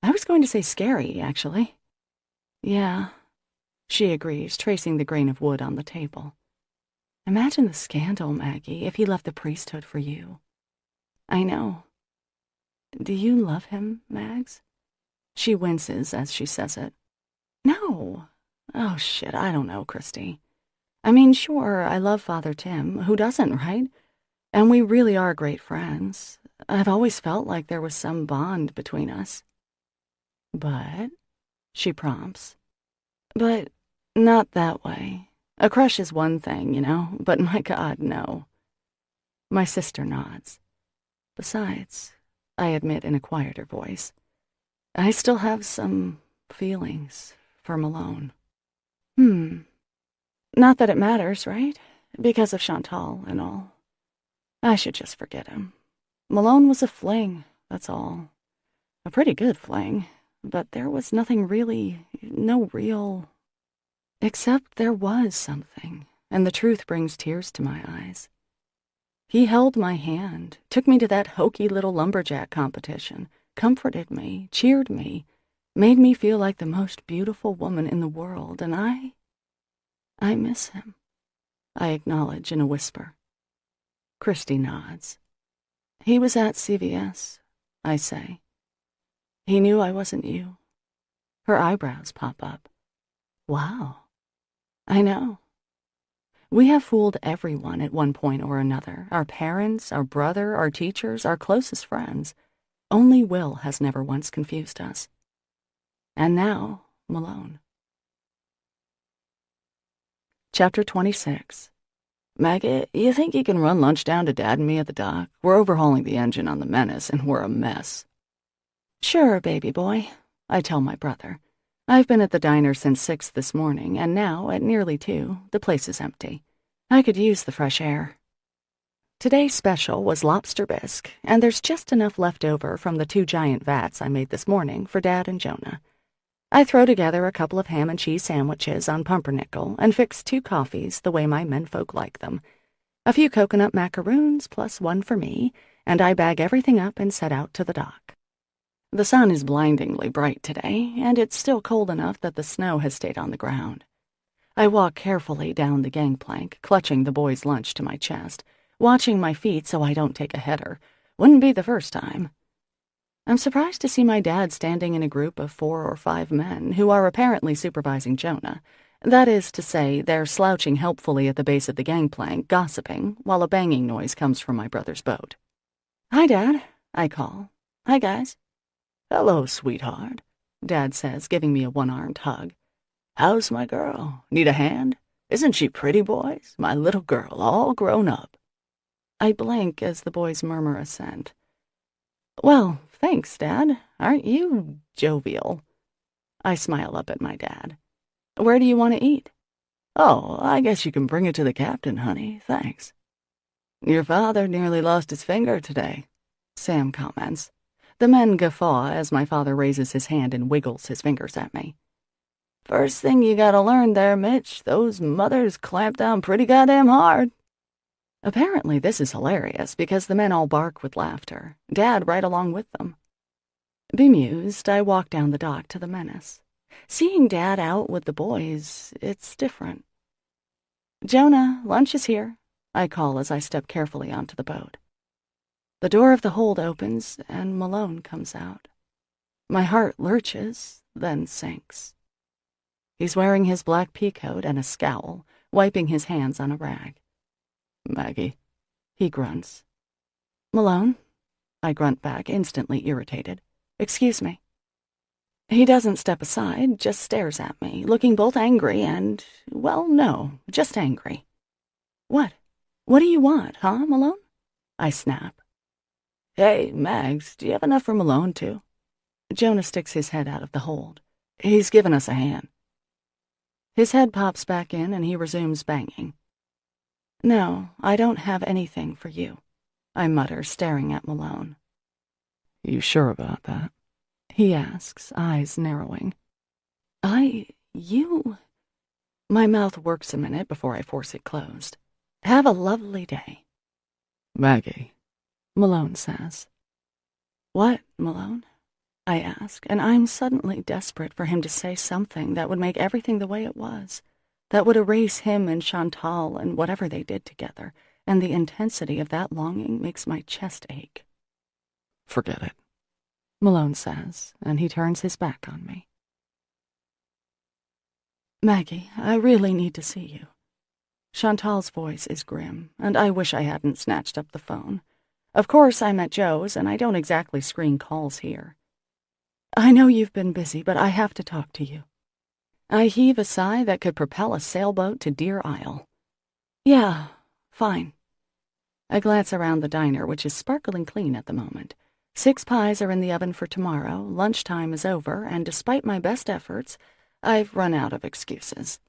Speaker 3: I was going to say scary, actually. Yeah, she agrees, tracing the grain of wood on the table. Imagine the scandal, Maggie, if he left the priesthood for you. I know. Do you love him, Mags? She winces as she says it. No. Oh, shit, I don't know, Christy. I mean, sure, I love Father Tim. Who doesn't, right? And we really are great friends. I've always felt like there was some bond between us. But, she prompts. But not that way. A crush is one thing, but my God, no. My sister nods. Besides, I admit in a quieter voice, I still have some
Speaker 2: feelings for Malone. Not that it matters, right? Because of Chantal and all. I should just forget him. Malone was a fling, that's all. A pretty good fling, but there was nothing really, no real... Except there was something, and the truth brings tears to my eyes. He held my hand, took me to that hokey little lumberjack competition, comforted me, cheered me, made me feel like the most beautiful woman in the world, and I miss him, I acknowledge in a whisper. Christy nods. He was at CVS, I say. He knew I wasn't you. Her eyebrows pop up. Wow. I know. We have fooled everyone at one point or another. Our parents, our brother, our teachers, our closest friends. Only Will has never once confused us. And now, Malone. Chapter 26. Maggie, you think you can run lunch down to Dad and me at the dock? We're overhauling the engine on the Menace, and we're a mess. Sure, baby boy, I tell my brother. I've been at the diner since 6 this morning, and now, at nearly 2, the place is empty. I could use the fresh air. Today's special was lobster bisque, and there's just enough left over from the 2 giant vats I made this morning for Dad and Jonah. I throw together a couple of ham and cheese sandwiches on pumpernickel and fix 2 coffees the way my menfolk like them. A few coconut macaroons plus 1 for me, and I bag everything up and set out to the dock. The sun is blindingly bright today, and it's still cold enough that the snow has stayed on the ground. I walk carefully down the gangplank, clutching the boys' lunch to my chest, watching my feet so I don't take a header. Wouldn't be the first time. I'm surprised to see my dad standing in a group of 4 or 5 men who are apparently supervising Jonah. That is to say, they're slouching helpfully at the base of the gangplank, gossiping, while a banging noise comes from my brother's boat. Hi, Dad, I call. Hi, guys. Hello, sweetheart, Dad says, giving me a one-armed hug. How's my girl? Need a hand? Isn't she pretty, boys? My little girl, all grown up. I blink as the boys murmur assent. Well, thanks, Dad. Aren't you jovial? I smile up at my dad. Where do you want to eat? Oh, I guess you can bring it to the captain, honey. Thanks. Your father nearly lost his finger today, Sam comments. The men guffaw as my father raises his hand and wiggles his fingers at me. First thing you gotta learn there, Mitch, those mothers clamp down pretty goddamn hard. Apparently this is hilarious because the men all bark with laughter, Dad right along with them. Bemused, I walk down the dock to the Menace. Seeing Dad out with the boys, it's different. Jonah, lunch is here, I call as I step carefully onto the boat. The door of the hold opens, and Malone comes out. My heart lurches, then sinks. He's wearing his black peacoat and a scowl, wiping his hands on a rag. Maggie, he grunts. Malone, I grunt back, instantly irritated. Excuse me. He doesn't step aside, just stares at me, looking both angry and, well, no, just angry. What? What do you want, huh, Malone? I snap. Hey, Mags, do you have enough for Malone, too? Jonah sticks his head out of the hold. He's given us a hand. His head pops back in and he resumes banging. No, I don't have anything for you, I mutter, staring at Malone. You sure about that? He asks, eyes narrowing. You... My mouth works a minute before I force it closed. Have a lovely day. Maggie, Malone says. What, Malone? I ask, and I'm suddenly desperate for him to say something that would make everything the way it was, that would erase him and Chantal and whatever they did together, and the intensity of that longing makes my chest ache. Forget it, Malone says, and he turns his back on me. Maggie, I really need to see you. Chantal's voice is grim, and I wish I hadn't snatched up the phone. Of course, I'm at Joe's, and I don't exactly screen calls here. I know you've been busy, but I have to talk to you. I heave a sigh that could propel a sailboat to Deer Isle. Yeah, fine. I glance around the diner, which is sparkling clean at the moment.
Speaker 3: 6 pies are in the oven for tomorrow, lunchtime is over, and despite my best efforts, I've run out of excuses.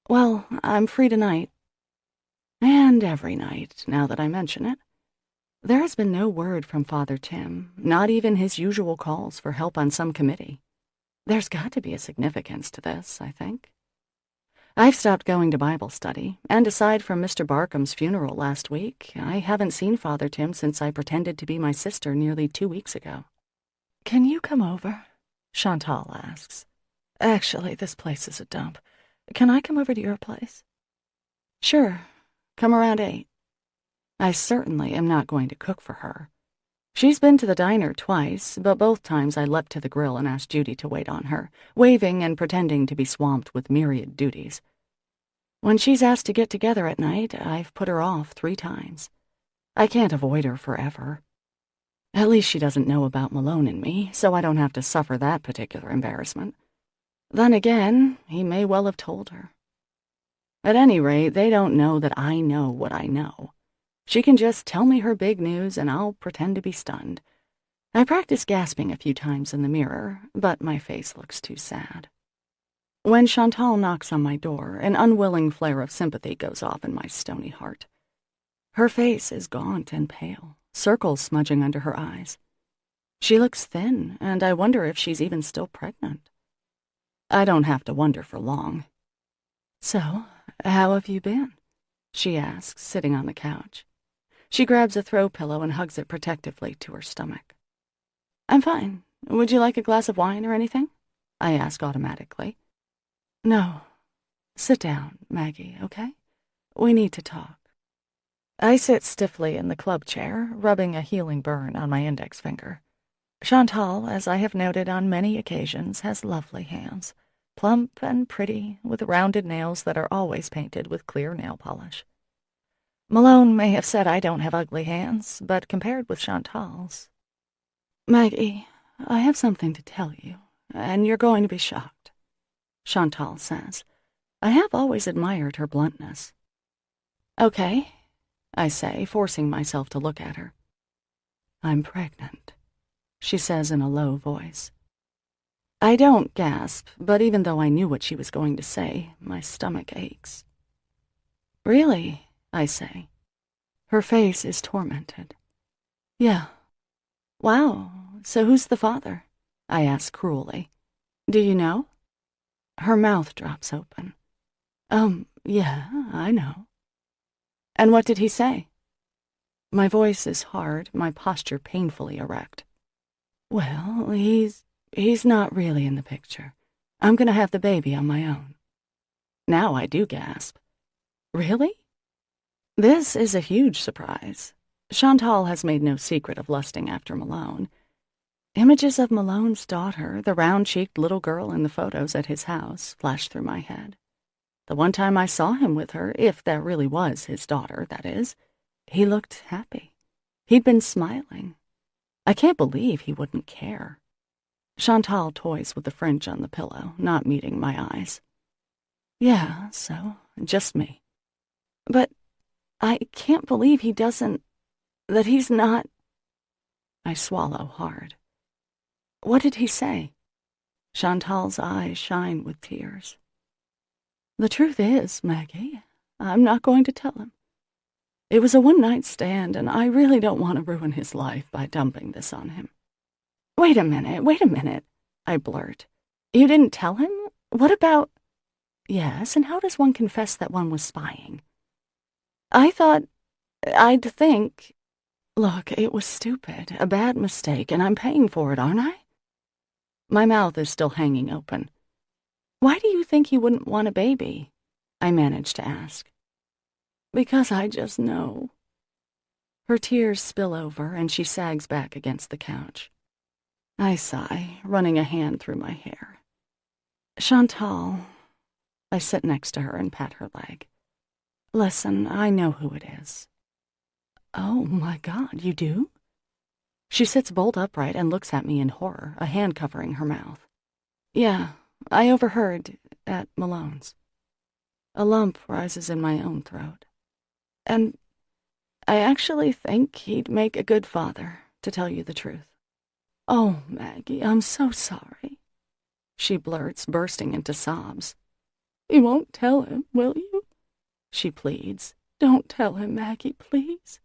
Speaker 3: Well, I'm free tonight. And every night, now that I mention it. There has been no word from Father Tim, not even his usual calls for help on some committee. There's got to be a significance to this, I think. I've stopped going to Bible study, and aside from Mr. Barkham's funeral last week, I haven't seen Father Tim since I pretended to be my sister nearly 2 weeks ago.
Speaker 1: Can you come over? Chantal asks.
Speaker 3: Actually, this place is a dump. Can I come over to your place?
Speaker 1: Sure. Come around 8. I certainly am not going to cook for her. She's been to the diner twice, but both times I leapt to the grill and asked Judy to wait on her, waving and pretending to be swamped with myriad duties. When she's asked to get together at night, I've put her off 3 times. I can't avoid her forever. At least she doesn't know about Malone and me, so I don't have to suffer that particular embarrassment. Then again, he may well have told her. At any rate, they don't know that I know what I know. She can just tell me her big news, and I'll pretend to be stunned. I practice gasping a few times in the mirror, but my face looks too sad. When Chantal knocks on my door, an unwilling flare of sympathy goes off in my stony heart. Her face is gaunt and pale, circles smudging under her eyes. She looks thin, and I wonder if she's even still pregnant. I don't have to wonder for long. "So, how have you been?" she asks, sitting on the couch. She grabs a throw pillow and hugs it protectively to her stomach. "I'm fine. Would you like a glass of wine or anything?" I ask automatically. "No. Sit down, Maggie, okay? We need to talk." I sit stiffly in the club chair, rubbing a healing burn on my index finger. Chantal, as I have noted on many occasions, has lovely hands, plump and pretty, with rounded nails that are always painted with clear nail polish. Malone may have said I don't have ugly hands, but compared with Chantal's... "Maggie, I have something to tell you, and you're going to be shocked," Chantal says. I have always admired her bluntness. "Okay," I say, forcing myself to look at her. "I'm pregnant," she says in a low voice. I don't gasp, but even though I knew what she was going to say, my stomach aches. "Really?" I say. Her face is tormented. "Yeah." "Wow, so who's the father?" I ask cruelly. "Do you know?" Her mouth drops open. Yeah, I know." "And what did he say?" My voice is hard, my posture painfully erect. "Well, he's not really in the picture. I'm gonna have the baby on my own." Now I do gasp. "Really?" This is a huge surprise. Chantal has made no secret of lusting after Malone. Images of Malone's daughter, the round-cheeked little girl in the photos at his house, flashed through my head. The one time I saw him with her, if that really was his daughter, that is, he looked happy. He'd been smiling. I can't believe he wouldn't care. Chantal toys with the fringe on the pillow, not meeting my eyes. "Yeah, so, just me. But I can't believe he doesn't... that he's not..." I swallow hard. "What did he say?" Chantal's eyes shine with tears. "The truth is, Maggie, I'm not going to tell him. It was a one-night stand, and I really don't want to ruin his life by dumping this on him." Wait a minute, I blurt. "You didn't tell him? What about..." "Yes, and how does one confess that one was spying?" "I thought... I'd think..." "Look, it was stupid, a bad mistake, and I'm paying for it, aren't I?" My mouth is still hanging open. "Why do you think he wouldn't want a baby?" I managed to ask. "Because I just know." Her tears spill over, and she sags back against the couch. I sigh, running a hand through my hair. "Chantal..." I sit next to her and pat her leg. "Listen, I know who it is." "Oh, my God, you do?" She sits bolt upright and looks at me in horror, a hand covering her mouth. "Yeah, I overheard at Malone's." A lump rises in my own throat. "And I actually think he'd make a good father,
Speaker 2: to tell you the truth. Oh, Maggie, I'm so sorry, she blurts, bursting into sobs. You won't tell him, will you? She pleads. Don't tell him, Maggie, please.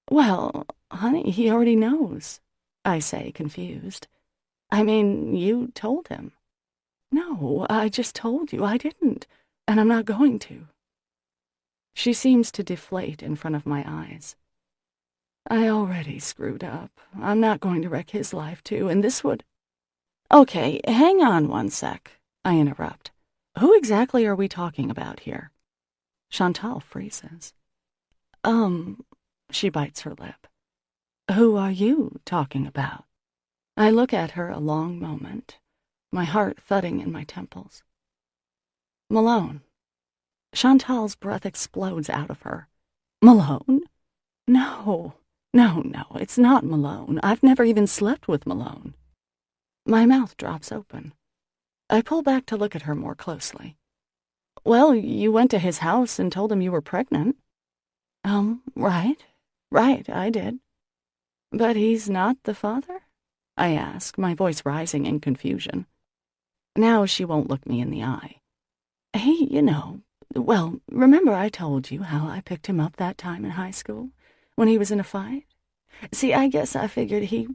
Speaker 2: Well, honey, he already knows, I say, confused. I mean, you told him. No, I just told you I didn't, and I'm not going to. She seems to deflate in front of my eyes. I already screwed up. I'm not going to wreck his life, too, and this would... Okay, hang on one sec, I interrupt. Who exactly are we talking about here? Chantal freezes. She bites her lip. Who are you talking about? I look at her a long moment, my heart thudding in my temples. Malone. Chantal's breath explodes out of her. Malone? No, it's not Malone. I've never even slept with Malone. My mouth drops open. I pull back to look at her more closely. Well, you went to his house and told him you were pregnant. Right, I did. But he's not the father? I ask, my voice rising in confusion. Now she won't look me in the eye. Hey, well, remember I told you how I picked him up that time in high school, when he was in a fight? See, I guess I figured he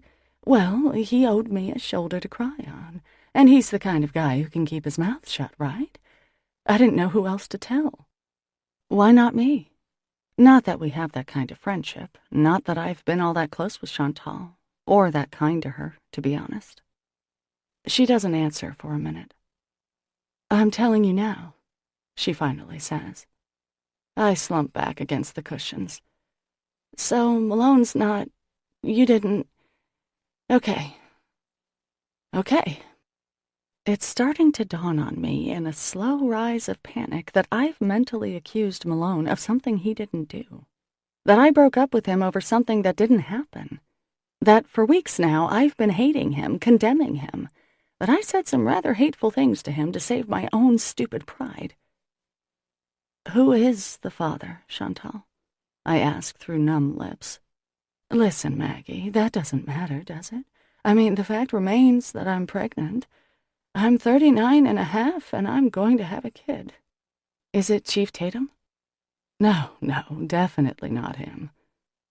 Speaker 2: owed me a shoulder to cry on, and he's the kind of guy who can keep his mouth shut, right? I didn't know who else to tell. Why not me? Not that we have that kind of friendship, not that I've been all that close with Chantal, or that kind to her, to be honest. She doesn't answer for a minute. I'm telling you now, she finally says. I slump back against the cushions. So Malone's not... You didn't... Okay. It's starting to dawn on me in a slow rise of panic that I've mentally accused Malone of something he didn't do. That I broke up with him over something that didn't happen. That for weeks now I've been hating him, condemning him. That I said some rather hateful things to him to save my own stupid pride. Who is the father, Chantal? I ask through numb lips. Listen, Maggie, that doesn't matter, does it? I mean, the fact remains that I'm pregnant. I'm 39 and a half, and I'm going to have a kid. Is it Chief Tatum? No, definitely not him.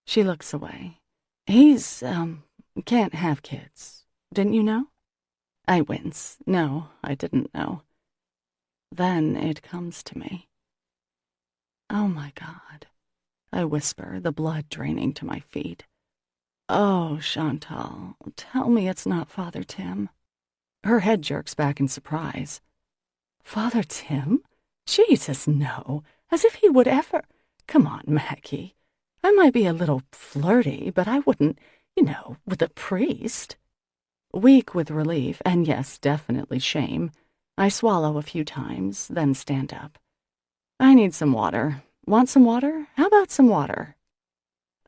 Speaker 2: She looks away. He's, can't have kids. Didn't you know? I wince. No, I didn't know. Then it comes to me. Oh, my God. I whisper, the blood draining to my feet. Oh, Chantal, tell me it's not Father Tim. Her head jerks back in surprise. Father Tim? Jesus, no. As if he would ever... Come on, Maggie. I might be a little flirty, but I wouldn't, with a priest. Weak with relief, and yes, definitely shame, I swallow a few times, then stand up. I need some water. Want some water? How about some water?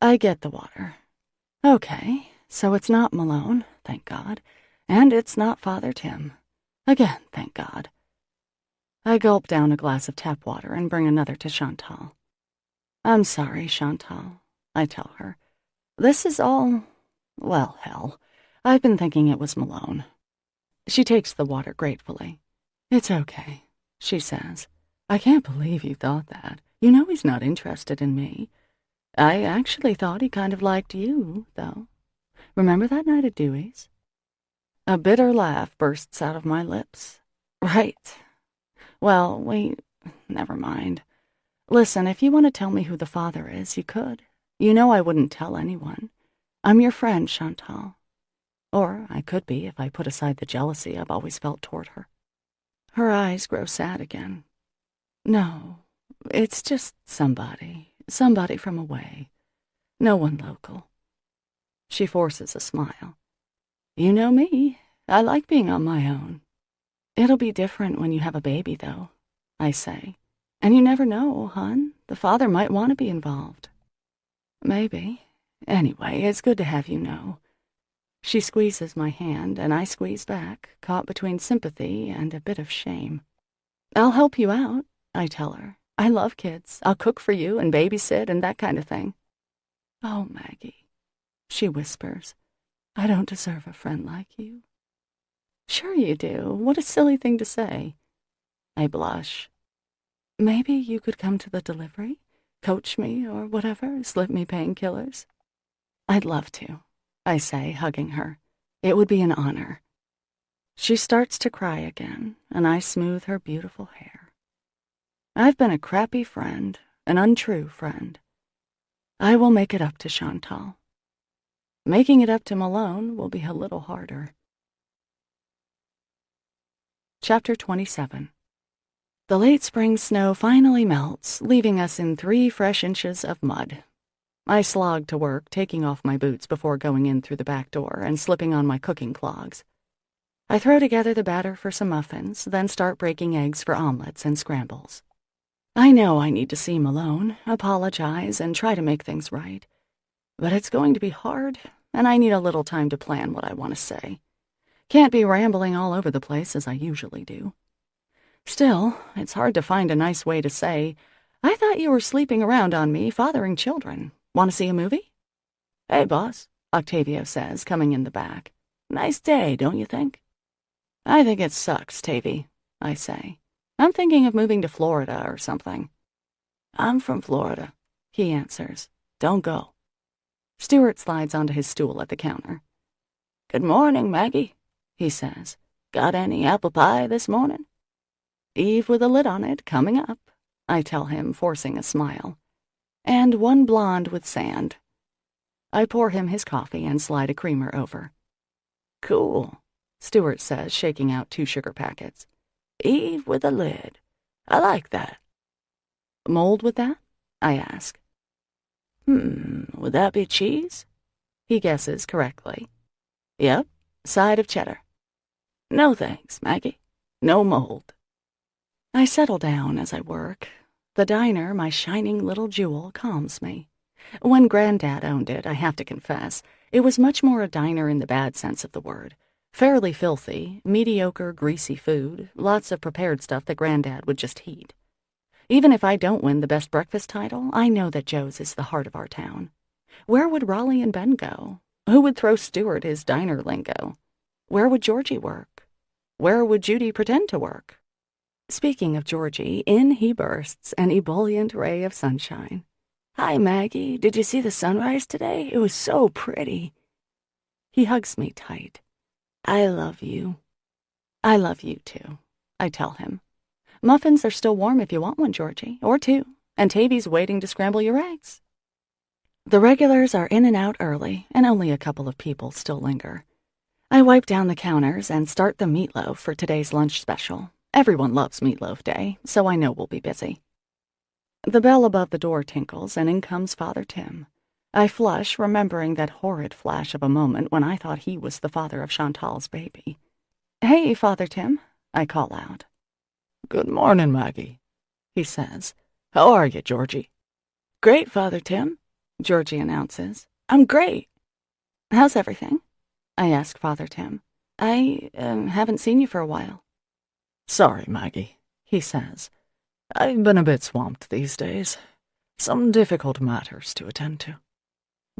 Speaker 2: I get the water. Okay, so it's not Malone, thank God. And it's not Father Tim. Again, thank God. I gulp down a glass of tap water and bring another to Chantal. I'm sorry, Chantal, I tell her. This is all... well, hell. I've been thinking it was Malone. She takes the water gratefully. It's okay, she says. I can't believe you thought that. You know he's not interested in me. I actually thought he kind of liked you, though. Remember that night at Dewey's? A bitter laugh bursts out of my lips. Right. Well, never mind. Listen, if you want to tell me who the father is, you could. You know I wouldn't tell anyone. I'm your friend, Chantal. Or I could be if I put aside the jealousy I've always felt toward her. Her eyes grow sad again. No, it's just somebody from away. No one local. She forces a smile. You know me. I like being on my own. It'll be different when you have a baby, though, I say. And you never know, hon. The father might want to be involved. Maybe. Anyway, it's good to have you know. She squeezes my hand, and I squeeze back, caught between sympathy and a bit of shame. I'll help you out, I tell her. I love kids. I'll cook for you and babysit and that kind of thing. Oh, Maggie.
Speaker 4: she whispers. I don't deserve a friend like you. Sure you do. What a silly thing to say. I blush. Maybe you could come to the delivery, coach me or whatever, slip me painkillers. I'd love to, I say, hugging her. It would be an honor. She starts to cry again, and I smooth her beautiful hair. I've been a crappy friend, an untrue friend. I will make it up to Chantal. Making it up to Malone will be a little harder. Chapter 27. The late spring snow finally melts, leaving us in 3 fresh inches of mud. I slog to work, taking off my boots before going in through the back door and slipping on my cooking clogs. I throw together the batter for some muffins, then start breaking eggs for omelets and scrambles. I know I need to see Malone, apologize, and try to make things right. But it's going to be hard, and I need a little time to plan what I want to say. Can't be rambling all over the place as I usually do. Still, it's hard to find a nice way to say, I thought you were sleeping around on me, fathering children. Want to see a movie? Hey, boss, Octavio says, coming in the back. Nice day, don't you think? I think it sucks, Tavy, I say. I'm thinking of moving to Florida or something. I'm from Florida, he answers. Don't go. Stuart slides onto his stool at the counter. Good morning, Maggie, he says. Got any apple pie this morning? Eve with a lid on it, coming up, I tell him, forcing a smile. And 1 blonde with sand. I pour him his coffee and slide a creamer over. Cool, Stuart says, shaking out 2 sugar packets. Eve with a lid. I like that. Mold with that? I ask. Would that be cheese? He guesses correctly. Yep, side of cheddar. No thanks, Maggie. No mold. I settle down as I work. The diner, my shining little jewel, calms me. When Granddad owned it, I have to confess, it was much more a diner in the bad sense of the word. Fairly filthy, mediocre, greasy food, lots of prepared stuff that Granddad would just heat. Even if I don't win the best breakfast title, I know that Joe's is the heart of our town. Where would Raleigh and Ben go? Who would throw Stuart his diner lingo? Where would Georgie work? Where would Judy pretend to work? Speaking of Georgie, in he bursts, an ebullient ray of sunshine. Hi, Maggie. Did you see the sunrise today? It was so pretty. He hugs me tight. I love you. I love you, too, I tell him. Muffins are still warm if you want one, Georgie, or 2, and Tavy's waiting to scramble your eggs. The regulars are in and out early, and only a couple of people still linger. I wipe down the counters and start the meatloaf for today's lunch special. Everyone loves Meatloaf Day, so I know we'll be busy. The bell above the door tinkles, and in comes Father Tim. I flush, remembering that horrid flash of a moment when I thought he was the father of Chantal's baby. Hey, Father Tim, I call out.
Speaker 2: Good morning, Maggie, he says. How are you, Georgie?
Speaker 4: Great, Father Tim, Georgie announces. I'm great. How's everything? I ask Father Tim. I haven't seen you for a while.
Speaker 2: Sorry, Maggie, he says. I've been a bit swamped these days. Some difficult matters to attend to.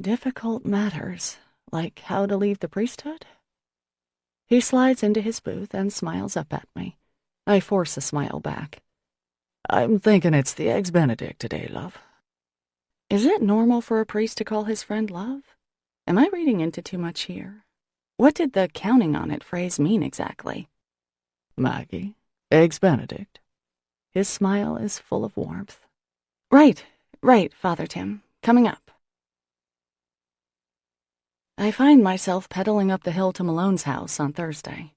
Speaker 4: Difficult matters? Like how to leave the priesthood? He slides into his booth and smiles up at me. I force a smile back.
Speaker 2: I'm thinking it's the Eggs Benedict today, love.
Speaker 4: Is it normal for a priest to call his friend love? Am I reading into too much here? What did the counting on it phrase mean exactly?
Speaker 2: Maggie, Eggs Benedict.
Speaker 4: His smile is full of warmth. Right, Father Tim. Coming up. I find myself pedaling up the hill to Malone's house on Thursday.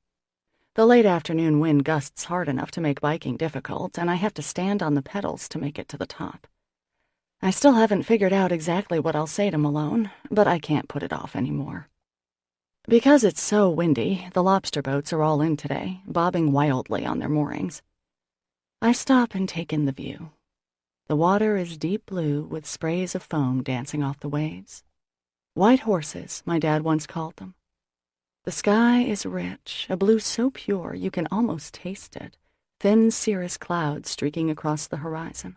Speaker 4: The late afternoon wind gusts hard enough to make biking difficult, and I have to stand on the pedals to make it to the top. I still haven't figured out exactly what I'll say to Malone, but I can't put it off anymore. Because it's so windy, the lobster boats are all in today, bobbing wildly on their moorings. I stop and take in the view. The water is deep blue with sprays of foam dancing off the waves. White horses, my dad once called them. The sky is rich, a blue so pure you can almost taste it, thin cirrus clouds streaking across the horizon.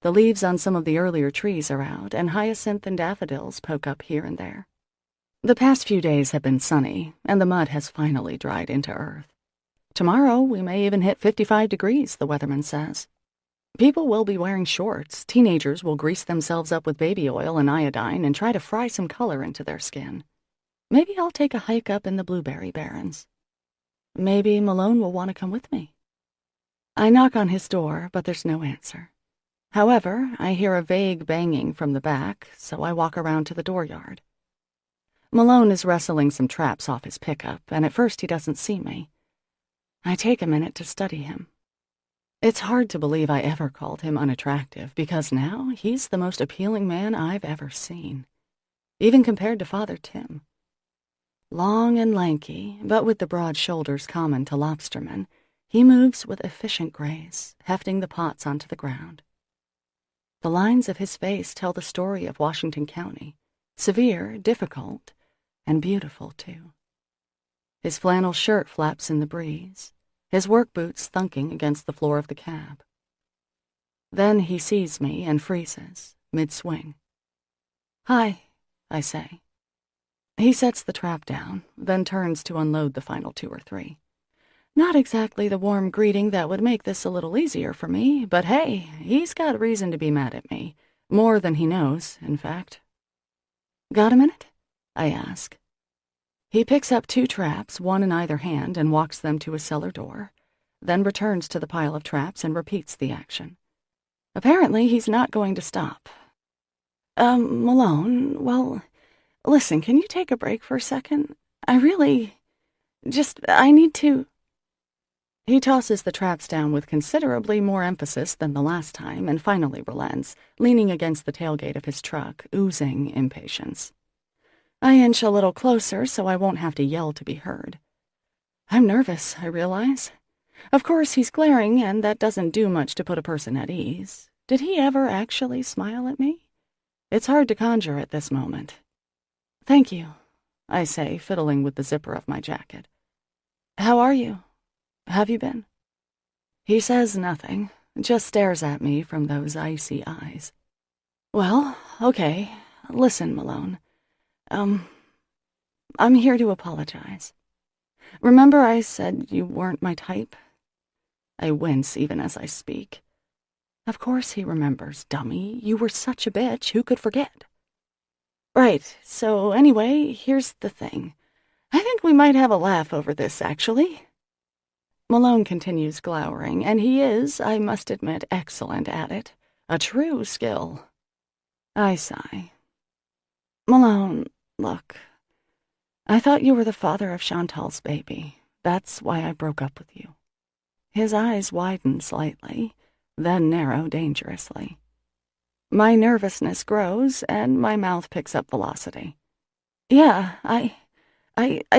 Speaker 4: The leaves on some of the earlier trees are out, and hyacinth and daffodils poke up here and there.
Speaker 3: The past few days have been sunny, and the mud has finally dried into earth. Tomorrow we may even hit 55 degrees, the weatherman says. People will be wearing shorts. Teenagers will grease themselves up with baby oil and iodine and try to fry some color into their skin. Maybe I'll take a hike up in the blueberry barrens. Maybe Malone will want to come with me. I knock on his door, but there's no answer. However, I hear a vague banging from the back, so I walk around to the dooryard. Malone is wrestling some traps off his pickup, and at first he doesn't see me. I take a minute to study him. It's hard to believe I ever called him unattractive, because now he's the most appealing man I've ever seen, even compared to Father Tim. Long and lanky, but with the broad shoulders common to lobstermen, he moves with efficient grace, hefting the pots onto the ground. The lines of his face tell the story of Washington County, severe, difficult, and beautiful, too. His flannel shirt flaps in the breeze, his work boots thunking against the floor of the cab. Then he sees me and freezes, mid-swing. "Hi," I say. He sets the trap down, then turns to unload the final 2 or 3. Not exactly the warm greeting that would make this a little easier for me, but hey, he's got reason to be mad at me. More than he knows, in fact. "Got a minute?" I ask. He picks up 2 traps, one in either hand, and walks them to a cellar door, then returns to the pile of traps and repeats the action. Apparently, he's not going to stop. Malone, well, listen, can you take a break for a second? I need to... He tosses the traps down with considerably more emphasis than the last time and finally relents, leaning against the tailgate of his truck, oozing impatience. I inch a little closer so I won't have to yell to be heard. I'm nervous, I realize. Of course, he's glaring, and that doesn't do much to put a person at ease. Did he ever actually smile at me? It's hard to conjure at this moment. "Thank you," I say, fiddling with the zipper of my jacket. "How are you? Have you been?" He says nothing, just stares at me from those icy eyes. "Well, okay. Listen, Malone. I'm here to apologize. Remember I said you weren't my type?" I wince even as I speak. Of course he remembers, dummy. You were such a bitch, who could forget? "Right, so anyway, here's the thing. I think we might have a laugh over this, actually." Malone continues glowering, and he is, I must admit, excellent at it. A true skill. I sigh. "Malone, look, I thought you were the father of Chantal's baby. That's why I broke up with you." His eyes widen slightly, then narrow dangerously. My nervousness grows, and my mouth picks up velocity. "Yeah, I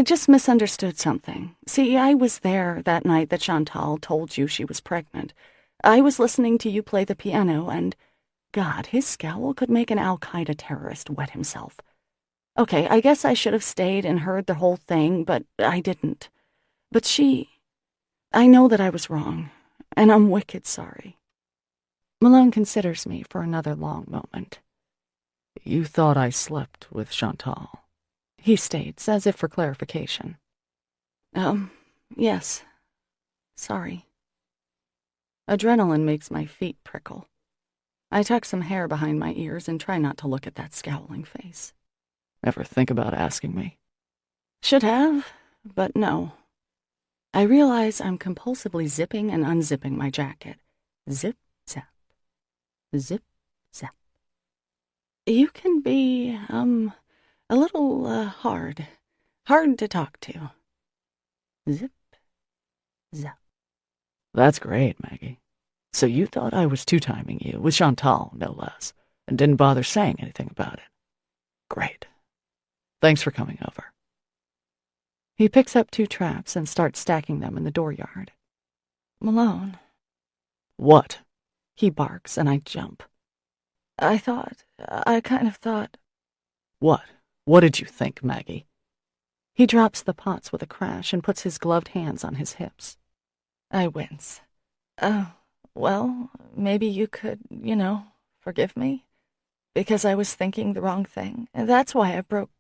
Speaker 3: just misunderstood something. See, I was there that night that Chantal told you she was pregnant. I was listening to you play the piano, and... God, his scowl could make an Al-Qaeda terrorist wet himself. Okay, I guess I should have stayed and heard the whole thing, but I didn't. But I know that I was wrong, and I'm wicked sorry." Malone considers me for another long moment.
Speaker 2: "You thought I slept with Chantal,"
Speaker 3: he states, as if for clarification. Yes. Sorry." Adrenaline makes my feet prickle. I tuck some hair behind my ears and try not to look at that scowling face.
Speaker 2: "Ever think about asking me?"
Speaker 3: Should have, but no. I realize I'm compulsively zipping and unzipping my jacket. Zip, zap. Zip, zap. You can be, a little, hard to talk to. Zip, zap.
Speaker 2: "That's great, Maggie. So you thought I was two-timing you, with Chantal, no less, and didn't bother saying anything about it. Great. Thanks for coming over."
Speaker 3: He picks up 2 traps and starts stacking them in the dooryard. "Malone."
Speaker 2: "What?"
Speaker 3: He barks, and I jump. I kind of thought...
Speaker 2: "What? What did you think, Maggie?"
Speaker 3: He drops the pots with a crash and puts his gloved hands on his hips. I wince. Well, maybe you could, forgive me? Because I was thinking the wrong thing. That's why I broke...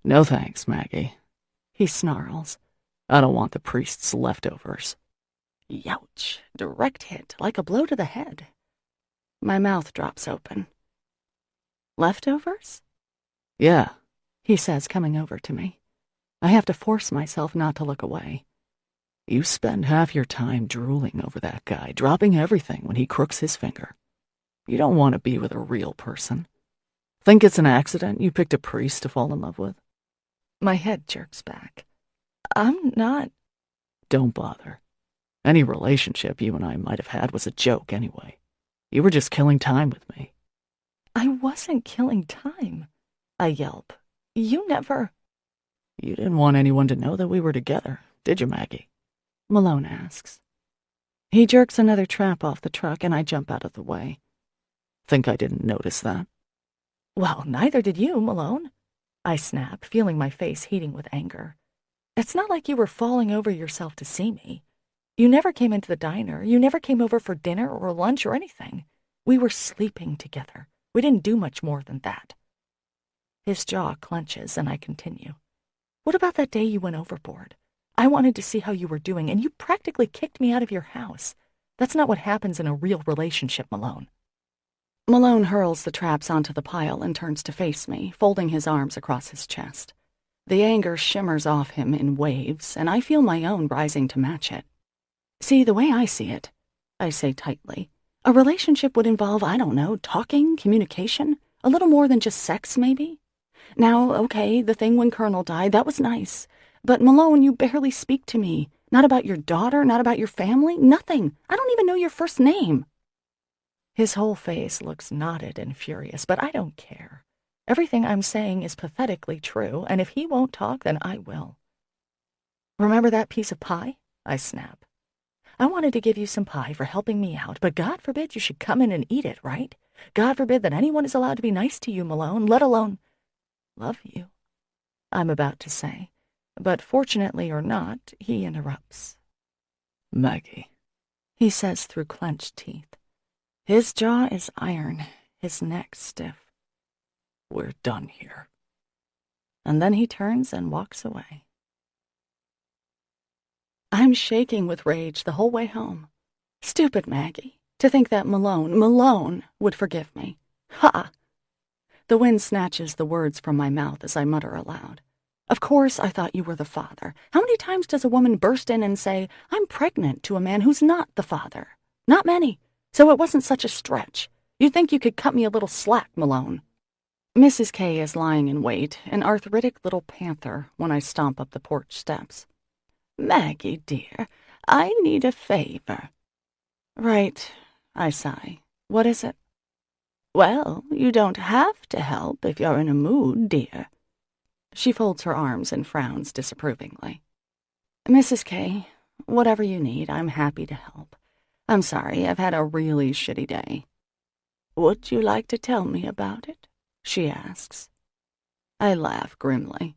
Speaker 2: No thanks, Maggie, he snarls. I don't want the priest's leftovers.
Speaker 3: Youch, direct hit, like a blow to the head. My mouth drops open. Leftovers?
Speaker 2: Yeah,
Speaker 3: He says, coming over to me. I have to force myself not to look away.
Speaker 2: you spend half your time drooling over that guy, dropping everything when he crooks his finger. You don't want to be with a real person. Think it's an accident you picked a priest to fall in love with?
Speaker 3: My head jerks back. I'm not...
Speaker 2: Don't bother. Any relationship you and I might have had was a joke anyway. You were just killing time with me.
Speaker 3: I wasn't killing time, I yelp. You never...
Speaker 2: You didn't want anyone to know that we were together, did you, Maggie?
Speaker 3: Malone asks. He jerks another trap off the truck and I jump out of the way.
Speaker 2: Think I didn't notice that?
Speaker 3: Well, neither did you, Malone. I snap, feeling my face heating with anger. It's not like you were falling over yourself to see me. You never came into the diner. You never came over for dinner or lunch or anything. We were sleeping together. We didn't do much more than that. His jaw clenches and I continue. What about that day you went overboard? I wanted to see how you were doing, and you practically kicked me out of your house. That's not what happens in a real relationship, Malone. Malone hurls the traps onto the pile and turns to face me, folding his arms across his chest. The anger shimmers off him in waves, and I feel my own rising to match it. See, the way I see it, I say tightly, a relationship would involve, I don't know, talking, communication, a little more than just sex, maybe? Now, okay, the thing when Colonel died, that was nice. But Malone, you barely speak to me. Not about your daughter, not about your family, nothing. I don't even know your first name. His whole face looks knotted and furious, but I don't care. Everything I'm saying is pathetically true, and if he won't talk, then I will. Remember that piece of pie? I snap. I wanted to give you some pie for helping me out, but God forbid you should come in and eat it, right? God forbid that anyone is allowed to be nice to you, Malone, let alone love you, I'm about to say, but fortunately or not, he interrupts.
Speaker 2: Maggie,
Speaker 3: He says through clenched teeth. His jaw is iron, his neck stiff.
Speaker 2: we're done here.
Speaker 3: And then he turns and walks away. I'm shaking with rage the whole way home. Stupid Maggie, to think that Malone would forgive me. Ha! The wind snatches the words from my mouth as I mutter aloud. Of course I thought you were the father. How many times does a woman burst in and say, I'm pregnant, to a man who's not the father? Not many. So it wasn't such a stretch. You'd think you could cut me a little slack, Malone. Mrs. K is lying in wait, an arthritic little panther, when I stomp up the porch steps. Maggie, dear, I need a favor. Right, I sigh. What is it? Well, you don't have to help if you're in a mood, dear. She folds her arms and frowns disapprovingly. Mrs. K, whatever you need, I'm happy to help. I'm sorry, I've had a really shitty day. Would you like to tell me about it? She asks. I laugh grimly.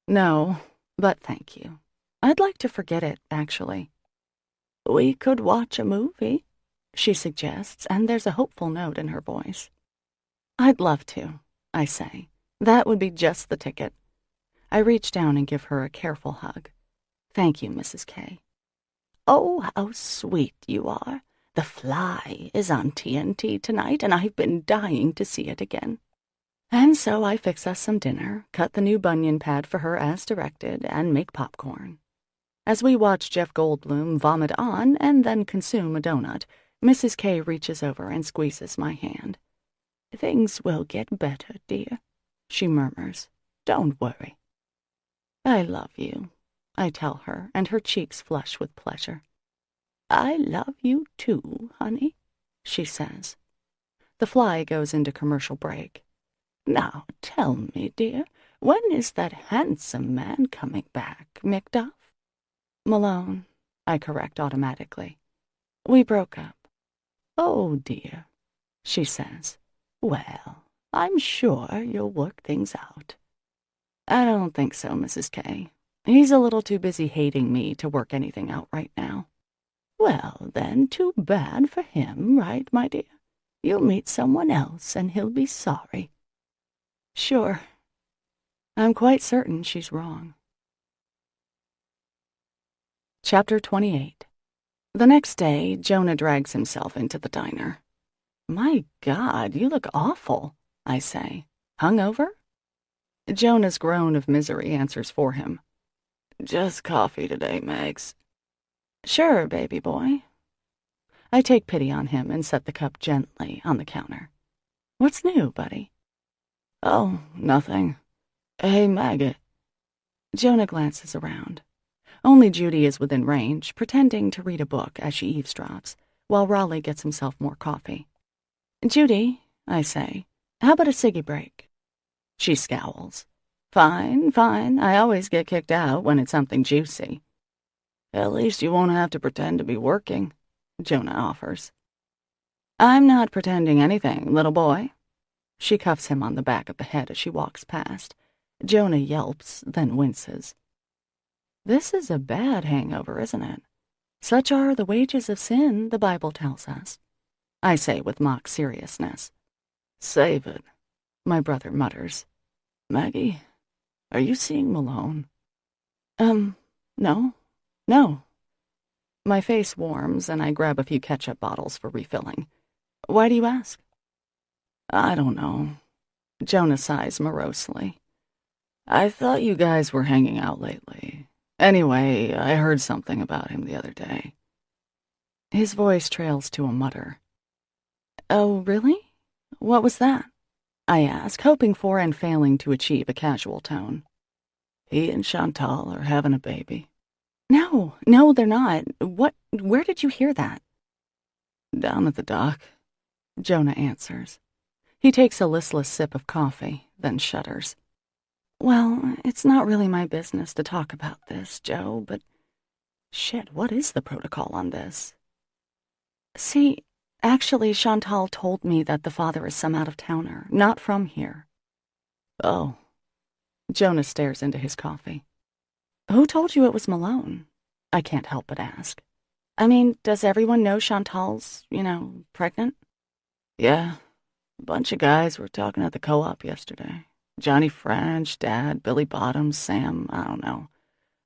Speaker 3: No, but thank you. I'd like to forget it, actually. We could watch a movie, she suggests, and there's a hopeful note in her voice. I'd love to, I say. That would be just the ticket. I reach down and give her a careful hug. Thank you, Mrs. K. Oh, how sweet you are. The Fly is on TNT tonight, and I've been dying to see it again. And so I fix us some dinner, cut the new bunion pad for her as directed, and make popcorn. As we watch Jeff Goldblum vomit on and then consume a donut, Mrs. K reaches over and squeezes my hand. Things will get better, dear, she murmurs. Don't worry. I love you, I tell her, and her cheeks flush with pleasure. I love you too, honey, she says. The Fly goes into commercial break. Now tell me, dear, when is that handsome man coming back, Macduff? Malone, I correct automatically. We broke up. Oh, dear, she says. Well, I'm sure you'll work things out. I don't think so, Mrs. K. He's a little too busy hating me to work anything out right now. Well, then, too bad for him, right, my dear? You'll meet someone else, and he'll be sorry. Sure. I'm quite certain she's wrong. Chapter 28. The next day, Jonah drags himself into the diner. "My God, you look awful," I say. "Hungover?" Jonah's groan of misery answers for him. "Just coffee today, Megs." "Sure, baby boy." I take pity on him and set the cup gently on the counter. "What's new, buddy?" "Oh, nothing. Hey, Maggot." Jonah glances around. Only Judy is within range, pretending to read a book as she eavesdrops, while Raleigh gets himself more coffee. "Judy," I say, "how about a ciggy break?" She scowls. Fine, fine. I always get kicked out when it's something juicy." "At least you won't have to pretend to be working," Jonah offers. "I'm not pretending anything, little boy." She cuffs him on the back of the head as she walks past. Jonah yelps, then winces. This is a bad hangover, isn't it? Such are the wages of sin, the Bible tells us. I say with mock seriousness. "Save it," my brother mutters. "Maggie, are you seeing Malone?" No. My face warms and I grab a few ketchup bottles for refilling. "Why do you ask?" "I don't know." Jonah sighs morosely. "I thought you guys were hanging out lately. Anyway, I heard something about him the other day." His voice trails to a mutter. "Oh, really? What was that?" I ask, hoping for and failing to achieve a casual tone. "He and Chantal are having a baby." No, they're not. Where did you hear that?" "Down at the dock," Jonah answers. He takes a listless sip of coffee, then shudders. "Well, it's not really my business to talk about this, Joe, but shit, what is the protocol on this?" "See, actually, Chantal told me that the father is some out-of-towner, not from here." "Oh." Jonah stares into his coffee. "Who told you it was Malone?" I can't help but ask. I mean, does everyone know Chantal's, pregnant? "Yeah. A bunch of guys were talking at the co-op yesterday. Johnny French, Dad, Billy Bottoms, Sam, I don't know.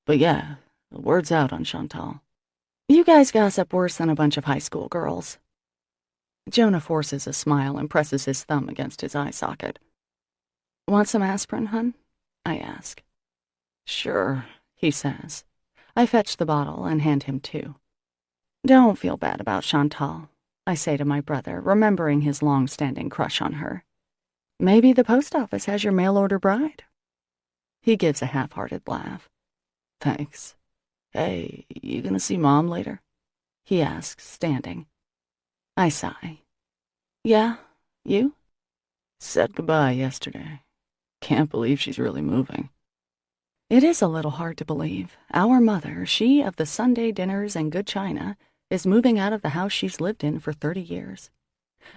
Speaker 3: But yeah, the word's out on Chantal." "You guys gossip worse than a bunch of high school girls." Jonah forces a smile and presses his thumb against his eye socket. "Want some aspirin, hun?" I ask. "Sure," he says. I fetch the bottle and hand him two. "Don't feel bad about Chantal," I say to my brother, remembering his long-standing crush on her. "Maybe the post office has your mail-order bride." He gives a half-hearted laugh. "Thanks. Hey, you gonna see Mom later?" he asks, standing. I sigh. "Yeah, you?" "Said goodbye yesterday. Can't believe she's really moving." It is a little hard to believe. Our mother, she of the Sunday dinners and good china, is moving out of the house she's lived in for 30 years.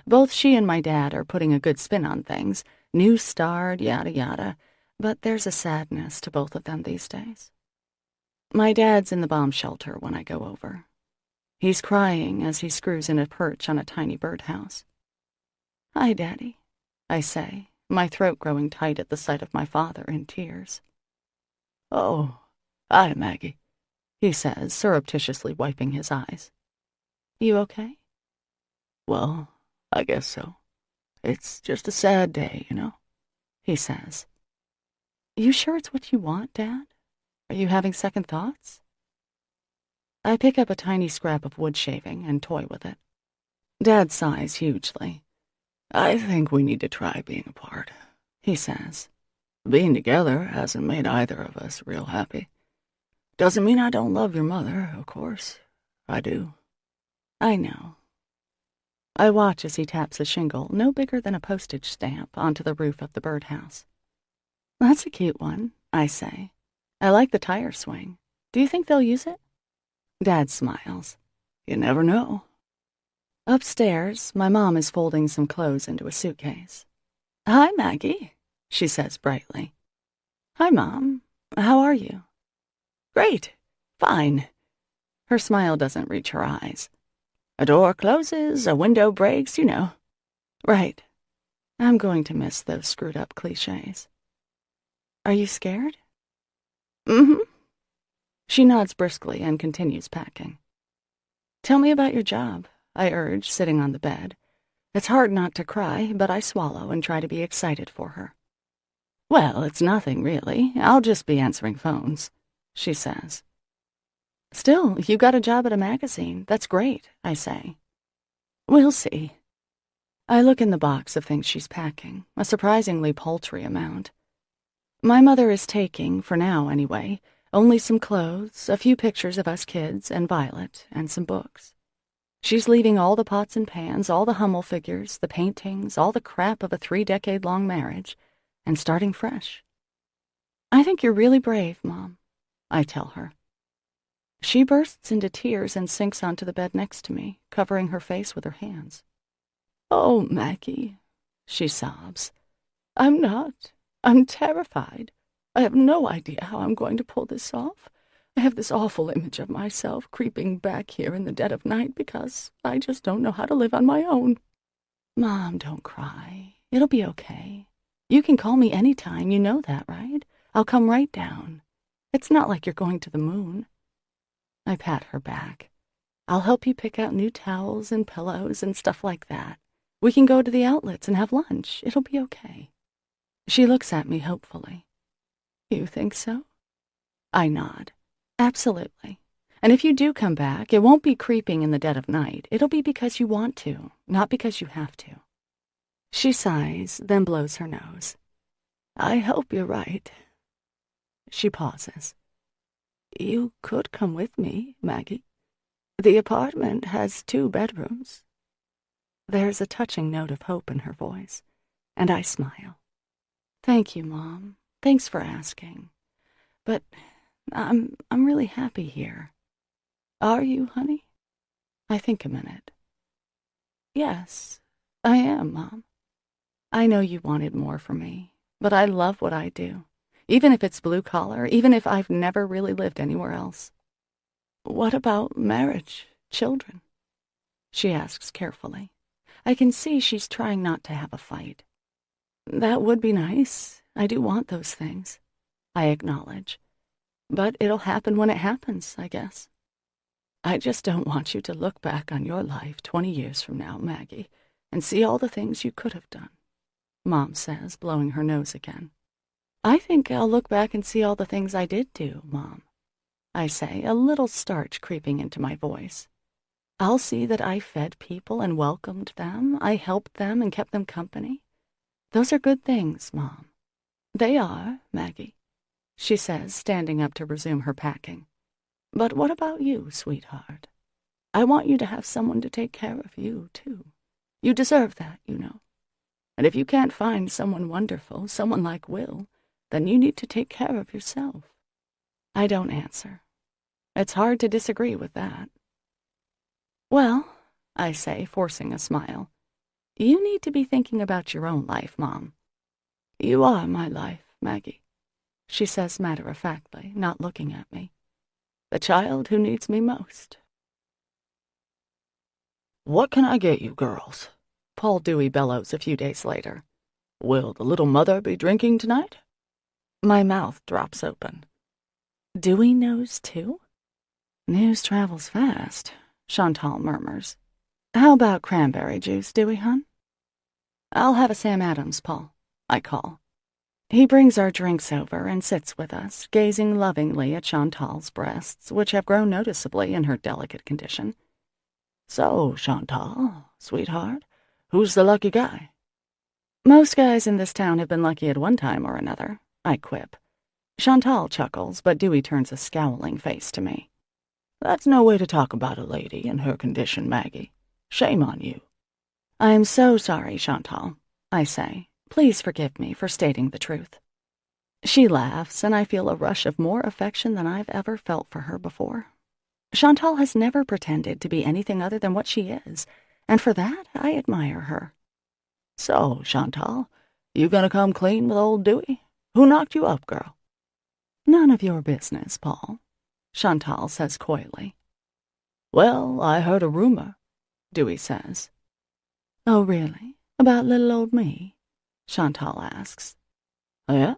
Speaker 3: Both she and my dad are putting a good spin on things, new-starred, yada yada, but there's a sadness to both of them these days. My dad's in the bomb shelter when I go over. He's crying as he screws in a perch on a tiny birdhouse. "Hi, Daddy," I say, my throat growing tight at the sight of my father in tears. "Oh, hi, Maggie," he says, surreptitiously wiping his eyes. "You okay?" "Well, I guess so. It's just a sad day, he says. "You sure it's what you want, Dad? Are you having second thoughts?" I pick up a tiny scrap of wood shaving and toy with it. Dad sighs hugely. "I think we need to try being apart," he says. "Being together hasn't made either of us real happy. Doesn't mean I don't love your mother, of course. I do." "I know." I watch as he taps a shingle no bigger than a postage stamp onto the roof of the birdhouse. "That's a cute one," I say. "I like the tire swing. Do you think they'll use it?" Dad smiles. "You never know." Upstairs, my mom is folding some clothes into a suitcase. "Hi, Maggie," she says brightly. "Hi, Mom. How are you?" "Great. Fine." Her smile doesn't reach her eyes. "A door closes, a window breaks, Right. I'm going to miss those screwed-up cliches."
Speaker 1: Are you scared?
Speaker 3: Mm-hmm. She nods briskly and continues packing. Tell me about your job, I urge, sitting on the bed. It's hard not to cry, but I swallow and try to be excited for her. Well, it's nothing, really. I'll just be answering phones, she says. Still, you got a job at a magazine. That's great, I say. We'll see. I look in the box of things she's packing, a surprisingly paltry amount. My mother is taking, for now anyway, only some clothes, a few pictures of us kids and Violet, and some books. She's leaving all the pots and pans, all the Hummel figures, the paintings, all the crap of a 3-decade-long marriage, and starting fresh. I think you're really brave, Mom, I tell her. She bursts into tears and sinks onto the bed next to me, covering her face with her hands. Oh, Maggie, she sobs. I'm not. I'm terrified. I have no idea how I'm going to pull this off. I have this awful image of myself creeping back here in the dead of night because I just don't know how to live on my own. Mom, don't cry. It'll be okay. You can call me any time, you know that, right? I'll come right down. It's not like you're going to the moon. I pat her back. I'll help you pick out new towels and pillows and stuff like that. We can go to the outlets and have lunch. It'll be okay. She looks at me hopefully. You think so? I nod. Absolutely. And if you do come back, it won't be creeping in the dead of night. It'll be because you want to, not because you have to. She sighs, then blows her nose. I hope you're right. She pauses. You could come with me, Maggie. The apartment has 2 bedrooms. There's a touching note of hope in her voice, and I smile. Thank you, Mom. Thanks for asking. But I'm really happy here. Are you, honey? I think a minute. Yes, I am, Mom. I know you wanted more from me, but I love what I do. Even if it's blue collar, even if I've never really lived anywhere else. What about marriage, children? She asks carefully. I can see she's trying not to have a fight. That would be nice. I do want those things, I acknowledge. But it'll happen when it happens, I guess. I just don't want you to look back on your life 20 years from now, Maggie, and see all the things you could have done, Mom says, blowing her nose again. I think I'll look back and see all the things I did do, Mom, I say, a little starch creeping into my voice. I'll see that I fed people and welcomed them, I helped them and kept them company. Those are good things, Mom. They are, Maggie, she says, standing up to resume her packing. But what about you, sweetheart? I want you to have someone to take care of you, too. You deserve that, you know. And if you can't find someone wonderful, someone like Will, then you need to take care of yourself. I don't answer. It's hard to disagree with that. Well, I say, forcing a smile, you need to be thinking about your own life, Mom. You are my life, Maggie, she says matter-of-factly, not looking at me. The child who needs me most.
Speaker 2: What can I get you, girls? Paul Dewey bellows a few days later. Will the little mother be drinking tonight?
Speaker 3: My mouth drops open. Dewey knows, too? News travels fast, Chantal murmurs. How about cranberry juice, Dewey, hon? I'll have a Sam Adams, Paul, I call. He brings our drinks over and sits with us, gazing lovingly at Chantal's breasts, which have grown noticeably in her delicate condition.
Speaker 2: So, Chantal, sweetheart, who's the lucky guy?
Speaker 3: Most guys in this town have been lucky at one time or another, I quip. Chantal chuckles, but Dewey turns a scowling face to me.
Speaker 2: That's no way to talk about a lady in her condition, Maggie. Shame on you.
Speaker 3: I am so sorry, Chantal, I say. Please forgive me for stating the truth. She laughs, and I feel a rush of more affection than I've ever felt for her before. Chantal has never pretended to be anything other than what she is, and for that I admire her.
Speaker 2: So, Chantal, you gonna come clean with old Dewey? Who knocked you up, girl?
Speaker 3: None of your business, Paul, Chantal says coyly.
Speaker 2: Well, I heard a rumor, Dewey says.
Speaker 3: Oh, really? About little old me? Chantal asks.
Speaker 2: Yeah?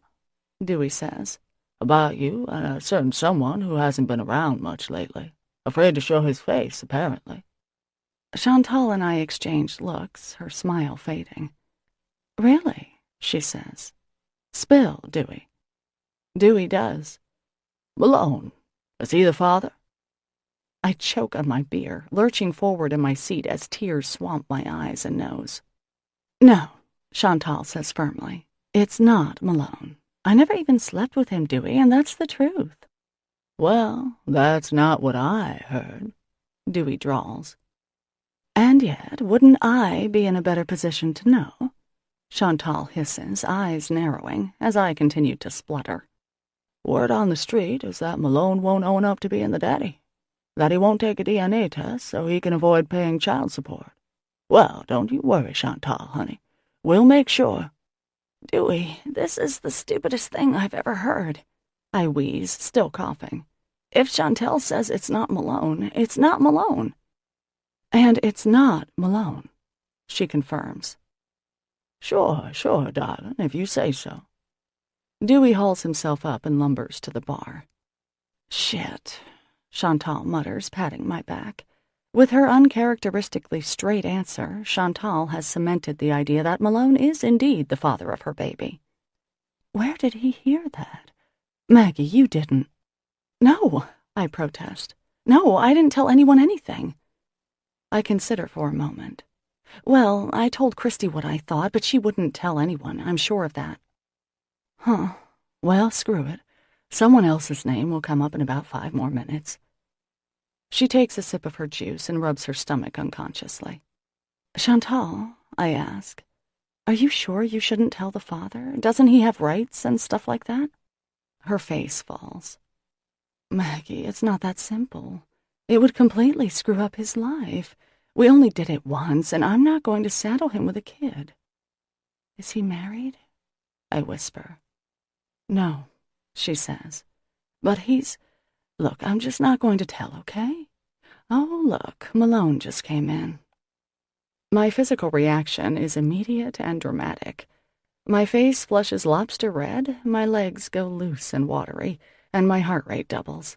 Speaker 3: Dewey says. About you and a certain someone who hasn't been around much lately. Afraid to show his face, apparently.
Speaker 2: Chantal and I exchanged looks, her smile fading. Really? She says. Spill, Dewey. Dewey does.
Speaker 3: Malone. Is he the father?
Speaker 2: I choke on my beer, lurching forward in my seat as tears swamp my eyes and nose. No, Chantal says firmly. It's not Malone. I never even slept with him, Dewey, and that's the truth.
Speaker 3: Well, that's not what I heard,
Speaker 2: Dewey drawls. And yet, wouldn't I be in a better position to know? Chantal hisses, eyes narrowing, as I continue to splutter.
Speaker 3: Word on the street is that Malone won't own up to being the daddy. That he won't take a DNA test so he can avoid paying child support. Well, don't you worry, Chantal, honey. We'll make sure.
Speaker 2: Dewey, this is the stupidest thing I've ever heard, I wheeze, still coughing. If Chantal says it's not Malone, it's not Malone. And it's not Malone, she confirms.
Speaker 3: Sure, darling, if you say so.
Speaker 2: Dewey hauls himself up and lumbers to the bar. Shit, Chantal mutters, patting my back. With her uncharacteristically straight answer, Chantal has cemented the idea that Malone is indeed the father of her baby. Where did he hear that? Maggie, you didn't. No, I protest. No, I didn't tell anyone anything. I consider for a moment. Well, I told Christy what I thought, but she wouldn't tell anyone, I'm sure of that. Huh. Well, screw it. Someone else's name will come up in about 5 more minutes. She takes a sip of her juice and rubs her stomach unconsciously. Chantal, I ask, are you sure you shouldn't tell the father? Doesn't he have rights and stuff like that? Her face falls. Maggie, it's not that simple. It would completely screw up his life. We only did it once, and I'm not going to saddle him with a kid. Is he married? I whisper. No, she says. But he's... Look, I'm just not going to tell, okay? Oh, look, Malone just came in. My physical reaction is immediate and dramatic. My face flushes lobster red, my legs go loose and watery, and my heart rate doubles.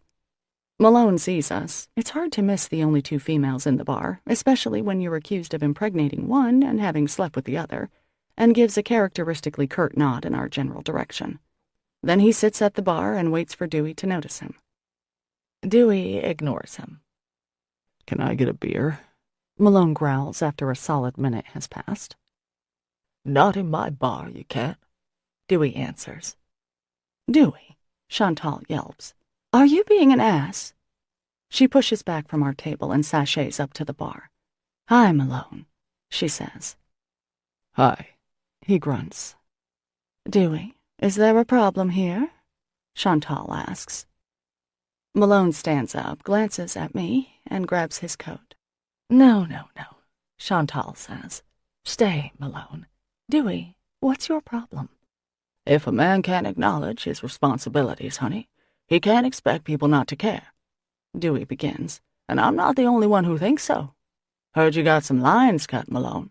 Speaker 2: Malone sees us. It's hard to miss the only 2 females in the bar, especially when you're accused of impregnating one and having slept with the other, and gives a characteristically curt nod in our general direction. Then he sits at the bar and waits for Dewey to notice him. Dewey ignores him.
Speaker 3: Can I get a beer?
Speaker 2: Malone growls after a solid minute has passed.
Speaker 3: Not in my bar, you can't,
Speaker 2: Dewey answers. Dewey, Chantal yelps. Are you being an ass? She pushes back from our table and sachets up to the bar. Hi, Malone, she says.
Speaker 3: Hi,
Speaker 2: he grunts. Dewey, is there a problem here? Chantal asks. Malone stands up, glances at me, and grabs his coat. No, Chantal says. Stay, Malone. Dewey, what's your problem?
Speaker 3: If a man can't acknowledge his responsibilities, honey, he can't expect people not to care. Dewey begins, and I'm not the only one who thinks so. Heard you got some lines cut, Malone.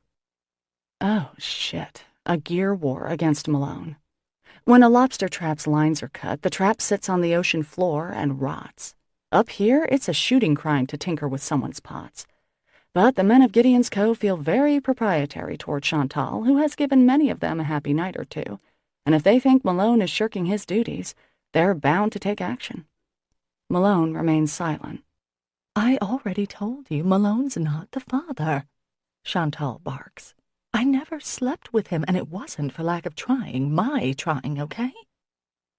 Speaker 2: Oh, shit. A gear war against Malone. When a lobster trap's lines are cut, the trap sits on the ocean floor and rots. Up here, it's a shooting crime to tinker with someone's pots. But the men of Gideon's Cove feel very proprietary toward Chantal, who has given many of them a happy night or two, and if they think Malone is shirking his duties, they're bound to take action. Malone remains silent. I already told you Malone's not the father, Chantal barks. I never slept with him, and it wasn't for lack of trying, my trying, okay?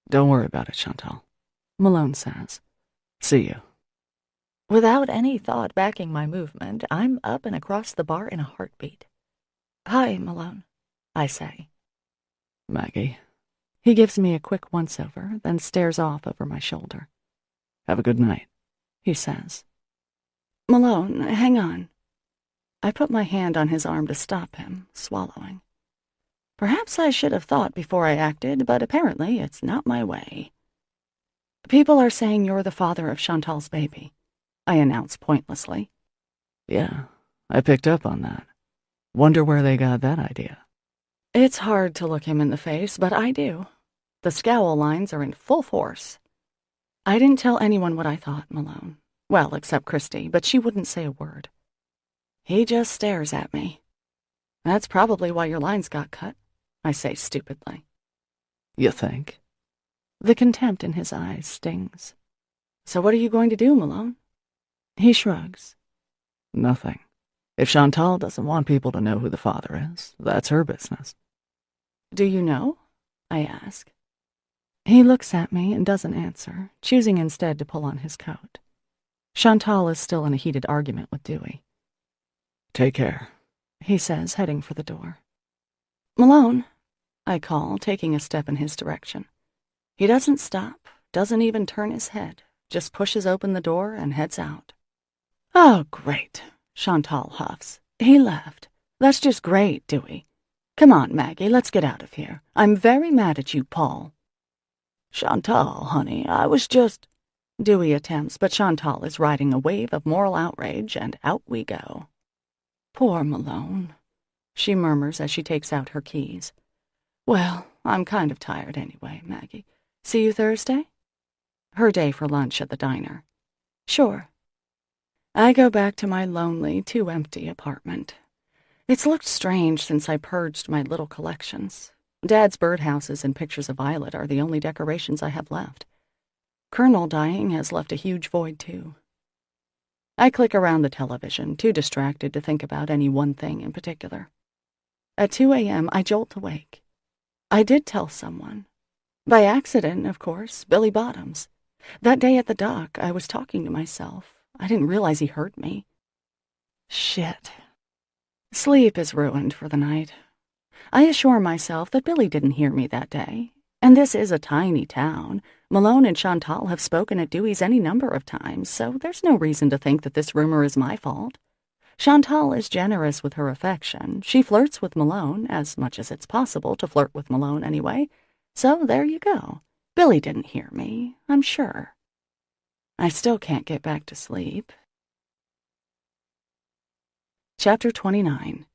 Speaker 3: Don't worry about it, Chantal,
Speaker 2: Malone says.
Speaker 3: See you.
Speaker 1: Without any thought backing my movement, I'm up and across the bar in a heartbeat.
Speaker 2: Hi, Malone, I say.
Speaker 3: Maggie.
Speaker 2: He gives me a quick once-over, then stares off over my shoulder.
Speaker 3: Have a good night,
Speaker 2: he says. Malone, hang on. I put my hand on his arm to stop him, swallowing. Perhaps I should have thought before I acted, but apparently it's not my way. People are saying you're the father of Chantal's baby, I announce pointlessly.
Speaker 3: Yeah, I picked up on that. Wonder where they got that idea.
Speaker 2: It's hard to look him in the face, but I do.
Speaker 3: The scowl lines are in full force. I didn't tell anyone what I thought, Malone. Well, except Christy, but she wouldn't say a word. He just stares at me. That's probably why your lines got cut, I say stupidly.
Speaker 2: You think?
Speaker 3: The contempt in his eyes stings. So what are you going to do, Malone? He shrugs.
Speaker 2: Nothing. If Chantal doesn't want people to know who the father is, that's her business.
Speaker 3: Do you know? I ask. He looks at me and doesn't answer, choosing instead to pull on his coat. Chantal is still in a heated argument with Dewey.
Speaker 2: Take care,
Speaker 3: he says, heading for the door. Malone, I call, taking a step in his direction. He doesn't stop, doesn't even turn his head, just pushes open the door and heads out. Oh, great, Chantal huffs. He left. That's just great, Dewey. Come on, Maggie, let's get out of here. I'm very mad at you, Paul.
Speaker 2: Chantal, honey, I was just...
Speaker 3: Dewey attempts, but Chantal is riding a wave of moral outrage, and out we go. Poor Malone, she murmurs as she takes out her keys. Well, I'm kind of tired anyway, Maggie. See you Thursday? Her day for lunch at the diner. Sure. I go back to my lonely, too empty apartment. It's looked strange since I purged my little collections. Dad's birdhouses and pictures of Violet are the only decorations I have left. Colonel dying has left a huge void, too. I click around the television, too distracted to think about any one thing in particular. At 2 a.m., I jolt awake. I did tell someone. By accident, of course, Billy Bottoms. That day at the dock, I was talking to myself. I didn't realize he heard me. Shit. Sleep is ruined for the night. I assure myself that Billy didn't hear me that day. And this is a tiny town. Malone and Chantal have spoken at Dewey's any number of times, so there's no reason to think that this rumor is my fault. Chantal is generous with her affection. She flirts with Malone, as much as it's possible to flirt with Malone anyway. So there you go. Billy didn't hear me, I'm sure. I still can't get back to sleep. Chapter 29.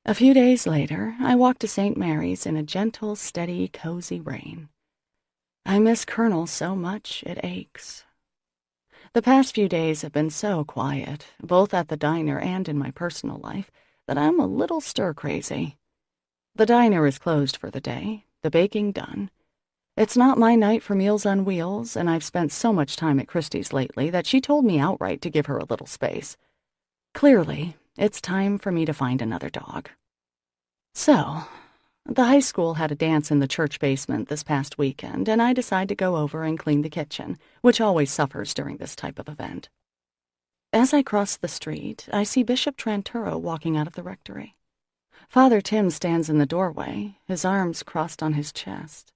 Speaker 3: A few days later, I walk to St. Mary's in a gentle, steady, cozy rain. I miss Colonel so much it aches. The past few days have been so quiet, both at the diner and in my personal life, that I'm a little stir-crazy. The diner is closed for the day, the baking done. It's not my night for Meals on Wheels, and I've spent so much time at Christie's lately that she told me outright to give her a little space. Clearly, it's time for me to find another dog. So, the high school had a dance in the church basement this past weekend, and I decide to go over and clean the kitchen, which always suffers during this type of event. As I cross the street, I see Bishop Tranturo walking out of the rectory. Father Tim stands in the doorway, his arms crossed on his chest.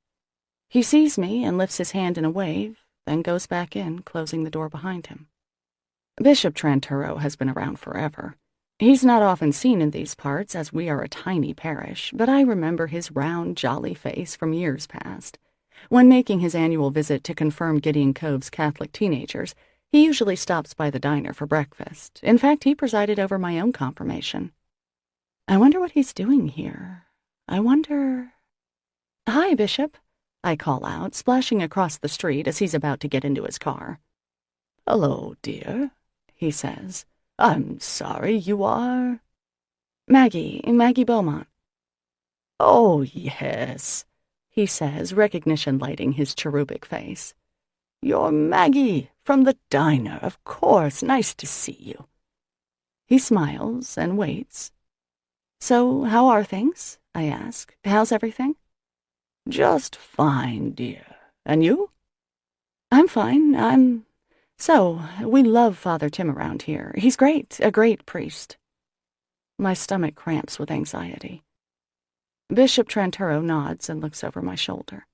Speaker 3: He sees me and lifts his hand in a wave, then goes back in, closing the door behind him. Bishop Tranturo has been around forever. He's not often seen in these parts, as we are a tiny parish, but I remember his round, jolly face from years past. When making his annual visit to confirm Gideon Cove's Catholic teenagers, he usually stops by the diner for breakfast. In fact, he presided over my own confirmation. I wonder what he's doing here. I wonder... Hi, Bishop, I call out, splashing across the street as he's about to get into his car.
Speaker 2: Hello, dear, he says. I'm sorry, you are...
Speaker 3: Maggie Beaumont.
Speaker 2: Oh, yes,
Speaker 3: he says, recognition lighting his cherubic face.
Speaker 2: You're Maggie, from the diner, of course. Nice to see you.
Speaker 3: He smiles and waits. So, how are things? I ask. How's everything?
Speaker 2: Just fine, dear. And you?
Speaker 3: I'm fine. So, we love Father Tim around here. He's great, a great priest. My stomach cramps with anxiety. Bishop Tranturo nods and looks over my shoulder.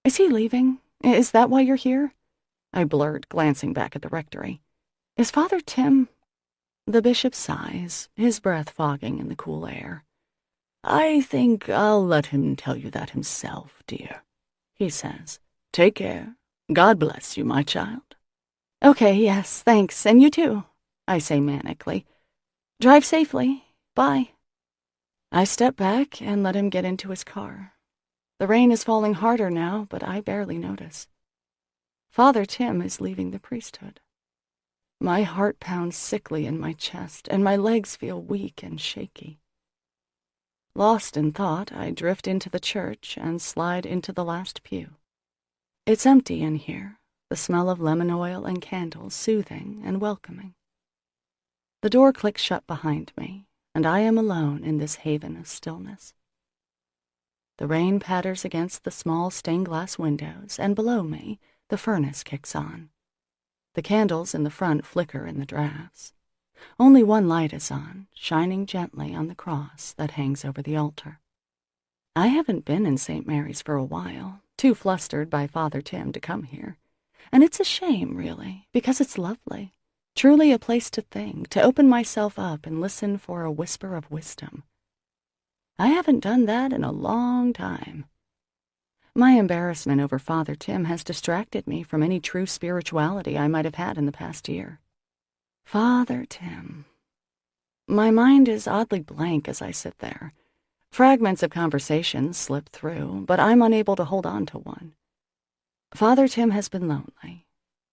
Speaker 3: Is he leaving? Is that why you're here? I blurred, glancing back at the rectory. Is Father Tim... The bishop sighs, his breath fogging in the cool air.
Speaker 2: I think I'll let him tell you that himself, dear, he says. Take care. God bless you, my child.
Speaker 3: Okay, yes, thanks, and you too, I say manically. Drive safely. Bye. I step back and let him get into his car. The rain is falling harder now, but I barely notice. Father Tim is leaving the priesthood. My heart pounds sickly in my chest, and my legs feel weak and shaky. Lost in thought, I drift into the church and slide into the last pew. It's empty in here, the smell of lemon oil and candles soothing and welcoming. The door clicks shut behind me, and I am alone in this haven of stillness. The rain patters against the small stained-glass windows, and below me, the furnace kicks on. The candles in the front flicker in the drafts. Only one light is on, shining gently on the cross that hangs over the altar. I haven't been in St. Mary's for a while, too flustered by Father Tim to come here. And it's a shame, really, because it's lovely. Truly a place to think, to open myself up and listen for a whisper of wisdom. I haven't done that in a long time. My embarrassment over Father Tim has distracted me from any true spirituality I might have had in the past year. Father Tim. My mind is oddly blank as I sit there. Fragments of conversations slip through, but I'm unable to hold on to one. Father Tim has been lonely.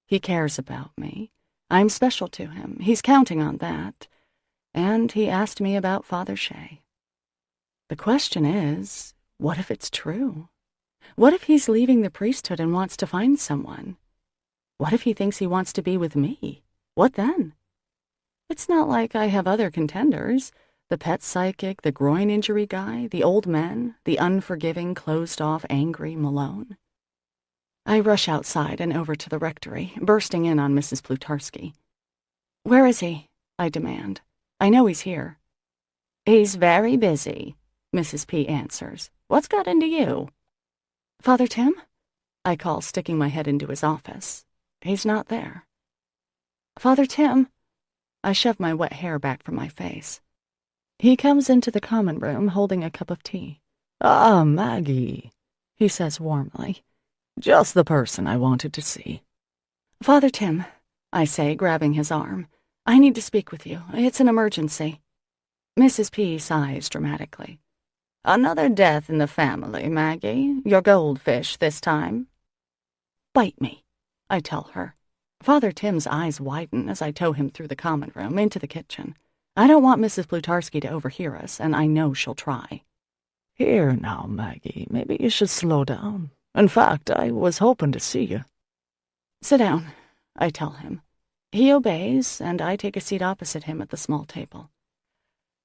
Speaker 3: He cares about me. I'm special to him. He's counting on that. And he asked me about Father Shea. The question is, what if it's true? What if he's leaving the priesthood and wants to find someone? What if he thinks he wants to be with me? What then? It's not like I have other contenders. The pet psychic, the groin injury guy, the old men, the unforgiving, closed-off, angry Malone. I rush outside and over to the rectory, bursting in on Mrs. Plutarski. "Where is he?" I demand. "I know he's here." "He's very busy," Mrs. P. answers. "What's got into you?" "Father Tim?" I call, sticking my head into his office. He's not there. "Father Tim?" I shove my wet hair back from my face. He comes into the common room holding a cup of tea.
Speaker 2: "Ah, Maggie," he says warmly. "Just the person I wanted to see."
Speaker 3: "Father Tim," I say, grabbing his arm, "I need to speak with you. It's an emergency." Mrs. P. sighs dramatically. "Another death in the family, Maggie. Your goldfish this time." "Bite me," I tell her. Father Tim's eyes widen as I tow him through the common room into the kitchen. I don't want Mrs. Plutarski to overhear us, and I know she'll try.
Speaker 2: "Here now, Maggie, maybe you should slow down. In fact, I was hoping to see you."
Speaker 3: "Sit down," I tell him. He obeys, and I take a seat opposite him at the small table.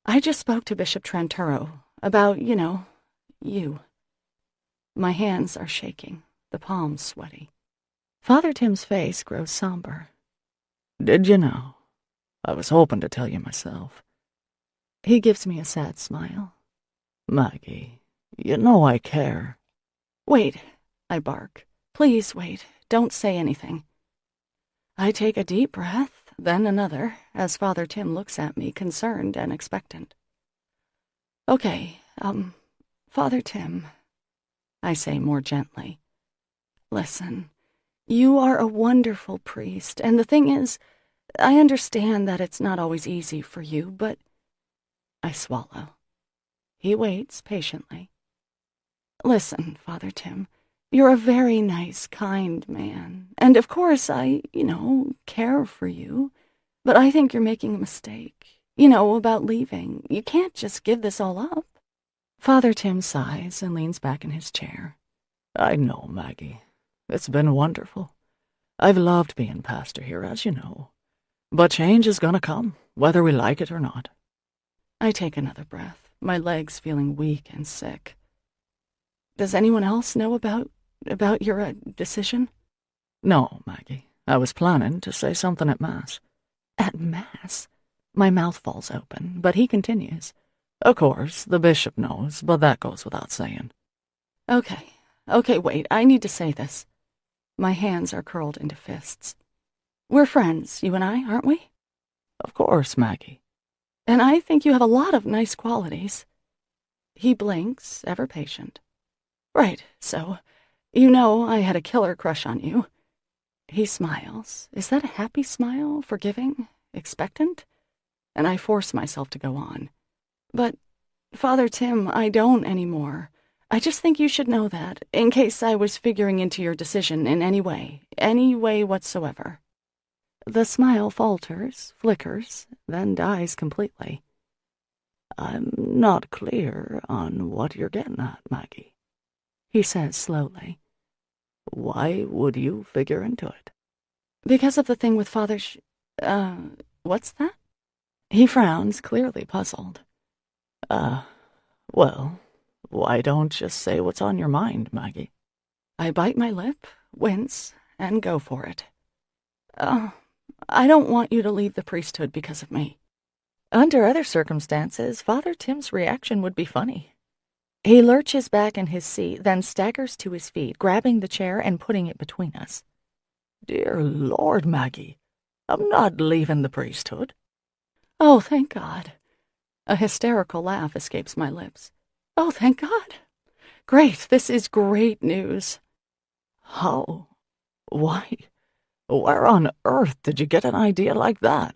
Speaker 3: "I just spoke to Bishop Tranturo about, you." My hands are shaking, the palms sweaty. Father Tim's face grows somber.
Speaker 2: "Did you know? I was hoping to tell you myself."
Speaker 3: He gives me a sad smile.
Speaker 2: "Maggie, you know I care."
Speaker 3: "Wait," I bark. "Please wait. Don't say anything." I take a deep breath, then another, as Father Tim looks at me, concerned and expectant. "Okay, Father Tim," I say more gently. "Listen, you are a wonderful priest, and the thing is, I understand that it's not always easy for you, but—" I swallow. He waits patiently. "Listen, Father Tim, you're a very nice, kind man, and of course I, care for you, but I think you're making a mistake, about leaving. You can't just give this all up." Father Tim sighs and leans back in his chair.
Speaker 2: "I know, Maggie. It's been wonderful. I've loved being pastor here, as you know. But change is gonna come, whether we like it or not."
Speaker 3: I take another breath, my legs feeling weak and sick. "Does anyone else know about your decision?"
Speaker 2: "No, Maggie. I was planning to say something at Mass."
Speaker 3: "At Mass?" My mouth falls open, but he continues.
Speaker 2: "Of course, the bishop knows, but that goes without saying."
Speaker 3: Okay, wait, I need to say this." My hands are curled into fists. "We're friends, you and I, aren't we?"
Speaker 2: "Of course, Maggie."
Speaker 3: "And I think you have a lot of nice qualities." He blinks, ever patient. "Right, so, I had a killer crush on you." He smiles. Is that a happy smile, forgiving, expectant? And I force myself to go on. "But, Father Tim, I don't anymore. I just think you should know that, in case I was figuring into your decision in any way whatsoever."
Speaker 2: The smile falters, flickers, then dies completely. "I'm not clear on what you're getting at, Maggie," he says slowly. "Why would you figure into it?"
Speaker 3: "Because of the thing with Father what's that?" He frowns, clearly puzzled.
Speaker 2: Well, why don't just say what's on your mind, Maggie?"
Speaker 3: I bite my lip, wince, and go for it. I don't want you to leave the priesthood because of me." Under other circumstances, Father Tim's reaction would be funny. He lurches back in his seat, then staggers to his feet, grabbing the chair and putting it between us.
Speaker 2: "Dear Lord, Maggie, I'm not leaving the priesthood."
Speaker 3: "Oh, thank God." A hysterical laugh escapes my lips. "Oh, thank God. Great, this is great news."
Speaker 2: "How? Why? Where on earth did you get an idea like that?"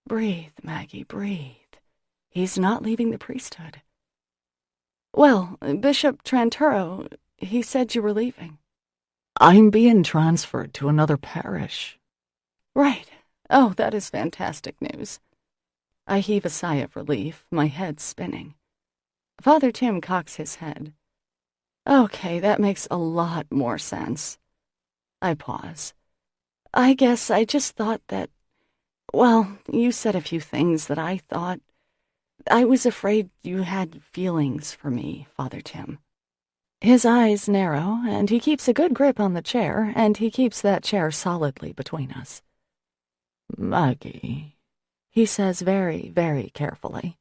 Speaker 3: Breathe, Maggie, breathe. He's not leaving the priesthood. Well, Bishop Tranturo, he said you were leaving."
Speaker 2: "I'm being transferred to another parish."
Speaker 3: "Right. Oh, that is fantastic news." I heave a sigh of relief, my head spinning. Father Tim cocks his head. "Okay, that makes a lot more sense." I pause. "I guess I just thought that, well, you said a few things that I thought. I was afraid you had feelings for me, Father Tim." His eyes narrow, and he keeps a good grip on the chair, and he keeps that chair solidly between us.
Speaker 2: "Maggie,"
Speaker 3: he says very, very carefully,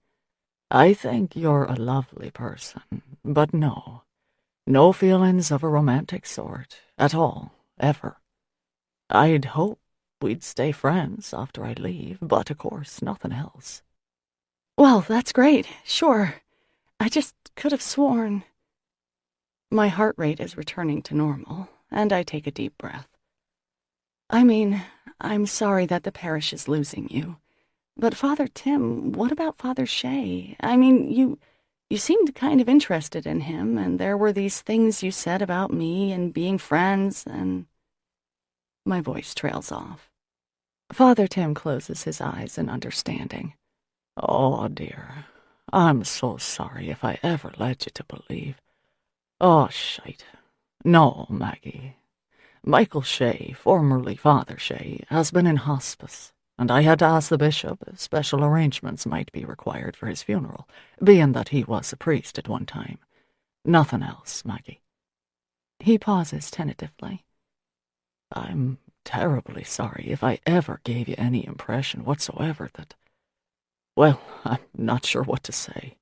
Speaker 2: "I think you're a lovely person, but no feelings of a romantic sort, at all, ever. I'd hope we'd stay friends after I leave, but of course nothing else."
Speaker 3: "Well, that's great, sure. I just could have sworn." My heart rate is returning to normal, and I take a deep breath. "I mean, I'm sorry that the parish is losing you. But Father Tim, what about Father Shea? I mean, you seemed kind of interested in him, and there were these things you said about me and being friends, and..." My voice trails off. Father Tim closes his eyes in understanding.
Speaker 2: "Oh, dear, I'm so sorry if I ever led you to believe. Oh, shite. No, Maggie. Michael Shea, formerly Father Shea, has been in hospice, and I had to ask the bishop if special arrangements might be required for his funeral, being that he was a priest at one time. Nothing else, Maggie."
Speaker 3: He pauses tentatively.
Speaker 2: "I'm terribly sorry if I ever gave you any impression whatsoever that... Well, I'm not sure what to say."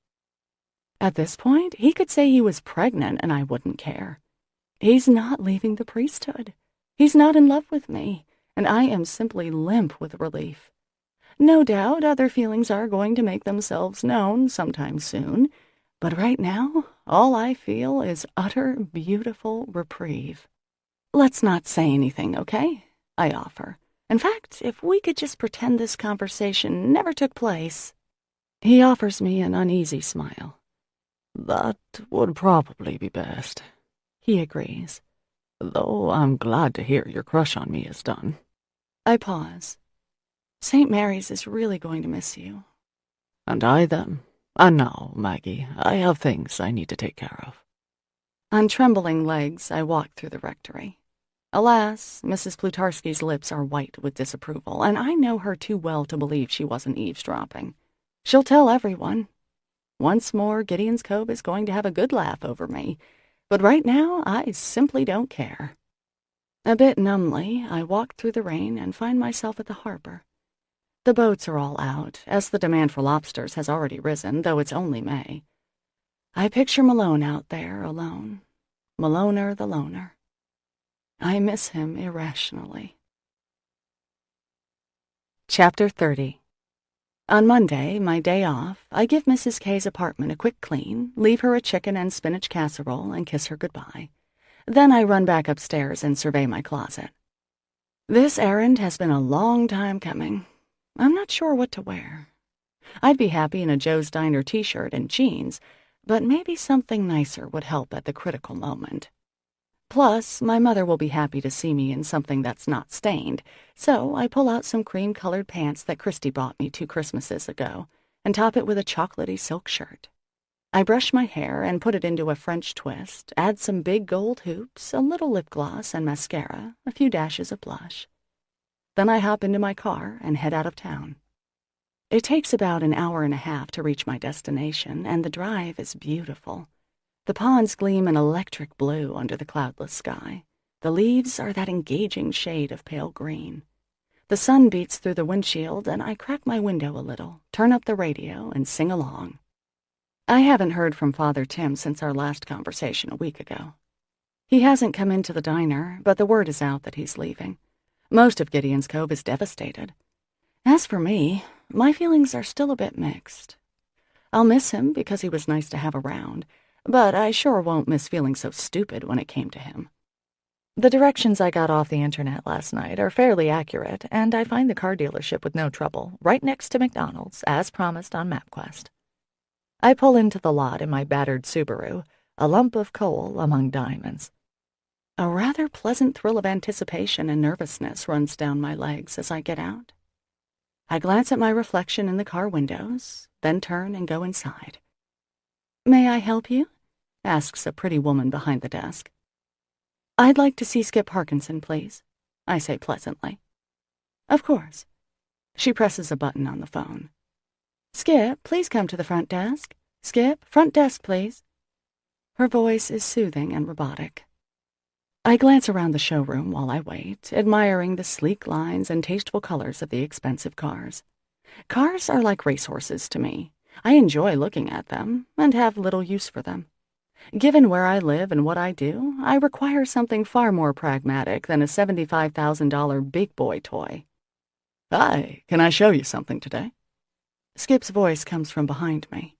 Speaker 3: At this point, he could say he was pregnant and I wouldn't care. He's not leaving the priesthood. He's not in love with me, and I am simply limp with relief. No doubt other feelings are going to make themselves known sometime soon, but right now, all I feel is utter, beautiful reprieve. "Let's not say anything, okay?" I offer. "In fact, if we could just pretend this conversation never took place." He offers me an uneasy smile.
Speaker 2: "That would probably be best,"
Speaker 3: he agrees.
Speaker 2: "Though I'm glad to hear your crush on me is done."
Speaker 3: I pause. "St. Mary's is really going to miss you."
Speaker 2: "And I them. And now, Maggie, I have things I need to take care of."
Speaker 3: On trembling legs, I walk through the rectory. Alas, Mrs. Plutarski's lips are white with disapproval, and I know her too well to believe she wasn't eavesdropping. She'll tell everyone. Once more, Gideon's Cove is going to have a good laugh over me, but right now, I simply don't care. A bit numbly, I walk through the rain and find myself at the harbor. The boats are all out, as the demand for lobsters has already risen, though it's only May. I picture Malone out there, alone. Maloner the loner. I miss him irrationally. Chapter 30. On Monday, my day off, I give Mrs. K's apartment a quick clean, leave her a chicken and spinach casserole, and kiss her goodbye. Then I run back upstairs and survey my closet. This errand has been a long time coming. I'm not sure what to wear. I'd be happy in a Joe's Diner t-shirt and jeans, but maybe something nicer would help at the critical moment. Plus, my mother will be happy to see me in something that's not stained, so I pull out some cream-colored pants that Christy bought me 2 Christmases ago and top it with a chocolatey silk shirt. I brush my hair and put it into a French twist, add some big gold hoops, a little lip gloss and mascara, a few dashes of blush. Then I hop into my car and head out of town. It takes about an hour and a half to reach my destination, and the drive is beautiful. The ponds gleam an electric blue under the cloudless sky. The leaves are that engaging shade of pale green. The sun beats through the windshield, and I crack my window a little, turn up the radio, and sing along. I haven't heard from Father Tim since our last conversation a week ago. He hasn't come into the diner, but the word is out that he's leaving. Most of Gideon's Cove is devastated. As for me, my feelings are still a bit mixed. I'll miss him because he was nice to have around, but I sure won't miss feeling so stupid when it came to him.
Speaker 1: The directions I got off the internet last night are fairly accurate, and I find the car dealership with no trouble, right next to McDonald's, as promised on MapQuest. I pull into the lot in my battered Subaru, a lump of coal among diamonds. A rather pleasant thrill of anticipation and nervousness runs down my legs as I get out. I glance at my reflection in the car windows, then turn and go inside. "May I help you?" asks a pretty woman behind the desk. "I'd like to see Skip Parkinson, please," I say pleasantly. "Of course." She presses a button on the phone. "Skip, please come to the front desk. Skip, front desk, please." Her voice is soothing and robotic. I glance around the showroom while I wait, admiring the sleek lines and tasteful colors of the expensive cars. Cars are like racehorses to me. I enjoy looking at them and have little use for them. Given where I live and what I do, I require something far more pragmatic than a $75,000 big boy toy.
Speaker 3: "Hi, can I show you something today?"
Speaker 1: Skip's voice comes from behind me.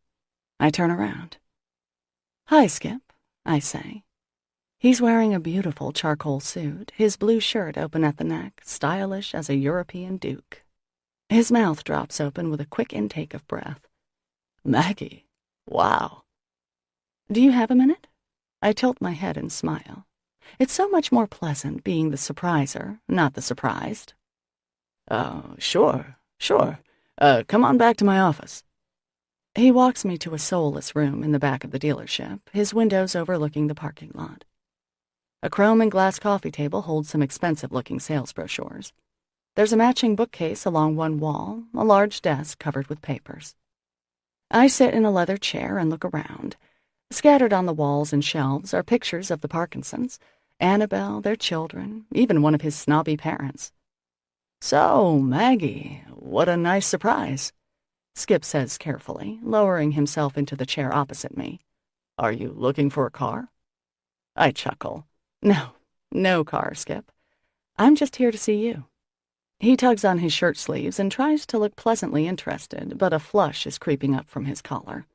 Speaker 1: I turn around.
Speaker 3: "Hi, Skip,"
Speaker 1: I say. He's wearing a beautiful charcoal suit, his blue shirt open at the neck, stylish as a European duke. His mouth drops open with a quick intake of breath.
Speaker 3: "Maggie, wow."
Speaker 1: "Do you have a minute?" I tilt my head and smile. It's so much more pleasant being the surpriser, not the surprised.
Speaker 3: "Oh, sure. Come on back to my office."
Speaker 1: He walks me to a soulless room in the back of the dealership, his windows overlooking the parking lot. A chrome and glass coffee table holds some expensive-looking sales brochures. There's a matching bookcase along one wall, a large desk covered with papers. I sit in a leather chair and look around. Scattered on the walls and shelves are pictures of the Parkinsons, Annabelle, their children, even one of his snobby parents.
Speaker 3: "So, Maggie, what a nice surprise," Skip says carefully, lowering himself into the chair opposite me. "Are you looking for a car?"
Speaker 1: I chuckle. No car, Skip. I'm just here to see you." He tugs on his shirt sleeves and tries to look pleasantly interested, but a flush is creeping up from his collar.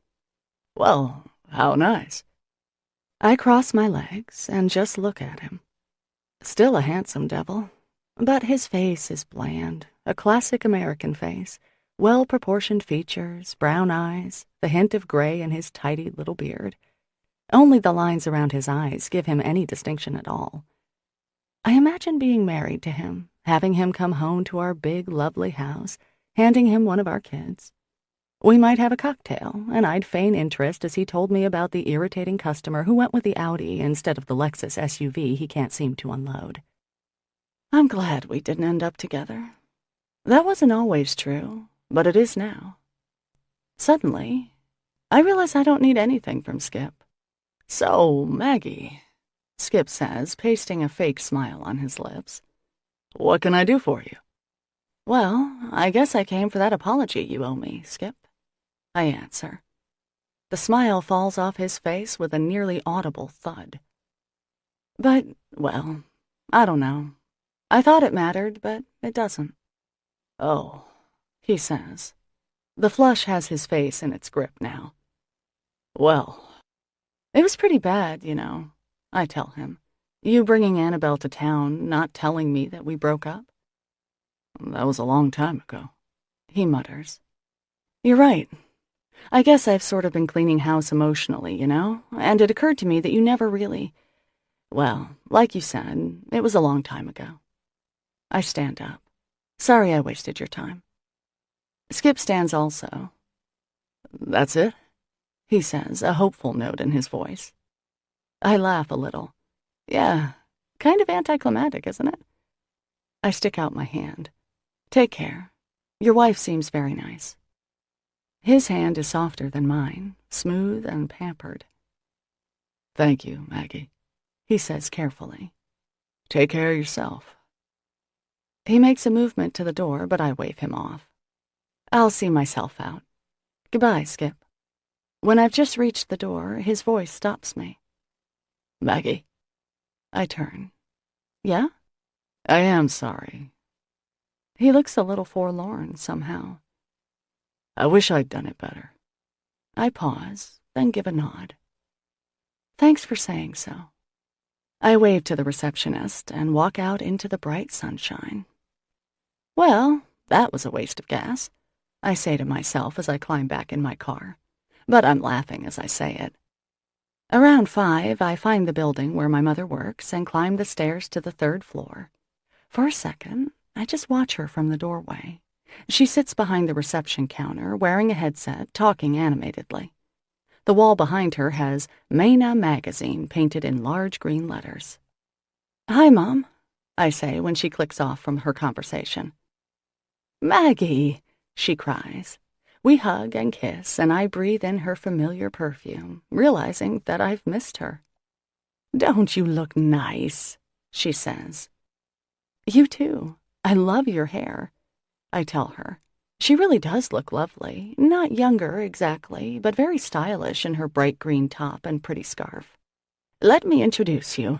Speaker 3: "Well, how nice."
Speaker 1: I cross my legs and just look at him. Still a handsome devil, but his face is bland, a classic American face, well-proportioned features, brown eyes, the hint of gray in his tidy little beard. Only the lines around his eyes give him any distinction at all. I imagine being married to him, having him come home to our big, lovely house, handing him one of our kids. We might have a cocktail, and I'd feign interest as he told me about the irritating customer who went with the Audi instead of the Lexus SUV he can't seem to unload. I'm glad we didn't end up together. That wasn't always true, but it is now. Suddenly, I realize I don't need anything from Skip.
Speaker 3: "So, Maggie,"
Speaker 1: Skip says, pasting a fake smile on his lips.
Speaker 3: "What can I do for you?"
Speaker 1: "Well, I guess I came for that apology you owe me, Skip," I answer. The smile falls off his face with a nearly audible thud. "But, well, I don't know. I thought it mattered, but it doesn't."
Speaker 3: "Oh,"
Speaker 1: he says. The flush has his face in its grip now.
Speaker 3: "Well,
Speaker 1: it was pretty bad, you know," I tell him. "You bringing Annabelle to town, not telling me that we broke up."
Speaker 3: "That was a long time ago,"
Speaker 1: he mutters.
Speaker 3: You're right. I guess I've sort of been cleaning house emotionally, and it occurred to me that you never really... Well, like you said, it was a long time ago. I stand up. Sorry I wasted your time. Skip stands also. That's it? He says, a hopeful note in his voice. I laugh a little. Yeah, kind of anticlimactic, isn't it? I stick out my hand. Take care. Your wife seems very nice. His hand is softer than mine, smooth and pampered. Thank you, Maggie, he says carefully. Take care of yourself. He makes a movement to the door, but I wave him off. I'll see myself out. Goodbye, Skip. When I've just reached the door, his voice stops me. Maggie. I turn. Yeah? I am sorry. He looks a little forlorn, somehow. I wish I'd done it better. I pause, then give a nod. Thanks for saying so. I wave to the receptionist and walk out into the bright sunshine. Well, that was a waste of gas, I say to myself as I climb back in my car, but I'm laughing as I say it. Around 5, I find the building where my mother works and climb the stairs to the 3rd floor. For a second, I just watch her from the doorway. She sits behind the reception counter, wearing a headset, talking animatedly. The wall behind her has Maina Magazine painted in large green letters. Hi, Mom, I say when she clicks off from her conversation. Maggie, she cries. We hug and kiss, and I breathe in her familiar perfume, realizing that I've missed her. Don't you look nice, she says. You too. I love your hair, I tell her. She really does look lovely, not younger exactly, but very stylish in her bright green top and pretty scarf. Let me introduce you,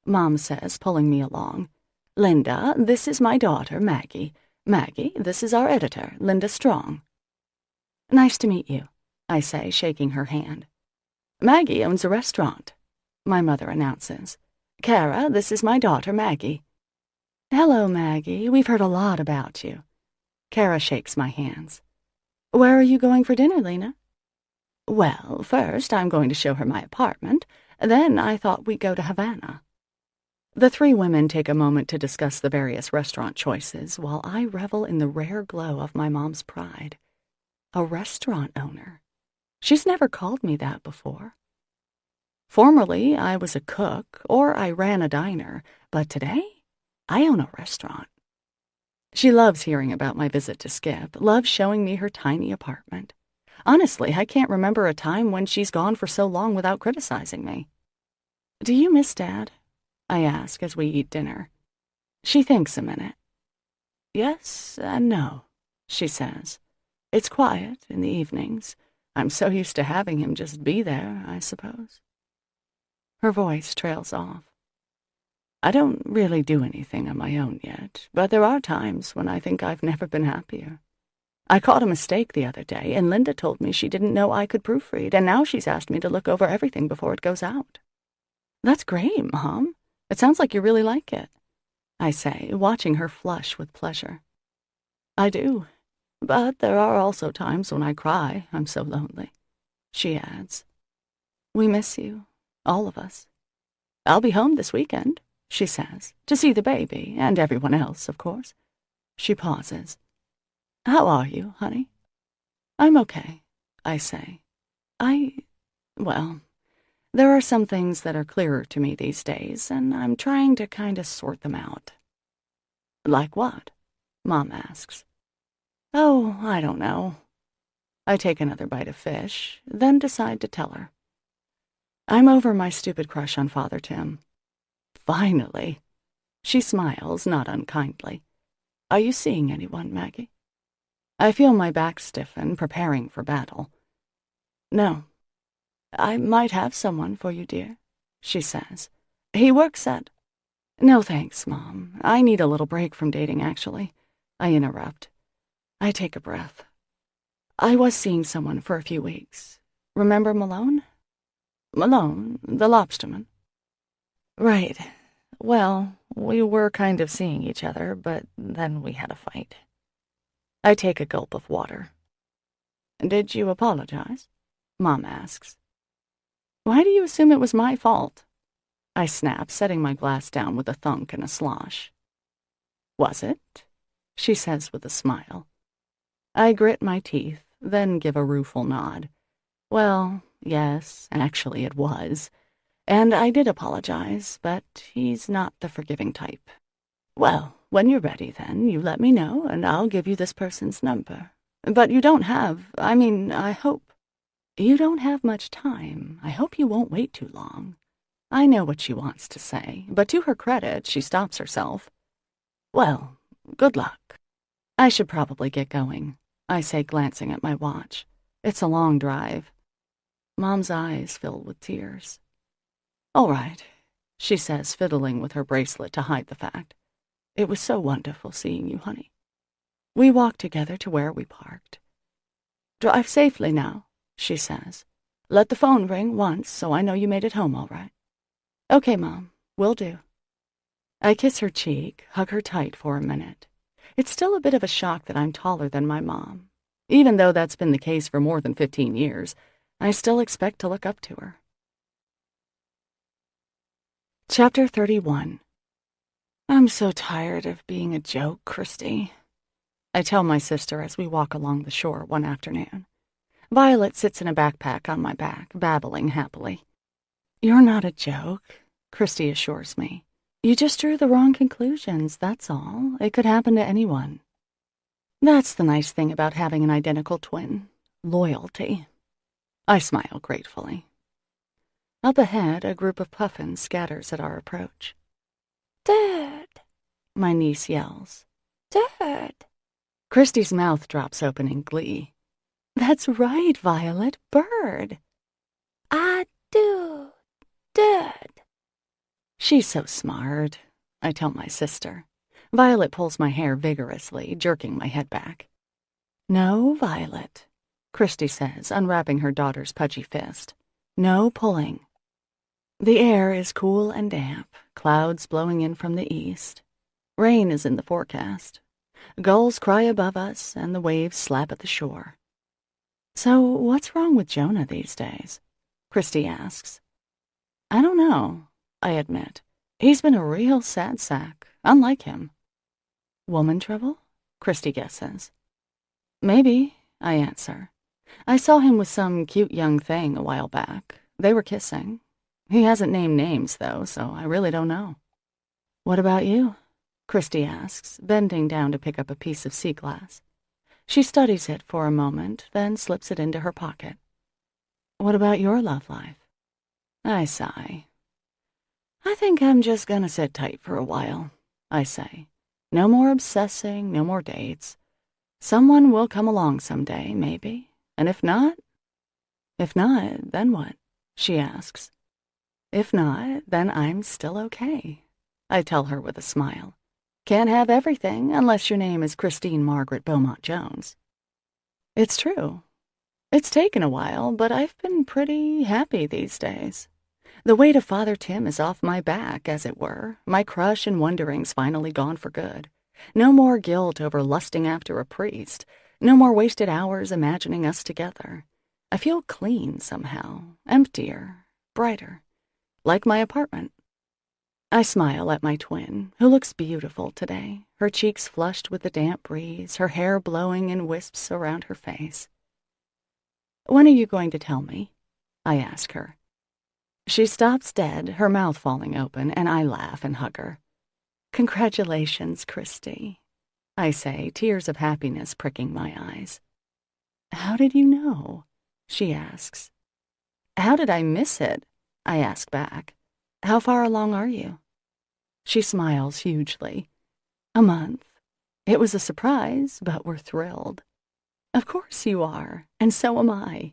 Speaker 3: Mom says, pulling me along. Linda, this is my daughter, Maggie. Maggie, this is our editor, Linda Strong. Nice to meet you, I say, shaking her hand. Maggie owns a restaurant, my mother announces. Kara, this is my daughter, Maggie. Hello, Maggie. We've heard a lot about you. Kara shakes my hands. Where are you going for dinner, Lena? Well, first I'm going to show her my apartment. Then I thought we'd go to Havana. The 3 women take a moment to discuss the various restaurant choices while I revel in the rare glow of my mom's pride. A restaurant owner. She's never called me that before. Formerly, I was a cook or I ran a diner, but today, I own a restaurant. She loves hearing about my visit to Skip, loves showing me her tiny apartment. Honestly, I can't remember a time when she's gone for so long without criticizing me. Do you miss Dad? I ask as we eat dinner. She thinks a minute. Yes and no, she says. It's quiet in the evenings. I'm so used to having him just be there, I suppose. Her voice trails off. I don't really do anything on my own yet, but there are times when I think I've never been happier. I caught a mistake the other day, and Linda told me she didn't know I could proofread, and now she's asked me to look over everything before it goes out. That's great, Mom. It sounds like you really like it, I say, watching her flush with pleasure. I do, but there are also times when I cry. I'm so lonely, she adds. We miss you, all of us. I'll be home this weekend, she says, to see the baby, and everyone else, of course. She pauses. How are you, honey? I'm okay, I say. Well, there are some things that are clearer to me these days, and I'm trying to kind of sort them out. Like what? Mom asks. Oh, I don't know. I take another bite of fish, then decide to tell her. I'm over my stupid crush on Father Tim. Finally. She smiles, not unkindly. Are you seeing anyone, Maggie? I feel my back stiffen, preparing for battle. No. I might have someone for you, dear, she says. He works at... No thanks, Mom. I need a little break from dating, actually. I interrupt. I take a breath. I was seeing someone for a few weeks. Remember Malone? Malone, the lobsterman. Right. Well, we were kind of seeing each other, but then we had a fight. I take a gulp of water. "Did you apologize?" Mom asks. "Why do you assume it was my fault?" I snap, setting my glass down with a thunk and a slosh. "Was it?" she says with a smile. I grit my teeth, then give a rueful nod. Well, yes, actually it was. And I did apologize, but he's not the forgiving type. "Well, when you're ready, then, you let me know, and I'll give you this person's number. But you don't have, I hope. You don't have much time. I hope you won't wait too long." I know what she wants to say, but to her credit, she stops herself. "Well, good luck." I should probably get going, I say, glancing at my watch. It's a long drive. Mom's eyes fill with tears. "All right," she says, fiddling with her bracelet to hide the fact. "It was so wonderful seeing you, honey." We walk together to where we parked. "Drive safely now," she says. "Let the phone ring once so I know you made it home all right." "Okay, Mom, will do." I kiss her cheek, hug her tight for a minute. It's still a bit of a shock that I'm taller than my mom. Even though that's been the case for more than 15 years, I still expect to look up to her. Chapter 31. "I'm so tired of being a joke, Christy," I tell my sister as we walk along the shore one afternoon. Violet sits in a backpack on my back, babbling happily. "You're not a joke," Christy assures me. "You just drew the wrong conclusions, that's all. It could happen to anyone." That's the nice thing about having an identical twin. Loyalty. I smile gratefully. Up ahead, a group of puffins scatters at our approach.
Speaker 4: "Dad!"
Speaker 3: my niece yells.
Speaker 4: "Dad!"
Speaker 3: Christy's mouth drops open in glee. "That's right, Violet, bird."
Speaker 4: "I do, Dad."
Speaker 3: She's so smart, I tell my sister. Violet pulls my hair vigorously, jerking my head back. "No, Violet," Christy says, unwrapping her daughter's pudgy fist. "No pulling." The air is cool and damp, clouds blowing in from the east. Rain is in the forecast. Gulls cry above us, and the waves slap at the shore. "So what's wrong with Jonah these days?" Christy asks. "I don't know," I admit. "He's been a real sad sack, unlike him." "Woman trouble?" Christy guesses. "Maybe," I answer. "I saw him with some cute young thing a while back. They were kissing. He hasn't named names, though, so I really don't know." "What about you?" Christy asks, bending down to pick up a piece of sea glass. She studies it for a moment, then slips it into her pocket. "What about your love life?" I sigh. "I think I'm just gonna sit tight for a while," I say. "No more obsessing, no more dates. Someone will come along someday, maybe. And if not..." "If not, then what?" she asks. "If not, then I'm still okay," I tell her with a smile. "Can't have everything unless your name is Christine Margaret Beaumont Jones." It's true. It's taken a while, but I've been pretty happy these days. The weight of Father Tim is off my back, as it were. My crush and wondering's finally gone for good. No more guilt over lusting after a priest. No more wasted hours imagining us together. I feel clean somehow, emptier, brighter, like my apartment. I smile at my twin, who looks beautiful today, her cheeks flushed with the damp breeze, her hair blowing in wisps around her face. "When are you going to tell me?" I ask her. She stops dead, her mouth falling open, and I laugh and hug her. "Congratulations, Christy," I say, tears of happiness pricking my eyes. "How did you know?" she asks. "How did I miss it?" I ask back. "How far along are you?" She smiles hugely. "A month. It was a surprise, but we're thrilled." "Of course you are, and so am I."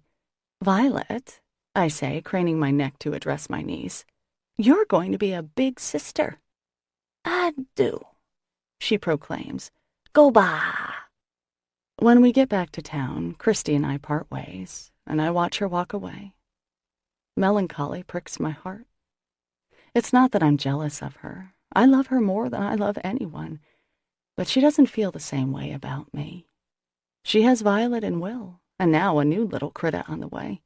Speaker 3: "Violet," I say, craning my neck to address my niece, "you're going to be a big sister."
Speaker 4: "I do,"
Speaker 3: she proclaims.
Speaker 4: "Go by."
Speaker 3: When we get back to town, Christy and I part ways, and I watch her walk away. Melancholy pricks my heart. It's not that I'm jealous of her. I love her more than I love anyone, but she doesn't feel the same way about me. She has Violet and Will, and now a new little critter on the way.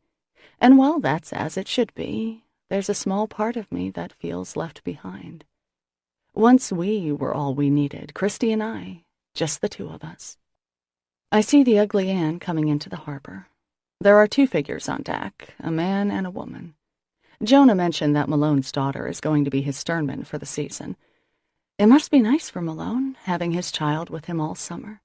Speaker 3: And while that's as it should be, there's a small part of me that feels left behind. Once we were all we needed, Christy and I, just the two of us. I see the Ugly Ann coming into the harbor. There are 2 figures on deck, a man and a woman. Jonah mentioned that Malone's daughter is going to be his sternman for the season. It must be nice for Malone, having his child with him all summer.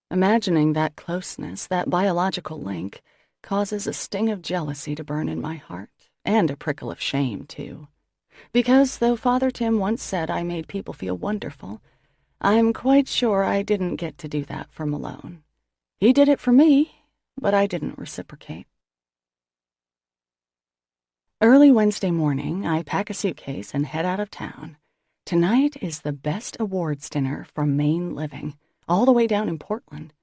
Speaker 3: Imagining that closeness, that biological link, causes a sting of jealousy to burn in my heart, and a prickle of shame, too. Because though Father Tim once said I made people feel wonderful, I'm quite sure I didn't get to do that for Malone. He did it for me, but I didn't reciprocate. Early Wednesday morning, I pack a suitcase and head out of town. Tonight is the best awards dinner from Maine Living, all the way down in Portland.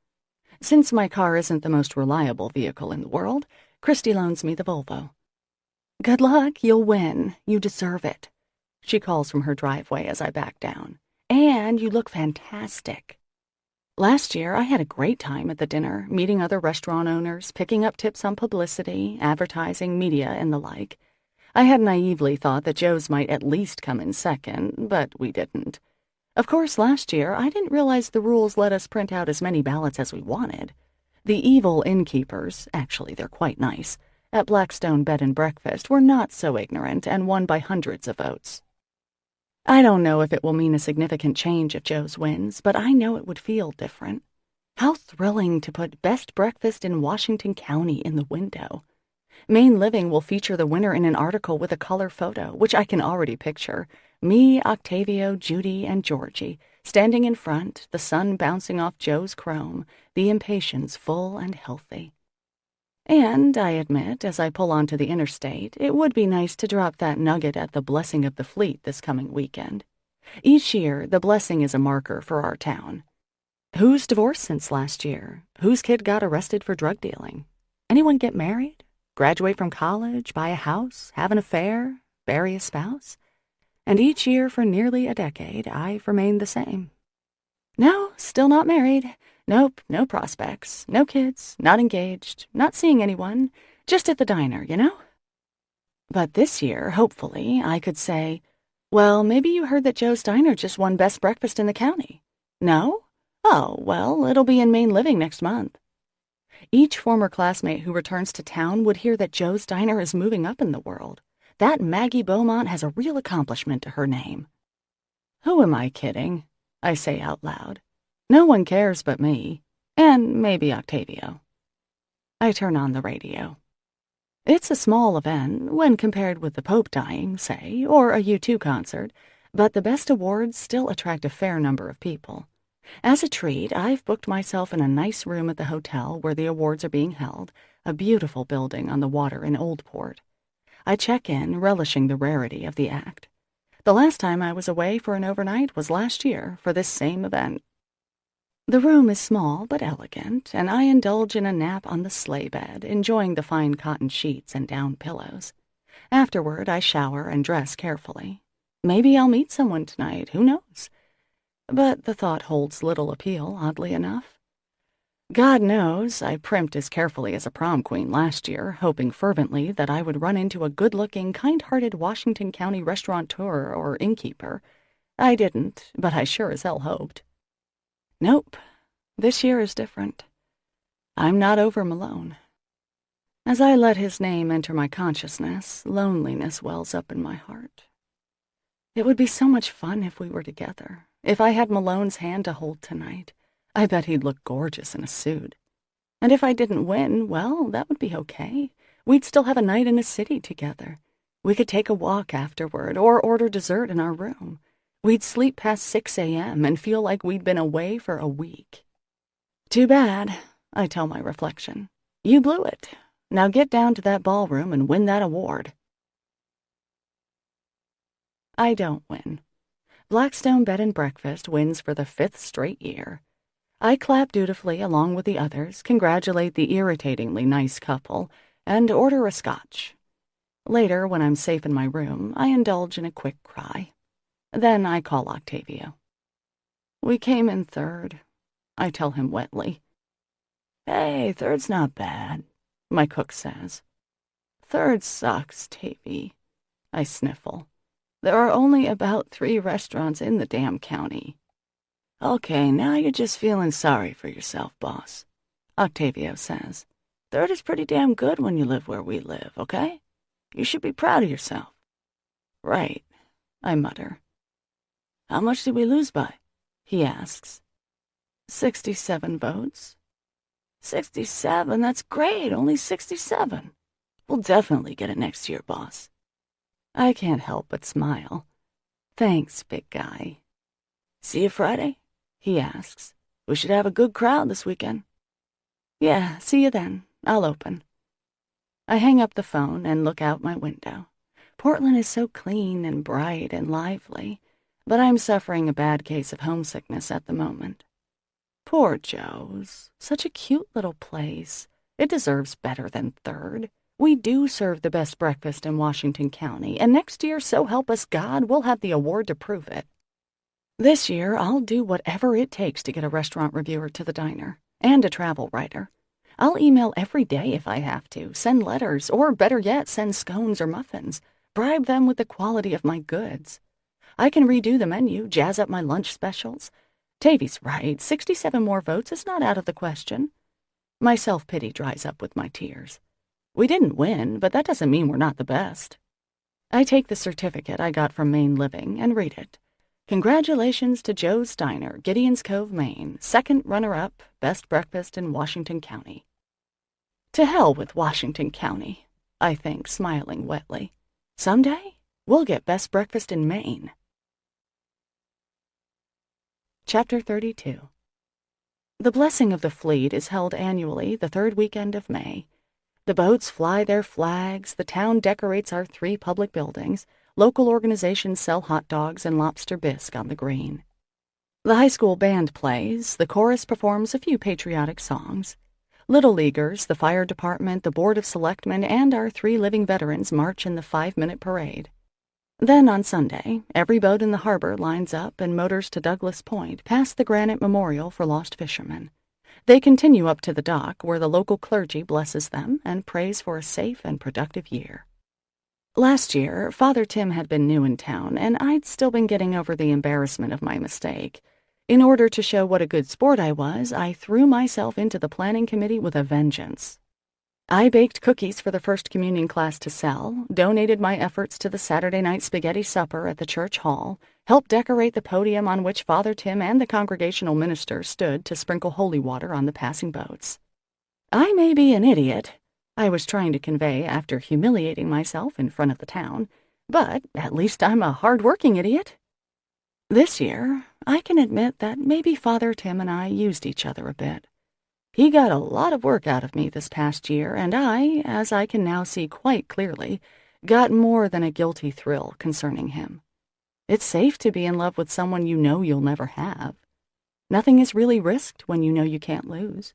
Speaker 3: Since my car isn't the most reliable vehicle in the world, Christy loans me the Volvo. "Good luck, you'll win. You deserve it," she calls from her driveway as I back down. "And you look fantastic." Last year, I had a great time at the dinner, meeting other restaurant owners, picking up tips on publicity, advertising, media, and the like. I had naively thought that Joe's might at least come in second, but we didn't. Of course, last year, I didn't realize the rules let us print out as many ballots as we wanted. The evil innkeepers, actually they're quite nice, at Blackstone Bed and Breakfast were not so ignorant and won by hundreds of votes. I don't know if it will mean a significant change if Joe's wins, but I know it would feel different. How thrilling to put Best Breakfast in Washington County in the window. Maine Living will feature the winner in an article with a color photo, which I can already picture. Me, Octavio, Judy, and Georgie, standing in front, the sun bouncing off Joe's chrome, the impatiens full and healthy. And, I admit, as I pull onto the interstate, it would be nice to drop that nugget at the Blessing of the Fleet this coming weekend. Each year, the Blessing is a marker for our town. Who's divorced since last year? Whose kid got arrested for drug dealing? Anyone get married? Graduate from college? Buy a house? Have an affair? Bury a spouse? And each year for nearly a decade, I've remained the same. No, still not married. Nope, no prospects, no kids, not engaged, not seeing anyone, just at the diner, you know? But this year, hopefully, I could say, "Well, maybe you heard that Joe's Diner just won Best Breakfast in the county." No? Oh, well, it'll be in Maine Living next month. Each former classmate who returns to town would hear that Joe's Diner is moving up in the world. That Maggie Beaumont has a real accomplishment to her name. Who am I kidding? I say out loud. No one cares but me, and maybe Octavio. I turn on the radio. It's a small event when compared with the Pope dying, say, or a U2 concert, but the best awards still attract a fair number of people. As a treat, I've booked myself in a nice room at the hotel where the awards are being held, a beautiful building on the water in Oldport. I check in, relishing the rarity of the act. The last time I was away for an overnight was last year for this same event. The room is small but elegant, and I indulge in a nap on the sleigh bed, enjoying the fine cotton sheets and down pillows. Afterward, I shower and dress carefully. Maybe I'll meet someone tonight, who knows? But the thought holds little appeal, oddly enough. God knows I primped as carefully as a prom queen last year, hoping fervently that I would run into a good-looking, kind-hearted Washington County restaurateur or innkeeper. I didn't, but I sure as hell hoped. Nope, this year is different. I'm not over Malone. As I let his name enter my consciousness, loneliness wells up in my heart. It would be so much fun if we were together, if I had Malone's hand to hold tonight. I bet he'd look gorgeous in a suit. And if I didn't win, well, that would be okay. We'd still have a night in a city together. We could take a walk afterward or order dessert in our room. We'd sleep past 6 a.m. and feel like we'd been away for a week. Too bad, I tell my reflection. You blew it. Now get down to that ballroom and win that award. I don't win. Blackstone Bed and Breakfast wins for the 5th straight year. I clap dutifully along with the others, congratulate the irritatingly nice couple, and order a scotch. Later, when I'm safe in my room, I indulge in a quick cry. Then I call Octavio. We came in third, I tell him wetly. Hey, third's not bad, my cook says. Third sucks, Tavy. I sniffle. There are only about 3 restaurants in the damn county. Okay, now you're just feeling sorry for yourself, boss, Octavio says. Third is pretty damn good when you live where we live, okay? You should be proud of yourself. Right, I mutter. How much did we lose by? He asks. 67 votes. 67, that's great, only 67. We'll definitely get it next year, boss. I can't help but smile. Thanks, big guy. See you Friday? He asks. We should have a good crowd this weekend. Yeah, see you then. I'll open. I hang up the phone and look out my window. Portland is so clean and bright and lively, but I'm suffering a bad case of homesickness at the moment. Poor Joe's. Such a cute little place. It deserves better than Third. We do serve the best breakfast in Washington County, and next year, so help us God, we'll have the award to prove it. This year, I'll do whatever it takes to get a restaurant reviewer to the diner, and a travel writer. I'll email every day if I have to, send letters, or better yet, send scones or muffins, bribe them with the quality of my goods. I can redo the menu, jazz up my lunch specials. Tavy's right, 67 more votes is not out of the question. My self-pity dries up with my tears. We didn't win, but that doesn't mean we're not the best. I take the certificate I got from Maine Living and read it. Congratulations to Joe's Diner, Gideon's Cove, Maine, second runner-up, best breakfast in Washington County. To hell with Washington County, I think, smiling wetly. Someday, we'll get best breakfast in Maine. Chapter 32. The Blessing of the Fleet is held annually the third weekend of May. The boats fly their flags, the town decorates our 3 public buildings, local organizations sell hot dogs and lobster bisque on the green. The high school band plays, the chorus performs a few patriotic songs. Little leaguers, the fire department, the board of selectmen, and our 3 living veterans march in the 5-minute parade. Then on Sunday, every boat in the harbor lines up and motors to Douglas Point, past the granite memorial for lost fishermen. They continue up to the dock, where the local clergy blesses them and prays for a safe and productive year. Last year, Father Tim had been new in town, and I'd still been getting over the embarrassment of my mistake. In order to show what a good sport I was, I threw myself into the planning committee with a vengeance. I baked cookies for the First Communion class to sell, donated my efforts to the Saturday night spaghetti supper at the church hall, helped decorate the podium on which Father Tim and the congregational minister stood to sprinkle holy water on the passing boats. I may be an idiot, I was trying to convey after humiliating myself in front of the town, but at least I'm a hard-working idiot. This year, I can admit that maybe Father Tim and I used each other a bit. He got a lot of work out of me this past year, and I, as I can now see quite clearly, got more than a guilty thrill concerning him. It's safe to be in love with someone you know you'll never have. Nothing is really risked when you know you can't lose.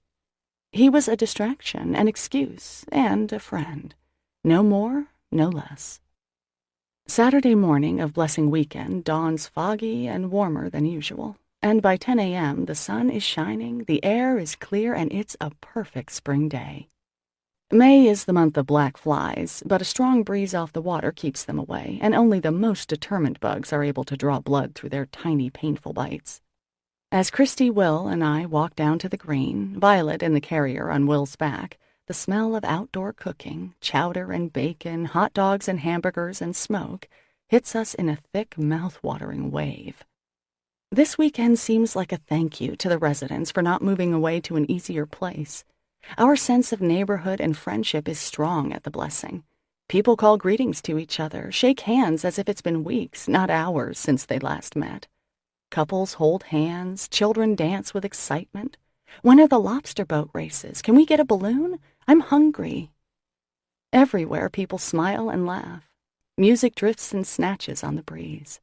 Speaker 3: He was a distraction, an excuse, and a friend. No more, no less. Saturday morning of Blessing Weekend dawns foggy and warmer than usual, and by 10 a.m. the sun is shining, the air is clear, and it's a perfect spring day. May is the month of black flies, but a strong breeze off the water keeps them away, and only the most determined bugs are able to draw blood through their tiny, painful bites. As Christy, Will, and I walk down to the green, Violet in the carrier on Will's back, the smell of outdoor cooking, chowder and bacon, hot dogs and hamburgers and smoke, hits us in a thick, mouth-watering wave. This weekend seems like a thank you to the residents for not moving away to an easier place. Our sense of neighborhood and friendship is strong at the Blessing. People call greetings to each other, shake hands as if it's been weeks, not hours, since they last met. Couples hold hands, children dance with excitement. When are the lobster boat races? Can we get a balloon? I'm hungry. Everywhere people smile and laugh. Music drifts in snatches on the breeze.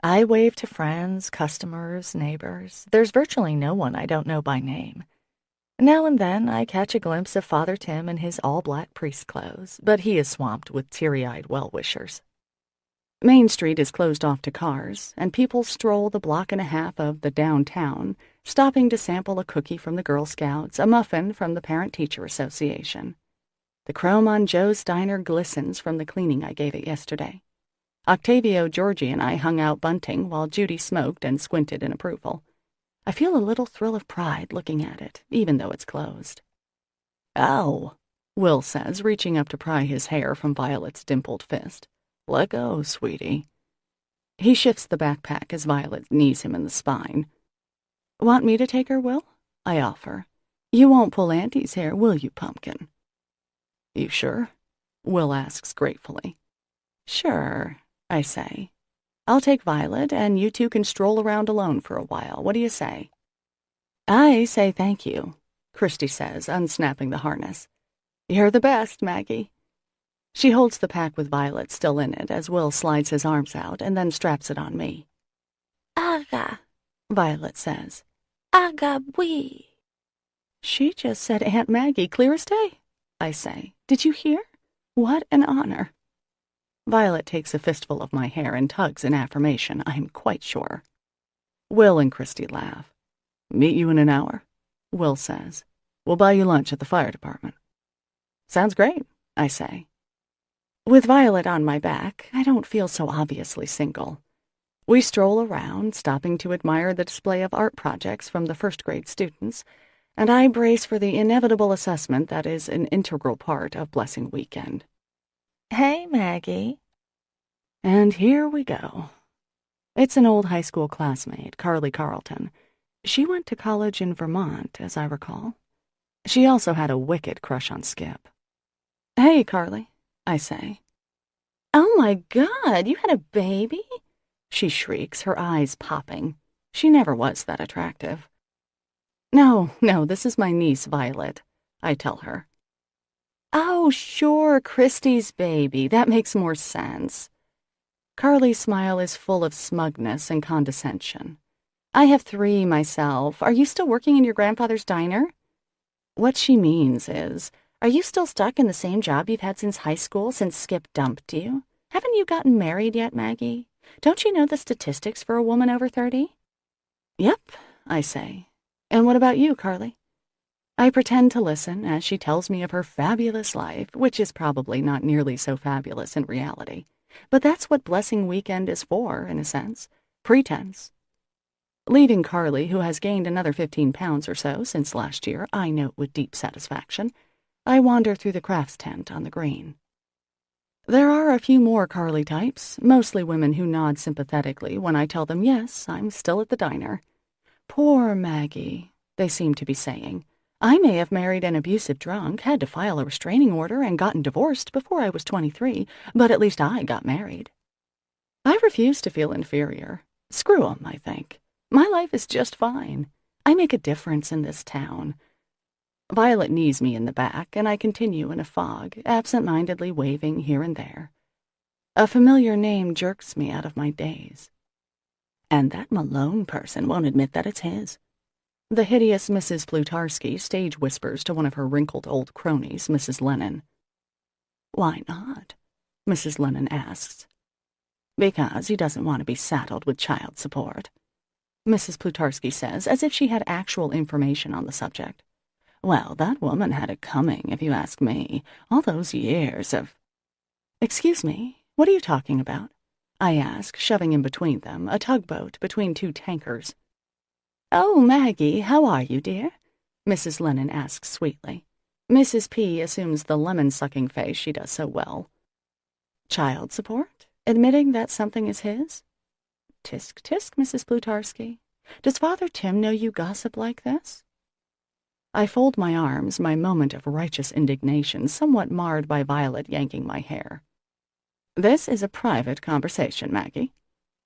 Speaker 3: I wave to friends, customers, neighbors. There's virtually no one I don't know by name. Now and then I catch a glimpse of Father Tim in his all-black priest clothes, but he is swamped with teary-eyed well-wishers. Main Street is closed off to cars, and people stroll the block and a half of the downtown, stopping to sample a cookie from the Girl Scouts, a muffin from the Parent-Teacher Association. The chrome on Joe's diner glistens from the cleaning I gave it yesterday. Octavio, Georgie, and I hung out bunting while Judy smoked and squinted in approval. I feel a little thrill of pride looking at it, even though it's closed. "Ow," Will says, reaching up to pry his hair from Violet's dimpled fist. "Let go, sweetie." He shifts the backpack as Violet knees him in the spine. "Want me to take her, Will?" I offer. "You won't pull Auntie's hair, will you, Pumpkin?" "You sure?" Will asks gratefully. "Sure," I say. "I'll take Violet, and you two can stroll around alone for a while. What do you say?" "I say thank you," Christy says, unsnapping the harness. "You're the best, Maggie." She holds the pack with Violet still in it as Will slides his arms out and then straps it on me.
Speaker 4: Aga,
Speaker 3: Violet says.
Speaker 4: aga wee.
Speaker 3: "She just said Aunt Maggie, clear as day," I say. "Did you hear? What an honor." Violet takes a fistful of my hair and tugs in affirmation, I'm quite sure. Will and Christy laugh. "Meet you in an hour," Will says. "We'll buy you lunch at the fire department." "Sounds great," I say. With Violet on my back, I don't feel so obviously single. We stroll around, stopping to admire the display of art projects from the first-grade students, and I brace for the inevitable assessment that is an integral part of Blessing Weekend.
Speaker 4: Hey, Maggie.
Speaker 3: And here we go. It's an old high school classmate, Carly Carlton. She went to college in Vermont, as I recall. She also had a wicked crush on Skip. "Hey, Carly," I say.
Speaker 4: "Oh my God, you had a baby?"
Speaker 3: she shrieks, her eyes popping. She never was that attractive. No, this is my niece, Violet," I tell her. "Oh, sure, Christy's baby. That makes more sense." Carly's smile is full of smugness and condescension. "I have 3 myself. Are you still working in your grandfather's diner?" What she means is, are you still stuck in the same job you've had since high school, since Skip dumped you? Haven't you gotten married yet, Maggie? Don't you know the statistics for a woman over 30? "Yep," I say. "And what about you, Carly?" I pretend to listen as she tells me of her fabulous life, which is probably not nearly so fabulous in reality. But that's what Blessing Weekend is for, in a sense. Pretense. Leaving Carly, who has gained another 15 pounds or so since last year, I note with deep satisfaction, I wander through the crafts tent on the green. There are a few more Carly types, mostly women who nod sympathetically when I tell them, yes, I'm still at the diner. "Poor Maggie," they seem to be saying. "I may have married an abusive drunk, had to file a restraining order, and gotten divorced before I was 23, but at least I got married." I refuse to feel inferior. Screw 'em, I think. My life is just fine. I make a difference in this town. Violet knees me in the back, and I continue in a fog, absent-mindedly waving here and there. A familiar name jerks me out of my daze. "And that Malone person won't admit that it's his," the hideous Mrs. Plutarski stage whispers to one of her wrinkled old cronies, Mrs. Lennon. "Why not?" Mrs. Lennon asks. "Because he doesn't want to be saddled with child support," Mrs. Plutarski says, as if she had actual information on the subject. "Well, that woman had it coming, if you ask me. All those years of—" "Excuse me, what are you talking about?" I ask, shoving in between them, a tugboat between 2 tankers. "Oh, Maggie, how are you, dear?" Mrs. Lennon asks sweetly. Mrs. P. assumes the lemon-sucking face she does so well. "Child support? Admitting that something is his?" "Tisk, tisk, Mrs. Plutarski. Does Father Tim know you gossip like this?" I fold my arms, my moment of righteous indignation somewhat marred by Violet yanking my hair. "This is a private conversation, Maggie,"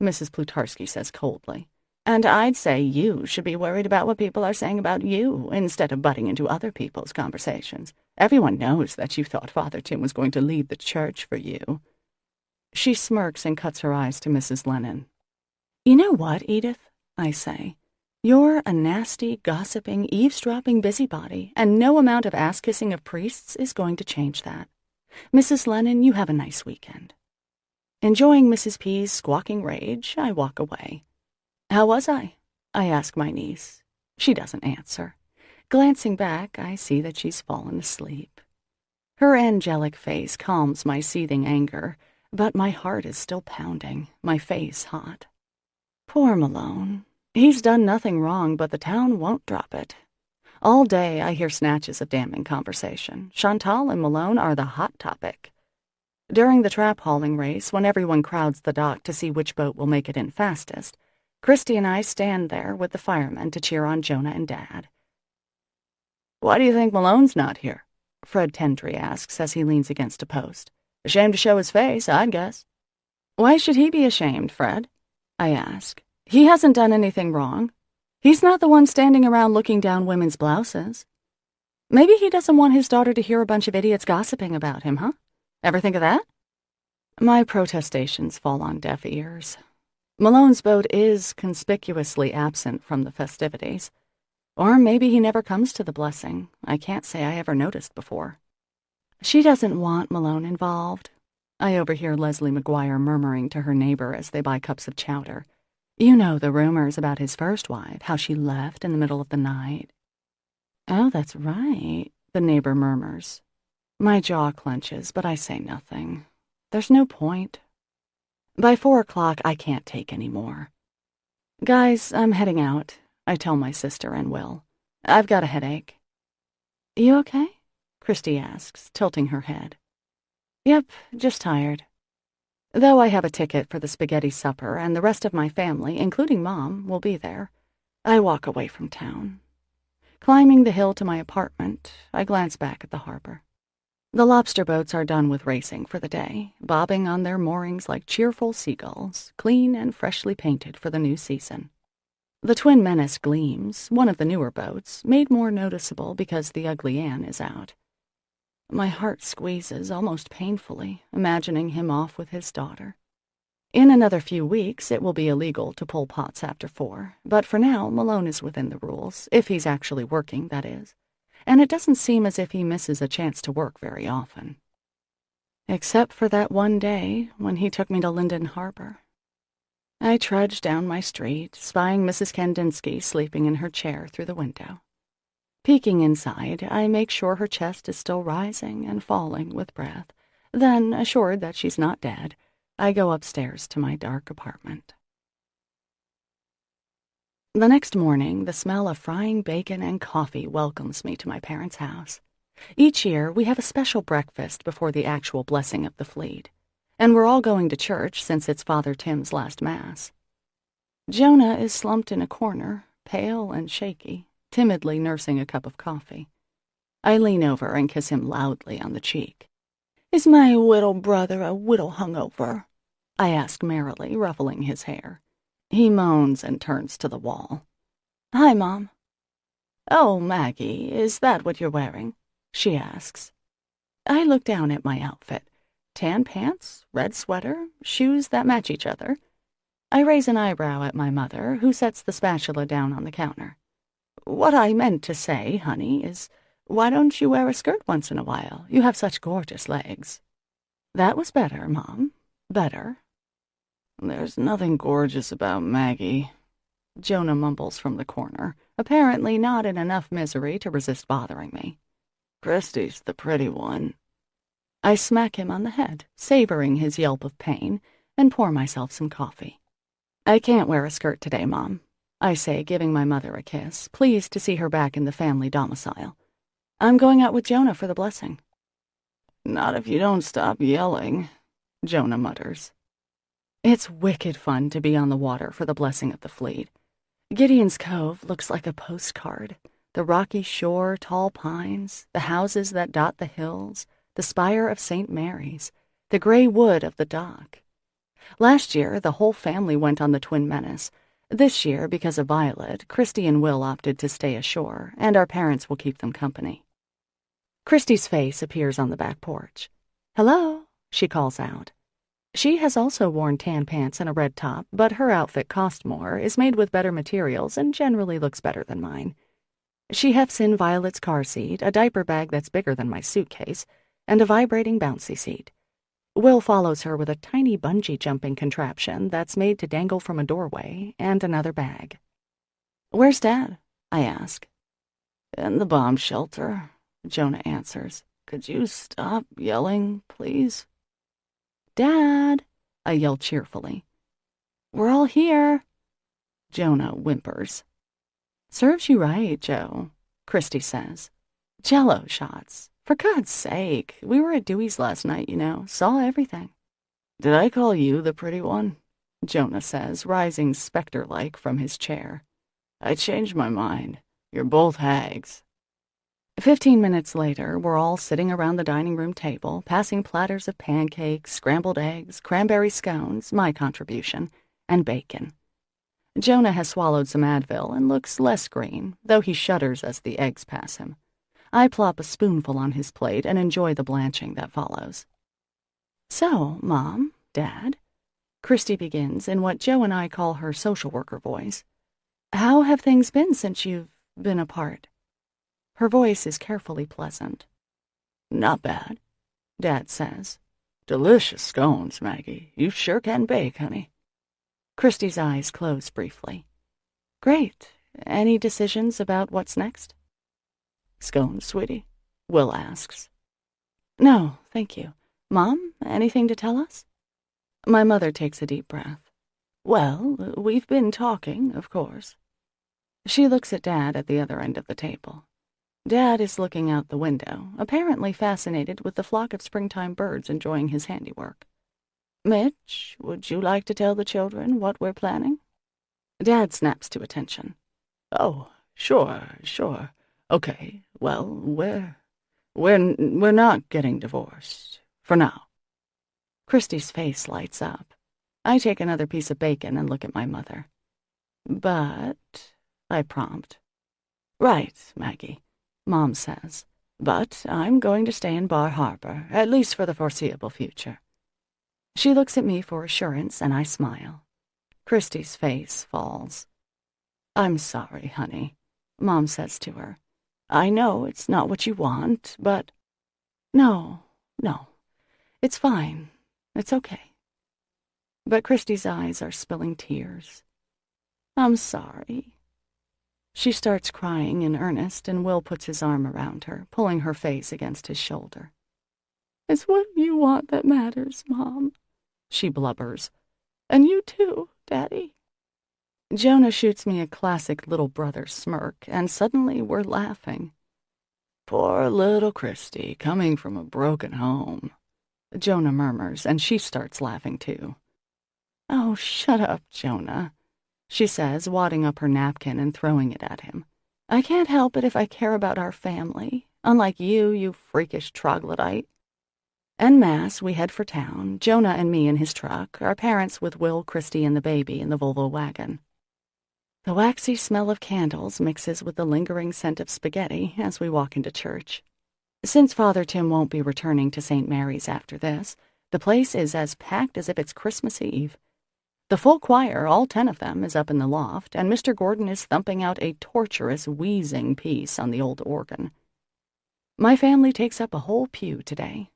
Speaker 3: Mrs. Plutarski says coldly. "And I'd say you should be worried about what people are saying about you instead of butting into other people's conversations. Everyone knows that you thought Father Tim was going to leave the church for you." She smirks and cuts her eyes to Mrs. Lennon. "You know what, Edith?" I say. "You're a nasty, gossiping, eavesdropping busybody, and no amount of ass-kissing of priests is going to change that. Mrs. Lennon, you have a nice weekend." Enjoying Mrs. P's squawking rage, I walk away. "How was I?" I ask my niece. She doesn't answer. Glancing back, I see that she's fallen asleep. Her angelic face calms my seething anger, but my heart is still pounding, my face hot. Poor Malone. He's done nothing wrong, but the town won't drop it. All day I hear snatches of damning conversation. Chantal and Malone are the hot topic. During the trap hauling race, when everyone crowds the dock to see which boat will make it in fastest, Christy and I stand there with the firemen to cheer on Jonah and Dad. "Why do you think Malone's not here?" Fred Tendry asks as he leans against a post. "Ashamed to show his face, I'd guess." "Why should he be ashamed, Fred?" I ask. "He hasn't done anything wrong. He's not the one standing around looking down women's blouses. Maybe he doesn't want his daughter to hear a bunch of idiots gossiping about him, huh? Ever think of that?" My protestations fall on deaf ears. Malone's boat is conspicuously absent from the festivities. Or maybe he never comes to the blessing. I can't say I ever noticed before. "She doesn't want Malone involved," I overhear Leslie McGuire murmuring to her neighbor as they buy cups of chowder. "You know the rumors about his first wife, how she left in the middle of the night." "Oh, that's right," the neighbor murmurs. My jaw clenches, but I say nothing. There's no point. By 4 o'clock, I can't take any more. "Guys, I'm heading out," I tell my sister and Will. "I've got a headache." "You okay?" Christy asks, tilting her head. "Yep, just tired." Though I have a ticket for the spaghetti supper and the rest of my family, including Mom, will be there, I walk away from town. Climbing the hill to my apartment, I glance back at the harbor. The lobster boats are done with racing for the day, bobbing on their moorings like cheerful seagulls, clean and freshly painted for the new season. The Twin Menace gleams, one of the newer boats, made more noticeable because the Ugly Ann is out. My heart squeezes almost painfully, imagining him off with his daughter. In another few weeks, it will be illegal to pull pots after 4, but for now, Malone is within the rules, if he's actually working, that is. And it doesn't seem as if he misses a chance to work very often. Except for that one day when he took me to Linden Harbor. I trudge down my street, spying Mrs. Kandinsky sleeping in her chair through the window. Peeking inside, I make sure her chest is still rising and falling with breath. Then, assured that she's not dead, I go upstairs to my dark apartment. The next morning, the smell of frying bacon and coffee welcomes me to my parents' house. Each year, we have a special breakfast before the actual blessing of the fleet, and we're all going to church since it's Father Tim's last Mass. Jonah is slumped in a corner, pale and shaky, timidly nursing a cup of coffee. I lean over and kiss him loudly on the cheek.
Speaker 4: "Is my little brother a little hungover?"
Speaker 3: I ask merrily, ruffling his hair. He moans and turns to the wall.
Speaker 4: "Hi, Mom."
Speaker 3: "Oh, Maggie, is that what you're wearing?" she asks. I look down at my outfit. Tan pants, red sweater, shoes that match each other. I raise an eyebrow at my mother, who sets the spatula down on the counter. "What I meant to say, honey, is why don't you wear a skirt once in a while? You have such gorgeous legs." That was better, Mom. Better. "There's nothing gorgeous about Maggie," Jonah mumbles from the corner, apparently not in enough misery to resist bothering me. "Christy's the pretty one." I smack him on the head, savoring his yelp of pain, and pour myself some coffee. "I can't wear a skirt today, Mom," I say, giving my mother a kiss, pleased to see her back in the family domicile. "I'm going out with Jonah for the blessing." "Not if you don't stop yelling," Jonah mutters. It's wicked fun to be on the water for the blessing of the fleet. Gideon's Cove looks like a postcard. The rocky shore, tall pines, the houses that dot the hills, the spire of St. Mary's, the gray wood of the dock. Last year, the whole family went on the Twin Menace. This year, because of Violet, Christy and Will opted to stay ashore, and our parents will keep them company. Christy's face appears on the back porch. "Hello," she calls out. She has also worn tan pants and a red top, but her outfit cost more, is made with better materials, and generally looks better than mine. She hefts in Violet's car seat, a diaper bag that's bigger than my suitcase, and a vibrating bouncy seat. Will follows her with a tiny bungee jumping contraption that's made to dangle from a doorway, and another bag. "Where's Dad?" I ask. In the bomb shelter, Jonah answers. Could you stop yelling, please?
Speaker 1: Dad, I yell cheerfully. We're all here. Jonah whimpers. Serves you right, Joe, Christy says. Jell-O shots. For God's sake, we were at Dewey's last night, saw everything.
Speaker 3: Did I call you the pretty one? Jonah says, rising specter-like from his chair. I changed my mind. You're both hags.
Speaker 1: 15 minutes later, we're all sitting around the dining room table, passing platters of pancakes, scrambled eggs, cranberry scones, my contribution, and bacon. Jonah has swallowed some Advil and looks less green, though he shudders as the eggs pass him. I plop a spoonful on his plate and enjoy the blanching that follows. So, Mom, Dad, Christy begins in what Joe and I call her social worker voice. How have things been since you've been apart? Her voice is carefully pleasant.
Speaker 3: Not bad, Dad says. Delicious scones, Maggie. You sure can bake, honey.
Speaker 1: Christy's eyes close briefly. Great. Any decisions about what's next?
Speaker 3: Scones, sweetie? Will asks.
Speaker 1: No, thank you. Mom, anything to tell us? My mother takes a deep breath.
Speaker 3: Well, we've been talking, of course.
Speaker 1: She looks at Dad at the other end of the table. Dad is looking out the window, apparently fascinated with the flock of springtime birds enjoying his handiwork.
Speaker 3: Mitch, would you like to tell the children what we're planning?
Speaker 1: Dad snaps to attention.
Speaker 3: Oh, sure. Okay, well, we're not getting divorced. For now.
Speaker 1: Christy's face lights up. I take another piece of bacon and look at my mother. But, I prompt.
Speaker 3: Right, Maggie, Mom says. But I'm going to stay in Bar Harbor, at least for the foreseeable future.
Speaker 1: She looks at me for assurance, and I smile. Christy's face falls.
Speaker 3: I'm sorry, honey, Mom says to her. I know it's not what you want, but...
Speaker 1: No, it's fine. It's okay. But Christy's eyes are spilling tears.
Speaker 3: I'm sorry.
Speaker 1: She starts crying in earnest, and Will puts his arm around her, pulling her face against his shoulder.
Speaker 3: It's what you want that matters, Mom, she blubbers.
Speaker 1: And you too, Daddy. Jonah shoots me a classic little brother smirk, and suddenly we're laughing.
Speaker 3: Poor little Christy, coming from a broken home,
Speaker 1: Jonah murmurs, and she starts laughing too.
Speaker 3: Oh, shut up, Jonah, she says, wadding up her napkin and throwing it at him.
Speaker 1: I can't help it if I care about our family, unlike you freakish troglodyte. En masse, we head for town, Jonah and me in his truck, our parents with Will, Christy, and the baby in the Volvo wagon. The waxy smell of candles mixes with the lingering scent of spaghetti as we walk into church. Since Father Tim won't be returning to St. Mary's after this, the place is as packed as if it's Christmas Eve. The full choir, all 10 of them, is up in the loft, and Mr. Gordon is thumping out a torturous, wheezing piece on the old organ. My family takes up a whole pew today.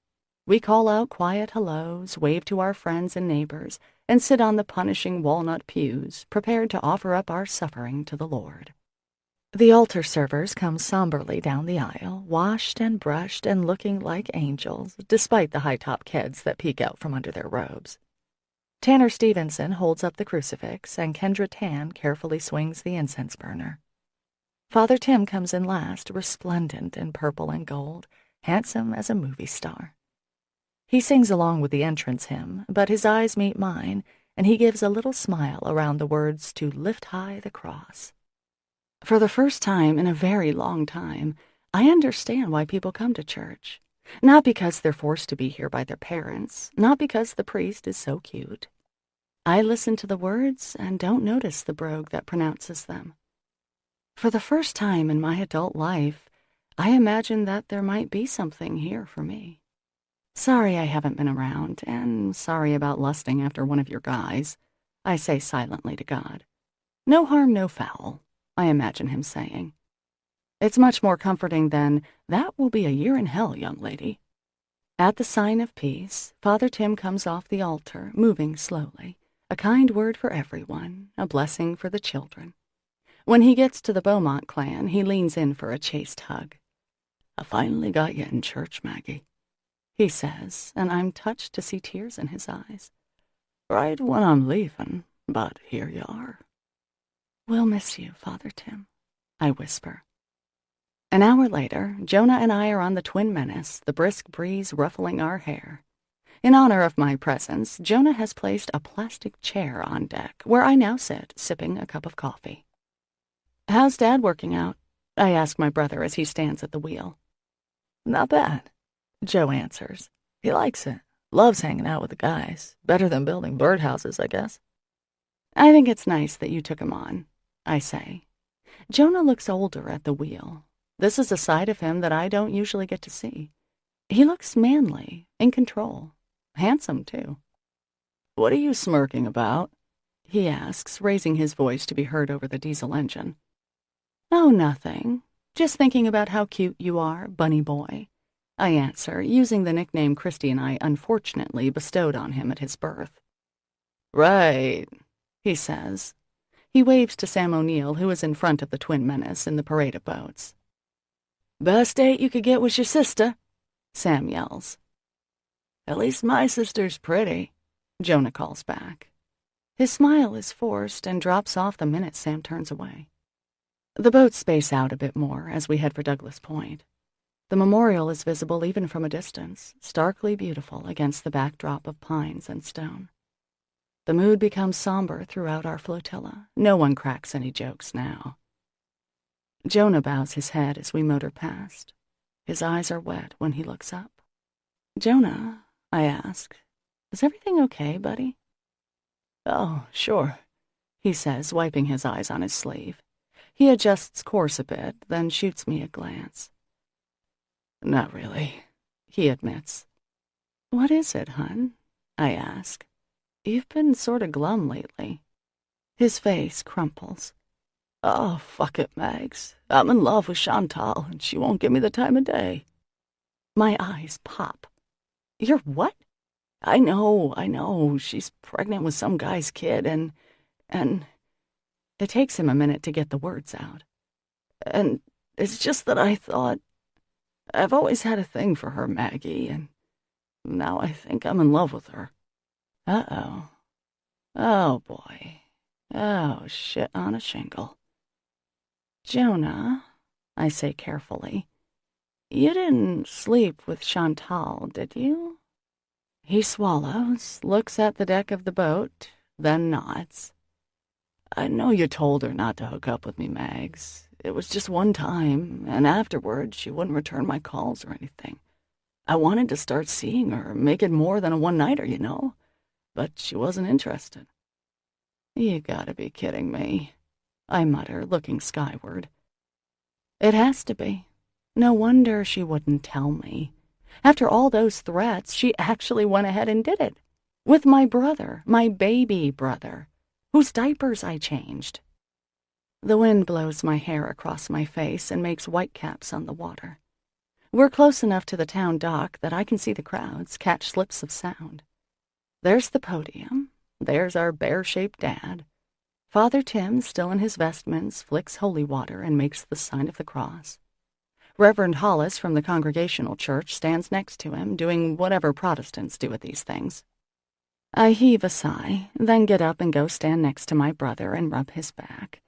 Speaker 1: We call out quiet hellos, wave to our friends and neighbors, and sit on the punishing walnut pews, prepared to offer up our suffering to the Lord. The altar servers come somberly down the aisle, washed and brushed and looking like angels, despite the high-top kids that peek out from under their robes. Tanner Stevenson holds up the crucifix, and Kendra Tan carefully swings the incense burner. Father Tim comes in last, resplendent in purple and gold, handsome as a movie star. He sings along with the entrance hymn, but his eyes meet mine, and he gives a little smile around the words to lift high the cross. For the first time in a very long time, I understand why people come to church. Not because they're forced to be here by their parents, not because the priest is so cute. I listen to the words and don't notice the brogue that pronounces them. For the first time in my adult life, I imagine that there might be something here for me. Sorry I haven't been around, and sorry about lusting after one of your guys, I say silently to God. No harm, no foul, I imagine him saying. It's much more comforting than, that will be a year in hell, young lady. At the sign of peace, Father Tim comes off the altar, moving slowly, a kind word for everyone, a blessing for the children.
Speaker 3: When he gets to the Beaumont clan, he leans in for a chaste hug.
Speaker 2: "I finally got you in church, Maggie,"
Speaker 3: he says, and I'm touched to see tears in his eyes.
Speaker 2: "Right when I'm leaving, but here you are."
Speaker 3: "We'll miss you, Father Tim," I whisper. An hour later, Jonah and I are on the Twin Menace, the brisk breeze ruffling our hair. In honor of my presence, Jonah has placed a plastic chair on deck, where I now sit, sipping a cup of coffee. "How's Dad working out?" I ask my brother as he stands at the wheel.
Speaker 1: "Not bad," Joe answers. "He likes it. Loves hanging out with the guys. Better than building birdhouses, I guess."
Speaker 3: "I think it's nice that you took him on," I say. Jonah looks older at the wheel. This is a side of him that I don't usually get to see. He looks manly, in control. Handsome, too.
Speaker 2: "What are you smirking about?"
Speaker 3: he asks, raising his voice to be heard over the diesel engine. "Oh, nothing. Just thinking about how cute you are, bunny boy," I answer, using the nickname Christy and I unfortunately bestowed on him at his birth.
Speaker 2: "Right,"
Speaker 3: he says. He waves to Sam O'Neill, who is in front of the Twin Menace in the parade of boats.
Speaker 2: "Best date you could get was your sister,"
Speaker 3: Sam yells.
Speaker 2: "At least my sister's pretty,"
Speaker 3: Jonah calls back. His smile is forced and drops off the minute Sam turns away. The boats space out a bit more as we head for Douglas Point. The memorial is visible even from a distance, starkly beautiful against the backdrop of pines and stone. The mood becomes somber throughout our flotilla. No one cracks any jokes now. Jonah bows his head as we motor past. His eyes are wet when he looks up. "Jonah," I ask, "is everything okay, buddy?"
Speaker 2: "Oh, sure,"
Speaker 3: he says, wiping his eyes on his sleeve. He adjusts course a bit, then shoots me a glance.
Speaker 2: "Not really,"
Speaker 3: he admits. "What is it, hun?" I ask. "You've been sort of glum lately." His face crumples.
Speaker 2: "Oh, fuck it, Mags. I'm in love with Chantal, and she won't give me the time of day."
Speaker 3: My eyes pop. "You're what?"
Speaker 2: I know. She's pregnant with some guy's kid, and...
Speaker 3: It takes him a minute to get the words out.
Speaker 2: And it's just that I thought... I've always had a thing for her, Maggie, and now I think I'm in love with her.
Speaker 3: Uh-oh. Oh, boy. Oh, shit on a shingle. "Jonah," I say carefully, "you didn't sleep with Chantal, did you?" He swallows, looks at the deck of the boat, then nods.
Speaker 2: "I know you told her not to hook up with me, Mags. It was just one time, and afterwards she wouldn't return my calls or anything. I wanted to start seeing her, make it more than a one-nighter, you know, but she wasn't interested."
Speaker 3: "You gotta be kidding me," I mutter, looking skyward. "It has to be. No wonder she wouldn't tell me. After all those threats, she actually went ahead and did it. With my brother, my baby brother, whose diapers I changed." The wind blows my hair across my face and makes whitecaps on the water. We're close enough to the town dock that I can see the crowds, catch slips of sound. There's the podium. There's our bear-shaped dad. Father Tim, still in his vestments, flicks holy water and makes the sign of the cross. Reverend Hollis from the Congregational Church stands next to him, doing whatever Protestants do at these things. I heave a sigh, then get up and go stand next to my brother and rub his back.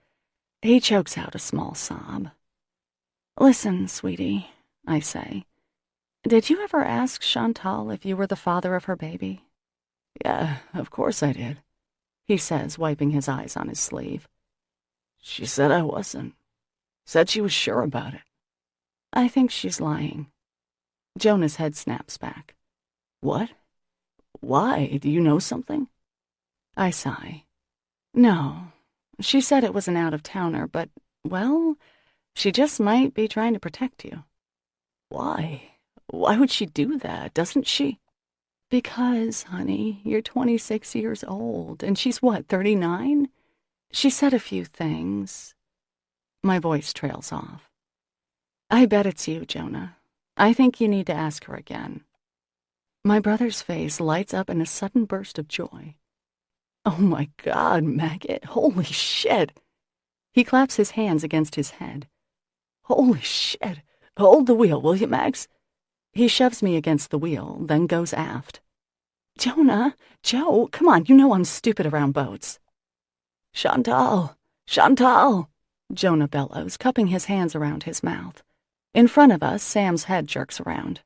Speaker 3: He chokes out a small sob. "Listen, sweetie," I say. "Did you ever ask Chantal if you were the father of her baby?"
Speaker 2: "Yeah, of course I did,"
Speaker 3: he says, wiping his eyes on his sleeve.
Speaker 2: "She said I wasn't. Said she was sure about it."
Speaker 3: "I think she's lying." Jonah's head snaps back.
Speaker 2: "What? Why? Do you know something?"
Speaker 3: I sigh. "No. She said it was an out-of-towner, but, well, she just might be trying to protect you."
Speaker 2: "Why? Why would she do that? Doesn't she?"
Speaker 3: "Because, honey, you're 26 years old, and she's what, 39? She said a few things." My voice trails off. "I bet it's you, Jonah. I think you need to ask her again." My brother's face lights up in a sudden burst of joy.
Speaker 2: "Oh my God, Maggot, holy shit!"
Speaker 3: He claps his hands against his head. Holy shit! Hold the wheel, will you, Max? He shoves me against the wheel, then goes aft. Jonah! Joe! Come on, you know I'm stupid around boats. Chantal! Chantal! Jonah bellows, cupping his hands around his mouth. In front of us, Sam's head jerks around.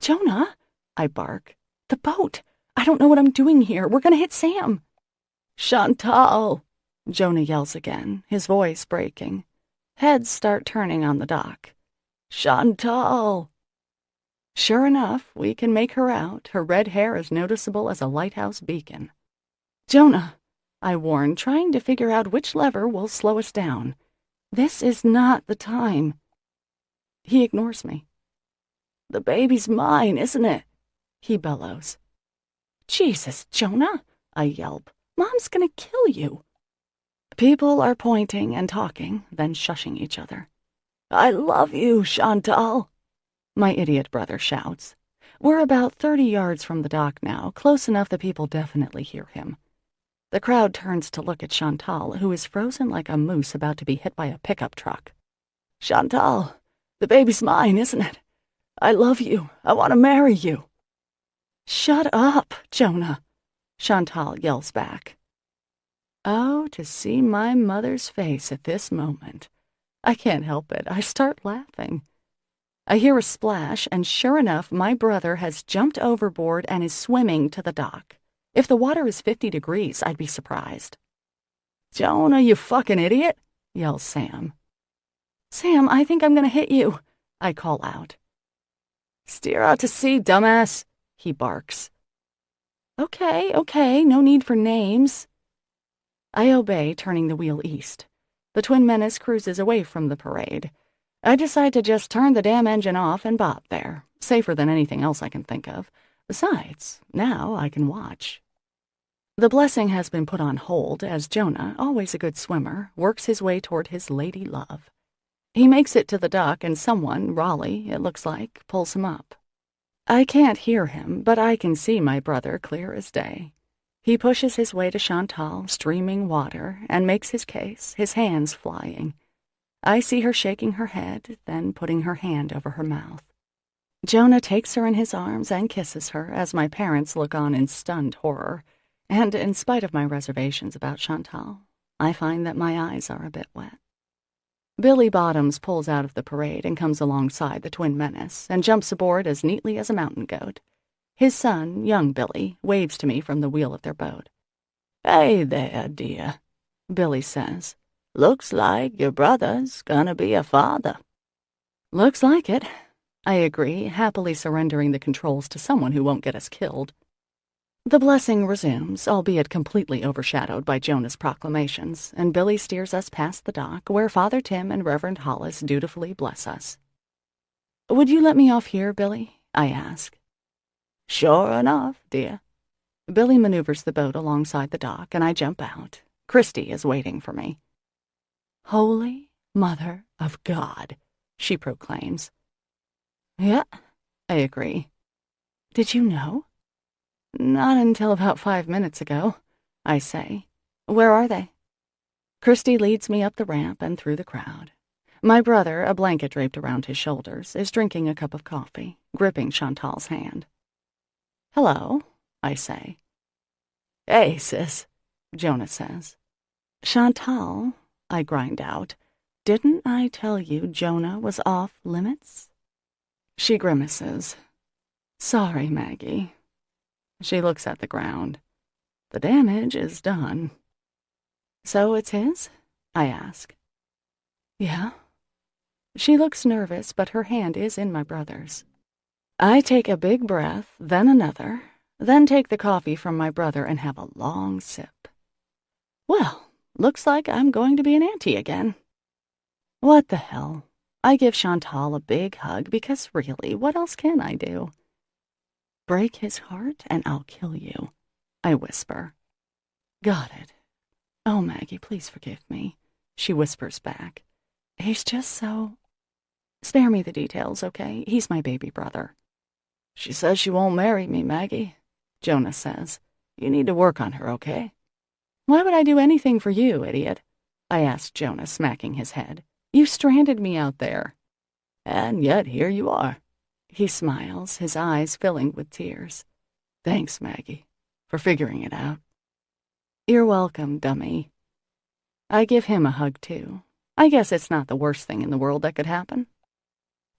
Speaker 3: Jonah! I bark. The boat! I don't know what I'm doing here. We're gonna hit Sam. Chantal! Jonah yells again, his voice breaking. Heads start turning on the dock. Chantal! Sure enough, we can make her out, her red hair as noticeable as a lighthouse beacon. Jonah, I warn, trying to figure out which lever will slow us down. This is not the time. He ignores me. The baby's mine, isn't it? He bellows. Jesus, Jonah, I yelp. Mom's gonna kill you. People are pointing and talking, then shushing each other. I love you, Chantal, my idiot brother shouts. We're about 30 yards from the dock now, close enough that people definitely hear him. The crowd turns to look at Chantal, who is frozen like a moose about to be hit by a pickup truck. Chantal, the baby's mine, isn't it? I love you. I want to marry you. Shut up, Jonah, Chantal yells back. Oh, to see my mother's face at this moment. I can't help it. I start laughing. I hear a splash, and sure enough, my brother has jumped overboard and is swimming to the dock. If the water is 50 degrees, I'd be surprised. Jonah, you fucking idiot, yells Sam. Sam, I think I'm gonna hit you, I call out. Steer out to sea, dumbass, he barks. Okay, no need for names. I obey, turning the wheel east. The Twin Menace cruises away from the parade. I decide to just turn the damn engine off and bop there, safer than anything else I can think of. Besides, now I can watch. The blessing has been put on hold as Jonah, always a good swimmer, works his way toward his lady love. He makes it to the dock and someone, Raleigh, it looks like, pulls him up. I can't hear him, but I can see my brother clear as day. He pushes his way to Chantal, streaming water, and makes his case, his hands flying. I see her shaking her head, then putting her hand over her mouth. Jonah takes her in his arms and kisses her as my parents look on in stunned horror, and in spite of my reservations about Chantal, I find that my eyes are a bit wet. Billy Bottoms pulls out of the parade and comes alongside the Twin Menace and jumps aboard as neatly as a mountain goat. His son, young Billy, waves to me from the wheel of their boat. Hey there, dear, Billy says. Looks like your brother's gonna be a father. Looks like it, I agree, happily surrendering the controls to someone who won't get us killed. The blessing resumes, albeit completely overshadowed by Jonah's proclamations, and Billy steers us past the dock, where Father Tim and Reverend Hollis dutifully bless us. Would you let me off here, Billy? I ask. Sure enough, dear. Billy maneuvers the boat alongside the dock, and I jump out. Christy is waiting for me. Holy Mother of God, she proclaims. Yeah, I agree. Did you know? Not until about 5 minutes ago, I say. Where are they? Christy leads me up the ramp and through the crowd. My brother, a blanket draped around his shoulders, is drinking a cup of coffee, gripping Chantal's hand. Hello, I say. Hey, sis, Jonah says. Chantal, I grind out. Didn't I tell you Jonah was off limits? She grimaces. Sorry, Maggie. She looks at the ground. The damage is done. So it's his? I ask. Yeah. She looks nervous, but her hand is in my brother's. I take a big breath, then another, then take the coffee from my brother and have a long sip. Well, looks like I'm going to be an auntie again. What the hell? I give Chantal a big hug because really, what else can I do? Break his heart and I'll kill you, I whisper. Got it. Oh, Maggie, please forgive me, she whispers back. He's just so... Spare me the details, okay? He's my baby brother. She says she won't marry me, Maggie, Jonah says. You need to work on her, okay? Why would I do anything for you, idiot? I asked Jonah, smacking his head. "You stranded me out there."
Speaker 2: "And yet here you are."
Speaker 3: He smiles, his eyes filling with tears.
Speaker 2: "Thanks, Maggie, for figuring it out."
Speaker 3: "You're welcome, dummy." I give him a hug, too. I guess it's not the worst thing in the world that could happen.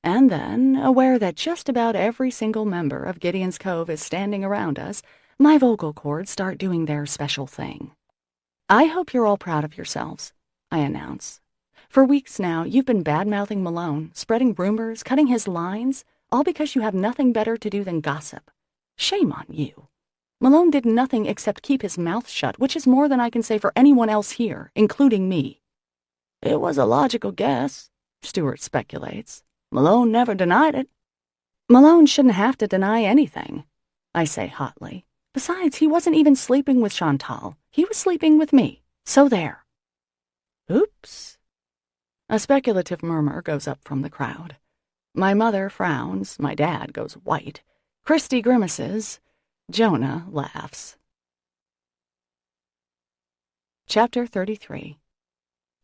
Speaker 3: And then, aware that just about every single member of Gideon's Cove is standing around us, my vocal cords start doing their special thing. "I hope you're all proud of yourselves," I announce. "For weeks now, you've been bad-mouthing Malone, spreading rumors, cutting his lines, all because you have nothing better to do than gossip. Shame on you. Malone did nothing except keep his mouth shut, which is more than I can say for anyone else here, including me."
Speaker 2: "It was a logical guess," Stuart speculates. "Malone never denied it."
Speaker 3: "Malone shouldn't have to deny anything," I say hotly. "Besides, he wasn't even sleeping with Chantal. He was sleeping with me. So there."
Speaker 2: "Oops."
Speaker 3: A speculative murmur goes up from the crowd. My mother frowns, my dad goes white, Christy grimaces, Jonah laughs. Chapter 33.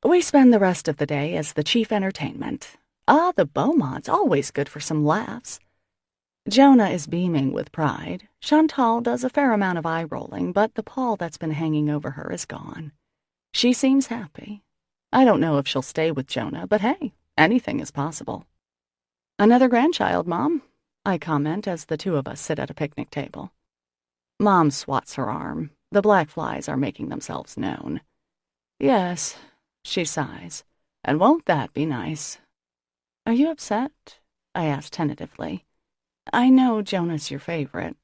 Speaker 3: We spend the rest of the day as the chief entertainment. The Beaumont's always good for some laughs. Jonah is beaming with pride. Chantal does a fair amount of eye-rolling, but the pall that's been hanging over her is gone. She seems happy. I don't know if she'll stay with Jonah, but hey, anything is possible. "Another grandchild, Mom," I comment as the two of us sit at a picnic table. Mom swats her arm. The black flies are making themselves known. "Yes," she sighs, "and won't that be nice?" "Are you upset?" I ask tentatively. "I know Jonah's your favorite."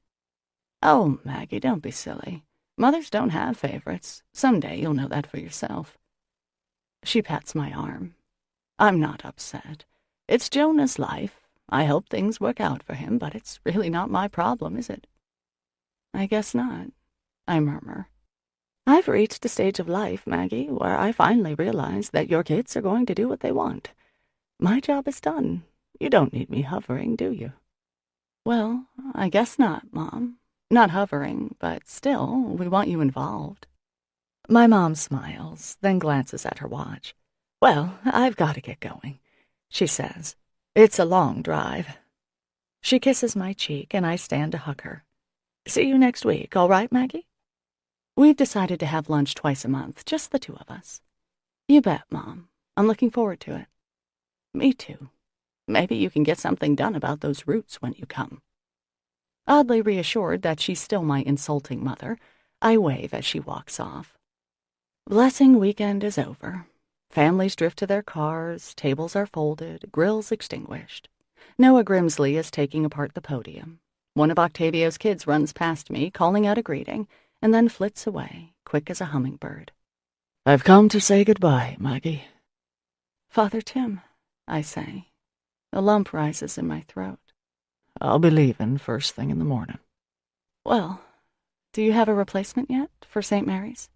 Speaker 2: "Oh, Maggie, don't be silly. Mothers don't have favorites. Someday you'll know that for yourself."
Speaker 3: She pats my arm.
Speaker 2: "I'm not upset. It's Jonah's life. I hope things work out for him, but it's really not my problem, is it?"
Speaker 3: "I guess not," I murmur. "I've reached a stage of life, Maggie, where I finally realize that your kids are going to do what they want. My job is done. You don't need me hovering, do you?" "Well, I guess not, Mom. Not hovering, but still, we want you involved." My mom smiles, then glances at her watch. "Well, I've got to get going," she says. "It's a long drive." She kisses my cheek, and I stand to hug her. "See you next week, all right, Maggie?" We've decided to have lunch twice a month, just the two of us. "You bet, Mom. I'm looking forward to it." "Me too. Maybe you can get something done about those roots when you come." Oddly reassured that she's still my insulting mother, I wave as she walks off. Blessing weekend is over. Families drift to their cars, tables are folded, grills extinguished. Noah Grimsley is taking apart the podium. One of Octavio's kids runs past me, calling out a greeting, and then flits away, quick as a hummingbird.
Speaker 2: "I've come to say goodbye, Maggie."
Speaker 3: "Father Tim," I say. A lump rises in my throat.
Speaker 2: "I'll be leaving first thing in the morning."
Speaker 3: "Well, do you have a replacement yet for St. Mary's?"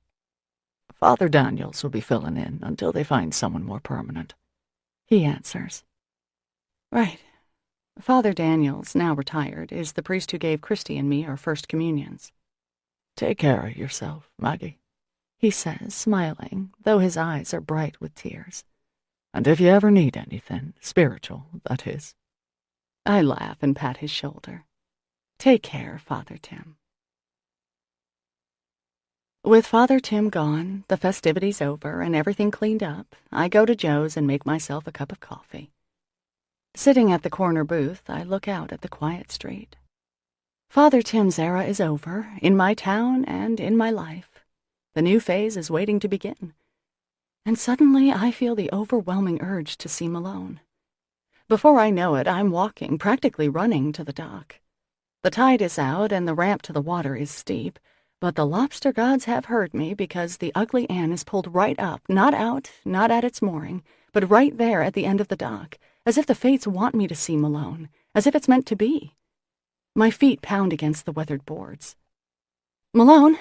Speaker 2: "Father Daniels will be filling in until they find someone more permanent,"
Speaker 3: he answers. "Right. Father Daniels, now retired, is the priest who gave Christy and me our first communions."
Speaker 2: "Take care of yourself, Maggie,"
Speaker 3: he says, smiling, though his eyes are bright with tears.
Speaker 2: "And if you ever need anything, spiritual, that is."
Speaker 3: I laugh and pat his shoulder. "Take care, Father Tim." With Father Tim gone, the festivities over, and everything cleaned up, I go to Joe's and make myself a cup of coffee. Sitting at the corner booth, I look out at the quiet street. Father Tim's era is over, in my town and in my life. The new phase is waiting to begin. And suddenly I feel the overwhelming urge to see Malone. Before I know it, I'm walking, practically running, to the dock. The tide is out and the ramp to the water is steep, but the lobster gods have heard me because the Ugly Ann is pulled right up, not out, not at its mooring, but right there at the end of the dock, as if the fates want me to see Malone, as if it's meant to be. My feet pound against the weathered boards. "Malone,"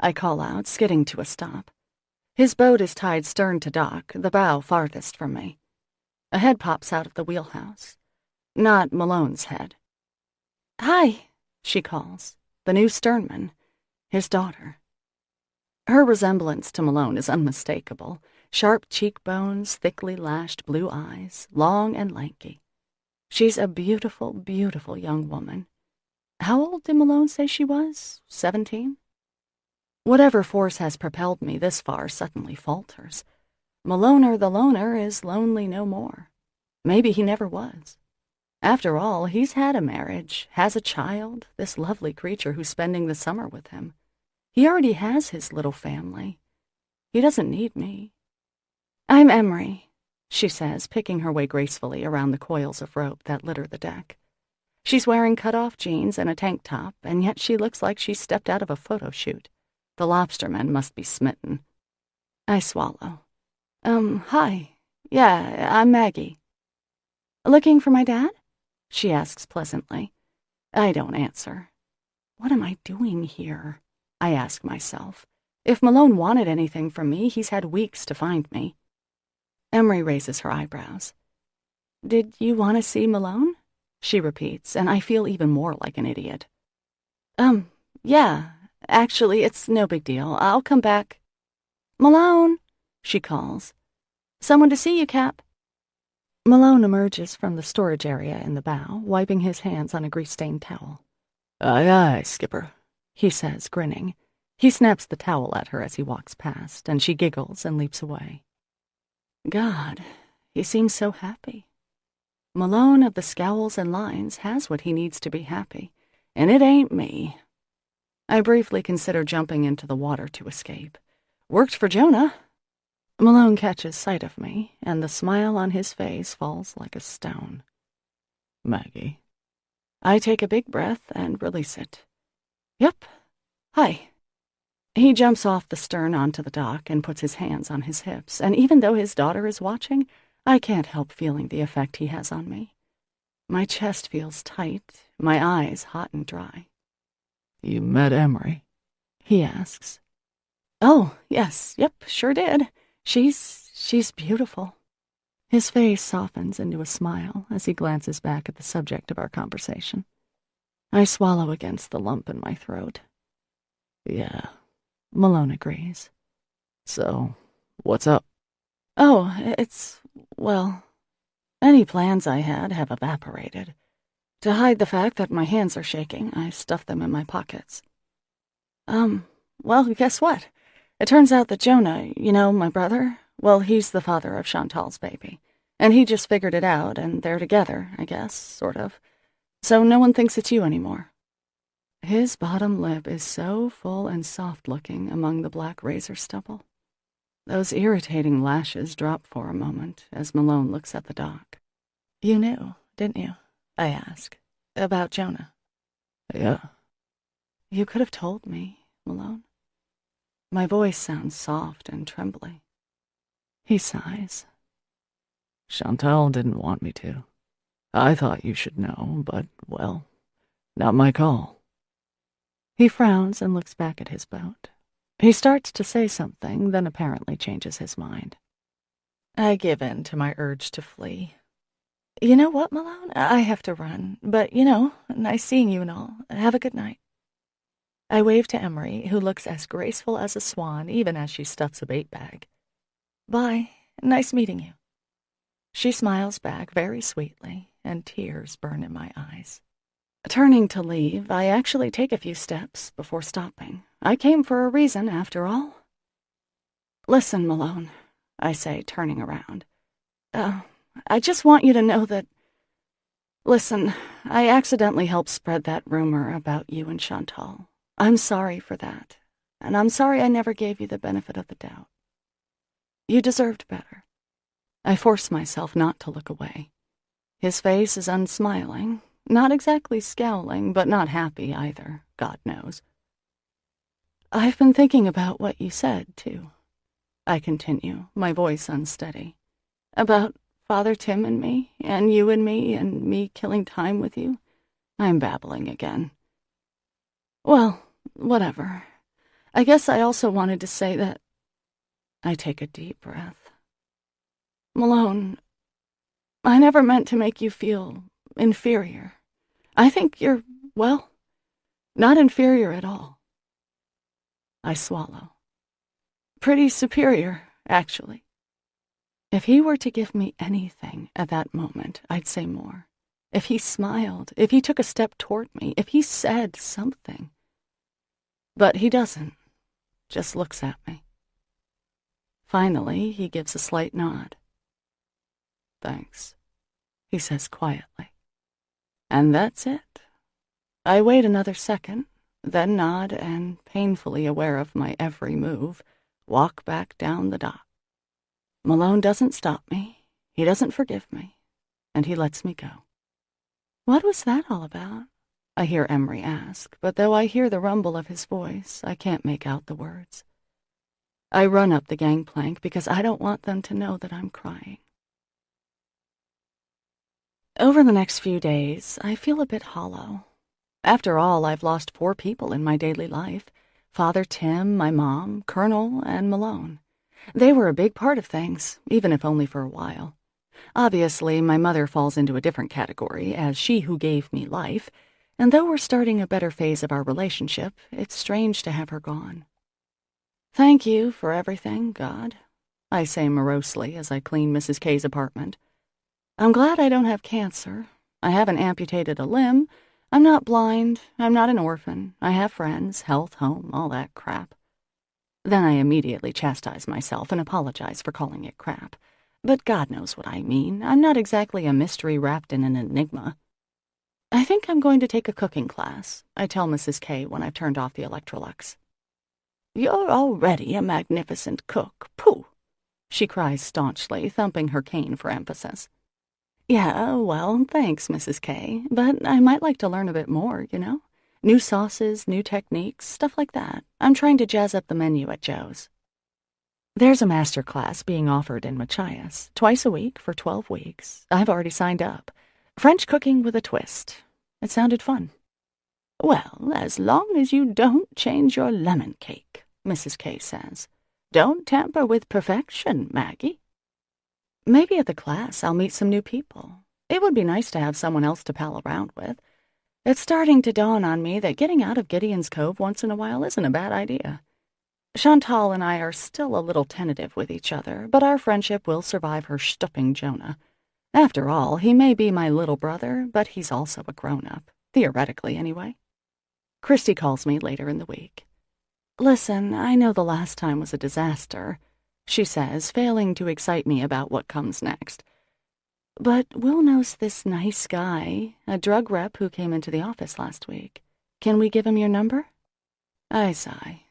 Speaker 3: I call out, skidding to a stop. His boat is tied stern to dock, the bow farthest from me. A head pops out of the wheelhouse. Not Malone's head. "Hi," she calls. The new sternman. His daughter. Her resemblance to Malone is unmistakable.
Speaker 1: Sharp cheekbones, thickly lashed blue eyes, long and lanky. She's a beautiful, beautiful young woman. How old did Malone say she was? 17? Whatever force has propelled me this far suddenly falters. Maloner the loner is lonely no more. Maybe he never was. After all, he's had a marriage, has a child, this lovely creature who's spending the summer with him. He already has his little family. He doesn't need me. I'm Emery, she says, picking her way gracefully around the coils of rope that litter the deck. She's wearing cut-off jeans and a tank top, and yet she looks like she stepped out of a photo shoot. The lobstermen must be smitten. I swallow. Hi. Yeah, I'm Maggie. Looking for my dad? She asks pleasantly. I don't answer. What am I doing here? I ask myself. If Malone wanted anything from me, he's had weeks to find me. Emery raises her eyebrows. Did you want to see Malone? She repeats, and I feel even more like an idiot. Yeah. Actually, it's no big deal. I'll come back. Malone, she calls. Someone to see you, Cap. Malone emerges from the storage area in the bow, wiping his hands on a grease-stained towel.
Speaker 2: Aye, aye, Skipper,
Speaker 1: he says, grinning. He snaps the towel at her as he walks past, and she giggles and leaps away. God, he seems so happy. Malone of the scowls and lines has what he needs to be happy, and it ain't me. I briefly consider jumping into the water to escape. Worked for Jonah. Malone catches sight of me, and the smile on his face falls like a stone.
Speaker 2: Maggie.
Speaker 1: I take a big breath and release it. Yep. Hi. He jumps off the stern onto the dock and puts his hands on his hips, and even though his daughter is watching, I can't help feeling the effect he has on me. My chest feels tight, my eyes hot and dry.
Speaker 2: You met Emery?
Speaker 1: He asks. Oh, yes, yep, sure did. She's beautiful. His face softens into a smile as he glances back at the subject of our conversation. I swallow against the lump in my throat.
Speaker 2: Yeah,
Speaker 1: Malone agrees.
Speaker 2: So, what's up?
Speaker 1: Oh, well, any plans I had have evaporated. To hide the fact that my hands are shaking, I stuff them in my pockets. Well, guess what? It turns out that Jonah, my brother, well, he's the father of Chantal's baby. And he just figured it out, and they're together, I guess, sort of. So no one thinks it's you anymore. His bottom lip is so full and soft-looking among the black razor stubble. Those irritating lashes drop for a moment as Malone looks at the dock. You knew, didn't you? I ask. About Jonah.
Speaker 2: Yeah.
Speaker 1: You could have told me, Malone. My voice sounds soft and trembly. He sighs.
Speaker 2: Chantal didn't want me to. I thought you should know, but, well, not my call.
Speaker 1: He frowns and looks back at his boat. He starts to say something, then apparently changes his mind. I give in to my urge to flee. You know what, Malone? I have to run, but, nice seeing you and all. Have a good night. I wave to Emery, who looks as graceful as a swan even as she stuffs a bait bag. Bye. Nice meeting you. She smiles back very sweetly, and tears burn in my eyes. Turning to leave, I actually take a few steps before stopping. I came for a reason, after all. Listen, Malone, I say, turning around. I just want you to know that... Listen, I accidentally helped spread that rumor about you and Chantal. I'm sorry for that, and I'm sorry I never gave you the benefit of the doubt. You deserved better. I force myself not to look away. His face is unsmiling, not exactly scowling, but not happy either, God knows. I've been thinking about what you said, too. I continue, my voice unsteady. About Father Tim and me, and you and me killing time with you. I'm babbling again. Well, whatever. I guess I also wanted to say that... I take a deep breath. Malone, I never meant to make you feel inferior. I think you're, well, not inferior at all. I swallow. Pretty superior, actually.
Speaker 3: If he were to give me anything at that moment, I'd say more. If he smiled, if he took a step toward me, if he said something. But he doesn't, just looks at me. Finally, he gives a slight nod. "Thanks," he says quietly. And that's it. I wait another second, then nod and, painfully aware of my every move, walk back down the dock. Malone doesn't stop me, he doesn't forgive me, and he lets me go. "What was that all about?" I hear Emery ask, but though I hear the rumble of his voice, I can't make out the words. I run up the gangplank because I don't want them to know that I'm crying. Over the next few days, I feel a bit hollow. After all, I've lost 4 people in my daily life: Father Tim, my mom, Colonel, and Malone. They were a big part of things, even if only for a while. Obviously, my mother falls into a different category, as she who gave me life, and though we're starting a better phase of our relationship, it's strange to have her gone. "Thank you for everything, God," I say morosely as I clean Mrs. K's apartment. "I'm glad I don't have cancer. I haven't amputated a limb. I'm not blind. I'm not an orphan. I have friends, health, home, all that crap." Then I immediately chastise myself and apologize for calling it crap. But God knows what I mean. I'm not exactly a mystery wrapped in an enigma. "I think I'm going to take a cooking class," I tell Mrs. K when I've turned off the Electrolux. "You're already a magnificent cook. Pooh!" she cries staunchly, thumping her cane for emphasis. "Yeah, well, thanks, Mrs. K, but I might like to learn a bit more, you know? New sauces, new techniques, stuff like that. I'm trying to jazz up the menu at Joe's." There's a master class being offered in Machias, twice a week for 12 weeks. I've already signed up. French cooking with a twist. It sounded fun. "Well, as long as you don't change your lemon cake," Mrs. K says. "Don't tamper with perfection, Maggie." Maybe at the class I'll meet some new people. It would be nice to have someone else to pal around with. It's starting to dawn on me that getting out of Gideon's Cove once in a while isn't a bad idea. Chantal and I are still a little tentative with each other, but our friendship will survive her stooping Jonah. After all, he may be my little brother, but he's also a grown-up, theoretically anyway. Christy calls me later in the week. "Listen, I know the last time was a disaster," she says, failing to excite me about what comes next. "But Will knows this nice guy, a drug rep who came into the office last week. Can we give him your number?" I sigh.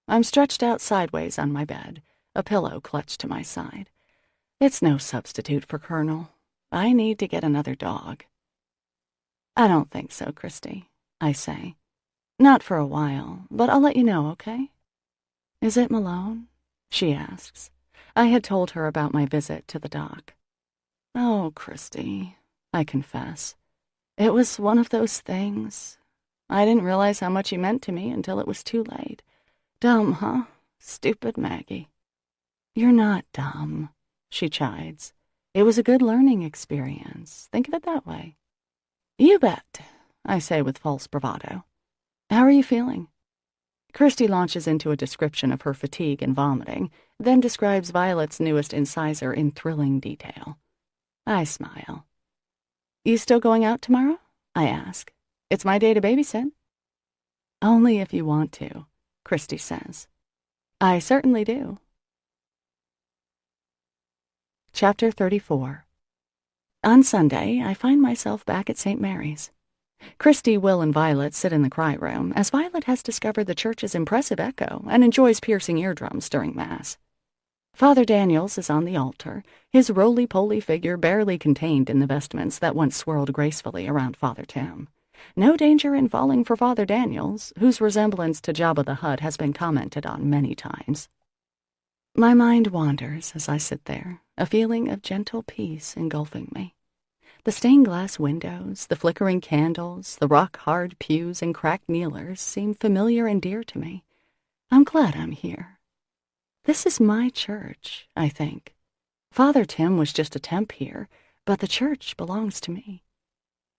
Speaker 3: I'm stretched out sideways on my bed, a pillow clutched to my side. It's no substitute for Colonel. I need to get another dog. "I don't think so, Christy," I say. "Not for a while, but I'll let you know, okay?" "Is it Malone?" she asks. I had told her about my visit to the dock. "Oh, Christy," I confess. "It was one of those things. I didn't realize how much he meant to me until it was too late. Dumb, huh? Stupid Maggie." "You're not dumb," she chides. "It was a good learning experience. Think of it that way." "You bet," I say with false bravado. "How are you feeling?" Kirsty launches into a description of her fatigue and vomiting, then describes Violet's newest incisor in thrilling detail. I smile. "You still going out tomorrow?" I ask. "It's my day to babysit." "Only if you want to," Kirsty says. "I certainly do." Chapter 34. On Sunday, I find myself back at St. Mary's. Christy, Will, and Violet sit in the cry room, as Violet has discovered the church's impressive echo and enjoys piercing eardrums during Mass. Father Daniels is on the altar, his roly-poly figure barely contained in the vestments that once swirled gracefully around Father Tim. No danger in falling for Father Daniels, whose resemblance to Jabba the Hutt has been commented on many times. My mind wanders as I sit there, a feeling of gentle peace engulfing me. The stained-glass windows, the flickering candles, the rock-hard pews and cracked kneelers seem familiar and dear to me. I'm glad I'm here. This is my church, I think. Father Tim was just a temp here, but the church belongs to me.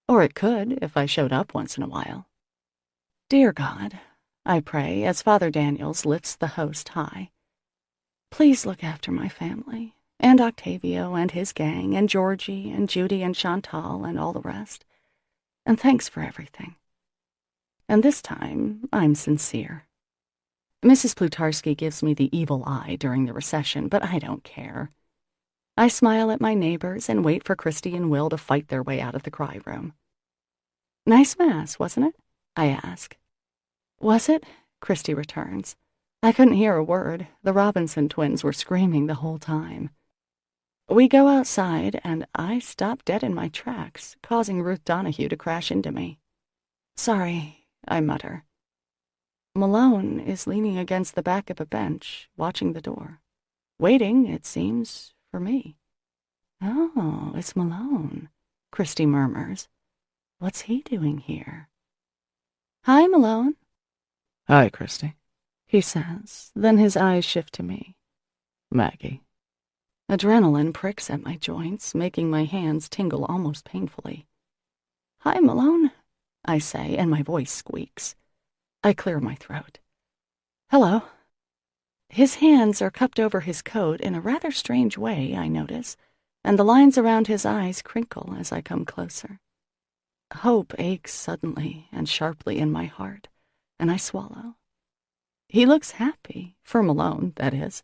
Speaker 3: Or it could, if I showed up once in a while. Dear God, I pray as Father Daniels lifts the host high. Please look after my family,
Speaker 1: and Octavio and his gang, and Georgie and Judy and Chantal and all the rest. And thanks for everything. And this time, I'm sincere. Mrs. Plutarski gives me the evil eye during the recession, but I don't care. I smile at my neighbors and wait for Christy and Will to fight their way out of the cry room. Nice mass, wasn't it? I ask. Was it? Christy returns. I couldn't hear a word. The Robinson twins were screaming the whole time. We go outside, and I stop dead in my tracks, causing Ruth Donahue to crash into me. Sorry, I mutter. Malone is leaning against the back of a bench, watching the door. Waiting, it seems, for me. Oh, it's Malone, Christy murmurs. What's he doing here? Hi, Malone.
Speaker 2: Hi, Christy,
Speaker 1: he says, then his eyes shift to me.
Speaker 2: Maggie.
Speaker 1: Adrenaline pricks at my joints, making my hands tingle almost painfully. Hi, Malone, I say, and my voice squeaks. I clear my throat. Hello. His hands are cupped over his coat in a rather strange way, I notice, and the lines around his eyes crinkle as I come closer. Hope aches suddenly and sharply in my heart, and I swallow. He looks happy, for Malone, that is.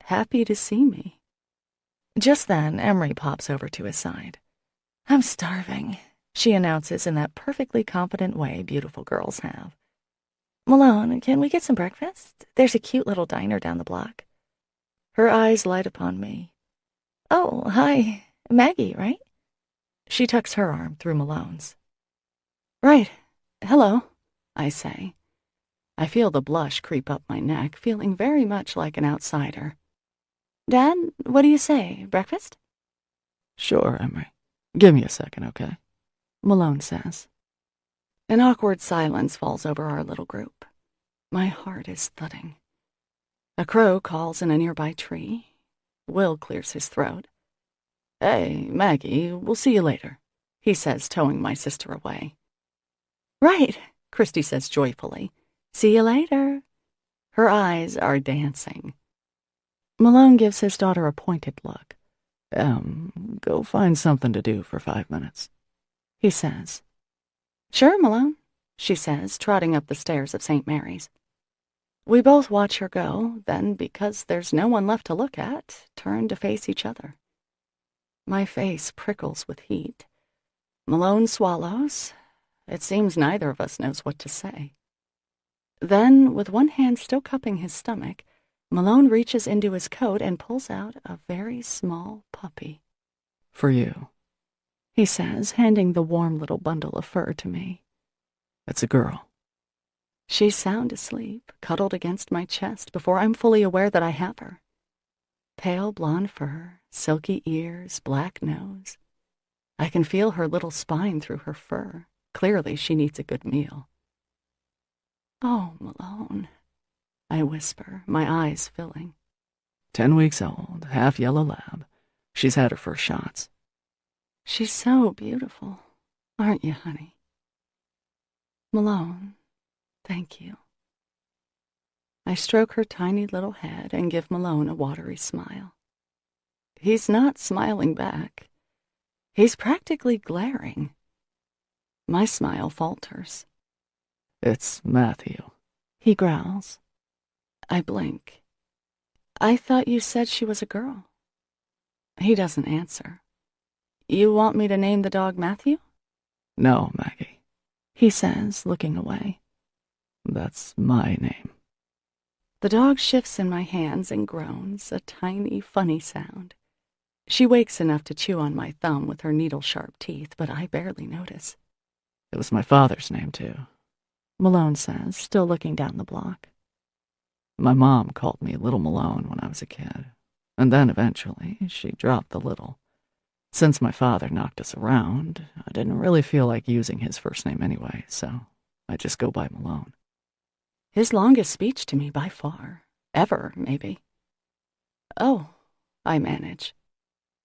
Speaker 1: Happy to see me. Just then, Emery pops over to his side. I'm starving, she announces in that perfectly confident way beautiful girls have. Malone, can we get some breakfast? There's a cute little diner down the block. Her eyes light upon me. Oh, hi. Maggie, right? She tucks her arm through Malone's. Right. Hello, I say. I feel the blush creep up my neck, feeling very much like an outsider. Dad, what do you say? Breakfast?
Speaker 2: Sure, Emery. Give me a second, okay?
Speaker 1: Malone says. An awkward silence falls over our little group. My heart is thudding. A crow calls in a nearby tree. Will clears his throat. Hey, Maggie, we'll see you later, he says, towing my sister away. Right, Christy says joyfully. See you later. Her eyes are dancing. Malone gives his daughter a pointed look.
Speaker 2: Go find something to do for 5 minutes,
Speaker 1: he says. Sure, Malone, she says, trotting up the stairs of St. Mary's. We both watch her go, then, because there's no one left to look at, turn to face each other. My face prickles with heat. Malone swallows. It seems neither of us knows what to say. Then, with one hand still cupping his stomach, Malone reaches into his coat and pulls out a very small puppy.
Speaker 2: For you,
Speaker 1: he says, handing the warm little bundle of fur to me.
Speaker 2: It's a girl.
Speaker 1: She's sound asleep, cuddled against my chest before I'm fully aware that I have her. Pale blonde fur, silky ears, black nose. I can feel her little spine through her fur. Clearly she needs a good meal. Oh, Malone, I whisper, my eyes filling.
Speaker 2: 10 weeks old, half yellow lab. She's had her first shots.
Speaker 1: She's so beautiful, aren't you, honey? Malone, thank you. I stroke her tiny little head and give Malone a watery smile. He's not smiling back. He's practically glaring. My smile falters.
Speaker 2: It's Matthew,
Speaker 1: he growls. I blink. I thought you said she was a girl. He doesn't answer. You want me to name the dog Matthew?
Speaker 2: No, Maggie,
Speaker 1: he says, looking away.
Speaker 2: That's my name.
Speaker 1: The dog shifts in my hands and groans, a tiny, funny sound. She wakes enough to chew on my thumb with her needle-sharp teeth, but I barely notice.
Speaker 2: It was my father's name, too,
Speaker 1: Malone says, still looking down the block.
Speaker 2: My mom called me Little Malone when I was a kid, and then eventually she dropped the little. Since my father knocked us around, I didn't really feel like using his first name anyway, so I just go by Malone.
Speaker 1: His longest speech to me by far. Ever, maybe. Oh, I manage.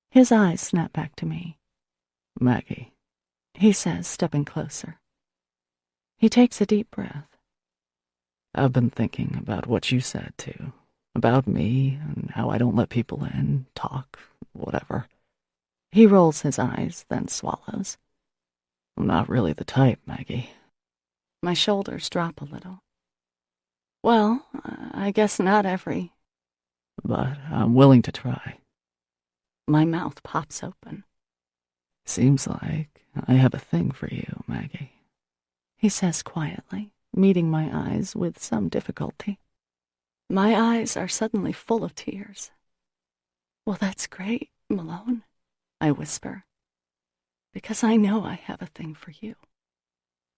Speaker 1: His eyes snap back to me.
Speaker 2: Maggie,
Speaker 1: he says, stepping closer. He takes a deep breath.
Speaker 2: I've been thinking about what you said, too, About me and how I don't let people in, talk, whatever. He rolls his eyes, then swallows. I'm not really the type, Maggie.
Speaker 4: My shoulders drop a little. Well, I guess not every.
Speaker 2: But I'm willing to try.
Speaker 4: My mouth pops open.
Speaker 2: Seems like I have a thing for you, Maggie,
Speaker 4: he says quietly, meeting my eyes with some difficulty. My eyes are suddenly full of tears. Well, that's great, Malone, I whisper, because I know I have a thing for you.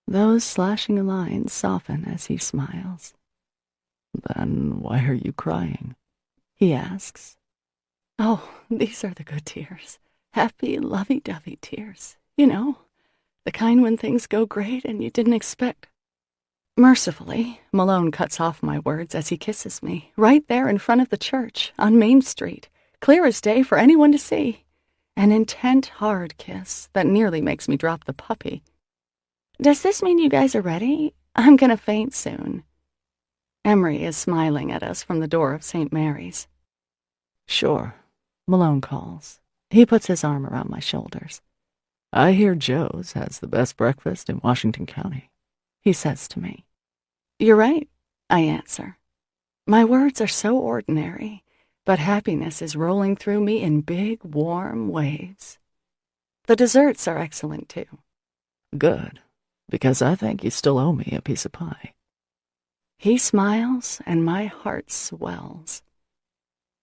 Speaker 4: Those slashing lines soften as he smiles.
Speaker 2: Then why are you crying?
Speaker 4: He asks. Oh, these are the good tears. Happy, lovey-dovey tears. You know, the kind when things go great and you didn't expect. Mercifully, Malone cuts off my words as he kisses me, right there in front of the church, on Main Street, clear as day for anyone to see. An intent, hard kiss that nearly makes me drop the puppy. Does this mean you guys are ready? I'm gonna faint soon. Emery is smiling at us from the door of St. Mary's.
Speaker 2: Sure,
Speaker 4: Malone calls. He puts his arm around my shoulders.
Speaker 2: I hear Joe's has the best breakfast in Washington County,
Speaker 4: he says to me. You're right, I answer. My words are so ordinary, but happiness is rolling through me in big, warm waves. The desserts are excellent, too.
Speaker 2: Good, because I think you still owe me a piece of pie.
Speaker 4: He smiles, and my heart swells.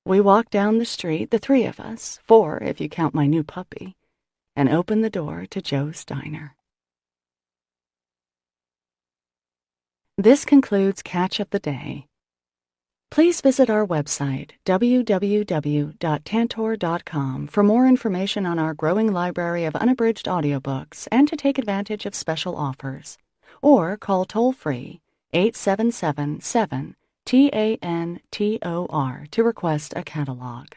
Speaker 4: We walk down the street, the three of us, 4 if you count my new puppy, and open the door to Joe's Diner. This concludes Catch of the Day. Please visit our website, www.tantor.com, for more information on our growing library of unabridged audiobooks and to take advantage of special offers. Or call toll-free 877-7-TANTOR to request a catalog.